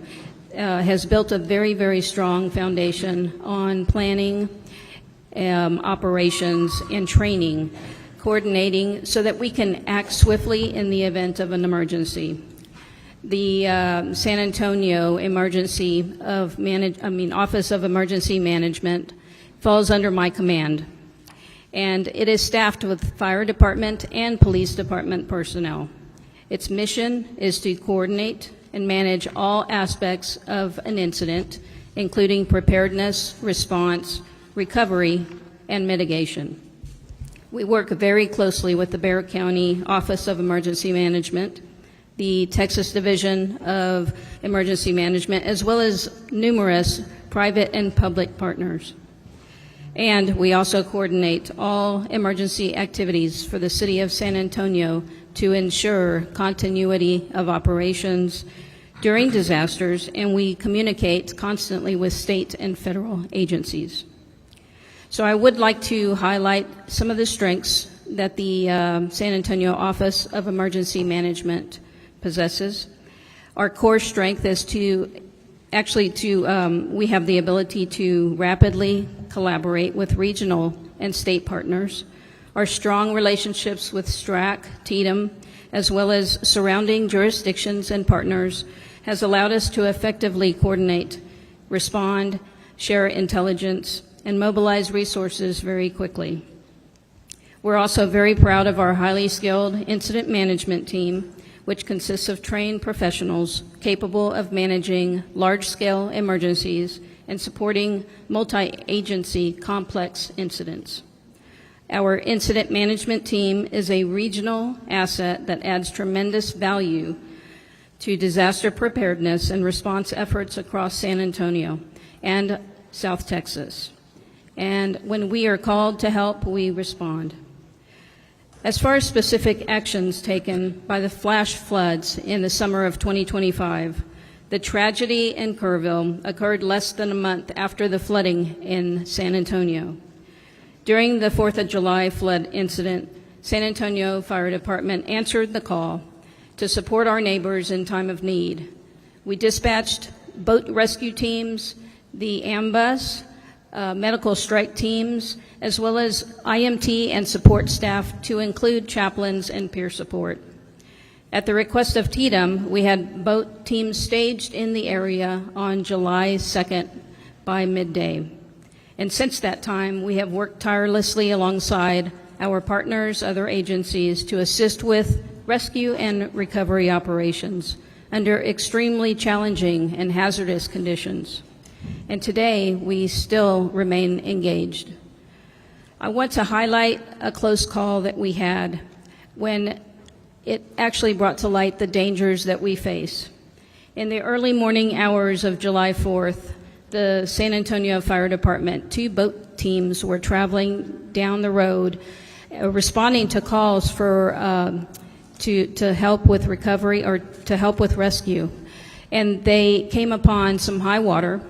has built a very, very strong foundation on planning, operations, and training, coordinating so that we can act swiftly in the event of an emergency. The San Antonio Office of Emergency Management falls under my command, and it is staffed with fire department and police department personnel. Its mission is to coordinate and manage all aspects of an incident, including preparedness, response, recovery, and mitigation. We work very closely with the Kerr County Office of Emergency Management, the Texas Division of Emergency Management, as well as numerous private and public partners. And we also coordinate all emergency activities for the City of San Antonio to ensure continuity of operations during disasters, and we communicate constantly with state and federal agencies. So I would like to highlight some of the strengths that the San Antonio Office of Emergency Management possesses. Our core strength is we have the ability to rapidly collaborate with regional and state partners. Our strong relationships with STRAC, TDM, as well as surrounding jurisdictions and partners has allowed us to effectively coordinate, respond, share intelligence, and mobilize resources very quickly. We're also very proud of our highly skilled incident management team, which consists of trained professionals capable of managing large-scale emergencies and supporting multi-agency complex incidents. Our incident management team is a regional asset that adds tremendous value to disaster preparedness and response efforts across San Antonio and South Texas. And when we are called to help, we respond. As far as specific actions taken by the flash floods in the summer of 2025, the tragedy in Kerrville occurred less than a month after the flooding in San Antonio. During the 4th of July flood incident, San Antonio Fire Department answered the call to support our neighbors in time of need. We dispatched boat rescue teams, the AMBUS, medical strike teams, as well as IMT and support staff to include chaplains and peer support. At the request of TDM, we had boat teams staged in the area on July 2nd by midday. And since that time, we have worked tirelessly alongside our partners, other agencies, to assist with rescue and recovery operations under extremely challenging and hazardous conditions. And today, we still remain engaged. I want to highlight a close call that we had when it actually brought to light the dangers that we face. In the early morning hours of July 4th, the San Antonio Fire Department, 2 boat teams were traveling down the road, responding to calls for to help with recovery or to help with rescue. And they came upon some high water.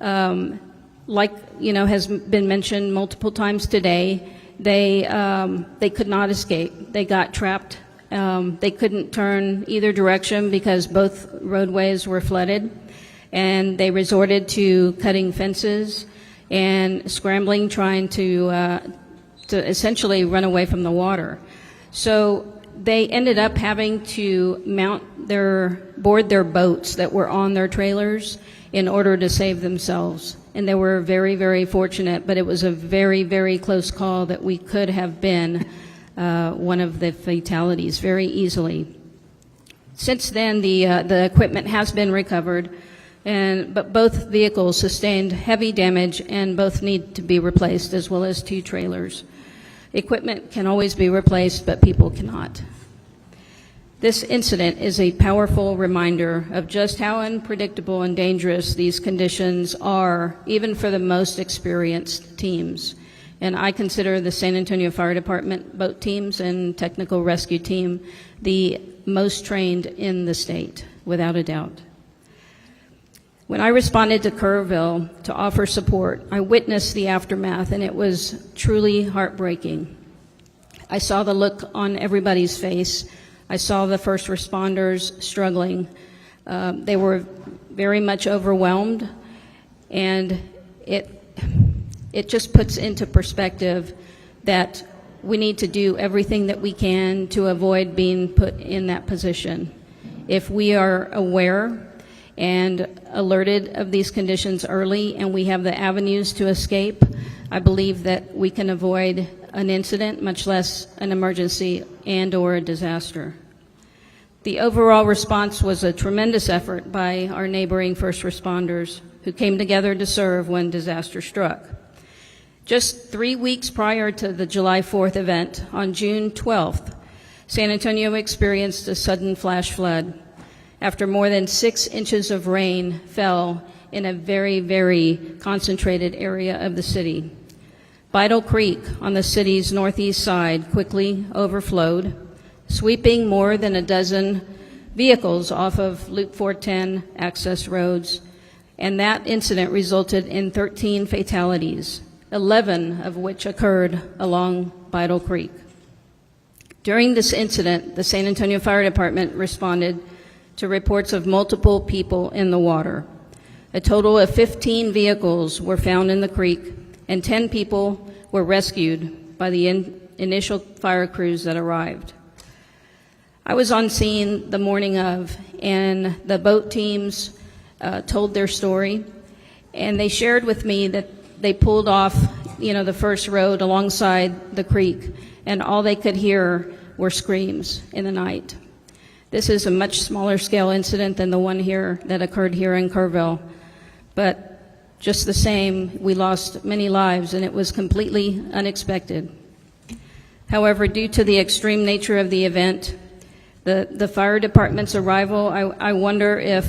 Has been mentioned multiple times today, they could not escape. They got trapped. They couldn't turn either direction because both roadways were flooded, and they resorted to cutting fences and scrambling, trying to essentially run away from the water. So they ended up having to board their boats that were on their trailers in order to save themselves. And they were very, very fortunate, but it was a very, very close call that we could have been one of the fatalities very easily. Since then, the equipment has been recovered, but both vehicles sustained heavy damage and both need to be replaced, as well as 2 trailers. Equipment can always be replaced, but people cannot. This incident is a powerful reminder of just how unpredictable and dangerous these conditions are, even for the most experienced teams. And I consider the San Antonio Fire Department boat teams and technical rescue team the most trained in the state, without a doubt. When I responded to Kerrville to offer support, I witnessed the aftermath, and it was truly heartbreaking. I saw the look on everybody's face. I saw the first responders struggling. They were very much overwhelmed, and it just puts into perspective that we need to do everything that we can to avoid being put in that position. If we are aware and alerted of these conditions early and we have the avenues to escape, I believe that we can avoid an incident, much less an emergency and/or a disaster. The overall response was a tremendous effort by our neighboring first responders who came together to serve when disaster struck. Just 3 weeks prior to the July 4th event, on June 12th, San Antonio experienced a sudden flash flood after more than 6 inches of rain fell in a very, very concentrated area of the city. Bidle Creek on the city's northeast side quickly overflowed, sweeping more than a dozen vehicles off of Loop 410 access roads, and that incident resulted in 13 fatalities, 11 of which occurred along Bidle Creek. During this incident, the San Antonio Fire Department responded to reports of multiple people in the water. A total of 15 vehicles were found in the creek, and 10 people were rescued by the initial fire crews that arrived. I was on scene the morning of, and the boat teams told their story, and they shared with me that they pulled off, the first road alongside the creek, and all they could hear were screams in the night. This is a much smaller scale incident than the one here that occurred here in Kerrville, but just the same, we lost many lives, and it was completely unexpected. However, due to the extreme nature of the event, the fire department's arrival, I wonder if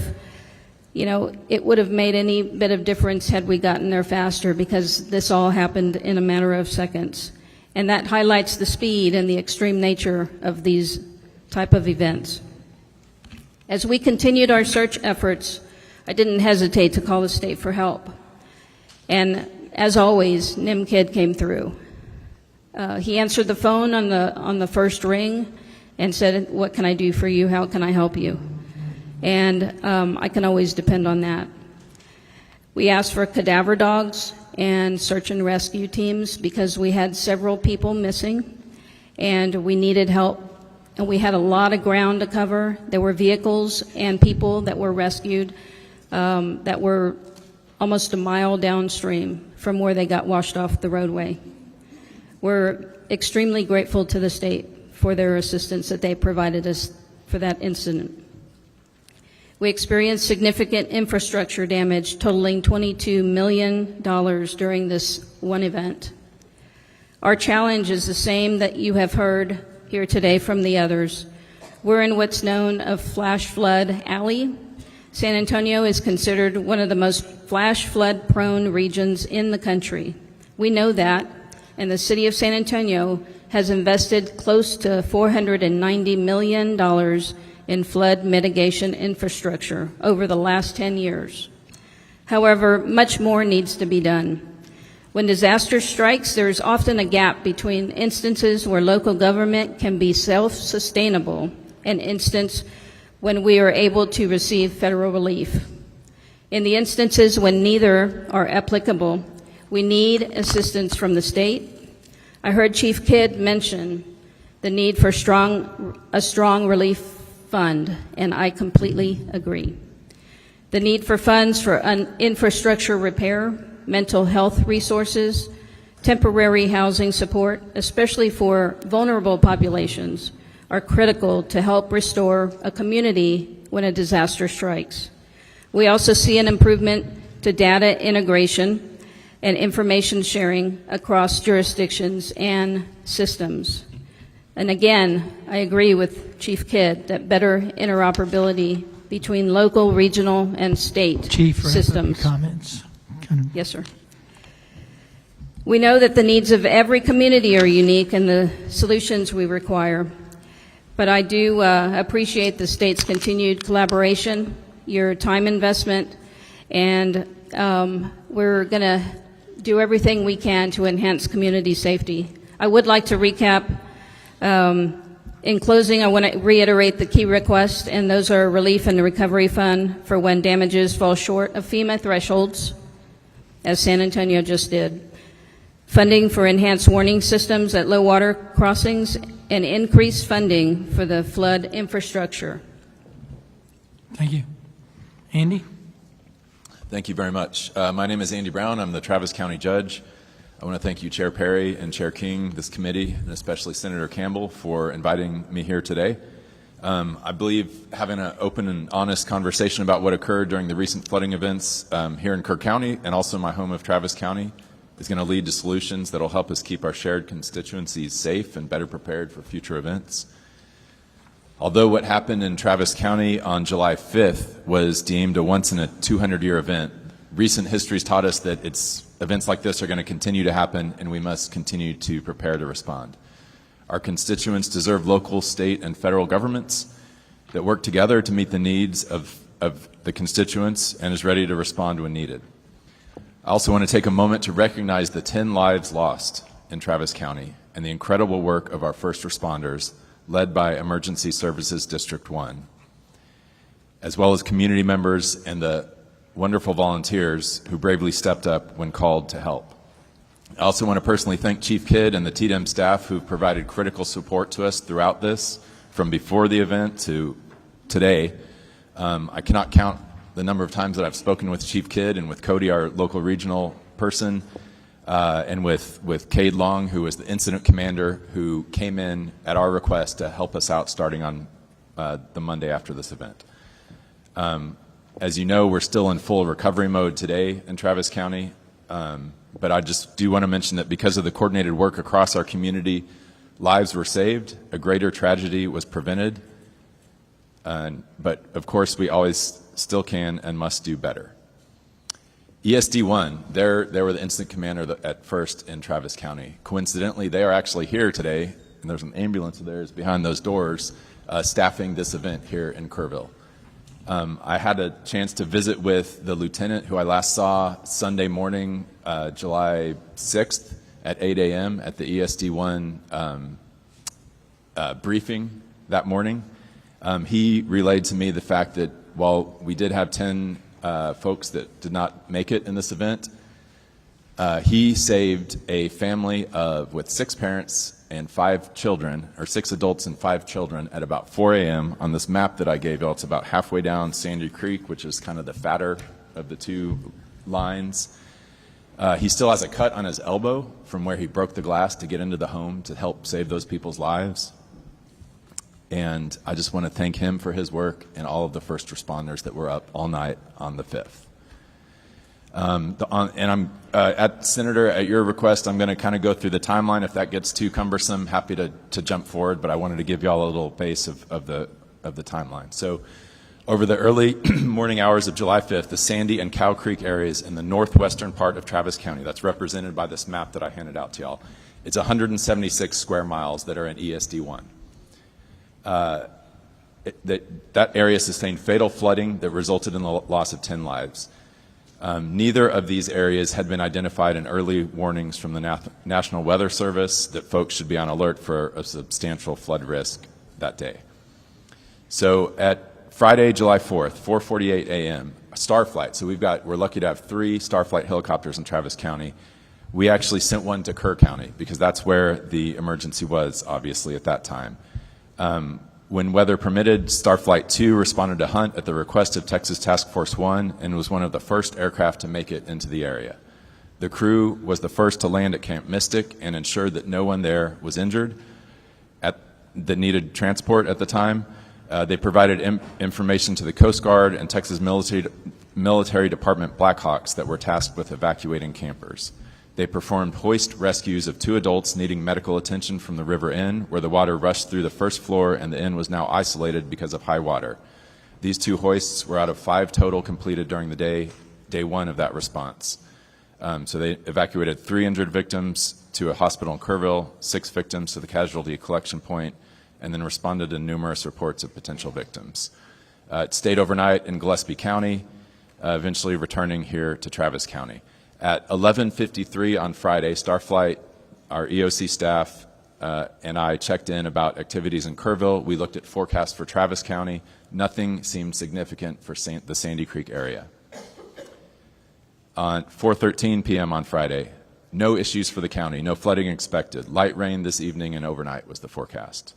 it would have made any bit of difference had we gotten there faster, because this all happened in a matter of seconds. And that highlights the speed and the extreme nature of these type of events. As we continued our search efforts, I didn't hesitate to call the state for help. And as always, NIMKID came through. He answered the phone on the first ring and said, "What can I do for you? How can I help you?" And I can always depend on that. We asked for cadaver dogs and search and rescue teams because we had several people missing and we needed help, and we had a lot of ground to cover. There were vehicles and people that were rescued that were almost a mile downstream from where they got washed off the roadway. We're extremely grateful to the state for their assistance that they provided us for that incident. We experienced significant infrastructure damage totaling $22 million during this one event. Our challenge is the same that you have heard here today from the others. We're in what's known as Flash Flood Alley. San Antonio is considered one of the most flash flood prone regions in the country. We know that, and the city of San Antonio has invested close to $490 million in flood mitigation infrastructure over the last 10 years. However, much more needs to be done. When disaster strikes, there is often a gap between instances where local government can be self-sustainable and instances when we are able to receive federal relief. In the instances when neither are applicable, we need assistance from the state. I heard Chief Kidd mention the need for a strong relief fund, and I completely agree. The need for funds for infrastructure repair, mental health resources, temporary housing support, especially for vulnerable populations, are critical to help restore a community when a disaster strikes. We also see an improvement to data integration and information sharing across jurisdictions and systems. And again, I agree with Chief Kidd that better interoperability between local, regional, and state Chief, wrap up your systems. comments. Yes, sir. We know that the needs of every community are unique and the solutions we require. But I do appreciate the state's continued collaboration, your time investment, and we're going to do everything we can to enhance community safety. I would like to recap. In closing, I want to reiterate the key requests, and those are relief and recovery fund for when damages fall short of FEMA thresholds, as San Antonio just did. Funding for enhanced warning systems at low water crossings, and increased funding for the flood infrastructure. Thank you. Andy? Thank you very much. My name is Andy Brown. I'm the Travis County Judge. I want to thank you, Chair Perry and Chair King, this committee, and especially Senator Campbell for inviting me here today. I believe having an open and honest conversation about what occurred during the recent flooding events here in Kerr County and also my home of Travis County is going to lead to solutions that will help us keep our shared constituencies safe and better prepared for future events. Although what happened in Travis County on July 5th was deemed a once-in-a-200-year event, recent history's taught us that events like this are going to continue to happen, and we must continue to prepare to respond. Our constituents deserve local, state, and federal governments that work together to meet the needs of the constituents and is ready to respond when needed. I also want to take a moment to recognize the 10 lives lost in Travis County and the incredible work of our first responders, led by Emergency Services District 1, as well as community members and the wonderful volunteers who bravely stepped up when called to help. I also want to personally thank Chief Kidd and the TDEM staff who've provided critical support to us throughout this, from before the event to today. I cannot count the number of times that I've spoken with Chief Kidd and with Cody, our local regional person, and with Cade Long, who was the incident commander who came in at our request to help us out starting on the Monday after this event. As you know, we're still in full recovery mode today in Travis County, but I just do want to mention that because of the coordinated work across our community, lives were saved, a greater tragedy was prevented, but of course we always still can and must do better. ESD1, they were the incident commander at first in Travis County. Coincidentally, they are actually here today, and there's an ambulance of theirs behind those doors staffing this event here in Kerrville. I had a chance to visit with the lieutenant who I last saw Sunday morning, July 6th at 8 a.m. at the ESD1 briefing that morning. He relayed to me the fact that while we did have 10 folks that did not make it in this event, he saved a family with 6 parents and 5 children, or 6 adults and 5 children, at about 4 a.m. on this map that I gave you. It's about halfway down Sandy Creek, which is kind of the fatter of the two lines. He still has a cut on his elbow from where he broke the glass to get into the home to help save those people's lives. And I just want to thank him for his work and all of the first responders that were up all night on the 5th. Senator, at your request, I'm going to kind of go through the timeline. If that gets too cumbersome, happy to jump forward, but I wanted to give you all a little base of the timeline. So over the early morning hours of July 5th, the Sandy and Cow Creek areas in the northwestern part of Travis County, that's represented by this map that I handed out to y'all, it's 176 square miles that are in ESD1. That area sustained fatal flooding that resulted in the loss of 10 lives. Neither of these areas had been identified in early warnings from the National Weather Service that folks should be on alert for a substantial flood risk that day. So at Friday, July 4th, 4:48 a.m., a Starflight. So we're lucky to have 3 Starflight helicopters in Travis County. We actually sent one to Kerr County because that's where the emergency was, obviously, at that time. When weather permitted, Starflight 2 responded to Hunt at the request of Texas Task Force 1 and was one of the first aircraft to make it into the area. The crew was the first to land at Camp Mystic and ensured that no one there was injured that needed transport at the time. They provided information to the Coast Guard and Texas Military Department Blackhawks that were tasked with evacuating campers. They performed hoist rescues of 2 adults needing medical attention from the river inn, where the water rushed through the first floor and the inn was now isolated because of high water. These 2 hoists were out of 5 total completed during the day 1 of that response. So they evacuated 3 injured victims to a hospital in Kerrville, 6 victims to the casualty collection point, and then responded to numerous reports of potential victims. It stayed overnight in Gillespie County, eventually returning here to Travis County. At 11:53 on Friday, Starflight, our EOC staff, and I checked in about activities in Kerrville. We looked at forecasts for Travis County. Nothing seemed significant for the Sandy Creek area. On 4:13 p.m. on Friday, no issues for the county, no flooding expected. Light rain this evening and overnight was the forecast.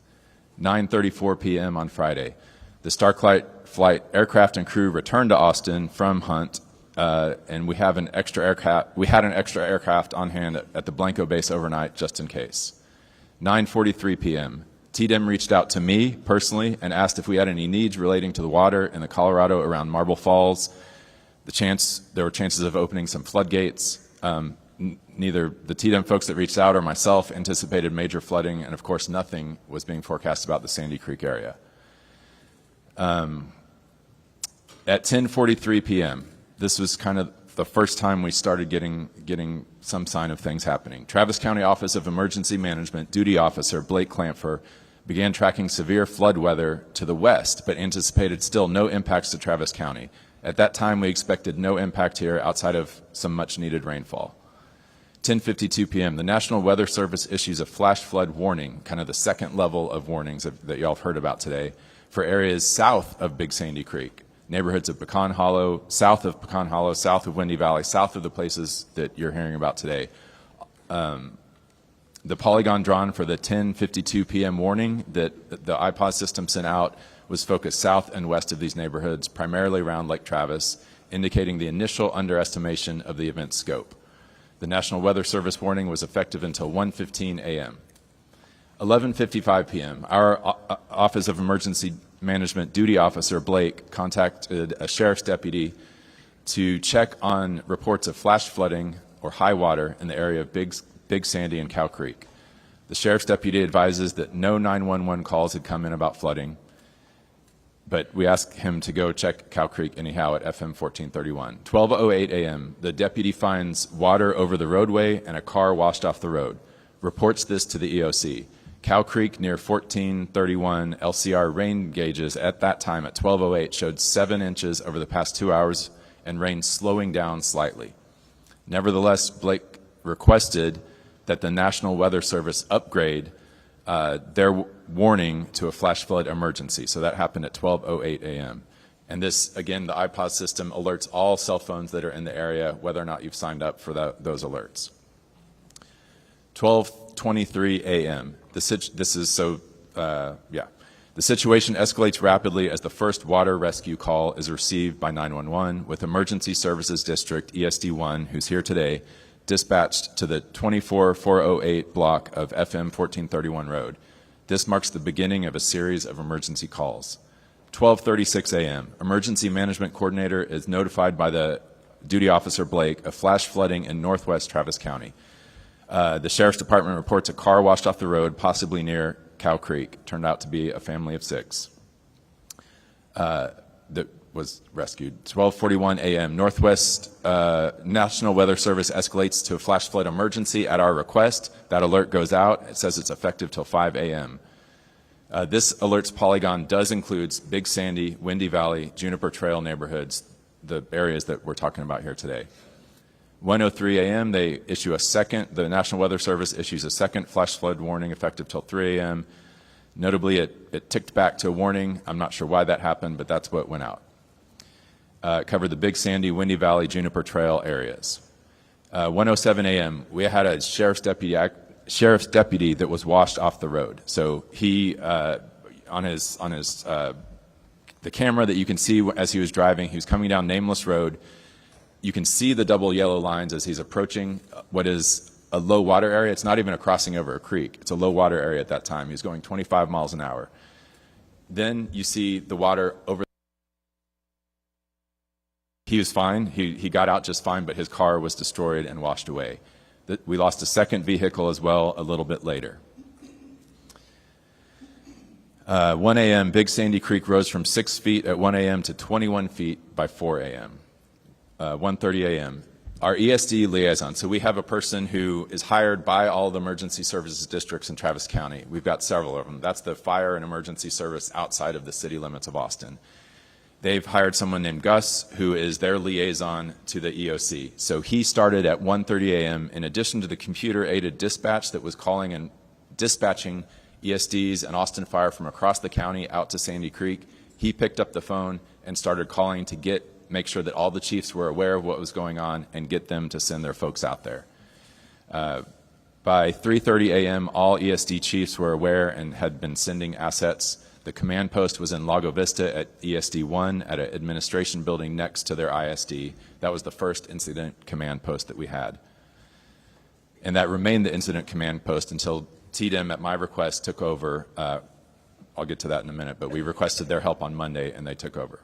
9:34 p.m. on Friday, the Starflight aircraft and crew returned to Austin from Hunt, and we had an extra aircraft on hand at the Blanco base overnight just in case. 9:43 p.m. TDEM reached out to me personally and asked if we had any needs relating to the water in the Colorado around Marble Falls. There were chances of opening some floodgates. Neither the TDEM folks that reached out or myself anticipated major flooding, and of course nothing was being forecast about the Sandy Creek area. At 10:43 p.m., this was kind of the first time we started getting some sign of things happening. Travis County Office of Emergency Management Duty Officer Blake Clampfer began tracking severe flood weather to the west, but anticipated still no impacts to Travis County. At that time, we expected no impact here outside of some much-needed rainfall. 10:52 p.m., the National Weather Service issues a flash flood warning, kind of the second level of warnings that y'all have heard about today, for areas south of Big Sandy Creek, neighborhoods of Pecan Hollow, south of Pecan Hollow, south of Windy Valley, south of the places that you're hearing about today. The polygon drawn for the 10:52 p.m. warning that the iPod system sent out was focused south and west of these neighborhoods, primarily around Lake Travis, indicating the initial underestimation of the event's scope. The National Weather Service warning was effective until 1:15 a.m. 11:55 p.m., our Office of Emergency Management Duty Officer Blake contacted a sheriff's deputy to check on reports of flash flooding or high water in the area of Big Sandy and Cow Creek. The sheriff's deputy advises that no 911 calls had come in about flooding, but we asked him to go check Cow Creek anyhow at FM 1431. 12:08 a.m., the deputy finds water over the roadway and a car washed off the road. Reports this to the EOC. Cow Creek near 1431 LCR rain gauges at that time at 12:08 showed 7 inches over the past 2 hours and rain slowing down slightly. Nevertheless, Blake requested that the National Weather Service upgrade their warning to a flash flood emergency. So that happened at 12:08 a.m. And this, again, the iPod system alerts all cell phones that are in the area, whether or not you've signed up for those alerts. 12:23 a.m. The situation escalates rapidly as the first water rescue call is received by 911, with Emergency Services District, ESD1, who's here today, dispatched to the 24408 block of FM 1431 Road. This marks the beginning of a series of emergency calls. 12:36 a.m., Emergency Management Coordinator is notified by the duty officer Blake of flash flooding in northwest Travis County. The Sheriff's Department reports a car washed off the road, possibly near Cow Creek. Turned out to be a family of 6 that was rescued. 12:41 a.m. Northwest National Weather Service escalates to a flash flood emergency at our request. That alert goes out. It says it's effective till 5 a.m. This alert's polygon does include Big Sandy, Windy Valley, Juniper Trail neighborhoods, the areas that we're talking about here today. 1:03 a.m. they issue the National Weather Service issues a second flash flood warning effective till 3 a.m. Notably, it ticked back to a warning. I'm not sure why that happened, but that's what went out. It covered the Big Sandy, Windy Valley, Juniper Trail areas. 1:07 a.m. we had a sheriff's deputy that was washed off the road. So he on his the camera that you can see as he was driving, he was coming down Nameless Road. You can see the double yellow lines as he's approaching what is a low water area. It's not even a crossing over a creek. It's a low water area at that time. He was going 25 miles an hour. Then you see the water over. He was fine. He got out just fine, but his car was destroyed and washed away. We lost a second vehicle as well a little bit later. 1 a.m., Big Sandy Creek rose from 6 feet at 1 a.m. to 21 feet by 4 a.m. 1:30 a.m. Our ESD liaison. So we have a person who is hired by all the emergency services districts in Travis County. We've got several of them. That's the fire and emergency service outside of the city limits of Austin. They've hired someone named Gus, who is their liaison to the EOC. So he started at 1:30 a.m. In addition to the computer-aided dispatch that was calling and dispatching ESDs and Austin Fire from across the county out to Sandy Creek, he picked up the phone and started calling to make sure that all the chiefs were aware of what was going on and get them to send their folks out there. By 3:30 a.m., all ESD chiefs were aware and had been sending assets. The command post was in Lago Vista at ESD 1 at an administration building next to their ISD. That was the first incident command post that we had. And that remained the incident command post until TDM, at my request, took over. I'll get to that in a minute, but we requested their help on Monday, and they took over.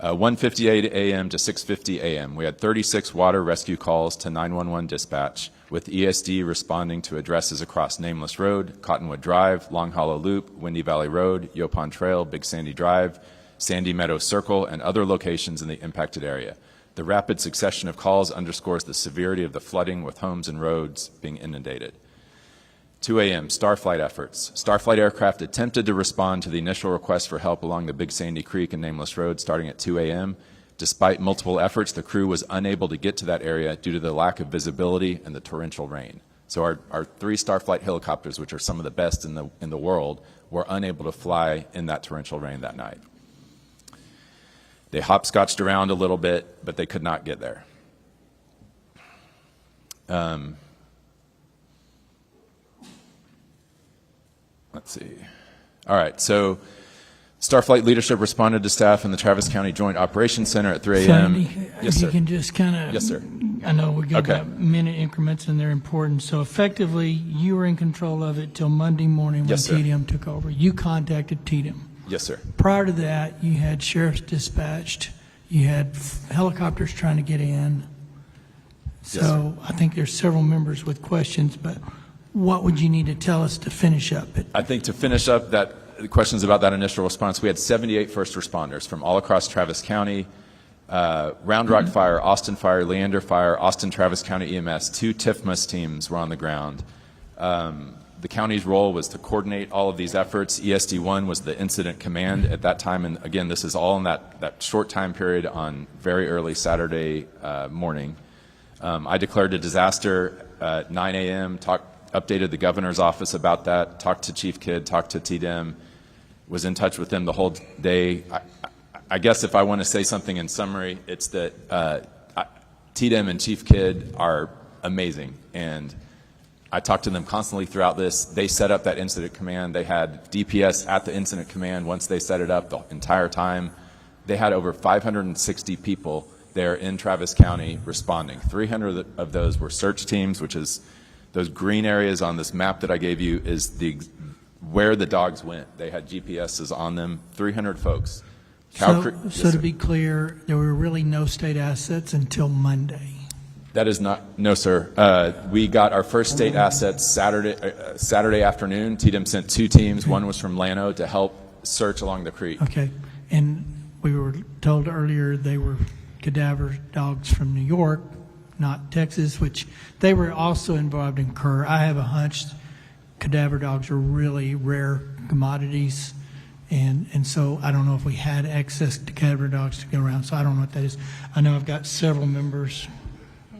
1:58 a.m. to 6:50 a.m. We had 36 water rescue calls to 911 dispatch, with ESD responding to addresses across Nameless Road, Cottonwood Drive, Long Hollow Loop, Windy Valley Road, Yopon Trail, Big Sandy Drive, Sandy Meadow Circle, and other locations in the impacted area. The rapid succession of calls underscores the severity of the flooding, with homes and roads being inundated. 2 a.m., Starflight efforts. Starflight aircraft attempted to respond to the initial request for help along the Big Sandy Creek and Nameless Road starting at 2 a.m. Despite multiple efforts, the crew was unable to get to that area due to the lack of visibility and the torrential rain. So our 3 Starflight helicopters, which are some of the best in the world, were unable to fly in that torrential rain that night. They hopscotched around a little bit, but they could not get there. Let's see. All right, so Starflight leadership responded to staff in the Travis County Joint Operations Center at 3 a.m. Sandy, Yes, if sir. you can just kind of, Yes, sir. I know we go Okay. about minute increments and they're important. So effectively, you were in control of it till Monday morning when Yes, sir. TDM took over. You contacted TDM. Yes, sir. Prior to that, you had sheriffs dispatched, you had helicopters trying to get in. Yes, So I think there's several members with questions, but what would you need to tell us to finish up it? I think to finish up the questions about that initial response, we had 78 first responders from all across Travis County, Round Rock Fire, Austin Fire, Leander Fire, Austin Travis County EMS, 2 TIFMAS teams were on the ground. The county's role was to coordinate all of these efforts. ESD-1 was the incident command at that time, and again, this is all in that short time period on very early Saturday morning. I declared a disaster at 9 a.m., updated the governor's office about that, talked to Chief Kidd, talked to TDM, was in touch with them the whole day. I guess if I want to say something in summary, it's that TDM and Chief Kidd are amazing, and I talked to them constantly throughout this. They set up that incident command. They had DPS at the incident command once they set it up the entire time. They had over 560 people there in Travis County responding. 300 of those were search teams, which is those green areas on this map that I gave you is where the dogs went. They had GPSs on them, 300 folks. So to be clear, there were really no state assets until Monday. That is not, no, sir. We got our first state assets Saturday afternoon. TDM sent 2 teams. One was from Llano to help search along the creek. Okay, and we were told earlier they were cadaver dogs from New York, not Texas, which they were also involved in Kerr. I have a hunch cadaver dogs are really rare commodities, and so I don't know if we had access to cadaver dogs to go around, so I don't know what that is. I know I've got several members.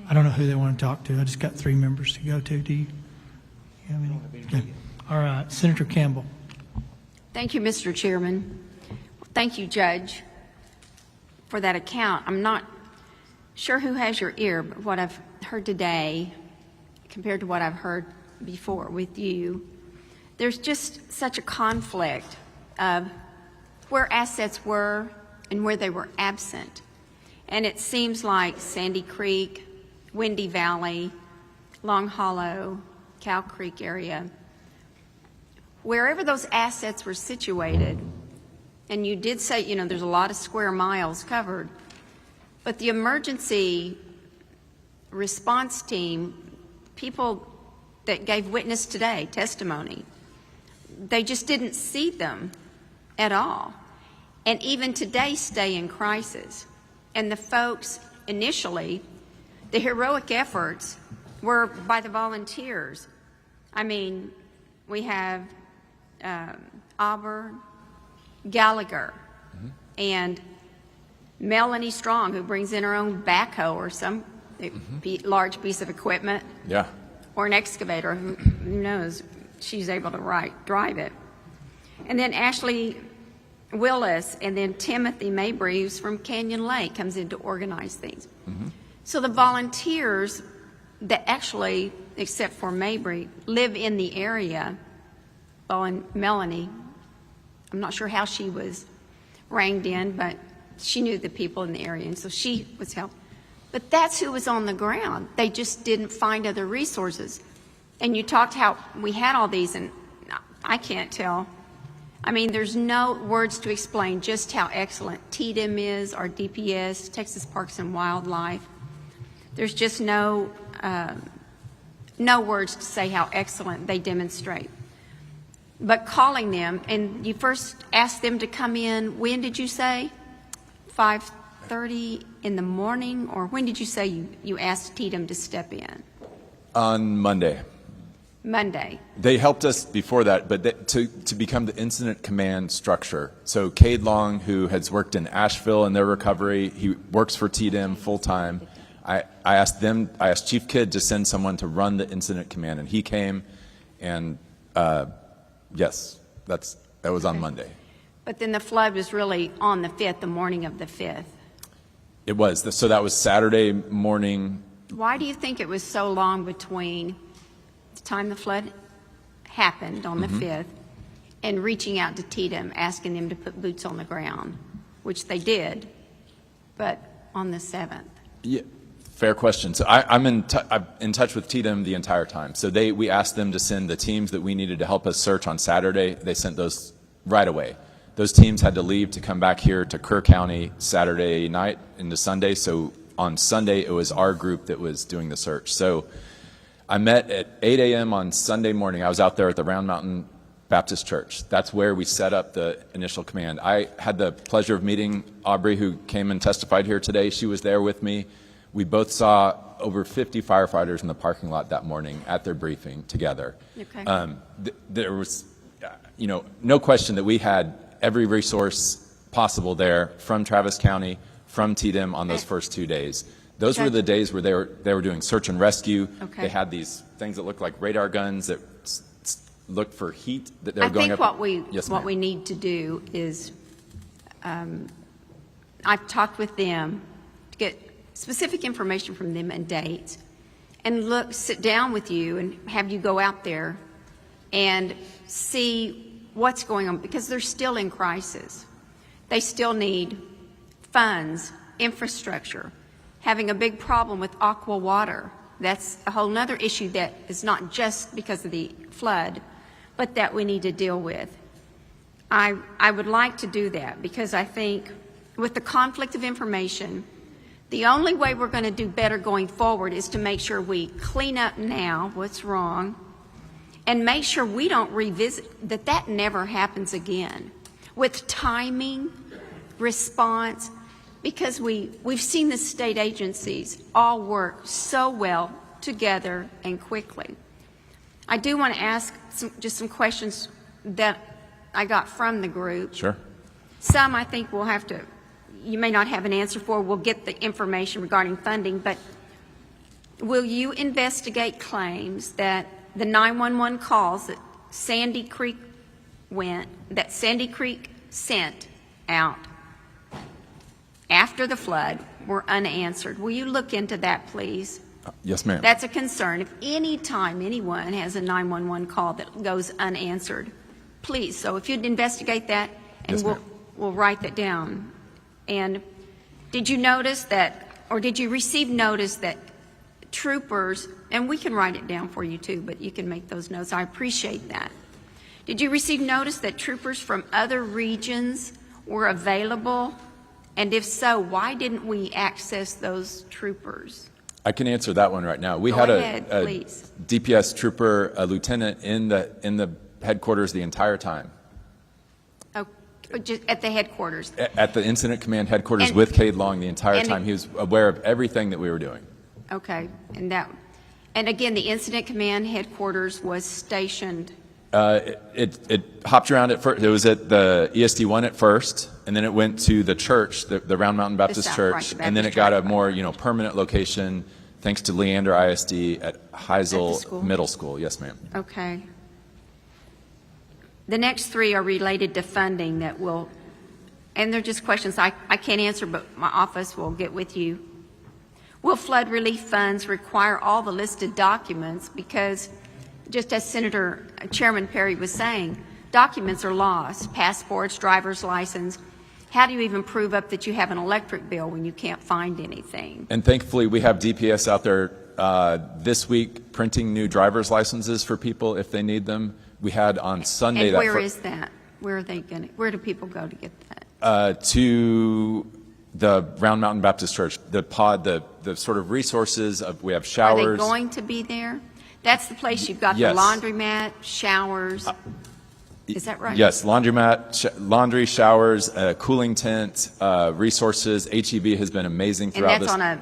I don't know who they want to talk to. I just got 3 members to go to. Do you have any? Okay. All right, Senator Campbell. Thank you, Mr. Chairman. Thank you, Judge, for that account. I'm not sure who has your ear, but what I've heard today compared to what I've heard before with you, there's just such a conflict of where assets were and where they were absent. And it seems like Sandy Creek, Windy Valley, Long Hollow, Cow Creek area, wherever those assets were situated, And you did say, you know, there's a lot of square miles covered. But the emergency response team, people that gave witness today, testimony, they just didn't see them at all. And even today stay in crisis. And the folks initially, the heroic efforts were by the volunteers. I mean, we have Auburn, Gallagher, and Melanie Strong, who brings in her own backhoe or some large piece of equipment. Yeah. Or an excavator, who knows, she's able to drive it. And then Ashley Willis, and then Timothy Mabry, who's from Canyon Lake, comes in to organize things. So the volunteers that actually, except for Mabry, live in the area, well, and Melanie, I'm not sure how she was ranged in, but she knew the people in the area, and so she was helped. But that's who was on the ground. They just didn't find other resources. And you talked how we had all these, and I can't tell. I mean, there's no words to explain just how excellent TDM is, our DPS, Texas Parks and Wildlife. There's just no words to say how excellent they demonstrate. But calling them, and you first asked them to come in, when did you say? 5:30 in the morning? Or when did you say you asked TDM to step in? On Monday. Monday. They helped us before that, but to become the incident command structure. So Cade Long, who has worked in Asheville in their recovery, he works for TDM full time. I asked Chief Kidd to send someone to run the incident command, and he came, and yes, that was on Monday. But then the flood was really on the 5th, the morning of the 5th. It was. So that was Saturday morning. Why do you think it was so long between the time the flood happened on the 5th and reaching out to TDM, asking them to put boots on the ground, which they did, but on the 7th? Yeah, fair question. So I'm in touch with TDM the entire time. So we asked them to send the teams that we needed to help us search on Saturday. They sent those right away. Those teams had to leave to come back here to Kerr County Saturday night into Sunday. So on Sunday, it was our group that was doing the search. So I met at 8 a.m. on Sunday morning. I was out there at the Round Mountain Baptist Church. That's where we set up the initial command. I had the pleasure of meeting Aubrey, who came and testified here today. She was there with me. We both saw over 50 firefighters in the parking lot that morning at their briefing together. Okay. There was, no question that we had every resource possible there from Travis County, from TDM on those first 2 days. Those were the days where they were doing search and rescue. Okay. They had these things that looked like radar guns that looked for heat that they were going up. I think what we need to do is, I've talked with them to get specific information from them and dates, and sit down with you and have you go out there and see what's going on, because they're still in crisis. They still need funds, infrastructure, having a big problem with aqua water. That's a whole other issue that is not just because of the flood, but that we need to deal with. I would like to do that, because I think with the conflict of information, the only way we're going to do better going forward is to make sure we clean up now what's wrong, and make sure we don't revisit, that never happens again, with timing, response, because we've seen the state agencies all work so well together and quickly. I do want to ask just some questions that I got from the group. Sure. Some I think we'll have to, you may not have an answer for. We'll get the information regarding funding, but will you investigate claims that the 911 calls that Sandy Creek sent out after the flood were unanswered? Will you look into that, please? Yes, ma'am. That's a concern. If any time anyone has a 911 call that goes unanswered, please. So if you'd investigate that, and Yes, we'll write that down. And did you notice that, or did you receive notice that troopers, and we can write it down for you too, but you can make those notes. I appreciate that. Did you receive notice that troopers from other regions were available? And if so, why didn't we access those troopers? I can answer that one right now. We Go had ahead, a please. DPS trooper, a lieutenant in the headquarters the entire time. Oh, just at the headquarters. At the incident command headquarters And- with Cade Long the entire and- time. He was aware of everything that we were doing. Okay, and again, the incident command headquarters was stationed. It hopped around at first. It was at the ESD1 at first, and then it went to the church, the Round Mountain Baptist south, Church, right, the and then it Baptist got a church. more permanent location thanks to Leander ISD at At the Heisel school? Middle School. Yes, ma'am. Okay. The next three are related to funding that will, and they're just questions I can't answer, but my office will get with you. Will flood relief funds require all the listed documents? Because just as Chairman Perry was saying, documents are lost, passports, driver's license. How do you even prove up that you have an electric bill when you can't find anything? And thankfully, we have DPS out there this week printing new driver's licenses for people if they need them. We had on Sunday. And where is that? Where are they going? Where do people go to get that? To the Round Mountain Baptist Church, the pod, the sort of resources of, we have Are showers. they going to be there? That's the place you've got Yes. the laundromat, showers. Is that right? Yes, laundromat, laundry, showers, cooling tent, resources. HEB has been amazing And throughout that's this. on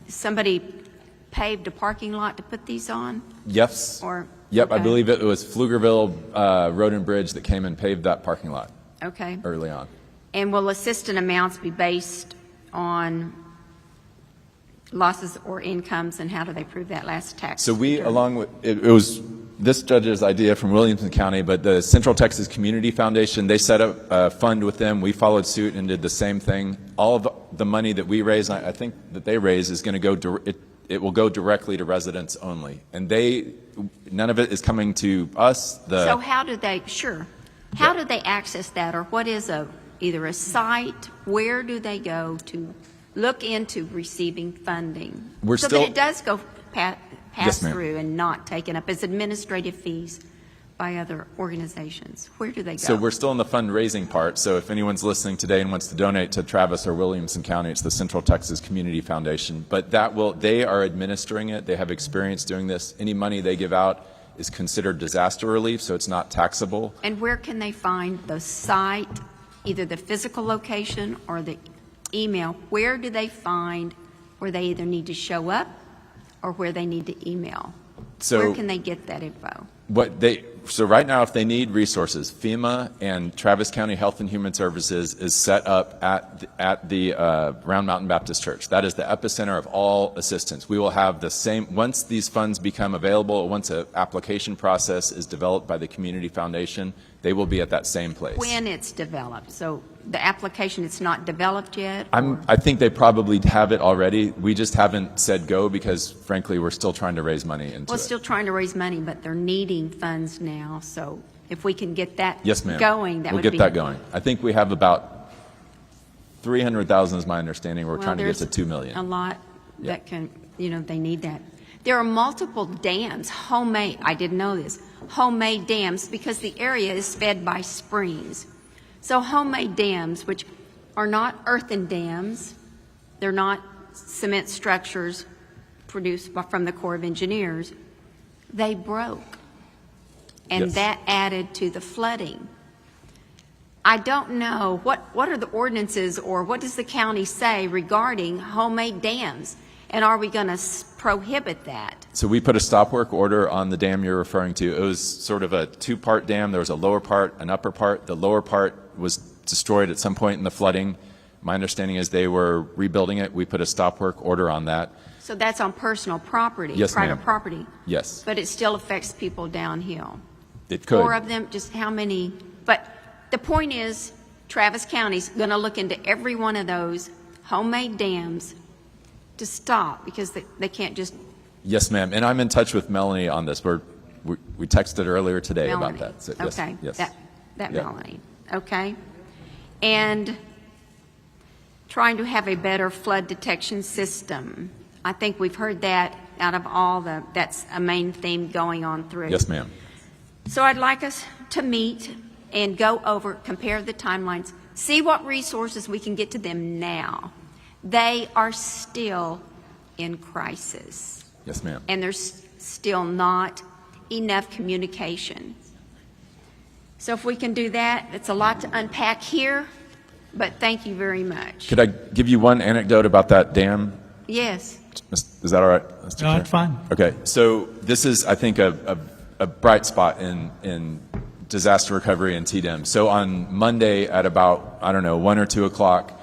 somebody paved a parking lot to put these on? Yes. Or Yep, I okay. believe it was Pflugerville Road and Bridge that came and paved that parking lot Okay. early on. And will assistant amounts be based on losses or incomes, and how do they prove that last tax? So we, return? along with, it was this judge's idea from Williamson County, but the Central Texas Community Foundation, they set up a fund with them. We followed suit and did the same thing. All of the money that we raise, I think that they raise, is going to go, it will go directly to residents only. And none of it is coming to us. So how do they, how do they access that, or what is either a site? Where do they go to look into receiving funding? So that it does go pass Yes, ma'am. through and not taken up as administrative fees by other organizations. Where do they go? So we're still in the fundraising part. So if anyone's listening today and wants to donate to Travis or Williamson County, it's the Central Texas Community Foundation. But they are administering it. They have experience doing this. Any money they give out is considered disaster relief, so it's not taxable. And where can they find the site, either the physical location or the email? Where do they find where they either need to show up or where they need to email? So where can they get that info? So right now, if they need resources, FEMA and Travis County Health and Human Services is set up at the Round Mountain Baptist Church. That is the epicenter of all assistance. We will have the same, once these funds become available, once an application process is developed by the Community Foundation, they will be at that same place. When it's developed. So the application, it's not developed yet? I think they probably have it already. We just haven't said go because, frankly, we're still trying to raise money into Well, it. still trying to raise money, but they're needing funds now. So if we can get that Yes, ma'am. going, that we'll would get be. that going. I think we have about 300,000 is my understanding. We're Well, trying to get to there's 2 million. A lot that can, they need that. There are multiple dams, homemade, I didn't know this, homemade dams, because the area is fed by springs. So homemade dams, which are not earthen dams, they're not cement structures produced from the Corps of Engineers, they broke. And Yes. that added to the flooding. I don't know, what are the ordinances, or what does the county say regarding homemade dams? And are we going to prohibit that? So we put a stop work order on the dam you're referring to. It was sort of a two-part dam. There was a lower part, an upper part. The lower part was destroyed at some point in the flooding. My understanding is they were rebuilding it. We put a stop work order on that. So that's on personal property, Yes, private ma'am. property, Yes, but it still affects people downhill. it could. 4 of them, just how many? But the point is, Travis County's going to look into every one of those homemade dams to stop, because they can't just. Yes, ma'am. And I'm in touch with Melanie on this. We texted earlier today Melanie. about that. So, yes, Okay, yes. that Yeah. Melanie, okay. And trying to have a better flood detection system. I think we've heard that out of that's a main theme going on through. Yes, ma'am. So I'd like us to meet and go over, compare the timelines, see what resources we can get to them now. They are still in crisis. Yes, ma'am. And there's still not enough communication. So if we can do that, it's a lot to unpack here, but thank you very much. Could I give you one anecdote about that dam? Yes. Is that all right, Mr. Chair? No, it's fine. Okay, so this is, I think, a bright spot in disaster recovery and TDEM. So on Monday at about, 1 or 2 o'clock,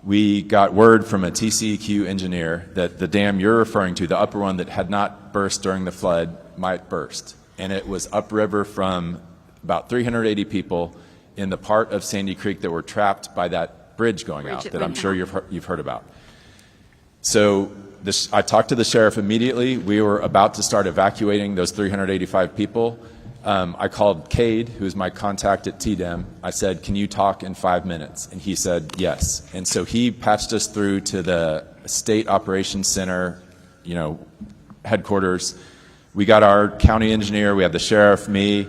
we got word from a TCEQ engineer that the dam you're referring to, the upper one that had not burst during the flood, might burst. And it was upriver from about 380 people in the part of Sandy Creek that were trapped by that bridge going out that I'm sure you've heard about. So I talked to the sheriff immediately. We were about to start evacuating those 385 people. I called Cade, who's my contact at TDEM. I said, can you talk in 5 minutes? And he said, yes. And so he patched us through to the State Operations Center, headquarters. We got our county engineer, we had the sheriff, me,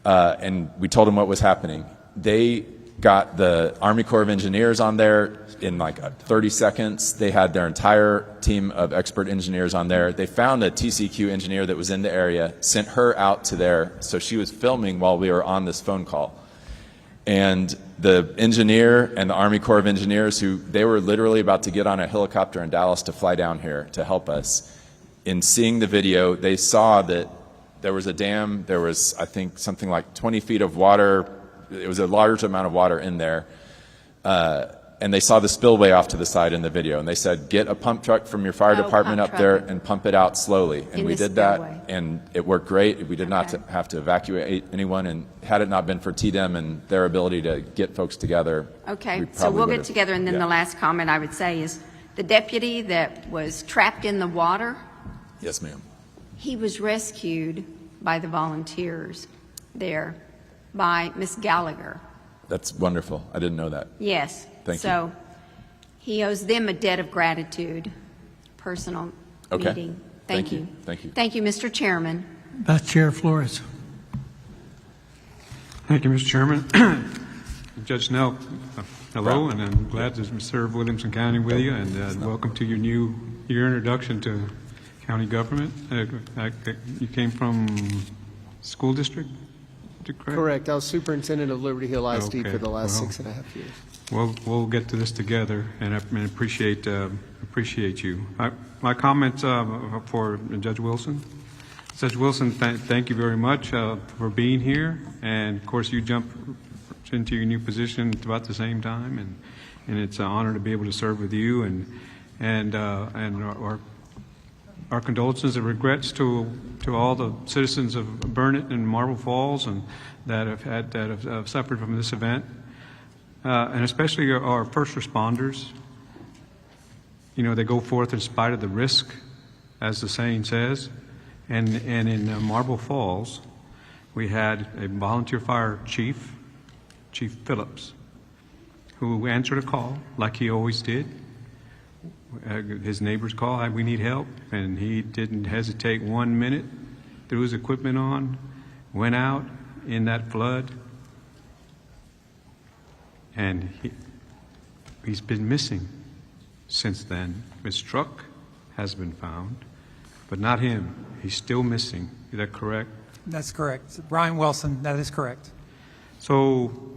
and we told them what was happening. They got the Army Corps of Engineers on there in like 30 seconds. They had their entire team of expert engineers on there. They found a TCQ engineer that was in the area, sent her out to there, so she was filming while we were on this phone call. And the engineer and the Army Corps of Engineers, they were literally about to get on a helicopter in Dallas to fly down here to help us. In seeing the video, they saw that there was a dam, there was, I think, something like 20 feet of water. It was a large amount of water in there. And they saw the spillway off to the side in the video. And they said, get a pump truck from your fire department up there and pump it out slowly. And we did that, and it worked great. We did not have to evacuate anyone. And had it not been for TDEM and their ability to get folks together, Okay, so we'll get together. And then the last comment I would say is the deputy that was trapped in the water. Yes, ma'am. He was rescued by the volunteers there, by Miss Gallagher. That's wonderful. I didn't know that. Yes. Thank you. So he owes them a debt of gratitude, personal meeting. Thank you. Thank you. Thank you, Mr. Chairman. Vice Chair Flores. Thank you, Mr. Chairman. Judge Snell, hello, and I'm glad to serve Williamson County with you, and welcome to your introduction to county government. You came from school district? Correct. I was superintendent of Liberty Hill ISD for the last 6.5 years. Well, we'll get to this together, and I appreciate you. My comments for Judge Wilson. Judge Wilson, thank you very much for being here, and of course you jumped into your new position at about the same time, and it's an honor to be able to serve with you, and our condolences and regrets to all the citizens of Burnett and Marble Falls and that have suffered from this event, and especially our first responders. They go forth in spite of the risk, as the saying says. And in Marble Falls, we had a volunteer fire chief, Chief Phillips, who answered a call like he always did. His neighbors called, we need help, and he didn't hesitate 1 minute, threw his equipment on, went out in that flood, and he's been missing since then. His truck has been found, but not him. He's still missing. Is that correct? That's correct. Brian Wilson, that is correct. So,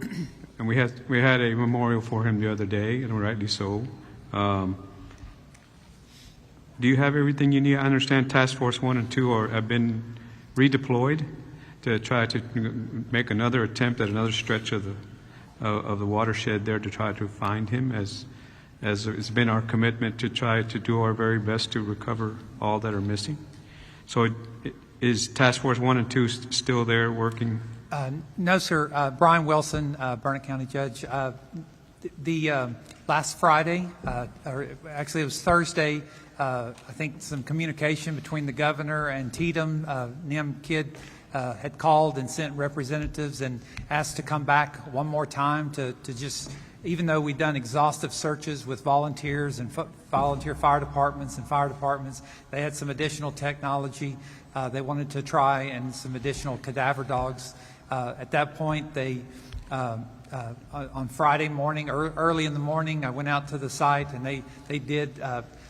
and we had a memorial for him the other day, and rightly so. Do you have everything you need? I understand Task Force 1 and 2 have been redeployed to try to make another attempt at another stretch of the watershed there to try to find him, as it's been our commitment to try to do our very best to recover all that are missing. So is Task Force 1 and 2 still there working? No, sir. Brian Wilson, Burnett County Judge. The last Friday, or actually it was Thursday, I think some communication between the governor and TDEM, NIM Kidd, had called and sent representatives and asked to come back one more time to just, even though we'd done exhaustive searches with volunteers and volunteer fire departments, they had some additional technology they wanted to try and some additional cadaver dogs. At that point, they on Friday morning, early in the morning, I went out to the site, and they did,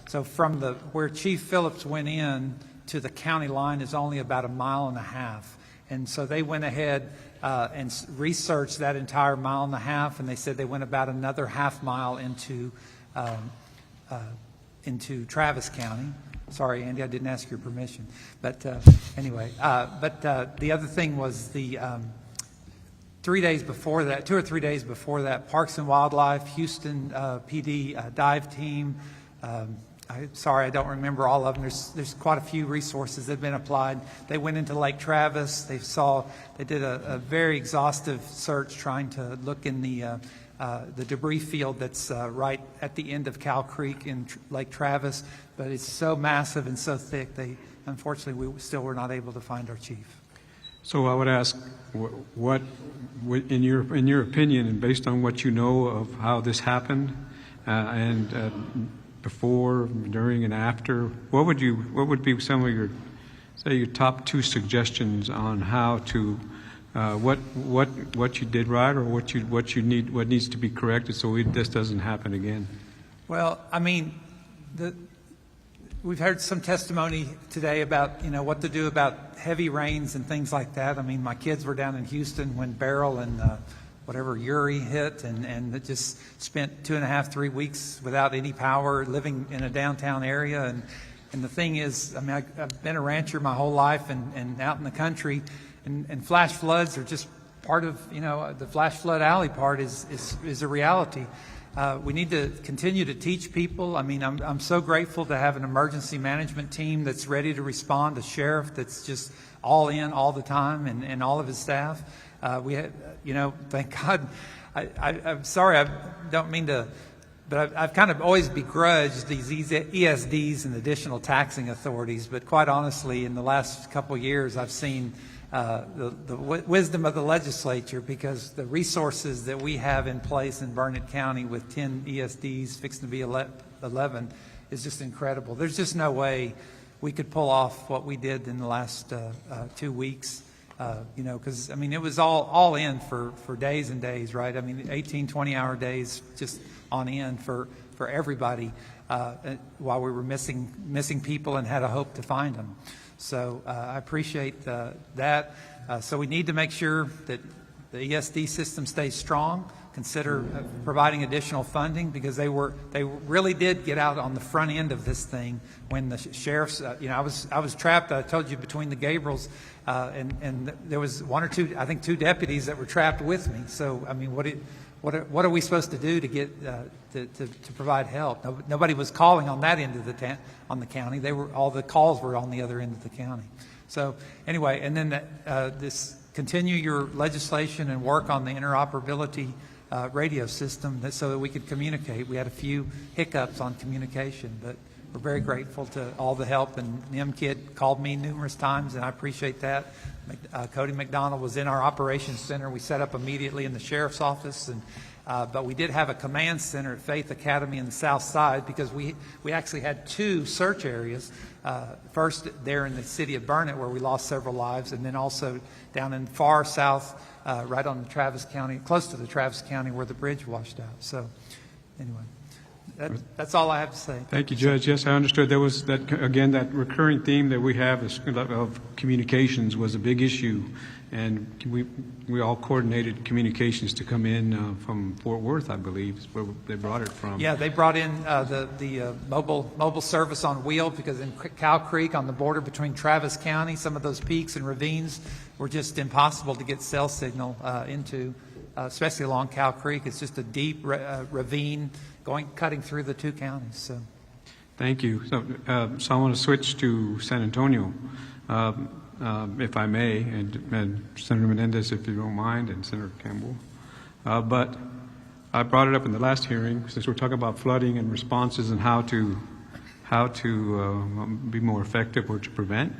so from where Chief Phillips went in to the county line is only about 1.5 miles. And so they went ahead and researched that entire 1.5 miles, and they said they went about another 0.5 mile into Travis County. Sorry, Andy, I didn't ask your permission. But anyway, the other thing was the 3 days before that, 2 or 3 days before that, Parks and Wildlife, Houston PD dive team. Sorry, I don't remember all of them. There's quite a few resources that have been applied. They went into Lake Travis. They did a very exhaustive search trying to look in the debris field that's right at the end of Cow Creek in Lake Travis. But it's so massive and so thick, unfortunately, we still were not able to find our chief. So I would ask, what in your opinion, and based on what you know of how this happened, and before, during, and after, what would be some of your top 2 suggestions on how to what you did right, or what needs to be corrected so this doesn't happen again? Well, I mean, we've heard some testimony today about what to do about heavy rains and things like that. I mean, my kids were down in Houston when Beryl and Uri hit, and it just spent 2.5, 3 weeks without any power, living in a downtown area. And the thing is, I mean, I've been a rancher my whole life and out in the country, and flash floods are just part of, the flash flood alley part is a reality. We need to continue to teach people. I mean, I'm so grateful to have an emergency management team that's ready to respond, a sheriff that's just all in all the time, and all of his staff. We had, thank God. I'm sorry, I don't mean to, but I've kind of always begrudged these ESDs and additional taxing authorities. But quite honestly, in the last couple of years, I've seen the wisdom of the legislature, because the resources that we have in place in Burnett County with 10 ESDs, fixing to be 11, is just incredible. There's just no way we could pull off what we did in the last 2 weeks. Because, I mean, it was all in for days and days, right? I mean, 18, 20-hour days just on end for everybody while we were missing people and had a hope to find them. So I appreciate that. So we need to make sure that the ESD system stays strong. Consider providing additional funding, because they really did get out on the front end of this thing when the sheriffs. I was trapped. I told you, between the Gabriels, and there was 1 or 2, I think 2 deputies that were trapped with me. So I mean, what are we supposed to do to get to provide help? Nobody was calling on that end of the county. All the calls were on the other end of the county. So anyway, and then continue your legislation and work on the interoperability radio system so that we could communicate. We had a few hiccups on communication, but we're very grateful to all the help. And NIMKID called me numerous times, and I appreciate that. Cody McDonald was in our operations center. We set up immediately in the sheriff's office, but we did have a command center at Faith Academy in the south side, because we actually had 2 search areas. First there in the city of Burnett, where we lost several lives, and then also down in far south, right on the Travis County, close to the Travis County, where the bridge washed out. So anyway, that's all I have to say. Thank you, Judge. Yes, I understood. There was that recurring theme that we have of communications was a big issue, and we all coordinated communications to come in from Fort Worth, I believe, is where they brought it from. Yeah, they brought in the mobile service on wheel, because in Cow Creek, on the border between Travis County, some of those peaks and ravines were just impossible to get cell signal into, especially along Cow Creek. It's just a deep ravine cutting through the 2 counties. So, thank you. So I want to switch to San Antonio, if I may, and Senator Menendez, if you don't mind, and Senator Campbell. But I brought it up in the last hearing, since we're talking about flooding and responses and how to be more effective or to prevent.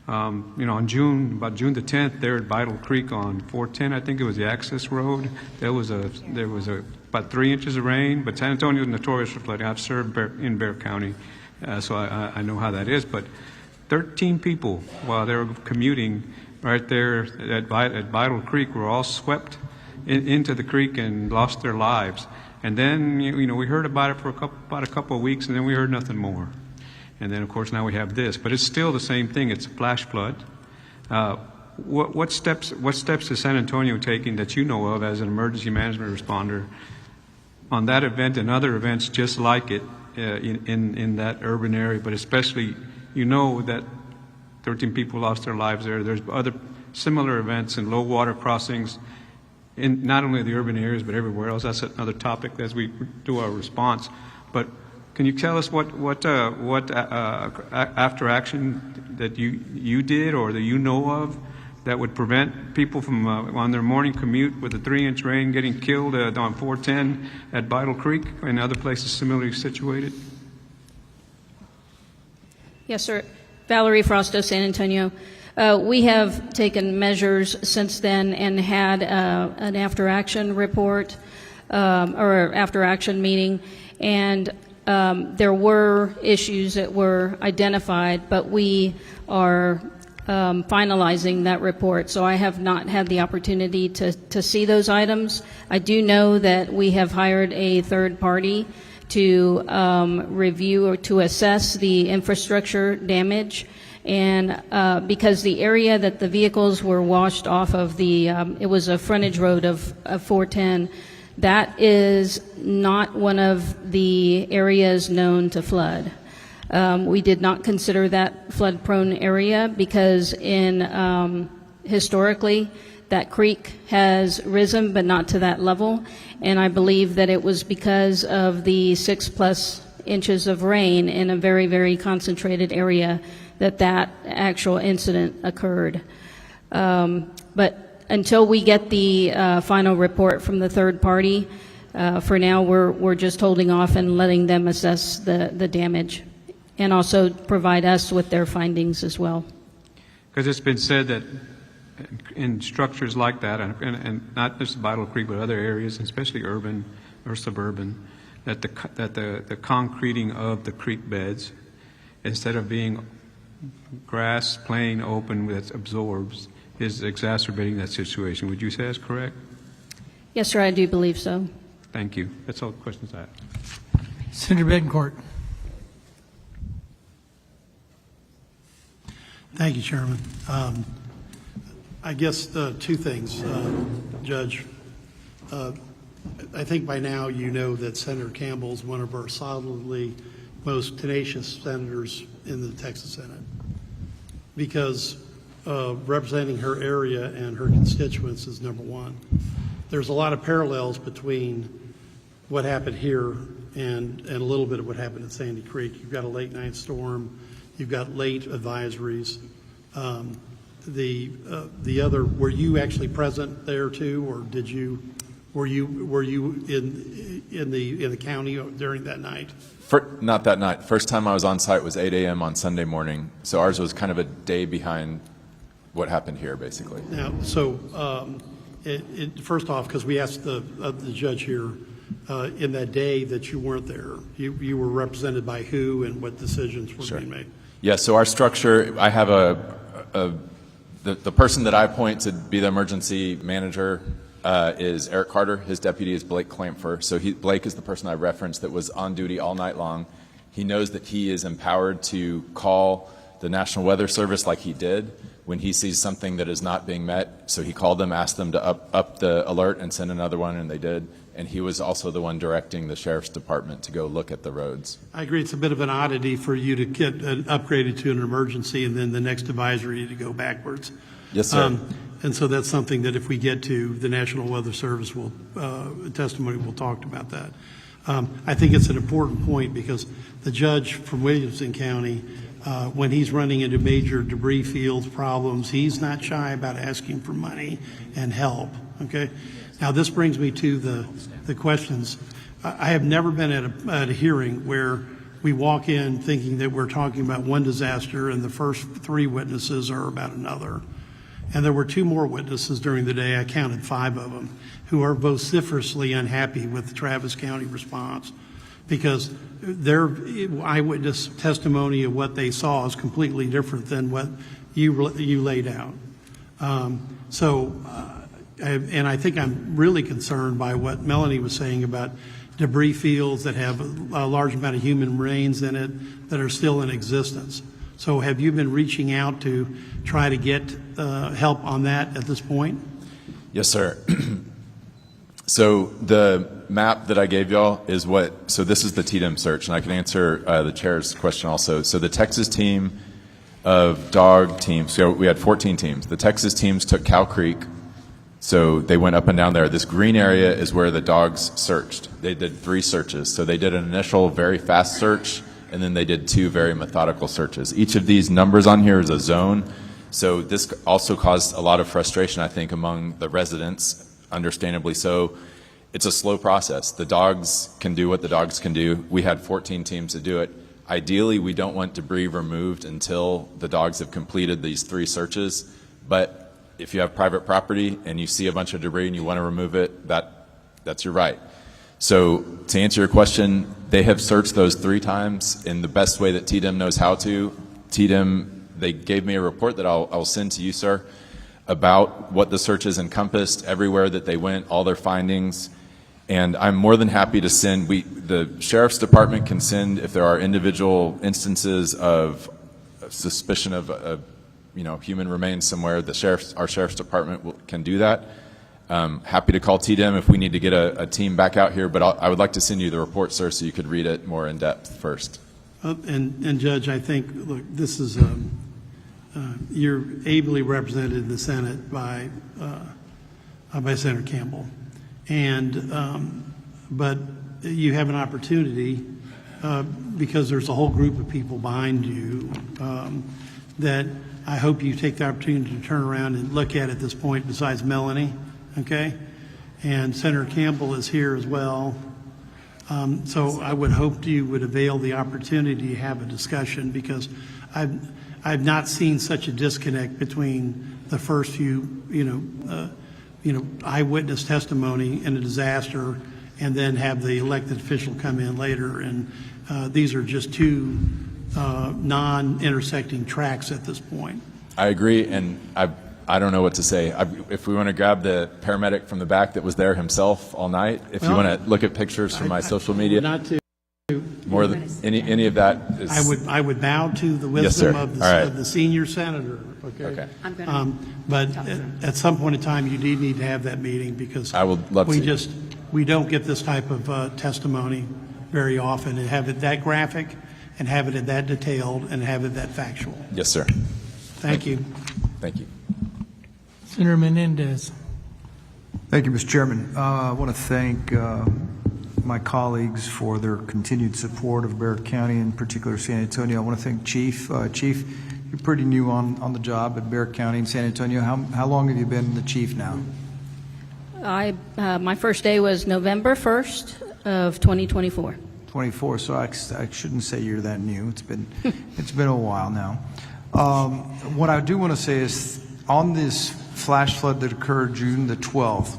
On June the 10th, there at Vital Creek on 410, I think it was the access road, there was about 3 inches of rain. But San Antonio is notorious for flooding. I've served in Kerr County, so I know how that is. But 13 people, while they were commuting right there at Vital Creek, were all swept into the creek and lost their lives. And then, we heard about it for about a couple of weeks, and then we heard nothing more. And then, of course, now we have this. But it's still the same thing. It's a flash flood. What steps is San Antonio taking that you know of as an emergency management responder on that event and other events just like it in that urban area, but especially, that 13 people lost their lives there. There's other similar events in low water crossings in not only the urban areas but everywhere else. That's another topic as we do our response. But can you tell us what after action that you did or that you know of that would prevent people from on their morning commute with a 3-inch rain getting killed on 410 at Vital Creek and other places similarly situated? Yes, sir. Valerie Frosto, San Antonio. We have taken measures since then and had an after-action report or after-action meeting, and there were issues that were identified, but we are finalizing that report, so I have not had the opportunity to see those items. I do know that we have hired a third party to review or to assess the infrastructure damage, and because the area that the vehicles were washed off of, it was a frontage road of 410, that is not one of the areas known to flood. We did not consider that flood-prone area because historically that creek has risen, but not to that level. And I believe that it was because of the 6+ inches of rain in a very, very concentrated area that actual incident occurred. But until we get the final report from the third party, for now we're just holding off and letting them assess the damage and also provide us with their findings as well. Because it's been said that in structures like that, and not just Vital Creek, but other areas, especially urban or suburban, that the concreting of the creek beds, instead of being grass plain open that absorbs, is exacerbating that situation. Would you say that's correct? Yes, sir, I do believe so. Thank you. That's all the questions I have. Senator Betancourt. Thank you, Chairman. I guess two things, Judge. I think by now you know that Senator Campbell is one of our solidly most tenacious senators in the Texas Senate because representing her area and her constituents is number one. There's a lot of parallels between what happened here and a little bit of what happened at Sandy Creek. You've got a late night storm. You've got late advisories. The other, were you actually present there too, or were you in the county during that night? Not that night. First time I was on site was 8 a.m. on Sunday morning. So ours was kind of a day behind what happened here, basically. Now, so first off, because we asked the judge here in that day that you weren't there, you were represented by who and what decisions were being made? Yeah, so our structure, I have the person that I appoint to be the emergency manager is Eric Carter. His deputy is Blake Clampfer. So Blake is the person I referenced that was on duty all night long. He knows that he is empowered to call the National Weather Service like he did when he sees something that is not being met. So he called them, asked them to up the alert and send another one, and they did. And he was also the one directing the Sheriff's Department to go look at the roads. I agree. It's a bit of an oddity for you to get upgraded to an emergency and then the next advisory to go backwards. Yes, sir. And so that's something that if we get to the National Weather Service testimony, we'll talk about that. I think it's an important point because the judge from Williamson County, when he's running into major debris fields problems, he's not shy about asking for money and help. Okay. Now this brings me to the questions. I have never been at a hearing where we walk in thinking that we're talking about one disaster and the first three witnesses are about another. And there were two more witnesses during the day, I counted 5 of them, who are vociferously unhappy with the Travis County response because their eyewitness testimony of what they saw is completely different than what you laid out. and I think I'm really concerned by what Melanie was saying about debris fields that have a large amount of human remains in it that are still in existence. So have you been reaching out to try to get help on that at this point? Yes, sir. So the map that I gave y'all is so this is the TDM search, and I can answer the chair's question also. So the Texas team of dog teams, so we had 14 teams. The Texas teams took Cow Creek, so they went up and down there. This green area is where the dogs searched. They did 3 searches. So they did an initial very fast search, and then they did 2 very methodical searches. Each of these numbers on here is a zone. So this also caused a lot of frustration, I think, among the residents, understandably so. It's a slow process. The dogs can do what the dogs can do. We had 14 teams to do it. Ideally, we don't want debris removed until the dogs have completed these 3 searches. But if you have private property and you see a bunch of debris and you want to remove it, that's your right. So to answer your question, they have searched those 3 times in the best way that TDM knows how to. TDM, they gave me a report that I'll send to you, sir, about what the searches encompassed, everywhere that they went, all their findings. And I'm more than happy to send, the Sheriff's Department can send, if there are individual instances of suspicion of human remains somewhere, our Sheriff's Department can do that. Happy to call TDM if we need to get a team back out here, but I would like to send you the report, sir, so you could read it more in depth first. And Judge, I think, look, this is, you're ably represented in the Senate by Senator Campbell. And, but you have an opportunity, because there's a whole group of people behind you, that I hope you take the opportunity to turn around and look at this point besides Melanie, okay? And Senator Campbell is here as well. So I would hope you would avail the opportunity to have a discussion, because I've not seen such a disconnect between the first few, eyewitness testimony in a disaster, and then have the elected official come in later. And these are just 2 non-intersecting tracks at this point. I agree, and I don't know what to say. If we want to grab the paramedic from the back that was there himself all night, if you want to look at pictures from my social media, not to more than any of that is. I would bow to the wisdom of the senior senator. Okay. I'm gonna but at some point in time, you need to have that meeting, because I would love to. We don't get this type of testimony very often, and have it that graphic, and have it that detailed, and have it that factual. Yes, sir. Thank you. Thank you. Senator Menendez. Thank you, Mr. Chairman. I want to thank my colleagues for their continued support of Barrett County, in particular San Antonio. I want to thank Chief. Chief, you're pretty new on the job at Barrett County in San Antonio. How long have you been the chief now? My first day was November 1st of 2024. 24, so I shouldn't say you're that new. It's been a while now. What I do want to say is, on this flash flood that occurred June the 12th,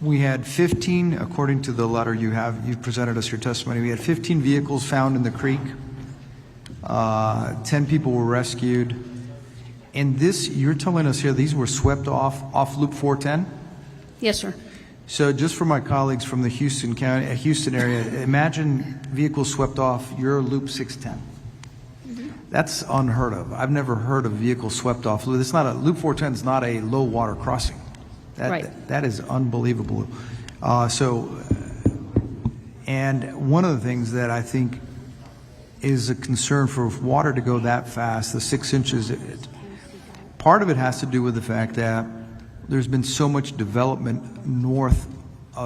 we had 15, according to the letter you presented us your testimony, we had 15 vehicles found in the creek. 10 people were rescued. And this, you're telling us here, these were swept off Loop 410? Yes, sir. So just for my colleagues from the Houston area, imagine vehicles swept off your Loop 610. That's unheard of. I've never heard of vehicles swept off. Loop 410 is not a low water crossing. That is unbelievable. And one of the things that I think is a concern for water to go that fast, the 6 inches, part of it has to do with the fact that there's been so much development north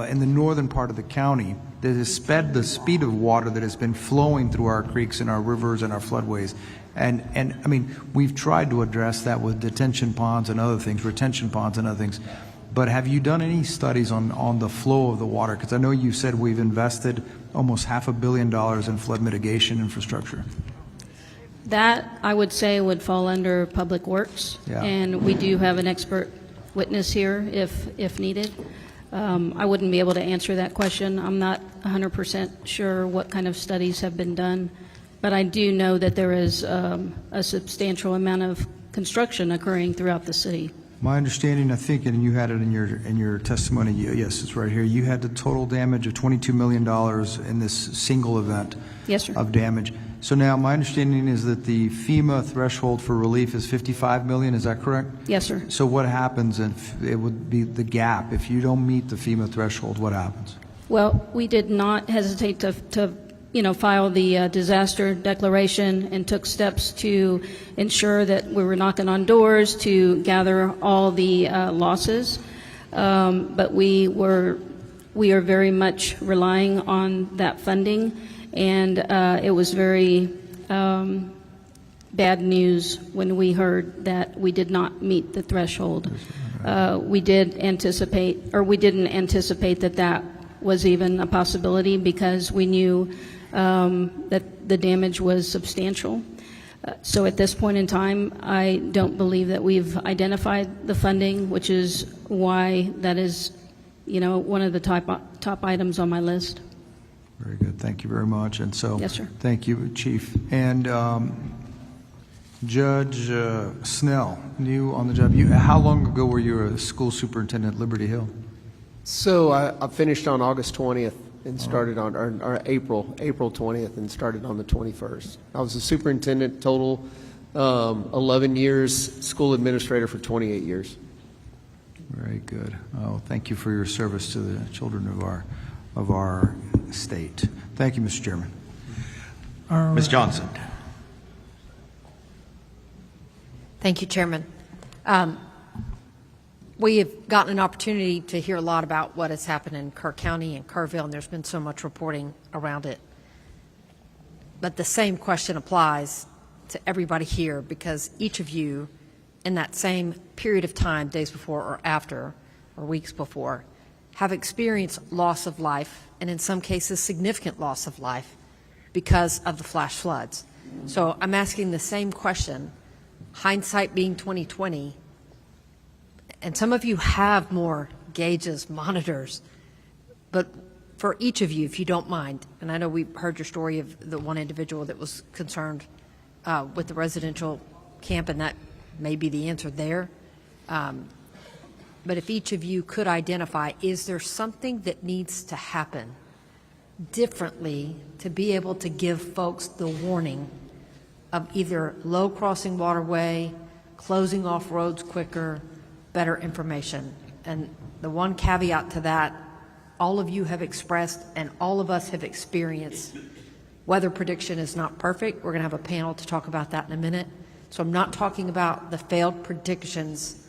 in the northern part of the county that has sped the speed of water that has been flowing through our creeks and our rivers and our floodways. And I mean, we've tried to address that with detention ponds and other things, retention ponds and other things. But have you done any studies on the flow of the water? Because I know you said we've invested almost $500 million in flood mitigation infrastructure. That, I would say, would fall under Public Works. Yeah. And we do have an expert witness here if needed. I wouldn't be able to answer that question. I'm not 100% sure what kind of studies have been done, but I do know that there is a substantial amount of construction occurring throughout the city. My understanding, I think, and you had it in your testimony, yes, it's right here, you had the total damage of $22 million in this single event. Yes, sir. Of damage. So now, my understanding is that the FEMA threshold for relief is $55 million, is that correct? Yes, sir. So what happens if it would be the gap? If you don't meet the FEMA threshold, what happens? Well, we did not hesitate to file the disaster declaration and took steps to ensure that we were knocking on doors to gather all the losses. But we are very much relying on that funding, and it was very bad news when we heard that we did not meet the threshold. We didn't anticipate that was even a possibility, because we knew that the damage was substantial. So at this point in time, I don't believe that we've identified the funding, which is why that is, one of the top items on my list. Very good. Thank you very much. And so, yes, sir. Thank you, Chief. And Judge Snell, new on the job. How long ago were you a school superintendent at Liberty Hill? So I finished on August 20th and started on, or April 20th and started on the 21st. I was a superintendent total 11 years, school administrator for 28 years. Very good. Oh, thank you for your service to the children of our state. Thank you, Mr. Chairman. Ms. Johnson. Thank you, Chairman. We have gotten an opportunity to hear a lot about what has happened in Kerr County and Kerrville, and there's been so much reporting around it. But the same question applies to everybody here, because each of you, in that same period of time, days before or after, or weeks before, have experienced loss of life, and in some cases significant loss of life, because of the flash floods. So I'm asking the same question, hindsight being 20/20, and some of you have more gauges, monitors, but for each of you, if you don't mind, and I know we heard your story of the one individual that was concerned with the residential camp, and that may be the answer there. But if each of you could identify, is there something that needs to happen differently to be able to give folks the warning of either low crossing waterway, closing off roads quicker, better information? And the one caveat to that, all of you have expressed and all of us have experienced, weather prediction is not perfect. We're going to have a panel to talk about that in a minute. So I'm not talking about the failed predictions.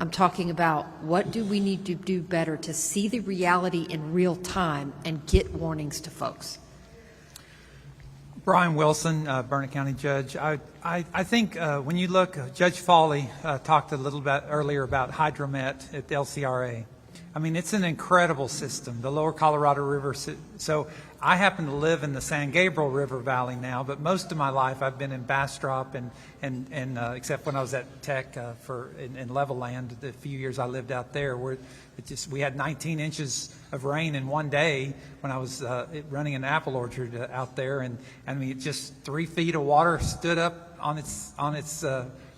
I'm talking about what do we need to do better to see the reality in real time and get warnings to folks. Brian Wilson, Burnett County Judge. I think when you look, Judge Foley talked a little bit earlier about Hydromet at the LCRA. I mean, it's an incredible system, the Lower Colorado River. So I happen to live in the San Gabriel River Valley now, but most of my life I've been in Bastrop and except when I was at Tech in Level Land, the few years I lived out there, where we had 19 inches of rain in one day when I was running an apple orchard out there, and I mean, just 3 feet of water stood up on its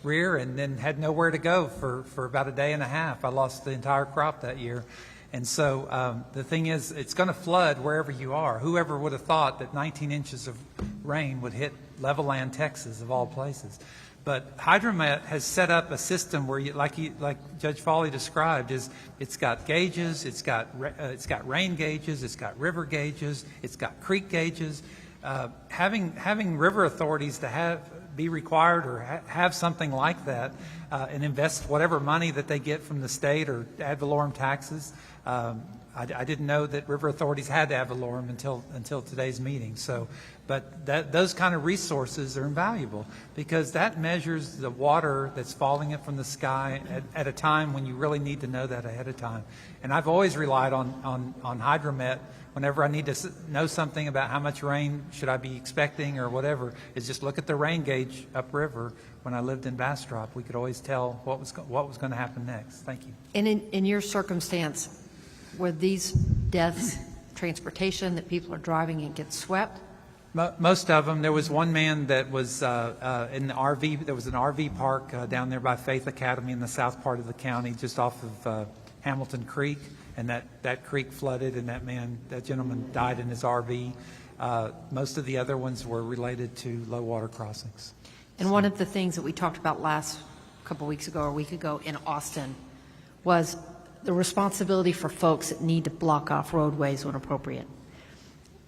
rear and then had nowhere to go for about a day and a half. I lost the entire crop that year. And so the thing is, it's going to flood wherever you are. Whoever would have thought that 19 inches of rain would hit Level Land, Texas, of all places. But Hydromet has set up a system where, like Judge Foley described, it's got gauges, it's got rain gauges, it's got river gauges, it's got creek gauges. Having river authorities to be required or have something like that and invest whatever money that they get from the state or ad valorem taxes. I didn't know that river authorities had ad valorem until today's meeting. So, but those kind of resources are invaluable because that measures the water that's falling in from the sky at a time when you really need to know that ahead of time. And I've always relied on Hydromet whenever I need to know something about how much rain should I be expecting or whatever, is just look at the rain gauge upriver. When I lived in Bastrop, we could always tell what was going to happen next. Thank you. And in your circumstance, were these deaths transportation that people are driving and get swept, Most of them. There was one man that was in the RV. There was an RV park down there by Faith Academy in the south part of the county, just off of Hamilton Creek, and that creek flooded, and that gentleman died in his RV. Most of the other ones were related to low water crossings. And one of the things that we talked about last couple weeks ago or a week ago in Austin was the responsibility for folks that need to block off roadways when appropriate.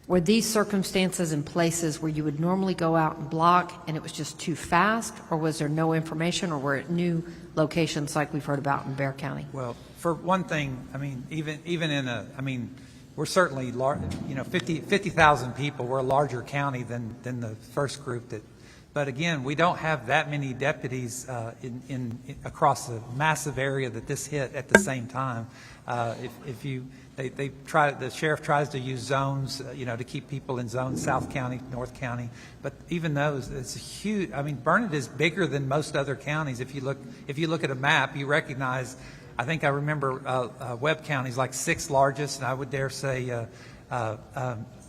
Were these circumstances in places where you would normally go out and block and it was just too fast, or was there no information, or were it new locations like we've heard about in Kerr County? Well, for one thing, I mean, even in we're certainly large, 50,000 people. We're a larger county than the first group but again, we don't have that many deputies across the massive area that this hit at the same time. The sheriff tries to use zones, to keep people in zones, South County, North County, but even those, it's huge. I mean, Burnett is bigger than most other counties. If you look at a map, you recognize. I think I remember Webb County's like 6th largest, and I would dare say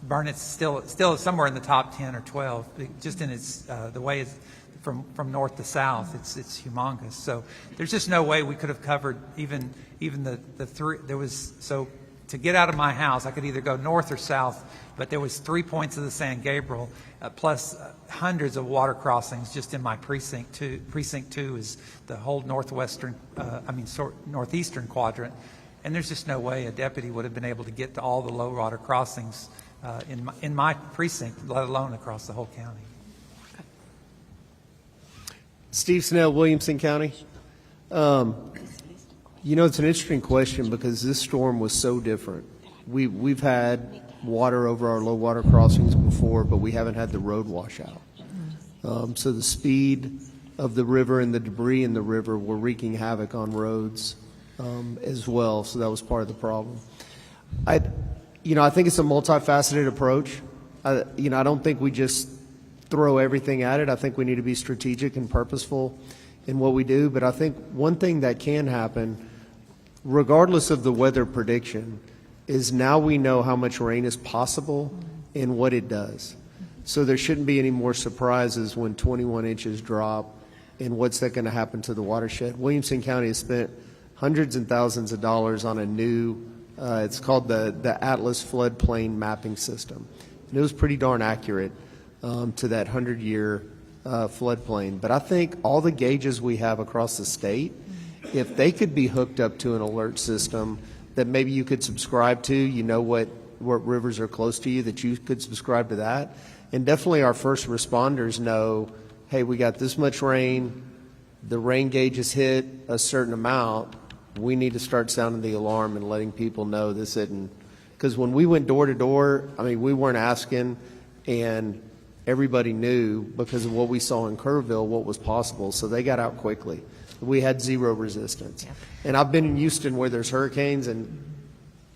Burnett's still somewhere in the top 10 or 12, just in its the way it's from north to south. It's humongous. So there's just no way we could have covered even the three. So to get out of my house, I could either go north or south, but there was 3 points of the San Gabriel, plus hundreds of water crossings just in my precinct. Precinct 2 is the whole northeastern quadrant, and there's just no way a deputy would have been able to get to all the low water crossings in my precinct, let alone across the whole county. Steve Snell, Williamson County. It's an interesting question because this storm was so different. We've had water over our low water crossings before, but we haven't had the road washout. So the speed of the river and the debris in the river were wreaking havoc on roads as well. So that was part of the problem. I think it's a multifaceted approach. I don't think we just throw everything at it. I think we need to be strategic and purposeful in what we do. But I think one thing that can happen, regardless of the weather prediction, is now we know how much rain is possible and what it does. So there shouldn't be any more surprises when 21 inches drop and what's that going to happen to the watershed. Williamson County has spent hundreds and thousands of dollars on a new, it's called the Atlas Floodplain Mapping System. And it was pretty darn accurate to that 100-year floodplain. But I think all the gauges we have across the state, if they could be hooked up to an alert system that maybe you could subscribe to, what rivers are close to you, that you could subscribe to that. And definitely our first responders know, hey, we got this much rain, the rain gauge has hit a certain amount, we need to start sounding the alarm and letting people know this isn't. Because when we went door to door, we weren't asking, and everybody knew because of what we saw in Kerrville what was possible, so they got out quickly. We had zero resistance. Yeah. And I've been in Houston where there's hurricanes and,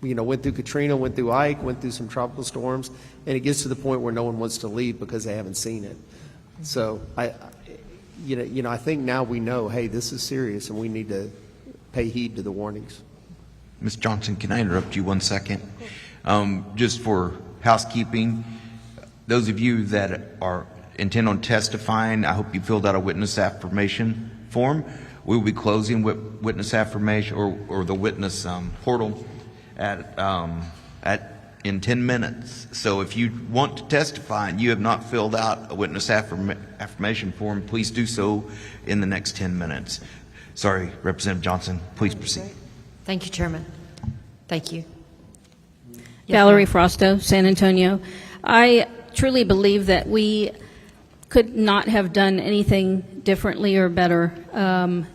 went through Katrina, went through Ike, went through some tropical storms, and it gets to the point where no one wants to leave because they haven't seen it. So I think now we know, hey, this is serious and we need to pay heed to the warnings. Ms. Johnson, can I interrupt you 1 second? Just for housekeeping, those of you that intend on testifying, I hope you filled out a witness affirmation form. We will be closing witness affirmation or the witness portal in 10 minutes. So if you want to testify and you have not filled out a witness affirmation form, please do so in the next 10 minutes. Sorry, Representative Johnson, please proceed. Thank you, Chairman. Thank you. Valerie Frosto, San Antonio. I truly believe that we could not have done anything differently or better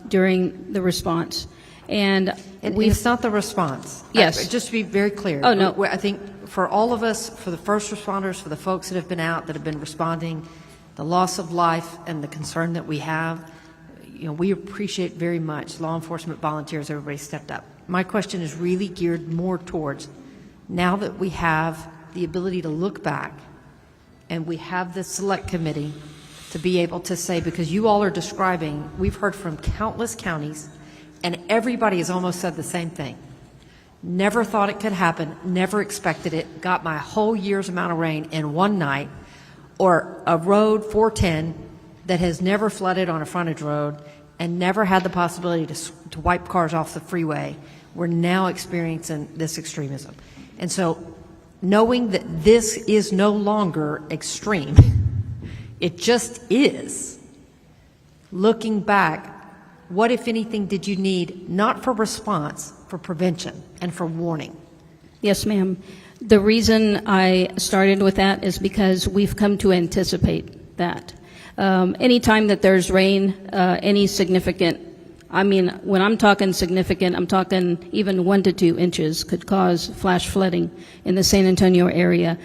during the response. And it's not the response. Yes. Just to be very clear. Oh, no. I think for all of us, for the first responders, for the folks that have been out, that have been responding, the loss of life and the concern that we have, we appreciate very much law enforcement volunteers, everybody stepped up. My question is really geared more towards now that we have the ability to look back and we have this select committee to be able to say, because you all are describing, we've heard from countless counties and everybody has almost said the same thing. Never thought it could happen, never expected it, got my whole year's amount of rain in one night. or a road 410 that has never flooded on a frontage road and never had the possibility to wipe cars off the freeway, we're now experiencing this extremism. And so knowing that this is no longer extreme, it just is, looking back, what, if anything, did you need, not for response, for prevention and for warning? Yes, ma'am. The reason I started with that is because we've come to anticipate that. Anytime that there's rain, any significant, I mean, when I'm talking significant, I'm talking even 1 to 2 inches could cause flash flooding in the San Antonio area.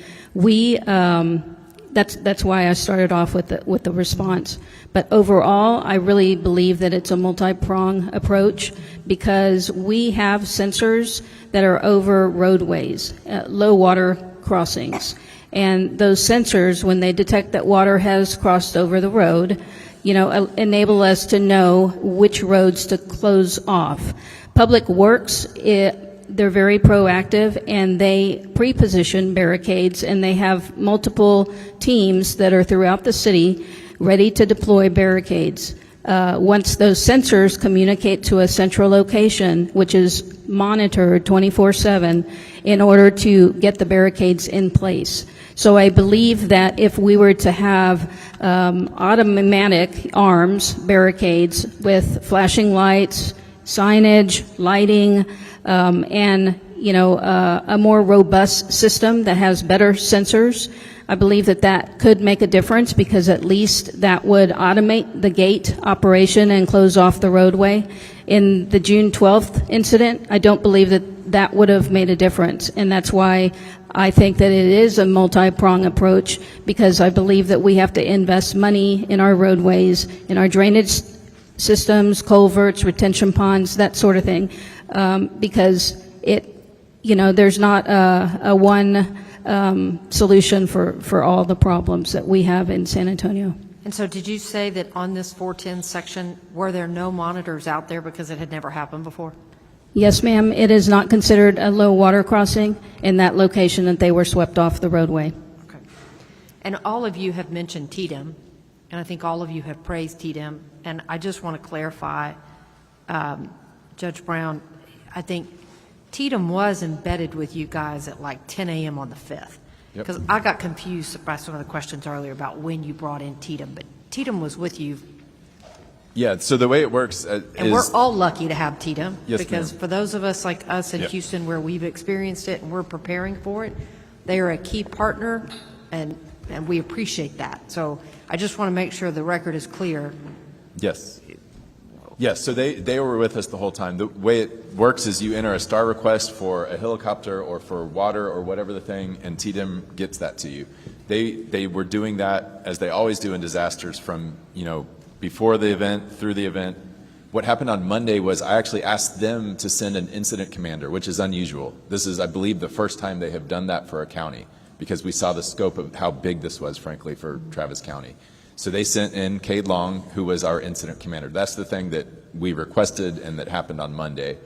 That's why I started off with the response. But overall, I really believe that it's a multi-prong approach because we have sensors that are over roadways, low water crossings. And those sensors, when they detect that water has crossed over the road, enable us to know which roads to close off. Public Works, they're very proactive, and they pre-position barricades, and they have multiple teams that are throughout the city ready to deploy barricades. Once those sensors communicate to a central location, which is monitored 24/7, in order to get the barricades in place. So I believe that if we were to have automatic arms, barricades with flashing lights, signage, lighting, and a more robust system that has better sensors, I believe that could make a difference because at least that would automate the gate operation and close off the roadway. In the June 12th incident, I don't believe that would have made a difference, and that's why I think that it is a multi-prong approach because I believe that we have to invest money in our roadways, in our drainage systems, culverts, retention ponds, that sort of thing, because there's not a one solution for all the problems that we have in San Antonio. And so did you say that on this 410 section, were there no monitors out there because it had never happened before? Yes, ma'am. It is not considered a low water crossing in that location that they were swept off the roadway. Okay. And all of you have mentioned TDM, and I think all of you have praised TDM. And I just want to clarify, Judge Brown, I think TDM was embedded with you guys at like 10 a.m. on the 5th. Because I got confused by some of the questions earlier about when you brought in TDM, but TDM was with you. Yeah, so the way it works And we're all lucky to have TDM. Yes, because ma'am. for those of us like us in Houston where we've experienced it and we're preparing for it, they are a key partner, and we appreciate that. So I just want to make sure the record is clear. Yes. Yes, so they were with us the whole time. The way it works is you enter a STAR request for a helicopter or for water or whatever the thing, and TDM gets that to you. They were doing that, as they always do in disasters, from before the event, through the event. What happened on Monday was I actually asked them to send an incident commander, which is unusual. This is, I believe, the first time they have done that for a county, because we saw the scope of how big this was, frankly, for Travis County. So they sent in Cade Long, who was our incident commander. That's the thing that we requested and that happened on Monday.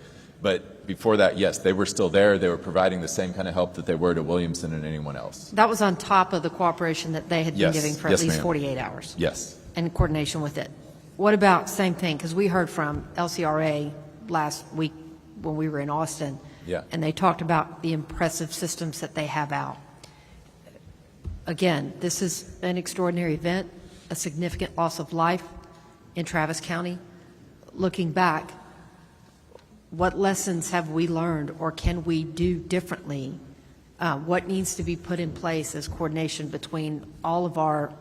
But before that, yes, they were still there. They were providing the same kind of help that they were to Williamson and anyone else. That was on top of the cooperation that they had been giving for at least 48 hours. Yes. And coordination with it. What about same thing? Because we heard from LCRA last week when we were in Austin. Yeah. And they talked about the impressive systems that they have out. Again, this is an extraordinary event, a significant loss of life in Travis County. Looking back, what lessons have we learned or can we do differently? What needs to be put in place as coordination between all of our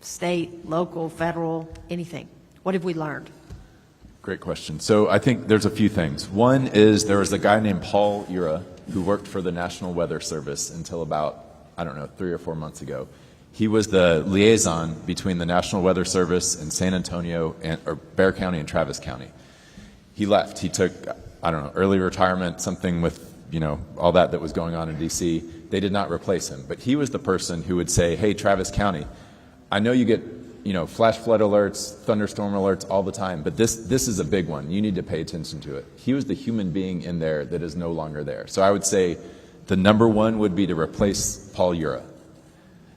state, local, federal, anything? What have we learned? Great question. So I think there's a few things. One is there was a guy named Paul Ura who worked for the National Weather Service until about, 3 or 4 months ago. He was the liaison between the National Weather Service and San Antonio, or Bexar County and Travis County. He left. He took, early retirement, something with, all that was going on in D.C. They did not replace him. But he was the person who would say, hey, Travis County, I know you get, flash flood alerts, thunderstorm alerts all the time, but this is a big one. You need to pay attention to it. He was the human being in there that is no longer there. So I would say the number one would be to replace Paul Ura.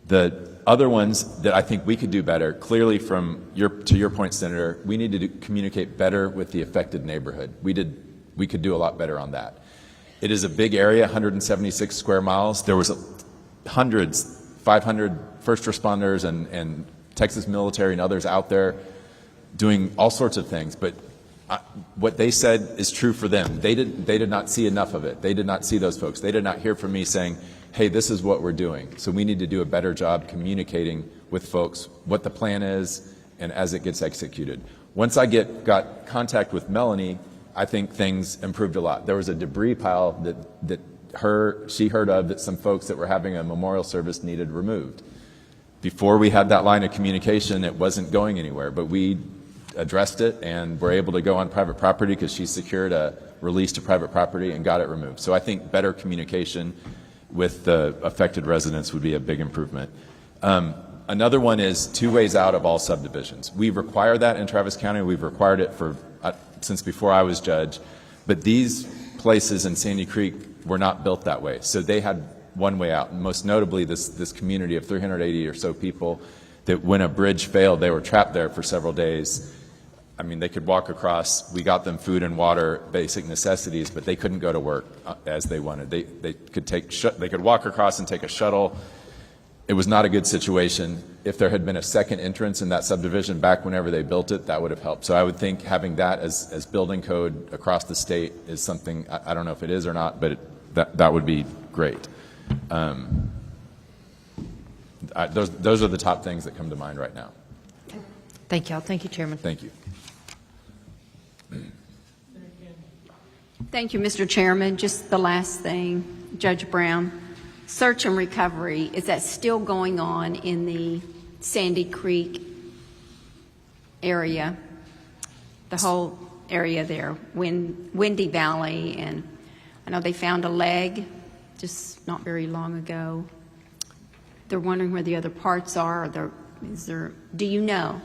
The other ones that I think we could do better, clearly to your point, Senator, we need to communicate better with the affected neighborhood. We could do a lot better on that. It is a big area, 176 square miles. There was hundreds, 500 first responders and Texas military and others out there doing all sorts of things. But what they said is true for them. They did not see enough of it. They did not see those folks. They did not hear from me saying, hey, this is what we're doing. So we need to do a better job communicating with folks what the plan is and as it gets executed. Once I got contact with Melanie, I think things improved a lot. There was a debris pile that she heard of that some folks that were having a memorial service needed removed. Before we had that line of communication, it wasn't going anywhere, but we addressed it and were able to go on private property because she secured a release to private property and got it removed. So I think better communication with the affected residents would be a big improvement. Another one is 2 ways out of all subdivisions. We require that in Travis County. We've required it since before I was judge, but these places in Sandy Creek were not built that way. So they had 1 way out, and most notably this community of 380 or so people that when a bridge failed, they were trapped there for several days. I mean, they could walk across. We got them food and water, basic necessities, but they couldn't go to work as they wanted. They could walk across and take a shuttle. It was not a good situation. If there had been a second entrance in that subdivision back whenever they built it, that would have helped. So I would think having that as building code across the state is something, I don't know if it is or not, but that would be great. Those are the top things that come to mind right now. Thank you. Thank you, Chairman. Thank you. Thank you, Mr. Chairman. Just the last thing, Judge Brown. Search and recovery, is that still going on in the Sandy Creek area? The whole area there, Windy Valley, and I know they found a leg just not very long ago. They're wondering where the other parts are. Do you know,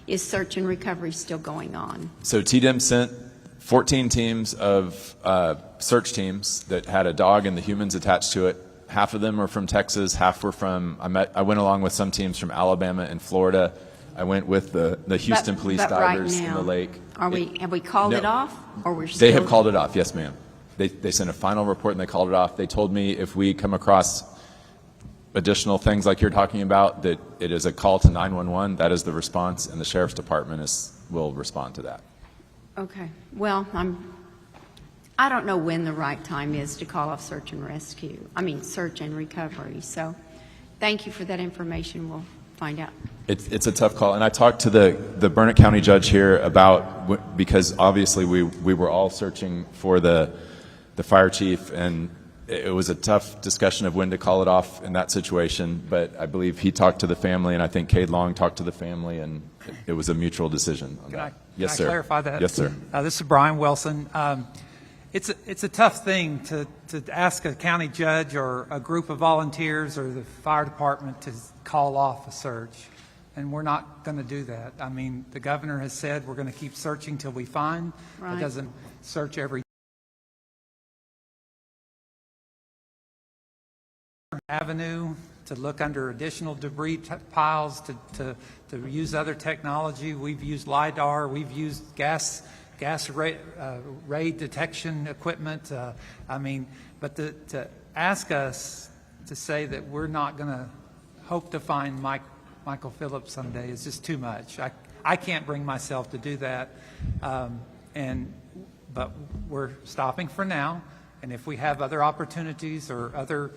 is search and recovery still going on? So TDEM sent 14 teams of search teams that had a dog and the humans attached to it. Half of them were from Texas, half were from, I went along with some teams from Alabama and Florida. I went with the Houston police divers in the lake. Have we called it off, or we're still? They have called it off, yes, ma'am. They sent a final report and they called it off. They told me if we come across additional things like you're talking about, that it is a call to 911. That is the response, and the Sheriff's Department will respond to that. Okay. Well, I don't know when the right time is to call off search and recovery. So thank you for that information. We'll find out. It's a tough call. And I talked to the Burnett County judge here about, because obviously we were all searching for the fire chief, and it was a tough discussion of when to call it off in that situation. But I believe he talked to the family, and I think Cade Long talked to the family, and it was a mutual decision on that. Yes, sir. Can I clarify that? Yes, sir. This is Brian Wilson. It's a tough thing to ask a county judge or a group of volunteers or the fire department to call off a search, and we're not going to do that. I mean, the governor has said we're going to keep searching till we find. Right. It doesn't search every avenue to look under additional debris piles, to use other technology. We've used LIDAR. We've used gas ray detection equipment. But to ask us to say that we're not going to hope to find Michael Phillips someday is just too much. I can't bring myself to do that. But we're stopping for now. And if we have other opportunities or other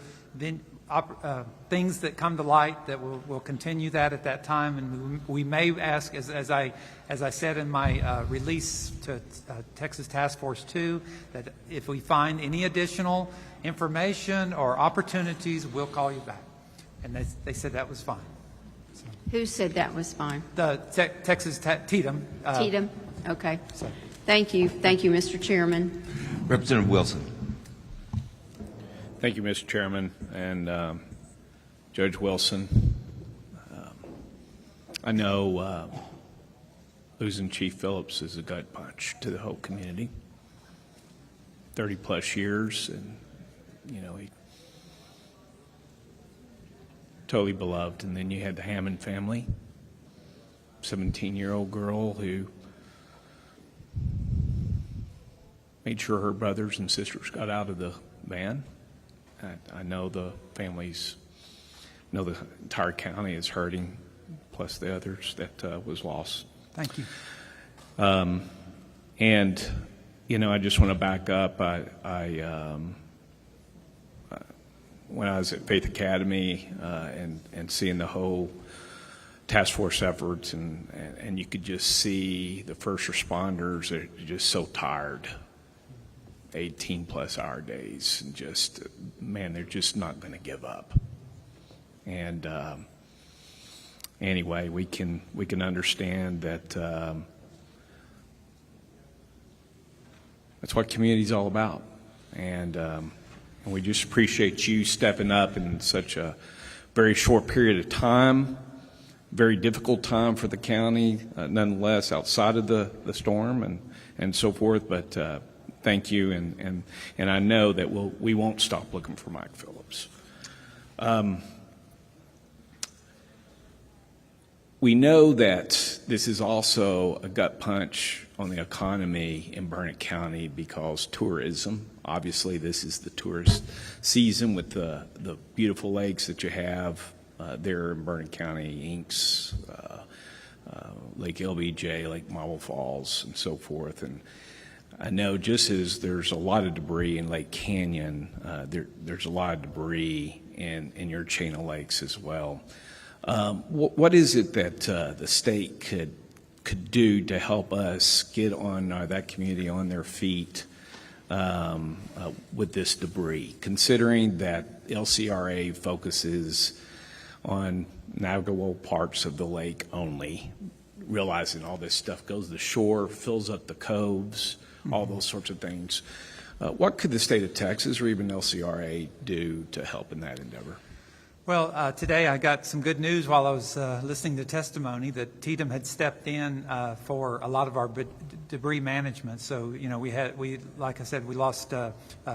things that come to light, that we'll continue that at that time, and we may ask, as I said in my release to Texas Task Force 2, that if we find any additional information or opportunities, we'll call you back. And they said that was fine. So, who said that was fine? The Texas TDEM. TDEM. Okay. Thank you, Mr. Chairman. Representative Wilson. Thank you, Mr. Chairman, and Judge Wilson. I know losing Chief Phillips is a gut punch to the whole community. 30-plus years, and he totally beloved. And then you had the Hammond family, 17-year-old girl who made sure her brothers and sisters got out of the van. I know the families, know the entire county is hurting, plus the others that was lost. Thank you. And, you know, I just want to back up. When I was at Faith Academy and seeing the whole task force efforts, and you could just see the first responders are just so tired, 18-plus hour days, and just, man, they're just not going to give up. And anyway, we can understand that that's what community's all about. And we just appreciate you stepping up in such a very short period of time, very difficult time for the county, nonetheless, outside of the storm and so forth. But thank you, and I know that we won't stop looking for Mike Phillips. We know that this is also a gut punch on the economy in Burnett County because tourism. Obviously, this is the tourist season with the beautiful lakes that you have there in Burnett County, Inks, Lake LBJ, Lake Marble Falls, and so forth. And I know just as there's a lot of debris in Lake Canyon, there's a lot of debris in your chain of lakes as well. What is it that the state could do to help us get on that community on their feet with this debris, considering that LCRA focuses on navigable parts of the lake only, realizing all this stuff goes to the shore, fills up the coves, all those sorts of things. What could the state of Texas or even LCRA do to help in that endeavor? Well, today I got some good news while I was listening to testimony that TDM had stepped in for a lot of our debris management. So, you know, like I said, we lost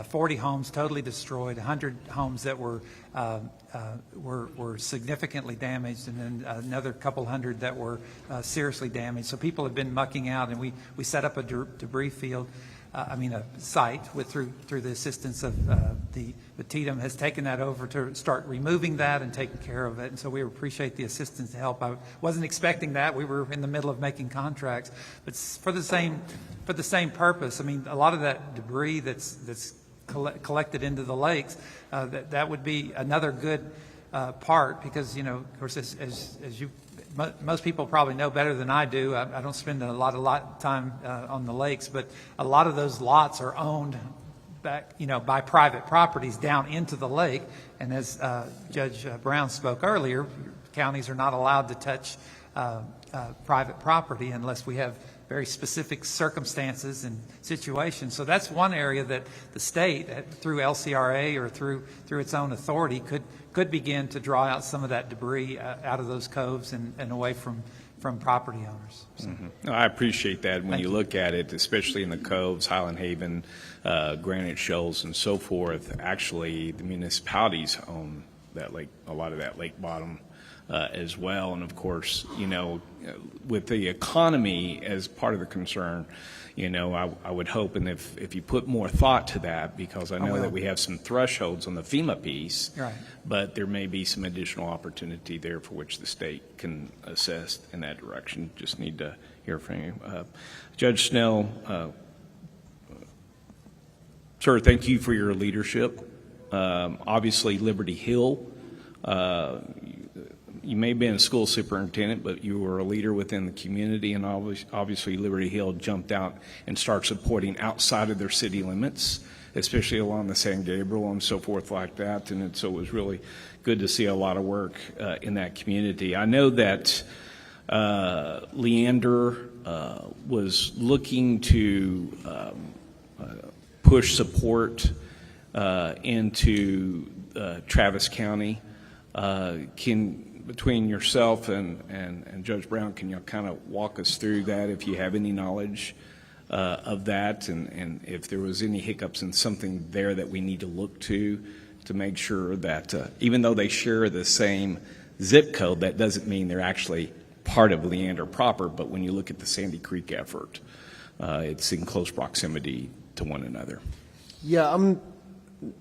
40 homes totally destroyed, 100 homes that were significantly damaged, and then another couple hundred that were seriously damaged. So people have been mucking out, and we set up a debris field. A site through the assistance of the TDM has taken that over to start removing that and taking care of it. And so we appreciate the assistance to help. I wasn't expecting that. We were in the middle of making contracts, but for the same purpose. I mean, a lot of that debris that's collected into the lakes, that would be another good part, because, you know, of course, as you most people probably know better than I do. I don't spend a lot of time on the lakes, but a lot of those lots are owned back, you know, by private properties down into the lake. And as Judge Brown spoke earlier, counties are not allowed to touch private property unless we have very specific circumstances and situations. So that's one area that the state, through LCRA or through its own authority, could begin to draw out some of that debris out of those coves and away from property owners. So. No, I appreciate that. When you look at it, especially in the coves, Highland Haven, Granite Shoals, and so forth, actually the municipalities own that lake, a lot of that lake bottom as well. And of course, you know, with the economy as part of the concern, you know, I would hope, and if you put more thought to that, because I know that we have some thresholds on the FEMA piece, right, but there may be some additional opportunity there for which the state can assist in that direction. Just need to hear from you. Judge Snell, sir, thank you for your leadership. Obviously, Liberty Hill, you may have been a school superintendent, but you were a leader within the community, and obviously Liberty Hill jumped out and started supporting outside of their city limits, especially along the San Gabriel and so forth like that. And so it was really good to see a lot of work in that community. I know that Leander was looking to push support into Travis County. Between yourself and Judge Brown, can you kind of walk us through that, if you have any knowledge of that, and if there was any hiccups and something there that we need to look to to make sure that even though they share the same zip code, that doesn't mean they're actually part of Leander proper, but when you look at the Sandy Creek effort, it's in close proximity to one another. Yeah, I'm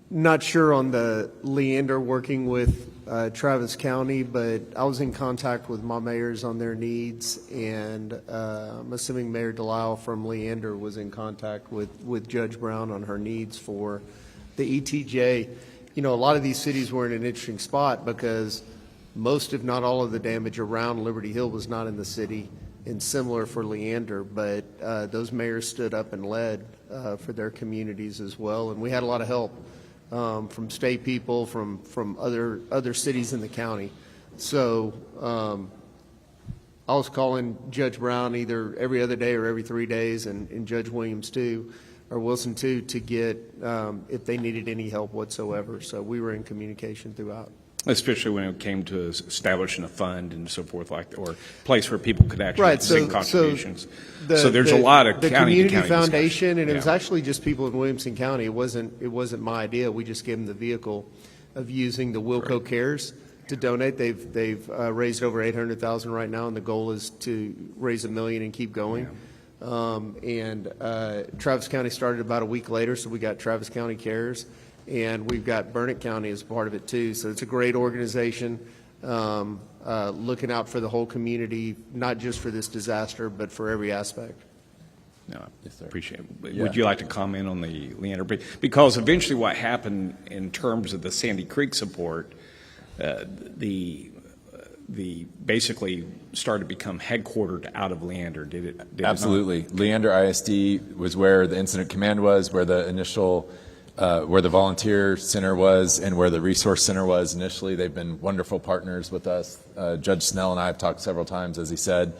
not sure on the Leander working with Travis County, but I was in contact with my mayors on their needs, and I'm assuming Mayor Delisle from Leander was in contact with Judge Brown on her needs for the ETJ. You know, a lot of these cities were in an interesting spot because most, if not all, of the damage around Liberty Hill was not in the city, and similar for Leander, but those mayors stood up and led for their communities as well, and we had a lot of help from state people, from other cities in the county. So I was calling Judge Brown either every other day or every 3 days, and Judge Williams too, or Wilson too, to get if they needed any help whatsoever. So we were in communication throughout. Especially when it came to establishing a fund and so forth, or a place where people could actually make contributions. So there's a lot of the county to community county foundation, discussion. and it was actually just people in Williamson County. It wasn't my idea. We just gave them the vehicle of using the Wilco Cares to donate. They've raised over $800,000 right now, and the goal is to raise $1 million and keep going. And Travis County started about a week later, so we got Travis County Cares. And we've got Burnett County as part of it too. So it's a great organization looking out for the whole community, not just for this disaster, but for every aspect. No, appreciate it. Yeah. Would you like to comment on the Leander? Because eventually what happened in terms of the Sandy Creek support, the basically started to become headquartered out of Leander, did it? Absolutely. Leander ISD was where the incident command was, where the initial where the volunteer center was and where the resource center was initially. They've been wonderful partners with us. Judge Snell and I have talked several times, as he said.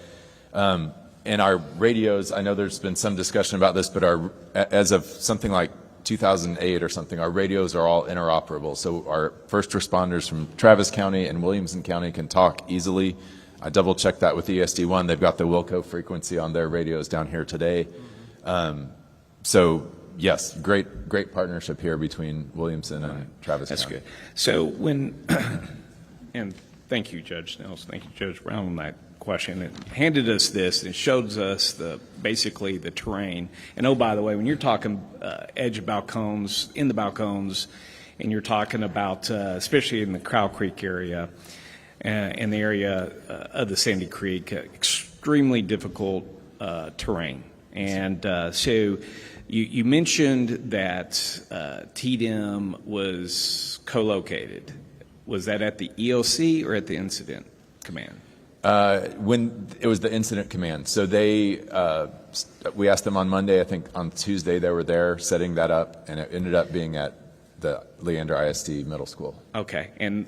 And our radios, I know there's been some discussion about this, but as of something like 2008 or something, our radios are all interoperable. So our first responders from Travis County and Williamson County can talk easily. I double checked that with ESD1. They've got the Wilco frequency on their radios down here today. So yes, great partnership here between Williamson and Travis County. That's good. So and thank you, Judge Snell. Thank you, Judge Brown, on that question. It handed us this. It shows us basically the terrain. And oh, by the way, when you're talking edge of balcons, in the balcons, and you're talking about, especially in the Cow Creek area, in the area of the Sandy Creek, extremely difficult terrain. And so you mentioned that TDM was co-located. Was that at the EOC or at the incident command? When it was the incident command. So we asked them on Monday. I think on Tuesday they were there setting that up, and it ended up being at the Leander ISD Middle School. Okay, and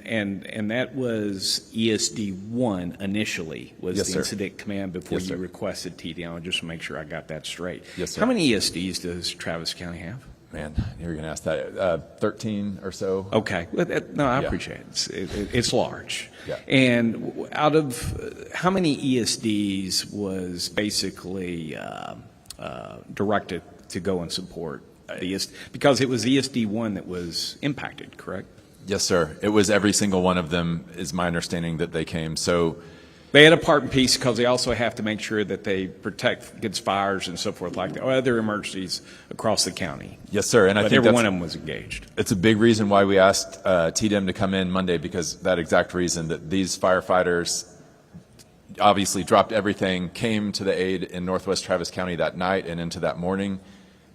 that was ESD1 initially, was Yes, the sir. incident command before Yes, you sir. requested TDM, just to make sure I got that straight. Yes, sir. How many ESDs does Travis County have? Man, you were going to ask that. 13 or so. Okay, well, no, I Yeah. appreciate it. It's large. Yeah. And out of how many ESDs was basically directed to go and support because it was ESD1 that was impacted, correct? Yes, sir. It was every single one of them, is my understanding, that they came. So they had a part and piece because they also have to make sure that they protect against fires and so forth, like that, or other emergencies across the county. Yes, sir. And I but think every one of them was engaged. It's a big reason why we asked TDM to come in Monday, because that exact reason, that these firefighters obviously dropped everything, came to the aid in Northwest Travis County that night and into that morning,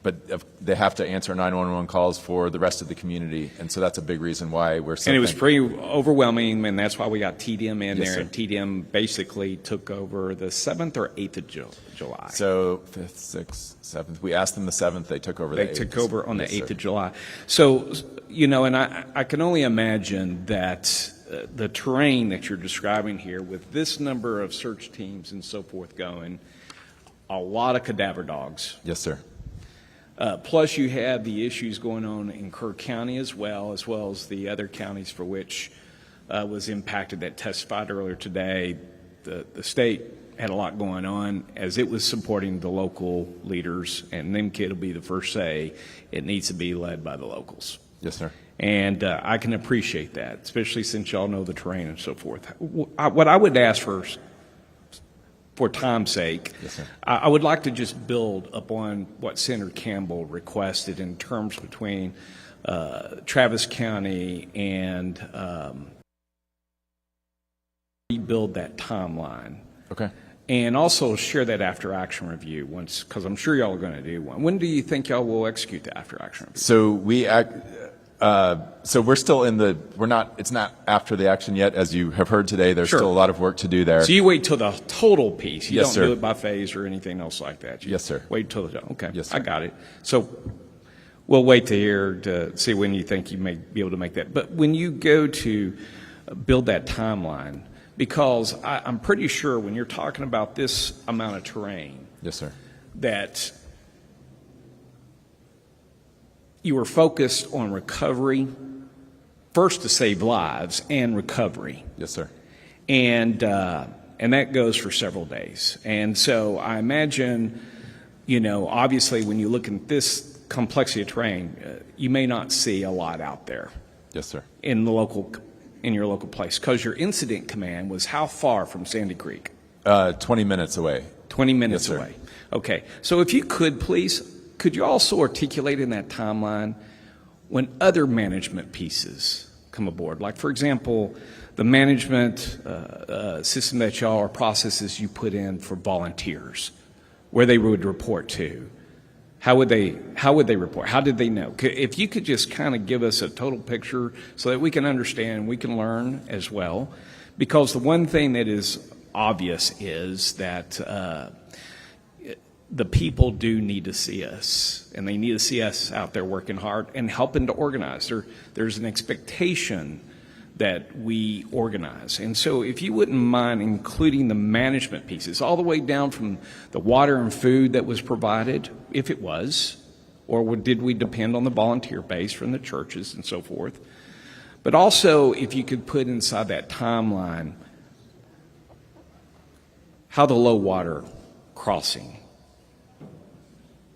but they have to answer 911 calls for the rest of the community, and so that's a big reason why we're so And it was thankful. pretty overwhelming, and that's why we got TDM in Yes, there, sir. and TDM basically took over the 7th or 8th of July. So 5th, 6th, 7th. We asked them the 7th. They took over the 8th. They took over on the Yes, 8th sir. of July. So, and I can only imagine that the terrain that you're describing here, with this number of search teams and so forth going, a lot of cadaver dogs. Yes, sir. Plus, you have the issues going on in Kerr County as well as the other counties for which was impacted that testified earlier today. The state had a lot going on as it was supporting the local leaders, and NIMKID will be the first say it needs to be led by the locals. Yes, sir. And I can appreciate that, especially since y'all know the terrain and so forth. What I would ask for time's sake, Yes, sir. I would like to just build upon what Senator Campbell requested in terms between Travis County and rebuild that timeline. Okay. And also share that after action review once, because I'm sure y'all are going to do one. When do you think y'all will execute the after action review? So we're still it's not after the action yet. As you have heard today, there's Sure. still a lot of work to do there. So you wait till the total piece. You Yes, don't sir. do it by phase or anything else like that. You Yes, sir. Wait till okay. Yes, sir. I got it. So we'll wait to hear to see when you think you may be able to make that. But when you go to build that timeline, because I'm pretty sure when you're talking about this amount of terrain, Yes, sir. that you were focused on recovery, first to save lives and recovery. Yes, sir. And that goes for several days. And so I imagine, obviously when you look at this complexity of terrain, you may not see a lot out there. Yes, sir. In your local place, because your incident command was how far from Sandy Creek? 20 minutes away. 20 minutes Yes, sir. away. Okay. So if you could, please, could you also articulate in that timeline when other management pieces come aboard? Like, for example, the management system that y'all or processes you put in for volunteers, where they would report to. How would they report? How did they know? If you could just kind of give us a total picture so that we can understand, we can learn as well. Because the one thing that is obvious is that the people do need to see us, and they need to see us out there working hard and helping to organize. There's an expectation that we organize. And so if you wouldn't mind including the management pieces, all the way down from the water and food that was provided, if it was, or did we depend on the volunteer base from the churches and so forth. But also, if you could put inside that timeline how the low water crossing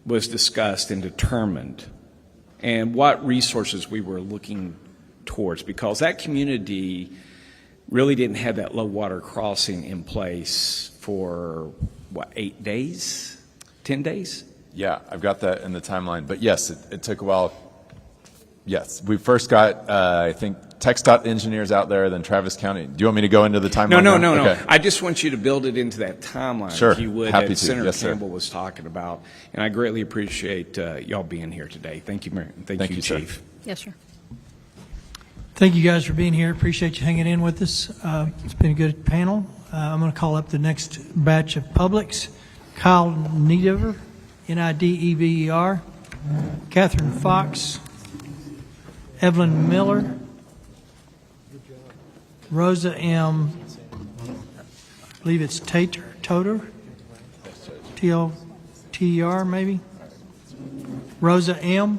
was discussed and determined, and what resources we were looking towards, because that community really didn't have that low water crossing in place for, 8 days? 10 days? Yeah, I've got that in the timeline. But yes, it took a while. Yes, we first got, I think, TxDOT engineers out there, then Travis County. Do you want me to go into the timeline? No. Okay. I just want you to build it into that timeline, Sure. if you would, Happy that to. Senator Yes, sir. Campbell was talking about. And I greatly appreciate y'all being here today. Thank you, Mayor. Thank you, sir. Chief. Yes, sir. Thank you guys for being here. Appreciate you hanging in with us. It's been a good panel. I'm going to call up the next batch of publics. Kyle Nidever, Nidever, Catherine Fox, Evelyn Miller, Rosa M., I believe it's Toter, T-O-T-E-R maybe, Rosa M.,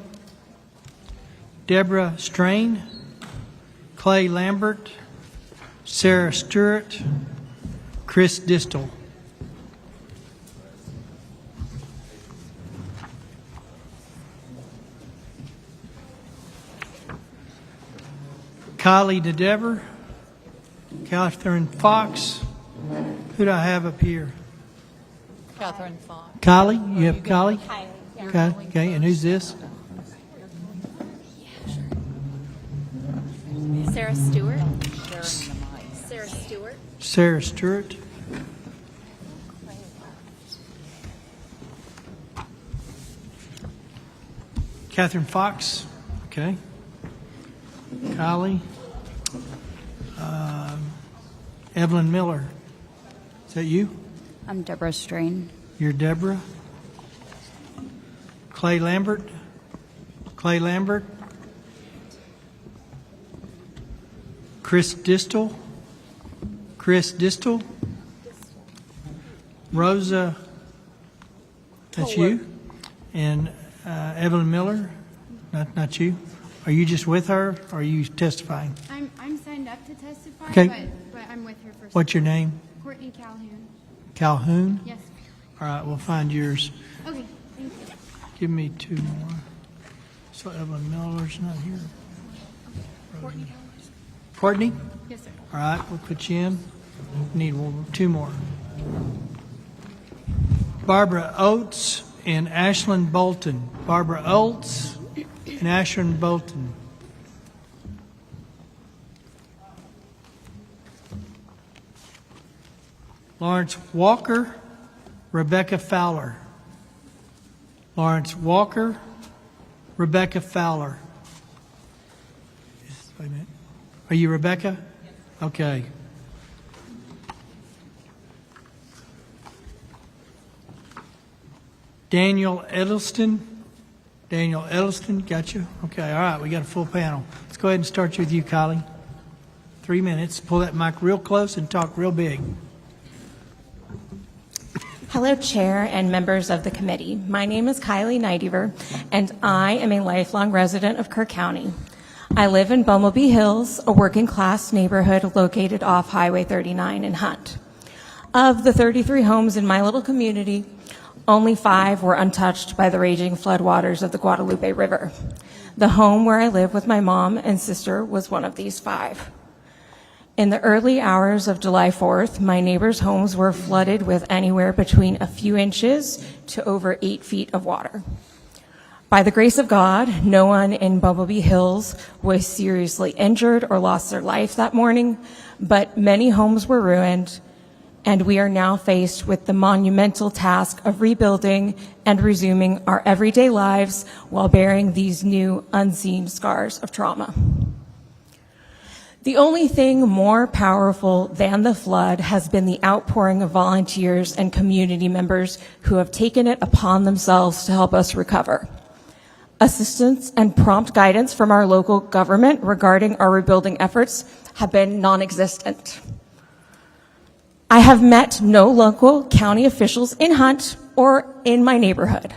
Deborah Strain, Clay Lambert, Sarah Stewart, Chris Distel. Kylie DeDever, Catherine Fox. Who do I have up here? Catherine Fox. Kylie? You have Kylie? Kylie. Okay, and who's this? Sarah Stewart. Sarah Stewart. Sarah Stewart. Catherine Fox. Okay. Kylie. Evelyn Miller. Is that you? I'm Deborah Strain. You're Deborah. Clay Lambert. Clay Lambert. Chris Distel. Chris Distel. Rosa. That's you. And Evelyn Miller. Not you. Are you just with her, or are you testifying? I'm signed up to testify, Okay. but I'm with her for. What's your name? Courtney Calhoun. Calhoun? Yes. All right, we'll find yours. Okay, thank you. Give me two more. So Evelyn Miller's not here. Courtney? Yes, sir. All right, we'll put you in. Need two more. Barbara Oates and Ashland Bolton. Barbara Oates and Ashland Bolton. Lawrence Walker, Rebecca Fowler. Lawrence Walker, Rebecca Fowler. Wait a minute. Are you Rebecca? Okay. Daniel Edelston. Daniel Edelston, got you? Okay, all right, we got a full panel. Let's go ahead and start with you, Kylie. 3 minutes. Pull that mic real close and talk real big. Hello, Chair and members of the committee. My name is Kylie Neidiver, and I am a lifelong resident of Kerr County. I live in Bumblebee Hills, a working-class neighborhood located off Highway 39 in Hunt. Of the 33 homes in my little community, only 5 were untouched by the raging floodwaters of the Guadalupe River. The home where I live with my mom and sister was one of these 5. In the early hours of July 4th, my neighbors' homes were flooded with anywhere between a few inches to over 8 feet of water. By the grace of God, no one in Bumblebee Hills was seriously injured or lost their life that morning, but many homes were ruined, and we are now faced with the monumental task of rebuilding and resuming our everyday lives while bearing these new unseen scars of trauma. The only thing more powerful than the flood has been the outpouring of volunteers and community members who have taken it upon themselves to help us recover. Assistance and prompt guidance from our local government regarding our rebuilding efforts have been non-existent. I have met no local county officials in Hunt or in my neighborhood,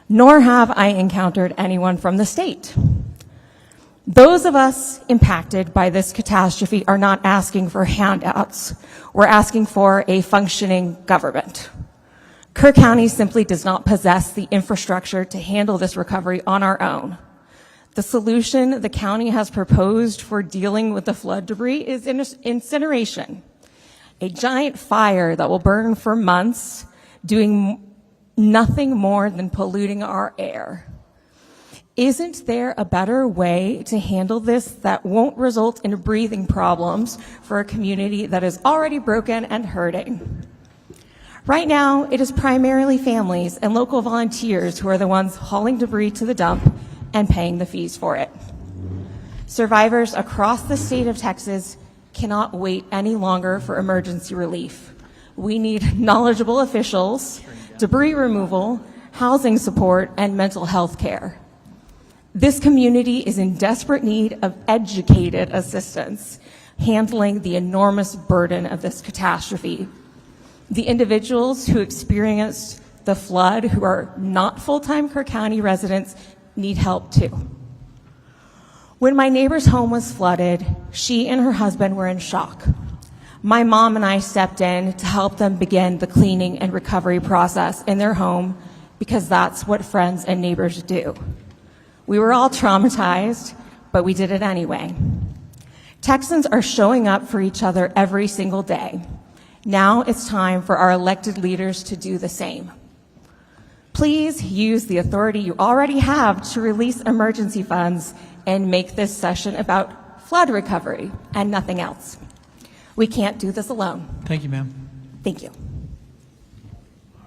nor have I encountered anyone from the state. Those of us impacted by this catastrophe are not asking for handouts. We're asking for a functioning government. Kerr County simply does not possess the infrastructure to handle this recovery on our own. The solution the county has proposed for dealing with the flood debris is incineration, a giant fire that will burn for months, doing nothing more than polluting our air. Isn't there a better way to handle this that won't result in breathing problems for a community that is already broken and hurting? Right now, it is primarily families and local volunteers who are the ones hauling debris to the dump and paying the fees for it. Survivors across the state of Texas cannot wait any longer for emergency relief. We need knowledgeable officials, debris removal, housing support, and mental health care. This community is in desperate need of educated assistance, handling the enormous burden of this catastrophe. The individuals who experienced the flood, who are not full-time Kerr County residents, need help too. When my neighbor's home was flooded, she and her husband were in shock. My mom and I stepped in to help them begin the cleaning and recovery process in their home because that's what friends and neighbors do. We were all traumatized, but we did it anyway. Texans are showing up for each other every single day. Now it's time for our elected leaders to do the same. Please use the authority you already have to release emergency funds and make this session about flood recovery and nothing else. We can't do this alone. Thank you, ma'am. Thank you.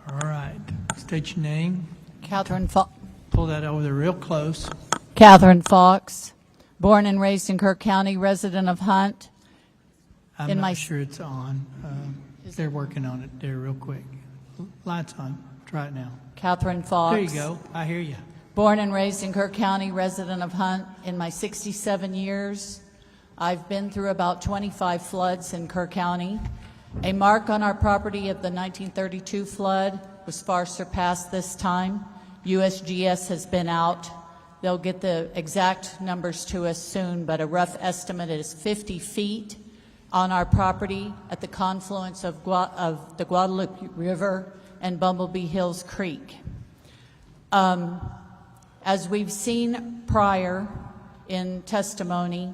All right. State your name. Catherine Fox. Pull that over there real close. Catherine Fox, born and raised in Kerr County, resident of Hunt. I'm not sure it's on. They're working on it there real quick. Lights on. Try it now. Catherine Fox. There you go. I hear you. Born and raised in Kerr County, resident of Hunt. In my 67 years, I've been through about 25 floods in Kerr County. A mark on our property of the 1932 flood was far surpassed this time. USGS has been out. They'll get the exact numbers to us soon, but a rough estimate is 50 feet on our property at the confluence of the Guadalupe River and Bumblebee Hills Creek. As we've seen prior in testimony,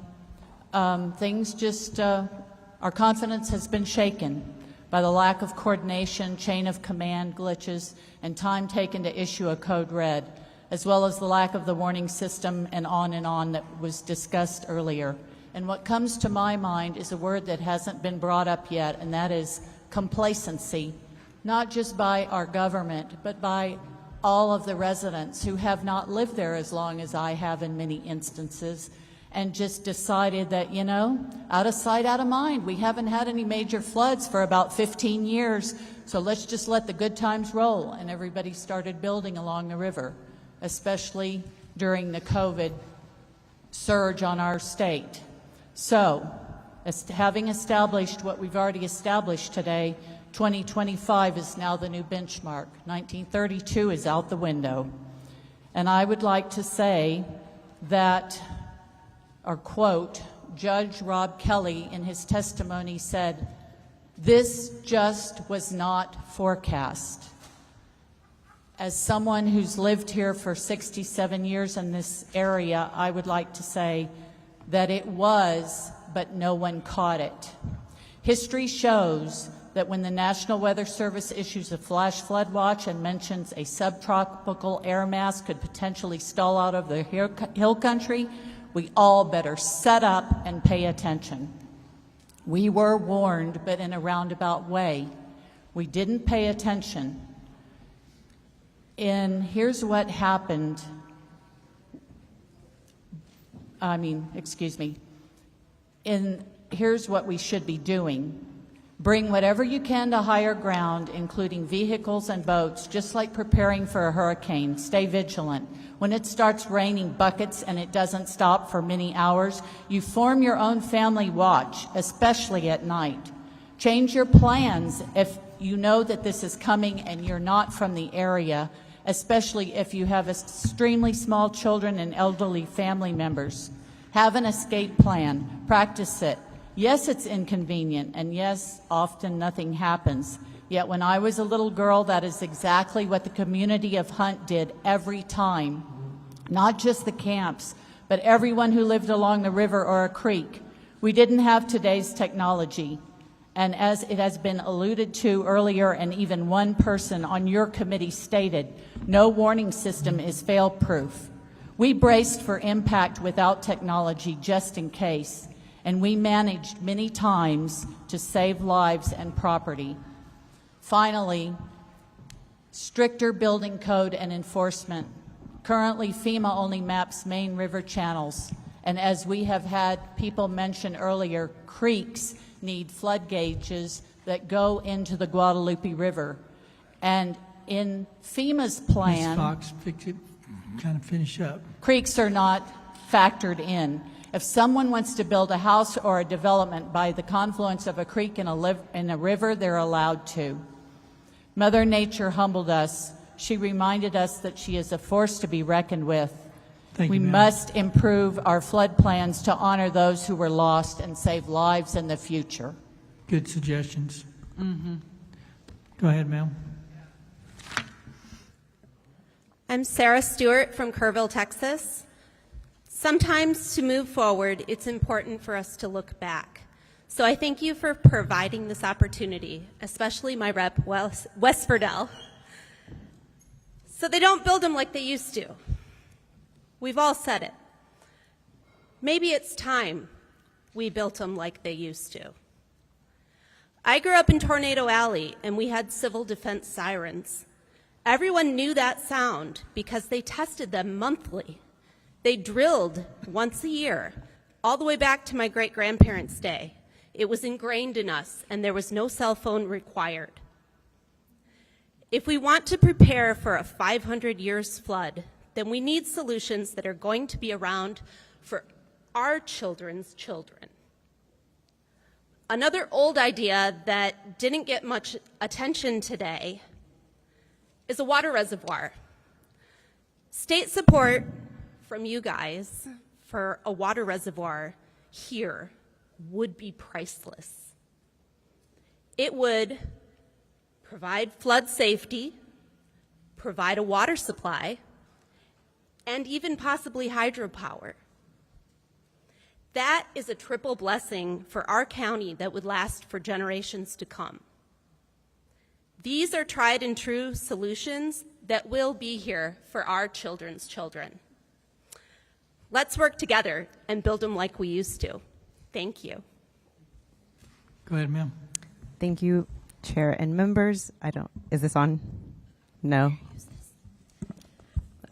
things just, our confidence has been shaken by the lack of coordination, chain of command glitches, and time taken to issue a code red, as well as the lack of the warning system and on that was discussed earlier. And what comes to my mind is a word that hasn't been brought up yet, and that is complacency, not just by our government, but by all of the residents who have not lived there as long as I have in many instances, and just decided that, you know, out of sight, out of mind. We haven't had any major floods for about 15 years, so let's just let the good times roll. And everybody started building along the river, especially during the COVID surge on our state. So, having established what we've already established today, 2025 is now the new benchmark. 1932 is out the window. And I would like to say that, or quote, Judge Rob Kelly in his testimony said, "This just was not forecast." As someone who's lived here for 67 years in this area, I would like to say that it was, but no one caught it. History shows that when the National Weather Service issues a flash flood watch and mentions a subtropical air mass could potentially stall out of the hill country, we all better set up and pay attention. We were warned, but in a roundabout way. We didn't pay attention. And here's what happened. Here's what we should be doing. Bring whatever you can to higher ground, including vehicles and boats, just like preparing for a hurricane. Stay vigilant. When it starts raining buckets and it doesn't stop for many hours, you form your own family watch, especially at night. Change your plans if you know that this is coming and you're not from the area, especially if you have extremely small children and elderly family members. Have an escape plan. Practice it. Yes, it's inconvenient, and yes, often nothing happens. Yet when I was a little girl, that is exactly what the community of Hunt did every time. Not just the camps, but everyone who lived along the river or a creek. We didn't have today's technology. And as it has been alluded to earlier, and even one person on your committee stated, no warning system is fail-proof. We braced for impact without technology just in case, and we managed many times to save lives and property. Finally, stricter building code and enforcement. Currently, FEMA only maps main river channels, and as we have had people mention earlier, creeks need flood gauges that go into the Guadalupe River. And in FEMA's plan, Ms. Fox, kind of finish up. creeks are not factored in. If someone wants to build a house or a development by the confluence of a creek and a river, they're allowed to. Mother Nature humbled us. She reminded us that she is a force to be reckoned with. We must improve our flood plans to honor those who were lost and save lives in the future. Good suggestions. Go ahead, ma'am. I'm Sarah Stewart from Kerrville, Texas. Sometimes to move forward, it's important for us to look back. So I thank you for providing this opportunity, especially my rep, Wes Ferdell. So they don't build them like they used to. We've all said it. Maybe it's time we built them like they used to. I grew up in Tornado Alley, and we had civil defense sirens. Everyone knew that sound because they tested them monthly. They drilled once a year, all the way back to my great-grandparents' day. It was ingrained in us, and there was no cell phone required. If we want to prepare for a 500 years flood, then we need solutions that are going to be around for our children's children. Another old idea that didn't get much attention today is a water reservoir. State support from you guys for a water reservoir here would be priceless. It would provide flood safety, provide a water supply, and even possibly hydropower. That is a triple blessing for our county that would last for generations to come. These are tried and true solutions that will be here for our children's children. Let's work together and build them like we used to. Thank you. Go ahead, ma'am. Thank you, Chair and members. Is this on? No?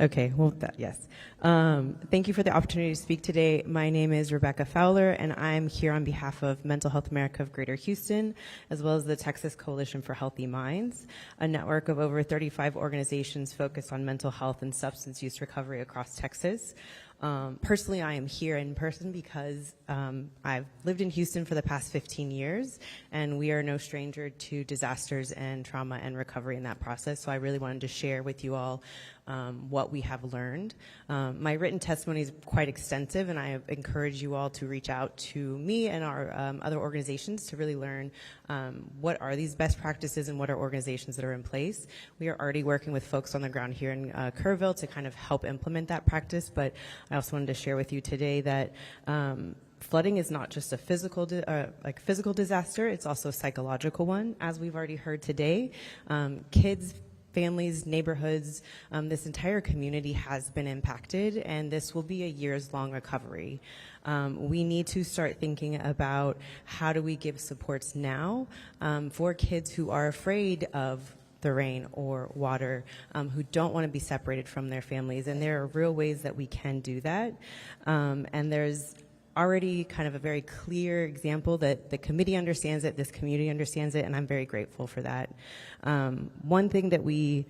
Okay, well, yes. Thank you for the opportunity to speak today. My name is Rebecca Fowler, and I'm here on behalf of Mental Health America of Greater Houston, as well as the Texas Coalition for Healthy Minds, a network of over 35 organizations focused on mental health and substance use recovery across Texas. Personally, I am here in person because I've lived in Houston for the past 15 years, and we are no stranger to disasters and trauma and recovery in that process. So I really wanted to share with you all what we have learned. My written testimony is quite extensive, and I encourage you all to reach out to me and our other organizations to really learn what are these best practices and what are organizations that are in place. We are already working with folks on the ground here in Kerrville to kind of help implement that practice, but I also wanted to share with you today that flooding is not just a physical disaster, it's also a psychological one, as we've already heard today. Kids, families, neighborhoods, this entire community has been impacted, and this will be a years-long recovery. We need to start thinking about how do we give supports now for kids who are afraid of the rain or water, who don't want to be separated from their families, and there are real ways that we can do that. And there's already kind of a very clear example that the committee understands it, this community understands it, and I'm very grateful for that. One thing that we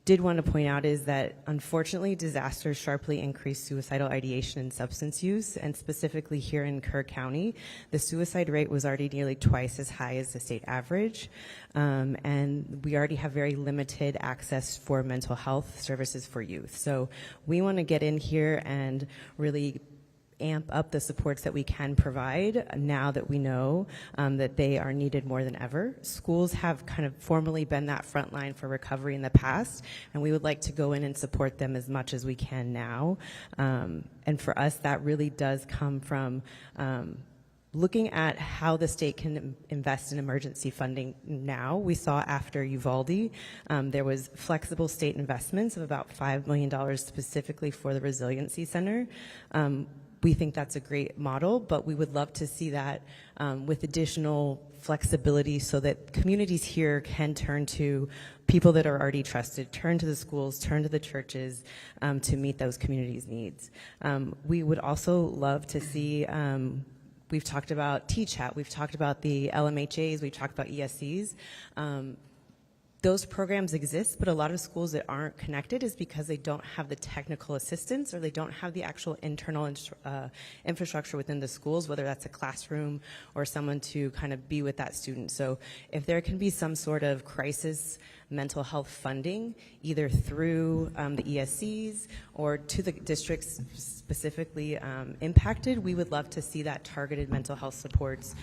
did want to point out is that unfortunately disasters sharply increase suicidal ideation and substance use, and specifically here in Kerr County, the suicide rate was already nearly twice as high as the state average, and we already have very limited access for mental health services for youth. So we want to get in here and really amp up the supports that we can provide now that we know that they are needed more than ever. Schools have kind of formally been that front line for recovery in the past, and we would like to go in and support them as much as we can now. And for us, that really does come from looking at how the state can invest in emergency funding now. We saw after Uvalde, there was flexible state investments of about $5 million specifically for the Resiliency Center. We think that's a great model, but we would love to see that with additional flexibility so that communities here can turn to people that are already trusted, turn to the schools, turn to the churches to meet those communities' needs. We would also love to see, we've talked about T-Chat, we've talked about the LMHAs, we've talked about ESCs. Those programs exist, but a lot of schools that aren't connected is because they don't have the technical assistance or they don't have the actual internal infrastructure within the schools, whether that's a classroom or someone to kind of be with that student. So if there can be some sort of crisis mental health funding, either through the ESCs or to the districts specifically impacted, we would love to see that targeted mental health supports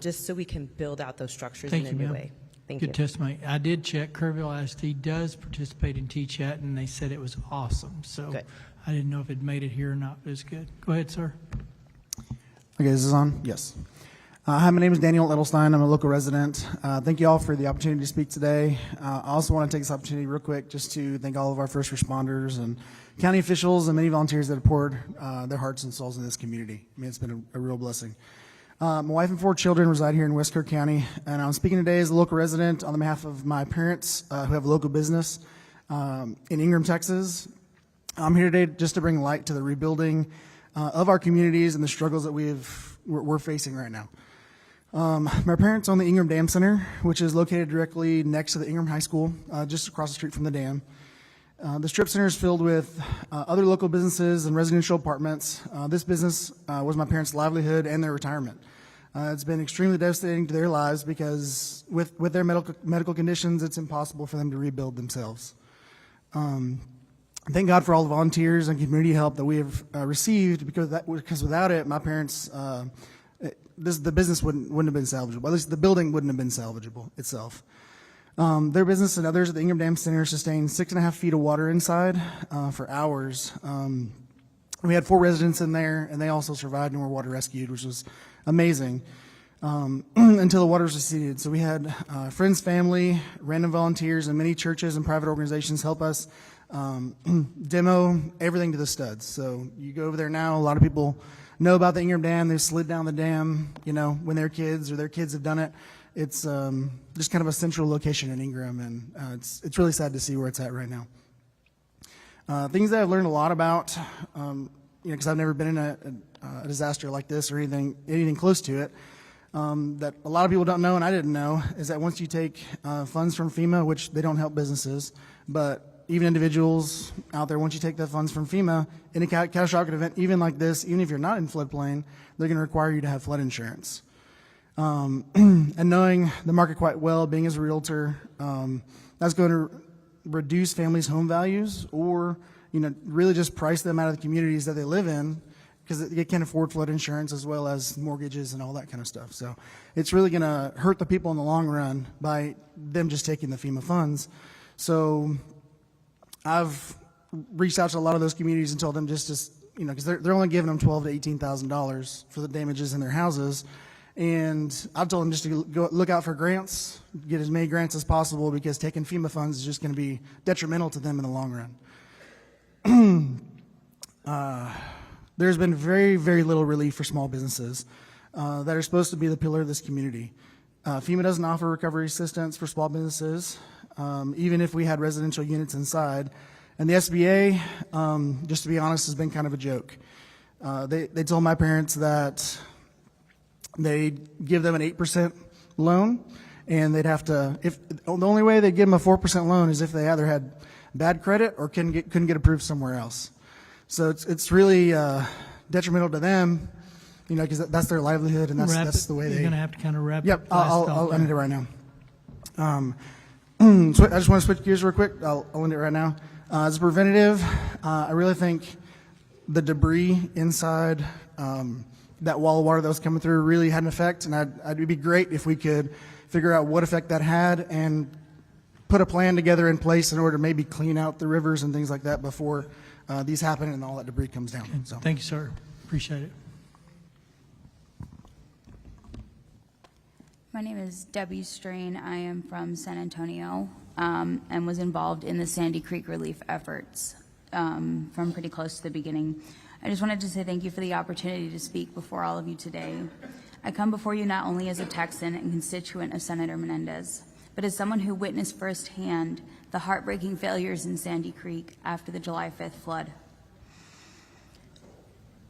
just so we can build out those structures in a new way. Thank you. Good testimony. I did check. Kerrville ISD does participate in T-Chat, and they said it was awesome. So Good. I didn't know if it made it here or not. It was good. Go ahead, sir. Okay, is this on? Yes. Hi, my name is Daniel Edelstein. I'm a local resident. Thank you all for the opportunity to speak today. I also want to take this opportunity real quick just to thank all of our first responders and county officials and many volunteers that have poured their hearts and souls in this community. I mean, it's been a real blessing. My wife and 4 children reside here in West Kerr County, and I'm speaking today as a local resident on behalf of my parents who have a local business in Ingram, Texas. I'm here today just to bring light to the rebuilding of our communities and the struggles that we're facing right now. My parents own the Ingram Dam Center, which is located directly next to the Ingram High School, just across the street from the dam. The strip center is filled with other local businesses and residential apartments. This business was my parents' livelihood and their retirement. It's been extremely devastating to their lives because with their medical conditions, it's impossible for them to rebuild themselves. Thank God for all the volunteers and community help that we have received because without it, my parents, the business wouldn't have been salvageable. At least the building wouldn't have been salvageable itself. Their business and others at the Ingram Dam Center sustained 6.5 feet of water inside for hours. We had 4 residents in there, and they also survived and were water rescued, which was amazing, until the waters receded. So we had friends, family, random volunteers, and many churches and private organizations help us demo everything to the studs. So you go over there now, a lot of people know about the Ingram Dam. They've slid down the dam, when they're kids or their kids have done it. It's just kind of a central location in Ingram, and it's really sad to see where it's at right now. Things that I've learned a lot about, because I've never been in a disaster like this or anything close to it, that a lot of people don't know and I didn't know, is that once you take funds from FEMA, which they don't help businesses, but even individuals out there, once you take the funds from FEMA, in a catastrophic event, even like this, even if you're not in floodplain, they're going to require you to have flood insurance. And knowing the market quite well, being as a realtor, that's going to reduce families' home values or, really just price them out of the communities that they live in because they can't afford flood insurance as well as mortgages and all that kind of stuff. So it's really going to hurt the people in the long run by them just taking the FEMA funds. So I've reached out to a lot of those communities and told them just because they're only giving them $12,000 to $18,000 for the damages in their houses. And I've told them just to go look out for grants, get as many grants as possible, because taking FEMA funds is just going to be detrimental to them in the long run. There's been very, very little relief for small businesses that are supposed to be the pillar of this community. FEMA doesn't offer recovery assistance for small businesses, even if we had residential units inside. And the SBA, just to be honest, has been kind of a joke. They told my parents that they give them an 8% loan, and they'd have to, if the only way they'd give them a 4% loan is if they either had bad credit or couldn't get approved somewhere else. So it's really detrimental to them, because that's their livelihood, and that's the way You're going to have to kind of wrap. Yep, I'll end it right now. So I just want to switch gears real quick. I'll end it right now. As a preventative, I really think the debris inside that wall of water that was coming through really had an effect, and it'd be great if we could figure out what effect that had and put a plan together in place in order to maybe clean out the rivers and things like that before these happen and all that debris comes down. Okay. So. Thank you, sir. Appreciate it. My name is Debbie Strain. I am from San Antonio and was involved in the Sandy Creek relief efforts from pretty close to the beginning. I just wanted to say thank you for the opportunity to speak before all of you today. I come before you not only as a Texan and constituent of Senator Menendez, but as someone who witnessed firsthand the heartbreaking failures in Sandy Creek after the July 5th flood.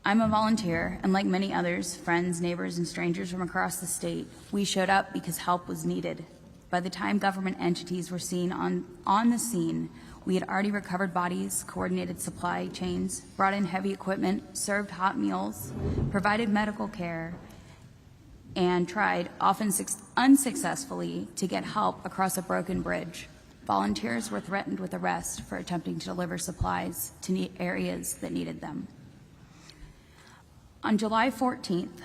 I'm a volunteer, and like many others, friends, neighbors, and strangers from across the state, we showed up because help was needed. By the time government entities were seen on the scene, we had already recovered bodies, coordinated supply chains, brought in heavy equipment, served hot meals, provided medical care, and tried, often unsuccessfully, to get help across a broken bridge. Volunteers were threatened with arrest for attempting to deliver supplies to areas that needed them. On July 14th,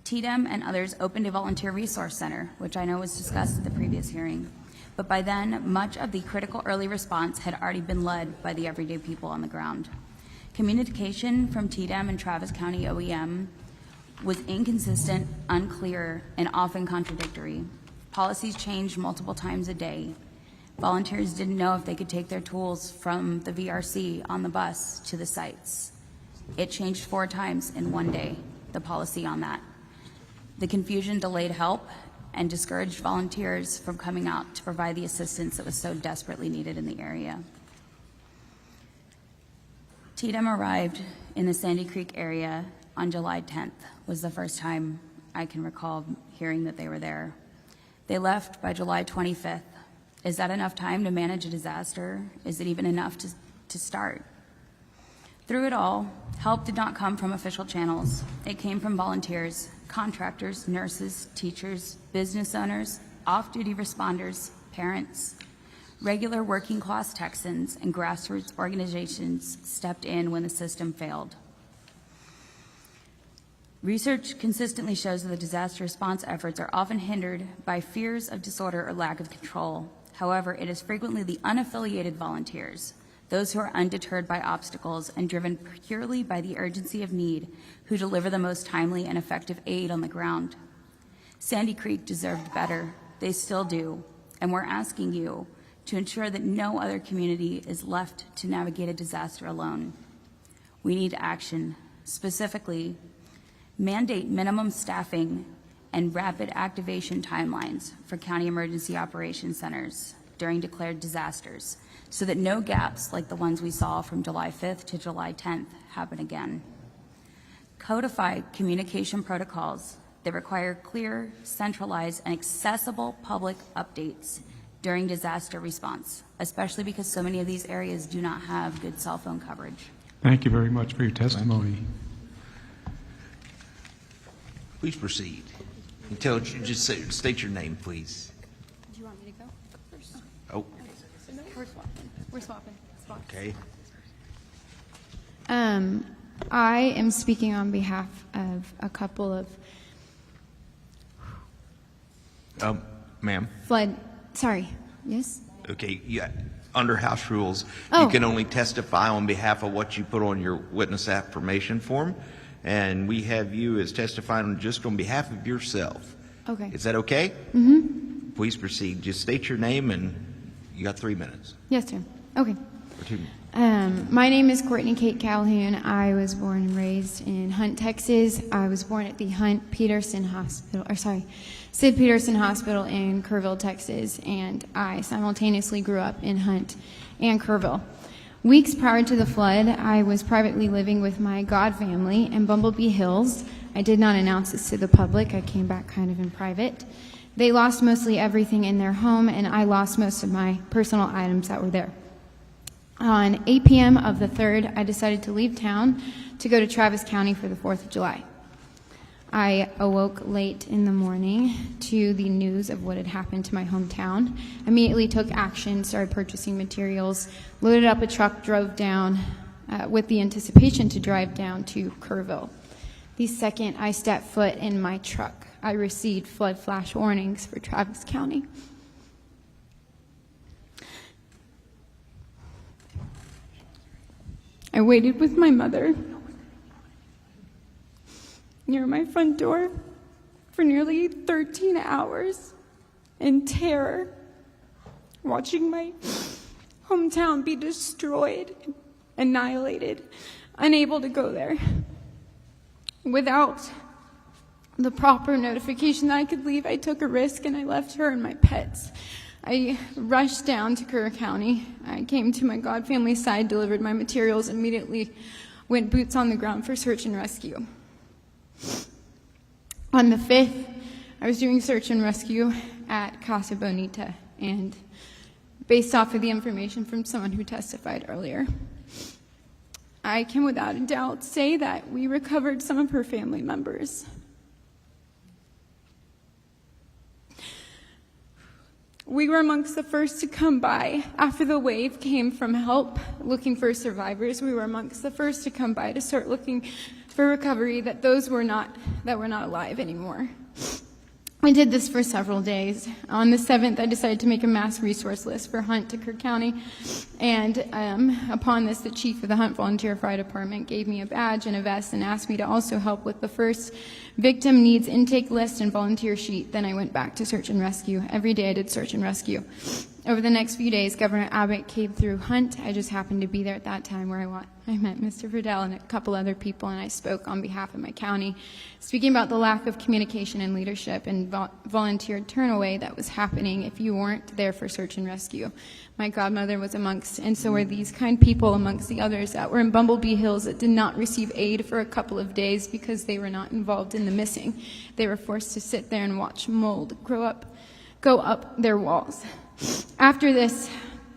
TDEM and others opened a volunteer resource center, which I know was discussed at the previous hearing. But by then, much of the critical early response had already been led by the everyday people on the ground. Communication from TDEM and Travis County OEM was inconsistent, unclear, and often contradictory. Policies changed multiple times a day. Volunteers didn't know if they could take their tools from the VRC on the bus to the sites. It changed 4 times in one day, the policy on that. The confusion delayed help and discouraged volunteers from coming out to provide the assistance that was so desperately needed in the area. TDEM arrived in the Sandy Creek area on July 10th, was the first time I can recall hearing that they were there. They left by July 25th. Is that enough time to manage a disaster? Is it even enough to start? Through it all, help did not come from official channels. It came from volunteers, contractors, nurses, teachers, business owners, off-duty responders, parents. Regular working class Texans and grassroots organizations stepped in when the system failed. Research consistently shows that the disaster response efforts are often hindered by fears of disorder or lack of control. However, it is frequently the unaffiliated volunteers, those who are undeterred by obstacles and driven purely by the urgency of need, who deliver the most timely and effective aid on the ground. Sandy Creek deserved better. They still do. And we're asking you to ensure that no other community is left to navigate a disaster alone. We need action, specifically mandate minimum staffing and rapid activation timelines for county emergency operations centers during declared disasters, so that no gaps like the ones we saw from July 5th to July 10th happen again. Codify communication protocols that require clear, centralized, and accessible public updates during disaster response, especially because so many of these areas do not have good cell phone coverage. Thank you very much for your testimony. Please proceed. State your name, please. Do you want me to go first? Oh, We're swapping. okay. I am speaking on behalf of a couple of Ma'am. Sorry. Yes? Okay, under House rules, Oh. you can only testify on behalf of what you put on your witness affirmation form, and we have you as testifying just on behalf of yourself. Okay. Is that okay? Mm-hmm. Please proceed. Just state your name, and you got 3 minutes. Yes, sir. Okay. Or 2 minutes. My name is Courtney Kate Calhoun. I was born and raised in Hunt, Texas. I was born at the Sid Peterson Hospital in Kerrville, Texas, and I simultaneously grew up in Hunt and Kerrville. Weeks prior to the flood, I was privately living with my God family in Bumblebee Hills. I did not announce this to the public. I came back kind of in private. They lost mostly everything in their home, and I lost most of my personal items that were there. On 8 p.m. of the 3rd, I decided to leave town to go to Travis County for the 4th of July. I awoke late in the morning to the news of what had happened to my hometown, immediately took action, started purchasing materials, loaded up a truck, drove down with the anticipation to drive down to Kerrville. The second I stepped foot in my truck, I received flood flash warnings for Travis County. I waited with my mother near my front door for nearly 13 hours in terror, watching my hometown be destroyed, annihilated, unable to go there. Without the proper notification that I could leave, I took a risk and I left her and my pets. I rushed down to Kerr County. I came to my God family's side, delivered my materials, immediately went boots on the ground for search and rescue. On the 5th, I was doing search and rescue at Casa Bonita, and based off of the information from someone who testified earlier, I can without a doubt say that we recovered some of her family members. We were amongst the first to come by. After the wave came from help looking for survivors, we were amongst the first to come by to start looking for recovery that were not alive anymore. We did this for several days. On the 7th, I decided to make a mass resource list for Hunt to Kerr County, and upon this, the chief of the Hunt Volunteer Fire Department gave me a badge and a vest and asked me to also help with the first victim needs intake list and volunteer sheet. Then I went back to search and rescue. Every day I did search and rescue. Over the next few days, Governor Abbott came through Hunt. I just happened to be there at that time where I met Mr. Verdell and a couple other people, and I spoke on behalf of my county, speaking about the lack of communication and leadership and volunteer turnaway that was happening if you weren't there for search and rescue. My godmother was amongst, and so were these kind people amongst the others that were in Bumblebee Hills that did not receive aid for a couple of days because they were not involved in the missing. They were forced to sit there and watch mold go up their walls. After this,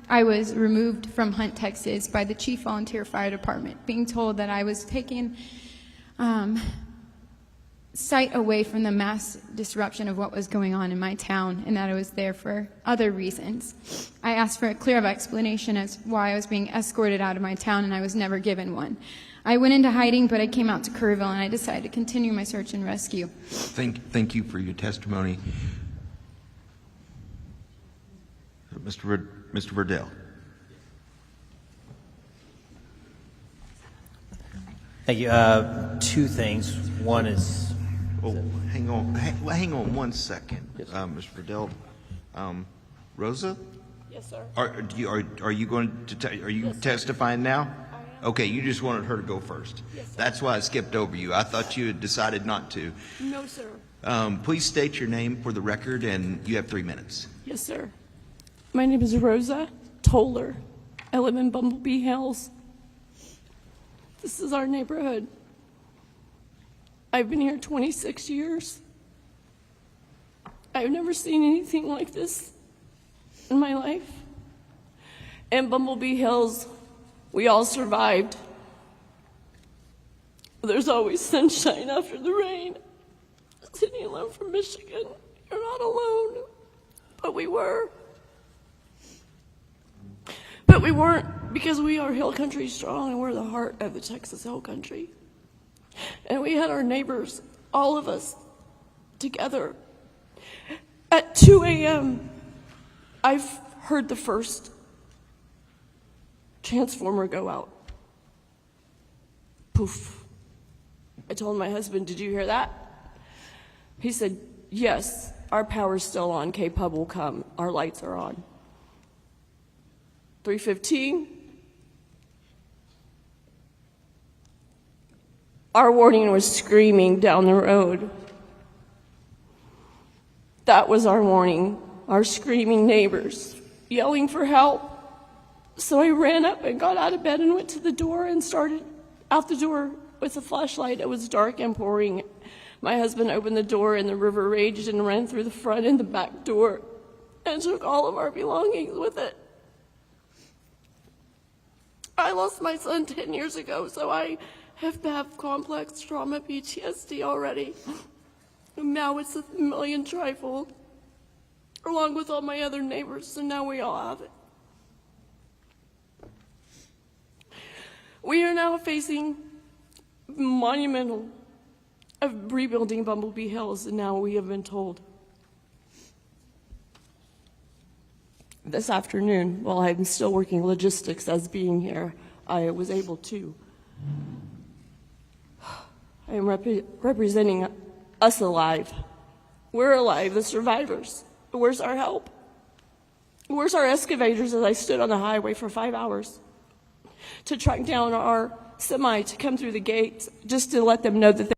I was removed from Hunt, Texas by the Chief Volunteer Fire Department, being told that I was taking sight away from the mass disruption of what was going on in my town and that I was there for other reasons. I asked for a clear explanation as why I was being escorted out of my town, and I was never given one. I went into hiding, but I came out to Kerrville, and I decided to continue my search and rescue. Thank you for your testimony. Mr. Verdell. Thank you. Two things. One is. Hang on 1 second, Mr. Verdell. Rosa? Yes, sir. Are you going to are you testifying now? I am. Okay, you just wanted her to go first. Yes, sir. That's why I skipped over you. I thought you had decided not to. No, sir. Please state your name for the record, and you have 3 minutes. Yes, sir. My name is Rosa Toller. I live in Bumblebee Hills. This is our neighborhood. I've been here 26 years. I've never seen anything like this in my life. In Bumblebee Hills, we all survived. There's always sunshine after the rain. Cindy alone from Michigan, you're not alone. But we were. But we weren't, because we are Hill Country strong and we're the heart of the Texas Hill Country. And we had our neighbors, all of us, together. At 2 a.m., I've heard the first transformer go out. Poof. I told my husband, did you hear that? He said, yes, our power's still on. K-Pub will come. Our lights are on. 3:15. Our warning was screaming down the road. That was our warning, our screaming neighbors, yelling for help. So I ran up and got out of bed and went to the door and started out the door with a flashlight. It was dark and pouring. My husband opened the door and the river raged and ran through the front and the back door and took all of our belongings with it. I lost my son 10 years ago, so I have to have complex trauma PTSD already. And now it's a million trifold, along with all my other neighbors, so now we all have it. We are now facing monumental of rebuilding Bumblebee Hills, and now we have been told this afternoon, while I'm still working logistics as being here, I was able to. I am representing us alive. We're alive, the survivors. Where's our help? Where's our excavators as I stood on the highway for 5 hours to track down our semi to come through the gates just to let them know that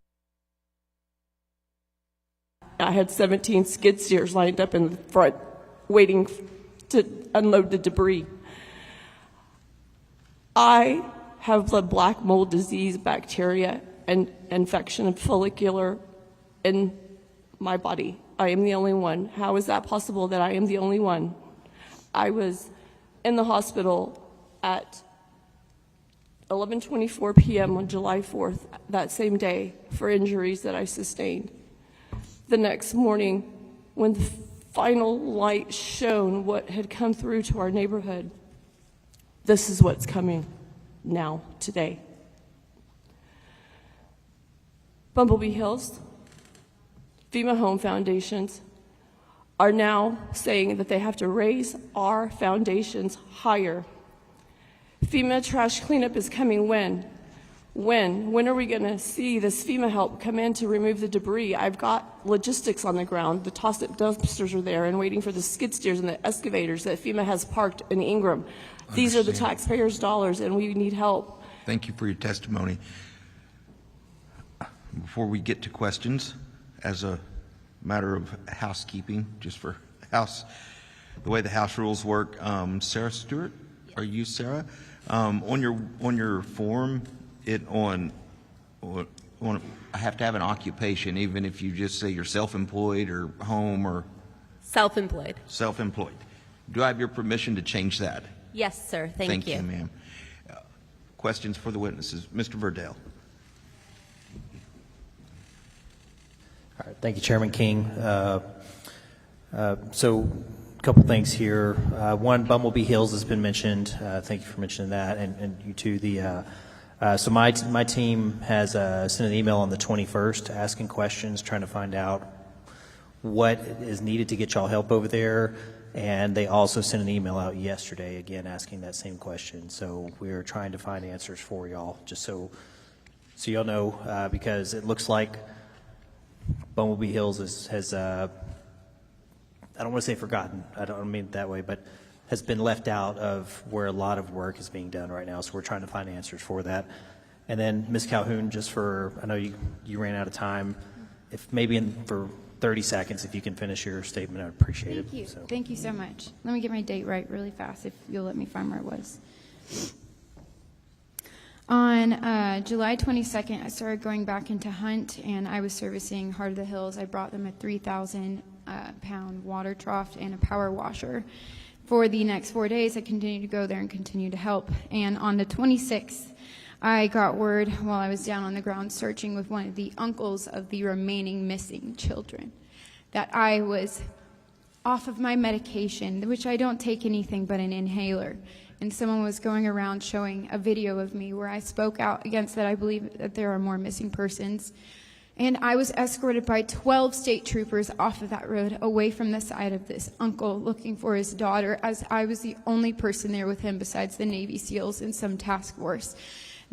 I had 17 skid steers lined up in the front waiting to unload the debris. I have the black mold disease bacteria and infection of follicular in my body. I am the only one. How is that possible that I am the only one? I was in the hospital at 11:24 p.m. on July 4th, that same day, for injuries that I sustained. The next morning, when the final light shone what had come through to our neighborhood, this is what's coming now, today. Bumblebee Hills, FEMA Home Foundations are now saying that they have to raise our foundations higher. FEMA trash cleanup is coming when? When are we going to see this FEMA help come in to remove the debris? I've got logistics on the ground. The tossed-up dumpsters are there and waiting for the skid steers and the excavators that FEMA has parked in Ingram. These are the taxpayers' dollars, and we need help. Thank you for your testimony. Before we get to questions, as a matter of housekeeping, just for the way the House rules work, Sarah Stewart, are you Sarah? On your form, I have to have an occupation, even if you just say you're self-employed or home or Self-employed. self-employed. Do I have your permission to change that? Yes, sir. Thank you. Thank you, ma'am. Questions for the witnesses, Mr. Verdell. All right, thank you, Chairman King. So a couple things here. One, Bumblebee Hills has been mentioned. Thank you for mentioning that, and you too. So my team has sent an email on the 21st asking questions, trying to find out what is needed to get y'all help over there. And they also sent an email out yesterday, again, asking that same question. So we're trying to find answers for y'all, just so so you'll know, because it looks like Bumblebee Hills has I don't want to say forgotten, I don't mean it that way, but has been left out of where a lot of work is being done right now. So we're trying to find answers for that. And then Ms. Calhoun, just for, I know you ran out of time, if maybe for 30 seconds, if you can finish your statement, I'd appreciate it. Thank you. So. Thank you so much. Let me get my date right really fast, if you'll let me find where it was. On July 22nd, I started going back into Hunt, and I was servicing Heart of the Hills. I brought them a 3,000-pound water trough and a power washer. For the next 4 days, I continued to go there and continue to help. And on the 26th, I got word while I was down on the ground searching with one of the uncles of the remaining missing children that I was off of my medication, which I don't take anything but an inhaler. And someone was going around showing a video of me where I spoke out against that. I believe that there are more missing persons. And I was escorted by 12 state troopers off of that road, away from the side of this uncle looking for his daughter, as I was the only person there with him besides the Navy SEALs and some task force.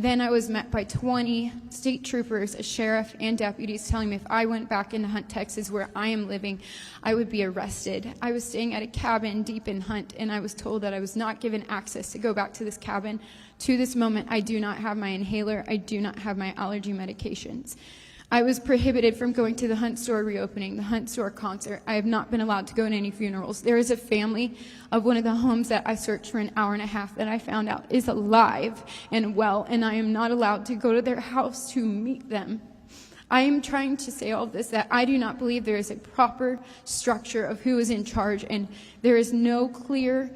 Then I was met by 20 state troopers, a sheriff, and deputies telling me if I went back into Hunt, Texas, where I am living, I would be arrested. I was staying at a cabin deep in Hunt, and I was told that I was not given access to go back to this cabin. To this moment, I do not have my inhaler. I do not have my allergy medications. I was prohibited from going to the Hunt store reopening, the Hunt store concert. I have not been allowed to go to any funerals. There is a family of one of the homes that I searched for an hour and a half that I found out is alive and well, and I am not allowed to go to their house to meet them. I am trying to say all of this, that I do not believe there is a proper structure of who is in charge, and there is no clear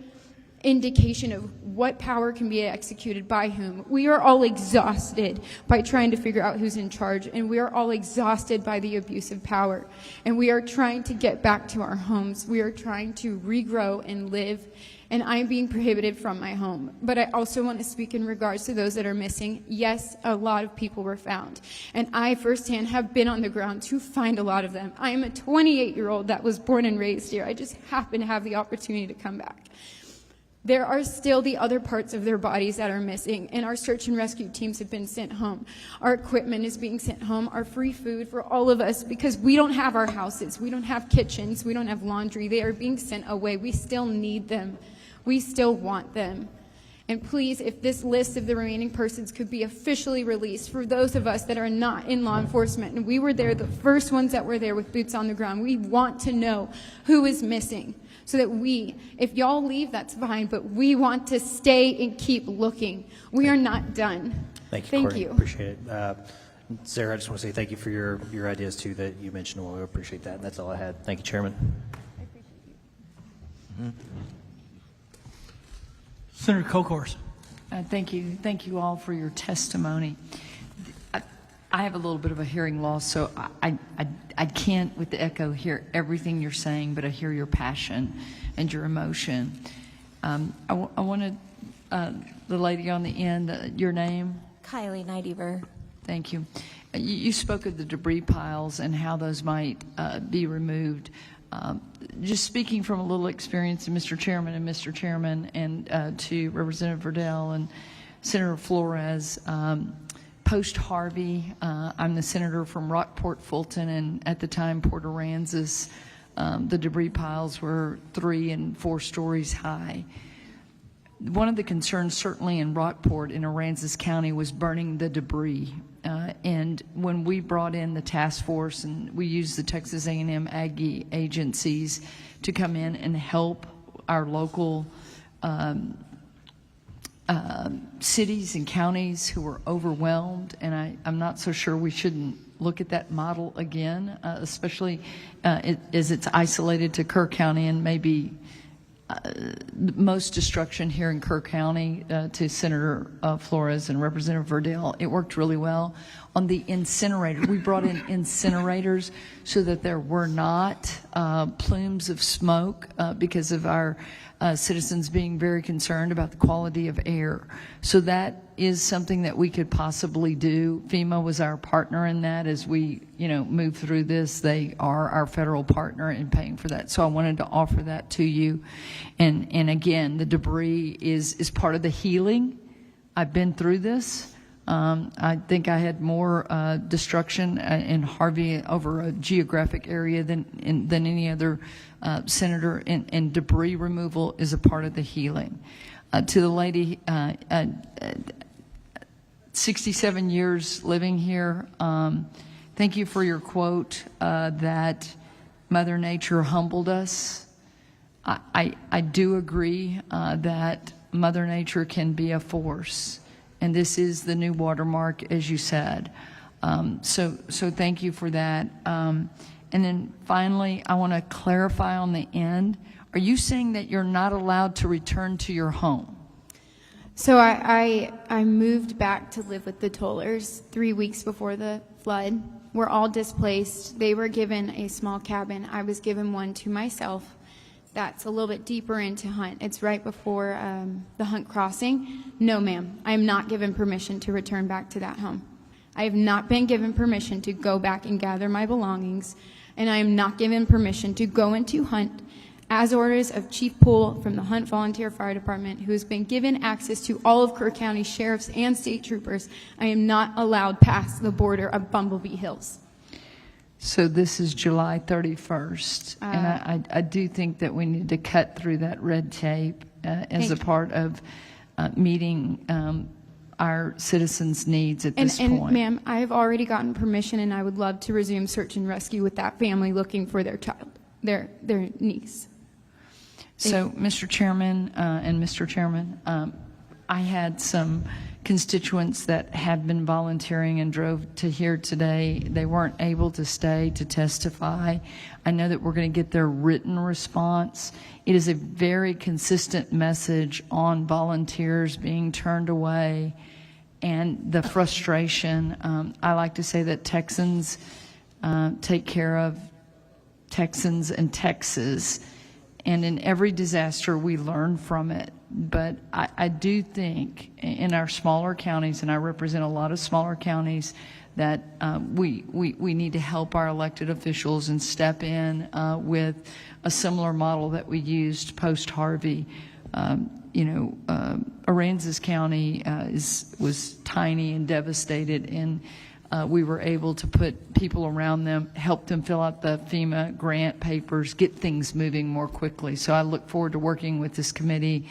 indication of what power can be executed by whom. We are all exhausted by trying to figure out who's in charge, and we are all exhausted by the abuse of power. And we are trying to get back to our homes. We are trying to regrow and live, and I am being prohibited from my home. But I also want to speak in regards to those that are missing. Yes, a lot of people were found, and I firsthand have been on the ground to find a lot of them. I am a 28-year-old that was born and raised here. I just happen to have the opportunity to come back. There are still the other parts of their bodies that are missing, and our search and rescue teams have been sent home. Our equipment is being sent home, our free food for all of us, because we don't have our houses, we don't have kitchens, we don't have laundry. They are being sent away. We still need them. We still want them. And please, if this list of the remaining persons could be officially released for those of us that are not in law enforcement, and we were there, the first ones that were there with boots on the ground, we want to know who is missing. So that we, if y'all leave, that's fine, but we want to stay and keep looking. We are not done. Thank you, Thank Courtney. you. Appreciate it. Sarah, I just want to say thank you for your ideas, too, that you mentioned. Well, we appreciate that. And that's all I had. Thank you, Chairman. I appreciate you. Senator Kokors. Thank you. Thank you all for your testimony. I have a little bit of a hearing loss, so I can't, with the echo, hear everything you're saying, but I hear your passion and your emotion. I wanted the lady on the end, your name? Kylie Neidiver. Thank you. You spoke of the debris piles and how those might be removed. Just speaking from a little experience, Mr. Chairman, and to Representative Verdell and Senator Flores, post-Harvey, I'm the senator from Rockport, Fulton, and at the time Port Aransas, the debris piles were 3 and 4 stories high. One of the concerns certainly in Rockport in Aransas County was burning the debris. And when we brought in the task force and we used the Texas A&M Aggie agencies to come in and help our local cities and counties who were overwhelmed, and I'm not so sure we shouldn't look at that model again, especially as it's isolated to Kerr County and maybe most destruction here in Kerr County to Senator Flores and Representative Verdell. It worked really well. On the incinerator, we brought in incinerators so that there were not plumes of smoke because of our citizens being very concerned about the quality of air. So that is something that we could possibly do. FEMA was our partner in that as we, move through this. They are our federal partner in paying for that. So I wanted to offer that to you. And again, the debris is part of the healing. I've been through this. I think I had more destruction in Harvey over a geographic area than any other senator, and debris removal is a part of the healing. To the lady, 67 years living here, thank you for your quote that Mother Nature humbled us. I do agree that Mother Nature can be a force, and this is the new watermark, as you said. So thank you for that. And then finally, I want to clarify on the end. Are you saying that you're not allowed to return to your home? So I moved back to live with the Tollers 3 weeks before the flood. We're all displaced. They were given a small cabin. I was given one to myself. That's a little bit deeper into Hunt. It's right before the Hunt crossing. No, ma'am, I am not given permission to return back to that home. I have not been given permission to go back and gather my belongings, and I am not given permission to go into Hunt as orders of Chief Poole from the Hunt Volunteer Fire Department, who has been given access to all of Kerr County sheriffs and state troopers. I am not allowed past the border of Bumblebee Hills. So this is July 31st, and I do think that we need to cut through that red tape as a part of meeting our citizens' needs at this point. And ma'am, I have already gotten permission, and I would love to resume search and rescue with that family looking for their child, their niece. So, Mr. Chairman and Mr. Chairman, I had some constituents that had been volunteering and drove to here today. They weren't able to stay to testify. I know that we're going to get their written response. It is a very consistent message on volunteers being turned away and the frustration. I like to say that Texans take care of Texans and Texas. And in every disaster, we learn from it. But I do think in our smaller counties, and I represent a lot of smaller counties, that we need to help our elected officials and step in with a similar model that we used post-Harvey. Aransas County was tiny and devastated, and we were able to put people around them, help them fill out the FEMA grant papers, get things moving more quickly. So I look forward to working with this committee,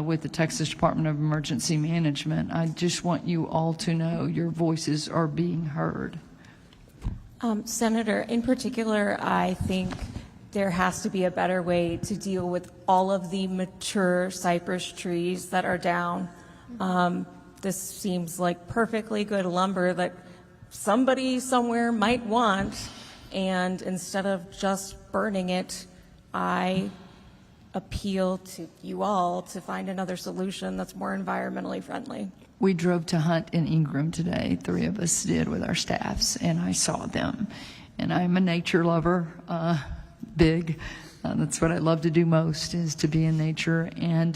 with the Texas Department of Emergency Management. I just want you all to know your voices are being heard. Senator, in particular, I think there has to be a better way to deal with all of the mature cypress trees that are down. This seems like perfectly good lumber that somebody somewhere might want, and instead of just burning it, I appeal to you all to find another solution that's more environmentally friendly. We drove to Hunt in Ingram today, 3 of us did with our staffs, and I saw them. And I'm a nature lover, big. That's what I love to do most, is to be in nature. And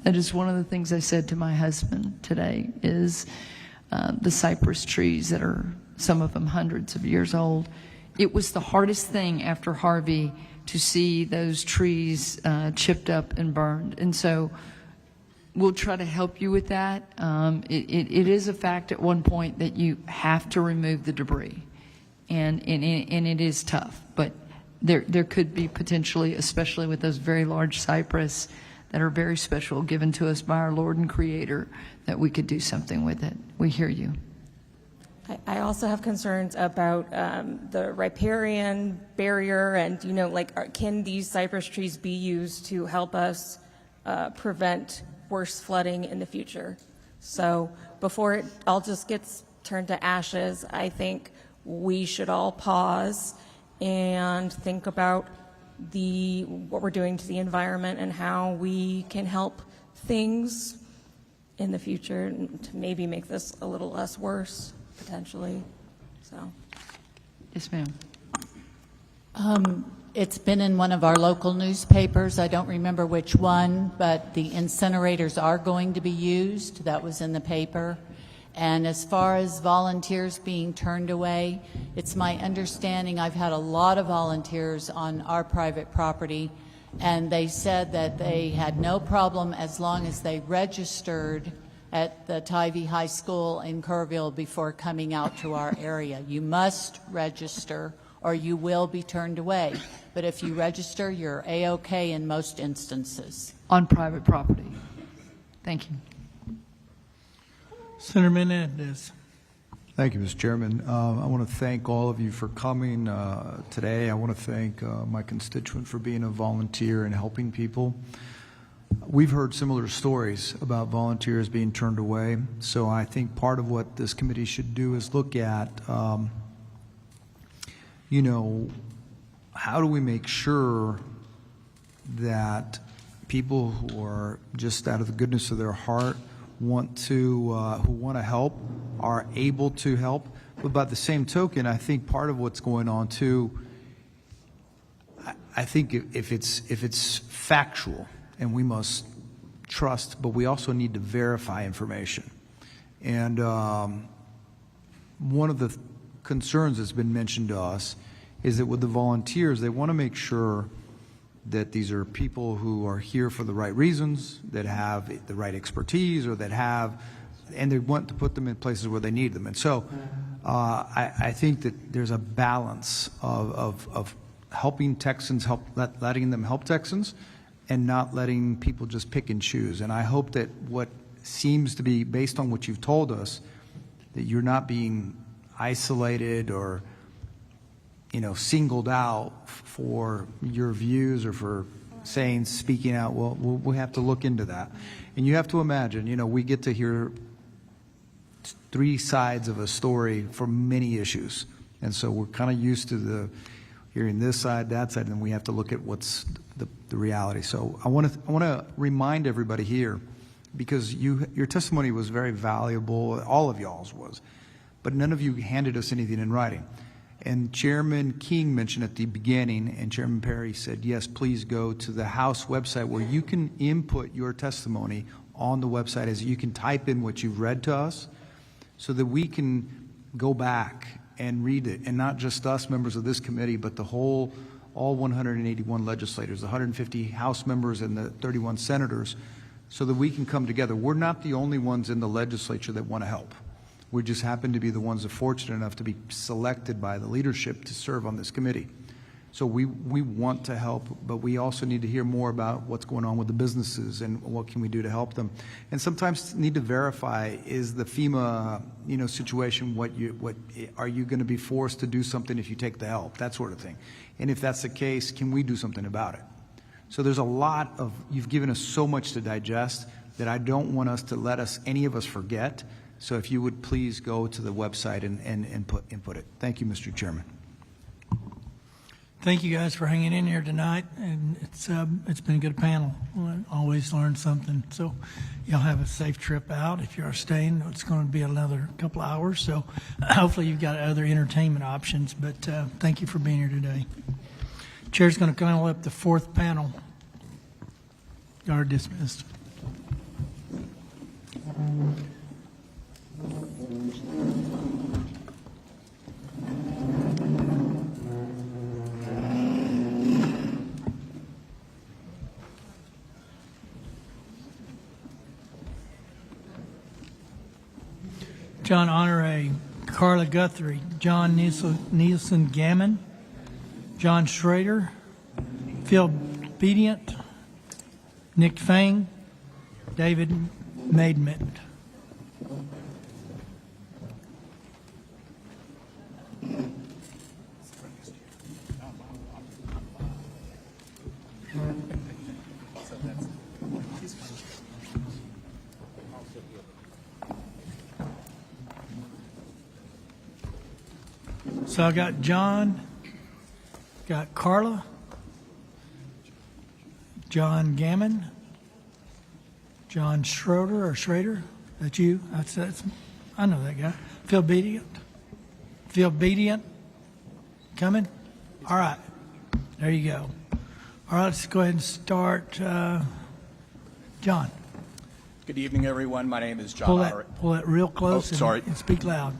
that is one of the things I said to my husband today is the cypress trees that are, some of them hundreds of years old. It was the hardest thing after Harvey to see those trees chipped up and burned. And so we'll try to help you with that. It is a fact at one point that you have to remove the debris. And it is tough. But there could be potentially, especially with those very large cypress that are very special, given to us by our Lord and Creator, that we could do something with it. We hear you. I also have concerns about the riparian barrier, and can these cypress trees be used to help us prevent worse flooding in the future? So before it all just gets turned to ashes, I think we should all pause and think about what we're doing to the environment and how we can help things in the future to maybe make this a little less worse, potentially. So. Yes, ma'am. It's been in one of our local newspapers. I don't remember which one, but the incinerators are going to be used. That was in the paper. And as far as volunteers being turned away, it's my understanding, I've had a lot of volunteers on our private property, and they said that they had no problem as long as they registered at the Tivy High School in Kerrville before coming out to our area. You must register or you will be turned away. But if you register, you're A-OK in most instances. On private property. Thank you. Senator Menendez. Thank you, Mr. Chairman. I want to thank all of you for coming today. I want to thank my constituent for being a volunteer and helping people. We've heard similar stories about volunteers being turned away, so I think part of what this committee should do is look at, you know, how do we make sure that people who are just out of the goodness of their heart who want to help are able to help. But by the same token, I think part of what's going on too, I think if it's factual, and we must trust, but we also need to verify information. And one of the concerns that's been mentioned to us is that with the volunteers, they want to make sure that these are people who are here for the right reasons, that have the right expertise, or that have, and they want to put them in places where they need them. And so I think that there's a balance of helping Texans, letting them help Texans, and not letting people just pick and choose. And I hope that what seems to be, based on what you've told us, that you're not being isolated or, you know, singled out for your views or for speaking out. Well, we'll have to look into that. And you have to imagine, you know, we get to hear three sides of a story for many issues. And so we're kind of used to hearing this side, that side, and then we have to look at what's the reality. So I want to remind everybody here, because your testimony was very valuable, all of y'all's was, but none of you handed us anything in writing. And Chairman King mentioned at the beginning, and Chairman Perry said, yes, please go to the House website where you can input your testimony on the website, as you can type in what you've read to us, so that we can go back and read it, and not just us members of this committee, but all 181 legislators, the 150 House members and the 31 senators, so that we can come together. We're not the only ones in the legislature that want to help. We just happen to be the ones that are fortunate enough to be selected by the leadership to serve on this committee. So we want to help, but we also need to hear more about what's going on with the businesses and what can we do to help them. And sometimes need to verify, is the FEMA, you know, situation, what are you going to be forced to do something if you take the help, that sort of thing. And if that's the case, can we do something about it? So there's a lot of, you've given us so much to digest that I don't want us to any of us forget. So if you would please go to the website and input it. Thank you, Mr. Chairman. Thank you guys for hanging in here tonight, and it's been a good panel. Always learn something. So y'all have a safe trip out. If you are staying, it's going to be another couple hours. So hopefully you've got other entertainment options. But thank you for being here today. Chair's going to call up the fourth panel. You are dismissed. John Honore, Carla Guthrie, John Nielsen Gammon, John Schrader, Phil Bedient, Nick Fang, David Maidment. So I got John, got Carla, John Gammon, John Schrader. That's you. That's I know that guy. Phil Bedient. Coming? All right. There you go. All right, let's go ahead and start. John. Good evening, everyone. My name is John. Pull that real close and speak loud.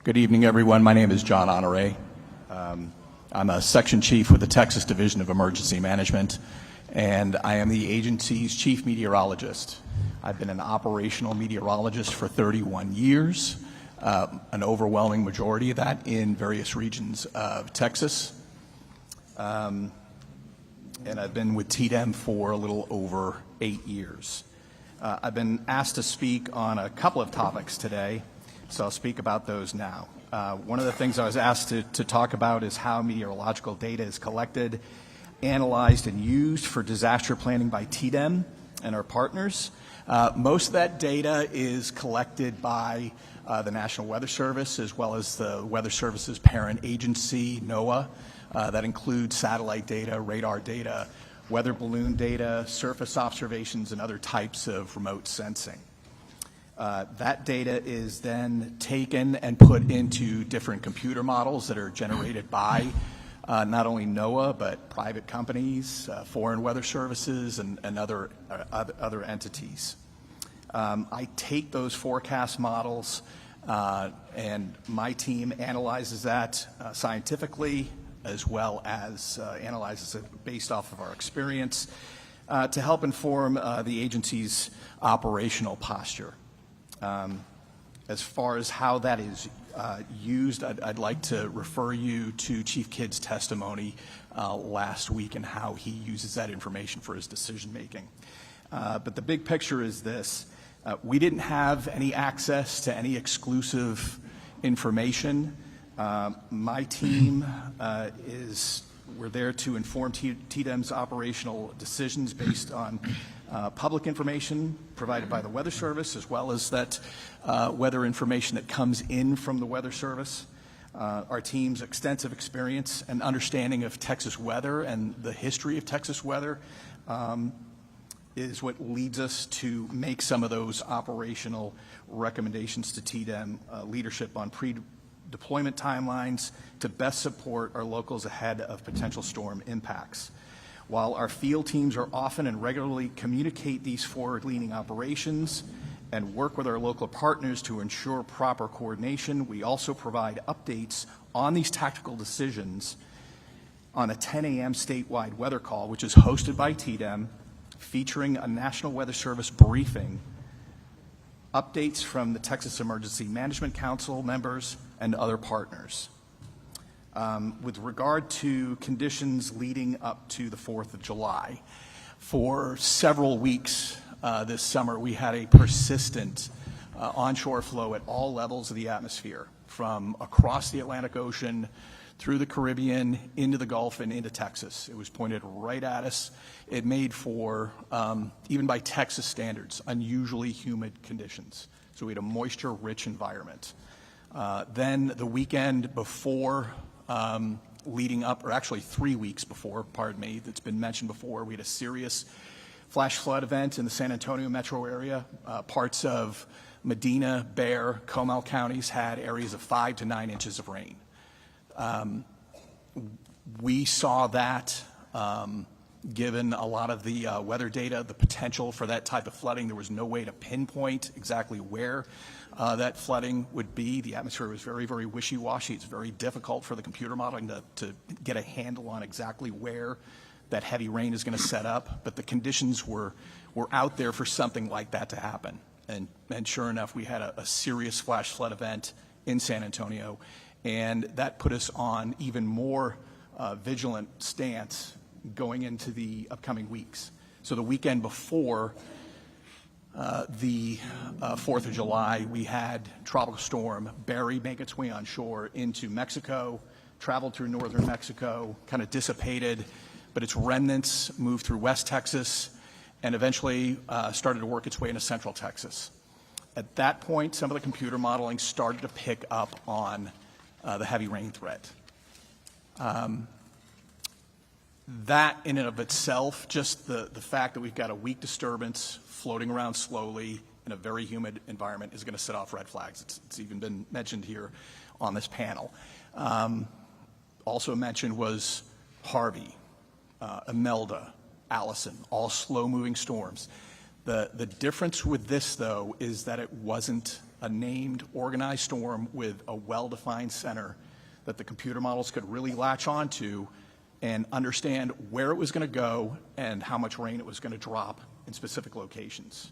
Good evening, everyone. My name is John Honore. I'm a section chief with the Texas Division of Emergency Management, and I am the agency's chief meteorologist. I've been an operational meteorologist for 31 years, an overwhelming majority of that in various regions of Texas. And I've been with TDEM for a little over 8 years. I've been asked to speak on a couple of topics today, so I'll speak about those now. One of the things I was asked to talk about is how meteorological data is collected, analyzed, and used for disaster planning by TDEM and our partners. Most of that data is collected by the National Weather Service, as well as the Weather Service's parent agency, NOAA. That includes satellite data, radar data, weather balloon data, surface observations, and other types of remote sensing. That data is then taken and put into different computer models that are generated by not only NOAA, but private companies, foreign weather services, and other entities. I take those forecast models, and my team analyzes that scientifically, as well as analyzes it based off of our experience to help inform the agency's operational posture. As far as how that is used, I'd like to refer you to Chief Kidd's testimony last week and how he uses that information for his decision making. But the big picture is this. We didn't have any access to any exclusive information. My team we're there to inform TDEM's operational decisions based on public information provided by the Weather Service, as well as that weather information that comes in from the Weather Service. Our team's extensive experience and understanding of Texas weather and the history of Texas weather is what leads us to make some of those operational recommendations to TDEM leadership on pre-deployment timelines to best support our locals ahead of potential storm impacts. While our field teams are often and regularly communicate these forward-leaning operations and work with our local partners to ensure proper coordination, we also provide updates on these tactical decisions on a 10 a.m. statewide weather call, which is hosted by TDEM, featuring a National Weather Service briefing, updates from the Texas Emergency Management Council members, and other partners. With regard to conditions leading up to the 4th of July, for several weeks this summer, we had a persistent onshore flow at all levels of the atmosphere, from across the Atlantic Ocean, through the Caribbean, into the Gulf, and into Texas. It was pointed right at us. It made for, even by Texas standards, unusually humid conditions. So we had a moisture-rich environment. Then the weekend before, leading up, or actually 3 weeks before, pardon me, that's been mentioned before, we had a serious flash flood event in the San Antonio metro area. Parts of Medina, Bexar, Comal counties had areas of 5 to 9 inches of rain. We saw that, given a lot of the weather data, the potential for that type of flooding. There was no way to pinpoint exactly where that flooding would be. The atmosphere was very, very wishy-washy. It's very difficult for the computer modeling to get a handle on exactly where that heavy rain is going to set up. But the conditions were out there for something like that to happen. And sure enough, we had a serious flash flood event in San Antonio. And that put us on even more vigilant stance going into the upcoming weeks. So the weekend before the 4th of July, we had Tropical Storm Barry make its way on shore into Mexico, traveled through northern Mexico, kind of dissipated, but its remnants moved through West Texas and eventually started to work its way into central Texas. At that point, some of the computer modeling started to pick up on the heavy rain threat. That in and of itself, just the fact that we've got a weak disturbance floating around slowly in a very humid environment is going to set off red flags. It's even been mentioned here on this panel. Also mentioned was Harvey, Imelda, Allison, all slow-moving storms. The difference with this, though, is that it wasn't a named, organized storm with a well-defined center that the computer models could really latch onto and understand where it was going to go and how much rain it was going to drop in specific locations.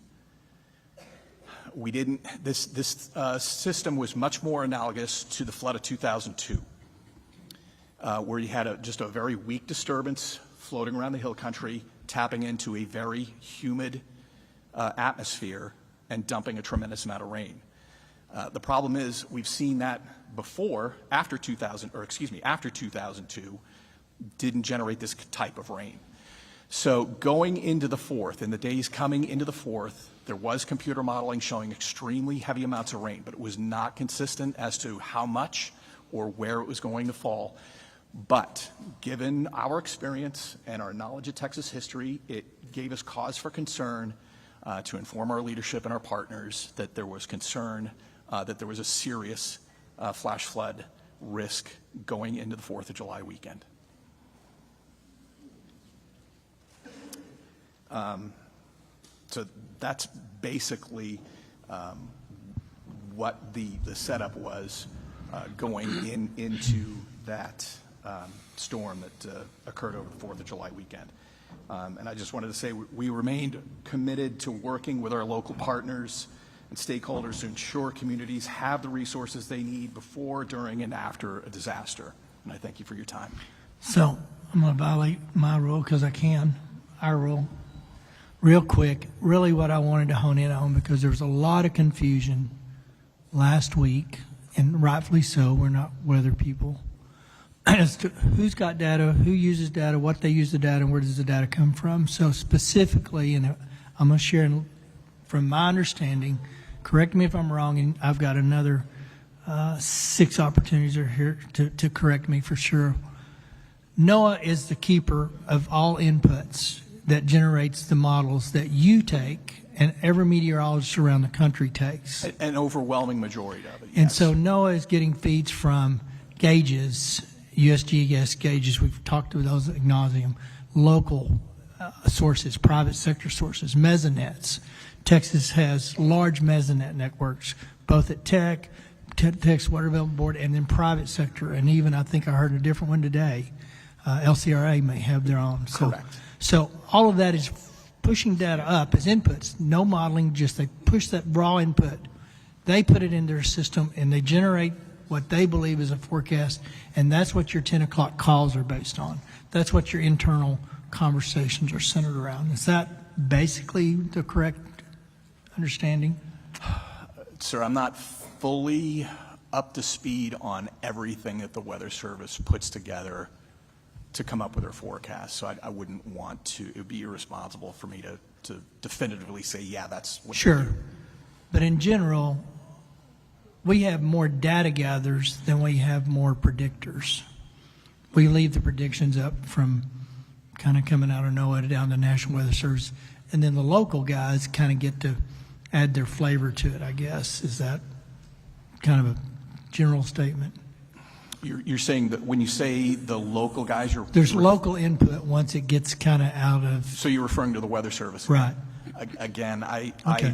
We didn't, this system was much more analogous to the flood of 2002, where you had just a very weak disturbance floating around the hill country, tapping into a very humid atmosphere and dumping a tremendous amount of rain. The problem is we've seen that before, after 2002, didn't generate this type of rain. So going into the fourth, in the days coming into the fourth, there was computer modeling showing extremely heavy amounts of rain, but it was not consistent as to how much or where it was going to fall. But given our experience and our knowledge of Texas history, it gave us cause for concern to inform our leadership and our partners that there was concern that there was a serious flash flood risk going into the 4th of July weekend. So that's basically what the setup was going into that storm that occurred over the 4th of July weekend. And I just wanted to say we remained committed to working with our local partners and stakeholders to ensure communities have the resources they need before, during, and after a disaster. And I thank you for your time. So I'm going to violate my rule because I can, our rule. Real quick, really what I wanted to hone in on, because there was a lot of confusion last week, and rightfully so, we're not weather people, as to who's got data, who uses data, what they use the data, and where does the data come from. So specifically, and I'm going to share from my understanding, correct me if I'm wrong, and I've got another 6 opportunities are here to correct me for sure. NOAA is the keeper of all inputs that generates the models that you take and every meteorologist around the country takes. An overwhelming majority of it, yes. And so NOAA is getting feeds from gauges, USGS gauges, we've talked about those ad nauseum, local sources, private sector sources, mesonettes. Texas has large mesonet networks, both at Texas Water Development Board, and then private sector, and even I think I heard a different one today. LCRA may have their own. Correct. So all of that is pushing data up as inputs, no modeling, just they push that raw input. They put it in their system and they generate what they believe is a forecast, and that's what your 10 o'clock calls are based on. That's what your internal conversations are centered around. Is that basically the correct understanding? Sir, I'm not fully up to speed on everything that the Weather Service puts together to come up with their forecast, so I wouldn't want to, it would be irresponsible for me to definitively say, yeah, that's what they do. But in general, we have more data gatherers than we have more predictors. We leave the predictions up from kind of coming out of NOAA down to National Weather Service, and then the local guys kind of get to add their flavor to it, I guess. Is that kind of a general statement? You're saying that when you say the local guys, there's local input once it gets kind of out of. So you're referring to the Weather Service, right? Again, I Okay.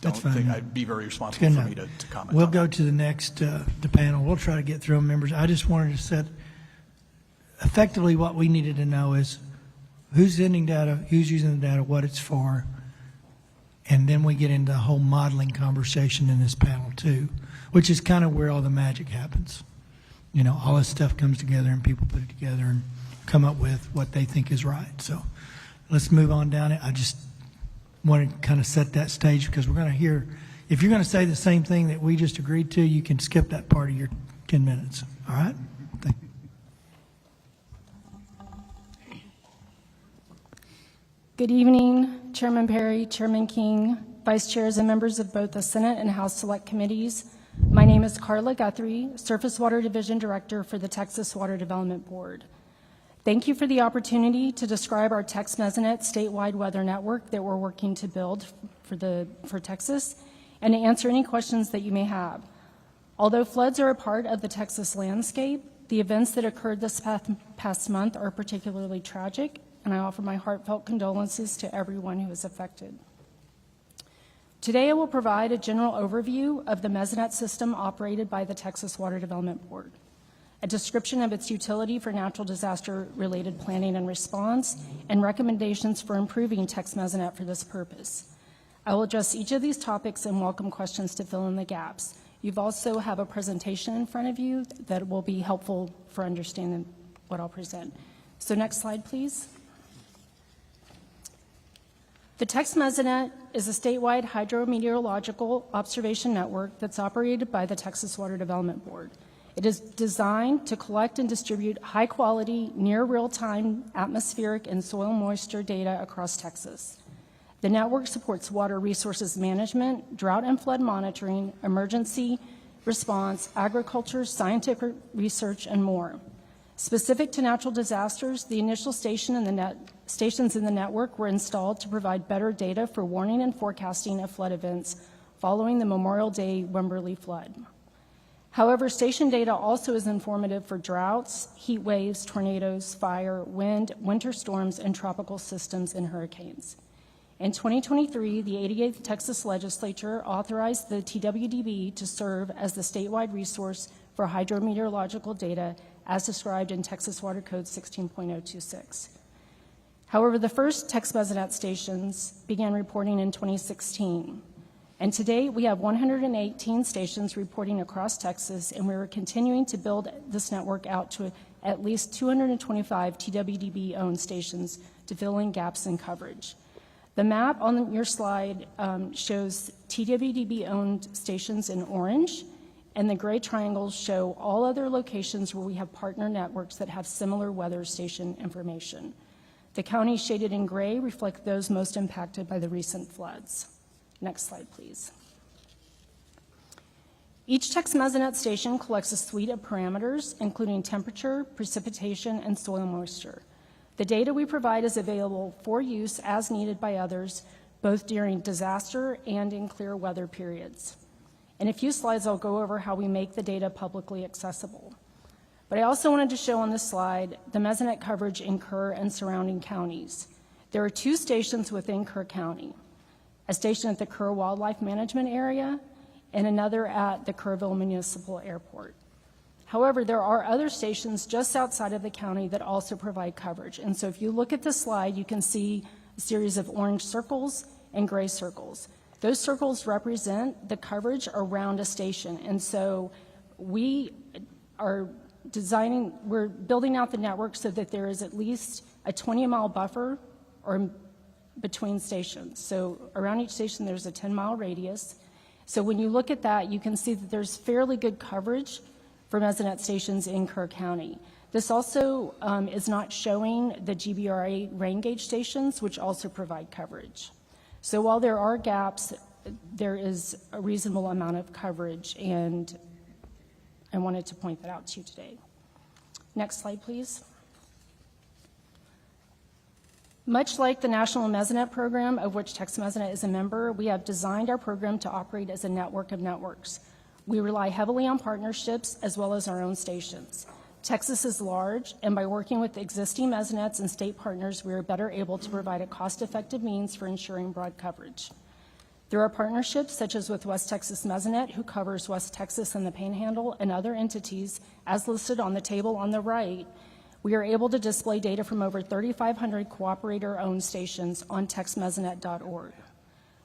don't think I'd be very responsible for me to comment. We'll go to the next the panel. We'll try to get through them, members. I just wanted to set effectively what we needed to know is who's sending data, who's using the data, what it's for, and then we get into the whole modeling conversation in this panel too, which is kind of where all the magic happens. You know, all this stuff comes together and people put it together and come up with what they think is right. So let's move on down it. I just want to kind of set that stage because we're going to hear, if you're going to say the same thing that we just agreed to, you can skip that part of your 10 minutes. All right? Thank you. Good evening, Chairman Perry, Chairman King, Vice Chairs, and members of both the Senate and House Select Committees. My name is Carla Guthrie, Surface Water Division Director for the Texas Water Development Board. Thank you for the opportunity to describe our Tex Mesonet statewide weather network that we're working to build for Texas, and to answer any questions that you may have. Although floods are a part of the Texas landscape, the events that occurred this past month are particularly tragic, and I offer my heartfelt condolences to everyone who is affected. Today, I will provide a general overview of the Mesonet system operated by the Texas Water Development Board, a description of its utility for natural disaster-related planning and response, and recommendations for improving Tex Mesonet for this purpose. I will address each of these topics and welcome questions to fill in the gaps. You've also have a presentation in front of you that will be helpful for understanding what I'll present. So next slide, please. The Tex Mesonet is a statewide hydrometeorological observation network that's operated by the Texas Water Development Board. It is designed to collect and distribute high-quality, near real-time atmospheric and soil moisture data across Texas. The network supports water resources management, drought and flood monitoring, emergency response, agriculture, scientific research, and more. Specific to natural disasters, the initial stations in the network were installed to provide better data for warning and forecasting of flood events following the Memorial Day Wimberley flood. However, station data also is informative for droughts, heat waves, tornadoes, fire, wind, winter storms, and tropical systems and hurricanes. In 2023, the 88th Texas Legislature authorized the TWDB to serve as the statewide resource for hydrometeorological data as described in Texas Water Code 16.026. However, the first Tex Mesonet stations began reporting in 2016. And today we have 118 stations reporting across Texas, and we are continuing to build this network out to at least 225 TWDB-owned stations to fill in gaps in coverage. The map on your slide shows TWDB-owned stations in orange, and the gray triangles show all other locations where we have partner networks that have similar weather station information. The counties shaded in gray reflect those most impacted by the recent floods. Next slide, please. Each Tex Mesonet station collects a suite of parameters, including temperature, precipitation, and soil moisture. The data we provide is available for use as needed by others, both during disaster and in clear weather periods. In a few slides, I'll go over how we make the data publicly accessible. But I also wanted to show on this slide the Mesonet coverage in Kerr and surrounding counties. There are 2 stations within Kerr County, a station at the Kerr Wildlife Management Area and another at the Kerrville Municipal Airport. However, there are other stations just outside of the county that also provide coverage. And so if you look at the slide, you can see a series of orange circles and gray circles. Those circles represent the coverage around a station. And so we're building out the network so that there is at least a 20-mile buffer or between stations. So around each station, there's a 10-mile radius. So when you look at that, you can see that there's fairly good coverage for Mesonet stations in Kerr County. This also is not showing the GBRA rain gauge stations, which also provide coverage. So while there are gaps, there is a reasonable amount of coverage, and I wanted to point that out to you today. Next slide, please. Much like the National Mesonet Program, of which Tex Mesonet is a member, we have designed our program to operate as a network of networks. We rely heavily on partnerships as well as our own stations. Texas is large, and by working with existing Mesonets and state partners, we are better able to provide a cost-effective means for ensuring broad coverage. Through our partnerships, such as with West Texas Mesonet, who covers West Texas and the Panhandle, and other entities, as listed on the table on the right, we are able to display data from over 3,500 cooperator-owned stations on texmesonet.org.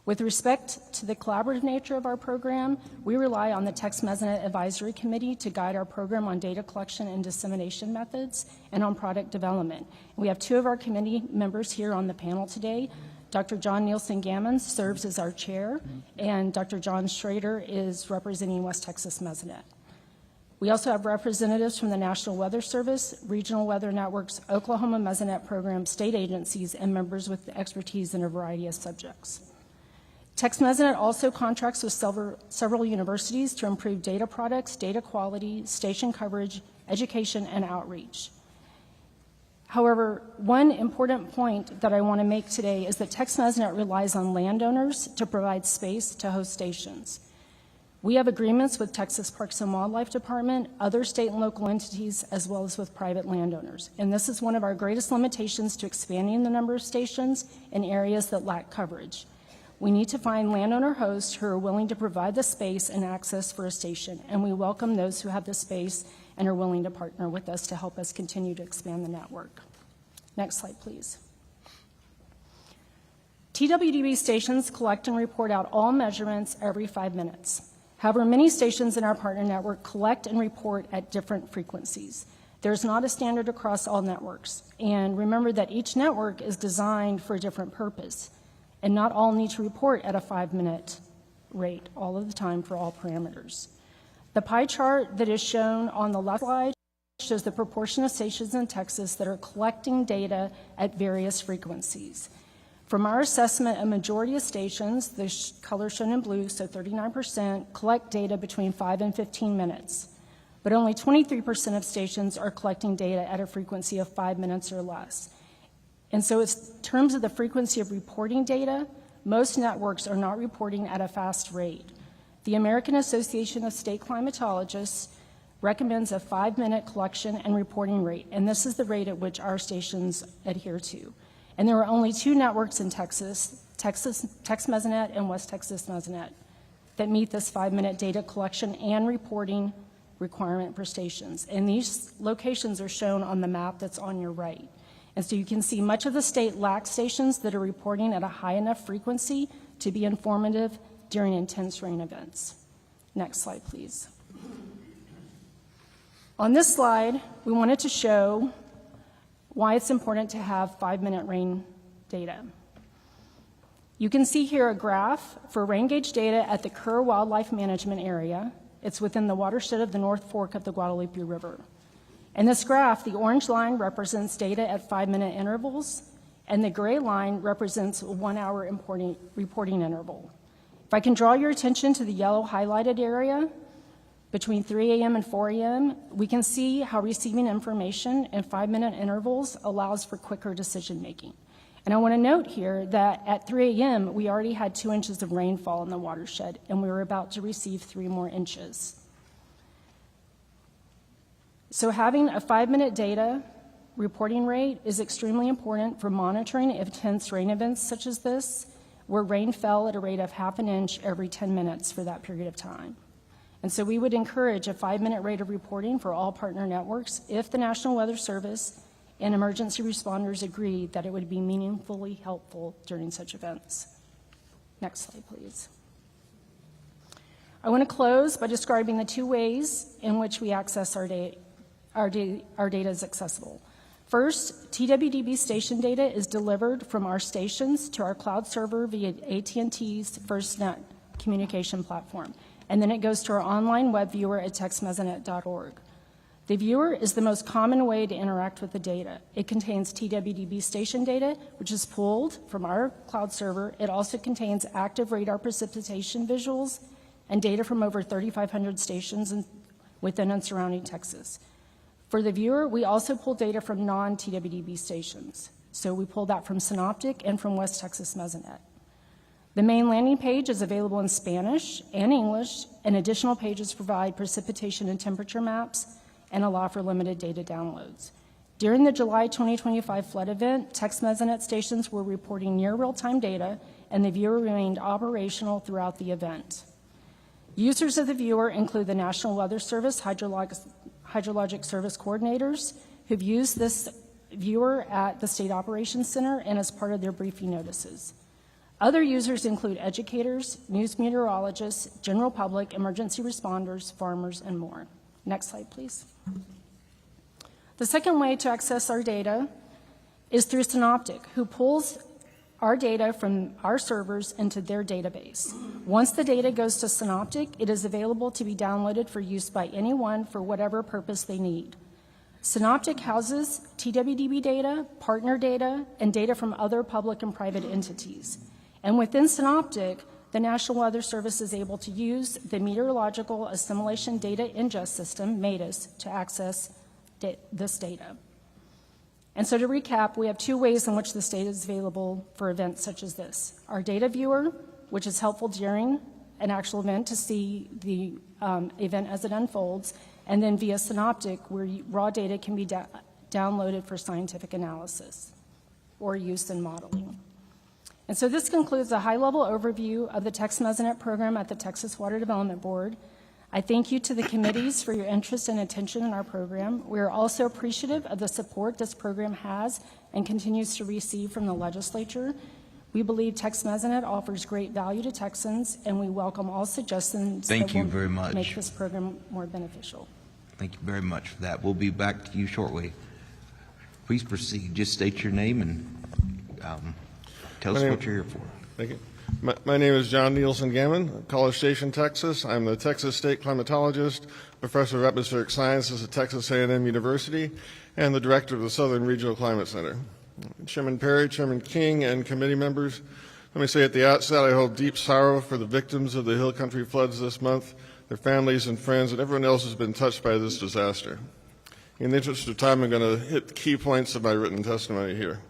With respect to the collaborative nature of our program, we rely on the Tex Mesonet Advisory Committee to guide our program on data collection and dissemination methods and on product development. We have 2 of our committee members here on the panel today. Dr. John Nielsen Gammons serves as our chair, and Dr. John Schrader is representing West Texas Mesonet. We also have representatives from the National Weather Service, Regional Weather Networks, Oklahoma Mesonet Program, state agencies, and members with expertise in a variety of subjects. Tex Mesonet also contracts with several universities to improve data products, data quality, station coverage, education, and outreach. However, one important point that I want to make today is that Tex Mesonet relies on landowners to provide space to host stations. We have agreements with Texas Parks and Wildlife Department, other state and local entities, as well as with private landowners. And this is one of our greatest limitations to expanding the number of stations in areas that lack coverage. We need to find landowner hosts who are willing to provide the space and access for a station, and we welcome those who have the space and are willing to partner with us to help us continue to expand the network. Next slide, please. TWDB stations collect and report out all measurements every 5 minutes. However, many stations in our partner network collect and report at different frequencies. There's not a standard across all networks. And remember that each network is designed for a different purpose, and not all need to report at a 5-minute rate all of the time for all parameters. The pie chart that is shown on the left slide shows the proportion of stations in Texas that are collecting data at various frequencies. From our assessment, a majority of stations, the color shown in blue, so 39%, collect data between 5 and 15 minutes. But only 23% of stations are collecting data at a frequency of 5 minutes or less. And so in terms of the frequency of reporting data, most networks are not reporting at a fast rate. The American Association of State Climatologists recommends a 5-minute collection and reporting rate, and this is the rate at which our stations adhere to. And there are only 2 networks in Texas, Tex Mesonet and West Texas Mesonet, that meet this 5-minute data collection and reporting requirement for stations. And these locations are shown on the map that's on your right. And so you can see much of the state lacks stations that are reporting at a high enough frequency to be informative during intense rain events. Next slide, please. On this slide, we wanted to show why it's important to have 5-minute rain data. You can see here a graph for rain gauge data at the Kerr Wildlife Management Area. It's within the watershed of the North Fork of the Guadalupe River. In this graph, the orange line represents data at 5-minute intervals, and the gray line represents a 1-hour reporting interval. If I can draw your attention to the yellow highlighted area, between 3 a.m. and 4 a.m., we can see how receiving information in 5-minute intervals allows for quicker decision making. And I want to note here that at 3 a.m., we already had 2 inches of rainfall in the watershed, and we were about to receive 3 more inches. So having a 5-minute data reporting rate is extremely important for monitoring intense rain events such as this, where rain fell at a rate of ½ an inch every 10 minutes for that period of time. And so we would encourage a 5-minute rate of reporting for all partner networks if the National Weather Service and emergency responders agree that it would be meaningfully helpful during such events. Next slide, please. I want to close by describing the 2 ways in which we access our data is accessible. First, TWDB station data is delivered from our stations to our cloud server via AT&T's FirstNet communication platform, and then it goes to our online web viewer at texmesonet.org. The viewer is the most common way to interact with the data. It contains TWDB station data, which is pulled from our cloud server. It also contains active radar precipitation visuals and data from over 3,500 stations within and surrounding Texas. For the viewer, we also pull data from non-TWDB stations. So we pull that from Synoptic and from West Texas Mesonet. The main landing page is available in Spanish and English, and additional pages provide precipitation and temperature maps and allow for limited data downloads. During the July 2025 flood event, Tex Mesonet stations were reporting near real-time data, and the viewer remained operational throughout the event. Users of the viewer include the National Weather Service Hydrologic Service coordinators who've used this viewer at the State Operations Center and as part of their briefing notices. Other users include educators, news meteorologists, general public, emergency responders, farmers, and more. Next slide, please. The second way to access our data is through Synoptic, who pulls our data from our servers into their database. Once the data goes to Synoptic, it is available to be downloaded for use by anyone for whatever purpose they need. Synoptic houses TWDB data, partner data, and data from other public and private entities. And within Synoptic, the National Weather Service is able to use the Meteorological Assimilation Data Ingest System, MEDIS, to access this data. And so to recap, we have 2 ways in which this data is available for events such as this. Our data viewer, which is helpful during an actual event to see the event as it unfolds, and then via Synoptic, where raw data can be downloaded for scientific analysis or use in modeling. And so this concludes a high-level overview of the Tex Mesonet program at the Texas Water Development Board. I thank you to the committees for your interest and attention in our program. We are also appreciative of the support this program has and continues to receive from the legislature. We We believe Text Mesonet offers great value to Texans, and we welcome all suggestions Thank that you will very much. make this program more beneficial. Thank you very much for that. We'll be back to you shortly. Please proceed. Just state your name and tell us what you're here for. Thank you. My name is John Nielsen Gammon, College Station, Texas. I'm the Texas State Climatologist, Professor of Atmospheric Sciences at Texas A&M University, and the Director of the Southern Regional Climate Center. Chairman Perry, Chairman King, and committee members, let me say at the outset I hold deep sorrow for the victims of the Hill Country floods this month, their families and friends, and everyone else who's been touched by this disaster. In the interest of time, I'm going to hit the key points of my written testimony here.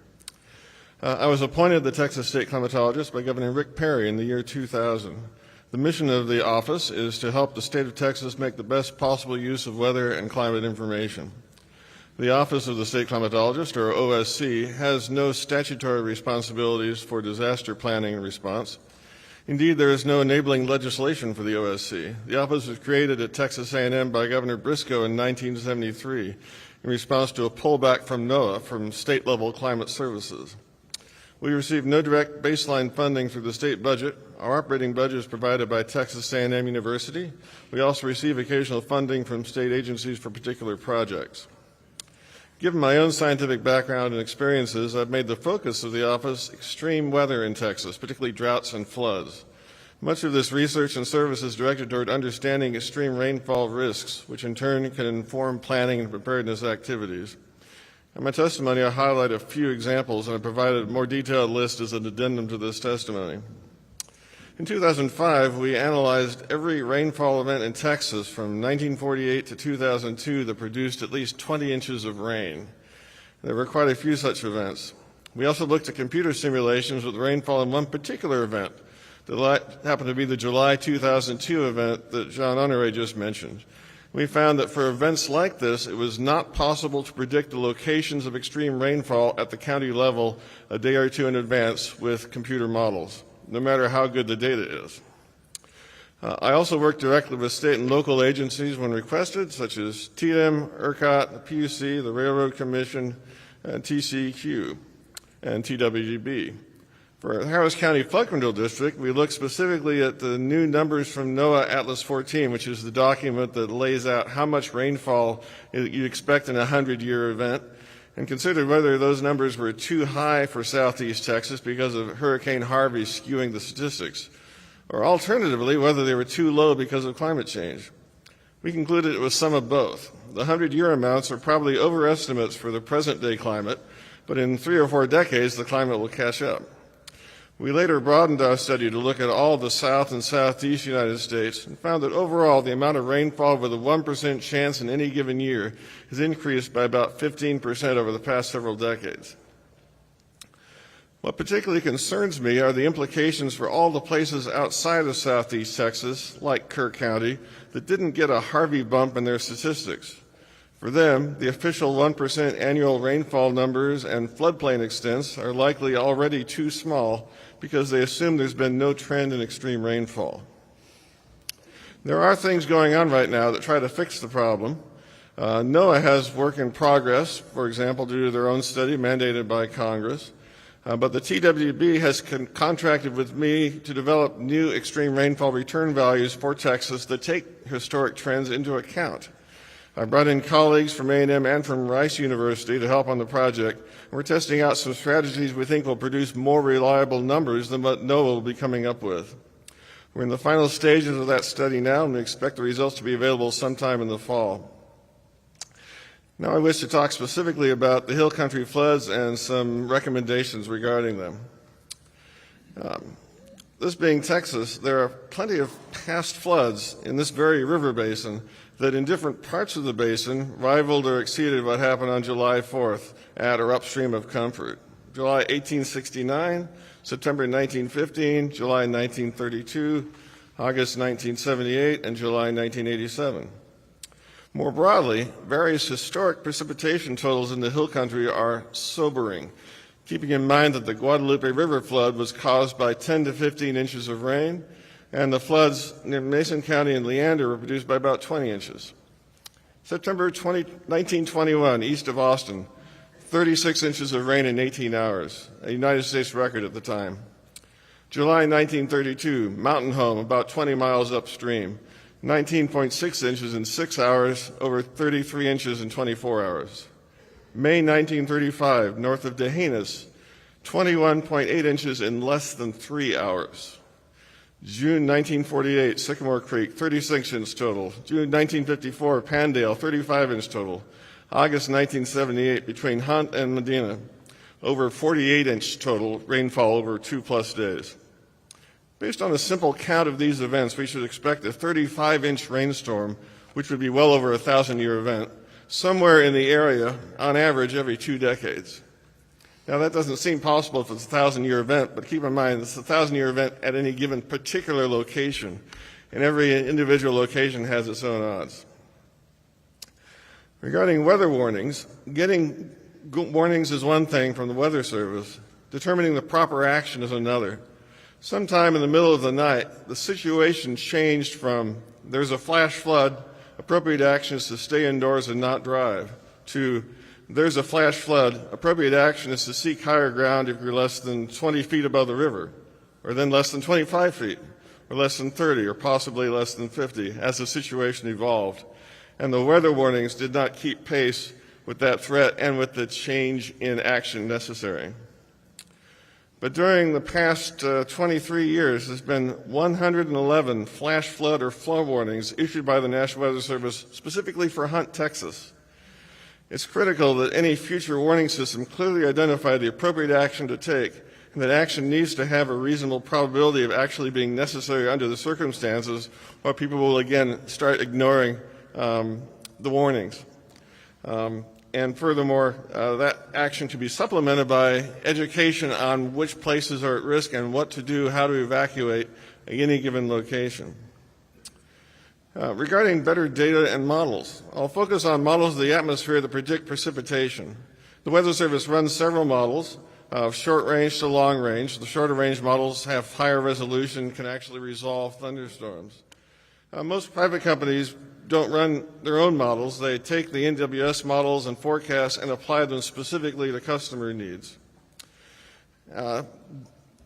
I was appointed the Texas State Climatologist by Governor Rick Perry in the year 2000. The mission of the office is to help the state of Texas make the best possible use of weather and climate information. The Office of the State Climatologist, or OSC, has no statutory responsibilities for disaster planning and response. Indeed, there is no enabling legislation for the OSC. The office was created at Texas A&M by Governor Briscoe in 1973 in response to a pullback from NOAA, from state-level climate services. We receive no direct baseline funding through the state budget. Our operating budget is provided by Texas A&M University. We also receive occasional funding from state agencies for particular projects. Given my own scientific background and experiences, I've made the focus of the office extreme weather in Texas, particularly droughts and floods. Much of this research and service is directed toward understanding extreme rainfall risks, which in turn can inform planning and preparedness activities. In my testimony, I highlight a few examples, and I provided a more detailed list as an addendum to this testimony. In 2005, we analyzed every rainfall event in Texas from 1948 to 2002 that produced at least 20 inches of rain. There were quite a few such events. We also looked at computer simulations with rainfall in one particular event that happened to be the July 2002 event that Jean Honoré just mentioned. We found that for events like this, it was not possible to predict the locations of extreme rainfall at the county level a day or two in advance with computer models, no matter how good the data is. I also work directly with state and local agencies when requested, such as TDM, ERCOT, the PUC, the Railroad Commission, and TCEQ, and TWGB. For the Harris County Flood Control District, we look specifically at the new numbers from NOAA Atlas 14, which is the document that lays out how much rainfall you expect in a 100-year event, and considered whether those numbers were too high for southeast Texas because of Hurricane Harvey skewing the statistics, or alternatively, whether they were too low because of climate change. We concluded it was some of both. The 100-year amounts are probably overestimates for the present-day climate, but in 3 or 4 decades, the climate will catch up. We later broadened our study to look at all the south and southeast United States and found that overall the amount of rainfall with a 1% chance in any given year has increased by about 15% over the past several decades. What particularly concerns me are the implications for all the places outside of southeast Texas, like Kerr County, that didn't get a Harvey bump in their statistics. For them, the official 1% annual rainfall numbers and floodplain extents are likely already too small because they assume there's been no trend in extreme rainfall. There are things going on right now that try to fix the problem. NOAA has work in progress, for example, due to their own study mandated by Congress. But the TWB has contracted with me to develop new extreme rainfall return values for Texas that take historic trends into account. I brought in colleagues from A&M and from Rice University to help on the project. We're testing out some strategies we think will produce more reliable numbers than what NOAA will be coming up with. We're in the final stages of that study now, and we expect the results to be available sometime in the fall. Now I wish to talk specifically about the Hill Country floods and some recommendations regarding them. This being Texas, there are plenty of past floods in this very river basin that in different parts of the basin rivaled or exceeded what happened on July 4th at or upstream of Comfort. July 1869, September 1915, July 1932, August 1978, and July 1987. More broadly, various historic precipitation totals in the Hill Country are sobering, keeping in mind that the Guadalupe River flood was caused by 10 to 15 inches of rain, and the floods near Mason County and Leander were produced by about 20 inches. September 1921, east of Austin, 36 inches of rain in 18 hours, a United States record at the time. July 1932, Mountain Home, about 20 miles upstream, 19.6 inches in 6 hours, over 33 inches in 24 hours. May 1935, north of Dehanis, 21.8 inches in less than 3 hours. June 1948, Sycamore Creek, 36 inch total. June 1954, Pandale, 35 inch total. August 1978, between Hunt and Medina, over 48 inch total rainfall over 2+ days. Based on a simple count of these events, we should expect a 35 inch rainstorm, which would be well over a 1,000-year event, somewhere in the area on average every 2 decades. Now, that doesn't seem possible if it's a 1,000-year event, but keep in mind it's a 1,000-year event at any given particular location, and every individual location has its own odds. Regarding weather warnings, getting warnings is one thing from the Weather Service. Determining the proper action is another. Sometime in the middle of the night, the situation changed from there's a flash flood, appropriate action is to stay indoors and not drive, to there's a flash flood, appropriate action is to seek higher ground if you're less than 20 feet above the river, or then less than 25 feet, or less than 30, or possibly less than 50, as the situation evolved. And the weather warnings did not keep pace with that threat and with the change in action necessary. But during the past 23 years, there's been 111 flash flood or flood warnings issued by the National Weather Service specifically for Hunt, Texas. It's critical that any future warning system clearly identify the appropriate action to take, and that action needs to have a reasonable probability of actually being necessary under the circumstances, or people will again start ignoring the warnings. And furthermore, that action to be supplemented by education on which places are at risk and what to do, how to evacuate any given location. Regarding better data and models, I'll focus on models of the atmosphere that predict precipitation. The Weather Service runs several models, short range to long range. The shorter range models have higher resolution, can actually resolve thunderstorms. Most private companies don't run their own models. They take the NWS models and forecasts and apply them specifically to customer needs.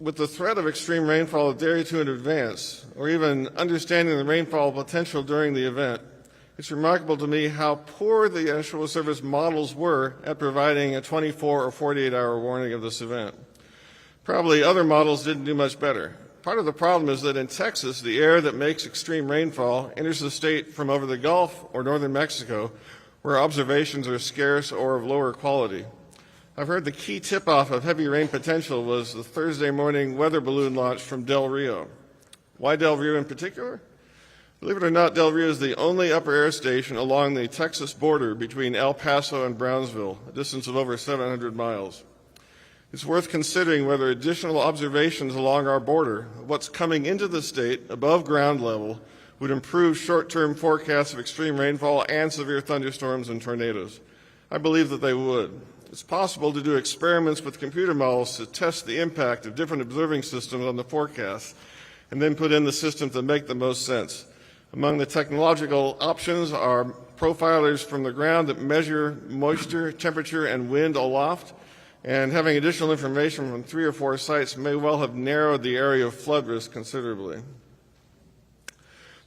With the threat of extreme rainfall a day or two in advance, or even understanding the rainfall potential during the event, it's remarkable to me how poor the National Service models were at providing a 24 or 48-hour warning of this event. Probably other models didn't do much better. Part of the problem is that in Texas, the air that makes extreme rainfall enters the state from over the Gulf or northern Mexico, where observations are scarce or of lower quality. I've heard the key tip-off of heavy rain potential was the Thursday morning weather balloon launch from Del Rio. Why Del Rio in particular? Believe it or not, Del Rio is the only upper air station along the Texas border between El Paso and Brownsville, a distance of over 700 miles. It's worth considering whether additional observations along our border of what's coming into the state above ground level would improve short-term forecasts of extreme rainfall and severe thunderstorms and tornadoes. I believe that they would. It's possible to do experiments with computer models to test the impact of different observing systems on the forecast and then put in the systems that make the most sense. Among the technological options are profilers from the ground that measure moisture, temperature, and wind aloft, and having additional information from 3 or 4 sites may well have narrowed the area of flood risk considerably.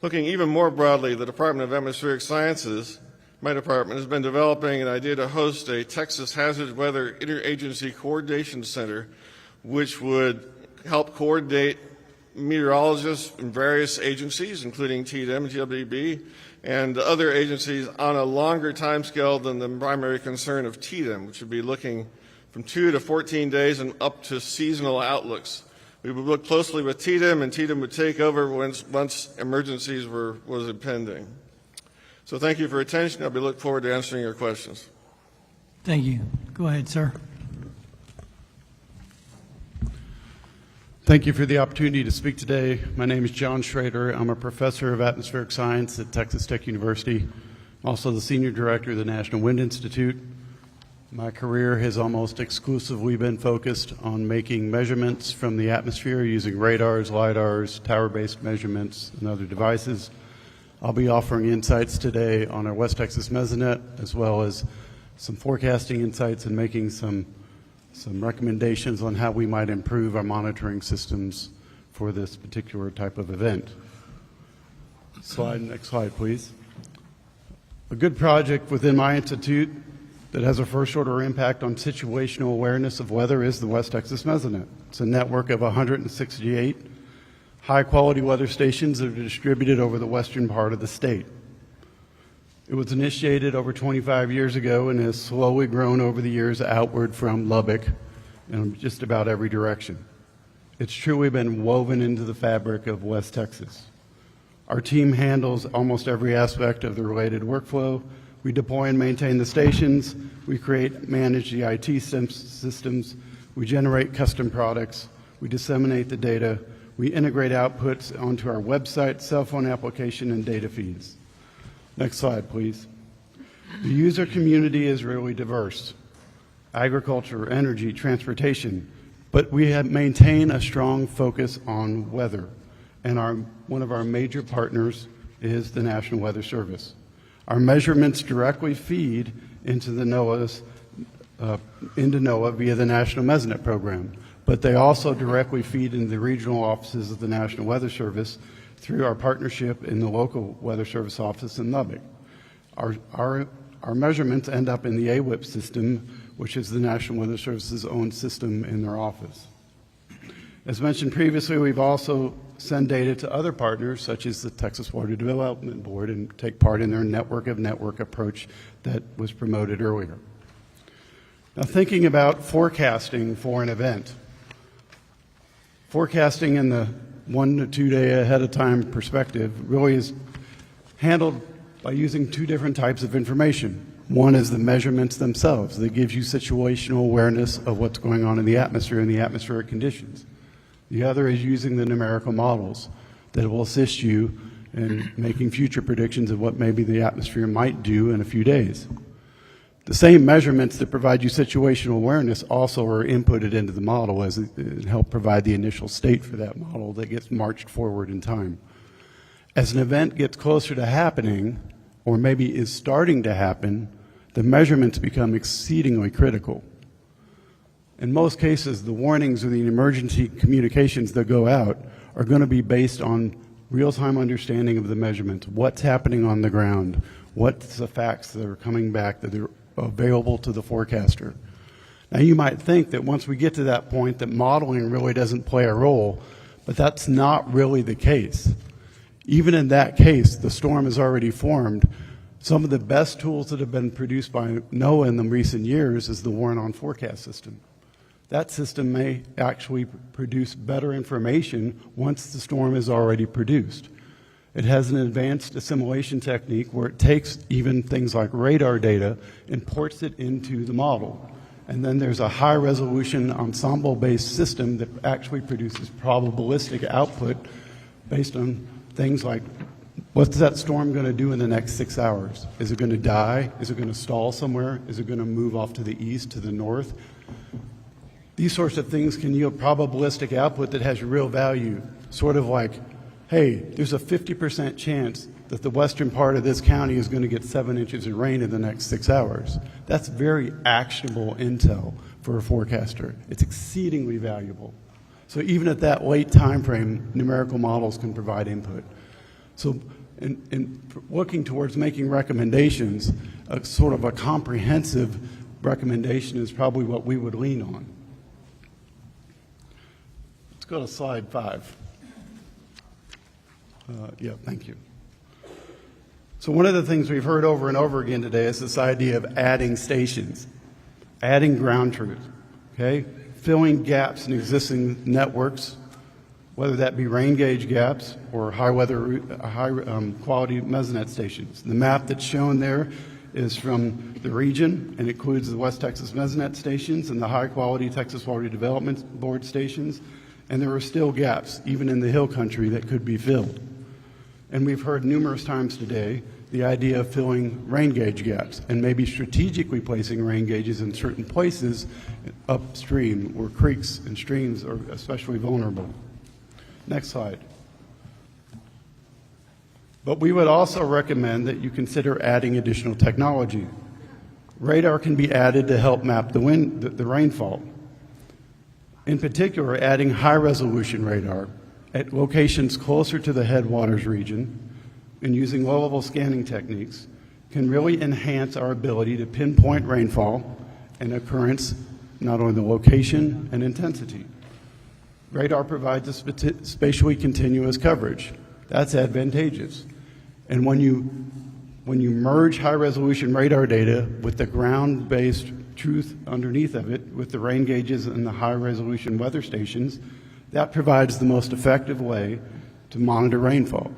Looking even more broadly, the Department of Atmospheric Sciences, my department, has been developing an idea to host a Texas Hazard Weather Interagency Coordination Center, which would help coordinate meteorologists from various agencies, including TDM and TWB, and other agencies on a longer time scale than the primary concern of TDM, which would be looking from 2 to 14 days and up to seasonal outlooks. We would look closely with TDM, and TDM would take over once emergencies was impending. So thank you for your attention. I'll be looking forward to answering your questions. Thank you. Go ahead, sir. Thank you for the opportunity to speak today. My name is John Schrader. I'm a professor of atmospheric science at Texas Tech University. I'm also the senior director of the National Wind Institute. My career has almost exclusively been focused on making measurements from the atmosphere using radars, lidars, tower-based measurements, and other devices. I'll be offering insights today on our West Texas Mesonet, as well as some forecasting insights and making some recommendations on how we might improve our monitoring systems for this particular type of event. Next slide, please. A good project within my institute that has a first-order impact on situational awareness of weather is the West Texas Mesonet. It's a network of 168 high-quality weather stations that are distributed over the western part of the state. It was initiated over 25 years ago and has slowly grown over the years outward from Lubbock in just about every direction. It's truly been woven into the fabric of West Texas. Our team handles almost every aspect of the related workflow. We deploy and maintain the stations. We create, manage the IT systems. We generate custom products. We disseminate the data. We integrate outputs onto our website, cell phone application, and data feeds. Next slide, please. The user community is really diverse. Agriculture, energy, transportation, but we have maintained a strong focus on weather. And one of our major partners is the National Weather Service. Our measurements directly feed into NOAA via the National Mesonet Program, but they also directly feed into the regional offices of the National Weather Service through our partnership in the local Weather Service office in Lubbock. Our measurements end up in the AWIP system, which is the National Weather Service's own system in their office. As mentioned previously, we've also sent data to other partners, such as the Texas Water Development Board, and take part in their network of network approach that was promoted earlier. Now, thinking about forecasting for an event. Forecasting in the 1 to 2 day ahead of time perspective really is handled by using two different types of information. One is the measurements themselves. That gives you situational awareness of what's going on in the atmosphere and the atmospheric conditions. The other is using the numerical models that will assist you in making future predictions of what maybe the atmosphere might do in a few days. The same measurements that provide you situational awareness also are inputted into the model as it help provide the initial state for that model that gets marched forward in time. As an event gets closer to happening, or maybe is starting to happen, the measurements become exceedingly critical. In most cases, the warnings or the emergency communications that go out are going to be based on real-time understanding of the measurements, what's happening on the ground, what's the facts that are coming back that are available to the forecaster. Now, you might think that once we get to that point that modeling really doesn't play a role, but that's not really the case. Even in that case, the storm has already formed. Some of the best tools that have been produced by NOAA in the recent years is the Warn on Forecast system. That system may actually produce better information once the storm is already produced. It has an advanced assimilation technique where it takes even things like radar data and ports it into the model. And then there's a high-resolution ensemble-based system that actually produces probabilistic output based on things like, what's that storm going to do in the next 6 hours? Is it going to die? Is it going to stall somewhere? Is it going to move off to the east, to the north? These sorts of things can yield probabilistic output that has real value, sort of like, hey, there's a 50% chance that the western part of this county is going to get 7 inches of rain in the next 6 hours. That's very actionable intel for a forecaster. It's exceedingly valuable. So even at that late time frame, numerical models can provide input. So in looking towards making recommendations, a sort of a comprehensive recommendation is probably what we would lean on. Let's go to slide 5. Yeah, thank you. So one of the things we've heard over and over again today is this idea of adding stations, adding ground truth, okay? Filling gaps in existing networks, whether that be rain gauge gaps or high quality mesonet stations. The map that's shown there is from the region and includes the West Texas Mesonet stations and the high quality Texas Water Development Board stations. And there are still gaps, even in the hill country, that could be filled. And we've heard numerous times today the idea of filling rain gauge gaps and maybe strategically placing rain gauges in certain places upstream where creeks and streams are especially vulnerable. Next slide. But we would also recommend that you consider adding additional technology. Radar can be added to help map the rainfall. In particular, adding high-resolution radar at locations closer to the headwaters region and using low-level scanning techniques can really enhance our ability to pinpoint rainfall and occurrence, not only the location and intensity. Radar provides a spatially continuous coverage. That's advantageous. And when you merge high-resolution radar data with the ground-based truth underneath of it, with the rain gauges and the high-resolution weather stations, that provides the most effective way to monitor rainfall.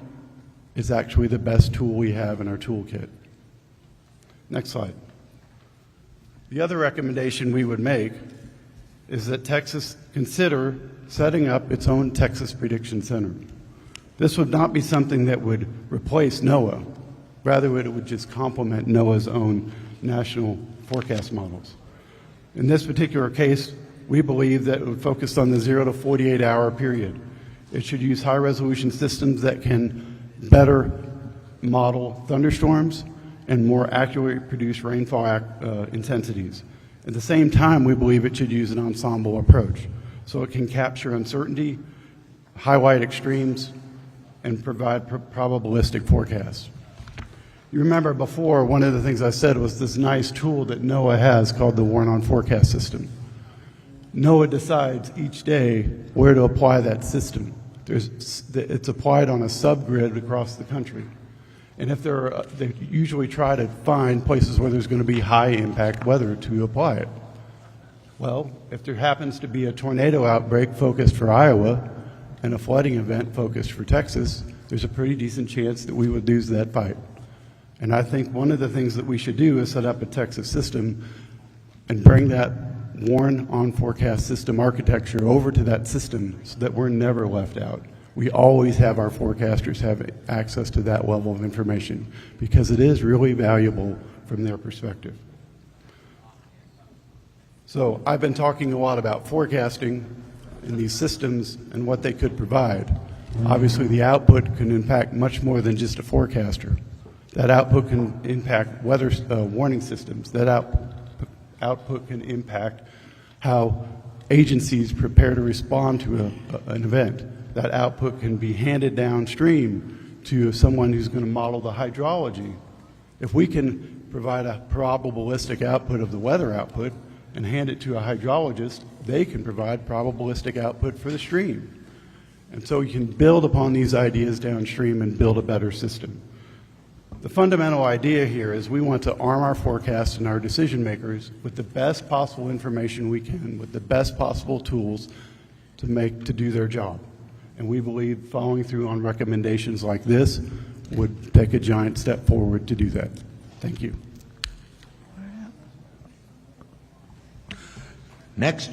It's actually the best tool we have in our toolkit. Next slide. The other recommendation we would make is that Texas consider setting up its own Texas Prediction Center. This would not be something that would replace NOAA. Rather, it would just complement NOAA's own national forecast models. In this particular case, we believe that it would focus on the 0 to 48 hour period. It should use high-resolution systems that can better model thunderstorms and more accurately produce rainfall intensities. At the same time, we believe it should use an ensemble approach, so it can capture uncertainty, highlight extremes, and provide probabilistic forecasts. You remember before, one of the things I said was this nice tool that NOAA has called the Warn on Forecast System. NOAA decides each day where to apply that system. It's applied on a subgrid across the country. And if they usually try to find places where there's going to be high impact weather to apply it. Well, if there happens to be a tornado outbreak focused for Iowa and a flooding event focused for Texas, there's a pretty decent chance that we would lose that fight. And I think one of the things that we should do is set up a Texas system and bring that Warn on Forecast system architecture over to that system so that we're never left out. We always have our forecasters have access to that level of information because it is really valuable from their perspective. So I've been talking a lot about forecasting in these systems and what they could provide. Obviously, the output can impact much more than just a forecaster. That output can impact weather warning systems. That output can impact how agencies prepare to respond to an event. That output can be handed downstream to someone who's going to model the hydrology. If we can provide a probabilistic output of the weather output and hand it to a hydrologist, they can provide probabilistic output for the stream. And so you can build upon these ideas downstream and build a better system. The fundamental idea here is we want to arm our forecasts and our decision makers with the best possible information we can, with the best possible tools to do their job. And we believe following through on recommendations like this would take a giant step forward to do that. Thank you. Next.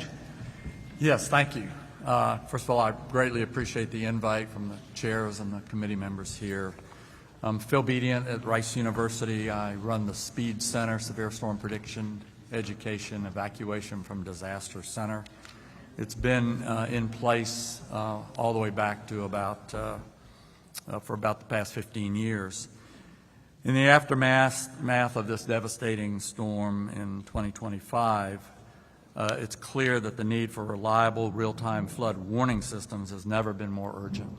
Yes, thank you. First of all, I greatly appreciate the invite from the chairs and the committee members here. I'm Phil Bedient at Rice University. I run the SPEED Center, Severe Storm Prediction, Education, Evacuation from Disaster Center. It's been in place all the way back to for about the past 15 years. In the aftermath of this devastating storm in 2025, it's clear that the need for reliable real-time flood warning systems has never been more urgent.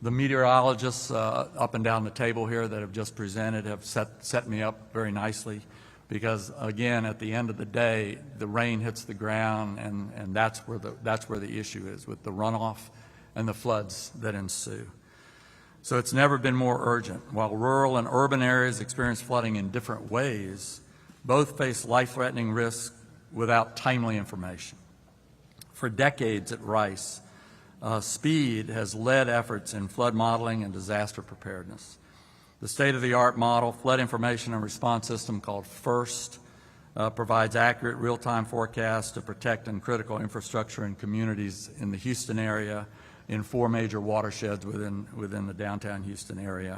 The meteorologists up and down the table here that have just presented have set me up very nicely because, again, at the end of the day, the rain hits the ground, and that's where the issue is with the runoff and the floods that ensue. So it's never been more urgent. While rural and urban areas experience flooding in different ways, both face life-threatening risks without timely information. For decades at Rice, SPEED has led efforts in flood modeling and disaster preparedness. The state-of-the-art model flood information and response system called FIRST provides accurate real-time forecasts to protect and critical infrastructure and communities in the Houston area in 4 major watersheds within the downtown Houston area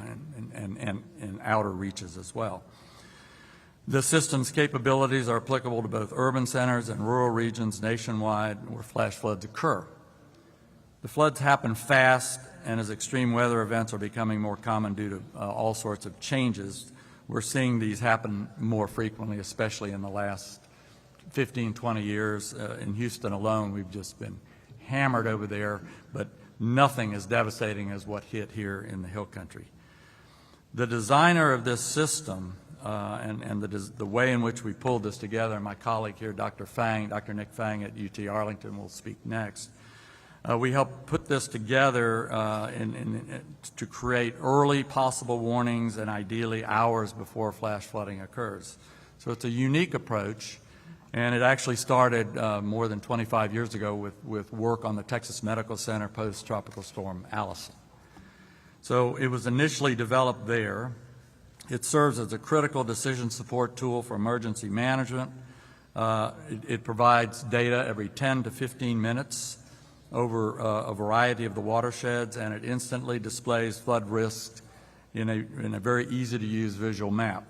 and outer reaches as well. The system's capabilities are applicable to both urban centers and rural regions nationwide where flash floods occur. The floods happen fast, and as extreme weather events are becoming more common due to all sorts of changes, we're seeing these happen more frequently, especially in the last 15, 20 years. In Houston alone, we've just been hammered over there, but nothing as devastating as what hit here in the Hill Country. The designer of this system and the way in which we pulled this together, and my colleague here, Dr. Nick Fang at UT Arlington will speak next. We helped put this together to create early possible warnings and ideally hours before flash flooding occurs. So it's a unique approach, and it actually started more than 25 years ago with work on the Texas Medical Center post-Tropical Storm Allison. So it was initially developed there. It serves as a critical decision support tool for emergency management. It provides data every 10 to 15 minutes over a variety of the watersheds, and it instantly displays flood risks in a very easy-to-use visual map.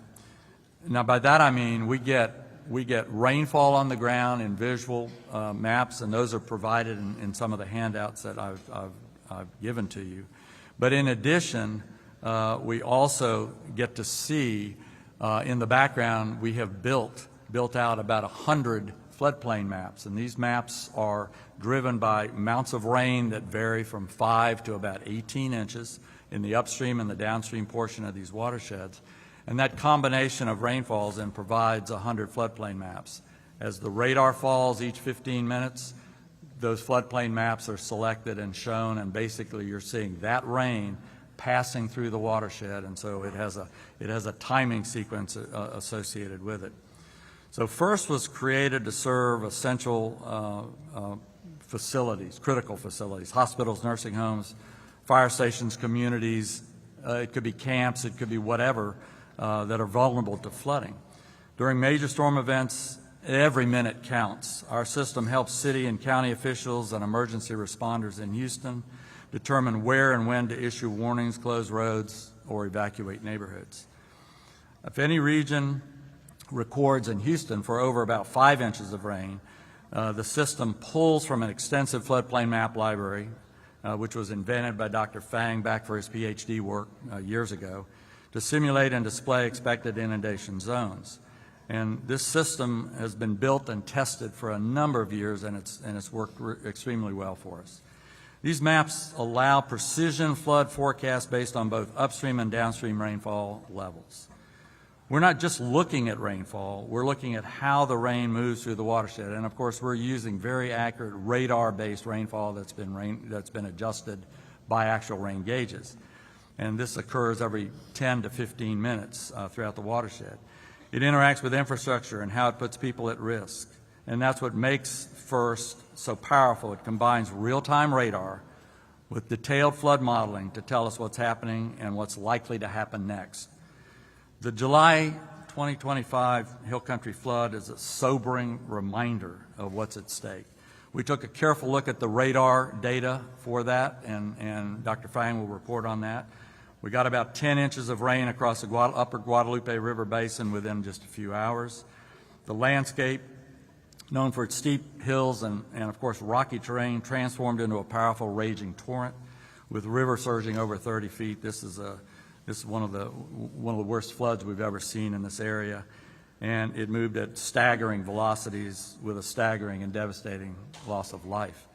Now, by that I mean we get rainfall on the ground in visual maps, and those are provided in some of the handouts that I've given to you. But in addition, we also get to see in the background we have built out about 100 floodplain maps, and these maps are driven by amounts of rain that vary from 5 to about 18 inches in the upstream and the downstream portion of these watersheds. And that combination of rainfalls then provides 100 floodplain maps. As the radar falls each 15 minutes, those floodplain maps are selected and shown, and basically you're seeing that rain passing through the watershed, and so it has a timing sequence associated with it. So FIRST was created to serve essential facilities, critical facilities, hospitals, nursing homes, fire stations, communities. It could be camps, it could be whatever that are vulnerable to flooding. During major storm events, every minute counts. Our system helps city and county officials and emergency responders in Houston determine where and when to issue warnings, close roads, or evacuate neighborhoods. If any region records in Houston for over about 5 inches of rain, the system pulls from an extensive floodplain map library, which was invented by Dr. Fang back for his PhD work years ago, to simulate and display expected inundation zones. And this system has been built and tested for a number of years, and it's worked extremely well for us. These maps allow precision flood forecasts based on both upstream and downstream rainfall levels. We're not just looking at rainfall, we're looking at how the rain moves through the watershed. And of course, we're using very accurate radar-based rainfall that's been adjusted by actual rain gauges. And this occurs every 10 to 15 minutes throughout the watershed. It interacts with infrastructure and how it puts people at risk. And that's what makes FIRST so powerful. It combines real-time radar with detailed flood modeling to tell us what's happening and what's likely to happen next. The July 2025 Hill Country flood is a sobering reminder of what's at stake. We took a careful look at the radar data for that, and Dr. Fang will report on that. We got about 10 inches of rain across the upper Guadalupe River Basin within just a few hours. The landscape, known for its steep hills and of course rocky terrain, transformed into a powerful raging torrent with the river surging over 30 feet. This is one of the worst floods we've ever seen in this area, and it moved at staggering velocities with a staggering and devastating loss of life.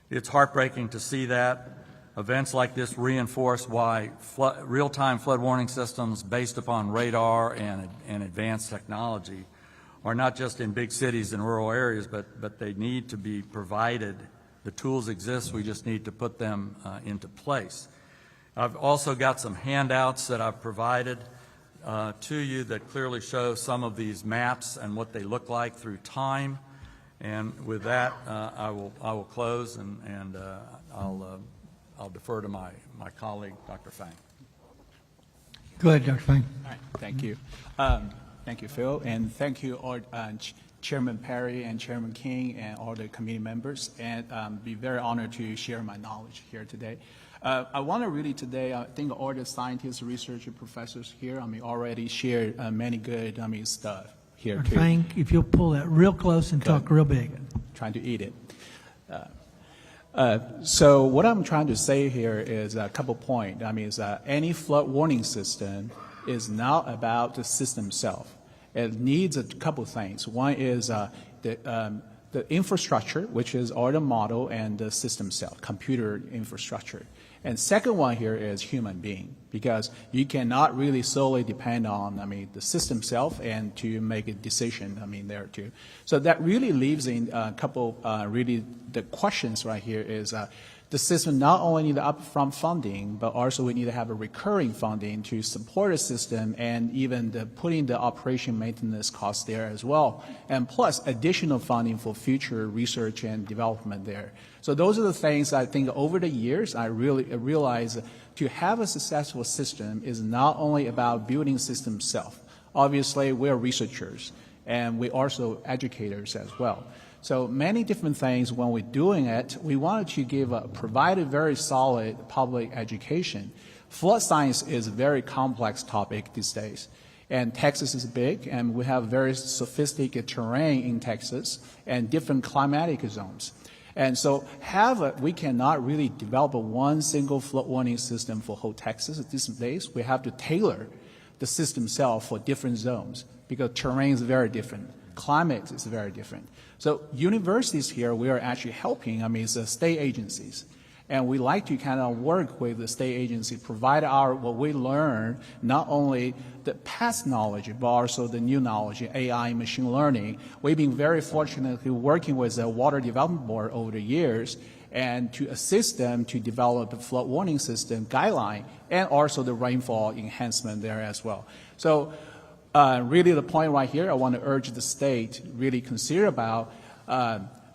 It's heartbreaking to see that. Events like this reinforce why real-time flood warning systems based upon radar and advanced technology are not just in big cities and rural areas, but they need to be provided. The tools exist, we just need to put them into place. I've also got some handouts that I've provided to you that clearly show some of these maps and what they look like through time. And with that, I will close, and I'll defer to my colleague, Dr. Fang. Go ahead, Dr. Fang. All right, thank you. Thank you, Phil, and thank you all, Chairman Perry and Chairman King and all the committee members, and be very honored to share my knowledge here today. I want to really today, I think all the scientists, researchers, professors here, already shared many good, stuff here Dr. too. Fang, if you'll pull that real close and talk real big. Trying to eat it. So what I'm trying to say here is a couple points. Any flood warning system is not about the system itself. It needs a couple things. One is the the infrastructure, which is all the model and the system itself, computer infrastructure. And second one here is human being, because you cannot really solely depend on, the system itself and to make a decision, there too. So that really leaves in a couple, really the questions right here is, the system not only need upfront funding, but also we need to have a recurring funding to support the system and even putting the operation maintenance costs there as well. And plus additional funding for future research and development there. So those are the things I think over the years I really realized to have a successful system is not only about building system itself. Obviously, we're researchers and we're also educators as well. So many different things when we're doing it, we wanted to provide a very solid public education. Flood science is a very complex topic these days. And Texas is big, and we have very sophisticated terrain in Texas and different climatic zones. And so we cannot really develop one single flood warning system for whole Texas at these days. We have to tailor the system itself for different zones because terrain is very different. Climate is very different. So universities here, we are actually helping, it's the state agencies. And we like to kind of work with the state agency, provide what we learn, not only the past knowledge, but also the new knowledge, AI, machine learning. We've been very fortunate to working with the Water Development Board over the years and to assist them to develop the flood warning system guideline and also the rainfall enhancement there as well. So really the point right here, I want to urge the state really consider about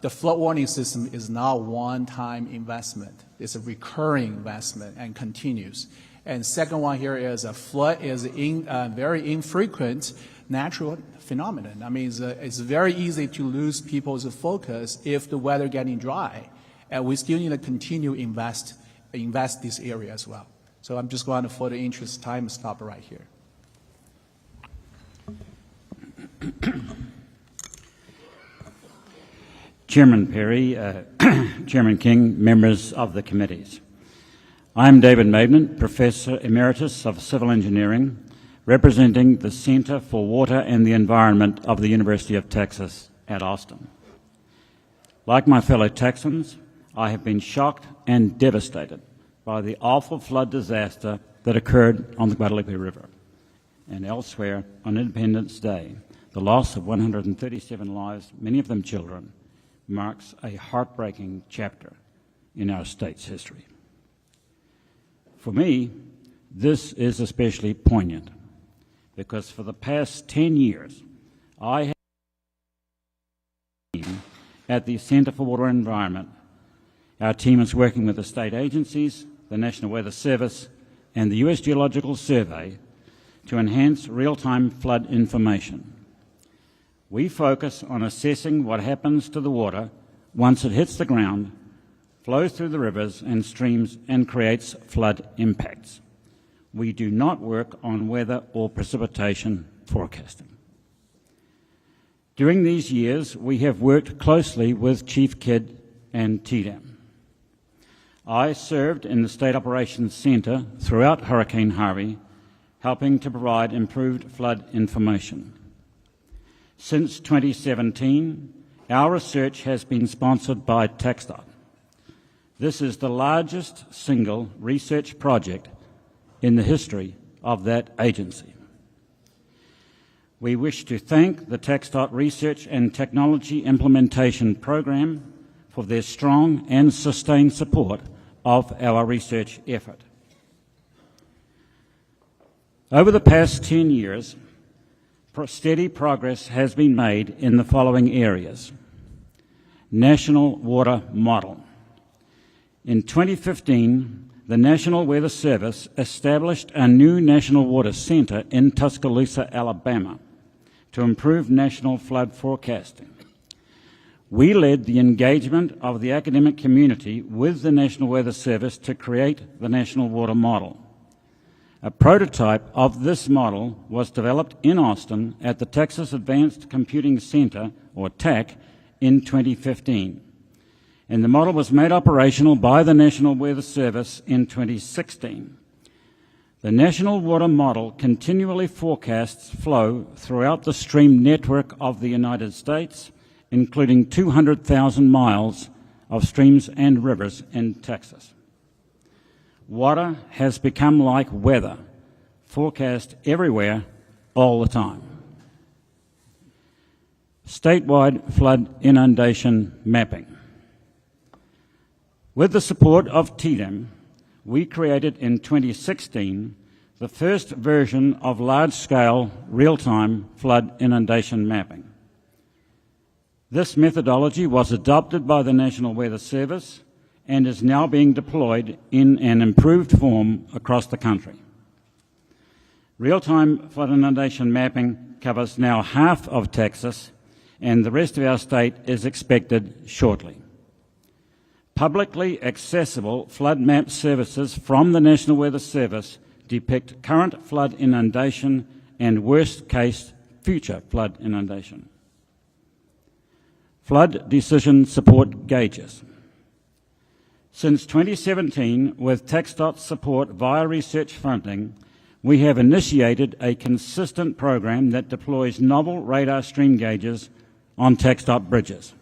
the flood warning system is not one-time investment. It's a recurring investment and continues. And second one here is a flood is a very infrequent natural phenomenon. It's very easy to lose people's focus if the weather getting dry. And we still need to continue invest this area as well. So I'm just going to, for the interest of time, stop right here. Chairman Perry, Chairman King, members of the committees. I'm David Maidment, Professor Emeritus of Civil Engineering, representing the Center for Water and the Environment of the University of Texas at Austin. Like my fellow Texans, I have been shocked and devastated by the awful flood disaster that occurred on the Guadalupe River and elsewhere on Independence Day. The loss of 137 lives, many of them children, marks a heartbreaking chapter in our state's history. For me, this is especially poignant because for the past 10 years, I have been at the Center for Water and Environment. Our team is working with the state agencies, the National Weather Service, and the U.S. Geological Survey to enhance real-time flood information. We focus on assessing what happens to the water once it hits the ground, flows through the rivers and streams, and creates flood impacts. We do not work on weather or precipitation forecasting. During these years, we have worked closely with Chief Kidd and TDAM. I served in the State Operations Center throughout Hurricane Harvey, helping to provide improved flood information. Since 2017, our research has been sponsored by TxDOT. This is the largest single research project in the history of that agency. We wish to thank the TxDOT Research and Technology Implementation Program for their strong and sustained support of our research effort. Over the past 10 years, steady progress has been made in the following areas. National Water Model. In 2015, the National Weather Service established a new National Water Center in Tuscaloosa, Alabama, to improve national flood forecasting. We led the engagement of the academic community with the National Weather Service to create the National Water Model. A prototype of this model was developed in Austin at the Texas Advanced Computing Center, or TAC, in 2015. And the model was made operational by the National Weather Service in 2016. The National Water Model continually forecasts flow throughout the stream network of the United States including 200,000 miles of streams and rivers in Texas. Water has become like weather, forecast everywhere all the time. Statewide flood inundation mapping. With the support of TDEM, we created in 2016 the first version of large-scale real-time flood inundation mapping. This methodology was adopted by the National Weather Service and is now being deployed in an improved form across the country. Real-time flood inundation mapping covers now half of Texas, and the rest of our state is expected shortly. Publicly accessible flood map services from the National Weather Service depict current flood inundation and worst-case future flood inundation. Flood decision support gauges. Since 2017, with TxDOT support via research funding, we have initiated a consistent program that deploys novel radar stream gauges on TxDOT bridges.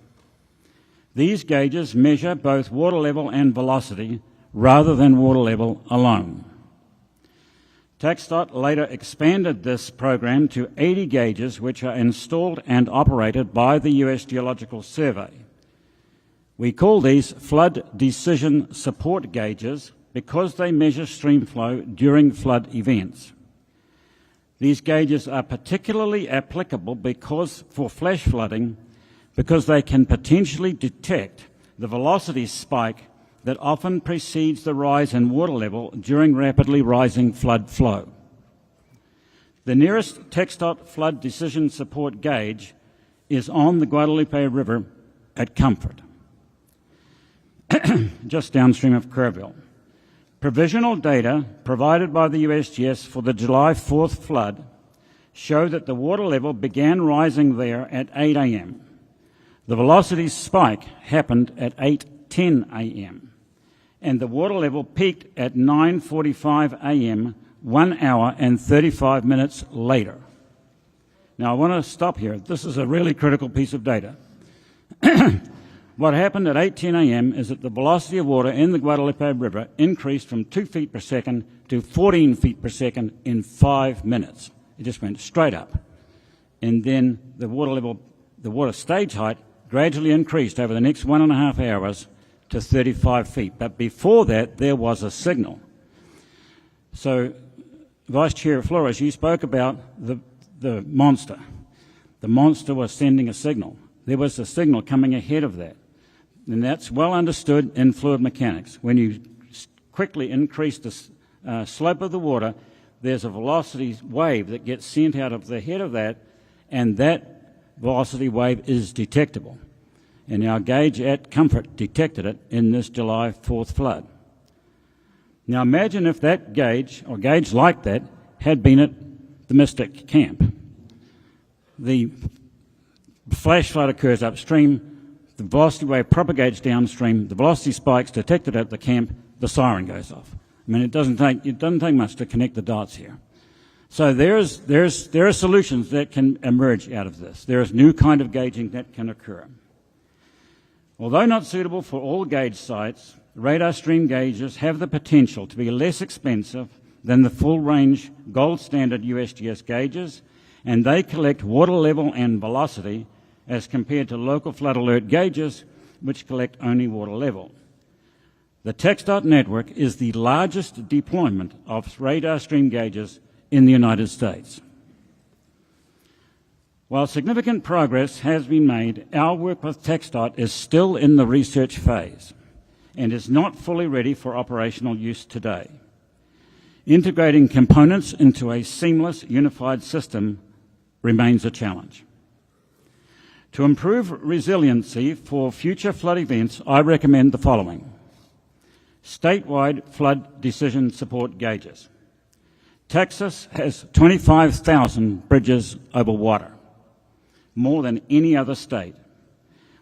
These gauges measure both water level and velocity rather than water level alone. TxDOT later expanded this program to 80 gauges, which are installed and operated by the U.S. Geological Survey. We call these flood decision support gauges because they measure stream flow during flood events. These gauges are particularly applicable for flash flooding because they can potentially detect the velocity spike that often precedes the rise in water level during rapidly rising flood flow. The nearest TxDOT flood decision support gauge is on the Guadalupe River at Comfort, just downstream of Kerrville. Provisional data provided by the USGS for the July 4th flood show that the water level began rising there at 8 a.m. The velocity spike happened at 8:10 a.m. and the water level peaked at 9:45 a.m., 1 hour and 35 minutes later. Now, I want to stop here. This is a really critical piece of data. What happened at 8:10 a.m. is that the velocity of water in the Guadalupe River increased from 2 feet per second to 14 feet per second in 5 minutes. It just went straight up. And then the water stage height gradually increased over the next 1.5 hours to 35 feet. But before that, there was a signal. So, Vice Chair Flores, you spoke about the monster. The monster was sending a signal. There was a signal coming ahead of that. And that's well understood in fluid mechanics. When you quickly increase the slope of the water, there's a velocity wave that gets sent out of the head of that, and that velocity wave is detectable. And our gauge at Comfort detected it in this July 4th flood. Now imagine if that gauge, or gauge like that, had been at the Mystic Camp. The flash flood occurs upstream, the velocity wave propagates downstream, the velocity spikes detected at the camp, the siren goes off. I mean, it doesn't take much to connect the dots here. So there are solutions that can emerge out of this. There is new kind of gauging that can occur. Although not suitable for all gauge sites, radar stream gauges have the potential to be less expensive than the full-range gold standard USGS gauges, and they collect water level and velocity as compared to local flood alert gauges, which collect only water level. The TxDOT network is the largest deployment of radar stream gauges in the United States. While significant progress has been made, our work with TxDOT is still in the research phase and is not fully ready for operational use today. Integrating components into a seamless, unified system remains a challenge. To improve resiliency for future flood events, I recommend the following. Statewide flood decision support gauges. Texas has 25,000 bridges over water, more than any other state.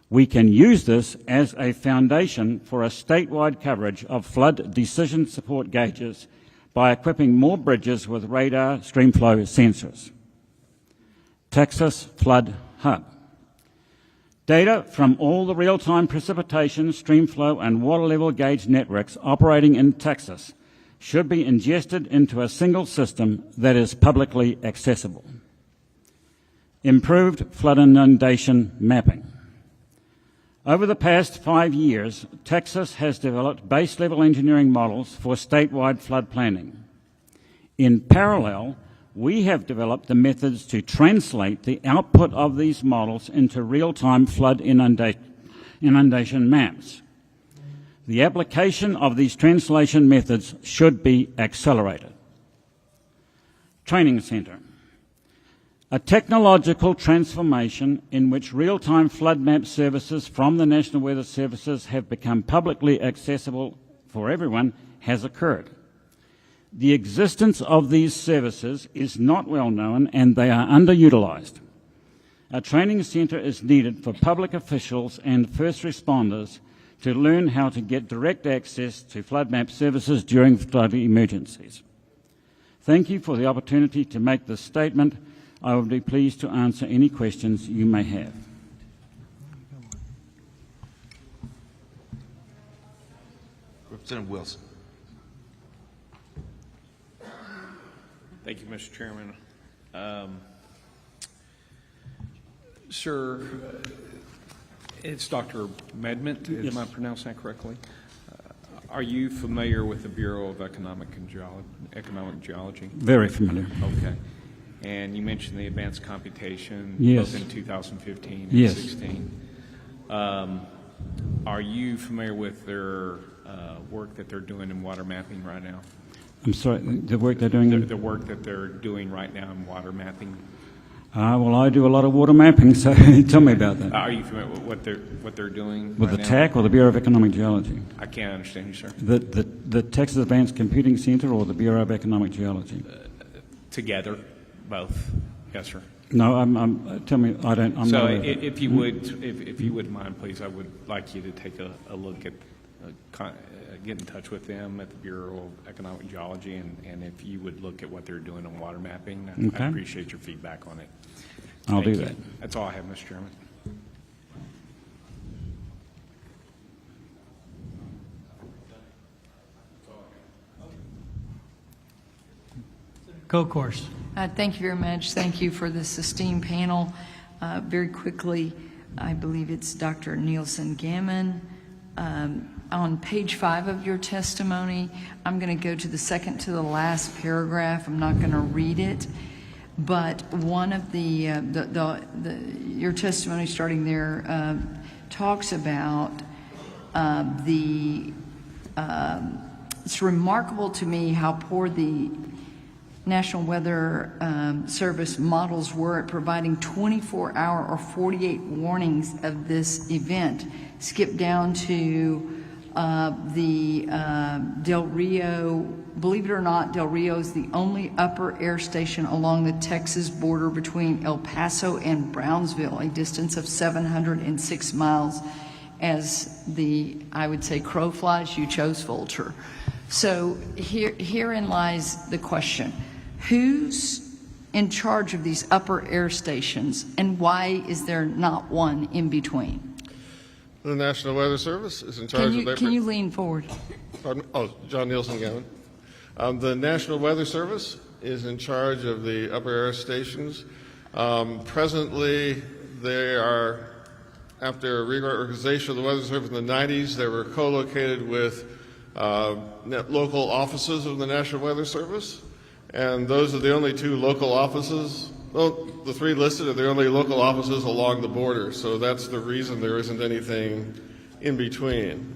We can use this as a foundation for a statewide coverage of flood decision support gauges by equipping more bridges with radar streamflow sensors. Texas Flood Hub. Data from all the real-time precipitation, streamflow, and water level gauge networks operating in Texas should be ingested into a single system that is publicly accessible. Improved flood inundation mapping. Over the past 5 years, Texas has developed base-level engineering models for statewide flood planning. In parallel, we have developed the methods to translate the output of these models into real-time flood inundation maps. The application of these translation methods should be accelerated. Training Center. A technological transformation in which real-time flood map services from the National Weather Services have become publicly accessible for everyone has occurred. The existence of these services is not well known and they are underutilized. A training centre is needed for public officials and first responders to learn how to get direct access to flood map services during flood emergencies. Thank you for the opportunity to make this statement. I will be pleased to answer any questions you may have. Representative Wilson. Thank you, Mr. Chairman. Sir, it's Dr. Medment. Yes. Am I pronouncing that correctly? Are you familiar with the Bureau of Economic Geology? Very familiar. Okay. And you mentioned the advanced computation Yes. both in 2015 and Yes. 16. Are you familiar with their work that they're doing in water mapping right now? I'm sorry, the work they're doing? The work that they're doing right now in water mapping? Well, I do a lot of water mapping, so tell me about that. Are you familiar with what they're doing With right the now? TAC or the Bureau of Economic Geology? I can't understand you, sir. The Texas Advanced Computing Center or the Bureau of Economic Geology? Together, both. Yes, sir. No, tell me, I'm so not. If you would, if you would mind, please, I would like you to take a look at, get in touch with them at the Bureau of Economic Geology, and if you would look at what they're doing on water mapping, Okay. I appreciate your feedback on it. I'll Thank do you. that. That's all I have, Mr. Chairman. Co-course. Thank you very much. Thank you for this esteemed panel. Very quickly, I believe it's Dr. Nielsen Gammon. On page 5 of your testimony, I'm going to go to the second to the last paragraph. I'm not going to read it, but one of your testimony starting there talks about it's remarkable to me how poor the National Weather Service models were at providing 24-hour or 48 warnings of this event. Skip down to the Del Rio. Believe it or not, Del Rio is the only upper air station along the Texas border between El Paso and Brownsville, a distance of 706 miles. As I would say, crow flies, you chose vulture. So herein lies the question. Who's in charge of these upper air stations, and why is there not one in between? The National Weather Service is in charge of that. Can you lean forward? Pardon? Oh, John Nielsen Gammon. The National Weather Service is in charge of the upper air stations. Presently, they are, after a reorganization of the Weather Service in the 90s, they were co-located with local offices of the National Weather Service. And those are the only 2 local offices. Well, the 3 listed are the only local offices along the border. So that's the reason there isn't anything in between.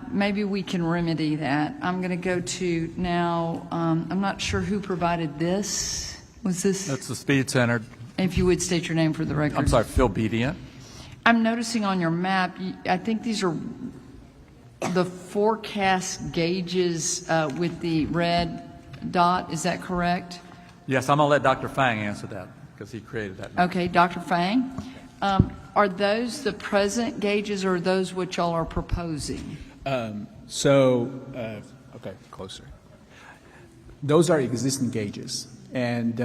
Maybe we can remedy that. I'm going to go to now, I'm not sure who provided this. Was this? That's the Speed Center. If you would state your name for the record. I'm sorry, Phil Bedient. I'm noticing on your map, I think these are the forecast gauges with the red dot. Is that correct? Yes, I'm going to let Dr. Fang answer that because he created that. Okay, Dr. Fang. Are those the present gauges or those which y'all are proposing? Okay, closer. Those are existing gauges. and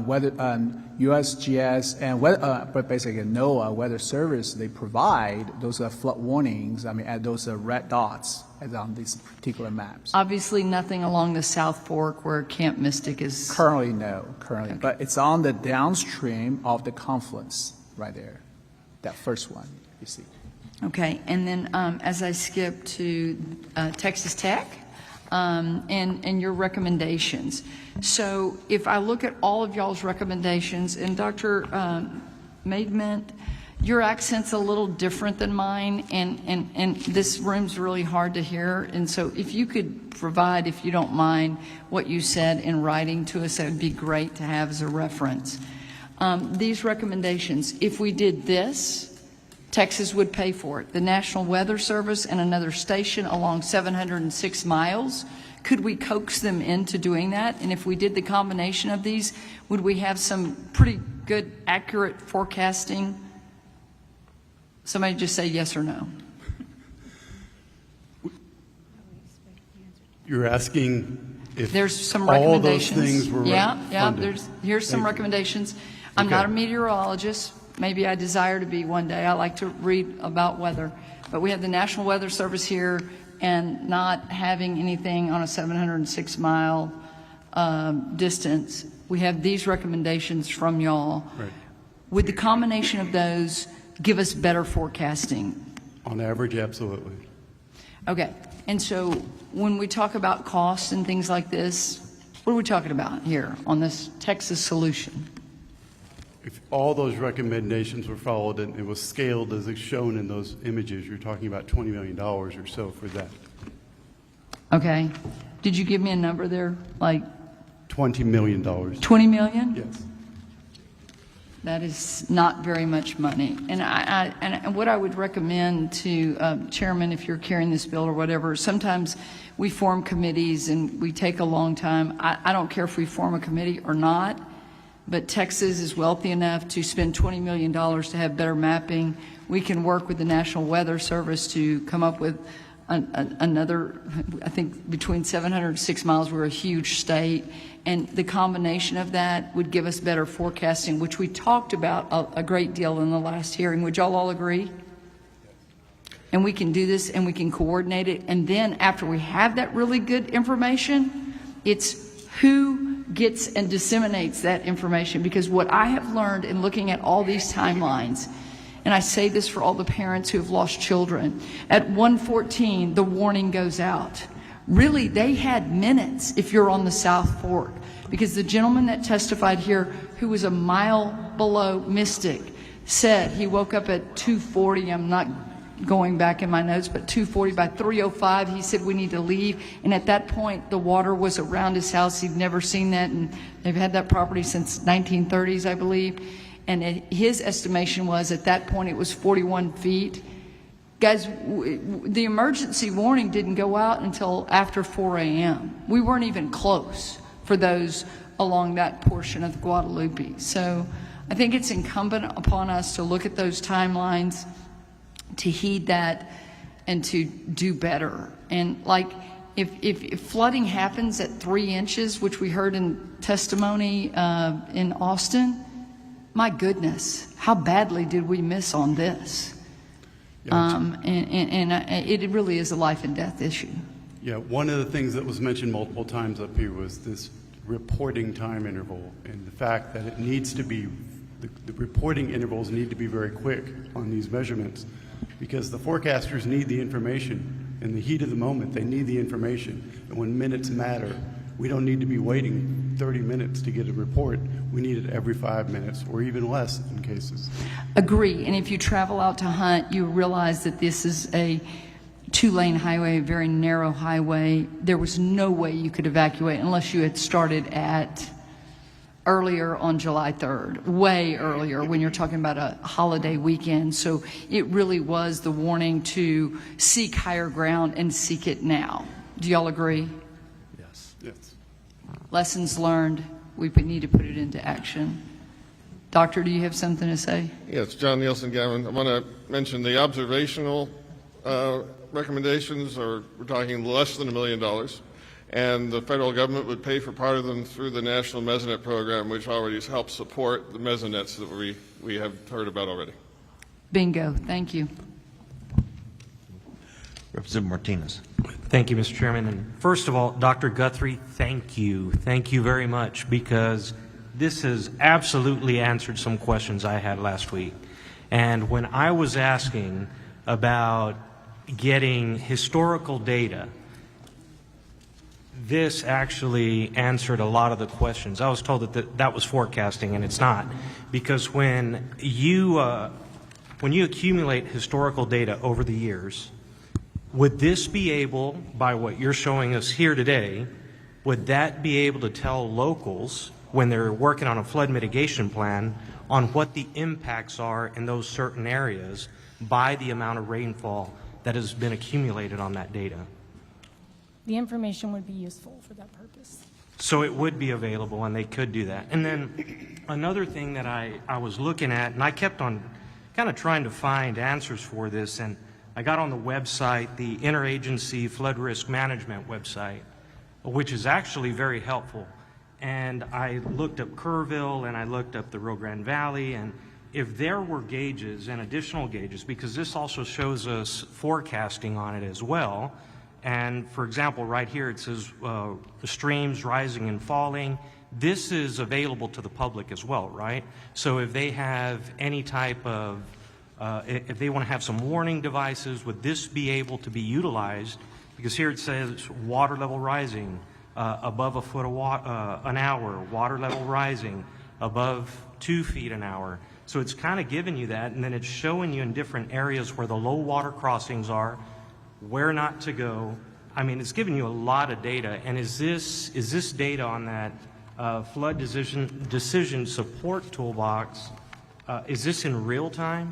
weather USGS and but basically NOAA Weather Service, they provide those flood warnings. I mean, at those red dots as on these particular maps. Obviously, nothing along the South Fork where Camp Mystic is. Currently, no, currently, but it's on the downstream of the confluence right there, that first one you see. Okay, and then as I skip to Texas Tech and your recommendations. So if I look at all of y'all's recommendations, and Dr. Maidment, your accent's a little different than mine, and this room's really hard to hear. And so if you could provide, if you don't mind, what you said in writing to us, that would be great to have as a reference. These recommendations, if we did this, Texas would pay for it. The National Weather Service and another station along 706 miles. Could we coax them into doing that? And if we did the combination of these, would we have some pretty good, accurate forecasting? Somebody just say yes or no. You're asking if there's some all those recommendations. things were funded. Here's some recommendations. I'm not a meteorologist. Maybe I desire to be one day. I like to read about weather. But we have the National Weather Service here and not having anything on a 706-mile distance. We have these recommendations from y'all. Right. Would the combination of those give us better forecasting? On average, absolutely. Okay. And so when we talk about costs and things like this, what are we talking about here on this Texas solution? If all those recommendations were followed and it was scaled as it's shown in those images, you're talking about $20 million or so for that. Okay. Did you give me a number there? Like $20 million. 20 million? Yes. That is not very much money. And what I would recommend to Chairman, if you're carrying this bill or whatever, sometimes we form committees and we take a long time. I don't care if we form a committee or not, but Texas is wealthy enough to spend $20 million to have better mapping. We can work with the National Weather Service to come up with another, I think between 706 miles, we're a huge state, and the combination of that would give us better forecasting, which we talked about a great deal in the last hearing. Would y'all all agree? And we can do this and we can coordinate it, and then after we have that really good information, it's who gets and disseminates that information. Because what I have learned in looking at all these timelines, and I say this for all the parents who have lost children, at 1:14 the warning goes out. Really, they had minutes if you're on the South Fork, because the gentleman that testified here, who was a mile below Mystic, said he woke up at 2:40. I'm not going back in my notes, but 2:40. By 3:05 he said we need to leave, and at that point the water was around his house. He'd never seen that, and they've had that property since 1930s, I believe, and his estimation was at that point it was 41 feet. Guys, the emergency warning didn't go out until after 4 a.m. We weren't even close for those along that portion of the Guadalupe. So I think it's incumbent upon us to look at those timelines, to heed that, and to do better. And like if flooding happens at 3 inches, which we heard in testimony in Austin, my goodness, how badly did we miss on this? It really is a life and death issue. Yeah, one of the things that was mentioned multiple times up here was this reporting time interval, and the fact that it needs to be, the reporting intervals need to be very quick on these measurements, because the forecasters need the information. In the heat of the moment, they need the information. And when minutes matter, we don't need to be waiting 30 minutes to get a report. We need it every 5 minutes or even less in cases. Agree. And if you travel out to hunt, you realize that this is a 2-lane highway, a very narrow highway. There was no way you could evacuate unless you had started at earlier on July 3rd, way earlier when you're talking about a holiday weekend. So it really was the warning to seek higher ground and seek it now. Do y'all agree? Yes. Yes. Lessons learned. We need to put it into action. Doctor, do you have something to say? Yes, John Nielsen Gavin. I want to mention the observational recommendations we're talking less than $1 million. and the federal government would pay for part of them through the National Mesonet Program, which already helps support the mesonets that we have heard about already. Bingo. Thank you. Representative Martinez. Thank you, Mr. Chairman. And first of all, Dr. Guthrie, thank you. Thank you very much, because this has absolutely answered some questions I had last week. And when I was asking about getting historical data, this actually answered a lot of the questions. I was told that that was forecasting, and it's not, because when you accumulate historical data over the years, would this be able, by what you're showing us here today, would that be able to tell locals when they're working on a flood mitigation plan on what the impacts are in those certain areas by the amount of rainfall that has been accumulated on that data? The information would be useful for that purpose. So it would be available, and they could do that. And then another thing that I was looking at, and I kept on kind of trying to find answers for this, and I got on the website, the Interagency Flood Risk Management website, which is actually very helpful. And I looked up Kerrville, and I looked up the Rio Grande Valley, and if there were gauges and additional gauges, because this also shows us forecasting on it as well. And for example, right here it says the streams rising and falling. This is available to the public as well, right? So if they have any type of, if they want to have some warning devices, would this be able to be utilized? Because here it says water level rising above a foot an hour, water level rising above 2 feet an hour. So it's kind of giving you that, and then it's showing you in different areas where the low water crossings are, where not to go. I mean, it's giving you a lot of data. And is this data on that flood decision support toolbox, is this in real time?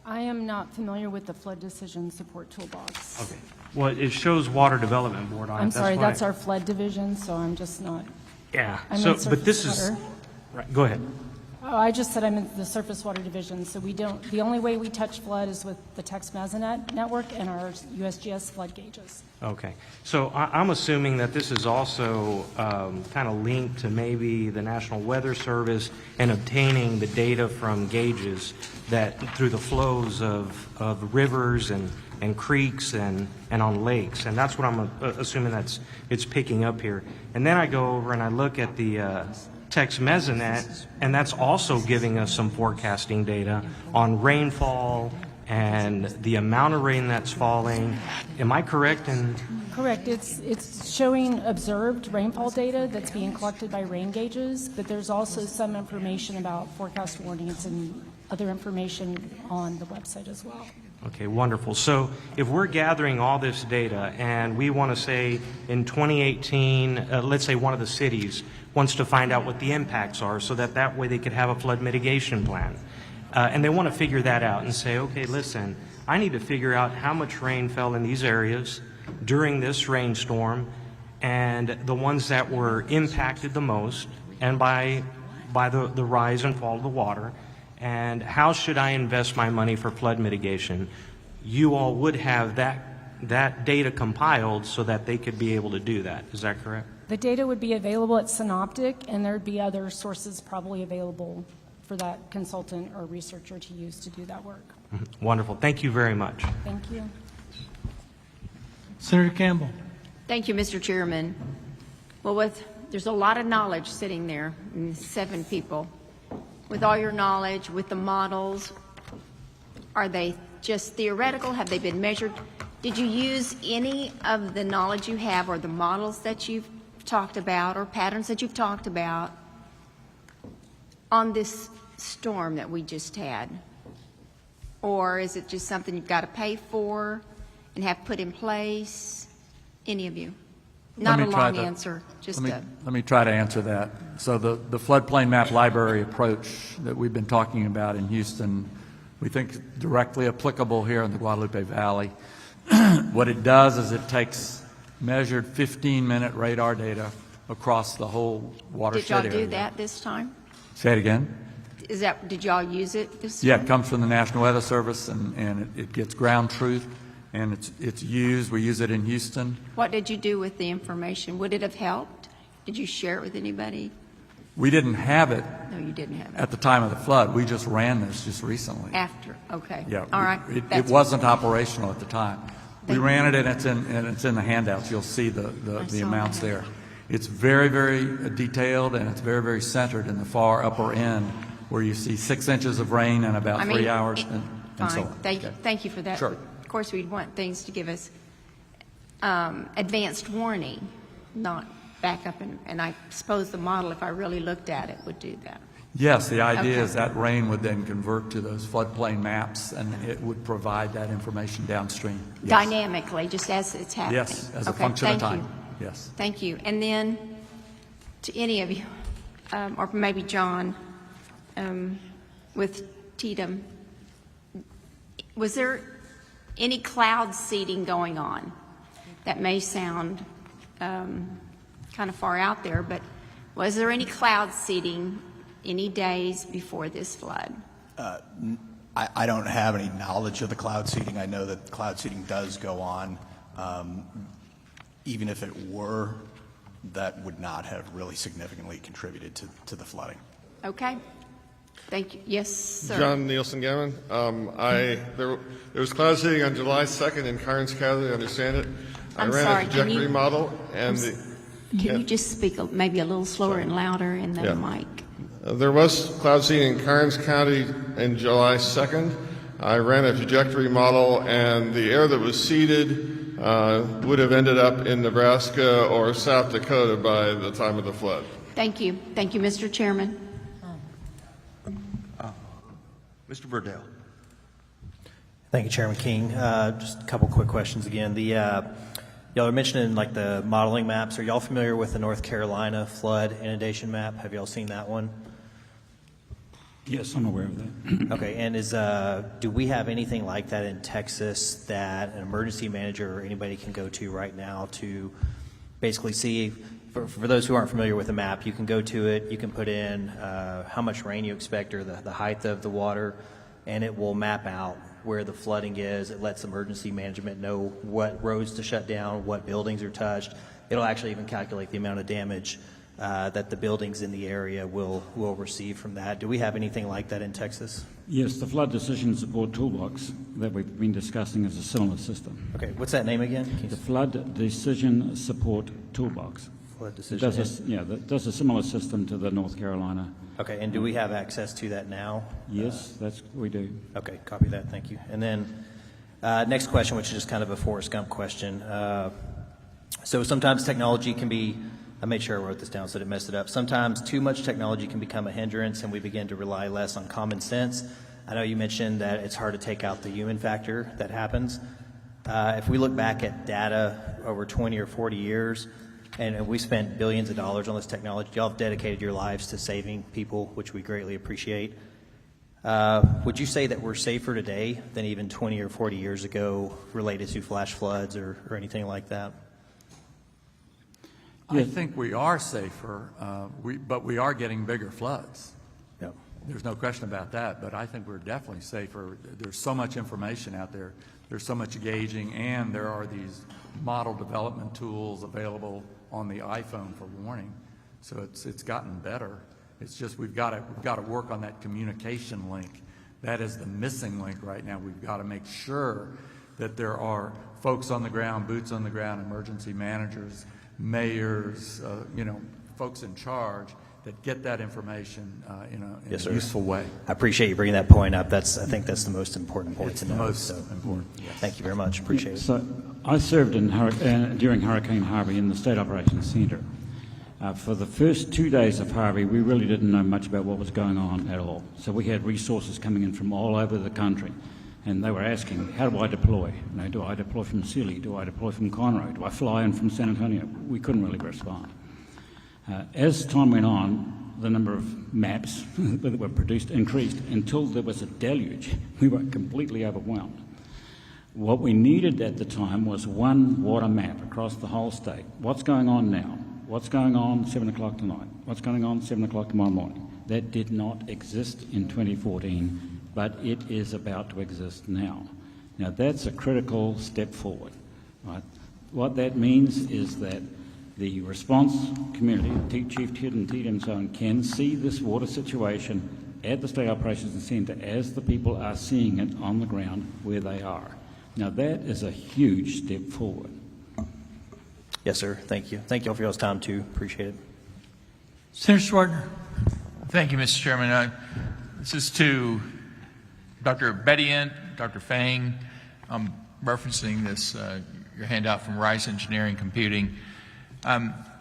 I am not familiar with the flood decision support toolbox. Okay. Well, it shows Water Development Board on it. I'm sorry, that's our flood division, so I'm just not. Yeah. I'm So, in but this surface is water. right. Go ahead. Oh, I just said I'm in the surface water division, so we don't, the only way we touch flood is with the text Mesonet network and our USGS flood gauges. Okay. So I'm assuming that this is also kind of linked to maybe the National Weather Service and obtaining the data from gauges that through the flows of rivers and creeks and on lakes. And that's what I'm assuming it's picking up here. And then I go over and I look at the text Mesonet, and that's also giving us some forecasting data on rainfall and the amount of rain that's falling. Am I correct? Correct. It's showing observed rainfall data that's being collected by rain gauges, but there's also some information about forecast warnings and other information on the website as well. Okay, wonderful. So if we're gathering all this data and we want to say in 2018, let's say one of the cities wants to find out what the impacts are so that way they could have a flood mitigation plan. And they want to figure that out and say, okay, listen, I need to figure out how much rain fell in these areas during this rainstorm and the ones that were impacted the most and by the rise and fall of the water, and how should I invest my money for flood mitigation. You all would have that data compiled so that they could be able to do that. Is that correct? The data would be available at Synoptic, and there'd be other sources probably available for that consultant or researcher to use to do that work. Wonderful. Thank you very much. Thank you. Senator Campbell. Thank you, Mr. Chairman. Well, there's a lot of knowledge sitting there, 7 people. With all your knowledge, with the models, are they just theoretical? Have they been measured? Did you use any of the knowledge you have or the models that you've talked about or patterns that you've talked about on this storm that we just had? Or is it just something you've got to pay for and have put in place? Any of you? Not a long answer, just let me try to answer that. So the floodplain map library approach that we've been talking about in Houston, we think directly applicable here in the Guadalupe Valley. What it does is it takes measured 15-minute radar data across the whole watershed area. Did y'all do that this time? Say it again. Did y'all use it this time? Yeah, it comes from the National Weather Service, and it gets ground truth and it's used. We use it in Houston. What did you do with the information? Would it have helped? Did you share it with anybody? We didn't have it No, you didn't have it. at the time of the flood. We just ran this just recently. After, okay. Yeah. All right. It That's- wasn't operational at the time. We Thank ran it, and it's in the handouts. You'll see the saw amounts that. there. It's very, very detailed, and it's very, very centered in the far upper end, where you see 6 inches of rain in about 3 hours, and so Fine. on. Thank you for that. Sure. Of course, we'd want things to give us advanced warning, not back up, and I suppose the model, if I really looked at it, would do that. Yes, the idea Okay. is that rain would then convert to those floodplain maps, and it would provide that information downstream. Yes. Dynamically, just as it's happening. Yes, as a Okay, function of thank time. you. Yes. Thank you. And then, to any of you, or maybe John, with Tatum, was there any cloud seeding going on? That may sound kind of far out there, but was there any cloud seeding any days before this flood? I don't have any knowledge of the cloud seeding. I know that cloud seeding does go on. Even if it were, that would not have really significantly contributed to the flooding. Okay. Thank you. Yes, sir. John Nielsen Gammon. There was cloud seeding on July 2nd in Karnes County, I understand it. I I'm ran sorry, a can trajectory you- model, and Can you just speak maybe a little slower and louder in the mic? There was cloud seeding in Karnes County in July 2nd. I ran a trajectory model, and the air that was seeded would have ended up in Nebraska or South Dakota by the time of the flood. Thank you. Thank you, Mr. Chairman. Mr. Verdell. Thank you, Chairman King. Just a couple quick questions again. Y'all are mentioning like the modeling maps. Are y'all familiar with the North Carolina flood inundation map? Have y'all seen that one? Yes, I'm aware of that. Okay, and do we have anything like that in Texas that an emergency manager or anybody can go to right now to basically see, for those who aren't familiar with the map, you can go to it, you can put in how much rain you expect or the height of the water, and it will map out where the flooding is. It lets emergency management know what roads to shut down, what buildings are touched. It'll actually even calculate the amount of damage that the buildings in the area will receive from that. Do we have anything like that in Texas? Yes, the Flood Decision Support Toolbox that we've been discussing is a similar system. Okay, what's that name again? The Flood Decision Support Toolbox. Flood Decision. That does a similar system to the North Carolina. Okay, and do we have access to that now? Yes, we do. Okay, copy that, thank you. And then next question, which is just kind of a Forrest Gump question. So sometimes technology can be, I made sure I wrote this down so I didn't mess it up. Sometimes too much technology can become a hindrance and we begin to rely less on common sense. I know you mentioned that it's hard to take out the human factor that happens. If we look back at data over 20 or 40 years, and we spent billions of dollars on this technology, y'all have dedicated your lives to saving people, which we greatly appreciate. Would you say that we're safer today than even 20 or 40 years ago related to flash floods or anything like that? I think we are safer, but we are getting bigger floods. Yep. There's no question about that, but I think we're definitely safer. There's so much information out there. There's so much gauging, and there are these model development tools available on the iPhone for warning. So it's gotten better. It's just we've got to work on that communication link. That is the missing link right now. We've got to make sure that there are folks on the ground, boots on the ground, emergency managers, mayors, folks in charge that get that information in Yes, a sir. useful way. I appreciate you bringing that point up. I think that's the most important point to know. Most important. Yes. Thank you very much. Appreciate it. So I served during Hurricane Harvey in the State Operations Center. For the first 2 days of Harvey, we really didn't know much about what was going on at all. So we had resources coming in from all over the country, and they were asking, how do I deploy? Do I deploy from Sealy? Do I deploy from Conroe? Do I fly in from San Antonio? We couldn't really respond. As time went on, the number of maps that were produced increased until there was a deluge. We were completely overwhelmed. What we needed at the time was one water map across the whole state. What's going on now? What's going on 7 o'clock tonight? What's going on 7 o'clock tomorrow morning? That did not exist in 2014, but it is about to exist now. Now, that's a critical step forward. Right? What that means is that the response community, Chief Ted and Ted and so on, can see this water situation at the State Operations Centre as the people are seeing it on the ground where they are. Now, that is a huge step forward. Yes, sir. Thank you. Thank you all for y'all's time, too. Appreciate it. Senator Schwartner. Thank you, Mr. Chairman. This is to Dr. Bedian, Dr. Fang. I'm referencing this, your handout from Rice Engineering Computing.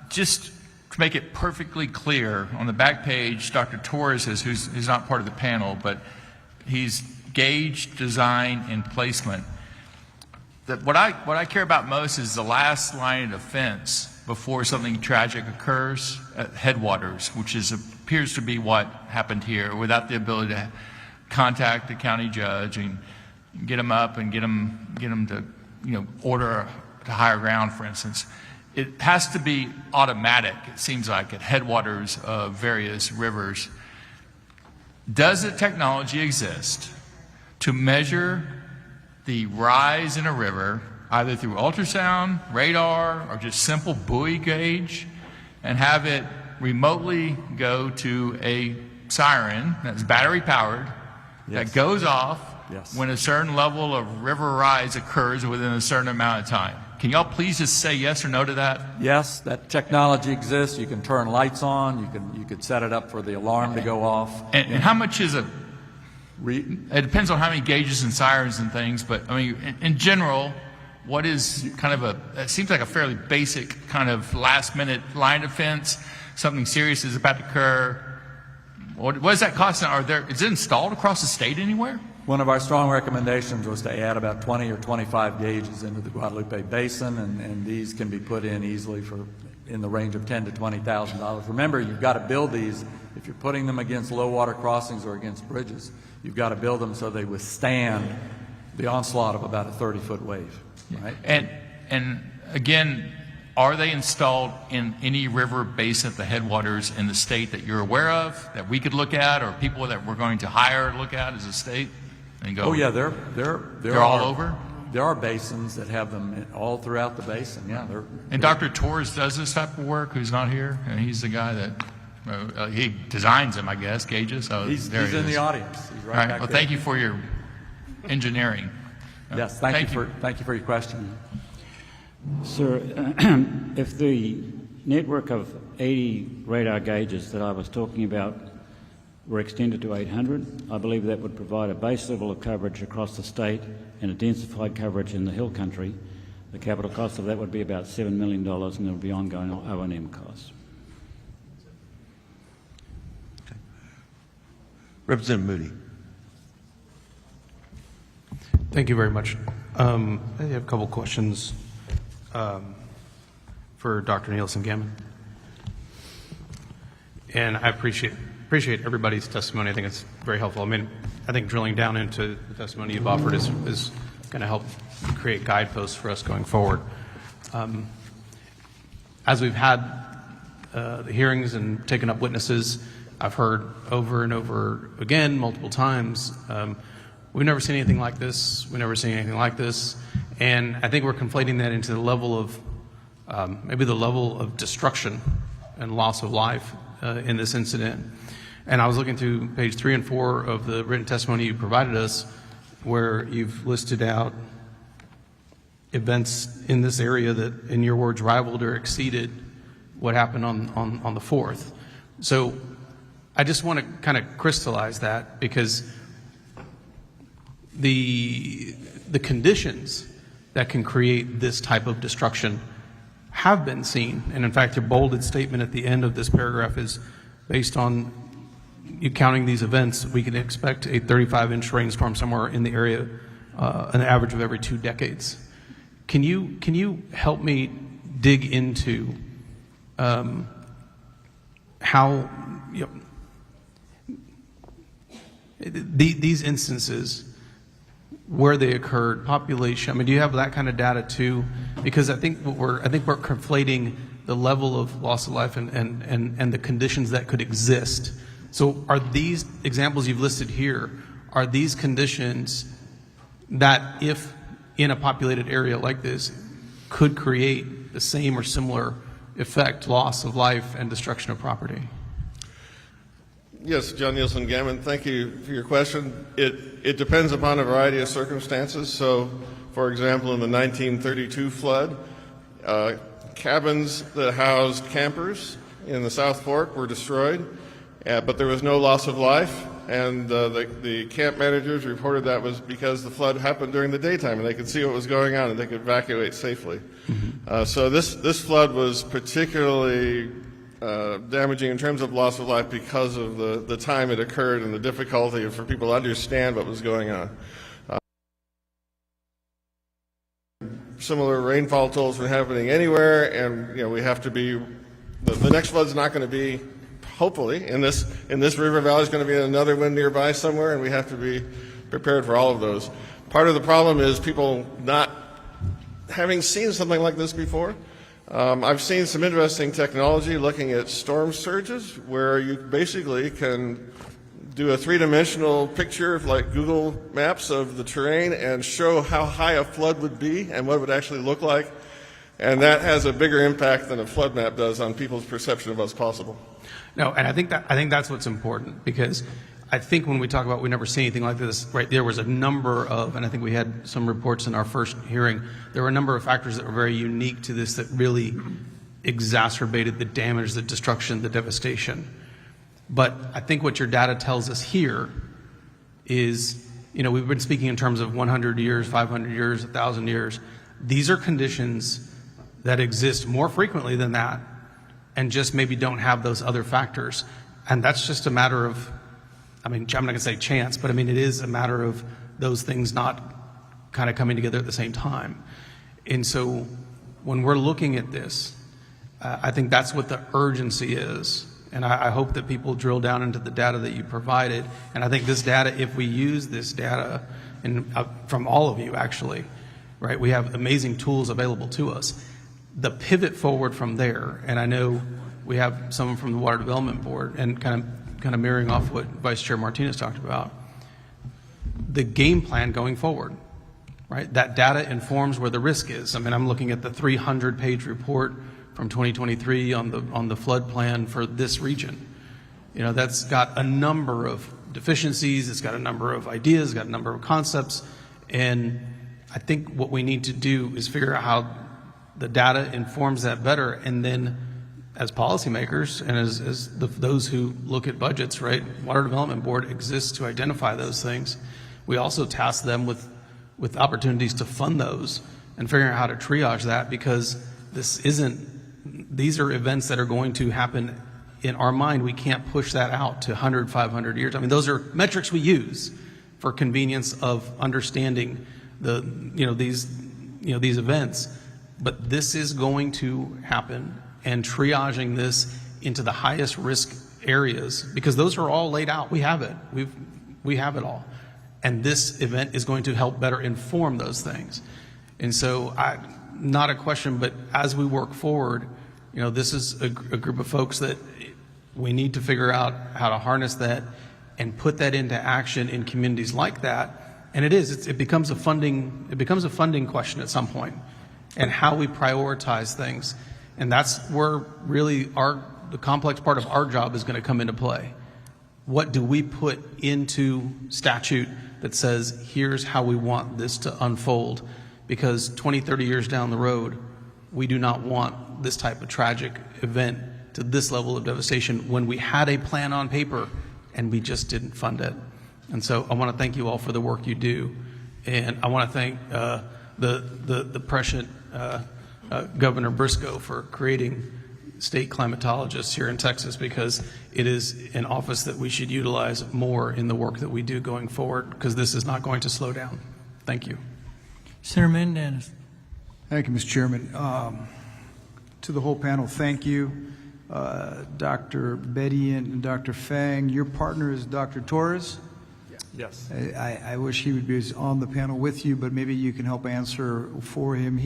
Just to make it perfectly clear, on the back page, Dr. Torres is, who's not part of the panel, but he's gauge, design, and placement. What I care about most is the last line of defense before something tragic occurs at headwaters, which appears to be what happened here, without the ability to contact the county judge and get them up and get them to order to higher ground, for instance. It has to be automatic, it seems like, at headwaters of various rivers. Does the technology exist to measure the rise in a river, either through ultrasound, radar, or just simple buoy gauge, and have it remotely go to a siren that's battery powered, that goes off when a certain level of river rise occurs within a certain amount of time? Can y'all please just say yes or no to that? Yes, that technology exists. You can turn lights on. You could set it up for the alarm to go off. And how much is it? It depends on how many gauges and sirens and things, but I mean, in general, what is kind of it seems like a fairly basic kind of last minute line of defense, something serious is about to occur. What does that cost? Is it installed across the state anywhere? One of our strong recommendations was to add about 20 or 25 gauges into the Guadalupe Basin, and these can be put in easily in the range of $10,000 to $20,000. Remember, you've got to build these. If you're putting them against low water crossings or against bridges, you've got to build them so they withstand the onslaught of about a 30-foot wave. Right? And again, are they installed in any river basin at the headwaters in the state that you're aware of, that we could look at, or people that we're going to hire look at as a state? And go, oh yeah, they're all over. There are basins that have them all throughout the basin. Yeah, and Dr. Torres does this type of work. Who's not here, and he's the guy that he designs them, I guess, gauges. So he's in the audience. He's right back well, there. thank you for your engineering. Yes, thank you for your question. Sir, if the network of 80 radar gauges that I was talking about were extended to 800, I believe that would provide a base level of coverage across the state and a densified coverage in the hill country. The capital cost of that would be about $7 million, and there would be ongoing O&M costs. Okay. Representative Moody. Thank you very much. I have a couple questions for Dr. Nielsen-Gammon. And I appreciate everybody's testimony. I think it's very helpful. I mean, I think drilling down into the testimony you've offered is going to help create guideposts for us going forward. As we've had the hearings and taken up witnesses, I've heard over and over again, multiple times, we've never seen anything like this. We've never seen anything like this. And I think we're conflating that into the level of, maybe the level of destruction and loss of life in this incident. And I was looking through page 3 and 4 of the written testimony you provided us, where you've listed out events in this area that, in your words, rivaled or exceeded what happened on the 4th. So I just want to kind of crystallize that, because the conditions that can create this type of destruction have been seen. And in fact, your bolded statement at the end of this paragraph is, based on you counting these events, we can expect a 35-inch rainstorm somewhere in the area, an average of every 2 decades. Can you help me dig into how these instances, where they occurred, population? I mean, do you have that kind of data too? Because I think we're conflating the level of loss of life and the conditions that could exist. So are these examples you've listed here, are these conditions that if in a populated area like this could create the same or similar effect, loss of life and destruction of property? Yes, John Nielsen Gammon, thank you for your question. It depends upon a variety of circumstances. So, for example, in the 1932 flood, cabins that housed campers in the South Fork were destroyed, but there was no loss of life, and the camp managers reported that was because the flood happened during the daytime and they could see what was going on and they could evacuate safely. So this flood was particularly damaging in terms of loss of life because of the time it occurred and the difficulty for people to understand what was going on. Similar rainfall totals were happening anywhere, and we have to be. The next flood's not going to be, hopefully, in this river valley. Is going to be another one nearby somewhere, and we have to be prepared for all of those. Part of the problem is people not having seen something like this before. I've seen some interesting technology looking at storm surges, where you basically can do a three-dimensional picture like Google Maps of the terrain and show how high a flood would be and what it would actually look like. And that has a bigger impact than a flood map does on people's perception of what's possible. No, and I think that's what's important, because I think when we talk about we never see anything like this, right, there was a number of, and I think we had some reports in our first hearing, there were a number of factors that were very unique to this that really exacerbated the damage, the destruction, the devastation. But I think what your data tells us here is, we've been speaking in terms of 100 years, 500 years, 1,000 years. These are conditions that exist more frequently than that and just maybe don't have those other factors. And that's just a matter of, I'm not going to say chance, but it is a matter of those things not kind of coming together at the same time. And so when we're looking at this, I think that's what the urgency is. And I hope that people drill down into the data that you provided. And I think this data, if we use this data, and from all of you actually, right, we have amazing tools available to us. The pivot forward from there, and I know we have someone from the Water Development Board, and kind of mirroring off what Vice Chair Martinez talked about, the game plan going forward, right? That data informs where the risk is. I'm looking at the 300-page report from 2023 on the flood plan for this region. That's got a number of deficiencies, it's got a number of ideas, it's got a number of concepts, and I think what we need to do is figure out how the data informs that better, and then as policymakers and as those who look at budgets, right, Water Development Board exists to identify those things. We also task them with opportunities to fund those and figuring out how to triage that, because these are events that are going to happen in our mind. We can't push that out to 100, 500 years. Those are metrics we use for convenience of understanding these events. But this is going to happen, and triaging this into the highest risk areas, because those are all laid out. We have it. We have it all. And this event is going to help better inform those things. And so not a question, but as we work forward, this is a group of folks that we need to figure out how to harness that and put that into action in communities like that. And it becomes a funding question at some point, and how we prioritize things. And that's where really the complex part of our job is going to come into play. What do we put into statute that says, here's how we want this to unfold? Because 20, 30 years down the road, we do not want this type of tragic event to this level of devastation when we had a plan on paper and we just didn't fund it. And so I want to thank you all for the work you do. And I want to thank the prescient Governor Briscoe for creating state climatologists here in Texas, because it is an office that we should utilize more in the work that we do going forward, because this is not going to slow down. Thank you. Senator Mendez. Thank you, Mr. Chairman. To the whole panel, thank you. Dr. Bedian and Dr. Fang, your partner is Dr. Torres? Yes. I wish he would be on the panel with you, but maybe you can help answer for him.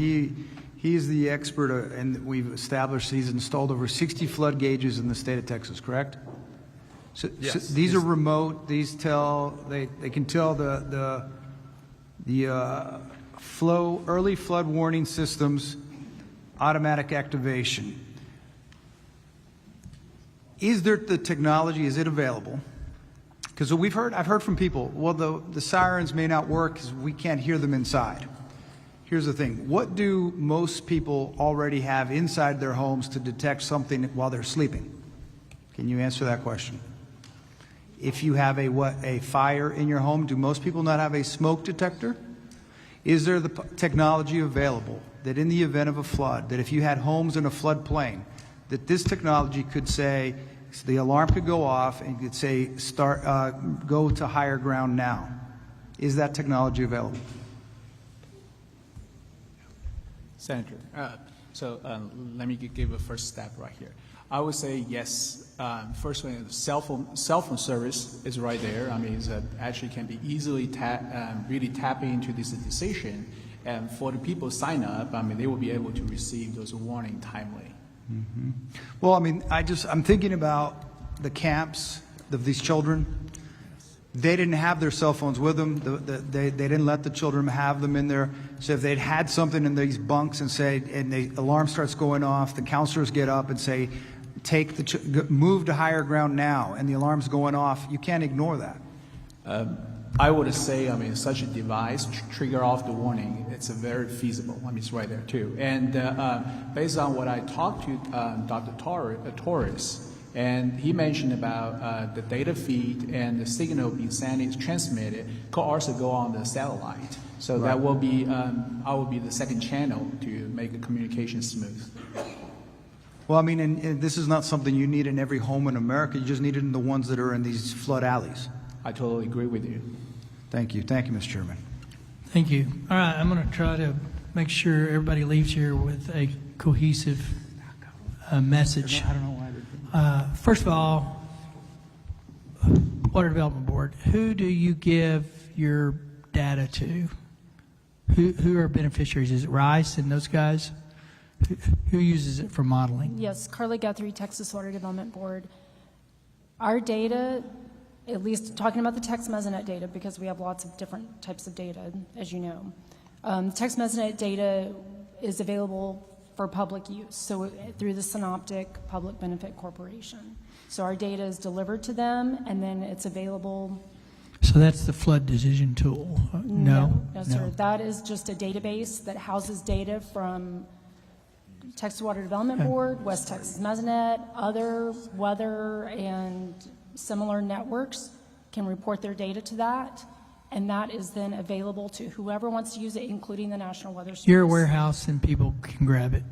He's the expert, and we've established he's installed over 60 flood gauges in the state of Texas, correct? So Yes. these are remote. These they can tell The early flood warning systems, automatic activation. Is there the technology, is it available? Because I've heard from people, well, the sirens may not work because we can't hear them inside. Here's the thing. What do most people already have inside their homes to detect something while they're sleeping? Can you answer that question? If you have a fire in your home, do most people not have a smoke detector? Is there the technology available that in the event of a flood, that if you had homes in a floodplain, that this technology could say, the alarm could go off and could say, go to higher ground now? Is that technology available? Senator, let me give a first step right here. I would say yes. First one, cell phone service is right there. I mean, it actually can be easily really tapping into this decision, and for the people sign up, I mean, they will be able to receive those warning timely. Mm-hmm. Well, I mean, I'm thinking about the camps of these children. They didn't have their cell phones with them. They didn't let the children have them in there. So if they'd had something in these bunks and the alarm starts going off, the counselors get up and say, move to higher ground now, and the alarm's going off, you can't ignore that. I would say, I mean, such a device trigger off the warning. It's very feasible. I mean, it's right there too. And based on what I talked to Dr. Torres, and he mentioned about the data feed and the signal being transmitted could also go on the satellite. So that will be, I will be the second channel to make the communication smooth. Well, I mean, and this is not something you need in every home in America. You just need it in the ones that are in these flood alleys. I totally agree with you. Thank you. Thank you, Mr. Chairman. Thank you. All right, I'm going to try to make sure everybody leaves here with a cohesive message. I don't know why. First of all, Water Development Board, who do you give your data to? Who are beneficiaries? Is it Rice and those guys? Who uses it for modeling? Yes, Carla Guthrie, Texas Water Development Board. Our data, at least talking about the text mesonet data, because we have lots of different types of data, as you know. Text mesonet data is available for public use, so through the Synoptic Public Benefit Corporation. So our data is delivered to them, and then it's available. So that's the flood decision tool? No, sir. That is just a database that houses data from Texas Water Development Board, West Texas Mesonet, other weather and similar networks can report their data to that, and that is then available to whoever wants to use it, including the National Weather Service. You're a warehouse and people can grab it?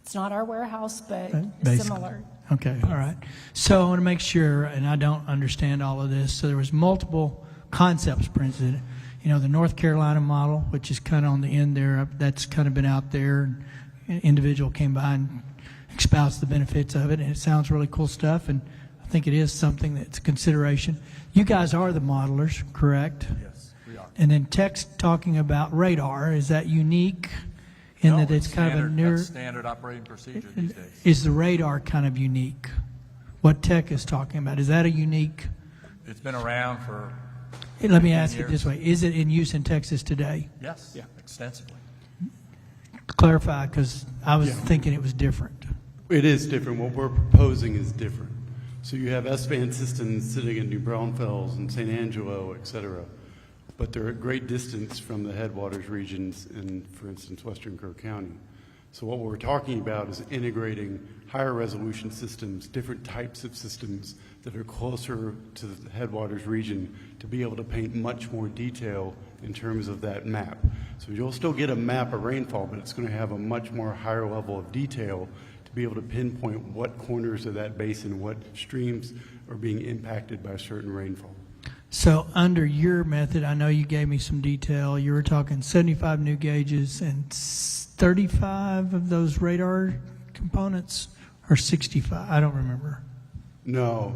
It's not our warehouse, but similar. Okay, all right. So I want to make sure, and I don't understand all of this, so there was multiple concepts presented. You know, the North Carolina model, which is kind of on the end there, that's kind of been out there. An individual came by and espoused the benefits of it, and it sounds really cool stuff, and I think it is something that's a consideration. You guys are the modelers, correct? Yes, we are. And then text talking about radar, is that unique in that it's kind of a newer... That's standard operating procedure these days. Is the radar kind of unique? What tech is talking about, is that a unique... It's been around for Let me ask years. it this way, is it in use in Texas today? Yes, extensively. Clarify, because I was thinking it was different. It is different. What we're proposing is different. So you have S-band systems sitting in New Braunfels and San Angelo, et cetera, but they're at great distance from the headwaters regions in, for instance, western Kerr County. So what we're talking about is integrating higher resolution systems, different types of systems that are closer to the headwaters region to be able to paint much more detail in terms of that map. So you'll still get a map of rainfall, but it's going to have a much more higher level of detail to be able to pinpoint what corners of that basin, what streams are being impacted by certain rainfall. So under your method, I know you gave me some detail. You were talking 75 new gauges and 35 of those radar components, or 65? I don't remember. No.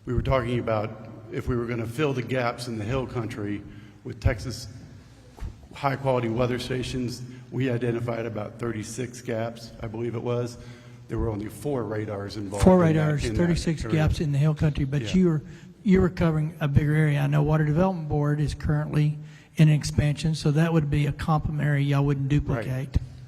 We were talking about if we were going to fill the gaps in the hill country with Texas high-quality weather stations, we identified about 36 gaps, I believe it was. There were only 4 radars involved. 4 radars, 36 gaps in the hill country, but you were covering a bigger area. I know Water Development Board is currently in an expansion, so that would be a complementary y'all wouldn't duplicate.